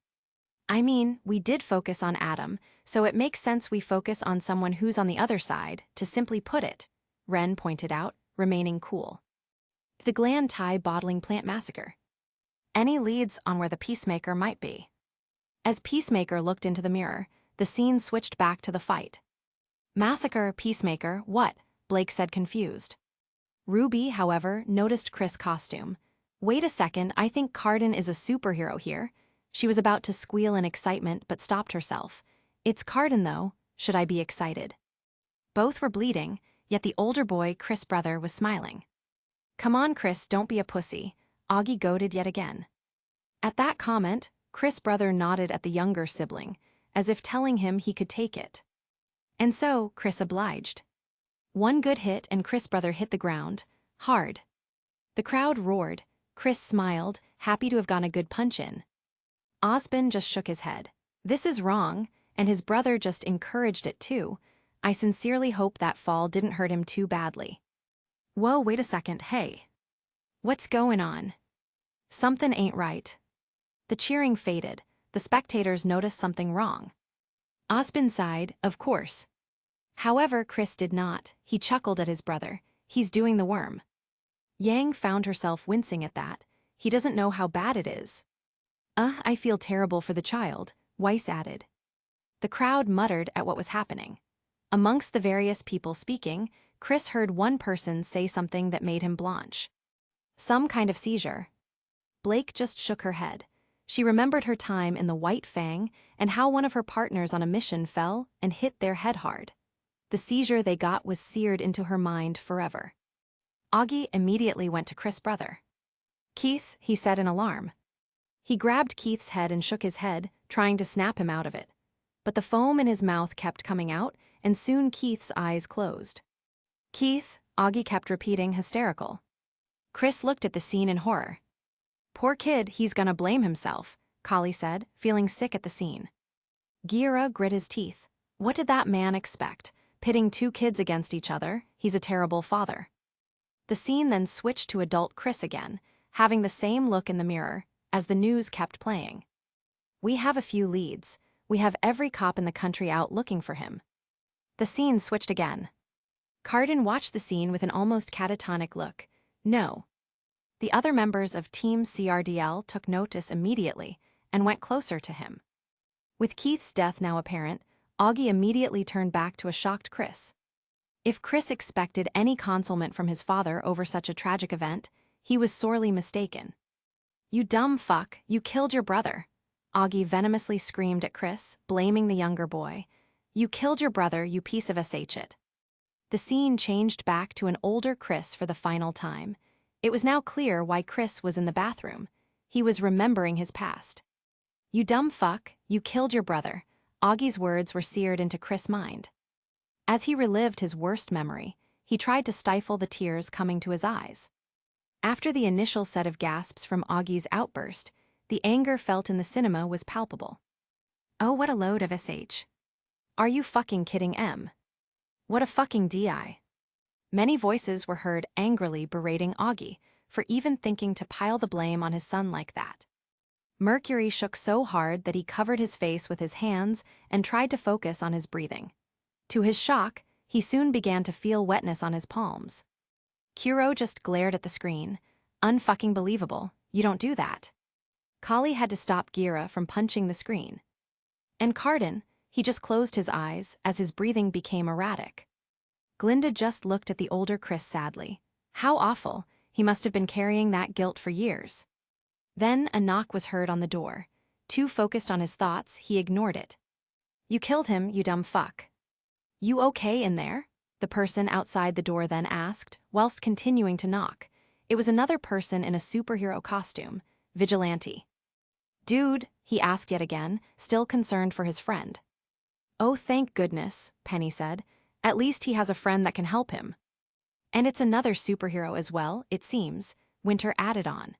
"I mean, we did focus on Adam, so it makes sense we focus on someone who's on the other side, to simply put it," Ren pointed out, remaining cool. "The Gland Thai bottling plant massacre. Any leads on where the Peacemaker might be?" As Peacemaker looked into the mirror, the scene switched back to the fight. "Massacre, Peacemaker, what?" Blake said, confused. Ruby, however, noticed Chris' costume. "Wait a second, I think Carden is a superhero here." She was about to squeal in excitement but stopped herself. "It's Carden though, should I be excited?" Both were bleeding, yet the older boy, Chris' brother, was smiling. "Come on, Chris, don't be a pussy," Augie goaded yet again. At that comment, Chris' brother nodded at the younger sibling, as if telling him he could take it. And so, Chris obliged. One good hit and Chris' brother hit the ground, hard. The crowd roared. Chris smiled, happy to have gotten a good punch in. Osbin just shook his head. "This is wrong," and his brother just encouraged it too. "I sincerely hope that fall didn't hurt him too badly." "Whoa, wait a second, hey. What's going on? Something ain't right." The cheering faded. The spectators noticed something wrong. Osbin sighed, of course. However, Chris did not. He chuckled at his brother. "He's doing the worm." Yang found herself wincing at that. "He doesn't know how bad it is." I feel terrible for the child," Weiss added. The crowd muttered at what was happening. Amongst the various people speaking, Chris heard one person say something that made him blanch. Some kind of seizure. Blake just shook her head. She remembered her time in the White Fang and how one of her partners on a mission fell and hit their head hard. The seizure they got was seared into her mind forever. Augie immediately went to Chris' brother. "Keith," he said in alarm. He grabbed Keith's head and shook his head, trying to snap him out of it. But the foam in his mouth kept coming out, and soon Keith's eyes closed. "Keith," Augie kept repeating, hysterical. Chris looked at the scene in horror. "Poor kid, he's gonna blame himself," Kali said, feeling sick at the scene. Gira grit his teeth. What did that man expect? Pitting two kids against each other, he's a terrible father. The scene then switched to adult Chris again, having the same look in the mirror, as the news kept playing. "We have a few leads. We have every cop in the country out looking for him." The scene switched again. Cardin watched the scene with an almost catatonic look. "No." The other members of Team CRDL took notice immediately and went closer to him. With Keith's death now apparent, Augie immediately turned back to a shocked Chris. If Chris expected any consolement from his father over such a tragic event, he was sorely mistaken. "You dumb fuck, you killed your brother," Augie venomously screamed at Chris, blaming the younger boy. "You killed your brother, you piece of shit." The scene changed back to an older Chris for the final time. It was now clear why Chris was in the bathroom. He was remembering his past. "You dumb fuck, you killed your brother." Augie's words were seared into Chris' mind. As he relived his worst memory, he tried to stifle the tears coming to his eyes. After the initial set of gasps from Augie's outburst, the anger felt in the cinema was palpable. "Oh, what a load of sh. Are you fucking kidding, M? What a fucking DI." Many voices were heard angrily berating Augie for even thinking to pile the blame on his son like that. Mercury shook so hard that he covered his face with his hands and tried to focus on his breathing. To his shock, he soon began to feel wetness on his palms. Kuro just glared at the screen. "Unfucking believable, you don't do that." Kali had to stop Gira from punching the screen. And Cardin, he just closed his eyes as his breathing became erratic. Glinda just looked at the older Chris sadly. How awful, he must have been carrying that guilt for years. Then a knock was heard on the door. Too focused on his thoughts, he ignored it. "You killed him, you dumb fuck." "You okay in there?" the person outside the door then asked, whilst continuing to knock. It was another person in a superhero costume, Vigilante. "Dude," he asked yet again, still concerned for his friend. "Oh, thank goodness," Penny said. "At least he has a friend that can help him." "And it's another superhero as well, it seems," Winter added on.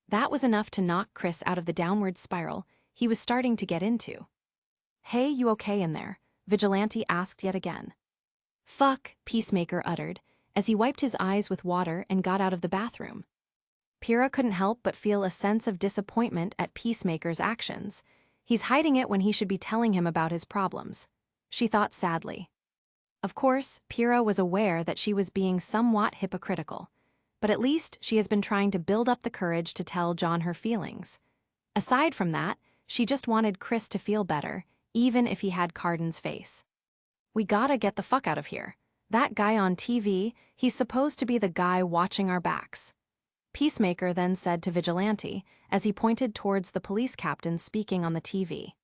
That was enough to knock Chris out of the downward spiral he was starting to get into. "Hey, you okay in there?" Vigilante asked yet again. "Fuck," Peacemaker uttered, as he wiped his eyes with water and got out of the bathroom. Pyrrha couldn't help but feel a sense of disappointment at Peacemaker's actions. He's hiding it when he should be telling him about his problems, she thought sadly. Of course, Pyrrha was aware that she was being somewhat hypocritical, but at least she has been trying to build up the courage to tell John her feelings. Aside from that, she just wanted Chris to feel better, even if he had Cardin's face. "We gotta get the fuck out of here. That guy on TV, he's supposed to be the guy watching our backs." Peacemaker then said to Vigilante, as he pointed towards the police captain speaking on the TV.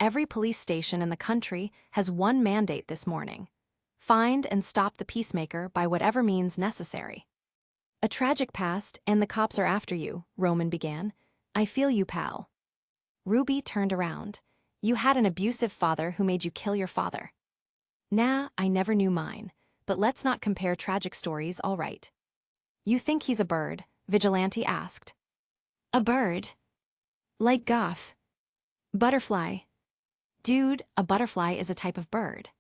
"Every police station in the country has one mandate this morning. Find and stop the Peacemaker by whatever means necessary." "A tragic past, and the cops are after you," Roman began. "I feel you, pal." Ruby turned around. "You had an abusive father who made you kill your father." "Nah, I never knew mine, but let's not compare tragic stories, all right." "You think he's a bird?" Vigilante asked. "A bird? Like Goth? Butterfly?" "Dude, a butterfly is a type of bird."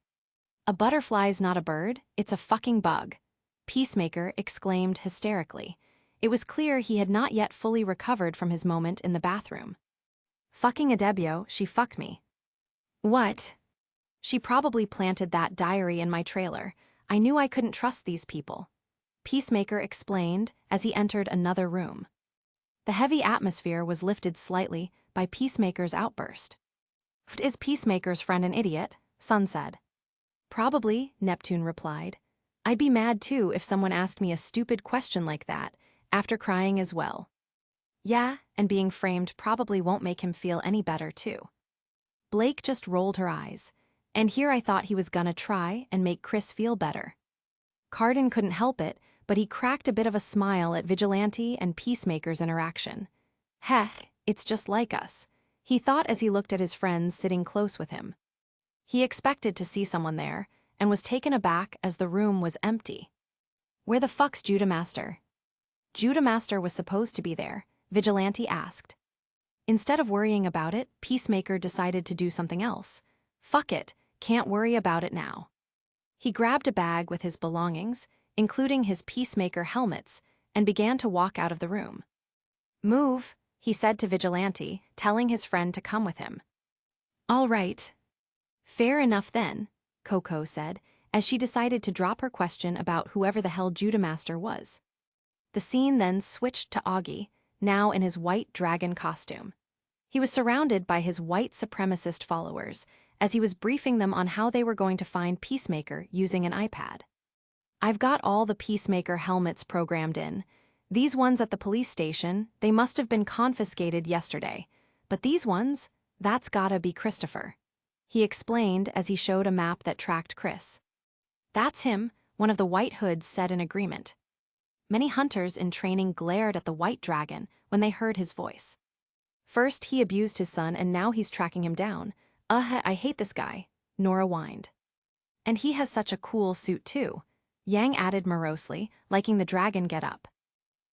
"A butterfly's not a bird, it's a fucking bug," Peacemaker exclaimed hysterically. It was clear he had not yet fully recovered from his moment in the bathroom. "Fucking Adebio, she fucked me." "What?" "She probably planted that diary in my trailer. I knew I couldn't trust these people," Peacemaker explained as he entered another room. The heavy atmosphere was lifted slightly by Peacemaker's outburst. Is Peacemaker's friend an idiot? Sun said. Probably, Neptune replied. I'd be mad too if someone asked me a stupid question like that, after crying as well. Yeah, and being framed probably won't make him feel any better too. Blake just rolled her eyes, and here I thought he was gonna try and make Chris feel better. Carden couldn't help it, but he cracked a bit of a smile at Vigilante and Peacemaker's interaction. Heck, it's just like us, he thought as he looked at his friends sitting close with him. He expected to see someone there, and was taken aback as the room was empty. Where the fuck's Judah Master? Judah Master was supposed to be there, Vigilante asked. Instead of worrying about it, Peacemaker decided to do something else. Fuck it, can't worry about it now. He grabbed a bag with his belongings, including his Peacemaker helmets, and began to walk out of the room. Move, he said to Vigilante, telling his friend to come with him. All right. Fair enough then, Coco said, as she decided to drop her question about whoever the hell Judah Master was. The scene then switched to Augie, now in his white dragon costume. He was surrounded by his white supremacist followers, as he was briefing them on how they were going to find Peacemaker using an iPad. I've got all the Peacemaker helmets programmed in. These ones at the police station, they must have been confiscated yesterday. But these ones, that's gotta be Christopher. He explained as he showed a map that tracked Chris. That's him, one of the White Hoods said in agreement. Many hunters in training glared at the white dragon when they heard his voice. First he abused his son and now he's tracking him down. I hate this guy, Nora whined. And he has such a cool suit too, Yang added morosely, liking the dragon get-up.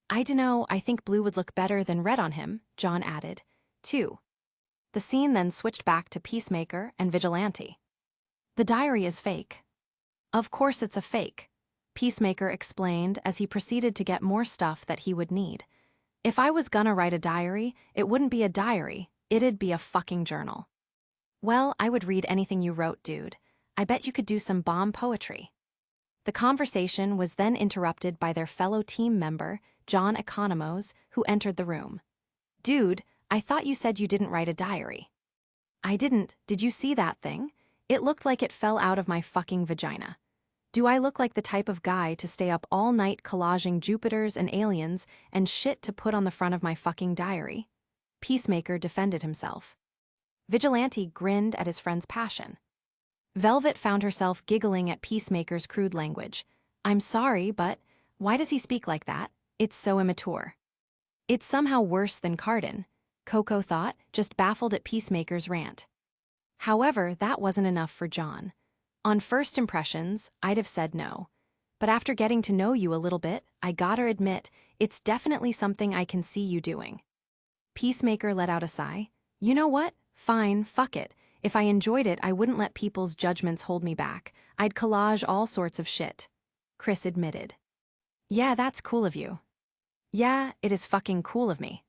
I dunno, I think blue would look better than red on him, John added, too. The scene then switched back to Peacemaker and Vigilante. The diary is fake. Of course it's a fake, Peacemaker explained as he proceeded to get more stuff that he would need. If I was gonna write a diary, it wouldn't be a diary, it'd be a fucking journal. Well, I would read anything you wrote, dude. I bet you could do some bomb poetry. The conversation was then interrupted by their fellow team member, John Economos, who entered the room. Dude, I thought you said you didn't write a diary. I didn't, did you see that thing? It looked like it fell out of my fucking vagina. Do I look like the type of guy to stay up all night collaging Jupiters and aliens and shit to put on the front of my fucking diary? Peacemaker defended himself. Vigilante grinned at his friend's passion. Velvet found herself giggling at Peacemaker's crude language. I'm sorry, but why does he speak like that? It's so immature. It's somehow worse than Carden, Coco thought, just baffled at Peacemaker's rant. However, that wasn't enough for John. On first impressions, I'd have said no. But after getting to know you a little bit, I gotta admit, it's definitely something I can see you doing. Peacemaker let out a sigh. You know what? Fine, fuck it. If I enjoyed it, I wouldn't let people's judgments hold me back. I'd collage all sorts of shit. Chris admitted. Yeah, that's cool of you. Yeah, it is fucking cool of me.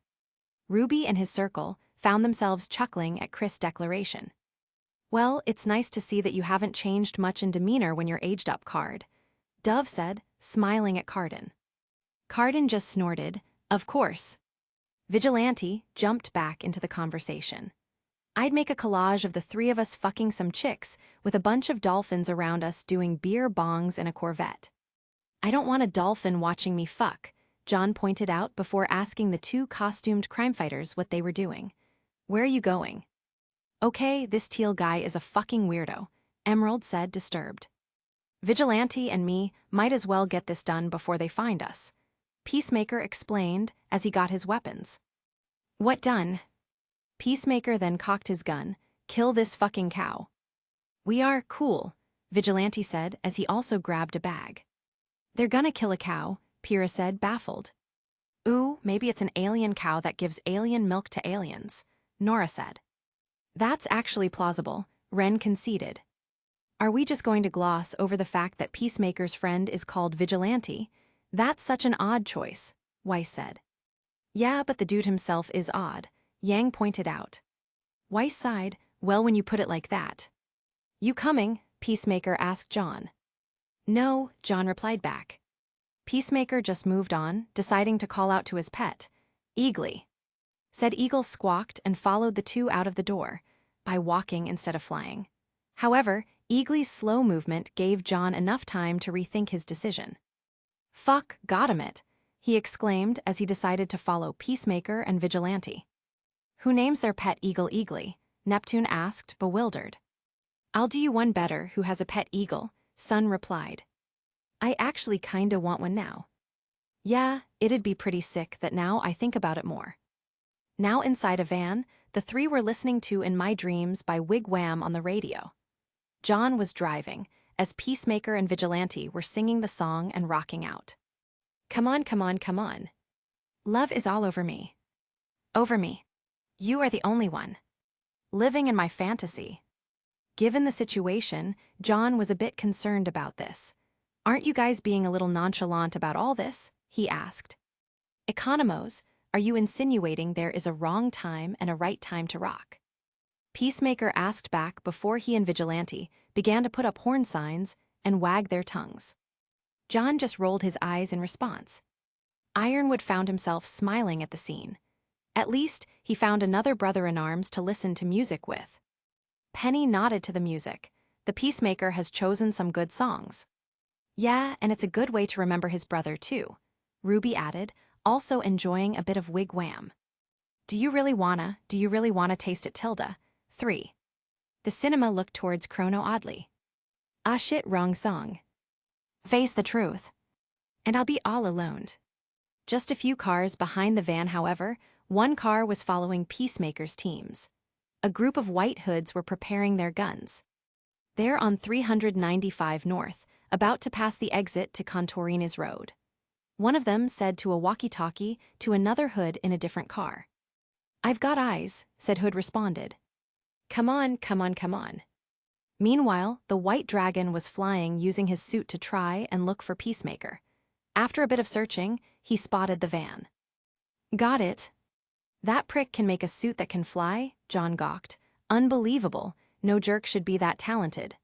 Ruby and his circle found themselves chuckling at Chris' declaration. Well, it's nice to see that you haven't changed much in demeanor when you're aged up, Card. Dove said, smiling at Carden. Carden just snorted, of course. Vigilante jumped back into the conversation. I'd make a collage of the three of us fucking some chicks with a bunch of dolphins around us doing beer bongs in a Corvette. I don't want a dolphin watching me fuck, John pointed out before asking the two costumed crime fighters what they were doing. Where are you going? Okay, this teal guy is a fucking weirdo, Emerald said, disturbed. Vigilante and me might as well get this done before they find us, Peacemaker explained as he got his weapons. What done? Peacemaker then cocked his gun. Kill this fucking cow. We are cool, Vigilante said as he also grabbed a bag. They're gonna kill a cow, Pyrrha said, baffled. Ooh, maybe it's an alien cow that gives alien milk to aliens, Nora said. That's actually plausible, Ren conceded. Are we just going to gloss over the fact that Peacemaker's friend is called Vigilante? That's such an odd choice, Weiss said. Yeah, but the dude himself is odd, Yang pointed out. Weiss sighed, well, when you put it like that. You coming? Peacemaker asked John. No, John replied back. Peacemaker just moved on, deciding to call out to his pet. Eagly. Said Eagle squawked and followed the two out of the door, by walking instead of flying. However, Eagly's slow movement gave John enough time to rethink his decision. "Fuck, got him it," he exclaimed as he decided to follow Peacemaker and Vigilante. "Who names their pet eagle Eagly?" Neptune asked, bewildered. "I'll do you one better who has a pet eagle," Sun replied. "I actually kinda want one now." "Yeah, it'd be pretty sick that now I think about it more." Now inside a van, the three were listening to In My Dreams by Wigwam on the radio. John was driving, as Peacemaker and Vigilante were singing the song and rocking out. "Come on, come on, come on. Love is all over me. Over me. You are the only one. Living in my fantasy." Given the situation, John was a bit concerned about this. "Aren't you guys being a little nonchalant about all this?" he asked. "Economos, are you insinuating there is a wrong time and a right time to rock?" Peacemaker asked back before he and Vigilante began to put up horn signs and wag their tongues. John just rolled his eyes in response. Ironwood found himself smiling at the scene. At least, he found another brother-in-arms to listen to music with. Penny nodded to the music. The Peacemaker has chosen some good songs. "Yeah, and it's a good way to remember his brother, too," Ruby added, also enjoying a bit of wigwam. Do you really wanna taste it, Tilda? 3. The cinema looked towards Chrono oddly. "Ah shit, wrong song. Face the truth. And I'll be all alone." Just a few cars behind the van, however, one car was following Peacemaker's teams. A group of white hoods were preparing their guns. They're on 395 North, about to pass the exit to Contorini's Road. One of them said to a walkie-talkie to another hood in a different car. "I've got eyes," said Hood responded. "Come on, come on, come on." Meanwhile, the White Dragon was flying using his suit to try and look for Peacemaker. After a bit of searching, he spotted the van. "Got it. That prick can make a suit that can fly?" John gawked. "Unbelievable. No jerk should be that talented."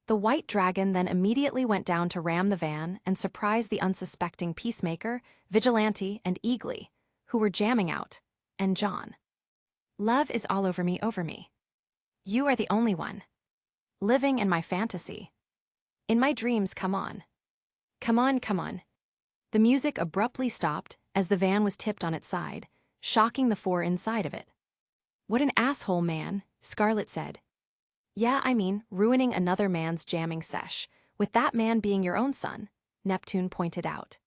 The White Dragon then immediately went down to ram the van and surprise the unsuspecting Peacemaker, Vigilante, and Eagly, who were jamming out, and John. "Love is all over me, over me. You are the only one. Living in my fantasy. In my dreams, come on. Come on, come on." The music abruptly stopped as the van was tipped on its side, shocking the four inside of it. "What an asshole, man," Scarlet said. "Yeah, I mean, ruining another man's jamming sesh, with that man being your own son," Neptune pointed out.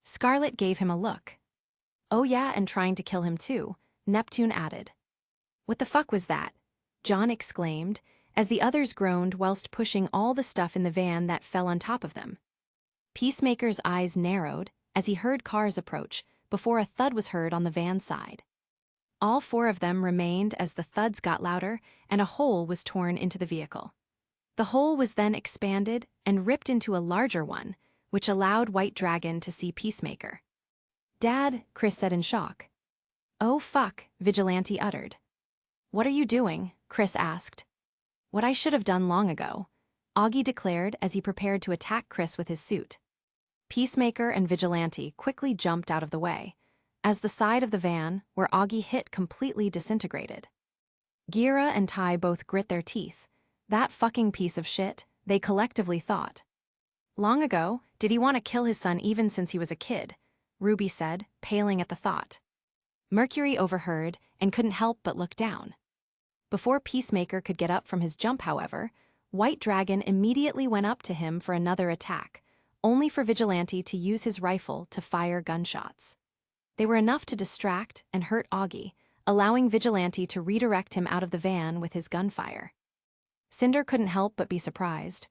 Scarlet gave him a look. "Oh yeah, and trying to kill him too," Neptune added. "What the fuck was that?" John exclaimed, as the others groaned whilst pushing all the stuff in the van that fell on top of them. Peacemaker's eyes narrowed as he heard cars approach before a thud was heard on the van side. All four of them remained as the thuds got louder and a hole was torn into the vehicle. The hole was then expanded and ripped into a larger one, which allowed White Dragon to see Peacemaker. "Dad," Chris said in shock. "Oh fuck," Vigilante uttered. "What are you doing?" Chris asked. "What I should have done long ago," Augie declared as he prepared to attack Chris with his suit. Peacemaker and Vigilante quickly jumped out of the way, as the side of the van where Augie hit completely disintegrated. Gira and Ty both grit their teeth. That fucking piece of shit, they collectively thought. "Long ago, did he want to kill his son even since he was a kid?" Ruby said, paling at the thought. Mercury overheard and couldn't help but look down. Before Peacemaker could get up from his jump, however, White Dragon immediately went up to him for another attack, only for Vigilante to use his rifle to fire gunshots. They were enough to distract and hurt Augie, allowing Vigilante to redirect him out of the van with his gunfire. Cinder couldn't help but be surprised.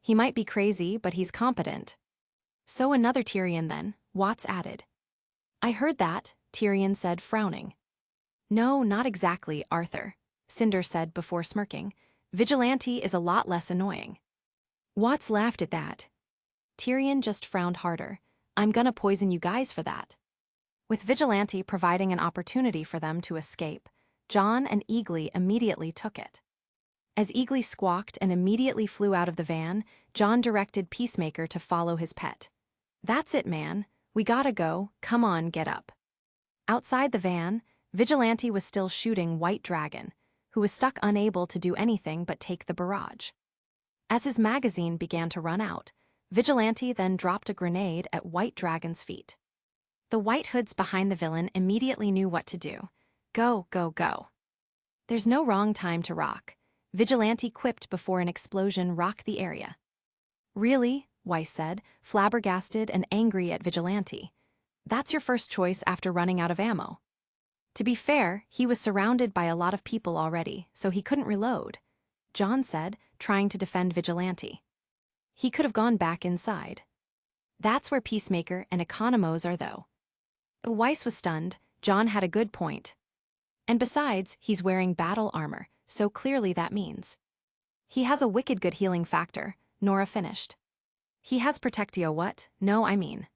He might be crazy, but he's competent. "So another Tyrion then," Watts added. "I heard that," Tyrion said, frowning. "No, not exactly, Arthur," Cinder said before smirking. "Vigilante is a lot less annoying." Watts laughed at that. Tyrion just frowned harder. "I'm gonna poison you guys for that." With Vigilante providing an opportunity for them to escape, John and Eagly immediately took it. As Eagly squawked and immediately flew out of the van, John directed Peacemaker to follow his pet. "That's it, man. We gotta go. Come on, get up." Outside the van, Vigilante was still shooting White Dragon, who was stuck unable to do anything but take the barrage. As his magazine began to run out, Vigilante then dropped a grenade at White Dragon's feet. The White Hoods behind the villain immediately knew what to do. Go, go, go. There's no wrong time to rock, Vigilante quipped before an explosion rocked the area. Really? Weiss said, flabbergasted and angry at Vigilante. That's your first choice after running out of ammo. To be fair, he was surrounded by a lot of people already, so he couldn't reload, John said, trying to defend Vigilante. He could have gone back inside. That's where Peacemaker and Economos are, though. Weiss was stunned. John had a good point. And besides, he's wearing battle armor, so clearly that means he has a wicked good healing factor, Nora finished. He has Protectio what? No, I mean.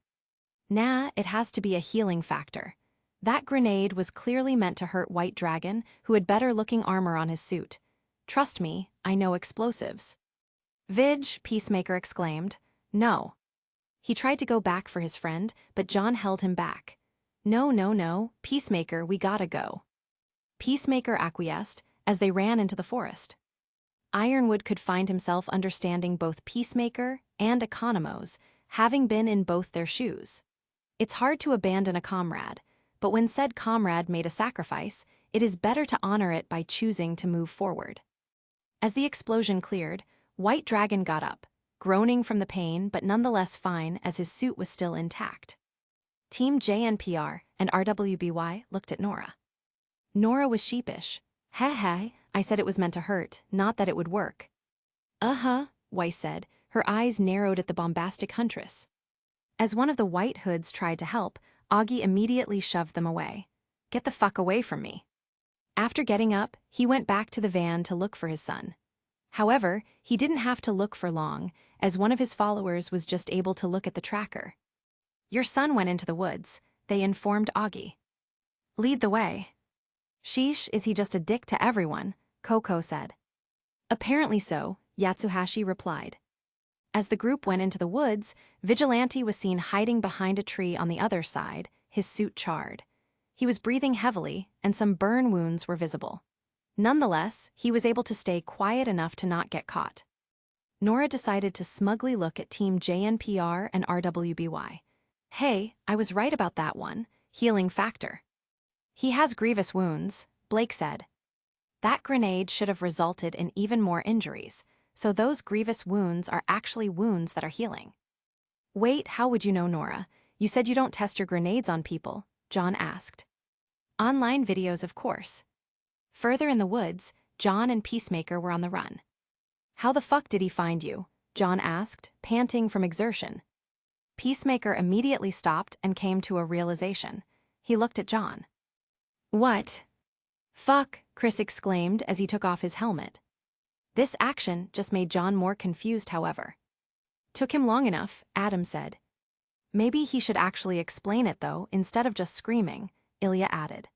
Nah, it has to be a healing factor. That grenade was clearly meant to hurt White Dragon, who had better-looking armor on his suit. Trust me, I know explosives. Vig, Peacemaker exclaimed. No. He tried to go back for his friend, but John held him back. No, no, no, Peacemaker, we gotta go. Peacemaker acquiesced as they ran into the forest. Ironwood could find himself understanding both Peacemaker and Economos, having been in both their shoes. It's hard to abandon a comrade, but when said comrade made a sacrifice, it is better to honor it by choosing to move forward. As the explosion cleared, White Dragon got up, groaning from the pain but nonetheless fine as his suit was still intact. Team JNPR and RWBY looked at Nora. Nora was sheepish. Heh, I said it was meant to hurt, not that it would work. Uh-huh, Weiss said, her eyes narrowed at the bombastic huntress. As one of the White Hoods tried to help, Augie immediately shoved them away. Get the fuck away from me. After getting up, he went back to the van to look for his son. However, he didn't have to look for long, as one of his followers was just able to look at the tracker. Your son went into the woods, they informed Augie. Lead the way. Sheesh, is he just a dick to everyone? Coco said. Apparently so, Yatsuhashi replied. As the group went into the woods, Vigilante was seen hiding behind a tree on the other side, his suit charred. He was breathing heavily, and some burn wounds were visible. Nonetheless, he was able to stay quiet enough to not get caught. Nora decided to smugly look at Team JNPR and RWBY. Hey, I was right about that one. Healing factor. He has grievous wounds, Blake said. That grenade should have resulted in even more injuries, so those grievous wounds are actually wounds that are healing. Wait, how would you know, Nora? You said you don't test your grenades on people, John asked. Online videos, of course. Further in the woods, John and Peacemaker were on the run. How the fuck did he find you? John asked, panting from exertion. Peacemaker immediately stopped and came to a realization. He looked at John. What? Fuck, Chris exclaimed as he took off his helmet. This action just made John more confused, however. Took him long enough, Adam said. Maybe he should actually explain it, though, instead of just screaming, Ilya added.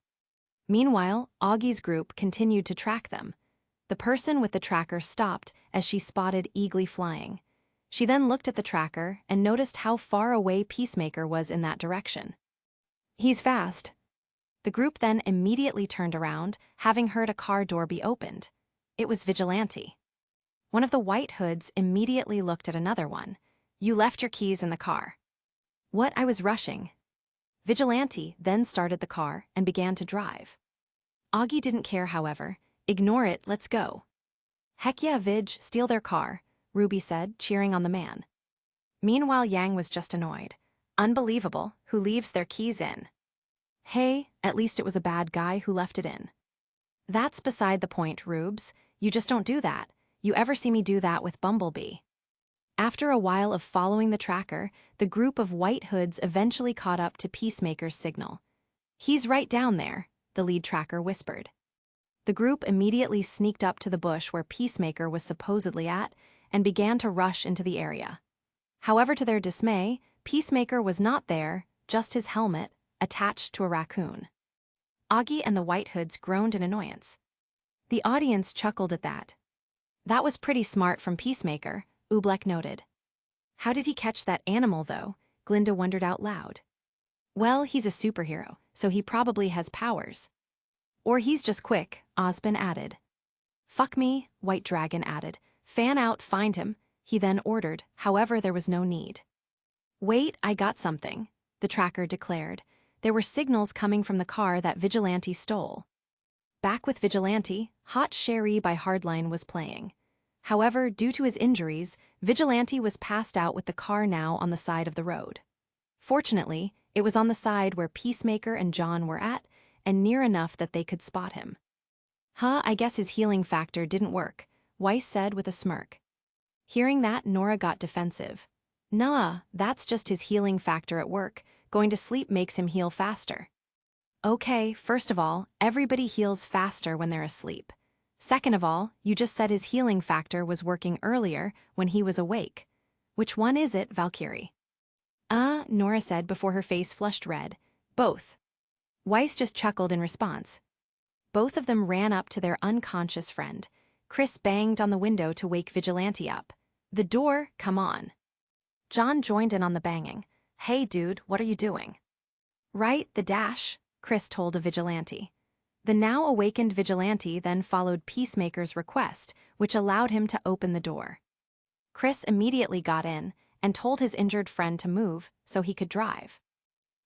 Meanwhile, Augie's group continued to track them. The person with the tracker stopped as she spotted Eagly flying. She then looked at the tracker and noticed how far away Peacemaker was in that direction. He's fast. The group then immediately turned around, having heard a car door be opened. It was Vigilante. One of the White Hoods immediately looked at another one. You left your keys in the car. What? I was rushing. Vigilante then started the car and began to drive. Augie didn't care, however. Ignore it, let's go. Heck yeah, Vig, steal their car, Ruby said, cheering on the man. Meanwhile, Yang was just annoyed. Unbelievable, who leaves their keys in? Hey, at least it was a bad guy who left it in. That's beside the point, Rubes. You just don't do that. You ever see me do that with Bumblebee? After a while of following the tracker, the group of White Hoods eventually caught up to Peacemaker's signal. He's right down there, the lead tracker whispered. The group immediately sneaked up to the bush where Peacemaker was supposedly at and began to rush into the area. However, to their dismay, Peacemaker was not there, just his helmet, attached to a raccoon. Augie and the White Hoods groaned in annoyance. The audience chuckled at that. That was pretty smart from Peacemaker, Oobleck noted. How did he catch that animal, though? Glinda wondered out loud. Well, he's a superhero, so he probably has powers. Or he's just quick, Osbin added. Fuck me, White Dragon added. Fan out, find him, he then ordered, however there was no need. Wait, I got something, the tracker declared. There were signals coming from the car that Vigilante stole. Back with Vigilante, Hot Sherry by Hardline was playing. However, due to his injuries, Vigilante was passed out with the car now on the side of the road. Fortunately, it was on the side where Peacemaker and John were at, and near enough that they could spot him. I guess his healing factor didn't work, Weiss said with a smirk. Hearing that, Nora got defensive. Nah, that's just his healing factor at work. Going to sleep makes him heal faster. Okay, first of all, everybody heals faster when they're asleep. Second of all, you just said his healing factor was working earlier when he was awake. Which one is it, Valkyrie? Nora said before her face flushed red. Both. Weiss just chuckled in response. Both of them ran up to their unconscious friend. Chris banged on the window to wake Vigilante up. The door, come on. John joined in on the banging. Hey dude, what are you doing? Right, the dash, Chris told a Vigilante. The now awakened Vigilante then followed Peacemaker's request, which allowed him to open the door. Chris immediately got in and told his injured friend to move so he could drive.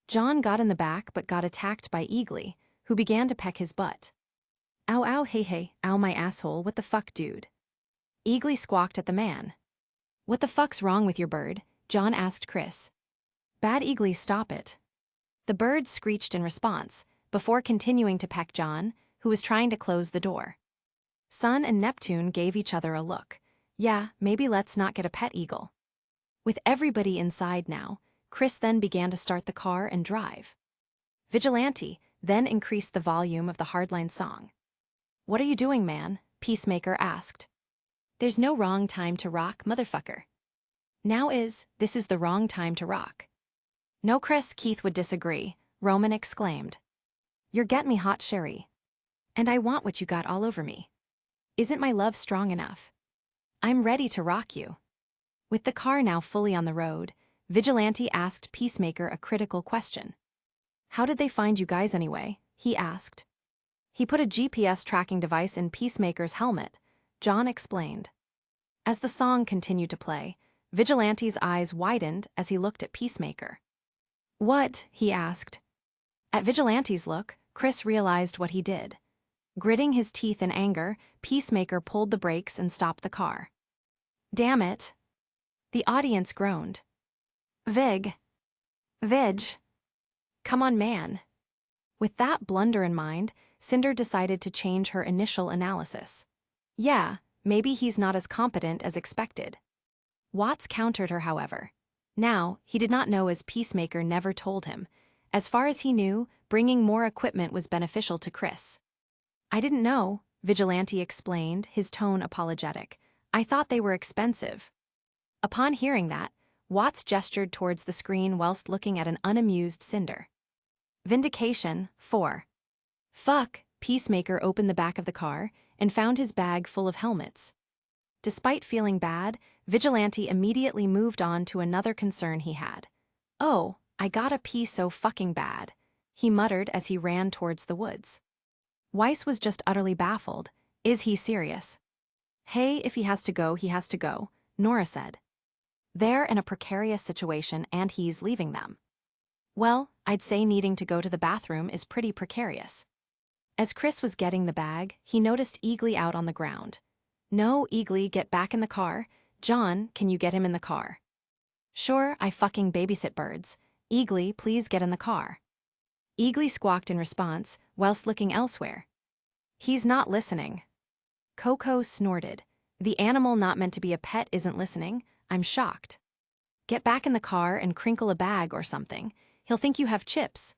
John got in the back but got attacked by Eagly, who began to peck his butt. Ow ow hey, ow my asshole, what the fuck dude? Eagly squawked at the man. What the fuck's wrong with your bird? John asked Chris. Bad Eagly, stop it. The bird screeched in response, before continuing to peck John, who was trying to close the door. Sun and Neptune gave each other a look. Yeah, maybe let's not get a pet eagle. With everybody inside now, Chris then began to start the car and drive. Vigilante then increased the volume of the Hardline song. What are you doing, man? Peacemaker asked. There's no wrong time to rock, motherfucker. This is the wrong time to rock. No, Chris, Keith would disagree, Roman exclaimed. You're getting me hot, Sherry. And I want what you got all over me. Isn't my love strong enough? I'm ready to rock you. With the car now fully on the road, Vigilante asked Peacemaker a critical question. How did they find you guys anyway? He asked. He put a GPS tracking device in Peacemaker's helmet, John explained. As the song continued to play, Vigilante's eyes widened as he looked at Peacemaker. What? He asked. At Vigilante's look, Chris realized what he did. Gritting his teeth in anger, Peacemaker pulled the brakes and stopped the car. Damn it. The audience groaned. Vig. Come on, man. With that blunder in mind, Cinder decided to change her initial analysis. Yeah, maybe he's not as competent as expected. Watts countered her, however. Now, he did not know, as Peacemaker never told him. As far as he knew, bringing more equipment was beneficial to Chris. I didn't know, Vigilante explained, his tone apologetic. I thought they were expensive. Upon hearing that, Watts gestured towards the screen whilst looking at an unamused Cinder. Vindication, 4. Fuck, Peacemaker opened the back of the car and found his bag full of helmets. Despite feeling bad, Vigilante immediately moved on to another concern he had. Oh, I gotta pee so fucking bad, he muttered as he ran towards the woods. Weiss was just utterly baffled. Is he serious? Hey, if he has to go, Nora said. They're in a precarious situation and he's leaving them. Well, I'd say needing to go to the bathroom is pretty precarious. As Chris was getting the bag, he noticed Eagly out on the ground. No, Eagly, get back in the car. John, can you get him in the car? Sure, I fucking babysit birds. Eagly, please get in the car. Eagly squawked in response, whilst looking elsewhere. He's not listening. Coco snorted. The animal not meant to be a pet isn't listening. I'm shocked. Get back in the car and crinkle a bag or something. He'll think you have chips,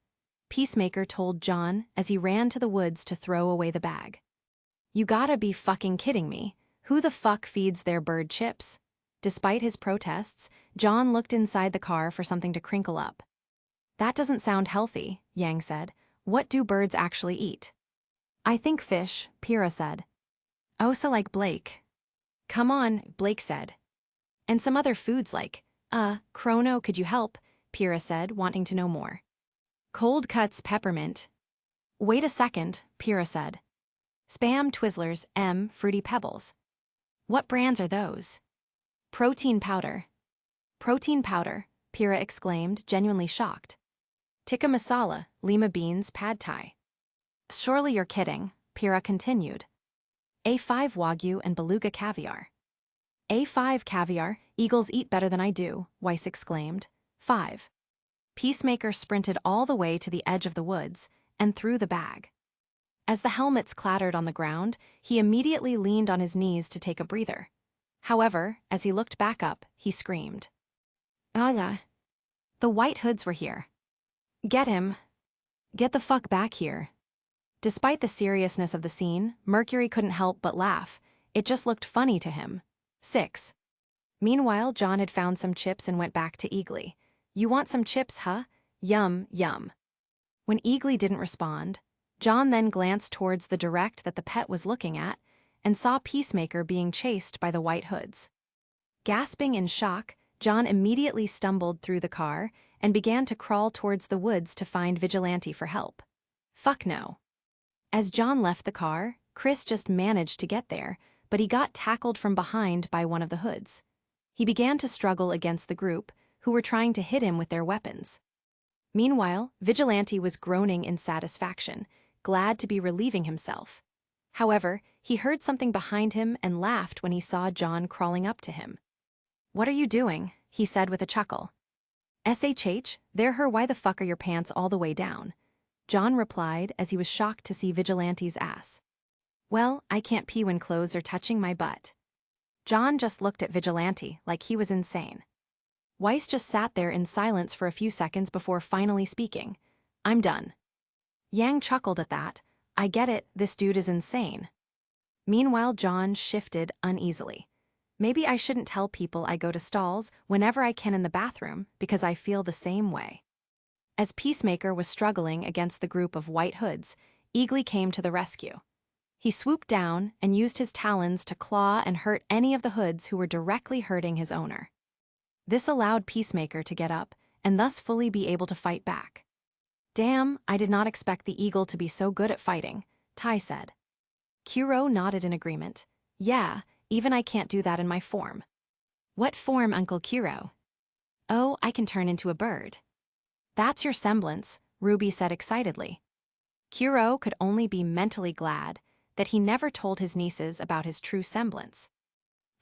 Peacemaker told John as he ran to the woods to throw away the bag. You gotta be fucking kidding me. Who the fuck feeds their bird chips? Despite his protests, John looked inside the car for something to crinkle up. That doesn't sound healthy, Yang said. What do birds actually eat? I think fish, Pyrrha said. Oh, so like Blake. Come on, Blake said. And some other foods like, Chrono, could you help? Pyrrha said, wanting to know more. Cold cuts peppermint. Wait a second, Pyrrha said. Spam Twizzlers M Fruity Pebbles. What brands are those? Protein powder. Protein powder, Pira exclaimed, genuinely shocked. Tikka masala, lima beans, pad thai. Surely you're kidding, Pira continued. A5 Wagyu and Beluga caviar. A5 caviar, eagles eat better than I do, Weiss exclaimed. 5. Peacemaker sprinted all the way to the edge of the woods and threw the bag. As the helmets clattered on the ground, he immediately leaned on his knees to take a breather. However, as he looked back up, he screamed. Aza! The White Hoods were here. Get him! Get the fuck back here! Despite the seriousness of the scene, Mercury couldn't help but laugh. It just looked funny to him. 6. Meanwhile, John had found some chips and went back to Eagly. You want some chips, huh? Yum, yum. When Eagly didn't respond, John then glanced towards the direct that the pet was looking at and saw Peacemaker being chased by the White Hoods. Gasping in shock, John immediately stumbled through the car and began to crawl towards the woods to find Vigilante for help. Fuck no. As John left the car, Chris just managed to get there, but he got tackled from behind by one of the hoods. He began to struggle against the group, who were trying to hit him with their weapons. Meanwhile, Vigilante was groaning in satisfaction, glad to be relieving himself. However, he heard something behind him and laughed when he saw John crawling up to him. What are you doing? He said with a chuckle. SHH, they're her, why the fuck are your pants all the way down? John replied as he was shocked to see Vigilante's ass. Well, I can't pee when clothes are touching my butt. John just looked at Vigilante like he was insane. Weiss just sat there in silence for a few seconds before finally speaking. I'm done. Yang chuckled at that. I get it, this dude is insane. Meanwhile, John shifted uneasily. Maybe I shouldn't tell people I go to stalls whenever I can in the bathroom because I feel the same way. As Peacemaker was struggling against the group of White Hoods, Eagly came to the rescue. He swooped down and used his talons to claw and hurt any of the hoods who were directly hurting his owner. This allowed Peacemaker to get up and thus fully be able to fight back. Damn, I did not expect the eagle to be so good at fighting, Tai said. Kuro nodded in agreement. Yeah, even I can't do that in my form. What form, Uncle Kuro? Oh, I can turn into a bird. That's your semblance, RWBY said excitedly. Kuro could only be mentally glad that he never told his nieces about his true semblance.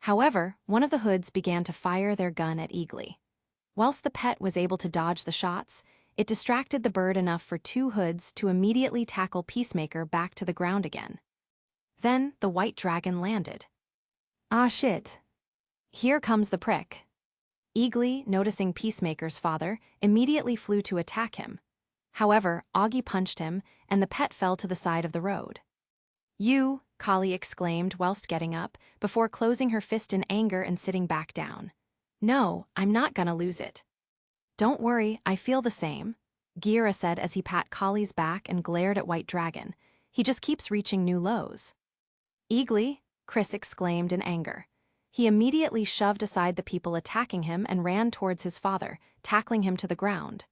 However, one of the hoods began to fire their gun at Eagly. Whilst the pet was able to dodge the shots, it distracted the bird enough for two hoods to immediately tackle Peacemaker back to the ground again. Then the white dragon landed. Ah shit. Here comes the prick. Eagly, noticing Peacemaker's father, immediately flew to attack him. However, Augie punched him, and the pet fell to the side of the road. You, Kali exclaimed whilst getting up, before closing her fist in anger and sitting back down. No, I'm not gonna lose it. Don't worry, I feel the same, Gira said as he pat Kali's back and glared at White Dragon. He just keeps reaching new lows. Eagly, Chris exclaimed in anger. He immediately shoved aside the people attacking him and ran towards his father, tackling him to the ground.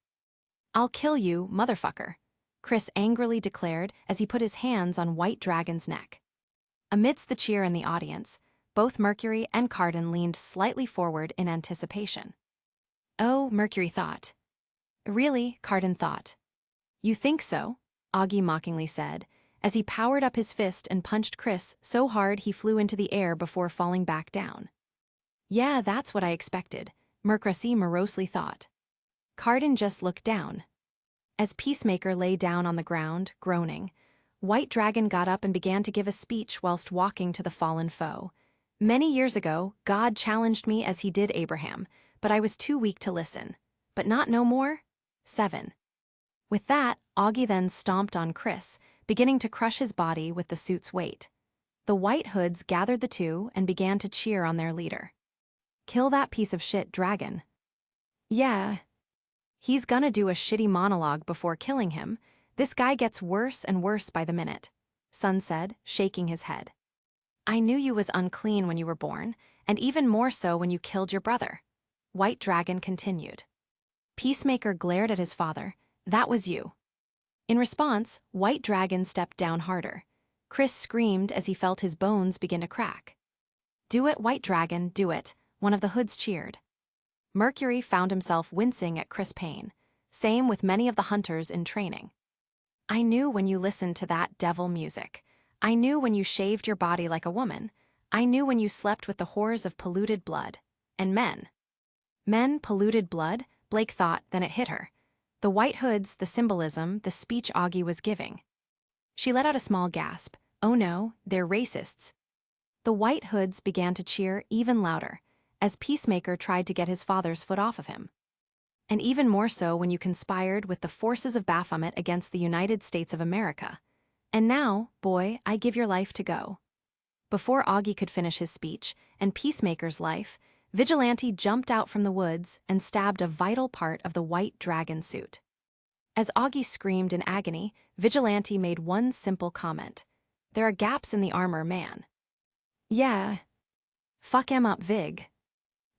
I'll kill you, motherfucker, Chris angrily declared as he put his hands on White Dragon's neck. Amidst the cheer in the audience, both Mercury and Cardin leaned slightly forward in anticipation. Oh, Mercury thought. Really, Cardin thought. You think so? Augie mockingly said, as he powered up his fist and punched Chris so hard he flew into the air before falling back down. Yeah, that's what I expected, Mercury morosely thought. Cardin just looked down. As Peacemaker lay down on the ground, groaning, White Dragon got up and began to give a speech whilst walking to the fallen foe. Many years ago, God challenged me as he did Abraham, but I was too weak to listen. But not no more? 7. With that, Augie then stomped on Chris, beginning to crush his body with the suit's weight. The White Hoods gathered the two and began to cheer on their leader. Kill that piece of shit dragon. Yeah. He's gonna do a shitty monologue before killing him. This guy gets worse and worse by the minute, Sun said, shaking his head. I knew you was unclean when you were born, and even more so when you killed your brother. White Dragon continued. Peacemaker glared at his father. That was you. In response, White Dragon stepped down harder. Chris screamed as he felt his bones begin to crack. "Do it, White Dragon, do it," one of the hoods cheered. Mercury found himself wincing at Chris' pain, same with many of the hunters in training. "I knew when you listened to that devil music. I knew when you shaved your body like a woman. I knew when you slept with the whores of polluted blood. And men." Men, polluted blood? Blake thought, then it hit her. The white hoods, the symbolism, the speech Augie was giving. She let out a small gasp. Oh no, they're racists. The white hoods began to cheer even louder, as Peacemaker tried to get his father's foot off of him. And even more so when you conspired with the forces of Baphomet against the United States of America. And now, boy, I give your life to go. Before Augie could finish his speech, and Peacemaker's life, Vigilante jumped out from the woods and stabbed a vital part of the white dragon suit. As Augie screamed in agony, Vigilante made one simple comment. "There are gaps in the armor, man." "Yeah. Fuck em up, Vig."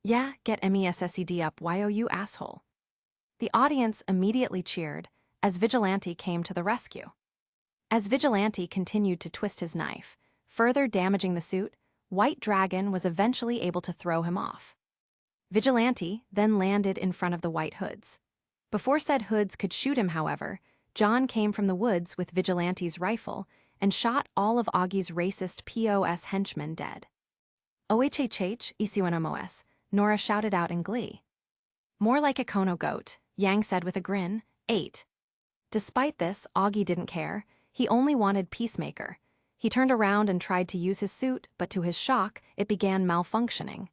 "Yeah, get MESSED up, you asshole." The audience immediately cheered as Vigilante came to the rescue. As Vigilante continued to twist his knife, further damaging the suit, White Dragon was eventually able to throw him off. Vigilante then landed in front of the white hoods. Before said hoods could shoot him, however, John came from the woods with Vigilante's rifle and shot all of Augie's racist POS henchmen dead. "OHHH, Isiwanamos," Nora shouted out in glee. "More like a Kono goat," Yang said with a grin. 8. Despite this, Augie didn't care. He only wanted Peacemaker. He turned around and tried to use his suit, but to his shock, it began malfunctioning.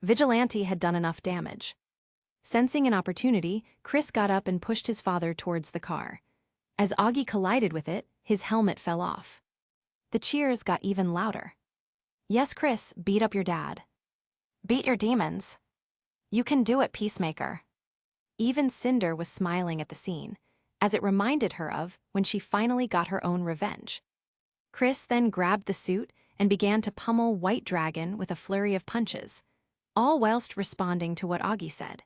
Vigilante had done enough damage. Sensing an opportunity, Chris got up and pushed his father towards the car. As Augie collided with it, his helmet fell off. The cheers got even louder. "Yes, Chris, beat up your dad. Beat your demons. You can do it, Peacemaker." Even Cinder was smiling at the scene, as it reminded her of when she finally got her own revenge. Chris then grabbed the suit and began to pummel White Dragon with a flurry of punches, all whilst responding to what Augie said.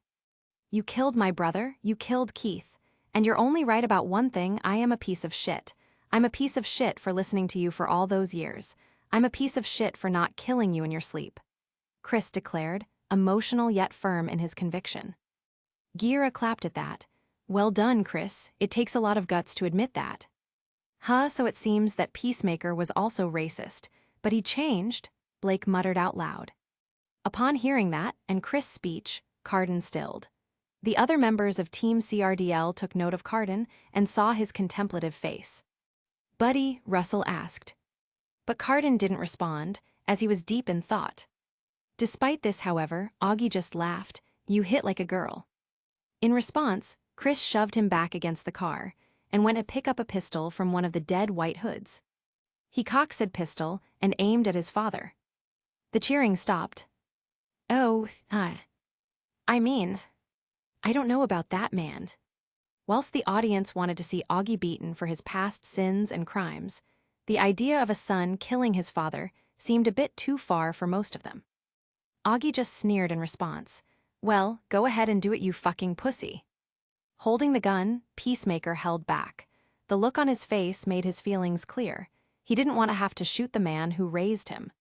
"You killed my brother, you killed Keith, and you're only right about one thing. I am a piece of shit. I'm a piece of shit for listening to you for all those years. I'm a piece of shit for not killing you in your sleep," Chris declared, emotional yet firm in his conviction. Gira clapped at that. "Well done, Chris. It takes a lot of guts to admit that." So it seems that Peacemaker was also racist, but he changed, Blake muttered out loud. Upon hearing that, and Chris' speech, Carden stilled. The other members of Team CRDL took note of Carden and saw his contemplative face. "Buddy," Russell asked. But Carden didn't respond, as he was deep in thought. Despite this, however, Augie just laughed. "You hit like a girl." In response, Chris shoved him back against the car and went to pick up a pistol from one of the dead white hoods. He cocked said pistol and aimed at his father. The cheering stopped. "Oh, I mean, I don't know about that, man." Whilst the audience wanted to see Augie beaten for his past sins and crimes, the idea of a son killing his father seemed a bit too far for most of them. Augie just sneered in response. "Well, go ahead and do it, you fucking pussy." Holding the gun, Peacemaker held back. The look on his face made his feelings clear. He didn't want to have to shoot the man who raised him.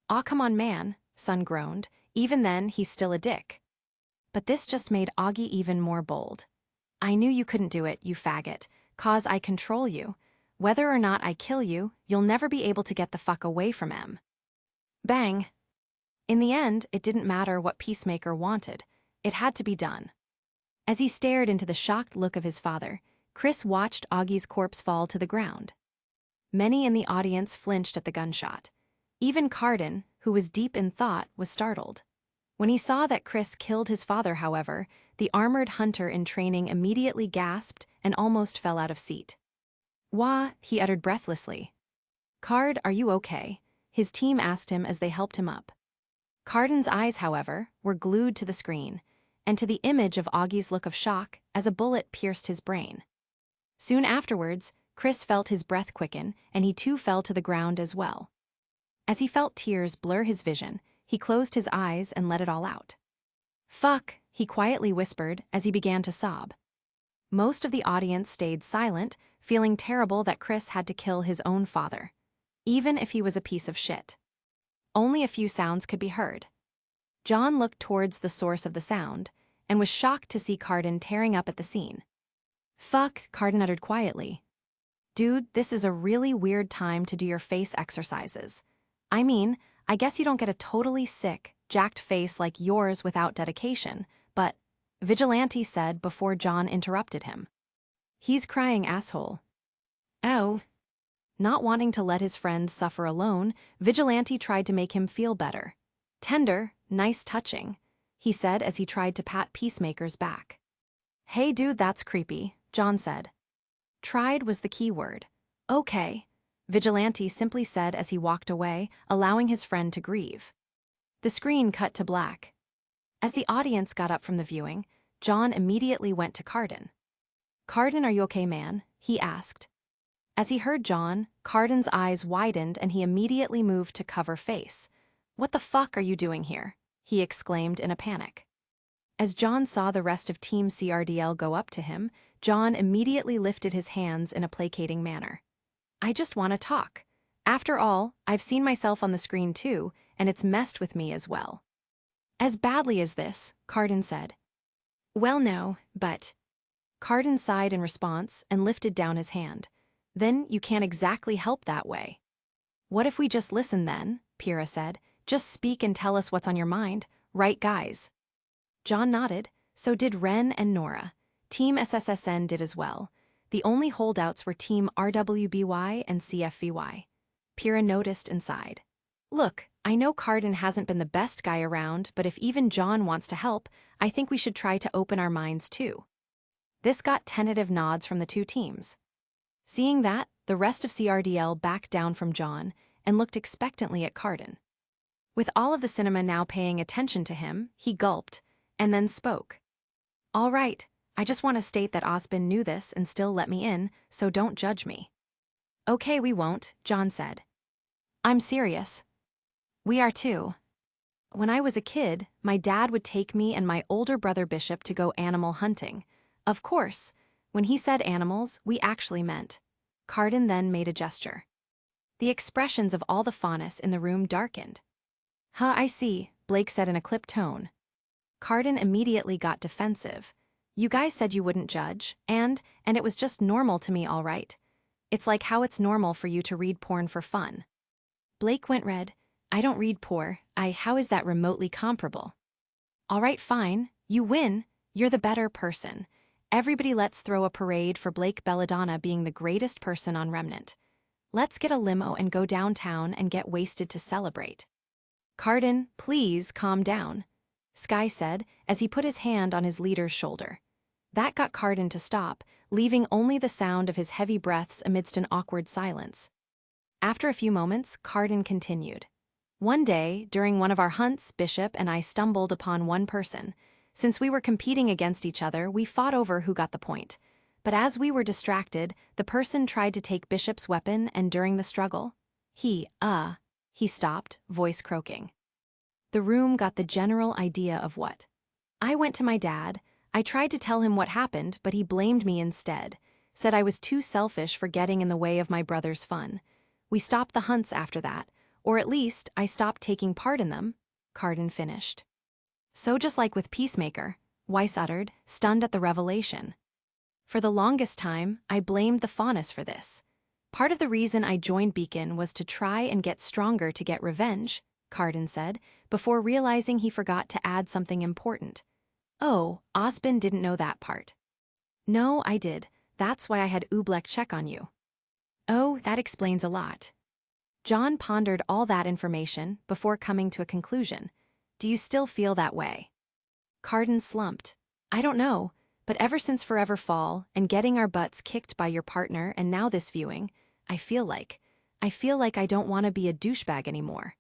"Aw, come on, man," Son groaned. "Even then, he's still a dick." But this just made Augie even more bold. "I knew you couldn't do it, you faggot, 'cause I control you. Whether or not I kill you, you'll never be able to get the fuck away from him." Bang! In the end, it didn't matter what Peacemaker wanted. It had to be done. As he stared into the shocked look of his father, Chris watched Augie's corpse fall to the ground. Many in the audience flinched at the gunshot. Even Carden, who was deep in thought, was startled. When he saw that Chris killed his father, however, the armored hunter in training immediately gasped and almost fell out of seat. "Wah," he uttered breathlessly. "Card, are you okay?" his team asked him as they helped him up. Carden's eyes, however, were glued to the screen, and to the image of Augie's look of shock as a bullet pierced his brain. Soon afterwards, Chris felt his breath quicken, and he too fell to the ground as well. As he felt tears blur his vision, he closed his eyes and let it all out. "Fuck," he quietly whispered as he began to sob. Most of the audience stayed silent, feeling terrible that Chris had to kill his own father. even if he was a piece of shit. Only a few sounds could be heard. John looked towards the source of the sound and was shocked to see Carden tearing up at the scene. "Fuck," Carden uttered quietly. "Dude, this is a really weird time to do your face exercises. I mean, I guess you don't get a totally sick, jacked face like yours without dedication, but," Vigilante said before John interrupted him. "He's crying, asshole." Oh. Not wanting to let his friend suffer alone, Vigilante tried to make him feel better. "Tender, nice touching," he said as he tried to pat Peacemaker's back. "Hey dude, that's creepy," John said. Tried was the key word. "Okay," Vigilante simply said as he walked away, allowing his friend to grieve. The screen cut to black. As the audience got up from the viewing, John immediately went to Carden. "Carden, are you okay, man?" he asked. As he heard John, Carden's eyes widened and he immediately moved to cover face. "What the fuck are you doing here?" he exclaimed in a panic. As John saw the rest of Team CRDL go up to him, John immediately lifted his hands in a placating manner. "I just want to talk. After all, I've seen myself on the screen too, and it's messed with me as well." "As badly as this," Carden said. "Well, no, but..." Carden sighed in response and lifted down his hand. "Then you can't exactly help that way." "What if we just listen then?" Pyrrha said. "Just speak and tell us what's on your mind, right guys?" John nodded. So did Ren and Nora. Team SSSN did as well. The only holdouts were Team RWBY and CFVY. Pyrrha noticed and sighed. "Look, I know Carden hasn't been the best guy around, but if even John wants to help, I think we should try to open our minds too." This got tentative nods from the two teams. Seeing that, the rest of CRDL backed down from John and looked expectantly at Carden. With all of the cinema now paying attention to him, he gulped, and then spoke. "All right, I just want to state that Osbin knew this and still let me in, so don't judge me." "Okay, we won't," John said. "I'm serious. We are too. When I was a kid, my dad would take me and my older brother Bishop to go animal hunting. Of course, when he said animals, we actually meant." Carden then made a gesture. The expressions of all the faunus in the room darkened. "Huh, I see," Blake said in a clipped tone. Carden immediately got defensive. "You guys said you wouldn't judge, and it was just normal to me, all right. It's like how it's normal for you to read porn for fun." Blake went red. "I don't read porn. How is that remotely comparable?" "All right, fine. You win. You're the better person. Everybody let's throw a parade for Blake Belladonna being the greatest person on Remnant. Let's get a limo and go downtown and get wasted to celebrate." "Carden, please calm down," Sky said as he put his hand on his leader's shoulder. That got Carden to stop, leaving only the sound of his heavy breaths amidst an awkward silence. After a few moments, Carden continued. "One day, during one of our hunts, Bishop and I stumbled upon one person. Since we were competing against each other, we fought over who got the point. But as we were distracted, the person tried to take Bishop's weapon, and during the struggle, he stopped, voice croaking. The room got the general idea of what. I went to my dad. I tried to tell him what happened, but he blamed me instead, said I was too selfish for getting in the way of my brother's fun. We stopped the hunts after that, or at least I stopped taking part in them," Carden finished. "So just like with Peacemaker," Weiss uttered, stunned at the revelation. "For the longest time, I blamed the faunus for this. Part of the reason I joined Beacon was to try and get stronger to get revenge," Carden said, before realizing he forgot to add something important. "Oh, Osbin didn't know that part." "No, I did. That's why I had Oobleck check on you." "Oh, that explains a lot." John pondered all that information before coming to a conclusion. "Do you still feel that way?" Carden slumped. "I don't know, but ever since Forever Fall and getting our butts kicked by your partner and now this viewing, I feel like I don't want to be a douchebag anymore.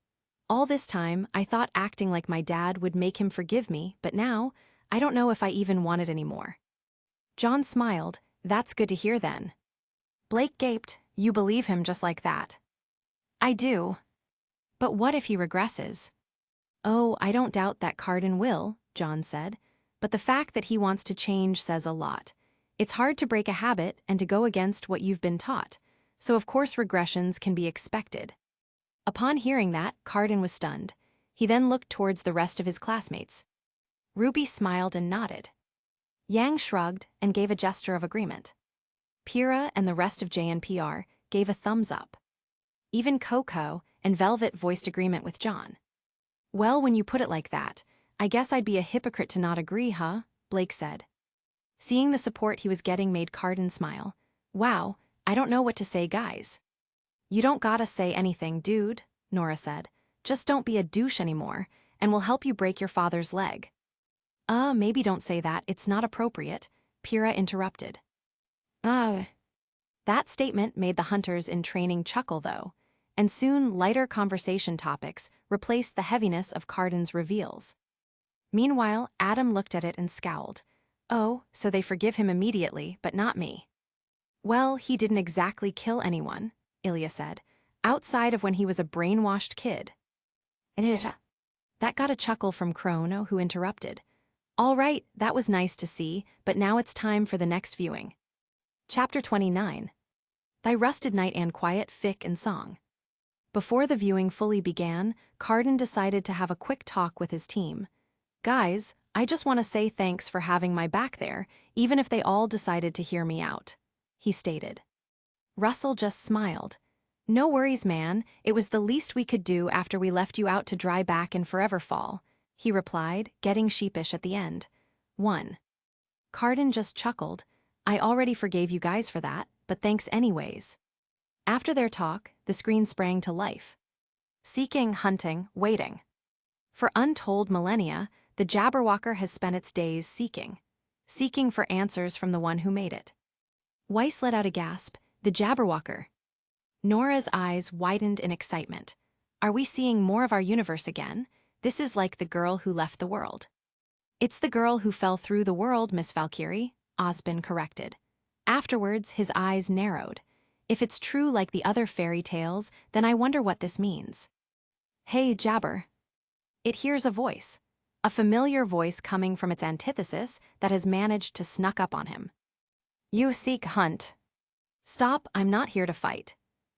All this time, I thought acting like my dad would make him forgive me, but now, I don't know if I even want it anymore." John smiled. "That's good to hear then." Blake gaped. "You believe him just like that?" "I do. But what if he regresses?" "Oh, I don't doubt that Carden will," John said. "But the fact that he wants to change says a lot. It's hard to break a habit and to go against what you've been taught. so of course regressions can be expected. Upon hearing that, Carden was stunned. He then looked towards the rest of his classmates. RWBY smiled and nodded. Yang shrugged and gave a gesture of agreement. Pyrrha and the rest of JNPR gave a thumbs up. Even Coco and Velvet voiced agreement with John. Well, when you put it like that, I guess I'd be a hypocrite to not agree, huh? Blake said. Seeing the support he was getting made Carden smile. Wow, I don't know what to say, guys. You don't gotta say anything, dude, Nora said. Just don't be a douche anymore, and we'll help you break your father's leg. Maybe don't say that, it's not appropriate, Pyrrha interrupted. That statement made the hunters in training chuckle, though, and soon lighter conversation topics replaced the heaviness of Carden's reveals. Meanwhile, Adam looked at it and scowled. Oh, so they forgive him immediately, but not me. Well, he didn't exactly kill anyone, Ilya said, outside of when he was a brainwashed kid. That got a chuckle from Chrono, who interrupted. All right, that was nice to see, but now it's time for the next viewing. Chapter 29. Thy Rusted Night and Quiet, Fic and Song. Before the viewing fully began, Carden decided to have a quick talk with his team. Guys, I just want to say thanks for having my back there, even if they all decided to hear me out, he stated. Russell just smiled. No worries, man, it was the least we could do after we left you out to dry back in Forever Fall, he replied, getting sheepish at the end. 1. Carden just chuckled. I already forgave you guys for that, but thanks anyways. After their talk, the screen sprang to life. Seeking, hunting, waiting. For untold millennia, the Jabberwocker has spent its days seeking for answers from the one who made it. Weiss let out a gasp. The Jabberwocker. Nora's eyes widened in excitement. Are we seeing more of our universe again? This is like the girl who left the world. It's the girl who fell through the world, Miss Valkyrie, Osbin corrected. Afterwards, his eyes narrowed. If it's true like the other fairy tales, then I wonder what this means. Hey, Jabber. It hears a voice. A familiar voice coming from its antithesis that has managed to snuck up on him. You seek hunt. Stop, I'm not here to fight.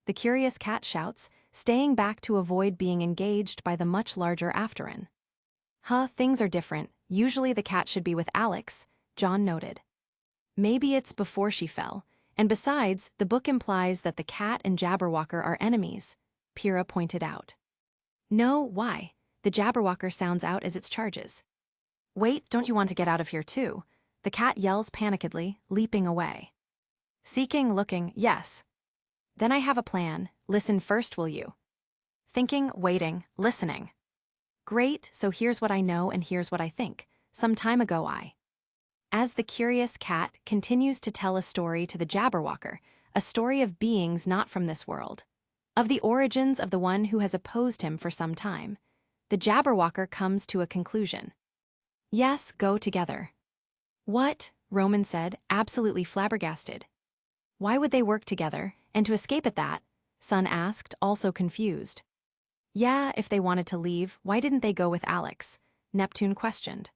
The curious cat shouts, staying back to avoid being engaged by the much larger Afterin. Things are different. Usually the cat should be with Alex, John noted. Maybe it's before she fell, and besides, the book implies that the cat and Jabberwocker are enemies, Pyrrha pointed out. No, why? The Jabberwocker sounds out as it charges. Wait, don't you want to get out of here too? The cat yells panikedly, leaping away. Seeking, looking, yes. Then I have a plan. Listen first, will you? Thinking, waiting, listening. Great, so here's what I know and here's what I think. Some time ago As the curious cat continues to tell a story to the Jabberwocker, a story of beings not from this world. Of the origins of the one who has opposed him for some time. The Jabberwocker comes to a conclusion. Yes, go together. What? Roman said, absolutely flabbergasted. Why would they work together, and to escape at that? Sun asked, also confused. Yeah, if they wanted to leave, why didn't they go with Alex? Neptune questioned.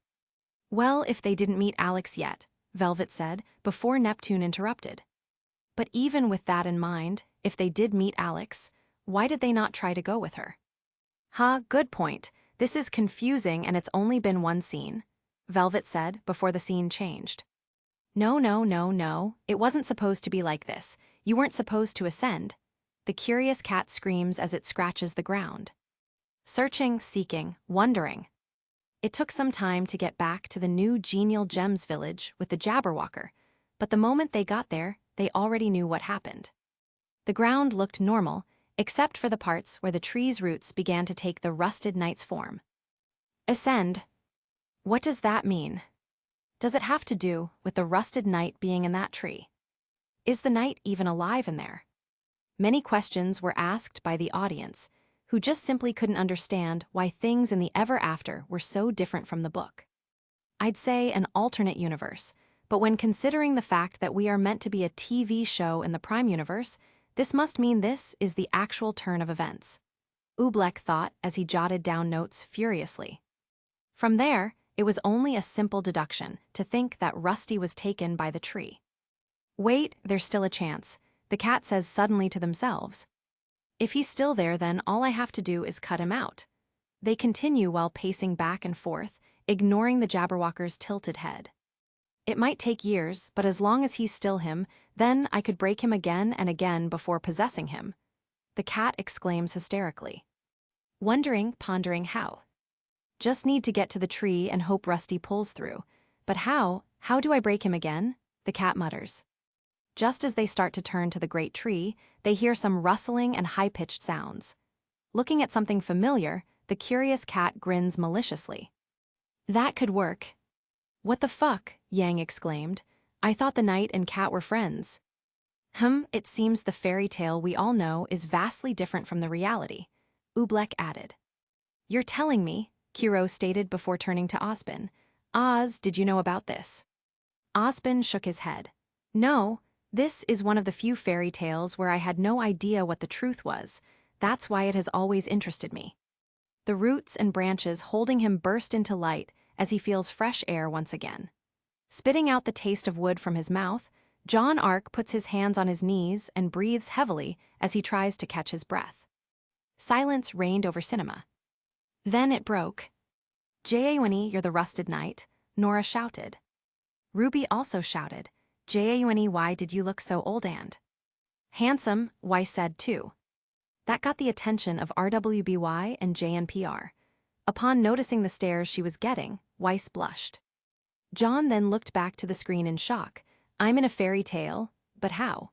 Well, if they didn't meet Alex yet, Velvet said, before Neptune interrupted. But even with that in mind, if they did meet Alex, why did they not try to go with her? Good point. This is confusing and it's only been one scene, Velvet said before the scene changed. No, it wasn't supposed to be like this. You weren't supposed to ascend. The curious cat screams as it scratches the ground. Searching, seeking, wondering. It took some time to get back to the new Genial Gems village with the Jabberwocker, but the moment they got there, they already knew what happened. The ground looked normal, except for the parts where the tree's roots began to take the Rusted Knight's form. Ascend. What does that mean? Does it have to do with the Rusted Knight being in that tree? Is the knight even alive in there? Many questions were asked by the audience, who just simply couldn't understand why things in the Ever After were so different from the book. I'd say an alternate universe, but when considering the fact that we are meant to be a TV show in the Prime Universe, this must mean this is the actual turn of events. Oobleck thought as he jotted down notes furiously. From there, it was only a simple deduction to think that Rusty was taken by the tree. Wait, there's still a chance. the cat says suddenly to themselves. If he's still there, then all I have to do is cut him out. They continue while pacing back and forth, ignoring the Jabberwocker's tilted head. It might take years, but as long as he's still him, then I could break him again and again before possessing him. The cat exclaims hysterically. Pondering how. Just need to get to the tree and hope Rusty pulls through. But how do I break him again? The cat mutters. Just as they start to turn to the great tree, they hear some rustling and high-pitched sounds. Looking at something familiar, the curious cat grins maliciously. That could work. What the fuck? Yang exclaimed. I thought the knight and cat were friends. It seems the fairy tale we all know is vastly different from the reality, Oobleck added. You're telling me, Kiro stated before turning to Osbin. Oz, did you know about this? Osbin shook his head. No, this is one of the few fairy tales where I had no idea what the truth was. That's why it has always interested me. The roots and branches holding him burst into light as he feels fresh air once again. Spitting out the taste of wood from his mouth, John Ark puts his hands on his knees and breathes heavily as he tries to catch his breath. Silence reigned over cinema. Then it broke. Jauni, you're the rusted knight, Nora shouted. Ruby also shouted, Jauni, why did you look so old and handsome? Weiss said too. That got the attention of RWBY and JNPR. Upon noticing the stares she was getting, Weiss blushed. John then looked back to the screen in shock. I'm in a fairy tale, but how?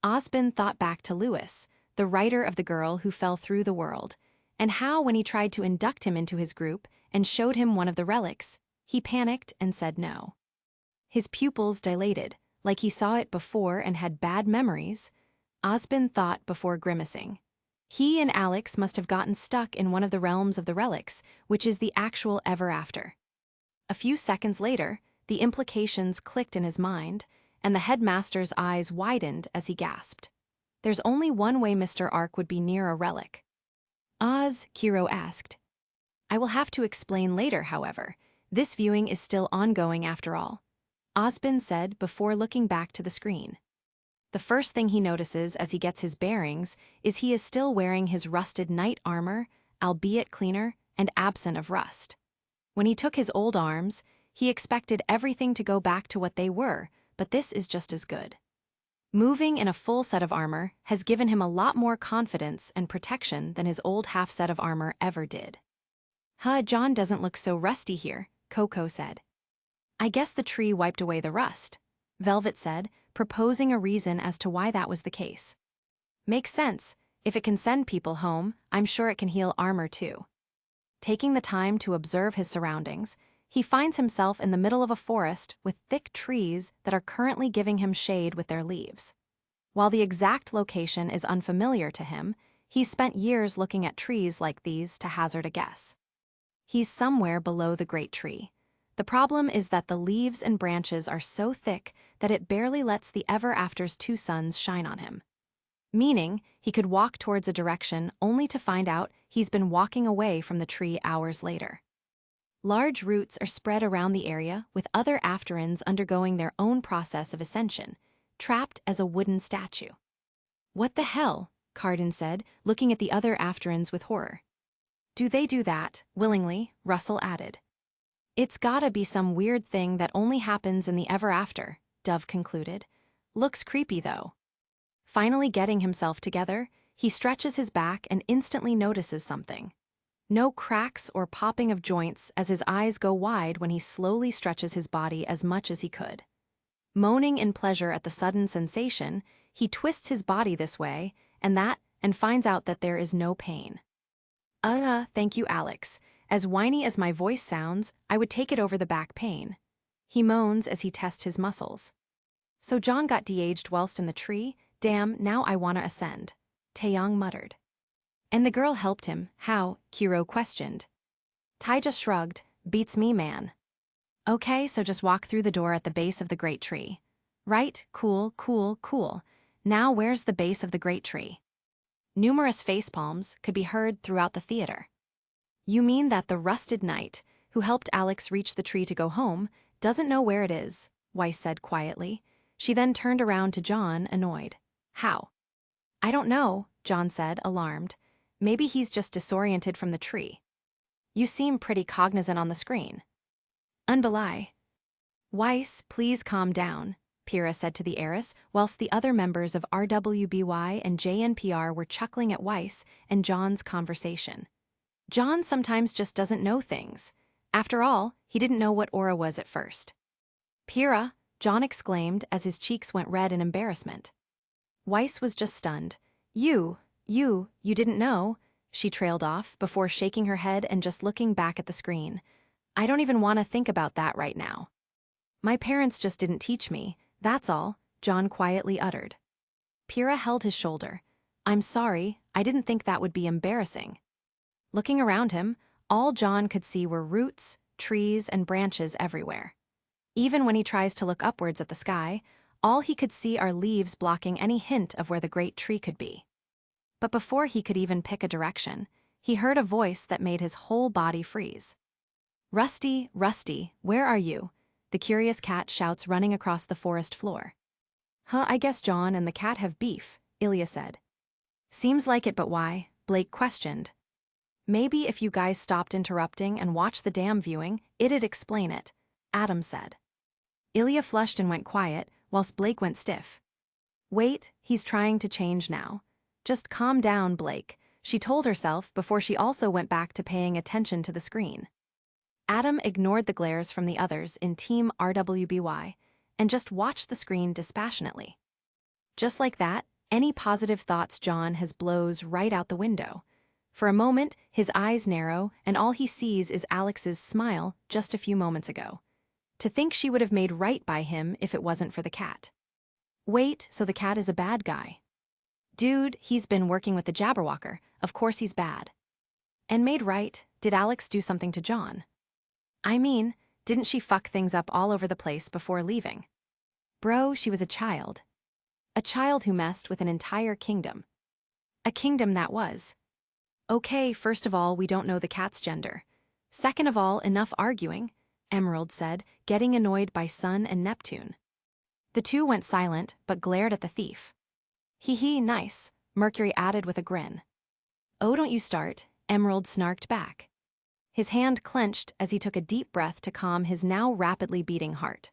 Osbin thought back to Lewis, the writer of The Girl Who Fell Through the World, and how when he tried to induct him into his group and showed him one of the relics, he panicked and said no. His pupils dilated, like he saw it before and had bad memories. Osbin thought before grimacing. He and Alex must have gotten stuck in one of the realms of the relics, which is the actual ever after. A few seconds later, the implications clicked in his mind, and the headmaster's eyes widened as he gasped. There's only one way Mr. Ark would be near a relic. Oz, Kiro asked. I will have to explain later, however. This viewing is still ongoing after all. Osbin said before looking back to the screen. The first thing he notices as he gets his bearings is he is still wearing his rusted knight armor, albeit cleaner and absent of rust. When he took his old arms, he expected everything to go back to what they were, but this is just as good. Moving in a full set of armor has given him a lot more confidence and protection than his old half set of armor ever did. John doesn't look so rusty here, Coco said. I guess the tree wiped away the rust, Velvet said, proposing a reason as to why that was the case. Makes sense. If it can send people home, I'm sure it can heal armor too. Taking the time to observe his surroundings, he finds himself in the middle of a forest with thick trees that are currently giving him shade with their leaves. While the exact location is unfamiliar to him, he's spent years looking at trees like these to hazard a guess. He's somewhere below the great tree. The problem is that the leaves and branches are so thick that it barely lets the ever after's two suns shine on him. Meaning, he could walk towards a direction only to find out he's been walking away from the tree hours later. Large roots are spread around the area with other afterins undergoing their own process of ascension, trapped as a wooden statue. What the hell? Cardin said, looking at the other afterins with horror. Do they do that, willingly? Russell added. It's gotta be some weird thing that only happens in the ever after, Dove concluded. Looks creepy though. Finally getting himself together, he stretches his back and instantly notices something. No cracks or popping of joints as his eyes go wide when he slowly stretches his body as much as he could. Moaning in pleasure at the sudden sensation, he twists his body this way and that and finds out that there is no pain. Thank you, Alex. As whiny as my voice sounds, I would take it over the back pain. He moans as he tests his muscles. So John got de-aged whilst in the tree? Damn, now I wanna ascend. Taeyong muttered. And the girl helped him, how? Kiro questioned. Tai just shrugged, beats me, man. Okay, so just walk through the door at the base of the great tree. Right, cool. Now where's the base of the great tree? Numerous facepalms could be heard throughout the theater. You mean that the rusted knight, who helped Alex reach the tree to go home, doesn't know where it is, Weiss said quietly. She then turned around to John, annoyed. How? I don't know, John said, alarmed. Maybe he's just disoriented from the tree. You seem pretty cognizant on the screen. Unbelie. Weiss, please calm down, Pyrrha said to the heiress, whilst the other members of RWBY and JNPR were chuckling at Weiss and John's conversation. John sometimes just doesn't know things. After all, he didn't know what aura was at first. Pyrrha, John exclaimed as his cheeks went red in embarrassment. Weiss was just stunned. You didn't know, she trailed off before shaking her head and just looking back at the screen. I don't even want to think about that right now. My parents just didn't teach me, that's all, John quietly uttered. Pyrrha held his shoulder. I'm sorry, I didn't think that would be embarrassing. Looking around him, all John could see were roots, trees, and branches everywhere. Even when he tries to look upwards at the sky, all he could see are leaves blocking any hint of where the great tree could be. But before he could even pick a direction, he heard a voice that made his whole body freeze. Rusty, Rusty, where are you? The curious cat shouts running across the forest floor. I guess John and the cat have beef, Ilya said. Seems like it, but why? Blake questioned. Maybe if you guys stopped interrupting and watched the damn viewing, it'd explain it, Adam said. Ilya flushed and went quiet, whilst Blake went stiff. Wait, he's trying to change now. Just calm down, Blake, she told herself before she also went back to paying attention to the screen. Adam ignored the glares from the others in Team RWBY and just watched the screen dispassionately. Just like that, any positive thoughts John has blows right out the window. For a moment, his eyes narrow, and all he sees is Alex's smile just a few moments ago. To think she would have made right by him if it wasn't for the cat. Wait, so the cat is a bad guy. Dude, he's been working with the Jabberwocker, of course he's bad. And made right, did Alex do something to John? I mean, didn't she fuck things up all over the place before leaving? Bro, she was a child. A child who messed with an entire kingdom. A kingdom that was. Okay, first of all, we don't know the cat's gender. Second of all, enough arguing, Emerald said, getting annoyed by Sun and Neptune. The two went silent, but glared at the thief. Hee, nice, Mercury added with a grin. Oh, don't you start, Emerald snarked back. His hand clenched as he took a deep breath to calm his now rapidly beating heart.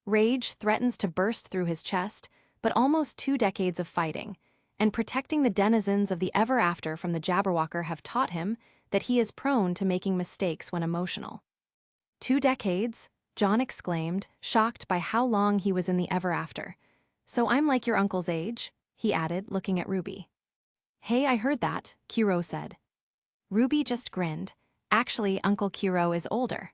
Rage threatens to burst through his chest, but almost 2 decades of fighting, and protecting the denizens of the ever-after from the Jabberwocker have taught him that he is prone to making mistakes when emotional. 2 decades, John exclaimed, shocked by how long he was in the ever-after. So I'm like your uncle's age, he added, looking at RWBY. Hey, I heard that, Kiro said. RWBY just grinned. Actually, Uncle Kiro is older.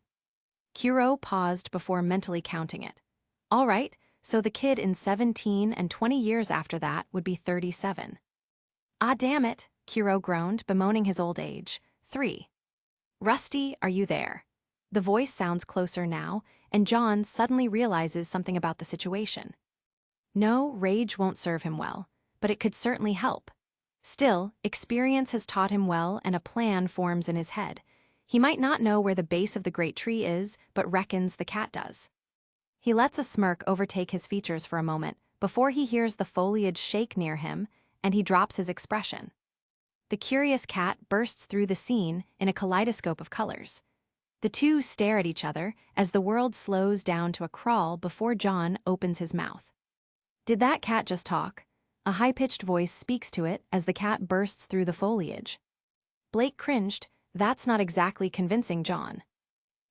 Kiro paused before mentally counting it. All right, so the kid in 17 and 20 years after that would be 37. Ah, damn it, Kiro groaned, bemoaning his old age. 3. Rusty, are you there? The voice sounds closer now, and John suddenly realizes something about the situation. No, rage won't serve him well, but it could certainly help. Still, experience has taught him well, and a plan forms in his head. He might not know where the base of the great tree is, but reckons the cat does. He lets a smirk overtake his features for a moment before he hears the foliage shake near him, and he drops his expression. The curious cat bursts through the scene in a kaleidoscope of colors. The two stare at each other as the world slows down to a crawl before John opens his mouth. Did that cat just talk? A high-pitched voice speaks to it as the cat bursts through the foliage. Blake cringed. That's not exactly convincing John.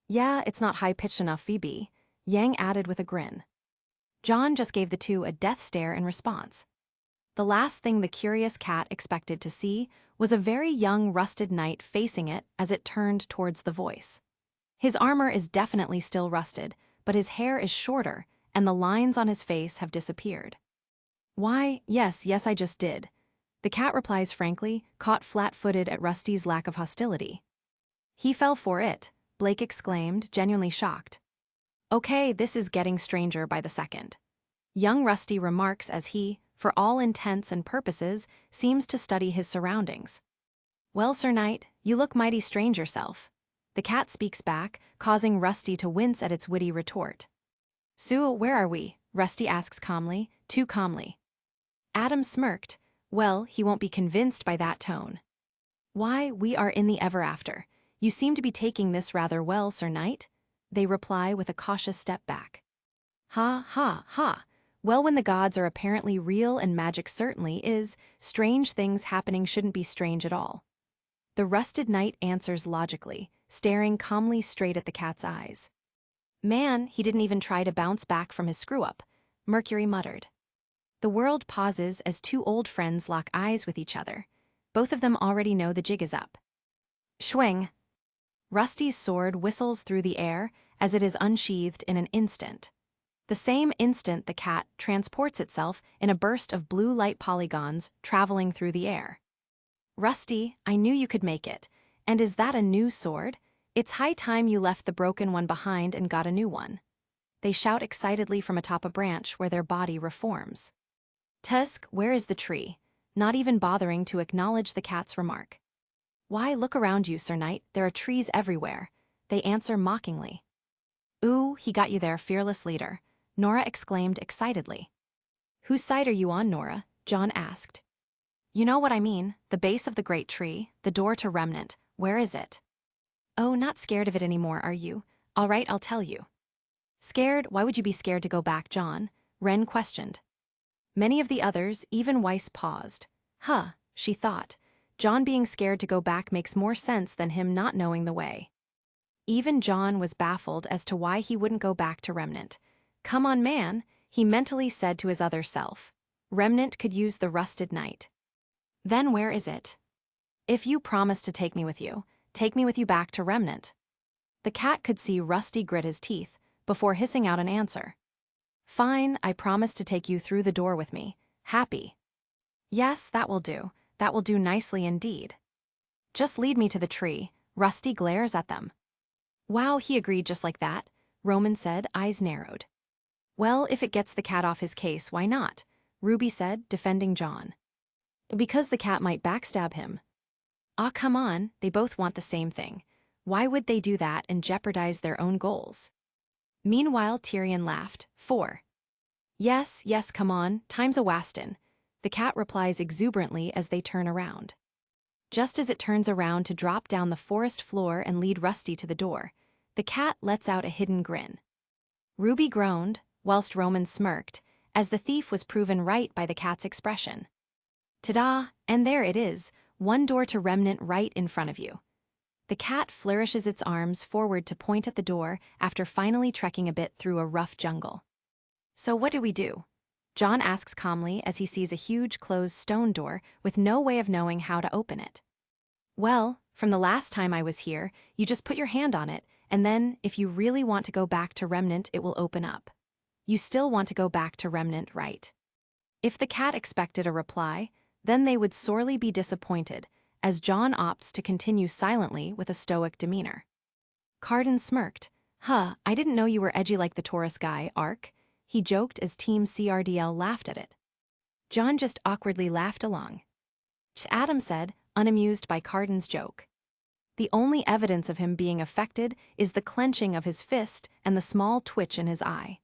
Yeah, it's not high-pitched enough, Phoebe, Yang added with a grin. John just gave the two a death stare in response. The last thing the curious cat expected to see was a very young rusted knight facing it as it turned towards the voice. His armor is definitely still rusted, but his hair is shorter, and the lines on his face have disappeared. Why, yes, I just did. The cat replies frankly, caught flat-footed at Rusty's lack of hostility. He fell for it, Blake exclaimed, genuinely shocked. Okay, this is getting stranger by the second. Young Rusty remarks as he, for all intents and purposes, seems to study his surroundings. Well, Sir Knight, you look mighty strange yourself. The cat speaks back, causing Rusty to wince at its witty retort. Sue, where are we? Rusty asks calmly, too calmly. Adam smirked. Well, he won't be convinced by that tone. Why, we are in the ever after. You seem to be taking this rather well, Sir Knight. They reply with a cautious step back. Ha, ha, ha. Well, when the gods are apparently real and magic certainly is, strange things happening shouldn't be strange at all. The rusted knight answers logically, staring calmly straight at the cat's eyes. Man, he didn't even try to bounce back from his screw-up, Mercury muttered. The world pauses as two old friends lock eyes with each other. Both of them already know the jig is up. Schwing. Rusty's sword whistles through the air as it is unsheathed in an instant. The same instant the cat transports itself in a burst of blue light polygons traveling through the air. Rusty, I knew you could make it. And is that a new sword? It's high time you left the broken one behind and got a new one. They shout excitedly from atop a branch where their body reforms. Tusk, where is the tree? Not even bothering to acknowledge the cat's remark. Why, look around you, Sir Knight, there are trees everywhere. They answer mockingly. Ooh, he got you there, fearless leader, Nora exclaimed excitedly. Whose side are you on, Nora? John asked. You know what I mean, the base of the great tree, the door to Remnant, where is it? Oh, not scared of it anymore, are you? All right, I'll tell you. Scared? Why would you be scared to go back, John? Wren questioned. Many of the others, even Weiss, paused. Huh, she thought. John being scared to go back makes more sense than him not knowing the way. Even John was baffled as to why he wouldn't go back to Remnant. Come on, man, he mentally said to his other self. Remnant could use the rusted knight. Then where is it? If you promise to take me with you back to Remnant. The cat could see Rusty grit his teeth before hissing out an answer. Fine, I promise to take you through the door with me. Happy. Yes, that will do. That will do nicely indeed. Just lead me to the tree. Rusty glares at them. Wow, he agreed just like that, Roman said, eyes narrowed. Well, if it gets the cat off his case, why not? Ruby said, defending John. Because the cat might backstab him. Ah, come on, they both want the same thing. Why would they do that and jeopardize their own goals? Meanwhile, Tyrion laughed. 4. Yes, come on, time's a wastin'. The cat replies exuberantly as they turn around. Just as it turns around to drop down the forest floor and lead Rusty to the door, the cat lets out a hidden grin. Ruby groaned, whilst Roman smirked, as the thief was proven right by the cat's expression. Ta-da, and there it is, one door to Remnant right in front of you. The cat flourishes its arms forward to point at the door after finally trekking a bit through a rough jungle. So what do we do? John asks calmly as he sees a huge closed stone door with no way of knowing how to open it. Well, from the last time I was here, you just put your hand on it, and then, if you really want to go back to Remnant, it will open up. You still want to go back to Remnant, right? If the cat expected a reply, then they would sorely be disappointed, as John opts to continue silently with a stoic demeanor. Carden smirked. Huh, I didn't know you were edgy like the Taurus guy, Ark. He joked as Team CRDL laughed at it. John just awkwardly laughed along. Adam said, unamused by Carden's joke. The only evidence of him being affected is the clenching of his fist and the small twitch in his eye.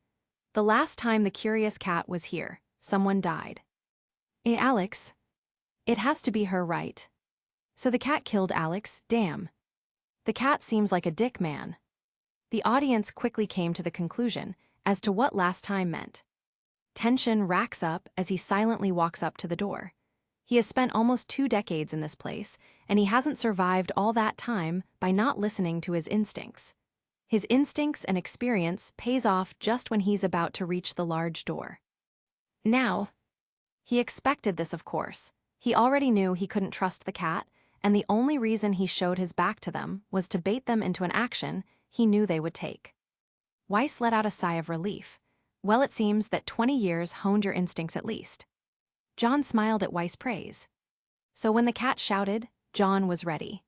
The last time the curious cat was here, someone died. Alex. It has to be her, right? So the cat killed Alex, damn. The cat seems like a dick, man. The audience quickly came to the conclusion as to what last time meant. Tension racks up as he silently walks up to the door. He has spent almost 2 decades in this place, and he hasn't survived all that time by not listening to his instincts. His instincts and experience pays off just when he's about to reach the large door. Now, he expected this, of course. He already knew he couldn't trust the cat, and the only reason he showed his back to them was to bait them into an action he knew they would take. Weiss let out a sigh of relief. Well, it seems that 20 years honed your instincts at least. John smiled at Weiss' praise. So when the cat shouted, John was ready.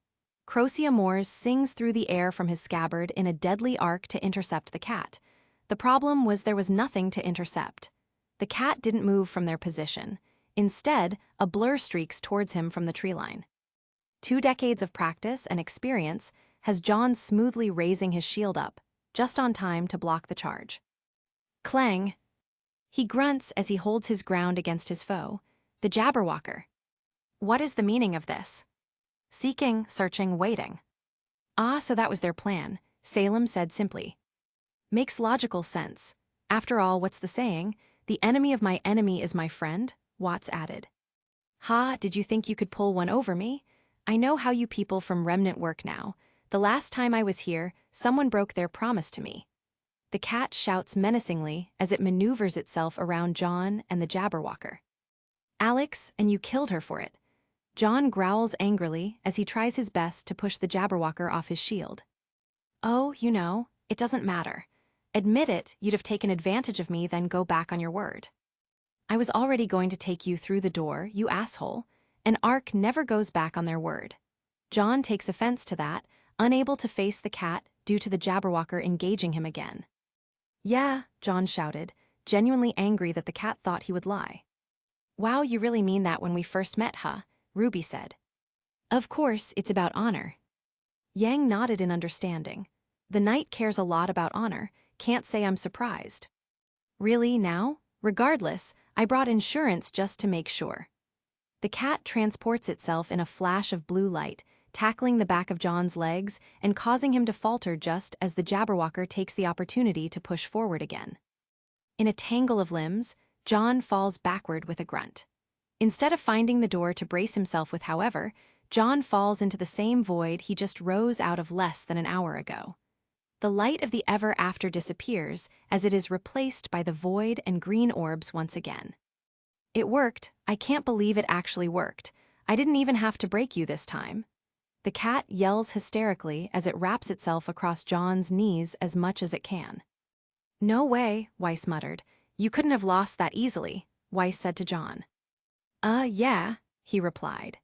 Crocia Moores sings through the air from his scabbard in a deadly arc to intercept the cat. The problem was there was nothing to intercept. The cat didn't move from their position. Instead, a blur streaks towards him from the tree line. 2 decades of practice and experience has John smoothly raising his shield up, just on time to block the charge. Clang! He grunts as he holds his ground against his foe, The Jabberwocker. What is the meaning of this? Seeking, searching, waiting. Ah, so that was their plan, Salem said simply. Makes logical sense. After all, what's the saying? The enemy of my enemy is my friend, Watts added. Ha, did you think you could pull one over me? I know how you people from Remnant work now. The last time I was here, someone broke their promise to me. The cat shouts menacingly as it maneuvers itself around John and the Jabberwocker. Alex, and you killed her for it. John growls angrily as he tries his best to push the Jabberwocker off his shield. Oh, you know, it doesn't matter. Admit it, you'd have taken advantage of me, then go back on your word. I was already going to take you through the door, you asshole. An ARC never goes back on their word. John takes offense to that, unable to face the cat due to the Jabberwocker engaging him again. Yeah, John shouted, genuinely angry that the cat thought he would lie. Wow, you really mean that when we first met, huh? Ruby said. Of course, it's about honor. Yang nodded in understanding. The knight cares a lot about honor, can't say I'm surprised. Really, now? Regardless, I brought insurance just to make sure. The cat transports itself in a flash of blue light, tackling the back of John's legs and causing him to falter just as the Jabberwocker takes the opportunity to push forward again. In a tangle of limbs, John falls backward with a grunt. Instead of finding the door to brace himself with, however, John falls into the same void he just rose out of less than an hour ago. The light of the ever after disappears as it is replaced by the void and green orbs once again. It worked. I can't believe it actually worked. I didn't even have to break you this time. The cat yells hysterically as it wraps itself across John's knees as much as it can. No way, Weiss muttered. You couldn't have lost that easily, Weiss said to John. Yeah, he replied.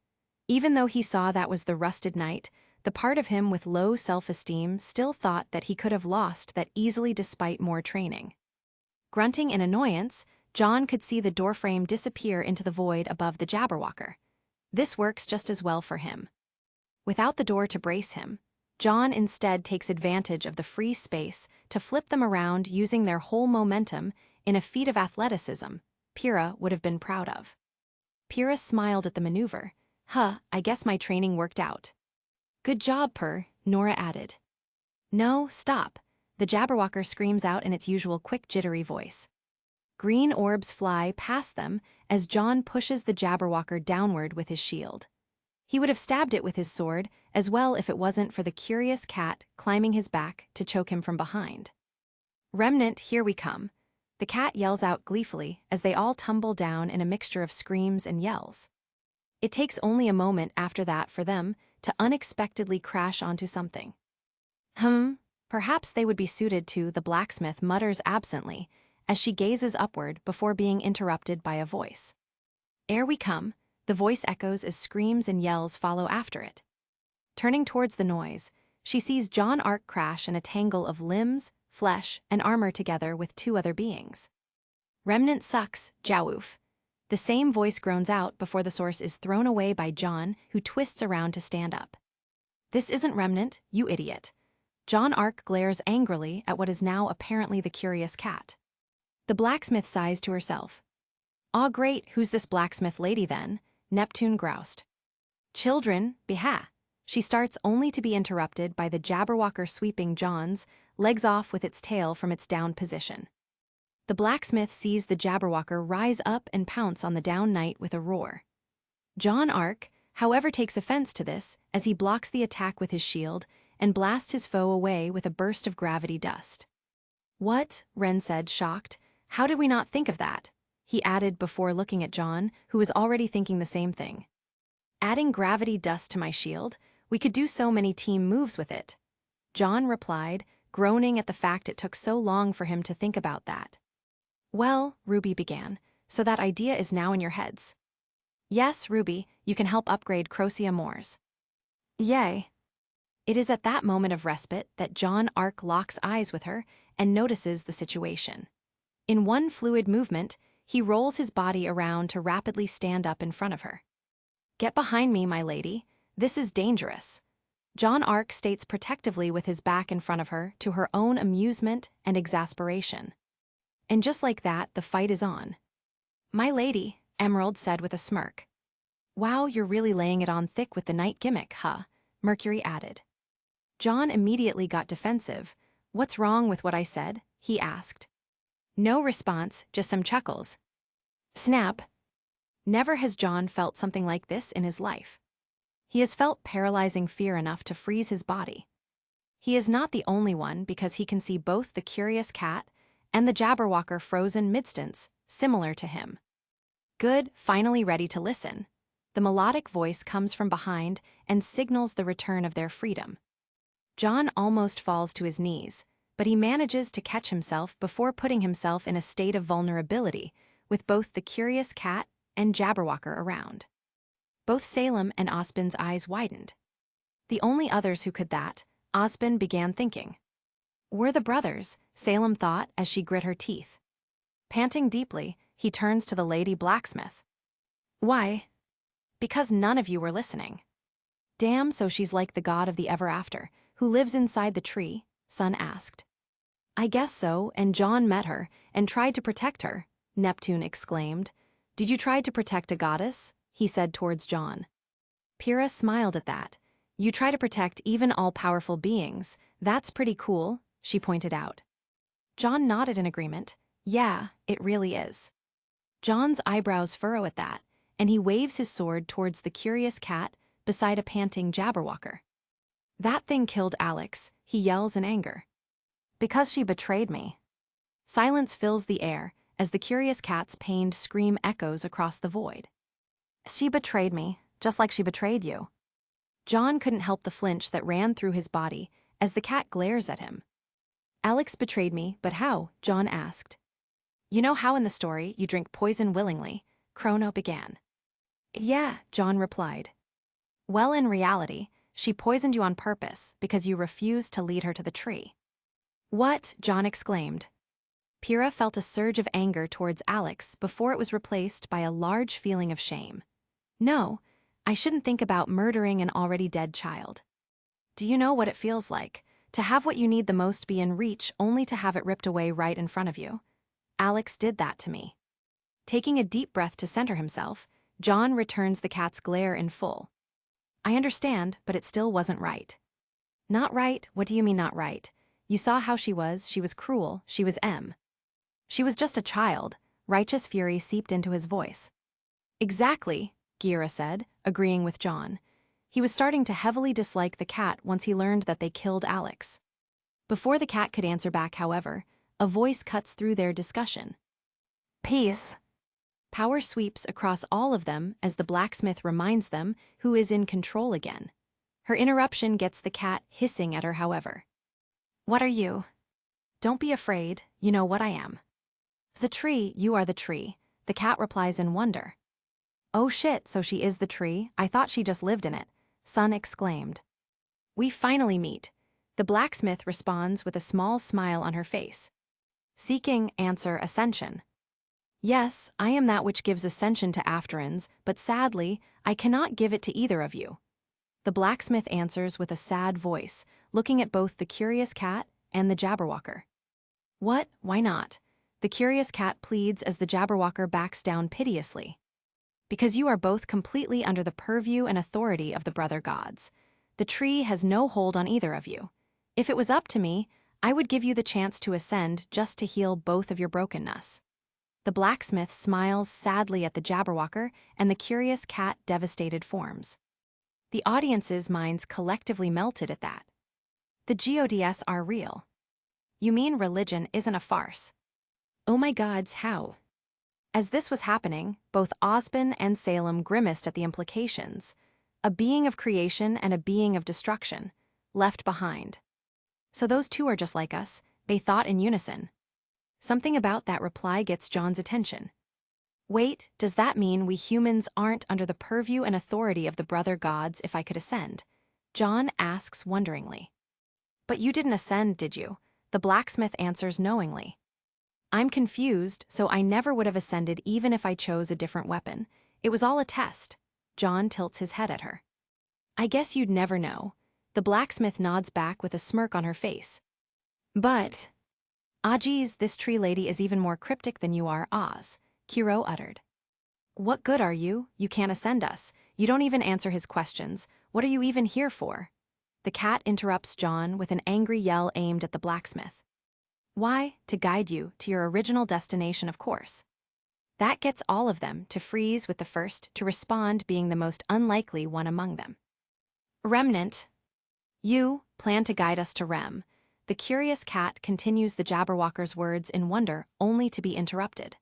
Even though he saw that was the rusted knight, the part of him with low self-esteem still thought that he could have lost that easily despite more training. Grunting in annoyance, John could see the doorframe disappear into the void above the Jabberwocker. This works just as well for him. Without the door to brace him, John instead takes advantage of the free space to flip them around using their whole momentum in a feat of athleticism Pyrrha would have been proud of. Pyrrha smiled at the maneuver. I guess my training worked out. Good job, Purr, Nora added. No, stop, the Jabberwocker screams out in its usual quick, jittery voice. Green orbs fly past them as John pushes the Jabberwocker downward with his shield. He would have stabbed it with his sword as well if it wasn't for the curious cat climbing his back to choke him from behind. Remnant, here we come. The cat yells out gleefully as they all tumble down in a mixture of screams and yells. It takes only a moment after that for them to unexpectedly crash onto something. Perhaps they would be suited to, the blacksmith mutters absently as she gazes upward before being interrupted by a voice. Ere we come, the voice echoes as screams and yells follow after it. Turning towards the noise, she sees John Ark crash in a tangle of limbs, flesh, and armor together with two other beings. Remnant sucks, Jawoof. The same voice groans out before the source is thrown away by John, who twists around to stand up. This isn't Remnant, you idiot. John Ark glares angrily at what is now apparently the curious cat. The blacksmith sighs to herself. Aw great, who's this blacksmith lady then? Neptune groused. Children, beha. She starts only to be interrupted by the Jabberwocker sweeping John's legs off with its tail from its down position. The blacksmith sees the Jabberwocker rise up and pounce on the down knight with a roar. John Ark, however, takes offense to this as he blocks the attack with his shield and blasts his foe away with a burst of gravity dust. What? Ren said, shocked. How did we not think of that? He added before looking at John, who was already thinking the same thing. Adding gravity dust to my shield? We could do so many team moves with it. John replied, groaning at the fact it took so long for him to think about that. Well, Ruby began, so that idea is now in your heads. Yes, Ruby, you can help upgrade Crocia Moors. Yay. It is at that moment of respite that John Ark locks eyes with her and notices the situation. In one fluid movement, he rolls his body around to rapidly stand up in front of her. Get behind me, my lady. This is dangerous. John Ark states protectively with his back in front of her to her own amusement and exasperation. And just like that, the fight is on. My lady, Emerald said with a smirk. Wow, you're really laying it on thick with the night gimmick, huh? Mercury added. John immediately got defensive. What's wrong with what I said? He asked. No response, just some chuckles. Snap. Never has John felt something like this in his life. He has felt paralyzing fear enough to freeze his body. He is not the only one because he can see both the curious cat and the Jabberwocker frozen midstance, similar to him. Good, finally ready to listen. The melodic voice comes from behind and signals the return of their freedom. John almost falls to his knees, but he manages to catch himself before putting himself in a state of vulnerability with both the curious cat and Jabberwocker around. Both Salem and Ospen's eyes widened. The only others who could that, Ospen began thinking. Were the brothers, Salem thought as she grit her teeth. Panting deeply, he turns to the lady blacksmith. Why? Because none of you were listening. Damn, so she's like the god of the ever after, who lives inside the tree, Sun asked. I guess so, and John met her, and tried to protect her, Neptune exclaimed. Did you try to protect a goddess? He said towards John. Pyrrha smiled at that. You try to protect even all-powerful beings. That's pretty cool, she pointed out. John nodded in agreement. Yeah, it really is. John's eyebrows furrow at that, and he waves his sword towards the curious cat beside a panting Jabberwocker. That thing killed Alex, he yells in anger. Because she betrayed me. Silence fills the air as the curious cat's pained scream echoes across the void. She betrayed me, just like she betrayed you. John couldn't help the flinch that ran through his body as the cat glares at him. Alex betrayed me, but how? John asked. You know how in the story you drink poison willingly? Chrono began. Yeah, John replied. Well, in reality, she poisoned you on purpose because you refused to lead her to the tree. What? John exclaimed. Pyrrha felt a surge of anger towards Alex before it was replaced by a large feeling of shame. No, I shouldn't think about murdering an already dead child. Do you know what it feels like, to have what you need the most be in reach only to have it ripped away right in front of you? Alex did that to me. Taking a deep breath to center himself, John returns the cat's glare in full. I understand, but it still wasn't right. Not right? What do you mean not right? You saw how she was cruel, she was M. She was just a child, righteous fury seeped into his voice. Exactly, Gira said, agreeing with John. He was starting to heavily dislike the cat once he learned that they killed Alex. Before the cat could answer back, however, a voice cuts through their discussion. Peace. Power sweeps across all of them as the blacksmith reminds them who is in control again. Her interruption gets the cat hissing at her, however. What are you? Don't be afraid, you know what I am. The tree, you are the tree, the cat replies in wonder. Oh shit, so she is the tree? I thought she just lived in it, Sun exclaimed. We finally meet. The blacksmith responds with a small smile on her face. Seeking answer ascension. Yes, I am that which gives ascension to Afterans, but sadly, I cannot give it to either of you. The blacksmith answers with a sad voice, looking at both the curious cat and the Jabberwocker. What? Why not? The curious cat pleads as the Jabberwocker backs down piteously. Because you are both completely under the purview and authority of the brother gods. The tree has no hold on either of you. If it was up to me, I would give you the chance to ascend just to heal both of your brokenness. The blacksmith smiles sadly at the Jabberwocker and the curious cat devastated forms. The audience's minds collectively melted at that. The gods are real. You mean religion isn't a farce? Oh my gods, how? As this was happening, both Ospen and Salem grimaced at the implications. A being of creation and a being of destruction, left behind. So those two are just like us, they thought in unison. Something about that reply gets John's attention. Wait, does that mean we humans aren't under the purview and authority of the brother gods if I could ascend? John asks wonderingly. But you didn't ascend, did you? The blacksmith answers knowingly. I'm confused, so I never would have ascended even if I chose a different weapon. It was all a test. John tilts his head at her. I guess you'd never know. The blacksmith nods back with a smirk on her face. But... Ah geez, this tree lady is even more cryptic than you are, Oz, Kiro uttered. What good are you? You can't ascend us. You don't even answer his questions. What are you even here for? The cat interrupts John with an angry yell aimed at the blacksmith. Why? To guide you to your original destination, of course. That gets all of them to freeze, with the first to respond being the most unlikely one among them. Remnant. You plan to guide us to Rem. The curious cat continues the Jabberwocker's words in wonder, only to be interrupted.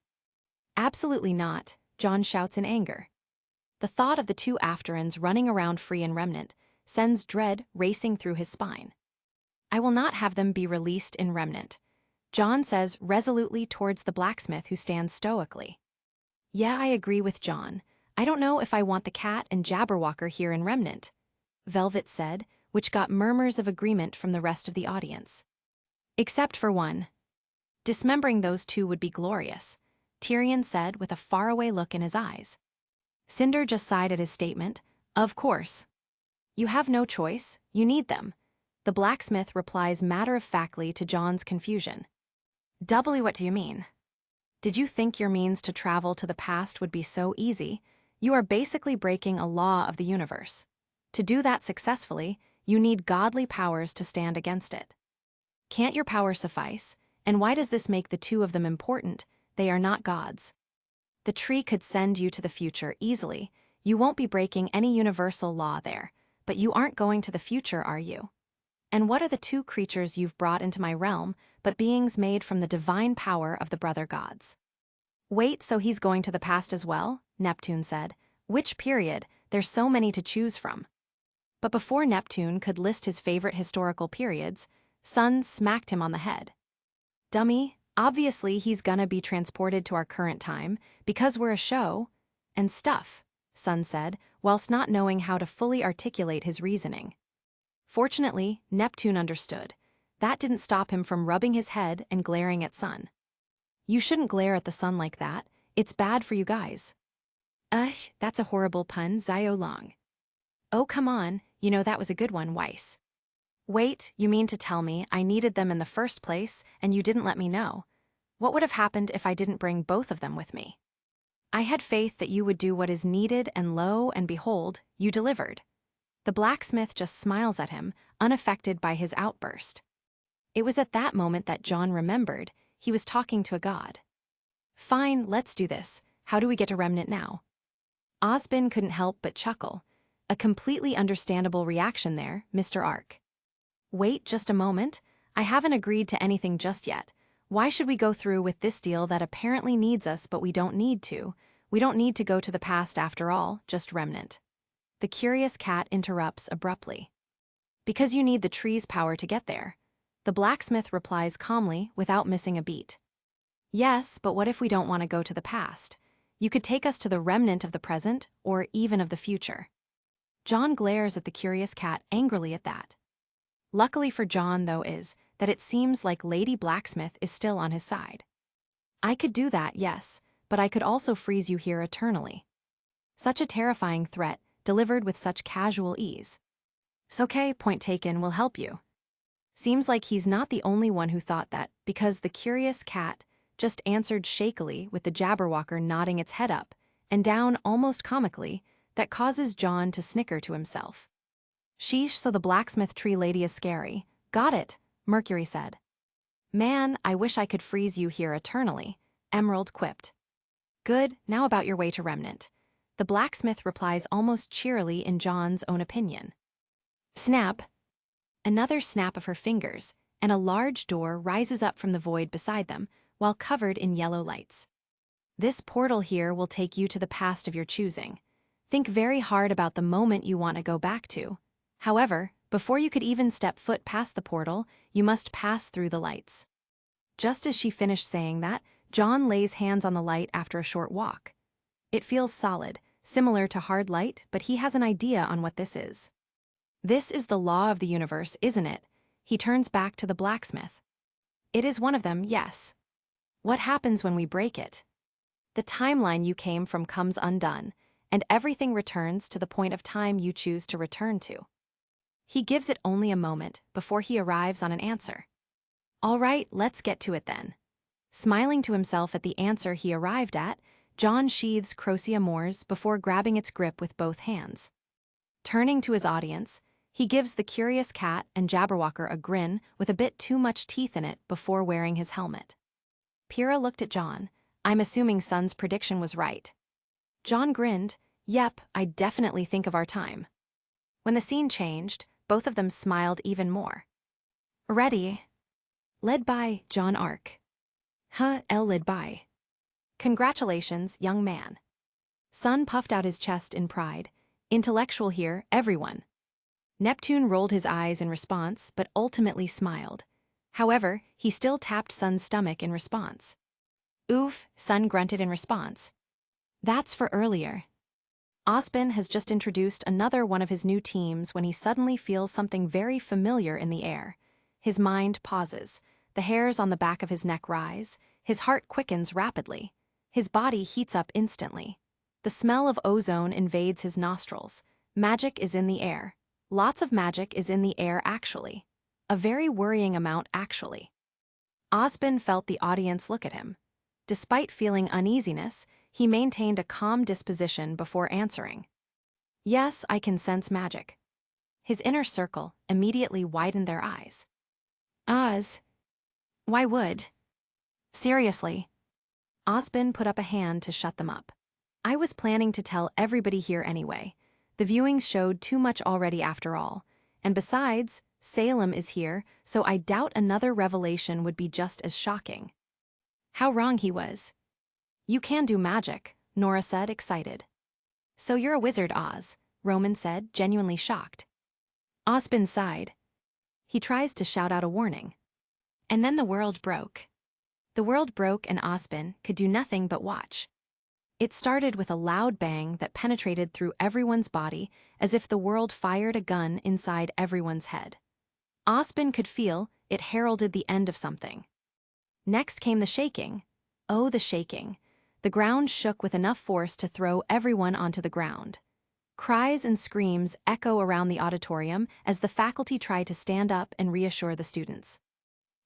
Absolutely not, John shouts in anger. The thought of the two Afterans running around free in Remnant sends dread racing through his spine. I will not have them be released in Remnant, John says resolutely towards the blacksmith, who stands stoically. Yeah, I agree with John. I don't know if I want the cat and Jabberwocker here in Remnant, Velvet said, which got murmurs of agreement from the rest of the audience. Except for one. Dismembering those two would be glorious, Tyrion said with a faraway look in his eyes. Cinder just sighed at his statement. Of course. You have no choice, you need them. The blacksmith replies matter-of-factly to John's confusion. What do you mean? Did you think your means to travel to the past would be so easy? You are basically breaking a law of the universe. To do that successfully, you need godly powers to stand against it. Can't your power suffice? And why does this make the two of them important? They are not gods. The tree could send you to the future easily. You won't be breaking any universal law there. But you aren't going to the future, are you? And what are the two creatures you've brought into my realm but beings made from the divine power of the brother gods? Wait, so he's going to the past as well? Neptune said. Which period? There's so many to choose from. But before Neptune could list his favorite historical periods, Sun smacked him on the head. Dummy, obviously he's gonna be transported to our current time because we're a show and stuff, Sun said, whilst not knowing how to fully articulate his reasoning. Fortunately, Neptune understood. That didn't stop him from rubbing his head and glaring at Sun. You shouldn't glare at the sun like that. It's bad for you guys. That's a horrible pun, Zio Long. Oh, come on, you know that was a good one, Weiss. Wait, you mean to tell me I needed them in the first place and you didn't let me know? What would have happened if I didn't bring both of them with me? I had faith that you would do what is needed, and lo and behold, you delivered. The blacksmith just smiles at him, unaffected by his outburst. It was at that moment that John remembered he was talking to a god. Fine, let's do this. How do we get to Remnant now? Osbin couldn't help but chuckle. A completely understandable reaction there, Mr. Ark. Wait just a moment. I haven't agreed to anything just yet. Why should we go through with this deal that apparently needs us but we don't need to? We don't need to go to the past after all, just Remnant. The curious cat interrupts abruptly. Because you need the tree's power to get there. The blacksmith replies calmly, without missing a beat. Yes, but what if we don't want to go to the past? You could take us to the remnant of the present, or even of the future. John glares at the curious cat angrily at that. Luckily for John, though, is that it seems like Lady Blacksmith is still on his side. I could do that, yes, but I could also freeze you here eternally. Such a terrifying threat, delivered with such casual ease. It's okay, point taken, we'll help you. Seems like he's not the only one who thought that, because the curious cat just answered shakily, with the Jabberwocker nodding its head up and down almost comically, that causes John to snicker to himself. Sheesh, so the blacksmith tree lady is scary. Got it, Mercury said. Man, I wish I could freeze you here eternally, Emerald quipped. Good, now about your way to Remnant. The blacksmith replies almost cheerily in John's own opinion. Snap. Another snap of her fingers, and a large door rises up from the void beside them, while covered in yellow lights. This portal here will take you to the past of your choosing. Think very hard about the moment you want to go back to. However, before you could even step foot past the portal, you must pass through the lights. Just as she finished saying that, John lays hands on the light after a short walk. It feels solid, similar to hard light, but he has an idea on what this is. This is the law of the universe, isn't it? He turns back to the blacksmith. It is one of them, yes. What happens when we break it? The timeline you came from comes undone, and everything returns to the point of time you choose to return to. He gives it only a moment before he arrives on an answer. All right, let's get to it then. Smiling to himself at the answer he arrived at, John sheathes Crocea Moors before grabbing its grip with both hands. Turning to his audience, he gives the curious cat and Jabberwocker a grin with a bit too much teeth in it before wearing his helmet. Pyrrha looked at John. I'm assuming Sun's prediction was right. John grinned. Yep, I definitely think of our time. When the scene changed, both of them smiled even more. Ready? Led by John Ark. Led by. Congratulations, young man. Sun puffed out his chest in pride. Intellectual here, everyone. Neptune rolled his eyes in response, but ultimately smiled. However, he still tapped Sun's stomach in response. Oof, Sun grunted in response. That's for earlier. Ozpin has just introduced another one of his new teams when he suddenly feels something very familiar in the air. His mind pauses. The hairs on the back of his neck rise. His heart quickens rapidly. His body heats up instantly. The smell of ozone invades his nostrils. Magic is in the air. Lots of magic is in the air actually. A very worrying amount actually. Ozpin felt the audience look at him. Despite feeling uneasiness, he maintained a calm disposition before answering. Yes, I can sense magic. His inner circle immediately widened their eyes. Oz. Why would? Seriously. Ozpin put up a hand to shut them up. I was planning to tell everybody here anyway. The viewings showed too much already after all. And besides, Salem is here, so I doubt another revelation would be just as shocking. How wrong he was. You can do magic, Nora said, excited. So you're a wizard, Oz, Roman said, genuinely shocked. Ozpin sighed. He tries to shout out a warning. And then the world broke. The world broke and Ozpin could do nothing but watch. It started with a loud bang that penetrated through everyone's body as if the world fired a gun inside everyone's head. Ozpin could feel it heralded the end of something. Next came the shaking. Oh, the shaking. The ground shook with enough force to throw everyone onto the ground. Cries and screams echo around the auditorium as the faculty try to stand up and reassure the students.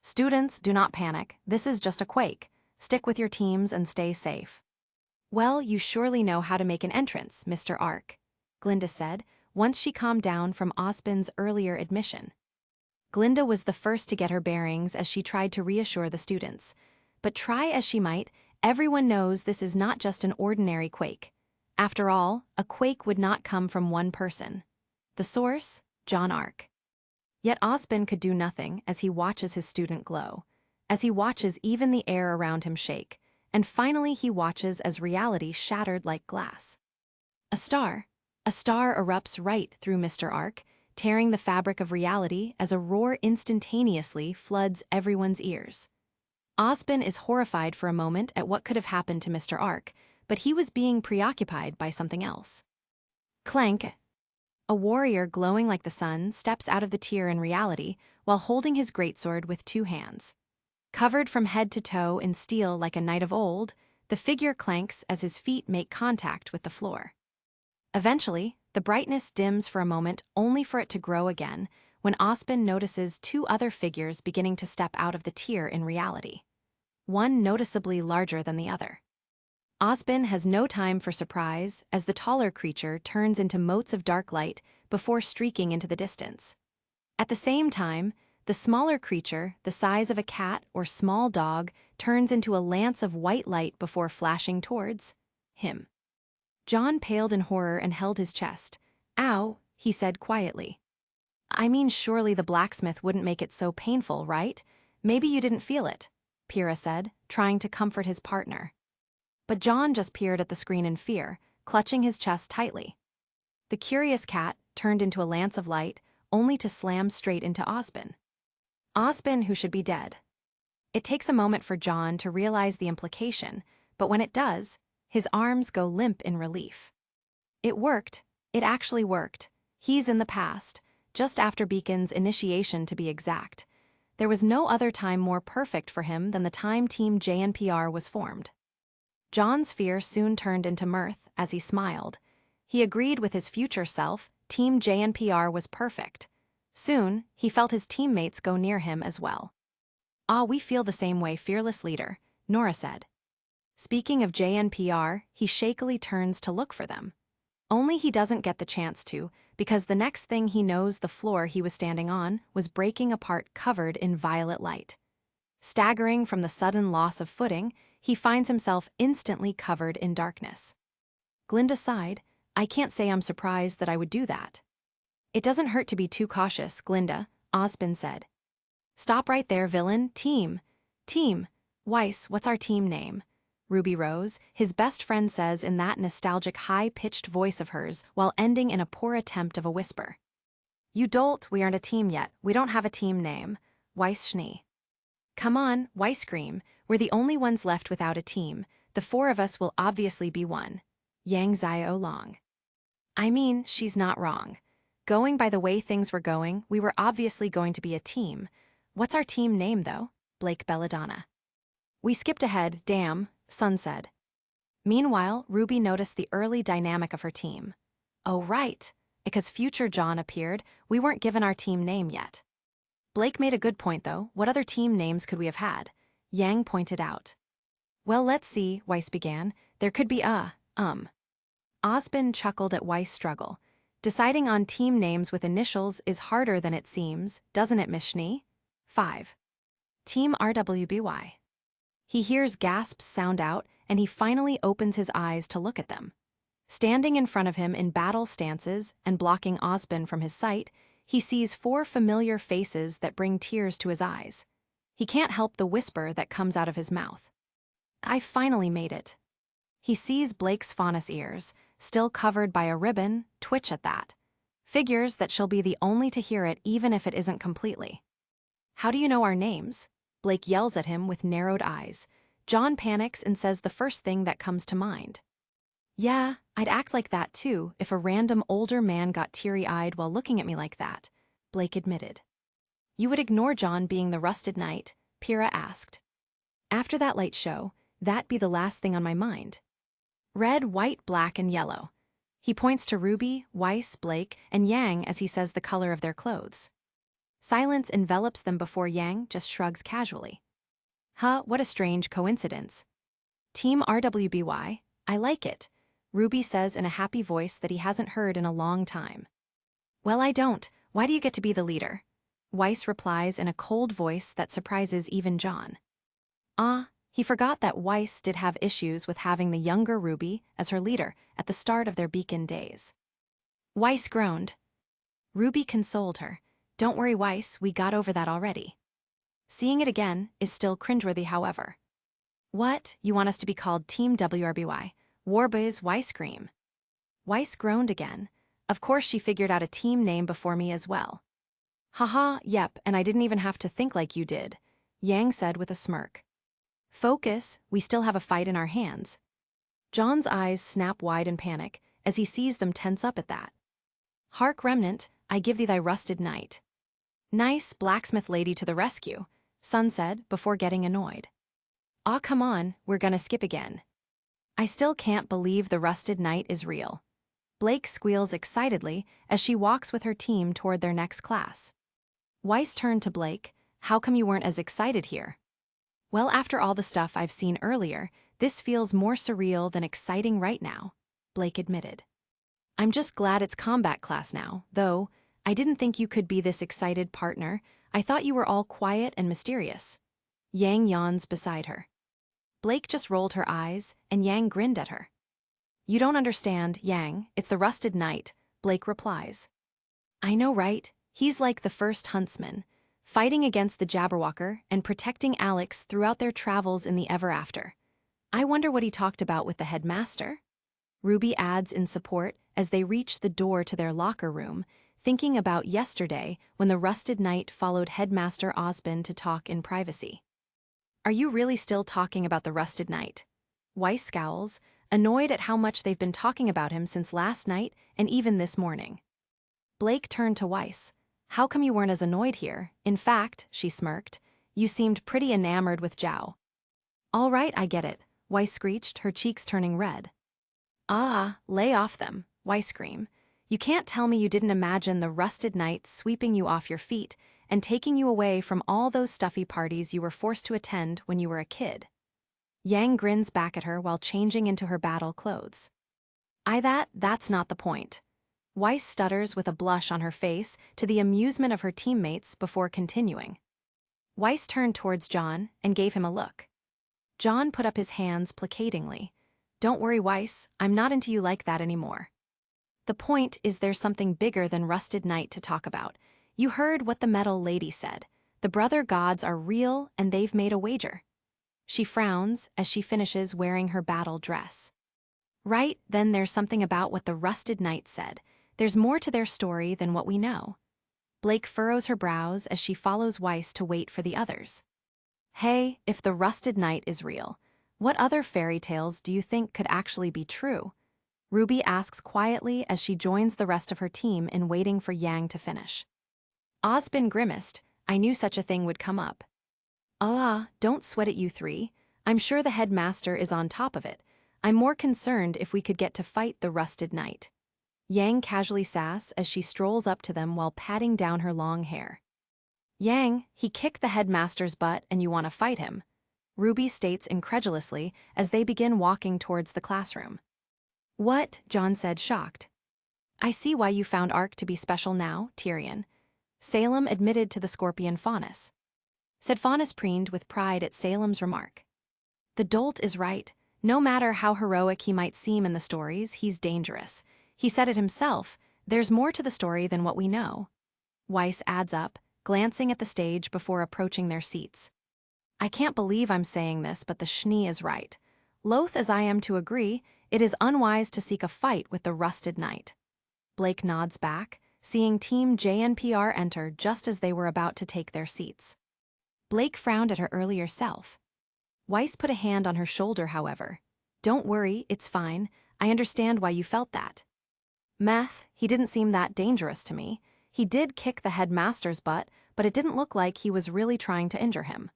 Students, do not panic. This is just a quake. Stick with your teams and stay safe. Well, you surely know how to make an entrance, Mr. Ark, Glinda said, once she calmed down from Ozpin's earlier admission. Glinda was the first to get her bearings as she tried to reassure the students. But try as she might, everyone knows this is not just an ordinary quake. After all, a quake would not come from one person. The source? John Ark. Yet Ozpin could do nothing as he watches his student glow, as he watches even the air around him shake, and finally he watches as reality shattered like glass. A star erupts right through Mr. Ark, tearing the fabric of reality as a roar instantaneously floods everyone's ears. Ozpin is horrified for a moment at what could have happened to Mr. Ark, but he was being preoccupied by something else. Clank. A warrior glowing like the sun steps out of the tear in reality while holding his greatsword with two hands. Covered from head to toe in steel like a knight of old, the figure clanks as his feet make contact with the floor. Eventually, the brightness dims for a moment only for it to grow again when Ozpin notices two other figures beginning to step out of the tear in reality. One noticeably larger than the other. Ozpin has no time for surprise as the taller creature turns into motes of dark light before streaking into the distance. At the same time, the smaller creature, the size of a cat or small dog, turns into a lance of white light before flashing towards him. John paled in horror and held his chest. Ow, he said quietly. I mean, surely the blacksmith wouldn't make it so painful, right? Maybe you didn't feel it, Pyrrha said, trying to comfort his partner. But John just peered at the screen in fear, clutching his chest tightly. The curious cat turned into a lance of light, only to slam straight into Ozpin. Ozpin, who should be dead. It takes a moment for John to realize the implication, but when it does, his arms go limp in relief. It worked. It actually worked. He's in the past, just after Beacon's initiation to be exact. There was no other time more perfect for him than the time Team JNPR was formed. John's fear soon turned into mirth as he smiled. He agreed with his future self, Team JNPR was perfect. Soon, he felt his teammates go near him as well. Ah, we feel the same way, fearless leader, Nora said. Speaking of JNPR, he shakily turns to look for them. Only he doesn't get the chance to, because the next thing he knows, the floor he was standing on was breaking apart, covered in violet light. Staggering from the sudden loss of footing, he finds himself instantly covered in darkness. Glinda sighed. I can't say I'm surprised that I would do that. It doesn't hurt to be too cautious, Glinda, Ozpin said. Stop right there, villain. Team. Weiss, what's our team name? Ruby rose, his best friend says in that nostalgic high-pitched voice of hers, while ending in a poor attempt of a whisper. You dolt, we aren't a team yet. We don't have a team name. Weiss schnee. Come on, Weiss scream. We're the only ones left without a team. The four of us will obviously be one. Yang Zio Long. I mean, she's not wrong. Going by the way things were going, we were obviously going to be a team. What's our team name, though? Blake Belladonna. We skipped ahead, damn, Sun said. Meanwhile, Ruby noticed the early dynamic of her team. Oh, right. Because future John appeared, we weren't given our team name yet. Blake made a good point, though. What other team names could we have had? Yang pointed out. Well, let's see, Weiss began. There could be Ozpin chuckled at Weiss' struggle. Deciding on team names with initials is harder than it seems, doesn't it, Miss Schnee? 5. Team RWBY. He hears gasps sound out, and he finally opens his eyes to look at them. Standing in front of him in battle stances and blocking Ozpin from his sight, he sees 4 familiar faces that bring tears to his eyes. He can't help the whisper that comes out of his mouth. I finally made it. He sees Blake's Faunus ears, still covered by a ribbon, twitch at that. Figures that she'll be the only to hear it even if it isn't completely. How do you know our names? Blake yells at him with narrowed eyes. John panics and says the first thing that comes to mind. Yeah, I'd act like that too if a random older man got teary-eyed while looking at me like that, Blake admitted. You would ignore John being the rusted knight? Pyrrha asked. After that light show, that'd be the last thing on my mind. Red, white, black, and yellow. He points to Ruby, Weiss, Blake, and Yang as he says the color of their clothes. Silence envelops them before Yang just shrugs casually. Huh, what a strange coincidence. Team RWBY, I like it, Ruby says in a happy voice that he hasn't heard in a long time. Well, I don't. Why do you get to be the leader? Weiss replies in a cold voice that surprises even John. He forgot that Weiss did have issues with having the younger Ruby as her leader at the start of their beacon days. Weiss groaned. Ruby consoled her. Don't worry, Weiss, we got over that already. Seeing it again is still cringeworthy, however. What? You want us to be called Team WRBY? Warbiz Weiss scream. Weiss groaned again. Of course she figured out a team name before me as well. Haha, yep, and I didn't even have to think like you did, Yang said with a smirk. Focus, we still have a fight in our hands. John's eyes snap wide in panic as he sees them tense up at that. Hark, Remnant, I give thee thy rusted knight. Nice, blacksmith lady to the rescue, Sun said before getting annoyed. Aw, come on, we're gonna skip again. I still can't believe the rusted knight is real. Blake squeals excitedly as she walks with her team toward their next class. Weiss turned to Blake. How come you weren't as excited here? Well, after all the stuff I've seen earlier, this feels more surreal than exciting right now, Blake admitted. I'm just glad it's combat class now, though. I didn't think you could be this excited, partner. I thought you were all quiet and mysterious. Yang yawns beside her. Blake just rolled her eyes, and Yang grinned at her. You don't understand, Yang, it's the rusted knight, Blake replies. I know, right? He's like the first huntsman, fighting against the Jabberwocker and protecting Alex throughout their travels in the Ever After. I wonder what he talked about with the headmaster? Ruby adds in support as they reach the door to their locker room, thinking about yesterday when the rusted knight followed Headmaster Ozpin to talk in privacy. Are you really still talking about the rusted knight? Weiss scowls, annoyed at how much they've been talking about him since last night and even this morning. Blake turned to Weiss. How come you weren't as annoyed here? In fact, she smirked, you seemed pretty enamored with Zhao. All right, I get it, Weiss screeched, her cheeks turning red. Lay off them, Weiss screamed. You can't tell me you didn't imagine the rusted knight sweeping you off your feet and taking you away from all those stuffy parties you were forced to attend when you were a kid. Yang grins back at her while changing into her battle clothes. That's not the point. Weiss stutters with a blush on her face to the amusement of her teammates before continuing. Weiss turned towards John and gave him a look. John put up his hands placatingly. Don't worry, Weiss, I'm not into you like that anymore. The point is there's something bigger than Rusted Knight to talk about. You heard what the metal lady said. The brother gods are real and they've made a wager. She frowns as she finishes wearing her battle dress. Right, then there's something about what the Rusted Knight said. There's more to their story than what we know. Blake furrows her brows as she follows Weiss to wait for the others. Hey, if the Rusted Knight is real, what other fairy tales do you think could actually be true? Ruby asks quietly as she joins the rest of her team in waiting for Yang to finish. Ozpin grimaced. I knew such a thing would come up. Don't sweat it, you three. I'm sure the headmaster is on top of it. I'm more concerned if we could get to fight the Rusted Knight. Yang casually sass as she strolls up to them while patting down her long hair. Yang, he kicked the headmaster's butt and you want to fight him? Ruby states incredulously as they begin walking towards the classroom. What? John said, shocked. I see why you found Ark to be special now, Tyrion. Salem admitted to the scorpion Faunus. Said Faunus preened with pride at Salem's remark. The dolt is right. No matter how heroic he might seem in the stories, he's dangerous. He said it himself, there's more to the story than what we know. Weiss adds up, glancing at the stage before approaching their seats. I can't believe I'm saying this, but the Schnee is right. Loath as I am to agree, it is unwise to seek a fight with the Rusted Knight. Blake nods back, seeing Team JNPR enter just as they were about to take their seats. Blake frowned at her earlier self. Weiss put a hand on her shoulder, however. Don't worry, it's fine. I understand why you felt that. Meth, he didn't seem that dangerous to me. He did kick the headmaster's butt, but it didn't look like he was really trying to injure him.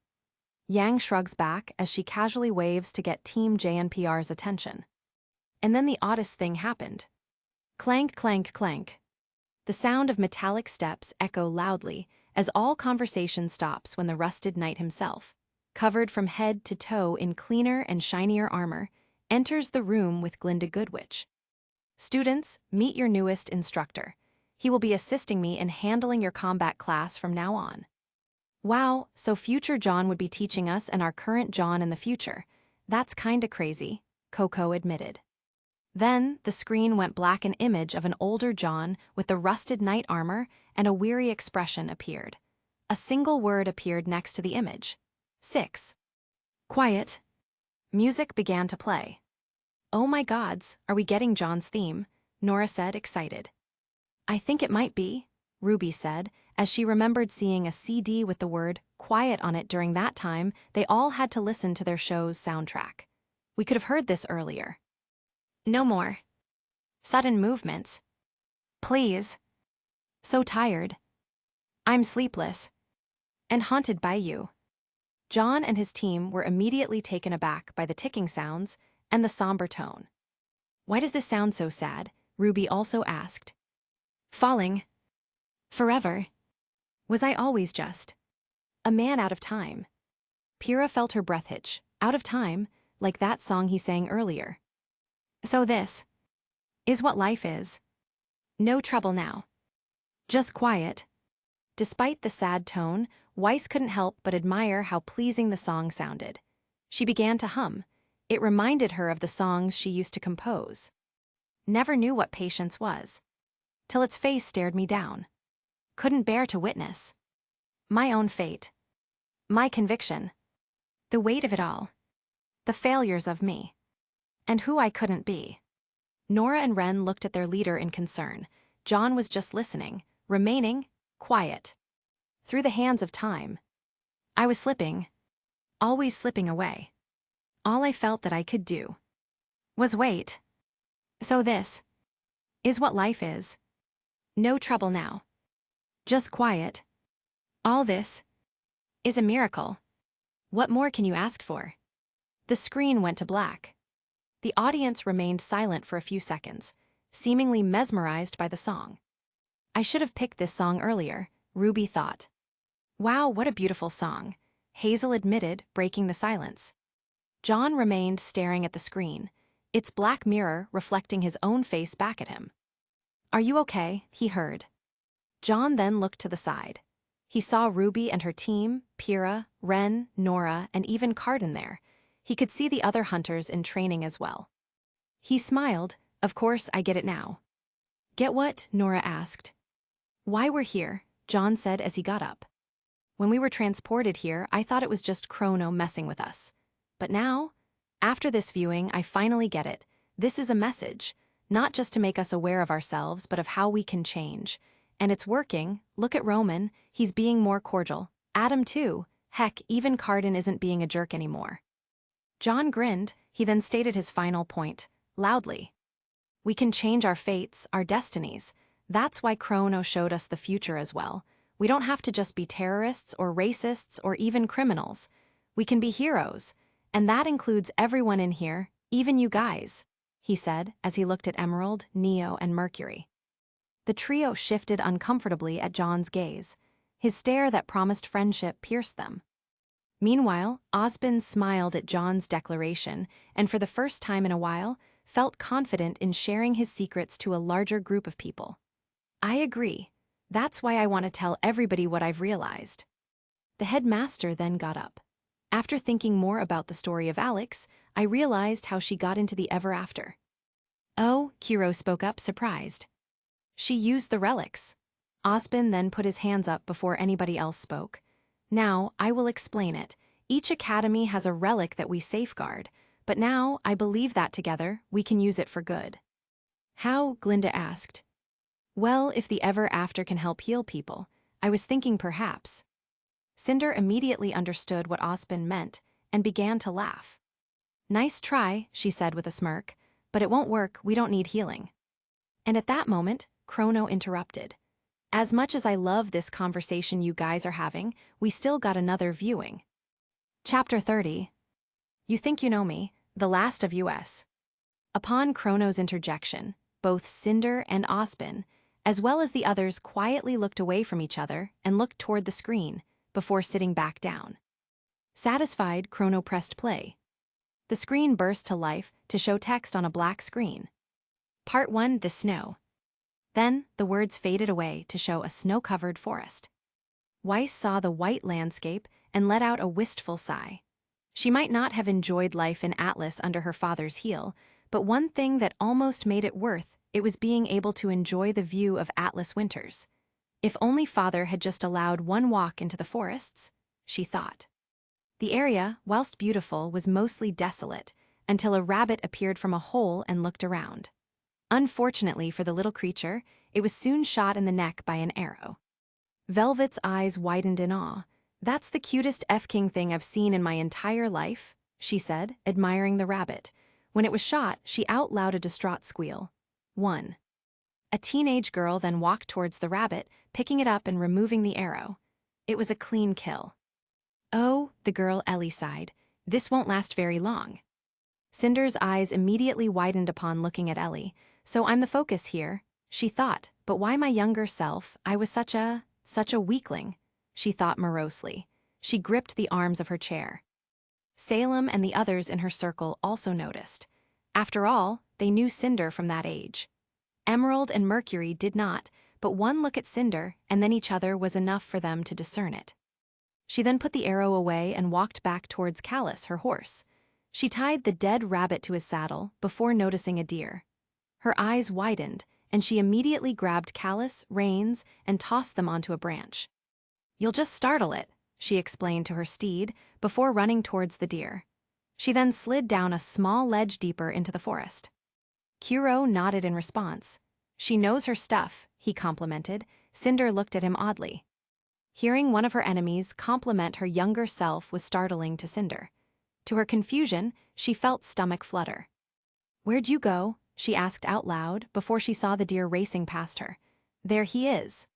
Yang shrugs back as she casually waves to get Team JNPR's attention. And then the oddest thing happened. Clank, clank, clank. The sound of metallic steps echo loudly as all conversation stops when the Rusted Knight himself, covered from head to toe in cleaner and shinier armor, enters the room with Glinda Goodwitch. Students, meet your newest instructor. He will be assisting me in handling your combat class from now on. Wow, so future John would be teaching us and our current John in the future. That's kinda crazy, Coco admitted. Then, the screen went black. An image of an older John with the Rusted Knight armor and a weary expression appeared. A single word appeared next to the image. 6. Quiet. Music began to play. Oh my gods, are we getting John's theme? Nora said, excited. I think it might be, Ruby said, as she remembered seeing a CD with the word quiet on it during that time they all had to listen to their show's soundtrack. We could have heard this earlier. No more. Sudden movements. Please. So tired. I'm sleepless. And haunted by you. John and his team were immediately taken aback by the ticking sounds and the somber tone. Why does this sound so sad? Ruby also asked. Falling. Forever. Was I always just a man out of time? Pyrrha felt her breath hitch. Out of time, like that song he sang earlier. So this is what life is. No trouble now. Just quiet. Despite the sad tone, Weiss couldn't help but admire how pleasing the song sounded. She began to hum. It reminded her of the songs she used to compose. Never knew what patience was. Till its face stared me down. Couldn't bear to witness. My own fate. My conviction. The weight of it all. The failures of me. And who I couldn't be. Nora and Ren looked at their leader in concern. John was just listening, remaining quiet. Through the hands of time. I was slipping. Always slipping away. All I felt that I could do was wait. So this is what life is. No trouble now. Just quiet. All this is a miracle. What more can you ask for? The screen went to black. The audience remained silent for a few seconds, seemingly mesmerized by the song. I should have picked this song earlier, Ruby thought. Wow, what a beautiful song, Hazel admitted, breaking the silence. John remained staring at the screen, its black mirror reflecting his own face back at him. "Are you okay?" he heard. John then looked to the side. He saw Ruby and her team, Pyrrha, Ren, Nora, and even Cardin there. He could see the other hunters in training as well. He smiled. "Of course, I get it now." "Get what?" Nora asked. "Why we're here," John said as he got up. "When we were transported here, I thought it was just Chrono messing with us. But now, after this viewing, I finally get it. This is a message, not just to make us aware of ourselves, but of how we can change. And it's working. Look at Roman, he's being more cordial. Adam too. Heck, even Cardin isn't being a jerk anymore." John grinned. He then stated his final point, loudly. "We can change our fates, our destinies. That's why Chrono showed us the future as well. We don't have to just be terrorists or racists or even criminals. We can be heroes. And that includes everyone in here, even you guys," he said as he looked at Emerald, Neo, and Mercury. The trio shifted uncomfortably at John's gaze. His stare that promised friendship pierced them. Meanwhile, Osbin smiled at John's declaration and for the first time in a while, felt confident in sharing his secrets to a larger group of people. "I agree. That's why I want to tell everybody what I've realized." The headmaster then got up. "After thinking more about the story of Alex, I realized how she got into the Ever After." "Oh," Kiro spoke up, surprised. "She used the relics." Osbin then put his hands up before anybody else spoke. "Now, I will explain it. Each academy has a relic that we safeguard, but now, I believe that together, we can use it for good." "How?" Glinda asked. "Well, if the Ever After can help heal people, I was thinking perhaps." Cinder immediately understood what Osbin meant and began to laugh. "Nice try," she said with a smirk, "but it won't work, we don't need healing." And at that moment, Chrono interrupted. "As much as I love this conversation you guys are having, we still got another viewing." Chapter 30. You Think You Know Me, The Last of US. Upon Chrono's interjection, both Cinder and Osbin, as well as the others, quietly looked away from each other and looked toward the screen, before sitting back down. Satisfied, Chrono pressed play. The screen burst to life to show text on a black screen. Part 1, The Snow. Then, the words faded away to show a snow-covered forest. Weiss saw the white landscape and let out a wistful sigh. She might not have enjoyed life in Atlas under her father's heel, but one thing that almost made it worth it was being able to enjoy the view of Atlas winters. If only father had just allowed one walk into the forests, she thought. The area, whilst beautiful, was mostly desolate, until a rabbit appeared from a hole and looked around. Unfortunately for the little creature, it was soon shot in the neck by an arrow. Velvet's eyes widened in awe. "That's the cutest F-King thing I've seen in my entire life," she said, admiring the rabbit. When it was shot, she out loud a distraught squeal. 1. A teenage girl then walked towards the rabbit, picking it up and removing the arrow. It was a clean kill. "Oh," the girl Ellie sighed, "this won't last very long." Cinder's eyes immediately widened upon looking at Ellie. "So I'm the focus here," she thought, "but why my younger self? I was such a weakling," she thought morosely. She gripped the arms of her chair. Salem and the others in her circle also noticed. After all, they knew Cinder from that age. Emerald and Mercury did not, but one look at Cinder and then each other was enough for them to discern it. She then put the arrow away and walked back towards Callus, her horse. She tied the dead rabbit to his saddle before noticing a deer. Her eyes widened, and she immediately grabbed Callus, reins, and tossed them onto a branch. "You'll just startle it," she explained to her steed before running towards the deer. She then slid down a small ledge deeper into the forest. Kuro nodded in response. "She knows her stuff," he complimented. Cinder looked at him oddly. Hearing one of her enemies compliment her younger self was startling to Cinder. To her confusion, she felt stomach flutter. "Where'd you go?" she asked out loud before she saw the deer racing past her. "There he is."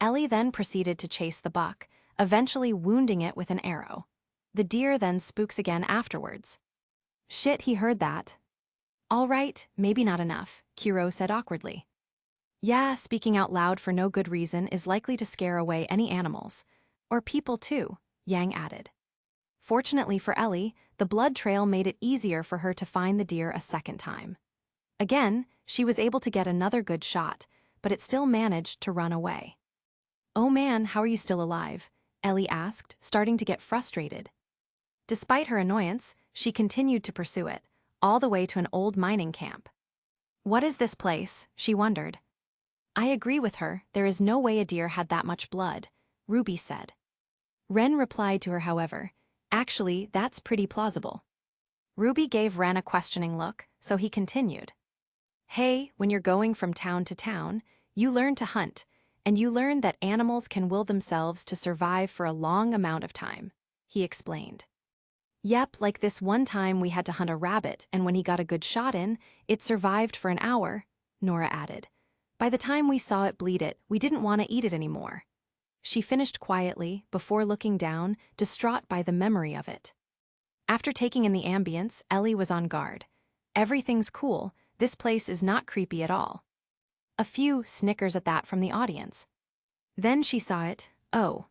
Ellie then proceeded to chase the buck, eventually wounding it with an arrow. The deer then spooks again afterwards. "Shit, he heard that." "All right, maybe not enough," Kuro said awkwardly. "Yeah, speaking out loud for no good reason is likely to scare away any animals. Or people too," Yang added. Fortunately for Ellie, the blood trail made it easier for her to find the deer a second time. Again, she was able to get another good shot, but it still managed to run away. "Oh man, how are you still alive?" Ellie asked, starting to get frustrated. Despite her annoyance, she continued to pursue it, all the way to an old mining camp. "What is this place?" she wondered. "I agree with her, there is no way a deer had that much blood," Ruby said. Ren replied to her, however, "Actually, that's pretty plausible." Ruby gave Ren a questioning look, so he continued. "Hey, when you're going from town to town, you learn to hunt, and you learn that animals can will themselves to survive for a long amount of time," he explained. "Yep, like this one time we had to hunt a rabbit, and when he got a good shot in, it survived for an hour," Nora added. "By the time we saw it bleed it, we didn't want to eat it anymore." She finished quietly, before looking down, distraught by the memory of it. After taking in the ambience, Ellie was on guard. "Everything's cool, this place is not creepy at all." A few snickers at that from the audience. Then she saw it. Oh.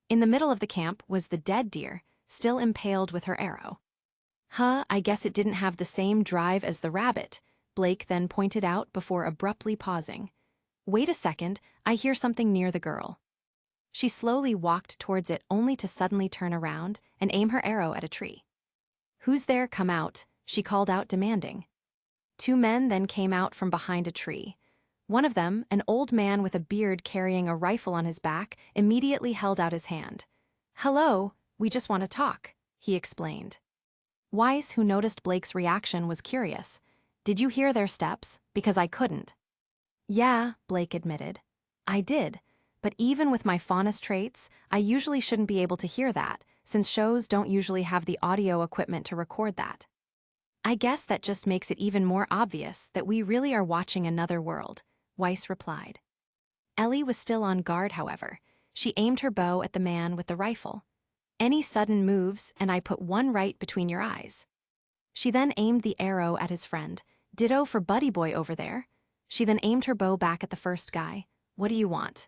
In the middle of the camp was the dead deer, still impaled with her arrow. I guess it didn't have the same drive as the rabbit," Blake then pointed out before abruptly pausing. "Wait a second, I hear something near the girl." She slowly walked towards it only to suddenly turn around and aim her arrow at a tree. "Who's there? Come out," she called out, demanding. Two men then came out from behind a tree. One of them, an old man with a beard carrying a rifle on his back, immediately held out his hand. "Hello, we just want to talk," he explained. Weiss, who noticed Blake's reaction, was curious. "Did you hear their steps? Because I couldn't." "Yeah," Blake admitted. "I did. But even with my faunus traits, I usually shouldn't be able to hear that, since shows don't usually have the audio equipment to record that." "I guess that just makes it even more obvious that we really are watching another world," Weiss replied. Ellie was still on guard, however. She aimed her bow at the man with the rifle. "Any sudden moves, and I put one right between your eyes." She then aimed the arrow at his friend. "Ditto for Buddy Boy over there." She then aimed her bow back at the first guy. "What do you want?"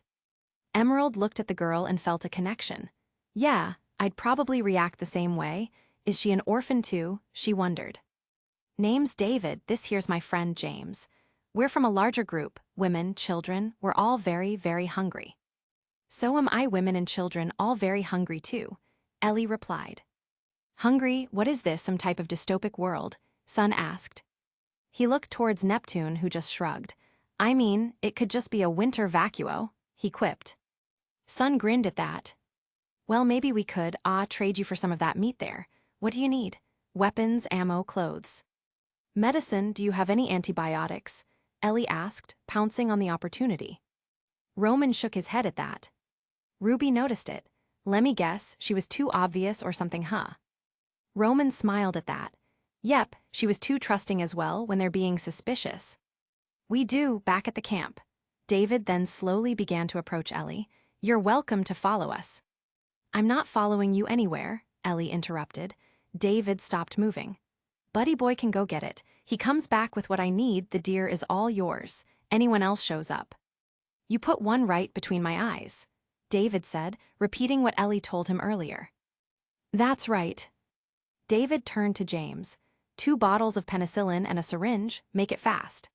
Emerald looked at the girl and felt a connection. "Yeah, I'd probably react the same way. Is she an orphan too?" she wondered. "Name's David, this here's my friend James. We're from a larger group, women, children, we're all very, very hungry." "So am I, women and children, all very hungry too," Ellie replied. "Hungry, what is this, some type of dystopic world?" Sun asked. He looked towards Neptune, who just shrugged. "I mean, it could just be a winter vacuo," he quipped. Sun grinned at that. "Well, maybe we could, trade you for some of that meat there. What do you need?" "Weapons, ammo, clothes." "Medicine, do you have any antibiotics?" Ellie asked, pouncing on the opportunity. Roman shook his head at that. Ruby noticed it. "Lemme guess, she was too obvious or something, huh?" Roman smiled at that. "Yep, she was too trusting as well when they're being suspicious." "We do, back at the camp." David then slowly began to approach Ellie. "You're welcome to follow us." "I'm not following you anywhere," Ellie interrupted. David stopped moving. "Buddy Boy can go get it. He comes back with what I need, the deer is all yours. Anyone else shows up." "You put one right between my eyes," David said, repeating what Ellie told him earlier. "That's right." David turned to James. 2 bottles of penicillin and a syringe, make it fast."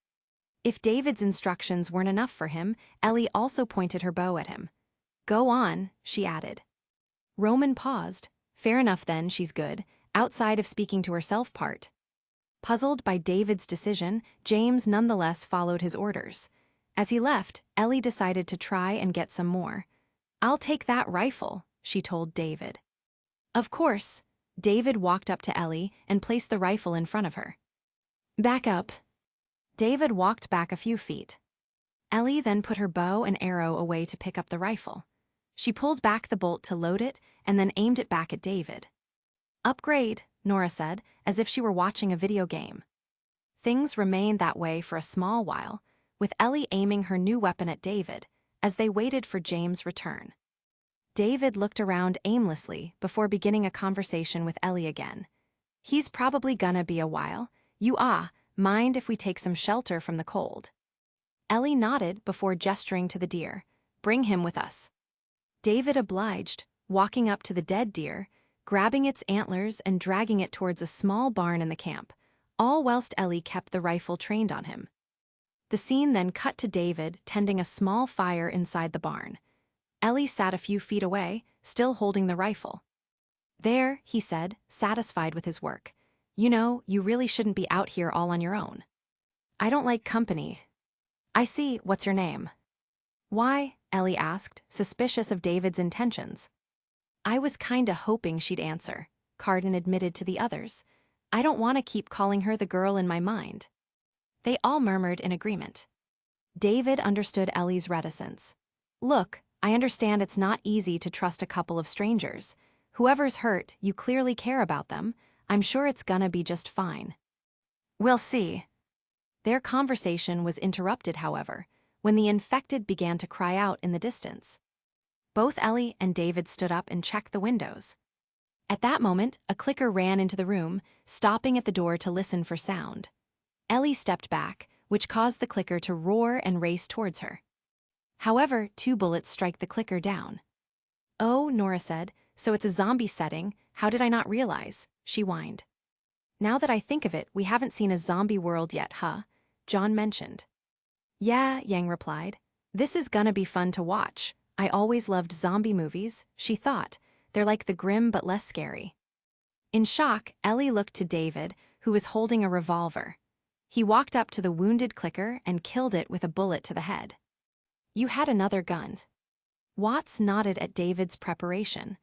If David's instructions weren't enough for him, Ellie also pointed her bow at him. "Go on," she added. Roman paused. "Fair enough then, she's good, outside of speaking to herself part." Puzzled by David's decision, James nonetheless followed his orders. As he left, Ellie decided to try and get some more. "I'll take that rifle," she told David. "Of course." David walked up to Ellie and placed the rifle in front of her. "Back up." David walked back a few feet. Ellie then put her bow and arrow away to pick up the rifle. She pulled back the bolt to load it and then aimed it back at David. "Upgrade," Nora said, as if she were watching a video game. Things remained that way for a small while, with Ellie aiming her new weapon at David, as they waited for James' return. David looked around aimlessly before beginning a conversation with Ellie again. "He's probably gonna be a while. You mind if we take some shelter from the cold?" Ellie nodded before gesturing to the deer. "Bring him with us." David obliged, walking up to the dead deer. grabbing its antlers and dragging it towards a small barn in the camp, all whilst Ellie kept the rifle trained on him. The scene then cut to David tending a small fire inside the barn. Ellie sat a few feet away, still holding the rifle. "There," he said, satisfied with his work. "You know, you really shouldn't be out here all on your own." "I don't like company." "I see, what's your name?" "Why?" Ellie asked, suspicious of David's intentions. "I was kinda hoping she'd answer," Carden admitted to the others. "I don't want to keep calling her the girl in my mind." They all murmured in agreement. David understood Ellie's reticence. "Look, I understand it's not easy to trust a couple of strangers. Whoever's hurt, you clearly care about them. I'm sure it's gonna be just fine." "We'll see." Their conversation was interrupted, however, when the infected began to cry out in the distance. Both Ellie and David stood up and checked the windows. At that moment, a clicker ran into the room, stopping at the door to listen for sound. Ellie stepped back, which caused the clicker to roar and race towards her. However, 2 bullets strike the clicker down. "Oh," Nora said, "so it's a zombie setting. How did I not realize?" she whined. "Now that I think of it, we haven't seen a zombie world yet, huh?" John mentioned. "Yeah," Yang replied. "This is gonna be fun to watch. I always loved zombie movies," she thought. "They're like the Grimm but less scary." In shock, Ellie looked to David, who was holding a revolver. He walked up to the wounded clicker and killed it with a bullet to the head. "You had another gun." Watts nodded at David's preparation.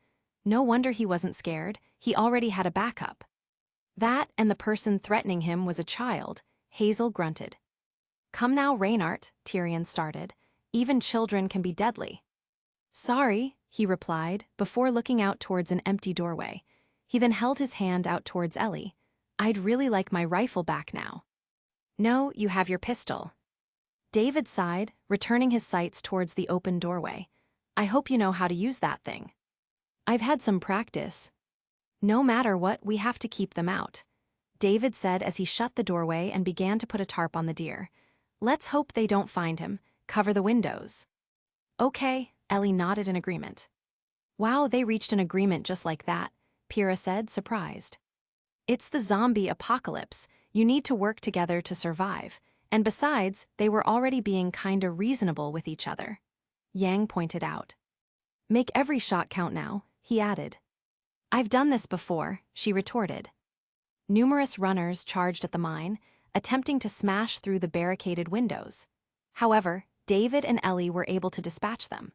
No wonder he wasn't scared, he already had a backup. "That and the person threatening him was a child," Hazel grunted. "Come now, Reynard," Tyrion started. "Even children can be deadly." "Sorry," he replied, before looking out towards an empty doorway. He then held his hand out towards Ellie. "I'd really like my rifle back now." "No, you have your pistol." David sighed, returning his sights towards the open doorway. "I hope you know how to use that thing." "I've had some practice." "No matter what, we have to keep them out," David said as he shut the doorway and began to put a tarp on the deer. "Let's hope they don't find him. Cover the windows." "Okay," Ellie nodded in agreement. "Wow, they reached an agreement just like that," Pyrrha said, surprised. "It's the zombie apocalypse. You need to work together to survive. And besides, they were already being kinda reasonable with each other," Yang pointed out. "Make every shot count now," he added. "I've done this before," she retorted. Numerous runners charged at the mine, attempting to smash through the barricaded windows. However, David and Ellie were able to dispatch them.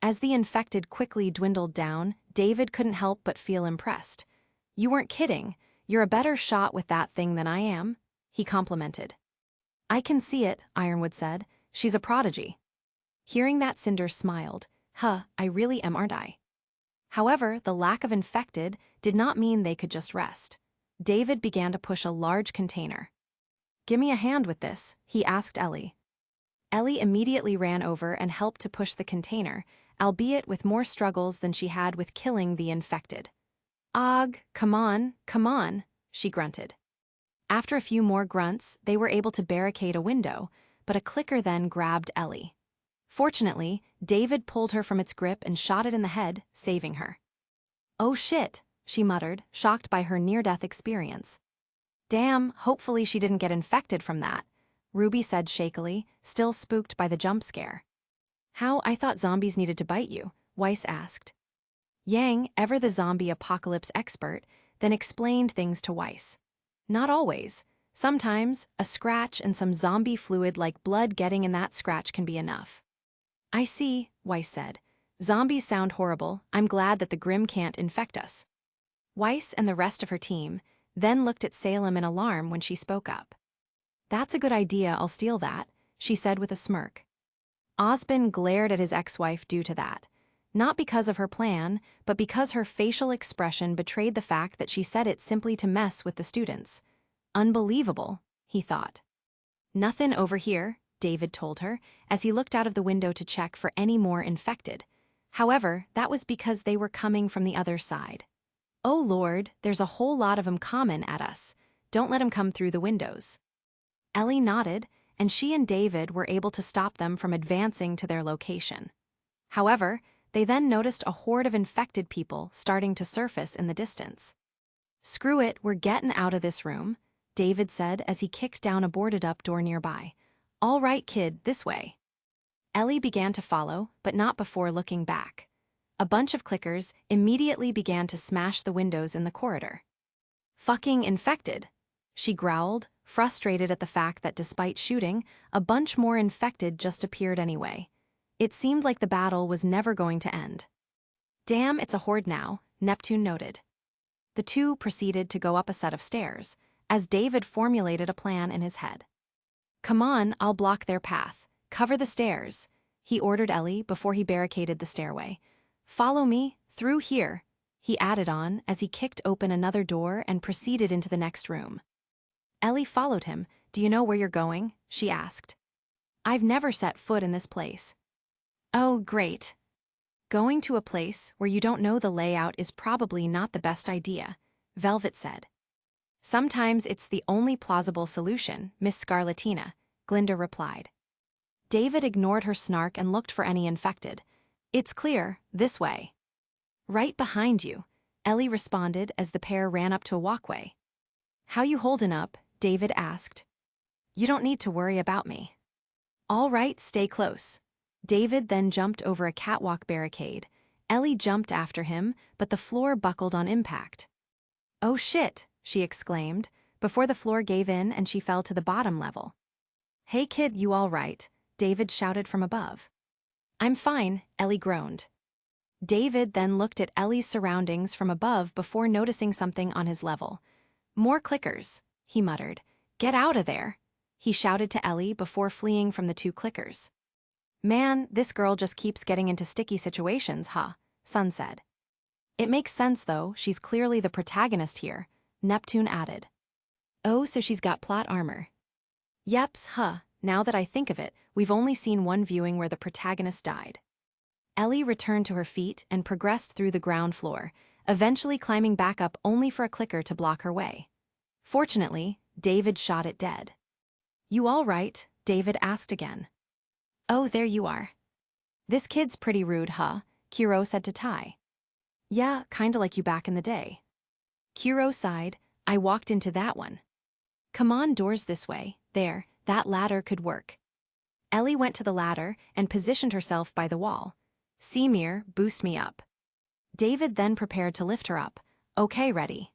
As the infected quickly dwindled down, David couldn't help but feel impressed. "You weren't kidding. You're a better shot with that thing than I am," he complimented. "I can see it," Ironwood said. "She's a prodigy." Hearing that, Cinder smiled. "Huh, I really am, aren't I?" However, the lack of infected did not mean they could just rest. David began to push a large container. "Give me a hand with this," he asked Ellie. Ellie immediately ran over and helped to push the container, albeit with more struggles than she had with killing the infected. "Og, come on," she grunted. After a few more grunts, they were able to barricade a window, but a clicker then grabbed Ellie. Fortunately, David pulled her from its grip and shot it in the head, saving her. "Oh shit," she muttered, shocked by her near-death experience. "Damn, hopefully she didn't get infected from that," Ruby said shakily, still spooked by the jump scare. "How? I thought zombies needed to bite you," Weiss asked. Yang, ever the zombie apocalypse expert, then explained things to Weiss. "Not always. Sometimes, a scratch and some zombie fluid like blood getting in that scratch can be enough." "I see," Weiss said. "Zombies sound horrible. I'm glad that the Grimm can't infect us." Weiss and the rest of her team then looked at Salem in alarm when she spoke up. "That's a good idea, I'll steal that," she said with a smirk. Osbin glared at his ex-wife due to that. Not because of her plan, but because her facial expression betrayed the fact that she said it simply to mess with the students. Unbelievable, he thought. "Nothing over here," David told her, as he looked out of the window to check for any more infected. However, that was because they were coming from the other side. "Oh Lord, there's a whole lot of 'em coming at us. Don't let 'em come through the windows." Ellie nodded, and she and David were able to stop them from advancing to their location. However, They then noticed a horde of infected people starting to surface in the distance. "Screw it, we're getting out of this room," David said as he kicked down a boarded-up door nearby. "All right, kid, this way." Ellie began to follow, but not before looking back. A bunch of clickers immediately began to smash the windows in the corridor. "Fucking infected," she growled, frustrated at the fact that despite shooting, a bunch more infected just appeared anyway. It seemed like the battle was never going to end. "Damn, it's a horde now," Neptune noted. The two proceeded to go up a set of stairs, as David formulated a plan in his head. "Come on, I'll block their path. Cover the stairs," he ordered Ellie before he barricaded the stairway. "Follow me, through here," he added on as he kicked open another door and proceeded into the next room. Ellie followed him. "Do you know where you're going?" she asked. "I've never set foot in this place." "Oh, great. Going to a place where you don't know the layout is probably not the best idea," Velvet said. "Sometimes it's the only plausible solution, Miss Scarlatina," Glinda replied. David ignored her snark and looked for any infected. "It's clear, this way." "Right behind you," Ellie responded as the pair ran up to a walkway. "How you holdin' up?" David asked. "You don't need to worry about me." "All right, stay close." David then jumped over a catwalk barricade. Ellie jumped after him, but the floor buckled on impact. "Oh shit," she exclaimed, before the floor gave in and she fell to the bottom level. "Hey kid, you all right?" David shouted from above. "I'm fine," Ellie groaned. David then looked at Ellie's surroundings from above before noticing something on his level. "More clickers," he muttered. "Get out of there," he shouted to Ellie before fleeing from the two clickers. "Man, this girl just keeps getting into sticky situations, huh?" Sun said. "It makes sense though, she's clearly the protagonist here," Neptune added. "Oh, so she's got plot armor." "Yeps, huh, now that I think of it, we've only seen one viewing where the protagonist died." Ellie returned to her feet and progressed through the ground floor, eventually climbing back up only for a clicker to block her way. Fortunately, David shot it dead. "You all right?" David asked again. "Oh, there you are." "This kid's pretty rude, huh?" Kiro said to Ty. "Yeah, kinda like you back in the day." Kiro sighed. "I walked into that one." "Come on, doors this way. There, that ladder could work." Ellie went to the ladder and positioned herself by the wall. "Semir, boost me up." David then prepared to lift her up. "Okay, ready."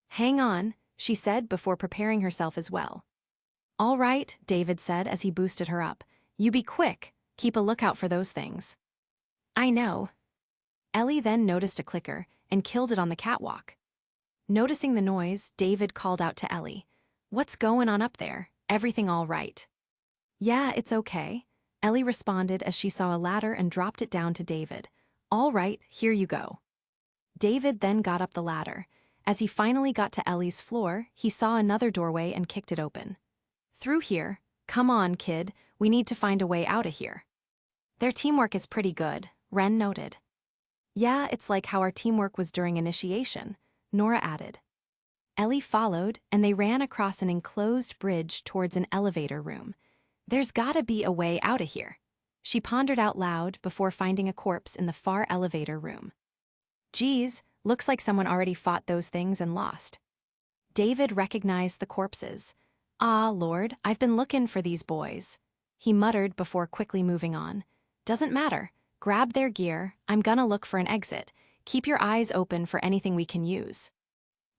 "Hang on," she said before preparing herself as well. "All right," David said as he boosted her up. "You be quick, keep a lookout for those things." "I know." Ellie then noticed a clicker and killed it on the catwalk. Noticing the noise, David called out to Ellie. "What's going on up there? Everything all right?" "Yeah, it's okay," Ellie responded as she saw a ladder and dropped it down to David. "All right, here you go." David then got up the ladder. As he finally got to Ellie's floor, he saw another doorway and kicked it open. "Through here. Come on, kid, we need to find a way out of here." "Their teamwork is pretty good," Ren noted. "Yeah, it's like how our teamwork was during initiation," Nora added. Ellie followed, and they ran across an enclosed bridge towards an elevator room. "There's gotta be a way out of here," she pondered out loud before finding a corpse in the far elevator room. "Geez, looks like someone already fought those things and lost." David recognized the corpses. "Ah, Lord, I've been looking for these boys," he muttered before quickly moving on. "Doesn't matter. Grab their gear, I'm gonna look for an exit. Keep your eyes open for anything we can use."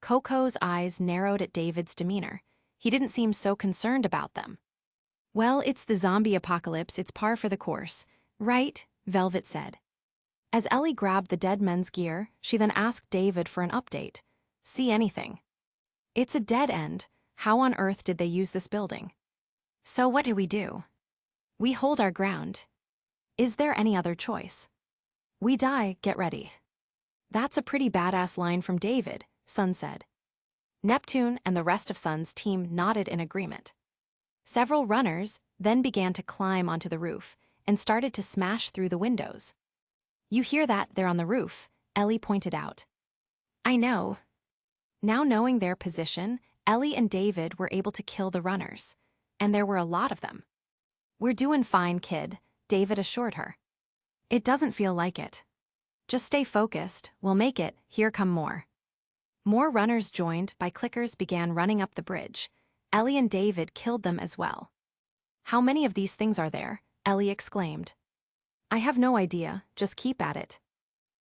Coco's eyes narrowed at David's demeanor. He didn't seem so concerned about them. "Well, it's the zombie apocalypse, it's par for the course, right?" Velvet said. As Ellie grabbed the dead men's gear, she then asked David for an update. "See anything?" "It's a dead end. How on earth did they use this building?" "So what do we do?" "We hold our ground. Is there any other choice?" "We die, get ready." "That's a pretty badass line from David," Sun said. Neptune and the rest of Sun's team nodded in agreement. Several runners then began to climb onto the roof and started to smash through the windows. "You hear that? They're on the roof," Ellie pointed out. "I know." Now knowing their position, Ellie and David were able to kill the runners, and there were a lot of them. "We're doing fine, kid," David assured her. "It doesn't feel like it," Just stay focused, we'll make it, here come more. More runners joined by clickers began running up the bridge. Ellie and David killed them as well. How many of these things are there? Ellie exclaimed. I have no idea, just keep at it.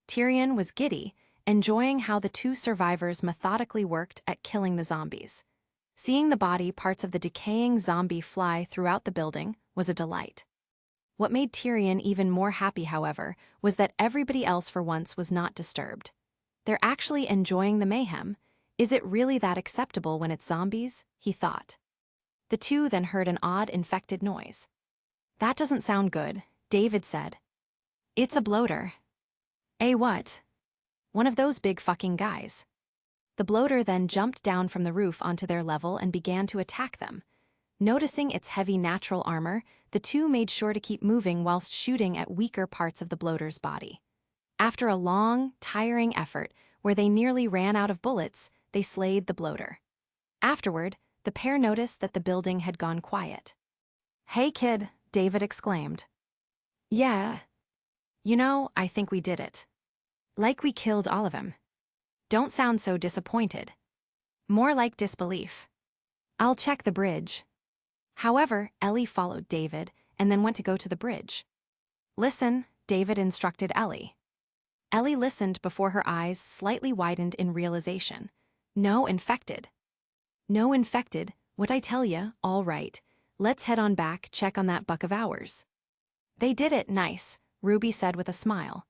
Tyrion was giddy, enjoying how the two survivors methodically worked at killing the zombies. Seeing the body parts of the decaying zombie fly throughout the building was a delight. What made Tyrion even more happy, however, was that everybody else for once was not disturbed. They're actually enjoying the mayhem. Is it really that acceptable when it's zombies? He thought. The two then heard an odd infected noise. That doesn't sound good, David said. It's a bloater. A what? One of those big fucking guys. The bloater then jumped down from the roof onto their level and began to attack them. Noticing its heavy natural armor, the two made sure to keep moving whilst shooting at weaker parts of the bloater's body. After a long, tiring effort, where they nearly ran out of bullets, they slayed the bloater. Afterward, the pair noticed that the building had gone quiet. Hey kid, David exclaimed. Yeah. You know, I think we did it. Like we killed all of them. Don't sound so disappointed. More like disbelief. I'll check the bridge. However, Ellie followed David and then went to go to the bridge. Listen, David instructed Ellie. Ellie listened before her eyes slightly widened in realization. No infected. No infected, what I tell ya, all right. Let's head on back, check on that buck of ours. They did it, nice, Ruby said with a smile.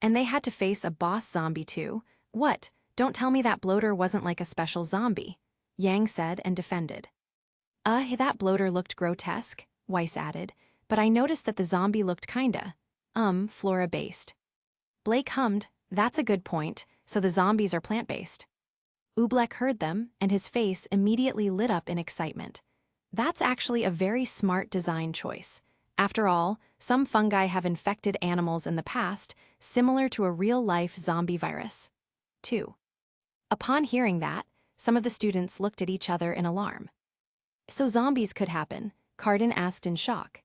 And they had to face a boss zombie too. What? Don't tell me that bloater wasn't like a special zombie, Yang said and defended. That bloater looked grotesque, Weiss added, but I noticed that the zombie looked kinda, flora-based. Blake hummed, that's a good point, so the zombies are plant-based. Oobleck heard them, and his face immediately lit up in excitement. That's actually a very smart design choice. After all, some fungi have infected animals in the past, similar to a real-life zombie virus. 2. Upon hearing that, some of the students looked at each other in alarm. So zombies could happen, Cardin asked in shock.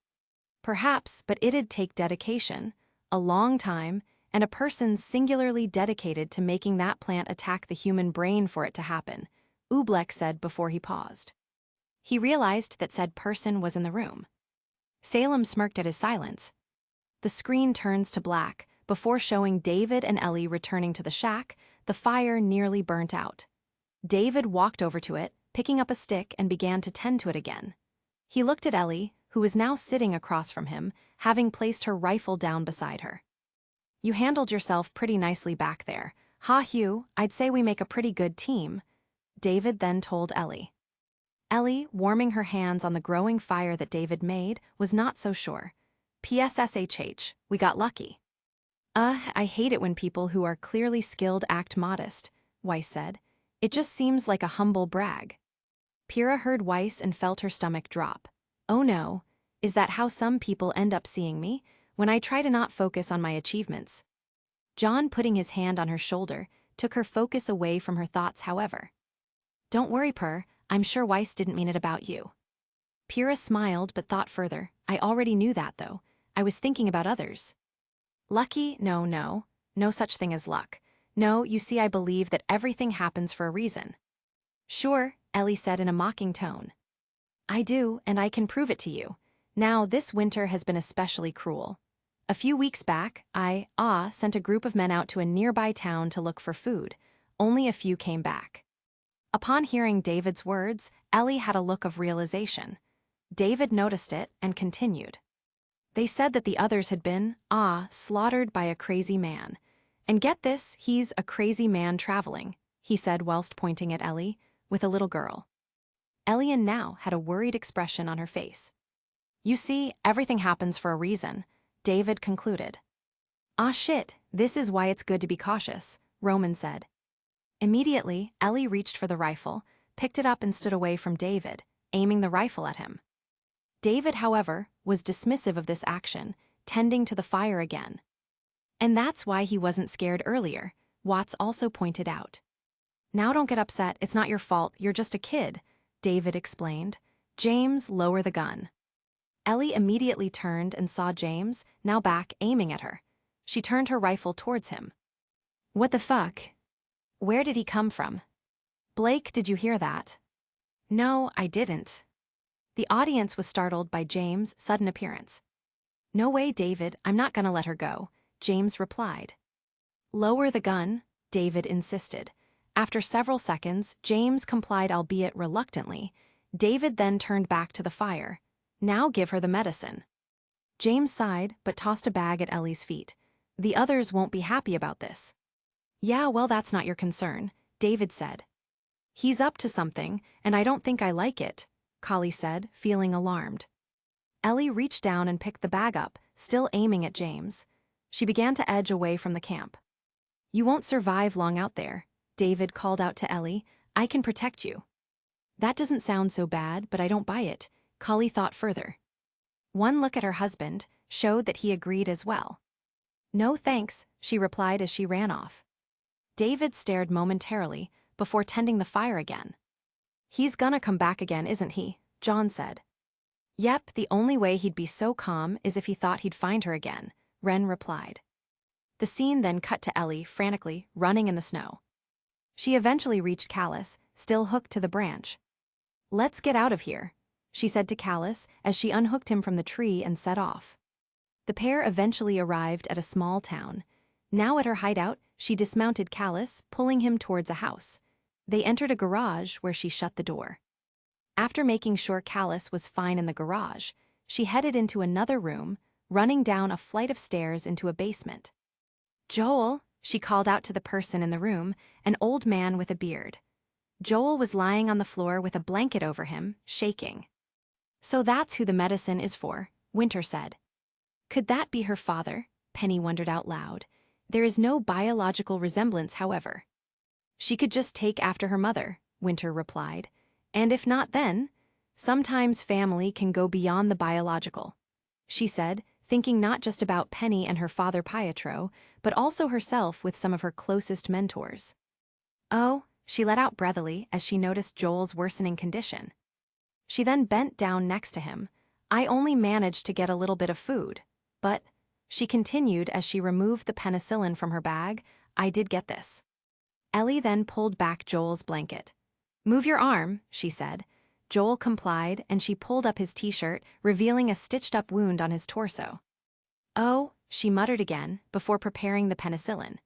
Perhaps, but it'd take dedication, a long time, and a person singularly dedicated to making that plant attack the human brain for it to happen, Oobleck said before he paused. He realized that said person was in the room. Salem smirked at his silence. The screen turns to black. Before showing David and Ellie returning to the shack, the fire nearly burnt out. David walked over to it, picking up a stick and began to tend to it again. He looked at Ellie, who was now sitting across from him, having placed her rifle down beside her. You handled yourself pretty nicely back there. Ha Hugh, I'd say we make a pretty good team, David then told Ellie. Ellie, warming her hands on the growing fire that David made, was not so sure. PSSHH, we got lucky. I hate it when people who are clearly skilled act modest, Weiss said. It just seems like a humble brag. Pyrrha heard Weiss and felt her stomach drop. Oh no, is that how some people end up seeing me, when I try to not focus on my achievements? John, putting his hand on her shoulder, took her focus away from her thoughts, however. Don't worry, Purr, I'm sure Weiss didn't mean it about you. Pyrrha smiled but thought further. I already knew that, though. I was thinking about others. Lucky? No such thing as luck. No, you see, I believe that everything happens for a reason. Sure, Ellie said in a mocking tone. I do, and I can prove it to you. Now, this winter has been especially cruel. A few weeks back, I sent a group of men out to a nearby town to look for food. Only a few came back. Upon hearing David's words, Ellie had a look of realization. David noticed it and continued. They said that the others had been, slaughtered by a crazy man. And get this, he's a crazy man traveling, he said whilst pointing at Ellie, with a little girl. Ellie now had a worried expression on her face. You see, everything happens for a reason, David concluded. Shit, this is why it's good to be cautious, Roman said. Immediately, Ellie reached for the rifle, picked it up and stood away from David, aiming the rifle at him. David, however, was dismissive of this action, tending to the fire again. And that's why he wasn't scared earlier, Watts also pointed out. Now don't get upset, it's not your fault, you're just a kid, David explained. James, lower the gun. Ellie immediately turned and saw James, now back, aiming at her. She turned her rifle towards him. What the fuck? Where did he come from? Blake, did you hear that? No, I didn't. The audience was startled by James' sudden appearance. No way, David, I'm not gonna let her go, James replied. Lower the gun, David insisted. After several seconds, James complied, albeit reluctantly. David then turned back to the fire. Now give her the medicine. James sighed, but tossed a bag at Ellie's feet. The others won't be happy about this. Yeah, well, that's not your concern, David said. He's up to something, and I don't think I like it, Collie said, feeling alarmed. Ellie reached down and picked the bag up, still aiming at James. She began to edge away from the camp. You won't survive long out there, David called out to Ellie. I can protect you. That doesn't sound so bad, but I don't buy it, Collie thought further. One look at her husband showed that he agreed as well. No thanks, she replied as she ran off. David stared momentarily before tending the fire again. He's gonna come back again, isn't he? John said. Yep, the only way he'd be so calm is if he thought he'd find her again, Ren replied. The scene then cut to Ellie frantically running in the snow. She eventually reached Callus, still hooked to the branch. Let's get out of here, she said to Callus as she unhooked him from the tree and set off. The pair eventually arrived at a small town. Now at her hideout, she dismounted Callus, pulling him towards a house. They entered a garage where she shut the door. After making sure Callus was fine in the garage, she headed into another room, running down a flight of stairs into a basement. Joel, she called out to the person in the room, an old man with a beard. Joel was lying on the floor with a blanket over him, shaking. So that's who the medicine is for, Winter said. Could that be her father? Penny wondered out loud. There is no biological resemblance, however. She could just take after her mother, Winter replied. And if not, then sometimes family can go beyond the biological, she said, thinking not just about Penny and her father Pietro, but also herself with some of her closest mentors. Oh, she let out breathily as she noticed Joel's worsening condition. She then bent down next to him. I only managed to get a little bit of food, but, she continued as she removed the penicillin from her bag, I did get this. Ellie then pulled back Joel's blanket. Move your arm, she said. Joel complied, and she pulled up his t-shirt, revealing a stitched-up wound on his torso. Oh, she muttered again, before preparing the penicillin.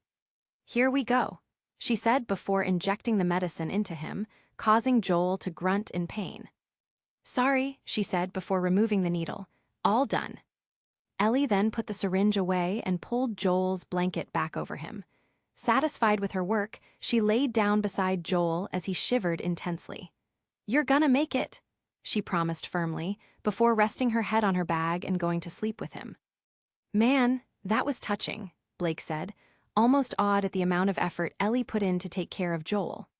Here we go, she said before injecting the medicine into him, causing Joel to grunt in pain. Sorry, she said before removing the needle. All done. Ellie then put the syringe away and pulled Joel's blanket back over him. Satisfied with her work, she laid down beside Joel as he shivered intensely. You're gonna make it, she promised firmly, before resting her head on her bag and going to sleep with him. Man, that was touching, Blake said, almost awed at the amount of effort Ellie put in to take care of Joel.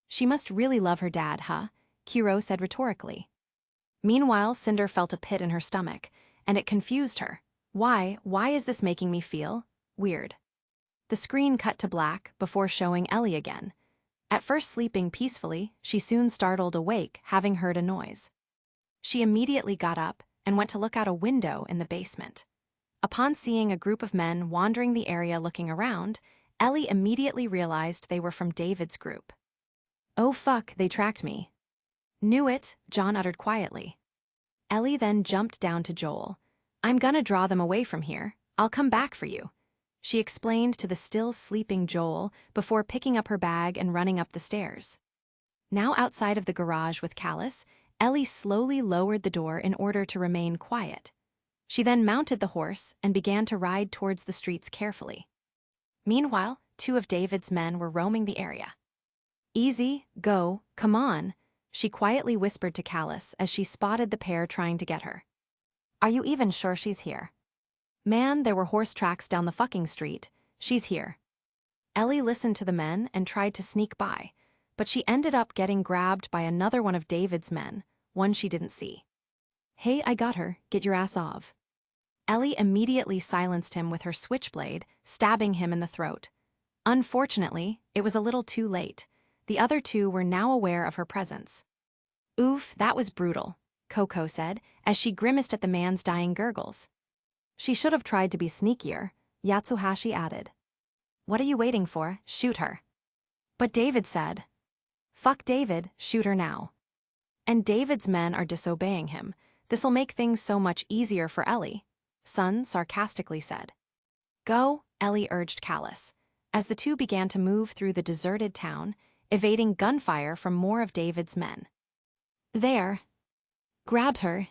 She must really love her dad, huh? Kiro said rhetorically. Meanwhile, Cinder felt a pit in her stomach, and it confused her. Why is this making me feel weird? The screen cut to black before showing Ellie again. At first sleeping peacefully, she soon startled awake, having heard a noise. She immediately got up and went to look out a window in the basement. Upon seeing a group of men wandering the area looking around, Ellie immediately realized they were from David's group. Oh fuck, they tracked me. Knew it, John uttered quietly. Ellie then jumped down to Joel. I'm gonna draw them away from here. I'll come back for you, she explained to the still sleeping Joel before picking up her bag and running up the stairs. Now outside of the garage with Callus, Ellie slowly lowered the door in order to remain quiet. She then mounted the horse and began to ride towards the streets carefully. Meanwhile, 2 of David's men were roaming the area. Easy, go, come on, she quietly whispered to Callus as she spotted the pair trying to get her. Are you even sure she's here? Man, there were horse tracks down the fucking street. She's here. Ellie listened to the men and tried to sneak by, but she ended up getting grabbed by another one of David's men, one she didn't see. Hey, I got her, get your ass off. Ellie immediately silenced him with her switchblade, stabbing him in the throat. Unfortunately, it was a little too late. The other 2 were now aware of her presence. Oof, that was brutal, Coco said, as she grimaced at the man's dying gurgles. She should have tried to be sneakier, Yatsuhashi added. What are you waiting for? Shoot her. But David said. Fuck David, shoot her now. And David's men are disobeying him. This'll make things so much easier for Ellie, Sun sarcastically said. Go, Ellie urged Callus, as the two began to move through the deserted town, evading gunfire from more of David's men. There. Grabbed her.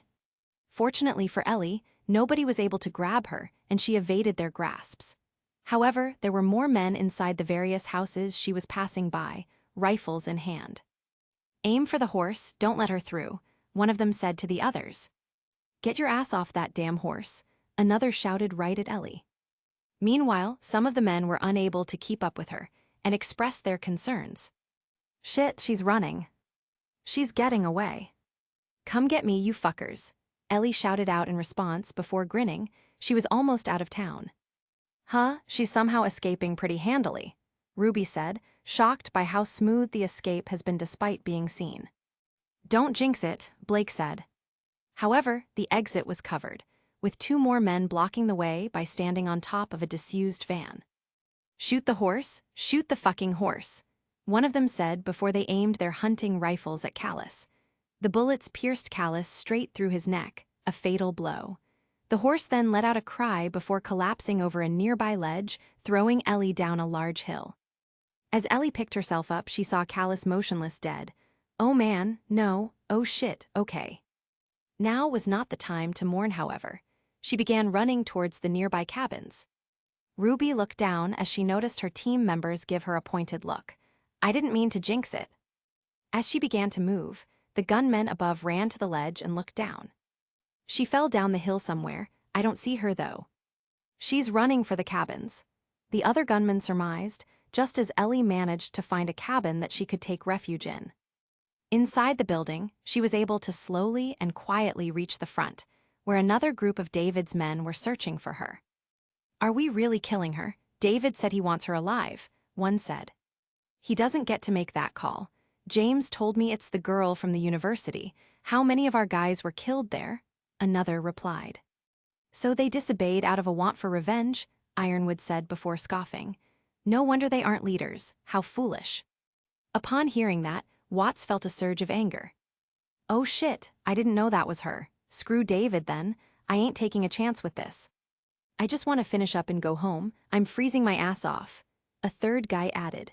Fortunately for Ellie, nobody was able to grab her, and she evaded their grasps. However, there were more men inside the various houses she was passing by, rifles in hand. Aim for the horse, don't let her through, one of them said to the others. Get your ass off that damn horse, another shouted right at Ellie. Meanwhile, some of the men were unable to keep up with her and expressed their concerns. Shit, she's running. She's getting away. Come get me, you fuckers, Ellie shouted out in response before grinning. She was almost out of town. Huh, she's somehow escaping pretty handily, Ruby said, shocked by how smooth the escape has been despite being seen. Don't jinx it, Blake said. However, the exit was covered, with two more men blocking the way by standing on top of a disused van. Shoot the horse, shoot the fucking horse, one of them said before they aimed their hunting rifles at Callus. The bullets pierced Callus straight through his neck, a fatal blow. The horse then let out a cry before collapsing over a nearby ledge, throwing Ellie down a large hill. As Ellie picked herself up, she saw Callus motionless dead. Oh man, no, oh shit, okay. Now was not the time to mourn, however. She began running towards the nearby cabins. Ruby looked down as she noticed her team members give her a pointed look. I didn't mean to jinx it. As she began to move, the gunmen above ran to the ledge and looked down. She fell down the hill somewhere. I don't see her though. She's running for the cabins, the other gunmen surmised, just as Ellie managed to find a cabin that she could take refuge in. Inside the building, she was able to slowly and quietly reach the front, where another group of David's men were searching for her. Are we really killing her? David said he wants her alive, one said. He doesn't get to make that call. James told me it's the girl from the university. How many of our guys were killed there? Another replied. So they disobeyed out of a want for revenge, Ironwood said before scoffing. No wonder they aren't leaders. How foolish. Upon hearing that, Watts felt a surge of anger. Oh shit, I didn't know that was her. Screw David then, I ain't taking a chance with this. I just want to finish up and go home, I'm freezing my ass off, a third guy added.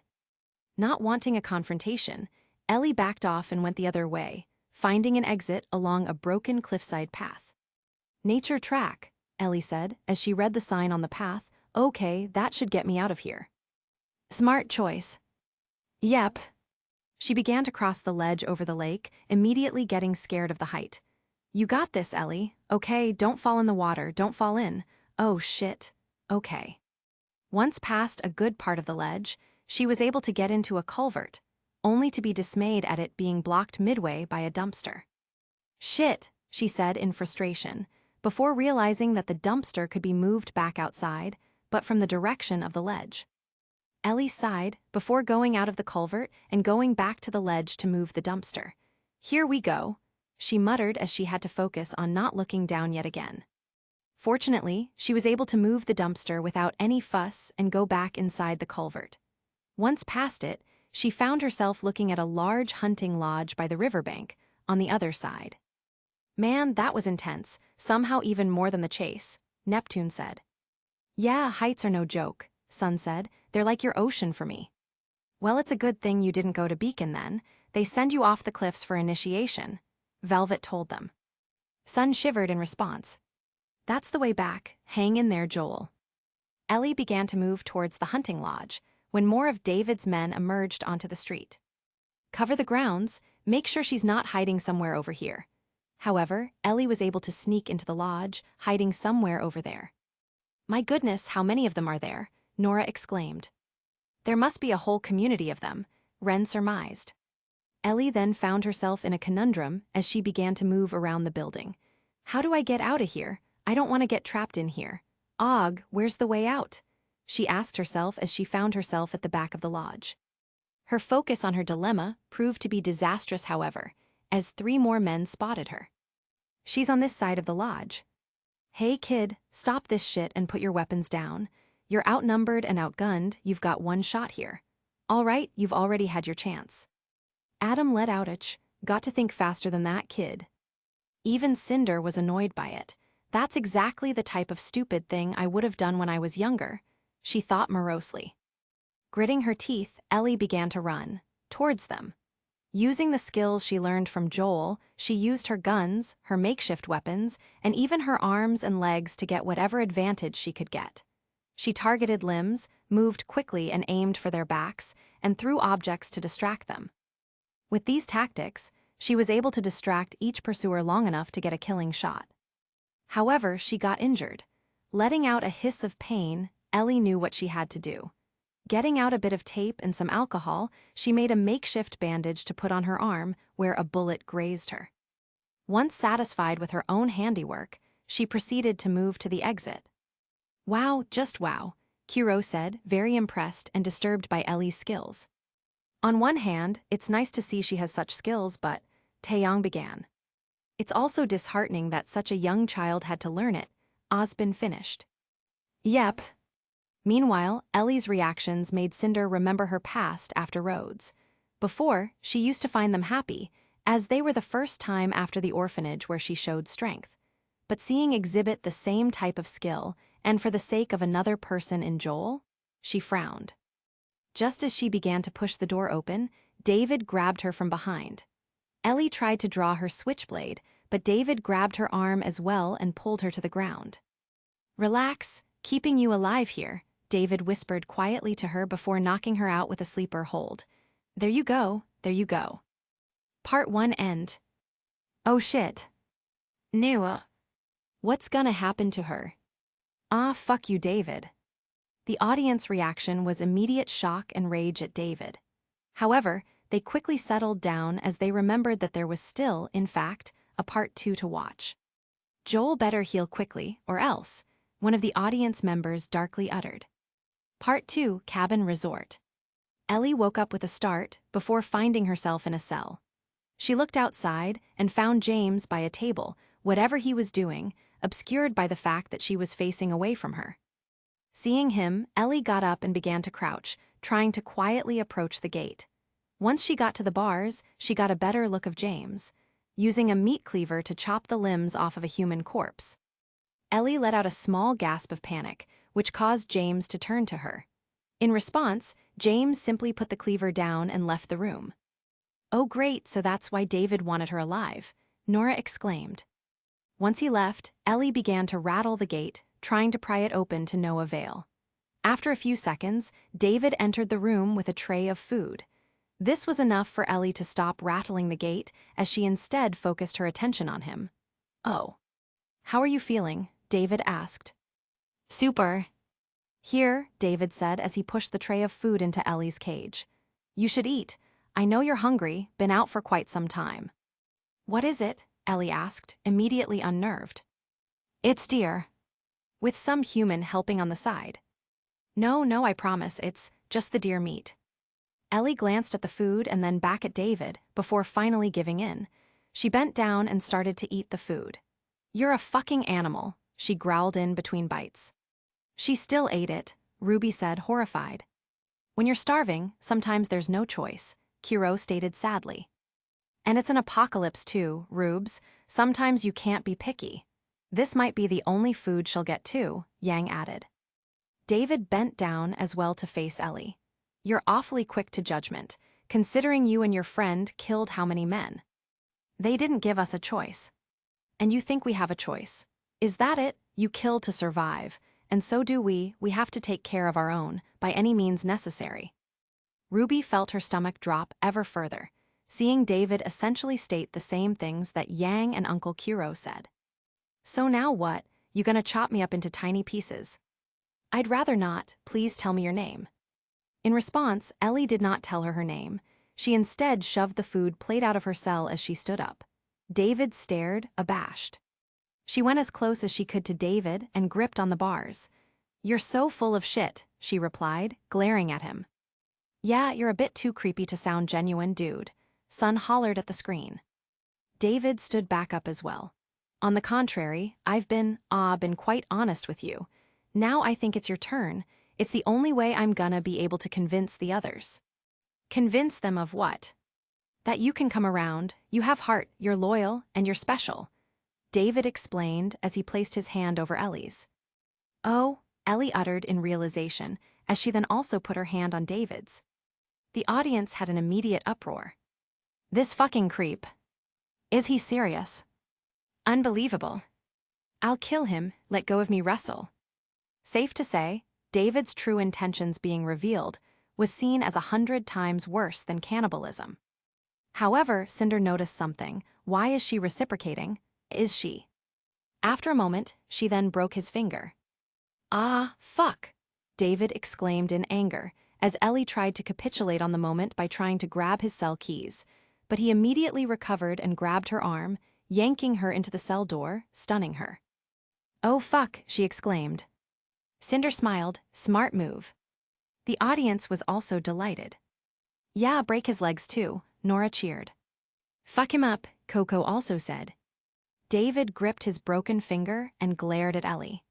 Not wanting a confrontation, Ellie backed off and went the other way, finding an exit along a broken cliffside path. Nature track, Ellie said as she read the sign on the path. Okay, that should get me out of here. Smart choice. Yep. She began to cross the ledge over the lake, immediately getting scared of the height. You got this, Ellie. Okay, don't fall in the water, don't fall in. Oh shit. Okay. Once past a good part of the ledge, she was able to get into a culvert, only to be dismayed at it being blocked midway by a dumpster. Shit, she said in frustration, before realizing that the dumpster could be moved back outside, but from the direction of the ledge. Ellie sighed before going out of the culvert and going back to the ledge to move the dumpster. Here we go, she muttered as she had to focus on not looking down yet again. Fortunately, she was able to move the dumpster without any fuss and go back inside the culvert. Once past it, she found herself looking at a large hunting lodge by the riverbank on the other side. Man, that was intense, somehow even more than the chase, Neptune said. Yeah, heights are no joke, Sun said. They're like your ocean for me. Well, it's a good thing you didn't go to Beacon then. They send you off the cliffs for initiation, Velvet told them. Sun shivered in response. That's the way back. Hang in there, Joel. Ellie began to move towards the hunting lodge when more of David's men emerged onto the street. Cover the grounds, make sure she's not hiding somewhere over here. However, Ellie was able to sneak into the lodge, hiding somewhere over there. My goodness, how many of them are there? Nora exclaimed. There must be a whole community of them, Ren surmised. Ellie then found herself in a conundrum as she began to move around the building. How do I get out of here? I don't want to get trapped in here. Og, where's the way out? She asked herself as she found herself at the back of the lodge. Her focus on her dilemma proved to be disastrous, however, as 3 more men spotted her. She's on this side of the lodge. Hey kid, stop this shit and put your weapons down, You're outnumbered and outgunned, you've got one shot here. All right, you've already had your chance. Adam let out a ch, got to think faster than that, kid. Even Cinder was annoyed by it. That's exactly the type of stupid thing I would have done when I was younger, she thought morosely. Gritting her teeth, Ellie began to run, towards them. Using the skills she learned from Joel, she used her guns, her makeshift weapons, and even her arms and legs to get whatever advantage she could get. She targeted limbs, moved quickly and aimed for their backs, and threw objects to distract them. With these tactics, she was able to distract each pursuer long enough to get a killing shot. However, she got injured. Letting out a hiss of pain, Ellie knew what she had to do. Getting out a bit of tape and some alcohol, she made a makeshift bandage to put on her arm where a bullet grazed her. Once satisfied with her own handiwork, she proceeded to move to the exit. Wow, just wow, Kiro said, very impressed and disturbed by Ellie's skills. On one hand, it's nice to see she has such skills, but, Taeyong began. It's also disheartening that such a young child had to learn it. Osbin finished. Yep. Meanwhile, Ellie's reactions made Cinder remember her past after Rhodes. Before, she used to find them happy, as they were the first time after the orphanage where she showed strength. But seeing exhibit the same type of skill, and for the sake of another person in Joel, she frowned. Just as she began to push the door open, David grabbed her from behind. Ellie tried to draw her switchblade, but David grabbed her arm as well and pulled her to the ground. Relax, keeping you alive here, David whispered quietly to her before knocking her out with a sleeper hold. There you go, there you go. Part 1 end. Oh shit. Nua. What's gonna happen to her? Ah, fuck you, David. The audience reaction was immediate shock and rage at David. However, they quickly settled down as they remembered that there was still, in fact, a part 2 to watch. Joel better heal quickly, or else, one of the audience members darkly uttered. Part 2, Cabin Resort. Ellie woke up with a start before finding herself in a cell. She looked outside and found James by a table, whatever he was doing, obscured by the fact that she was facing away from her. Seeing him, Ellie got up and began to crouch, trying to quietly approach the gate. Once she got to the bars, she got a better look of James, using a meat cleaver to chop the limbs off of a human corpse. Ellie let out a small gasp of panic, which caused James to turn to her. In response, James simply put the cleaver down and left the room. Oh great, so that's why David wanted her alive, Nora exclaimed. Once he left, Ellie began to rattle the gate, trying to pry it open to no avail. After a few seconds, David entered the room with a tray of food. This was enough for Ellie to stop rattling the gate, as she instead focused her attention on him. Oh. How are you feeling? David asked. Super. Here, David said as he pushed the tray of food into Ellie's cage. You should eat. I know you're hungry, been out for quite some time. What is it? Ellie asked, immediately unnerved. It's deer. With some human helping on the side. No, I promise, it's just the deer meat. Ellie glanced at the food and then back at David, before finally giving in. She bent down and started to eat the food. You're a fucking animal, she growled in between bites. She still ate it, Ruby said, horrified. When you're starving, sometimes there's no choice, Kiro stated sadly. And it's an apocalypse too, Rubes. Sometimes you can't be picky. This might be the only food she'll get too, Yang added. David bent down as well to face Ellie. You're awfully quick to judgment, considering you and your friend killed how many men? They didn't give us a choice. And you think we have a choice. Is that it? You kill to survive, and so do we have to take care of our own, by any means necessary. Ruby felt her stomach drop ever further, seeing David essentially state the same things that Yang and Uncle Kiro said. So now what? You gonna chop me up into tiny pieces? I'd rather not, please tell me your name. In response, Ellie did not tell her name. She instead shoved the food plate out of her cell as she stood up. David stared, abashed. She went as close as she could to David and gripped on the bars. You're so full of shit, she replied, glaring at him. Yeah, you're a bit too creepy to sound genuine, dude. Sun hollered at the screen. David stood back up as well. On the contrary, I've been quite honest with you. Now I think it's your turn. It's the only way I'm gonna be able to convince the others. Convince them of what? That you can come around, you have heart, you're loyal, and you're special. David explained as he placed his hand over Ellie's. Oh, Ellie uttered in realization, as she then also put her hand on David's. The audience had an immediate uproar. This fucking creep. Is he serious? Unbelievable. I'll kill him, let go of me, wrestle. Safe to say, David's true intentions being revealed was seen as 100 times worse than cannibalism. However, Cinder noticed something. Why is she reciprocating? Is she? After a moment, she then broke his finger. Ah, fuck! David exclaimed in anger, as Ellie tried to capitulate on the moment by trying to grab his cell keys, but he immediately recovered and grabbed her arm, yanking her into the cell door, stunning her. Oh fuck, she exclaimed. Cinder smiled, smart move. The audience was also delighted. Yeah, break his legs too, Nora cheered. Fuck him up, Coco also said. David gripped his broken finger and glared at Ellie.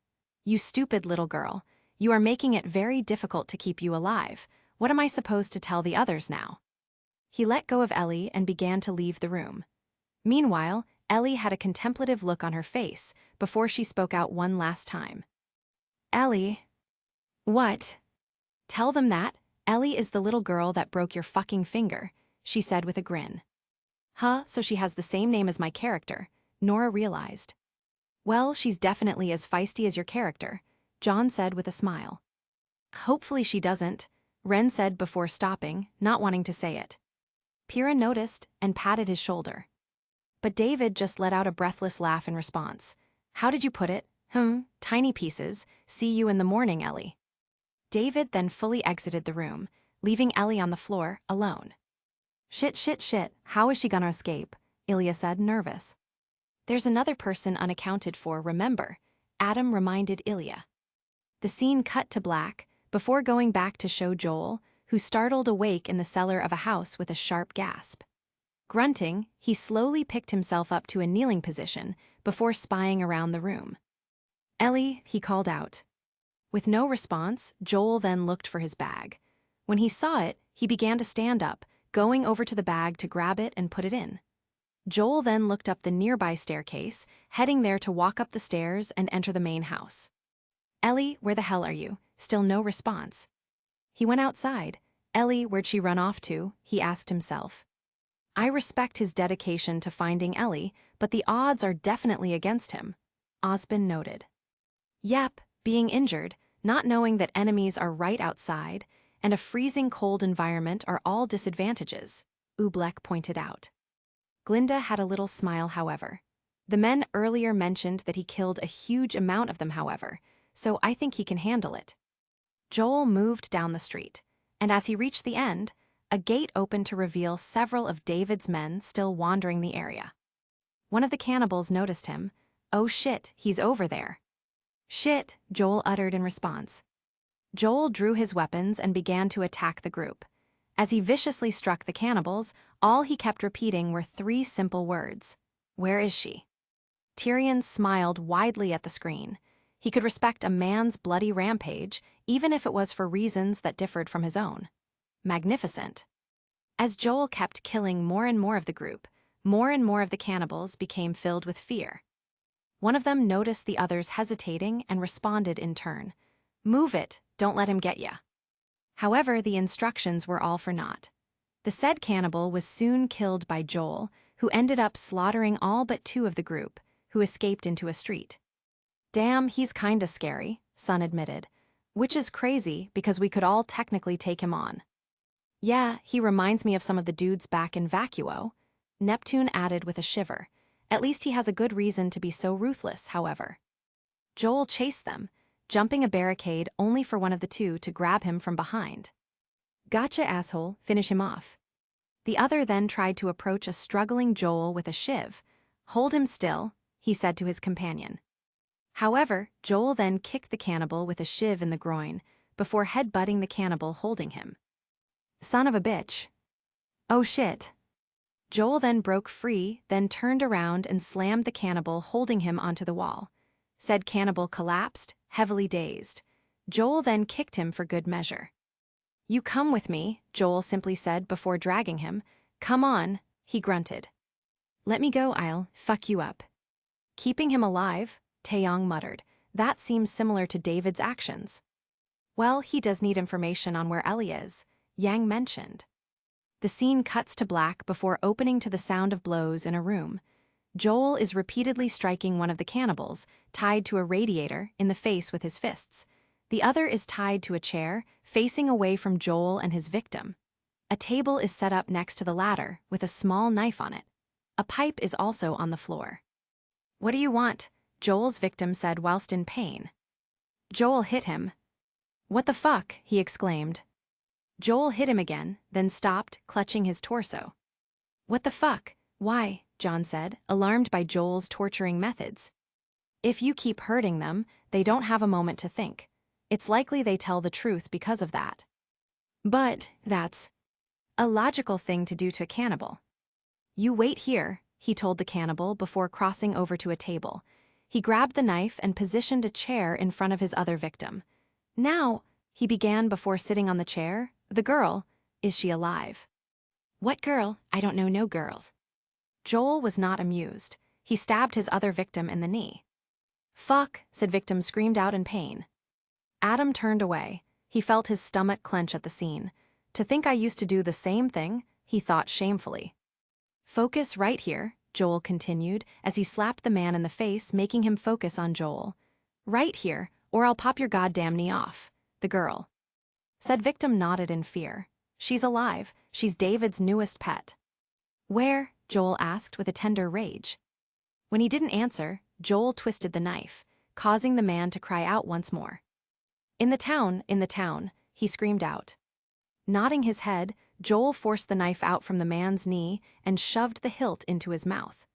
You stupid little girl, you are making it very difficult to keep you alive. What am I supposed to tell the others now? He let go of Ellie and began to leave the room. Meanwhile, Ellie had a contemplative look on her face before she spoke out one last time. Ellie. What? Tell them that, Ellie is the little girl that broke your fucking finger, she said with a grin. Huh, so she has the same name as my character, Nora realized. Well, she's definitely as feisty as your character, John said with a smile. Hopefully she doesn't, Ren said before stopping, not wanting to say it. Pyrrha noticed and patted his shoulder. But David just let out a breathless laugh in response. How did you put it? Tiny pieces. See you in the morning, Ellie. David then fully exited the room, leaving Ellie on the floor, alone. Shit, how is she gonna escape? Ilya said, nervous. There's another person unaccounted for, remember, Adam reminded Ilya. The scene cut to black, before going back to show Joel, who startled awake in the cellar of a house with a sharp gasp. Grunting, he slowly picked himself up to a kneeling position before spying around the room. Ellie, he called out. With no response, Joel then looked for his bag. When he saw it, he began to stand up, going over to the bag to grab it and put it in. Joel then looked up the nearby staircase, heading there to walk up the stairs and enter the main house. Ellie, where the hell are you? Still no response. He went outside. Ellie, where'd she run off to? He asked himself. I respect his dedication to finding Ellie, but the odds are definitely against him, Osbin noted. Yep, being injured, not knowing that enemies are right outside, and a freezing cold environment are all disadvantages, Ublek pointed out. Glinda had a little smile, however. The men earlier mentioned that he killed a huge amount of them, however, so I think he can handle it. Joel moved down the street, and as he reached the end, a gate opened to reveal several of David's men still wandering the area. One of the cannibals noticed him. Oh shit, he's over there. Shit, Joel uttered in response. Joel drew his weapons and began to attack the group. As he viciously struck the cannibals, all he kept repeating were 3 simple words. Where is she? Tyrion smiled widely at the screen. He could respect a man's bloody rampage, even if it was for reasons that differed from his own. Magnificent. As Joel kept killing more and more of the group, more and more of the cannibals became filled with fear. One of them noticed the others hesitating and responded in turn. Move it, don't let him get ya. However, the instructions were all for naught. The said cannibal was soon killed by Joel, who ended up slaughtering all but 2 of the group, who escaped into a street. Damn, he's kinda scary, Sun admitted, which is crazy because we could all technically take him on. Yeah, he reminds me of some of the dudes back in Vacuo, Neptune added with a shiver. At least he has a good reason to be so ruthless, however. Joel chased them, jumping a barricade only for one of the 2 to grab him from behind. Gotcha, asshole, finish him off. The other then tried to approach a struggling Joel with a shiv. Hold him still, he said to his companion. However, Joel then kicked the cannibal with a shiv in the groin, before headbutting the cannibal holding him. Son of a bitch. Oh shit. Joel then broke free, then turned around and slammed the cannibal holding him onto the wall. said Cannibal collapsed, heavily dazed. Joel then kicked him for good measure. You come with me, Joel simply said before dragging him. Come on, he grunted. Let me go, I'll fuck you up. Keeping him alive, Taeyong muttered. That seems similar to David's actions. Well, he does need information on where Ellie is, Yang mentioned. The scene cuts to black before opening to the sound of blows in a room. Joel is repeatedly striking one of the cannibals, tied to a radiator, in the face with his fists. The other is tied to a chair, facing away from Joel and his victim. A table is set up next to the latter, with a small knife on it. A pipe is also on the floor. What do you want? Joel's victim said whilst in pain. Joel hit him. What the fuck? He exclaimed. Joel hit him again, then stopped, clutching his torso. What the fuck? Why? John said, alarmed by Joel's torturing methods. If you keep hurting them, they don't have a moment to think. It's likely they tell the truth because of that. But that's a logical thing to do to a cannibal. You wait here, he told the cannibal before crossing over to a table. He grabbed the knife and positioned a chair in front of his other victim. Now, he began before sitting on the chair, the girl, is she alive? What girl? I don't know no girls. Joel was not amused. He stabbed his other victim in the knee. Fuck, said victim screamed out in pain. Adam turned away. He felt his stomach clench at the scene. To think I used to do the same thing, he thought shamefully. Focus right here, Joel continued as he slapped the man in the face, making him focus on Joel. Right here, or I'll pop your goddamn knee off, the girl. Said victim nodded in fear. She's alive. She's David's newest pet. Where? Joel asked with a tender rage. When he didn't answer, Joel twisted the knife, causing the man to cry out once more. In the town, he screamed out. Nodding his head, Joel forced the knife out from the man's knee and shoved the hilt into his mouth.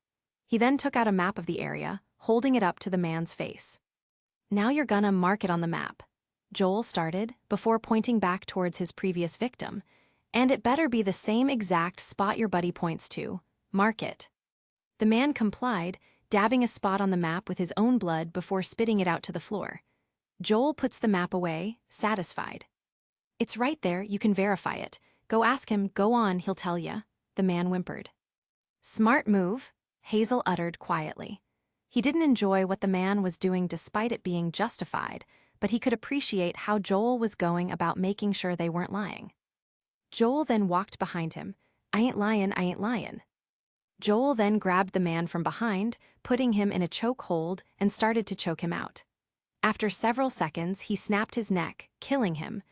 He then took out a map of the area, holding it up to the man's face. Now you're gonna mark it on the map, Joel started, before pointing back towards his previous victim. And it better be the same exact spot your buddy points to. Mark it. The man complied, dabbing a spot on the map with his own blood before spitting it out to the floor. Joel puts the map away, satisfied. It's right there, you can verify it. Go ask him, go on, he'll tell ya, the man whimpered. Smart move, Hazel uttered quietly. He didn't enjoy what the man was doing despite it being justified, but he could appreciate how Joel was going about making sure they weren't lying. Joel then walked behind him. I ain't lying. Joel then grabbed the man from behind, putting him in a choke hold, and started to choke him out. After several seconds, he snapped his neck, killing him.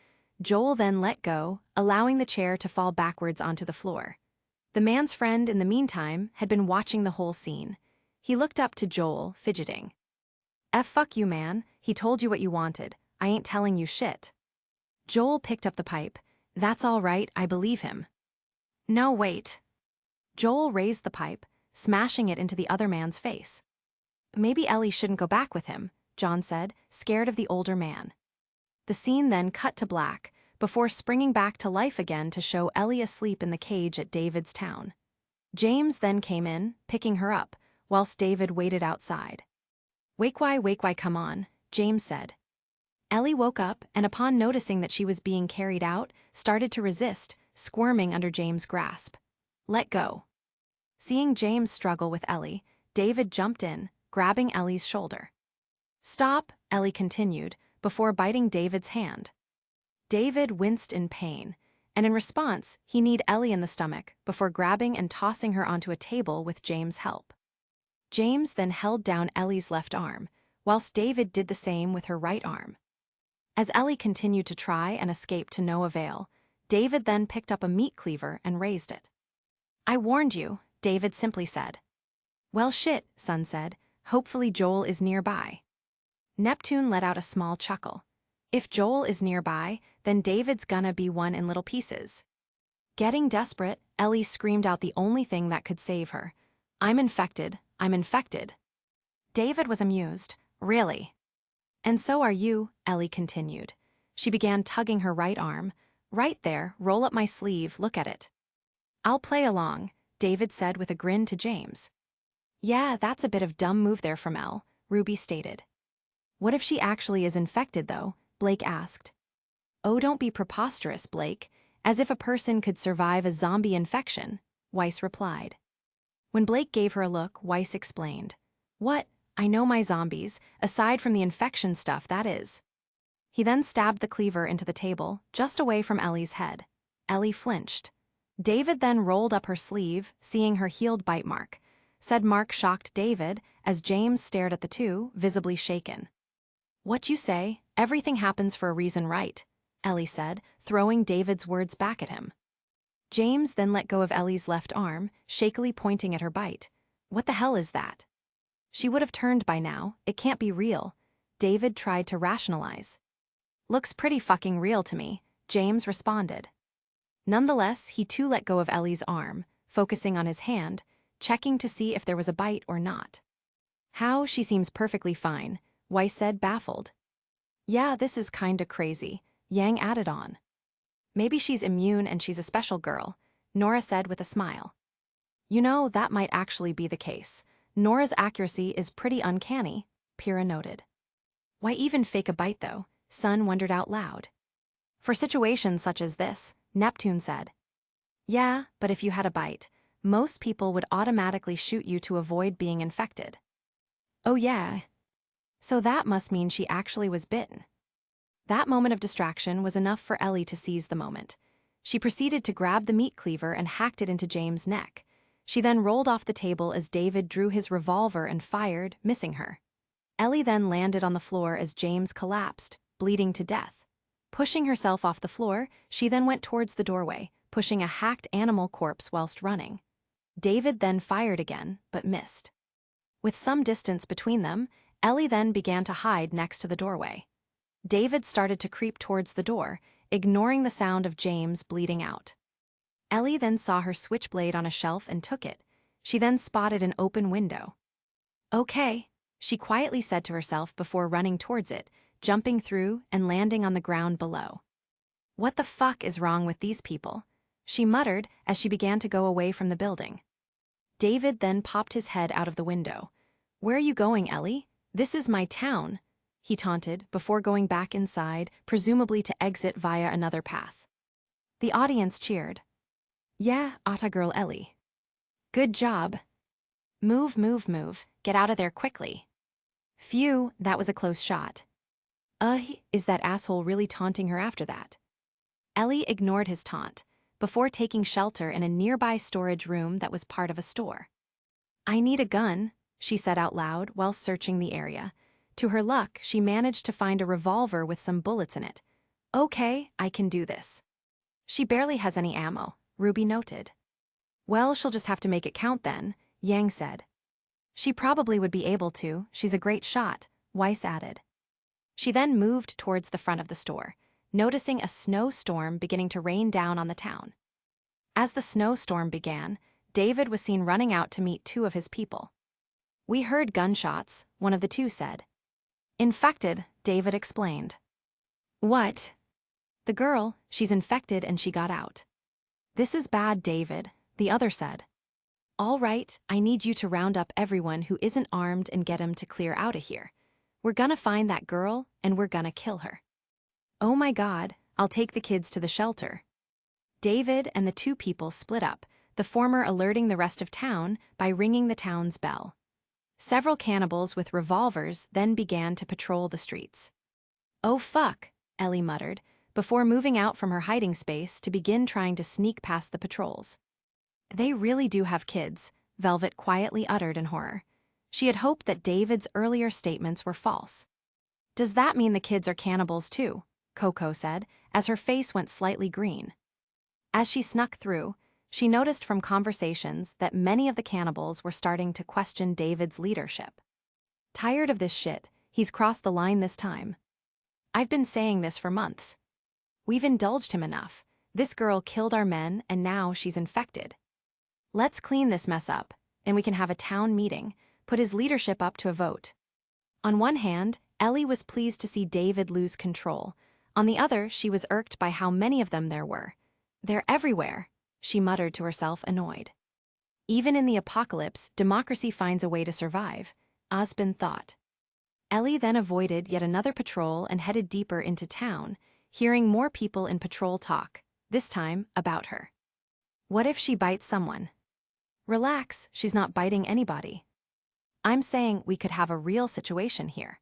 Joel then let go, allowing the chair to fall backwards onto the floor. The man's friend, in the meantime, had been watching the whole scene. He looked up to Joel, fidgeting. Fuck you, man, he told you what you wanted. I ain't telling you shit. Joel picked up the pipe. That's all right, I believe him. No, wait. Joel raised the pipe, smashing it into the other man's face. Maybe Ellie shouldn't go back with him, John said, scared of the older man. The scene then cut to black, before springing back to life again to show Ellie asleep in the cage at David's town. James then came in, picking her up, whilst David waited outside. Wake why, come on, James said. Ellie woke up and upon noticing that she was being carried out, started to resist, squirming under James' grasp. Let go. Seeing James struggle with Ellie, David jumped in, grabbing Ellie's shoulder. Stop, Ellie continued, before biting David's hand. David winced in pain, and in response, he kneed Ellie in the stomach before grabbing and tossing her onto a table with James' help. James then held down Ellie's left arm, whilst David did the same with her right arm. As Ellie continued to try and escape to no avail, David then picked up a meat cleaver and raised it. I warned you, David simply said. Well shit, Son said. Hopefully Joel is nearby. Neptune let out a small chuckle. If Joel is nearby, then David's gonna be one in little pieces. Getting desperate, Ellie screamed out the only thing that could save her. I'm infected. David was amused. Really? And so are you, Ellie continued. She began tugging her right arm. Right there, roll up my sleeve, look at it. I'll play along, David said with a grin to James. Yeah, that's a bit of dumb move there from RWBY stated. What if she actually is infected, though? Blake asked. Oh, don't be preposterous, Blake. As if a person could survive a zombie infection, Weiss replied. When Blake gave her a look, Weiss explained. What? I know my zombies, aside from the infection stuff, that is. He then stabbed the cleaver into the table, just away from Ellie's head. Ellie flinched. David then rolled up her sleeve, seeing her healed bite mark. Said mark shocked David, as James stared at the two, visibly shaken. What you say? Everything happens for a reason, right? Ellie said, throwing David's words back at him. James then let go of Ellie's left arm, shakily pointing at her bite. What the hell is that? She would have turned by now. It can't be real. David tried to rationalize. Looks pretty fucking real to me, James responded. Nonetheless, he too let go of Ellie's arm, focusing on his hand, checking to see if there was a bite or not. How? She seems perfectly fine, Weiss said, baffled. Yeah, this is kinda crazy, Yang added on. Maybe she's immune and she's a special girl, Nora said with a smile. You know, that might actually be the case. Nora's accuracy is pretty uncanny, Pyrrha noted. Why even fake a bite, though? Sun wondered out loud. For situations such as this, Neptune said. Yeah, but if you had a bite, most people would automatically shoot you to avoid being infected. Oh yeah. So that must mean she actually was bitten. That moment of distraction was enough for Ellie to seize the moment. She proceeded to grab the meat cleaver and hacked it into James' neck. She then rolled off the table as David drew his revolver and fired, missing her. Ellie then landed on the floor as James collapsed, bleeding to death. Pushing herself off the floor, she then went towards the doorway, pushing a hacked animal corpse whilst running. David then fired again, but missed. With some distance between them, Ellie then began to hide next to the doorway. David started to creep towards the door, ignoring the sound of James bleeding out. Ellie then saw her switchblade on a shelf and took it. She then spotted an open window. Okay, she quietly said to herself before running towards it, jumping through and landing on the ground below. What the fuck is wrong with these people? She muttered as she began to go away from the building. David then popped his head out of the window. Where are you going, Ellie? This is my town, he taunted before going back inside, presumably to exit via another path. The audience cheered. Yeah, Otta girl Ellie. Good job. Move, move, move. Get out of there quickly. Phew, that was a close shot. Is that asshole really taunting her after that? Ellie ignored his taunt, before taking shelter in a nearby storage room that was part of a store. I need a gun, she said out loud while searching the area. To her luck, she managed to find a revolver with some bullets in it. Okay, I can do this. She barely has any ammo, Ruby noted. Well, she'll just have to make it count then, Yang said. She probably would be able to, she's a great shot, Weiss added. She then moved towards the front of the store, noticing a snowstorm beginning to rain down on the town. As the snowstorm began, David was seen running out to meet two of his people. We heard gunshots, one of the two said. Infected, David explained. What? The girl, she's infected and she got out. This is bad, David, the other said. All right, I need you to round up everyone who isn't armed and get them to clear out of here. We're gonna find that girl and we're gonna kill her. Oh my God, I'll take the kids to the shelter. David and the two people split up, the former alerting the rest of town by ringing the town's bell. Several cannibals with revolvers then began to patrol the streets. Oh fuck, Ellie muttered, before moving out from her hiding space to begin trying to sneak past the patrols. They really do have kids, Velvet quietly uttered in horror. She had hoped that David's earlier statements were false. Does that mean the kids are cannibals too? Coco said, as her face went slightly green. As she snuck through, she noticed from conversations that many of the cannibals were starting to question David's leadership. Tired of this shit, he's crossed the line this time. I've been saying this for months. We've indulged him enough. This girl killed our men and now she's infected. Let's clean this mess up, and we can have a town meeting, put his leadership up to a vote. On one hand, Ellie was pleased to see David lose control. On the other, she was irked by how many of them there were. They're everywhere, she muttered to herself, annoyed. Even in the apocalypse, democracy finds a way to survive, Osbin thought. Ellie then avoided yet another patrol and headed deeper into town, hearing more people in patrol talk, this time about her. What if she bites someone? Relax, she's not biting anybody. I'm saying we could have a real situation here.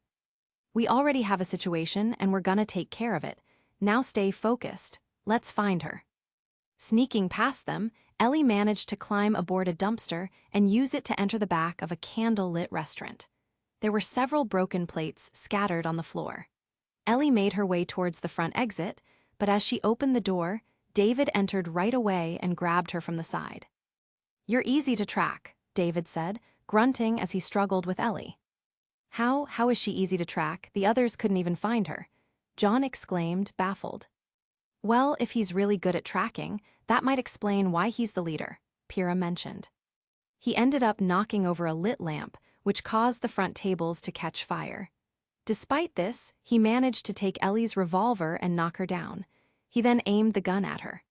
We already have a situation and we're gonna take care of it. Now stay focused. Let's find her. Sneaking past them, Ellie managed to climb aboard a dumpster and use it to enter the back of a candle-lit restaurant. There were several broken plates scattered on the floor. Ellie made her way towards the front exit, but as she opened the door, David entered right away and grabbed her from the side. "You're easy to track," David said, grunting as he struggled with Ellie. How is she easy to track? The others couldn't even find her," John exclaimed, baffled. "Well, if he's really good at tracking, that might explain why he's the leader," Pyrrha mentioned. He ended up knocking over a lit lamp, which caused the front tables to catch fire. Despite this, he managed to take Ellie's revolver and knock her down. He then aimed the gun at her.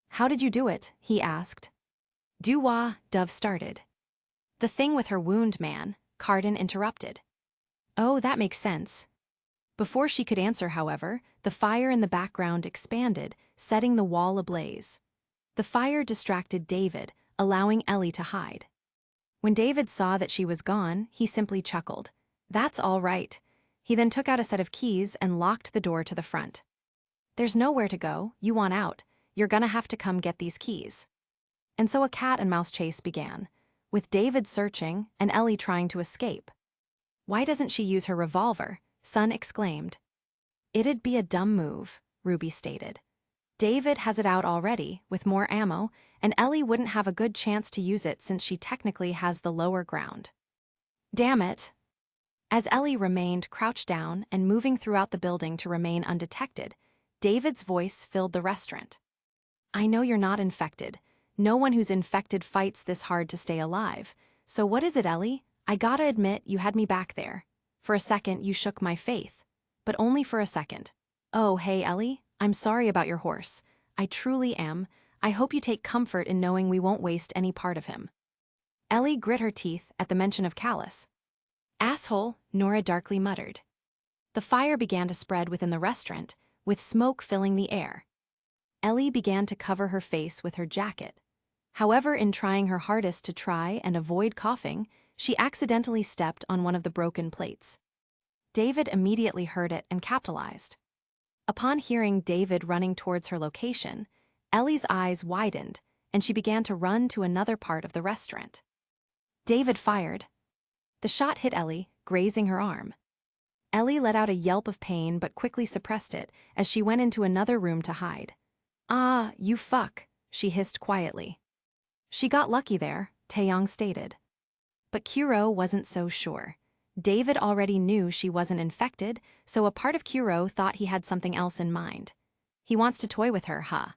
"How did you do it?" he asked. Dove started. "The thing with her wound, man," Carden interrupted. "Oh, that makes sense." Before she could answer, however, the fire in the background expanded, setting the wall ablaze. The fire distracted David, allowing Ellie to hide. When David saw that she was gone, he simply chuckled. "That's all right." He then took out a set of keys and locked the door to the front. "There's nowhere to go. You want out. You're gonna have to come get these keys." And so a cat and mouse chase began, with David searching and Ellie trying to escape. "Why doesn't she use her revolver?" Sun exclaimed. "It'd be a dumb move," Ruby stated. "David has it out already, with more ammo, and Ellie wouldn't have a good chance to use it since she technically has the lower ground." "Damn it." As Ellie remained crouched down and moving throughout the building to remain undetected, David's voice filled the restaurant. "I know you're not infected. No one who's infected fights this hard to stay alive. So what is it, Ellie? I gotta admit, you had me back there. For a second, you shook my faith. But only for a second. Oh, hey, Ellie, I'm sorry about your horse. I truly am. I hope you take comfort in knowing we won't waste any part of him." Ellie grit her teeth at the mention of Callus. "Asshole," Nora darkly muttered. The fire began to spread within the restaurant, with smoke filling the air. Ellie began to cover her face with her jacket. However, in trying her hardest to try and avoid coughing, she accidentally stepped on one of the broken plates. David immediately heard it and capitalized. Upon hearing David running towards her location, Ellie's eyes widened, and she began to run to another part of the restaurant. David fired. The shot hit Ellie, grazing her arm. Ellie let out a yelp of pain but quickly suppressed it as she went into another room to hide. "Ah, you fuck," she hissed quietly. "She got lucky there," Taeyong stated. But Kuro wasn't so sure. David already knew she wasn't infected, so a part of Kuro thought he had something else in mind. "He wants to toy with her, huh?"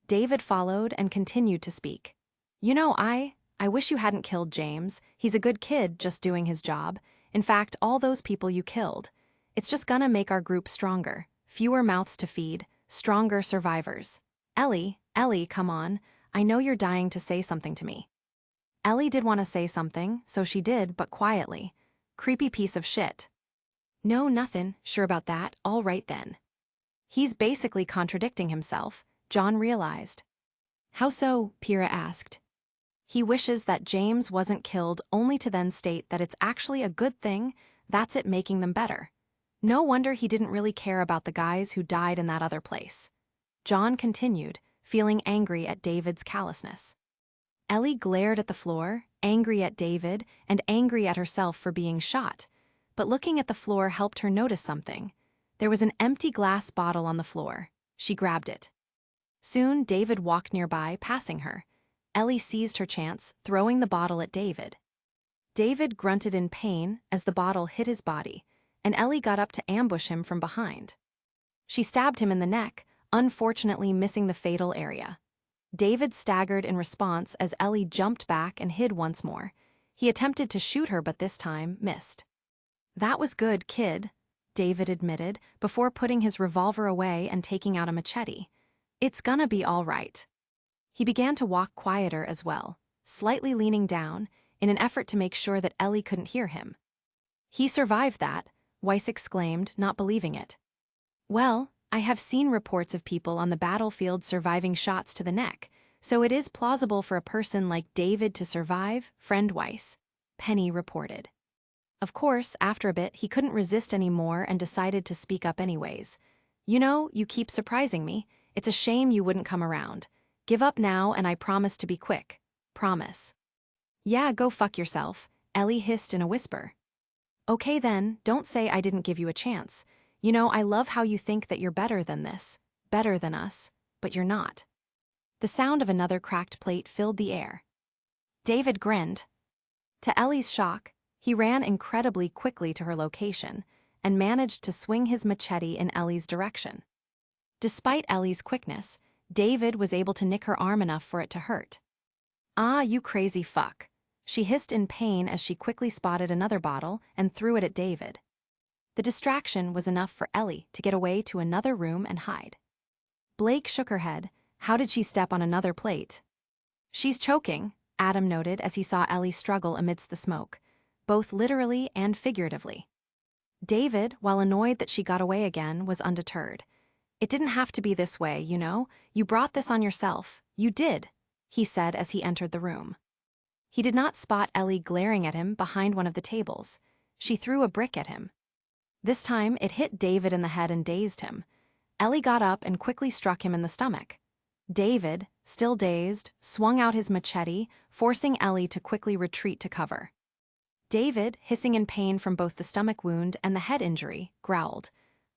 David followed and continued to speak. "You know, I wish you hadn't killed James. He's a good kid just doing his job. In fact, all those people you killed. It's just gonna make our group stronger. Fewer mouths to feed, stronger survivors. Ellie, come on. I know you're dying to say something to me." Ellie did want to say something, so she did, but quietly. "Creepy piece of shit." "No, nothing. Sure about that. All right then." He's basically contradicting himself, John realized. "How so?" Pyrrha asked. He wishes that James wasn't killed only to then state that it's actually a good thing, that's it making them better. No wonder he didn't really care about the guys who died in that other place. John continued, feeling angry at David's callousness. Ellie glared at the floor, angry at David, and angry at herself for being shot. But looking at the floor helped her notice something. There was an empty glass bottle on the floor. She grabbed it. Soon, David walked nearby, passing her. Ellie seized her chance, throwing the bottle at David. David grunted in pain as the bottle hit his body, and Ellie got up to ambush him from behind. She stabbed him in the neck, unfortunately missing the fatal area. David staggered in response as Ellie jumped back and hid once more. He attempted to shoot her but this time missed. "That was good, kid," David admitted before putting his revolver away and taking out a machete. "It's gonna be all right." He began to walk quieter as well, slightly leaning down, in an effort to make sure that Ellie couldn't hear him. He survived that, Weiss exclaimed, not believing it. Well, I have seen reports of people on the battlefield surviving shots to the neck, so it is plausible for a person like David to survive, friend Weiss, Penny reported. Of course, after a bit, he couldn't resist anymore and decided to speak up anyways. You know, you keep surprising me. It's a shame you wouldn't come around. Give up now and I promise to be quick. Promise. Yeah, go fuck yourself, Ellie hissed in a whisper. Okay then, don't say I didn't give you a chance. You know, I love how you think that you're better than this, better than us, but you're not. The sound of another cracked plate filled the air. David grinned. To Ellie's shock, he ran incredibly quickly to her location and managed to swing his machete in Ellie's direction. Despite Ellie's quickness, David was able to nick her arm enough for it to hurt. Ah, you crazy fuck, she hissed in pain as she quickly spotted another bottle and threw it at David. The distraction was enough for Ellie to get away to another room and hide. Blake shook her head. How did she step on another plate? She's choking, Adam noted as he saw Ellie struggle amidst the smoke, both literally and figuratively. David, while annoyed that she got away again, was undeterred. It didn't have to be this way, you know. You brought this on yourself. You did, he said as he entered the room. He did not spot Ellie glaring at him behind one of the tables. She threw a brick at him. This time, it hit David in the head and dazed him. Ellie got up and quickly struck him in the stomach. David, still dazed, swung out his machete, forcing Ellie to quickly retreat to cover. David, hissing in pain from both the stomach wound and the head injury, growled.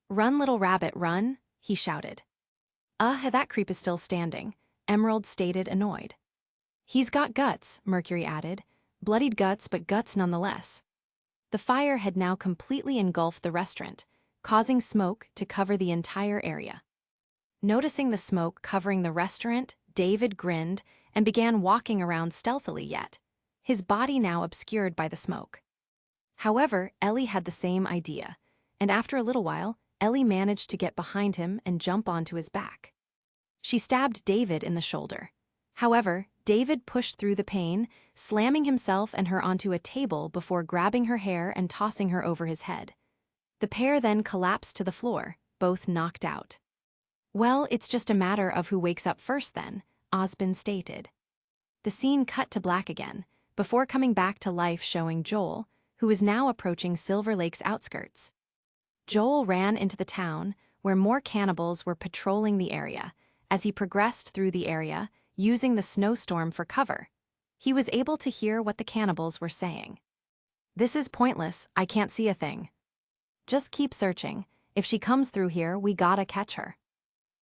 "Run, little rabbit, run," he shouted. That creep is still standing," Emerald stated, annoyed. "He's got guts," Mercury added. "Bloodied guts, but guts nonetheless." The fire had now completely engulfed the restaurant, causing smoke to cover the entire area. Noticing the smoke covering the restaurant, David grinned and began walking around stealthily yet, his body now obscured by the smoke. However, Ellie had the same idea, and after a little while, Ellie managed to get behind him and jump onto his back. She stabbed David in the shoulder. However, David pushed through the pain, slamming himself and her onto a table before grabbing her hair and tossing her over his head. The pair then collapsed to the floor, both knocked out. "Well, it's just a matter of who wakes up first then," Osbin stated. The scene cut to black again, before coming back to life showing Joel, who was now approaching Silver Lake's outskirts. Joel ran into the town, where more cannibals were patrolling the area. As he progressed through the area, using the snowstorm for cover, he was able to hear what the cannibals were saying. "This is pointless, I can't see a thing. Just keep searching. If she comes through here, we gotta catch her.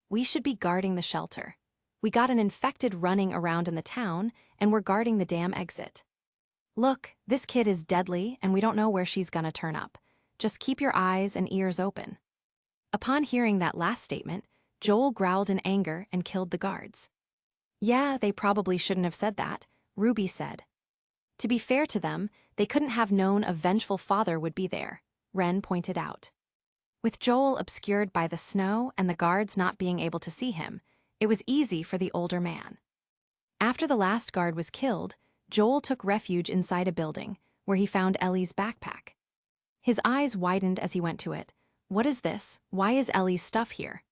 We should be guarding the shelter. We got an infected running around in the town, and we're guarding the damn exit. Look, this kid is deadly, and we don't know where she's gonna turn up. Just keep your eyes and ears open." Upon hearing that last statement, Joel growled in anger and killed the guards. "Yeah, they probably shouldn't have said that," Ruby said. "To be fair to them, they couldn't have known a vengeful father would be there," Ren pointed out. With Joel obscured by the snow and the guards not being able to see him, it was easy for the older man. After the last guard was killed, Joel took refuge inside a building, where he found Ellie's backpack. His eyes widened as he went to it. What is this? Why is Ellie's stuff here?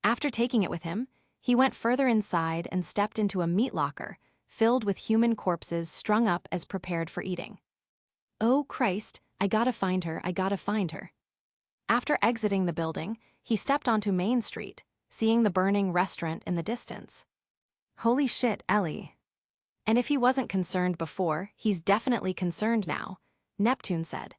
After taking it with him, he went further inside and stepped into a meat locker, filled with human corpses strung up as prepared for eating. "Oh Christ, I gotta find her, I gotta find her." After exiting the building, he stepped onto Main Street, seeing the burning restaurant in the distance. "Holy shit, Ellie." "And if he wasn't concerned before, he's definitely concerned now," Neptune said.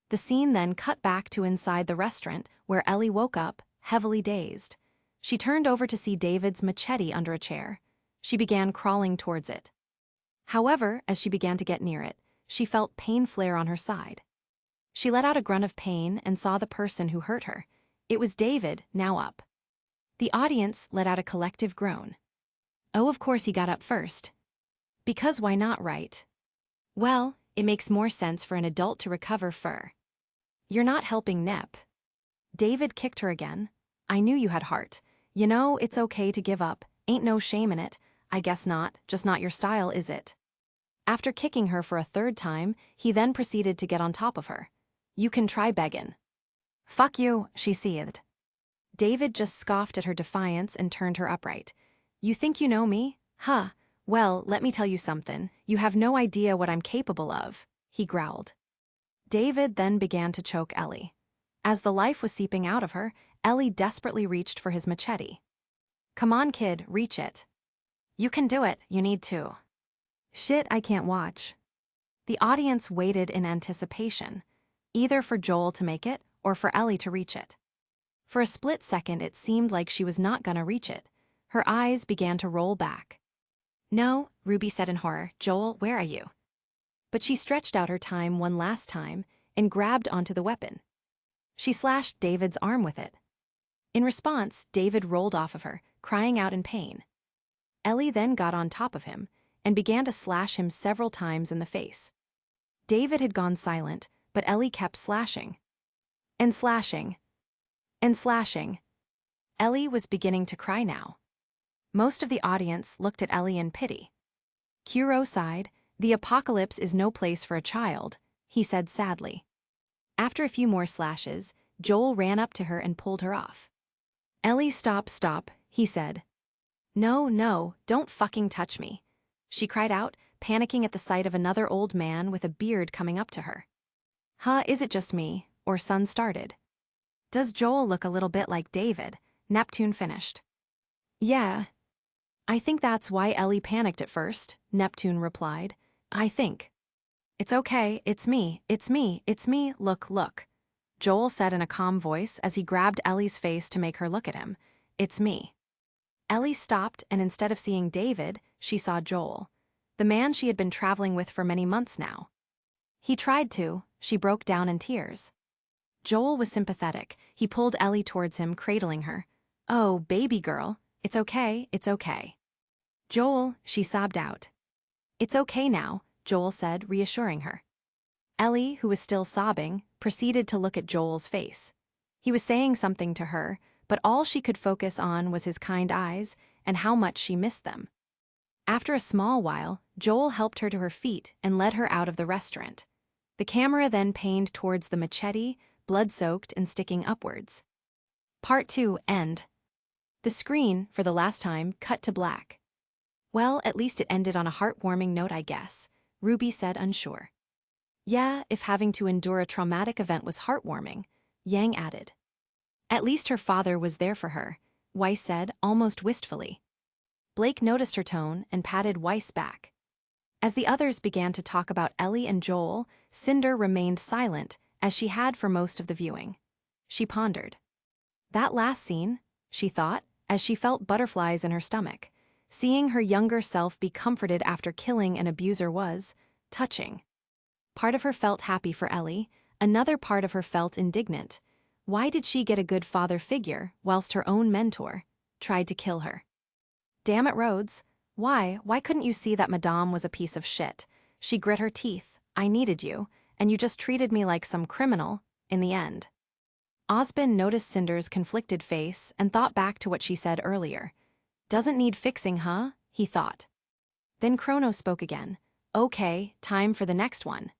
The scene then cut back to inside the restaurant, where Ellie woke up, heavily dazed. She turned over to see David's machete under a chair. She began crawling towards it. However, as she began to get near it, she felt pain flare on her side. She let out a grunt of pain and saw the person who hurt her. It was David, now up. The audience let out a collective groan. Oh, of course he got up first. Because why not, right? Well, it makes more sense for an adult to recover fur. You're not helping Nep. David kicked her again. I knew you had heart. You know, it's okay to give up. Ain't no shame in it. I guess not, just not your style, is it? After kicking her for a third time, he then proceeded to get on top of her. You can try beggin'. Fuck you, she seethed. David just scoffed at her defiance and turned her upright. You think you know me? Huh. Well, let me tell you something. You have no idea what I'm capable of, he growled. David then began to choke Ellie. As the life was seeping out of her, Ellie desperately reached for his machete. Come on, kid, reach it. You can do it, you need to. Shit, I can't watch. The audience waited in anticipation, either for Joel to make it or for Ellie to reach it. For a split second, it seemed like she was not gonna reach it. Her eyes began to roll back. No, Ruby said in horror. Joel, where are you? But she stretched out her time one last time and grabbed onto the weapon. She slashed David's arm with it. In response, David rolled off of her, crying out in pain. Ellie then got on top of him and began to slash him several times in the face. David had gone silent, but Ellie kept slashing. And slashing. And slashing. Ellie was beginning to cry now. Most of the audience looked at Ellie in pity. Kuro sighed. The apocalypse is no place for a child, he said sadly. After a few more slashes, Joel ran up to her and pulled her off. Ellie, stop, he said. No, don't fucking touch me, she cried out, panicking at the sight of another old man with a beard coming up to her. Huh, is it just me? Or Sun started. Does Joel look a little bit like David? Neptune finished. Yeah. I think that's why Ellie panicked at first, Neptune replied. I think. It's okay, it's me, look. Joel said in a calm voice as he grabbed Ellie's face to make her look at him. It's me. Ellie stopped, and instead of seeing David, she saw Joel, the man she had been traveling with for many months now. He tried to, she broke down in tears. Joel was sympathetic. He pulled Ellie towards him, cradling her. Oh, baby girl, it's okay. Joel, she sobbed out. It's okay now, Joel said, reassuring her. Ellie, who was still sobbing, proceeded to look at Joel's face. He was saying something to her, but all she could focus on was his kind eyes and how much she missed them. After a small while, Joel helped her to her feet and led her out of the restaurant. The camera then panned towards the machete, blood-soaked and sticking upwards. Part 2, end. The screen, for the last time, cut to black. Well, at least it ended on a heartwarming note, I guess, Ruby said, unsure. Yeah, if having to endure a traumatic event was heartwarming, Yang added. At least her father was there for her, Weiss said, almost wistfully. Blake noticed her tone and patted Weiss back. As the others began to talk about Ellie and Joel, Cinder remained silent, as she had for most of the viewing. She pondered. That last scene, she thought, as she felt butterflies in her stomach. Seeing her younger self be comforted after killing an abuser was touching. Part of her felt happy for Ellie, another part of her felt indignant. Why did she get a good father figure whilst her own mentor tried to kill her? Damn it, Rhodes. Why couldn't you see that Madame was a piece of shit? She grit her teeth. I needed you, and you just treated me like some criminal, in the end. Osbin noticed Cinder's conflicted face and thought back to what she said earlier. Doesn't need fixing, huh? He thought. Then Chrono spoke again. Okay, time for the next one.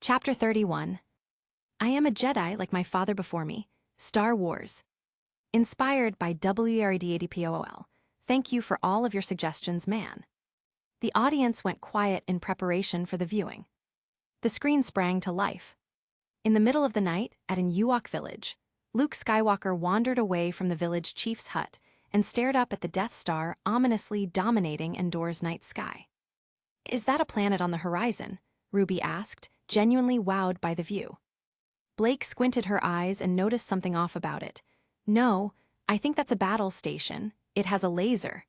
Chapter 31. I am a Jedi like my father before me. Star Wars. Inspired by WEBNOVEL. Thank you for all of your suggestions, man. The audience went quiet in preparation for the viewing. The screen sprang to life. In the middle of the night, at an Ewok village, Luke Skywalker wandered away from the village chief's hut and stared up at the Death Star ominously dominating Endor's night sky. Is that a planet on the horizon? Ruby asked, genuinely wowed by the view. Blake squinted her eyes and noticed something off about it. No, I think that's a battle station. It has a laser.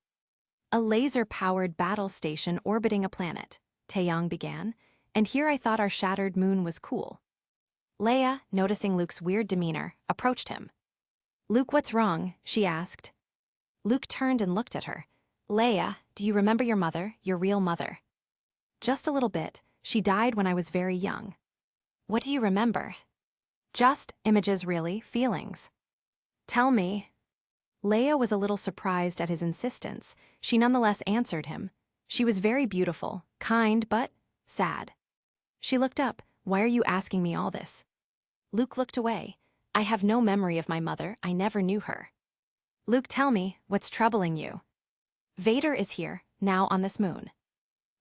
A laser-powered battle station orbiting a planet, Taeyang began, and here I thought our shattered moon was cool. Leia, noticing Luke's weird demeanor, approached him. Luke, what's wrong? She asked. Luke turned and looked at her. Leia, do you remember your mother, your real mother? Just a little bit. She died when I was very young. What do you remember? Just images, really, feelings. Tell me. Leia was a little surprised at his insistence. She nonetheless answered him. She was very beautiful, kind, but sad. She looked up. Why are you asking me all this? Luke looked away. I have no memory of my mother, I never knew her. Luke, tell me, what's troubling you? Vader is here, now on this moon.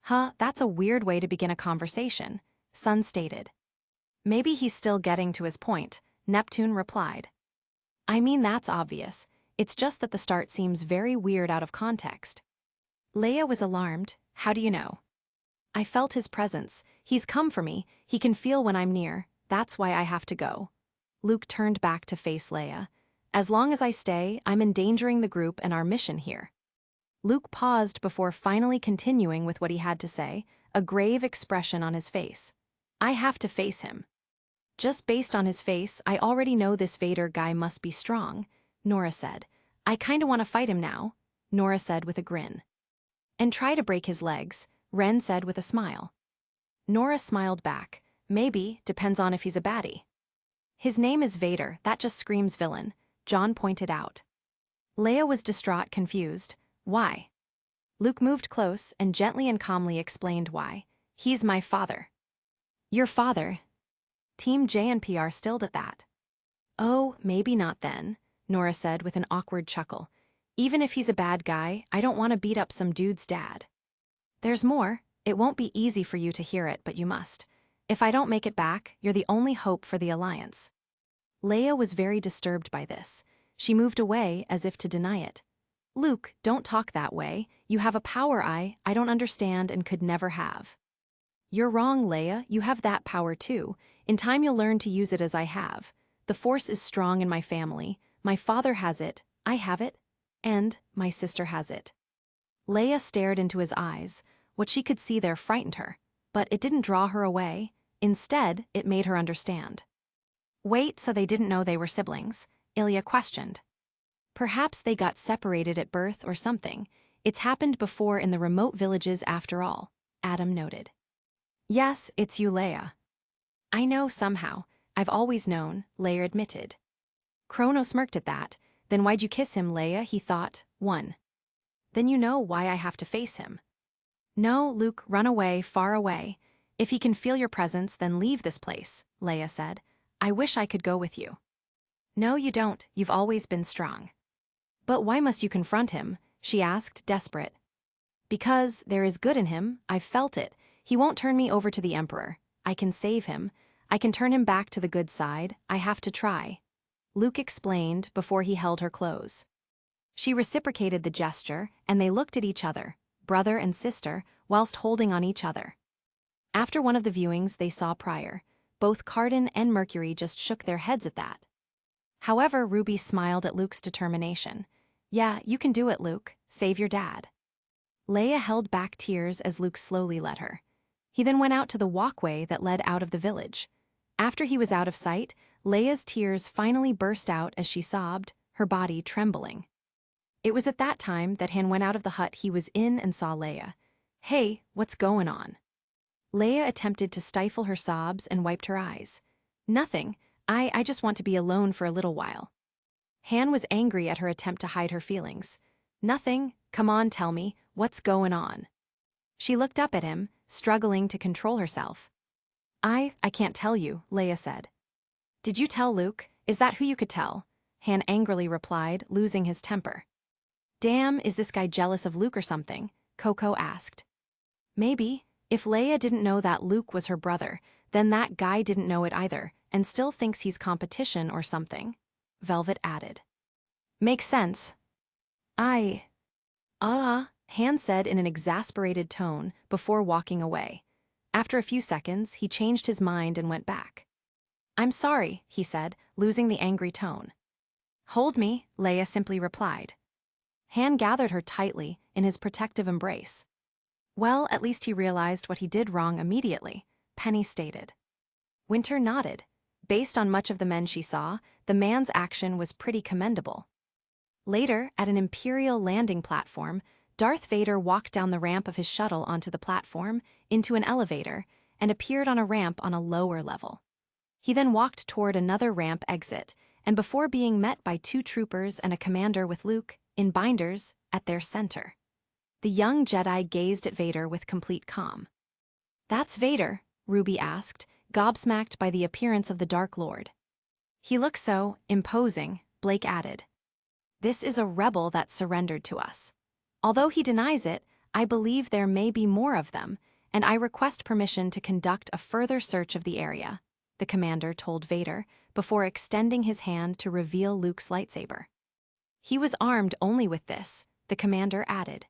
Huh, that's a weird way to begin a conversation, Sun stated. Maybe he's still getting to his point, Neptune replied. I mean, that's obvious. It's just that the start seems very weird out of context. Leia was alarmed. How do you know? I felt his presence. He's come for me. He can feel when I'm near. That's why I have to go. Luke turned back to face Leia. As long as I stay, I'm endangering the group and our mission here. Luke paused before finally continuing with what he had to say, a grave expression on his face. I have to face him. Just based on his face, I already know this Vader guy must be strong, Nora said. I kinda want to fight him now, Nora said with a grin. And try to break his legs, Ren said with a smile. Nora smiled back. Maybe, depends on if he's a baddie. His name is Vader, that just screams villain, John pointed out. Leia was distraught, confused. Why? Luke moved close and gently and calmly explained why. He's my father. Your father? Team JNPR stilled at that. Oh, maybe not then, Nora said with an awkward chuckle. Even if he's a bad guy, I don't want to beat up some dude's dad. There's more. It won't be easy for you to hear it, but you must. If I don't make it back, you're the only hope for the Alliance. Leia was very disturbed by this. She moved away as if to deny it. Luke, don't talk that way. You have a power I don't understand and could never have. You're wrong, Leia. You have that power too. In time you'll learn to use it as I have. The Force is strong in my family. My father has it, I have it, and my sister has it. Leia stared into his eyes. What she could see there frightened her, but it didn't draw her away. Instead, it made her understand. Wait, so they didn't know they were siblings? Ilya questioned. Perhaps they got separated at birth or something. It's happened before in the remote villages after all, Adam noted. Yes, it's you, Leia. I know somehow. I've always known, Leia admitted. Chrono smirked at that. Then why'd you kiss him, Leia? He thought. 1. Then you know why I have to face him. No, Luke, run away, far away. If he can feel your presence, then leave this place, Leia said. I wish I could go with you. No, you don't. You've always been strong. But why must you confront him? She asked, desperate. Because there is good in him. I've felt it. He won't turn me over to the Emperor. I can save him. I can turn him back to the good side. I have to try. Luke explained before he held her close. She reciprocated the gesture, and they looked at each other, brother and sister, whilst holding on each other. After one of the viewings they saw prior, both Cardin and Mercury just shook their heads at that. However, Ruby smiled at Luke's determination. Yeah, you can do it, Luke. Save your dad. Leia held back tears as Luke slowly led her. He then went out to the walkway that led out of the village. After he was out of sight, Leia's tears finally burst out as she sobbed, her body trembling. It was at that time that Han went out of the hut he was in and saw Leia. Hey, what's going on? Leia attempted to stifle her sobs and wiped her eyes. Nothing. I just want to be alone for a little while. Han was angry at her attempt to hide her feelings. Nothing. Come on, tell me. What's going on? She looked up at him, struggling to control herself. I can't tell you, Leia said. Did you tell Luke? Is that who you could tell? Han angrily replied, losing his temper. Damn, is this guy jealous of Luke or something? Coco asked. Maybe. If Leia didn't know that Luke was her brother, then that guy didn't know it either, and still thinks he's competition or something, Velvet added. Makes sense. Han said in an exasperated tone before walking away. After a few seconds, he changed his mind and went back. I'm sorry, he said, losing the angry tone. Hold me, Leia simply replied. Han gathered her tightly in his protective embrace. Well, at least he realized what he did wrong immediately, Penny stated. Winter nodded. Based on much of the men she saw, the man's action was pretty commendable. Later, at an Imperial landing platform, Darth Vader walked down the ramp of his shuttle onto the platform, into an elevator, and appeared on a ramp on a lower level. He then walked toward another ramp exit, and before being met by 2 troopers and a commander with Luke, in binders, at their center. The young Jedi gazed at Vader with complete calm. That's Vader, Ruby asked, gobsmacked by the appearance of the Dark Lord. He looks so imposing, Blake added. This is a rebel that surrendered to us. Although he denies it, I believe there may be more of them, and I request permission to conduct a further search of the area, the commander told Vader, before extending his hand to reveal Luke's lightsaber. He was armed only with this, the commander added.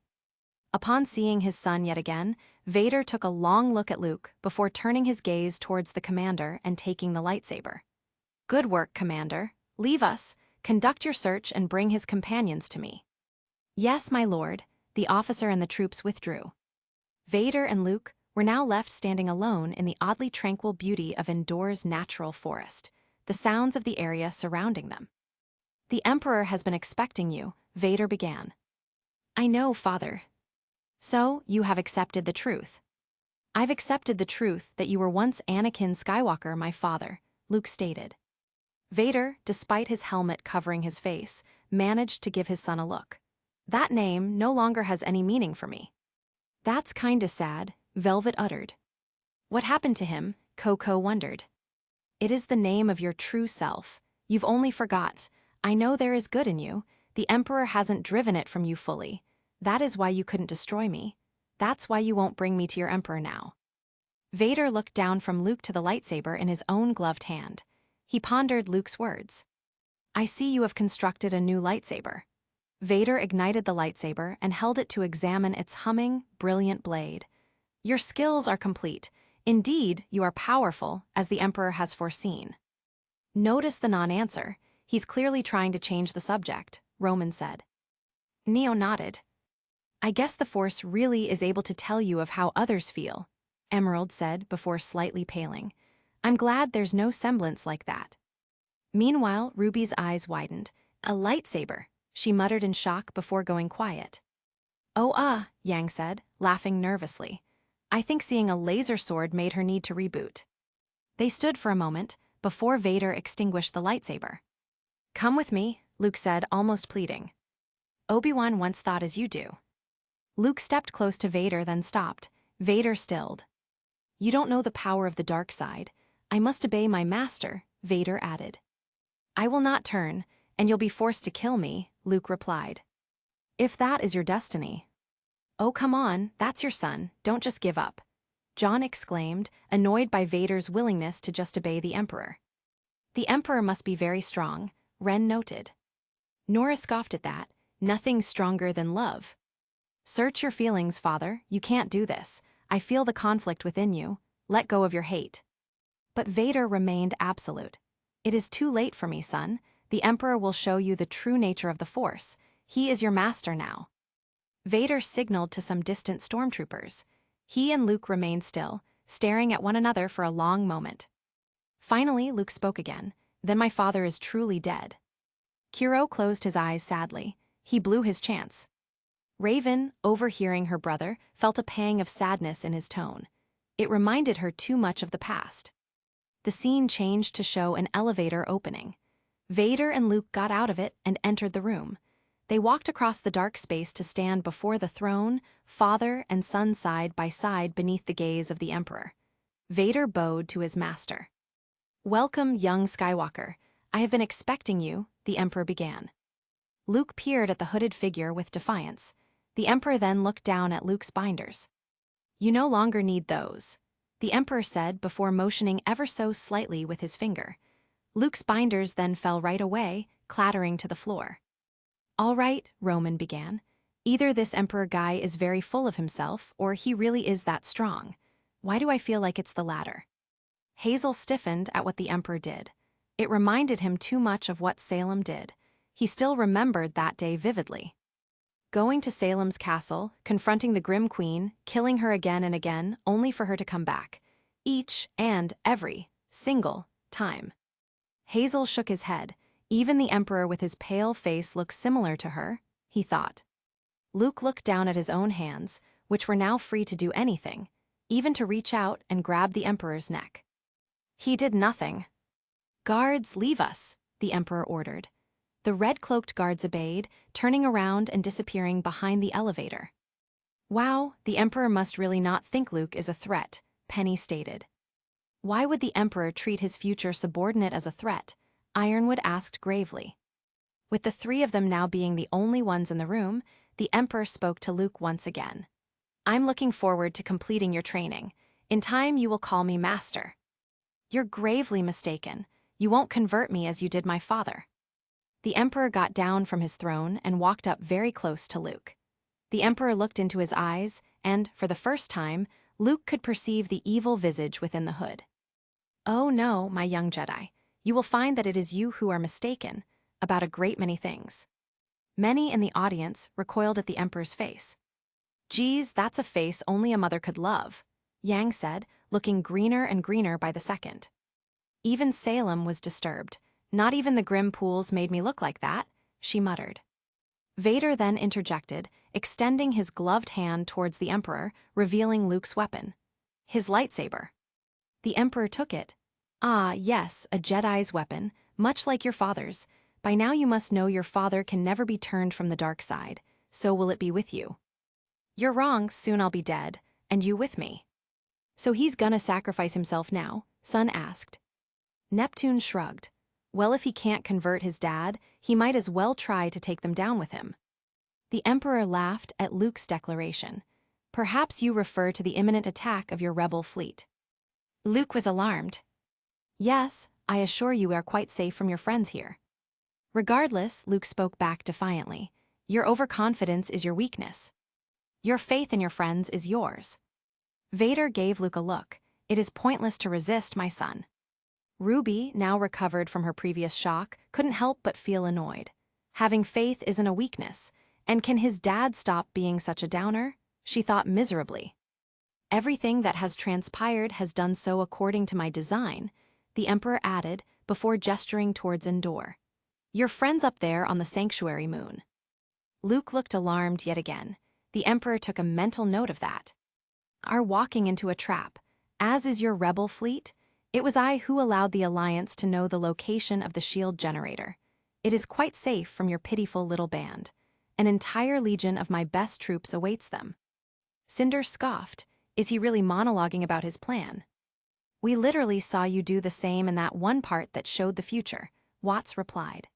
Upon seeing his son yet again, Vader took a long look at Luke before turning his gaze towards the commander and taking the lightsaber. Good work, Commander. Leave us, conduct your search and bring his companions to me. Yes, my lord, the officer and the troops withdrew. Vader and Luke were now left standing alone in the oddly tranquil beauty of Endor's natural forest, the sounds of the area surrounding them. The Emperor has been expecting you, Vader began. I know, Father. So, you have accepted the truth. I've accepted the truth that you were once Anakin Skywalker, my father, Luke stated. Vader, despite his helmet covering his face, managed to give his son a look. That name no longer has any meaning for me. That's kinda sad, Velvet uttered. What happened to him? Coco wondered. It is the name of your true self. You've only forgot. I know there is good in you. The Emperor hasn't driven it from you fully. That is why you couldn't destroy me. That's why you won't bring me to your Emperor now. Vader looked down from Luke to the lightsaber in his own gloved hand. He pondered Luke's words. I see you have constructed a new lightsaber. Vader ignited the lightsaber and held it to examine its humming, brilliant blade. Your skills are complete. Indeed, you are powerful, as the Emperor has foreseen. Notice the non-answer. He's clearly trying to change the subject, Roman said. Neo nodded. I guess the Force really is able to tell you of how others feel, Emerald said before slightly paling. I'm glad there's no semblance like that. Meanwhile, Ruby's eyes widened. A lightsaber, she muttered in shock before going quiet. Oh, Yang said, laughing nervously. I think seeing a laser sword made her need to reboot. They stood for a moment, before Vader extinguished the lightsaber. Come with me, Luke said, almost pleading. Obi-Wan once thought as you do. Luke stepped close to Vader, then stopped. Vader stilled. You don't know the power of the dark side. I must obey my master, Vader added. I will not turn, and you'll be forced to kill me, Luke replied. If that is your destiny. Oh, come on, that's your son, don't just give up. John exclaimed, annoyed by Vader's willingness to just obey the Emperor. The Emperor must be very strong, Ren noted. Nora scoffed at that. Nothing stronger than love. Search your feelings, Father, you can't do this. I feel the conflict within you. Let go of your hate. But Vader remained absolute. It is too late for me, son. The Emperor will show you the true nature of the Force. He is your master now. Vader signaled to some distant stormtroopers. He and Luke remained still, staring at one another for a long moment. Finally, Luke spoke again. Then my father is truly dead. Kiro closed his eyes sadly. He blew his chance. Raven, overhearing her brother, felt a pang of sadness in his tone. It reminded her too much of the past. The scene changed to show an elevator opening. Vader and Luke got out of it and entered the room. They walked across the dark space to stand before the throne, father and son side by side beneath the gaze of the Emperor. Vader bowed to his master. Welcome, young Skywalker. I have been expecting you, the Emperor began. Luke peered at the hooded figure with defiance. The Emperor then looked down at Luke's binders. You no longer need those, the Emperor said before motioning ever so slightly with his finger. Luke's binders then fell right away, clattering to the floor. All right, Roman began. Either this Emperor guy is very full of himself, or he really is that strong. Why do I feel like it's the latter? Hazel stiffened at what the Emperor did. It reminded him too much of what Salem did. He still remembered that day vividly. Going to Salem's castle, confronting the Grim Queen, killing her again and again, only for her to come back. Each and every single time. Hazel shook his head. Even the Emperor with his pale face looked similar to her, he thought. Luke looked down at his own hands, which were now free to do anything, even to reach out and grab the Emperor's neck. He did nothing. Guards, leave us, the Emperor ordered. The red-cloaked guards obeyed, turning around and disappearing behind the elevator. Wow, the Emperor must really not think Luke is a threat, Penny stated. Why would the Emperor treat his future subordinate as a threat? Ironwood asked gravely. With the three of them now being the only ones in the room, the Emperor spoke to Luke once again. I'm looking forward to completing your training. In time you will call me Master. You're gravely mistaken. You won't convert me as you did my father. The Emperor got down from his throne and walked up very close to Luke. The Emperor looked into his eyes, and, for the first time, Luke could perceive the evil visage within the hood. Oh no, my young Jedi. You will find that it is you who are mistaken about a great many things. Many in the audience recoiled at the Emperor's face. Geez, that's a face only a mother could love, Yang said, looking greener and greener by the second. Even Salem was disturbed. Not even the grim pools made me look like that, she muttered. Vader then interjected, extending his gloved hand towards the Emperor, revealing Luke's weapon. His lightsaber. The Emperor took it. Ah, yes, a Jedi's weapon, much like your father's. By now you must know your father can never be turned from the dark side, so will it be with you. You're wrong, soon I'll be dead, and you with me. So he's gonna sacrifice himself now? Sun asked. Neptune shrugged. Well, if he can't convert his dad, he might as well try to take them down with him. The Emperor laughed at Luke's declaration. Perhaps you refer to the imminent attack of your rebel fleet. Luke was alarmed. Yes, I assure you we are quite safe from your friends here. Regardless, Luke spoke back defiantly, your overconfidence is your weakness. Your faith in your friends is yours. Vader gave Luke a look. It is pointless to resist, my son. Ruby, now recovered from her previous shock, couldn't help but feel annoyed. Having faith isn't a weakness, and can his dad stop being such a downer? She thought miserably. Everything that has transpired has done so according to my design, the Emperor added, before gesturing towards Endor. Your friend's up there on the sanctuary moon. Luke looked alarmed yet again. The Emperor took a mental note of that. Are walking into a trap, as is your rebel fleet. It was I who allowed the Alliance to know the location of the shield generator. It is quite safe from your pitiful little band. An entire legion of my best troops awaits them. Cinder scoffed. Is he really monologuing about his plan? We literally saw you do the same in that one part that showed the future, Watts replied.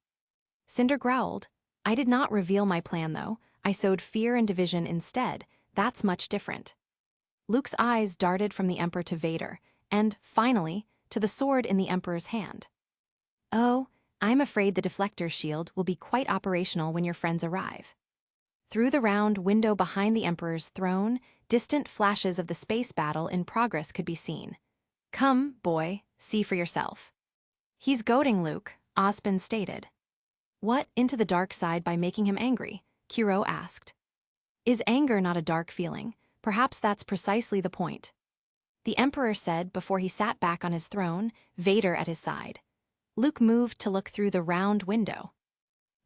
Cinder growled. I did not reveal my plan, though. I sowed fear and division instead. That's much different. Luke's eyes darted from the Emperor to Vader, and, finally, to the sword in the Emperor's hand. Oh, I'm afraid the deflector shield will be quite operational when your friends arrive. Through the round window behind the Emperor's throne, distant flashes of the space battle in progress could be seen. Come, boy, see for yourself. He's goading Luke, Ozpin stated. What, into the dark side by making him angry? Kiro asked. Is anger not a dark feeling? Perhaps that's precisely the point. The Emperor said before he sat back on his throne, Vader at his side. Luke moved to look through the round window.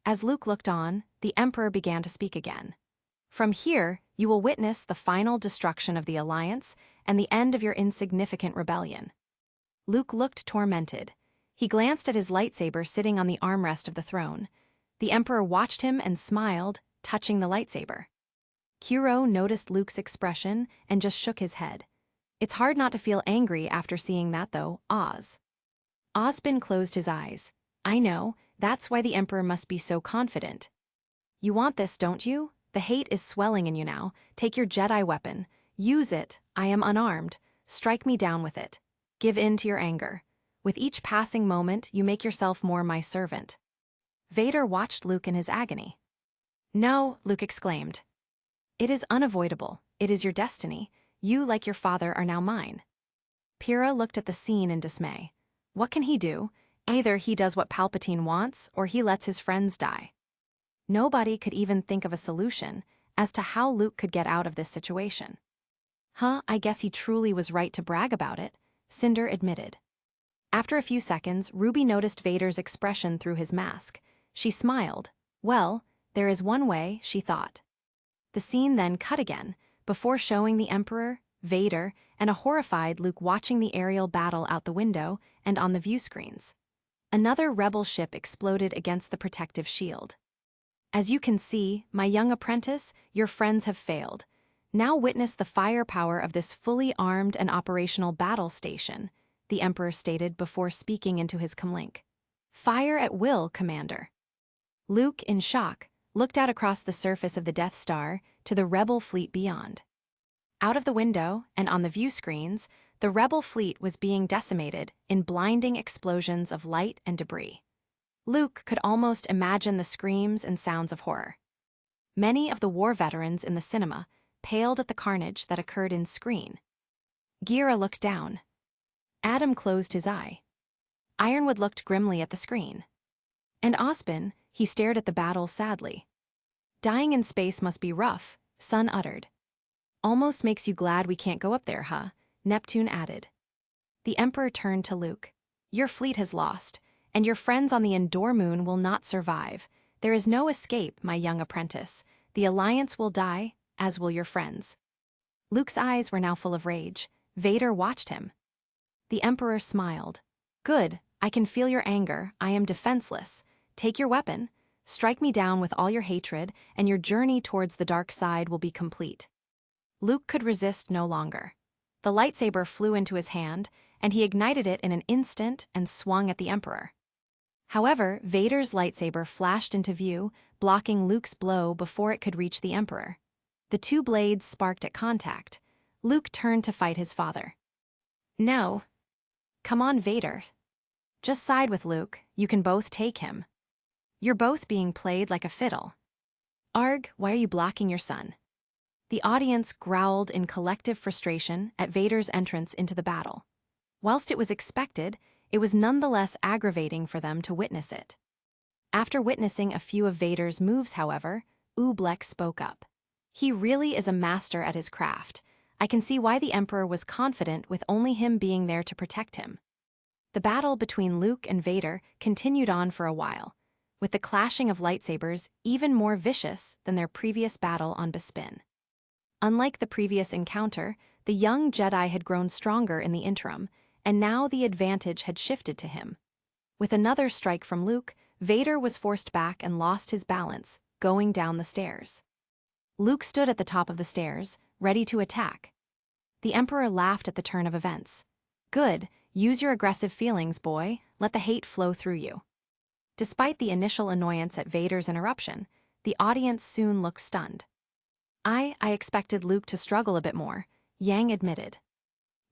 As Luke looked on, the Emperor began to speak again. From here, you will witness the final destruction of the Alliance and the end of your insignificant rebellion. Luke looked tormented. He glanced at his lightsaber sitting on the armrest of the throne. The Emperor watched him and smiled, touching the lightsaber. Kiro noticed Luke's expression and just shook his head. It's hard not to feel angry after seeing that, though, Oz. Ozpin closed his eyes. I know, that's why the Emperor must be so confident. You want this, don't you? The hate is swelling in you now. Take your Jedi weapon. Use it. I am unarmed. Strike me down with it. Give in to your anger. With each passing moment, you make yourself more my servant. Vader watched Luke in his agony. No, Luke exclaimed. It is unavoidable. It is your destiny. You, like your father, are now mine. Pyrrha looked at the scene in dismay. What can he do? Either he does what Palpatine wants, or he lets his friends die. Nobody could even think of a solution as to how Luke could get out of this situation. I guess he truly was right to brag about it, Cinder admitted. After a few seconds, Ruby noticed Vader's expression through his mask. She smiled. Well, there is one way, she thought. The scene then cut again, before showing the Emperor, Vader, and a horrified Luke watching the aerial battle out the window and on the view screens. Another rebel ship exploded against the protective shield. As you can see, my young apprentice, your friends have failed. Now witness the firepower of this fully armed and operational battle station, the Emperor stated before speaking into his comlink. Fire at will, Commander. Luke, in shock, looked out across the surface of the Death Star to the Rebel fleet beyond. Out of the window and on the view screens, the Rebel fleet was being decimated in blinding explosions of light and debris. Luke could almost imagine the screams and sounds of horror. Many of the war veterans in the cinema paled at the carnage that occurred in screen. Gira looked down. Adam closed his eye. Ironwood looked grimly at the screen. And Ozpin, he stared at the battle sadly. Dying in space must be rough, Sun uttered. Almost makes you glad we can't go up there, huh? Neptune added. The Emperor turned to Luke. Your fleet has lost, and your friends on the Endor moon will not survive. There is no escape, my young apprentice. The Alliance will die, as will your friends. Luke's eyes were now full of rage. Vader watched him. The Emperor smiled. Good, I can feel your anger. I am defenseless. Take your weapon, strike me down with all your hatred, and your journey towards the dark side will be complete. Luke could resist no longer. The lightsaber flew into his hand, and he ignited it in an instant and swung at the Emperor. However, Vader's lightsaber flashed into view, blocking Luke's blow before it could reach the Emperor. The two blades sparked at contact. Luke turned to fight his father. No. Come on, Vader. Just side with Luke, you can both take him. You're both being played like a fiddle. Arg, why are you blocking your son? The audience growled in collective frustration at Vader's entrance into the battle. Whilst it was expected, it was nonetheless aggravating for them to witness it. After witnessing a few of Vader's moves, however, Oobleck spoke up. He really is a master at his craft. I can see why the Emperor was confident with only him being there to protect him. The battle between Luke and Vader continued on for a while, with the clashing of lightsabers even more vicious than their previous battle on Bespin. Unlike the previous encounter, the young Jedi had grown stronger in the interim, and now the advantage had shifted to him. With another strike from Luke, Vader was forced back and lost his balance, going down the stairs. Luke stood at the top of the stairs, ready to attack. The Emperor laughed at the turn of events. Good, use your aggressive feelings, boy, let the hate flow through you. Despite the initial annoyance at Vader's interruption, the audience soon looked stunned. I expected Luke to struggle a bit more, Yang admitted.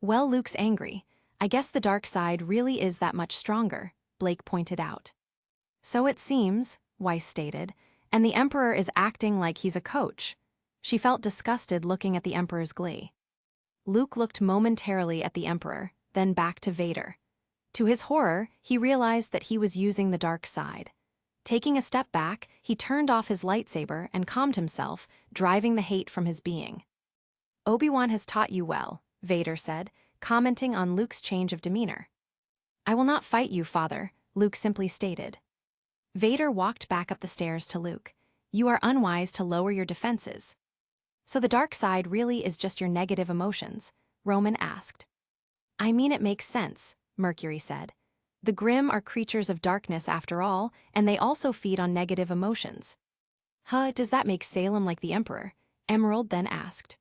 Well, Luke's angry. I guess the dark side really is that much stronger, Blake pointed out. So it seems, Weiss stated, and the Emperor is acting like he's a coach. She felt disgusted looking at the Emperor's glee. Luke looked momentarily at the Emperor, then back to Vader. To his horror, he realized that he was using the dark side. Taking a step back, he turned off his lightsaber and calmed himself, driving the hate from his being. Obi-Wan has taught you well, Vader said, commenting on Luke's change of demeanor. I will not fight you, Father, Luke simply stated. Vader walked back up the stairs to Luke. You are unwise to lower your defenses. So the dark side really is just your negative emotions, Roman asked. I mean, it makes sense, Mercury said. The Grimm are creatures of darkness after all, and they also feed on negative emotions. Does that make Salem like the Emperor? Emerald then asked.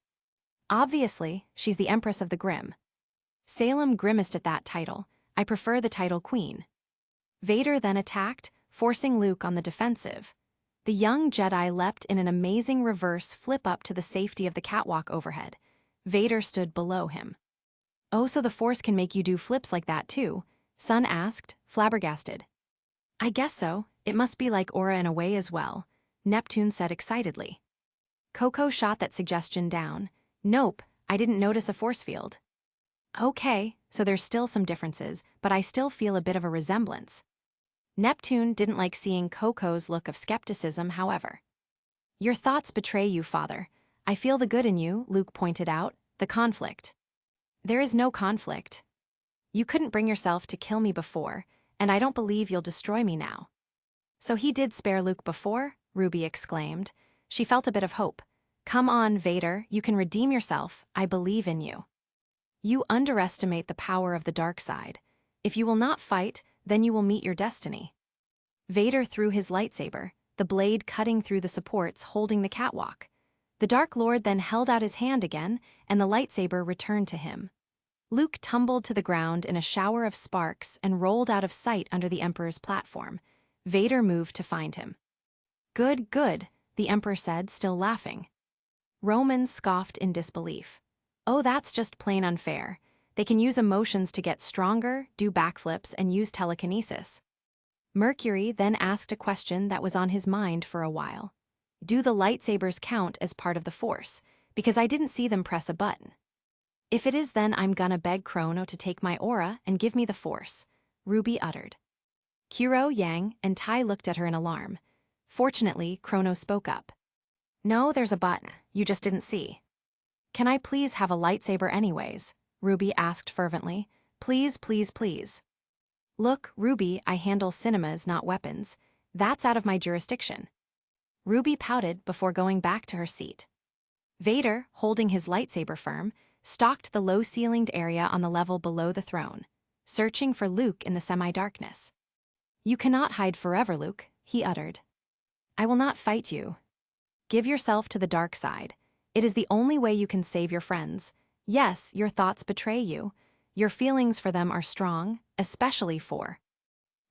Obviously, she's the Empress of the Grimm. Salem grimaced at that title. I prefer the title Queen. Vader then attacked, forcing Luke on the defensive. The young Jedi leapt in an amazing reverse flip up to the safety of the catwalk overhead. Vader stood below him. Oh, so the Force can make you do flips like that too? Sun asked, flabbergasted. I guess so, it must be like Aura in a way as well, Neptune said excitedly. Coco shot that suggestion down. Nope, I didn't notice a force field. Okay, so there's still some differences, but I still feel a bit of a resemblance. Neptune didn't like seeing Coco's look of skepticism, however. Your thoughts betray you, Father. I feel the good in you, Luke pointed out, the conflict. There is no conflict. You couldn't bring yourself to kill me before, and I don't believe you'll destroy me now. So he did spare Luke before? Ruby exclaimed. She felt a bit of hope. Come on, Vader, you can redeem yourself, I believe in you. You underestimate the power of the dark side. If you will not fight, then you will meet your destiny. Vader threw his lightsaber, the blade cutting through the supports holding the catwalk. The Dark Lord then held out his hand again, and the lightsaber returned to him. Luke tumbled to the ground in a shower of sparks and rolled out of sight under the Emperor's platform. Vader moved to find him. "Good, good," the Emperor said, still laughing. Roman scoffed in disbelief. "Oh, that's just plain unfair. They can use emotions to get stronger, do backflips, and use telekinesis." Mercury then asked a question that was on his mind for a while. "Do the lightsabers count as part of the Force? Because I didn't see them press a button." "If it is, then I'm gonna beg Chrono to take my aura and give me the Force," RWBY uttered. Kiro, Yang, and Tai looked at her in alarm. Fortunately, Chrono spoke up. "No, there's a button. You just didn't see." "Can I please have a lightsaber anyways?" RWBY asked fervently. "Please, please, please." "Look, RWBY, I handle cinemas, not weapons. That's out of my jurisdiction." RWBY pouted before going back to her seat. Vader, holding his lightsaber firm, stalked the low-ceilinged area on the level below the throne, searching for Luke in the semi-darkness. "You cannot hide forever, Luke," he uttered. "I will not fight you. Give yourself to the dark side. It is the only way you can save your friends. Yes, your thoughts betray you. Your feelings for them are strong, especially for—"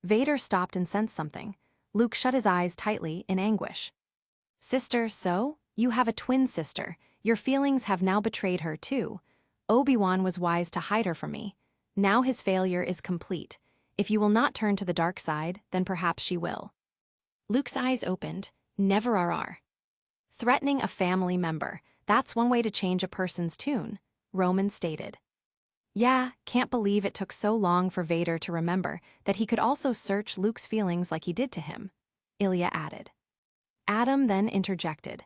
Vader stopped and sensed something. Luke shut his eyes tightly in anguish. "Sister, so? You have a twin sister. Your feelings have now betrayed her, too. Obi-Wan was wise to hide her from me. Now his failure is complete. If you will not turn to the dark side, then perhaps she will." Luke's eyes opened. Never are. "Threatening a family member. That's one way to change a person's tune," Roman stated. "Yeah, can't believe it took so long for Vader to remember that he could also search Luke's feelings like he did to him," Ilya added. Adam then interjected.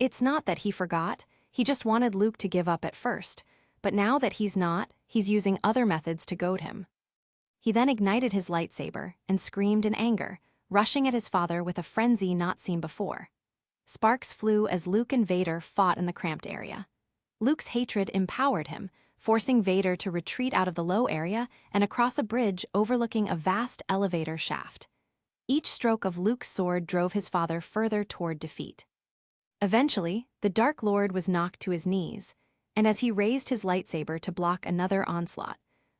"It's not that he forgot, he just wanted Luke to give up at first, but now that he's not, he's using other methods to goad him." He then ignited his lightsaber and screamed in anger, rushing at his father with a frenzy not seen before. Sparks flew as Luke and Vader fought in the cramped area. Luke's hatred empowered him, forcing Vader to retreat out of the low area and across a bridge overlooking a vast elevator shaft. Each stroke of Luke's sword drove his father further toward defeat. Eventually, the Dark Lord was knocked to his knees, and as he raised his lightsaber to block another onslaught,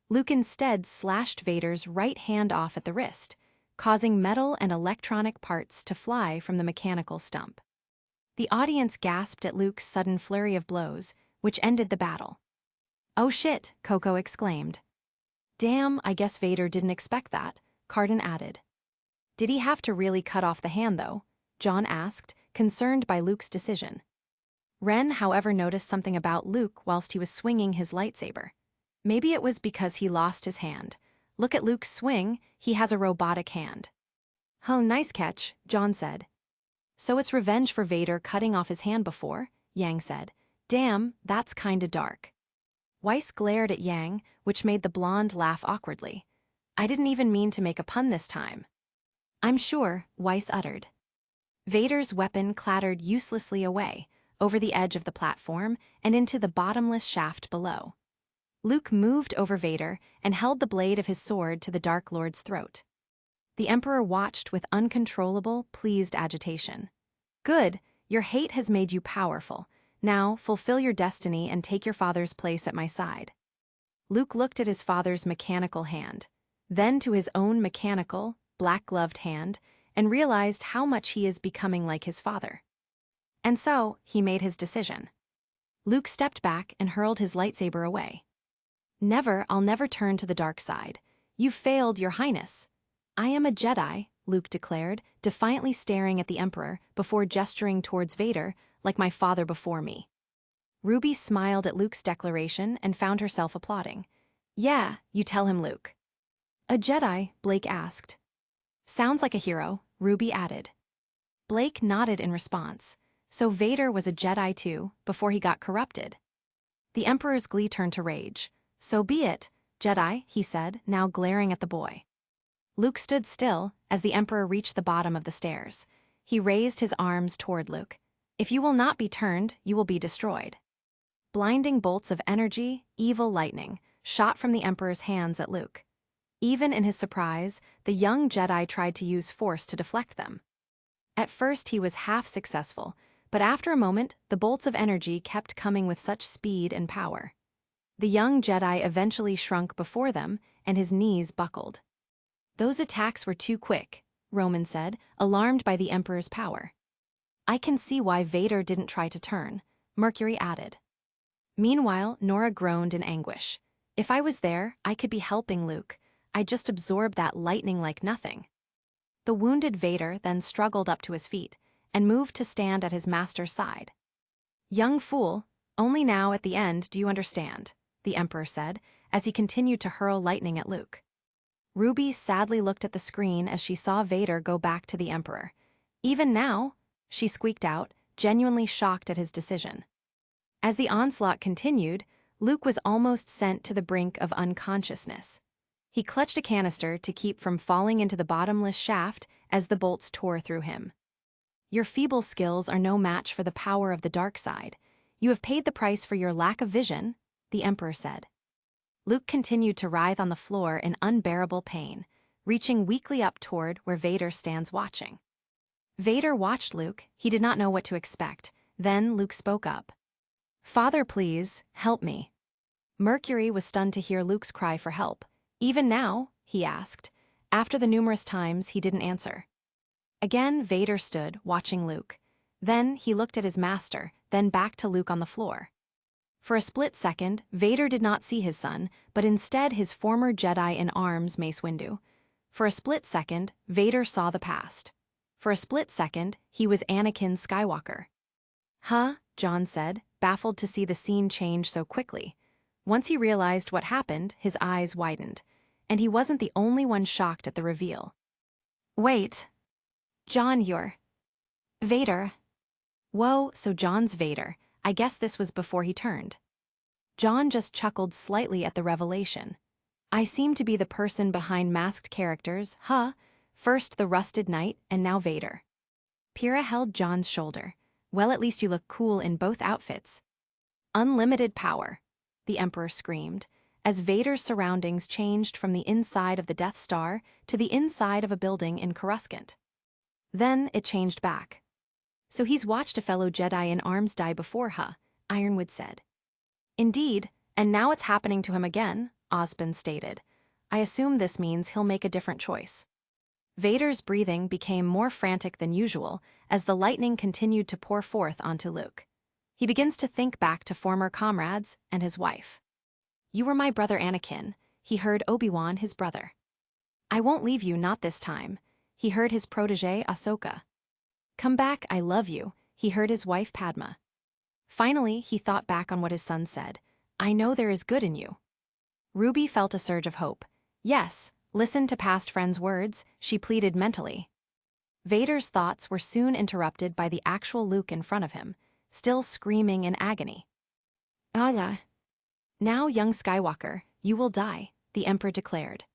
Luke instead slashed Vader's right hand off at the wrist, causing metal and electronic parts to fly from the mechanical stump. The audience gasped at Luke's sudden flurry of blows, which ended the battle. "Oh shit," Coco exclaimed. "Damn, I guess Vader didn't expect that," Cardin added. "Did he have to really cut off the hand, though?" John asked, concerned by Luke's decision. Ren, however, noticed something about Luke whilst he was swinging his lightsaber. Maybe it was because he lost his hand. "Look at Luke's swing, he has a robotic hand." "Oh, nice catch," John said. "So it's revenge for Vader cutting off his hand before," Yang said. "Damn, that's kinda dark." Weiss glared at Yang, which made the blonde laugh awkwardly. "I didn't even mean to make a pun this time." "I'm sure," Weiss uttered. Vader's weapon clattered uselessly away, over the edge of the platform and into the bottomless shaft below. Luke moved over Vader and held the blade of his sword to the Dark Lord's throat. The Emperor watched with uncontrollable, pleased agitation. "Good, your hate has made you powerful. Now, fulfill your destiny and take your father's place at my side." Luke looked at his father's mechanical hand, then to his own mechanical, black-gloved hand, and realized how much he is becoming like his father. And so, he made his decision. Luke stepped back and hurled his lightsaber away. I'll never turn to the dark side. You've failed, Your Highness." "I am a Jedi," Luke declared, defiantly staring at the Emperor before gesturing towards Vader, "like my father before me." RWBY smiled at Luke's declaration and found herself applauding. "Yeah, you tell him, Luke." "A Jedi?" Blake asked. "Sounds like a hero," RWBY added. Blake nodded in response. So Vader was a Jedi too, before he got corrupted. The Emperor's glee turned to rage. "So be it, Jedi," he said, now glaring at the boy. Luke stood still as the Emperor reached the bottom of the stairs. He raised his arms toward Luke. "If you will not be turned, you will be destroyed." Blinding bolts of energy, evil lightning, shot from the Emperor's hands at Luke. Even in his surprise, the young Jedi tried to use force to deflect them. At first he was half successful, but after a moment, the bolts of energy kept coming with such speed and power. The young Jedi eventually shrunk before them, and his knees buckled. "Those attacks were too quick," Roman said, alarmed by the Emperor's power. "I can see why Vader didn't try to turn," Mercury added. Meanwhile, Nora groaned in anguish. "If I was there, I could be helping Luke. I'd just absorb that lightning like nothing." The wounded Vader then struggled up to his feet and moved to stand at his master's side. "Young fool, only now at the end do you understand," the Emperor said, as he continued to hurl lightning at Luke. Ruby sadly looked at the screen as she saw Vader go back to the Emperor. "Even now?" she squeaked out, genuinely shocked at his decision. As the onslaught continued, Luke was almost sent to the brink of unconsciousness. He clutched a canister to keep from falling into the bottomless shaft as the bolts tore through him. "Your feeble skills are no match for the power of the dark side. You have paid the price for your lack of vision," the Emperor said. Luke continued to writhe on the floor in unbearable pain, reaching weakly up toward where Vader stands watching. Vader watched Luke. He did not know what to expect. Then Luke spoke up. "Father, please, help me." Mercury was stunned to hear Luke's cry for help. "Even now?" he asked, after the numerous times he didn't answer. Again, Vader stood, watching Luke. Then he looked at his master, then back to Luke on the floor. For a split second, Vader did not see his son, but instead his former Jedi-in-arms, Mace Windu. For a split second, Vader saw the past. For a split second, he was Anakin Skywalker. "Huh?" John said, baffled to see the scene change so quickly. Once he realized what happened, his eyes widened. And he wasn't the only one shocked at the reveal. "Wait. John, you're Vader." "Whoa, so John's Vader. I guess this was before he turned." John just chuckled slightly at the revelation. "I seem to be the person behind masked characters, huh? First the Rusted Knight, and now Vader." Pyrrha held John's shoulder. "Well, at least you look cool in both outfits." "Unlimited power," the Emperor screamed, as Vader's surroundings changed from the inside of the Death Star to the inside of a building in Coruscant. Then it changed back. "So he's watched a fellow Jedi-in-arms die before, huh?" Ironwood said. "Indeed, and now it's happening to him again," Osbin stated. "I assume this means he'll make a different choice." Vader's breathing became more frantic than usual as the lightning continued to pour forth onto Luke. He begins to think back to former comrades and his wife. "You were my brother Anakin," he heard Obi-Wan, his brother. "I won't leave you, not this time," he heard his protégé Ahsoka. "Come back, I love you," he heard his wife Padma. Finally, he thought back on what his son said. "I know there is good in you." Ruby felt a surge of hope. "Yes, listen to past friends' words," she pleaded mentally. Vader's thoughts were soon interrupted by the actual Luke in front of him, still screaming in agony. "Aza. Now, young Skywalker, you will die," the Emperor declared.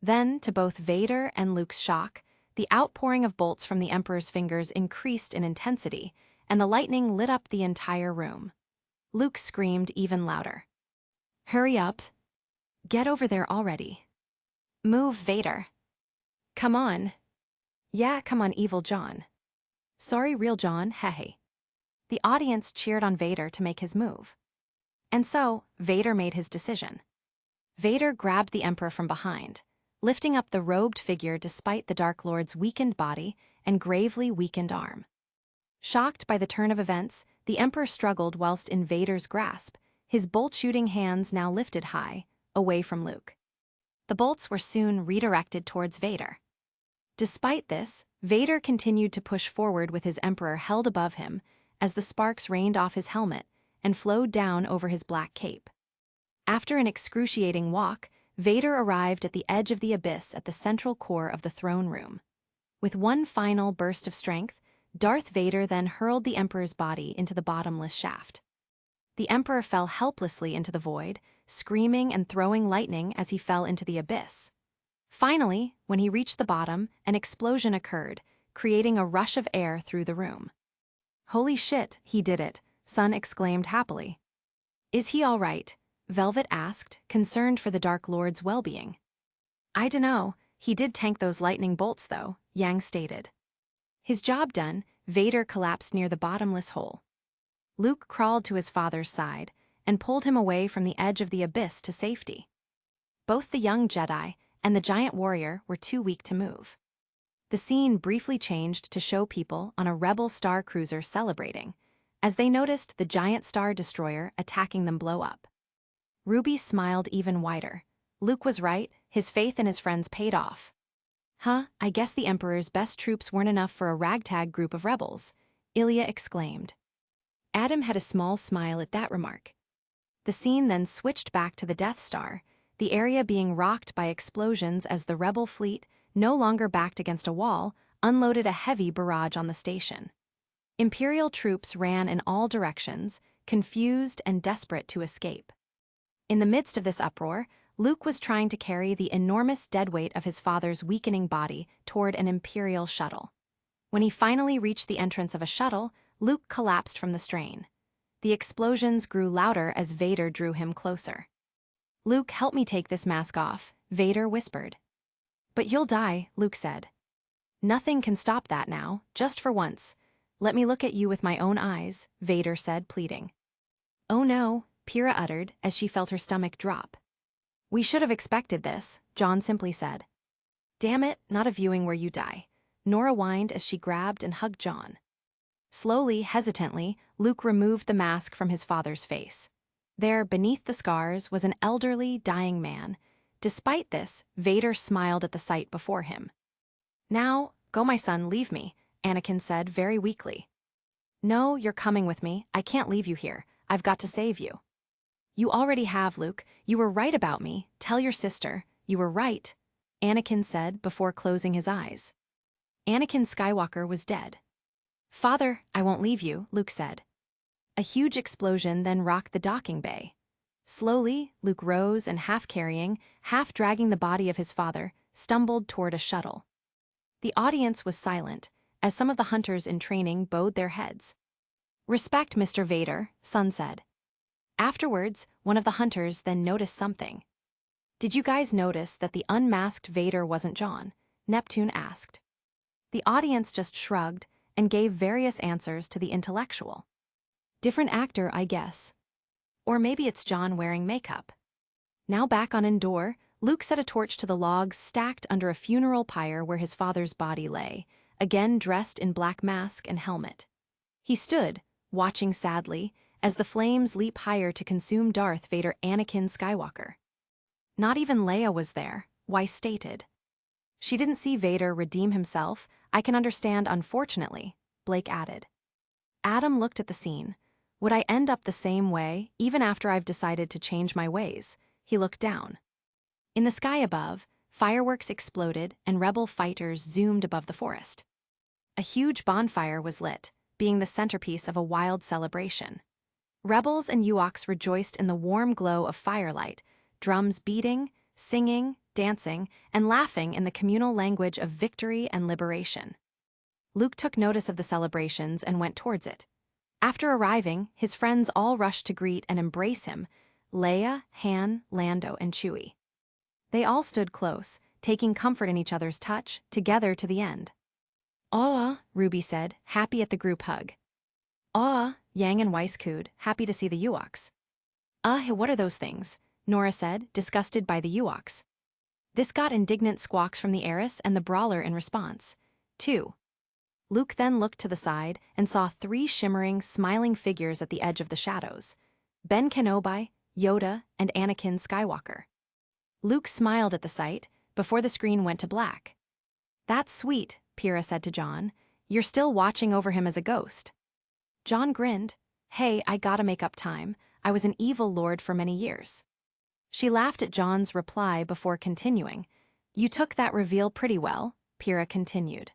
Then, to both Vader and Luke's shock, the outpouring of bolts from the Emperor's fingers increased in intensity, and the lightning lit up the entire room. Luke screamed even louder. "Hurry up. Get over there already. Move, Vader. Come on. Yeah, come on, evil John. Sorry, real John, hey." The audience cheered on Vader to make his move. And so, Vader made his decision. Vader grabbed the Emperor from behind, lifting up the robed figure despite the Dark Lord's weakened body and gravely weakened arm. Shocked by the turn of events, the Emperor struggled whilst in Vader's grasp, his bolt-shooting hands now lifted high, away from Luke. The bolts were soon redirected towards Vader. Despite this, Vader continued to push forward with his Emperor held above him as the sparks rained off his helmet and flowed down over his black cape. After an excruciating walk, Vader arrived at the edge of the abyss at the central core of the throne room. With one final burst of strength, Darth Vader then hurled the Emperor's body into the bottomless shaft. The Emperor fell helplessly into the void, screaming and throwing lightning as he fell into the abyss. Finally, when he reached the bottom, an explosion occurred, creating a rush of air through the room. "Holy shit, he did it," Sun exclaimed happily. "Is he all right?" Velvet asked, concerned for the Dark Lord's well-being. "I dunno, he did tank those lightning bolts though," Yang stated. His job done, Vader collapsed near the bottomless hole. Luke crawled to his father's side, and pulled him away from the edge of the abyss to safety. Both the young Jedi and the giant warrior were too weak to move. The scene briefly changed to show people on a Rebel Star Cruiser celebrating, as they noticed the giant Star Destroyer attacking them blow up. Ruby smiled even wider. Luke was right, his faith in his friends paid off. I guess the Emperor's best troops weren't enough for a ragtag group of rebels, Ilya exclaimed. Adam had a small smile at that remark. The scene then switched back to the Death Star, the area being rocked by explosions as the Rebel fleet, no longer backed against a wall, unloaded a heavy barrage on the station. Imperial troops ran in all directions, confused and desperate to escape. In the midst of this uproar, Luke was trying to carry the enormous deadweight of his father's weakening body toward an Imperial shuttle. When he finally reached the entrance of a shuttle, Luke collapsed from the strain. The explosions grew louder as Vader drew him closer. Luke, help me take this mask off, Vader whispered. But you'll die, Luke said. Nothing can stop that now, just for once. Let me look at you with my own eyes, Vader said, pleading. Oh no, Pyrrha uttered as she felt her stomach drop. We should have expected this, John simply said. Damn it, not a viewing where you die, Nora whined as she grabbed and hugged John. Slowly, hesitantly, Luke removed the mask from his father's face. There, beneath the scars, was an elderly, dying man. Despite this, Vader smiled at the sight before him. Now, go my son, leave me, Anakin said very weakly. No, you're coming with me, I can't leave you here, I've got to save you. You already have, Luke, you were right about me, tell your sister, you were right, Anakin said before closing his eyes. Anakin Skywalker was dead. Father, I won't leave you, Luke said. A huge explosion then rocked the docking bay. Slowly, Luke rose and half carrying, half dragging the body of his father, stumbled toward a shuttle. The audience was silent, as some of the hunters in training bowed their heads. Respect, Mr. Vader, Son said. Afterwards, one of the hunters then noticed something. Did you guys notice that the unmasked Vader wasn't John? Neptune asked. The audience just shrugged and gave various answers to the intellectual. Different actor, I guess. Or maybe it's John wearing makeup. Now back on Endor, Luke set a torch to the logs stacked under a funeral pyre where his father's body lay, again dressed in black mask and helmet. He stood, watching sadly, as the flames leap higher to consume Darth Vader Anakin Skywalker. Not even Leia was there, Weiss stated. She didn't see Vader redeem himself, I can understand unfortunately, Blake added. Adam looked at the scene. Would I end up the same way, even after I've decided to change my ways? He looked down. In the sky above, fireworks exploded and rebel fighters zoomed above the forest. A huge bonfire was lit, being the centerpiece of a wild celebration. Rebels and Ewoks rejoiced in the warm glow of firelight, drums beating, singing, dancing, and laughing in the communal language of victory and liberation. Luke took notice of the celebrations and went towards it. After arriving, his friends all rushed to greet and embrace him, Leia, Han, Lando, and Chewie. They all stood close, taking comfort in each other's touch, together to the end. Aw, Ruby said, happy at the group hug. Aw, Yang and Weiss cooed, happy to see the Ewoks. What are those things? Nora said, disgusted by the Ewoks. This got indignant squawks from the heiress and the brawler in response. 2. Luke then looked to the side and saw 3 shimmering, smiling figures at the edge of the shadows. Ben Kenobi, Yoda, and Anakin Skywalker. Luke smiled at the sight, before the screen went to black. That's sweet, Pyrrha said to John. You're still watching over him as a ghost. John grinned. Hey, I gotta make up time. I was an evil lord for many years. She laughed at John's reply before continuing. You took that reveal pretty well, Pyrrha continued.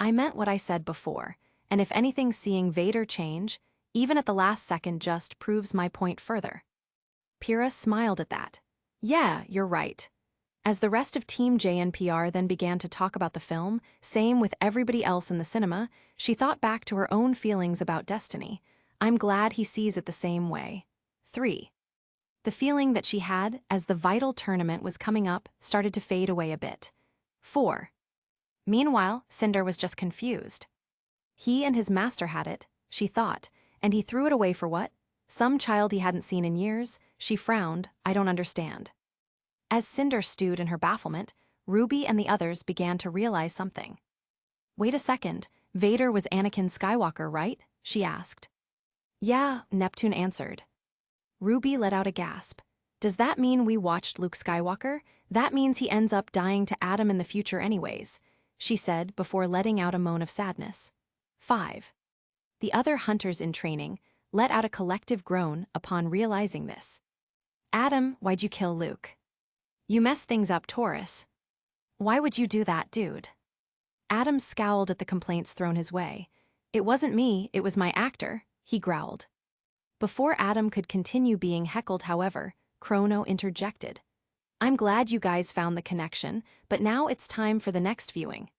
I meant what I said before, and if anything, seeing Vader change, even at the last second, just proves my point further. Pyrrha smiled at that. Yeah, you're right. As the rest of Team JNPR then began to talk about the film, same with everybody else in the cinema, she thought back to her own feelings about Destiny. I'm glad he sees it the same way. 3. The feeling that she had as the vital tournament was coming up started to fade away a bit. 4. Meanwhile, Cinder was just confused. He and his master had it, she thought, and he threw it away for what? Some child he hadn't seen in years. She frowned. I don't understand. As Cinder stewed in her bafflement, Ruby and the others began to realize something. Wait a second, Vader was Anakin Skywalker, right? She asked. Yeah, Neptune answered. Ruby let out a gasp. Does that mean we watched Luke Skywalker? That means he ends up dying to Adam in the future anyways, she said before letting out a moan of sadness. 5. The other hunters in training let out a collective groan upon realizing this. Adam, why'd you kill Luke? You messed things up, Taurus. Why would you do that, dude? Adam scowled at the complaints thrown his way. It wasn't me, it was my actor, he growled. Before Adam could continue being heckled, however, Chrono interjected. I'm glad you guys found the connection, but now it's time for the next viewing.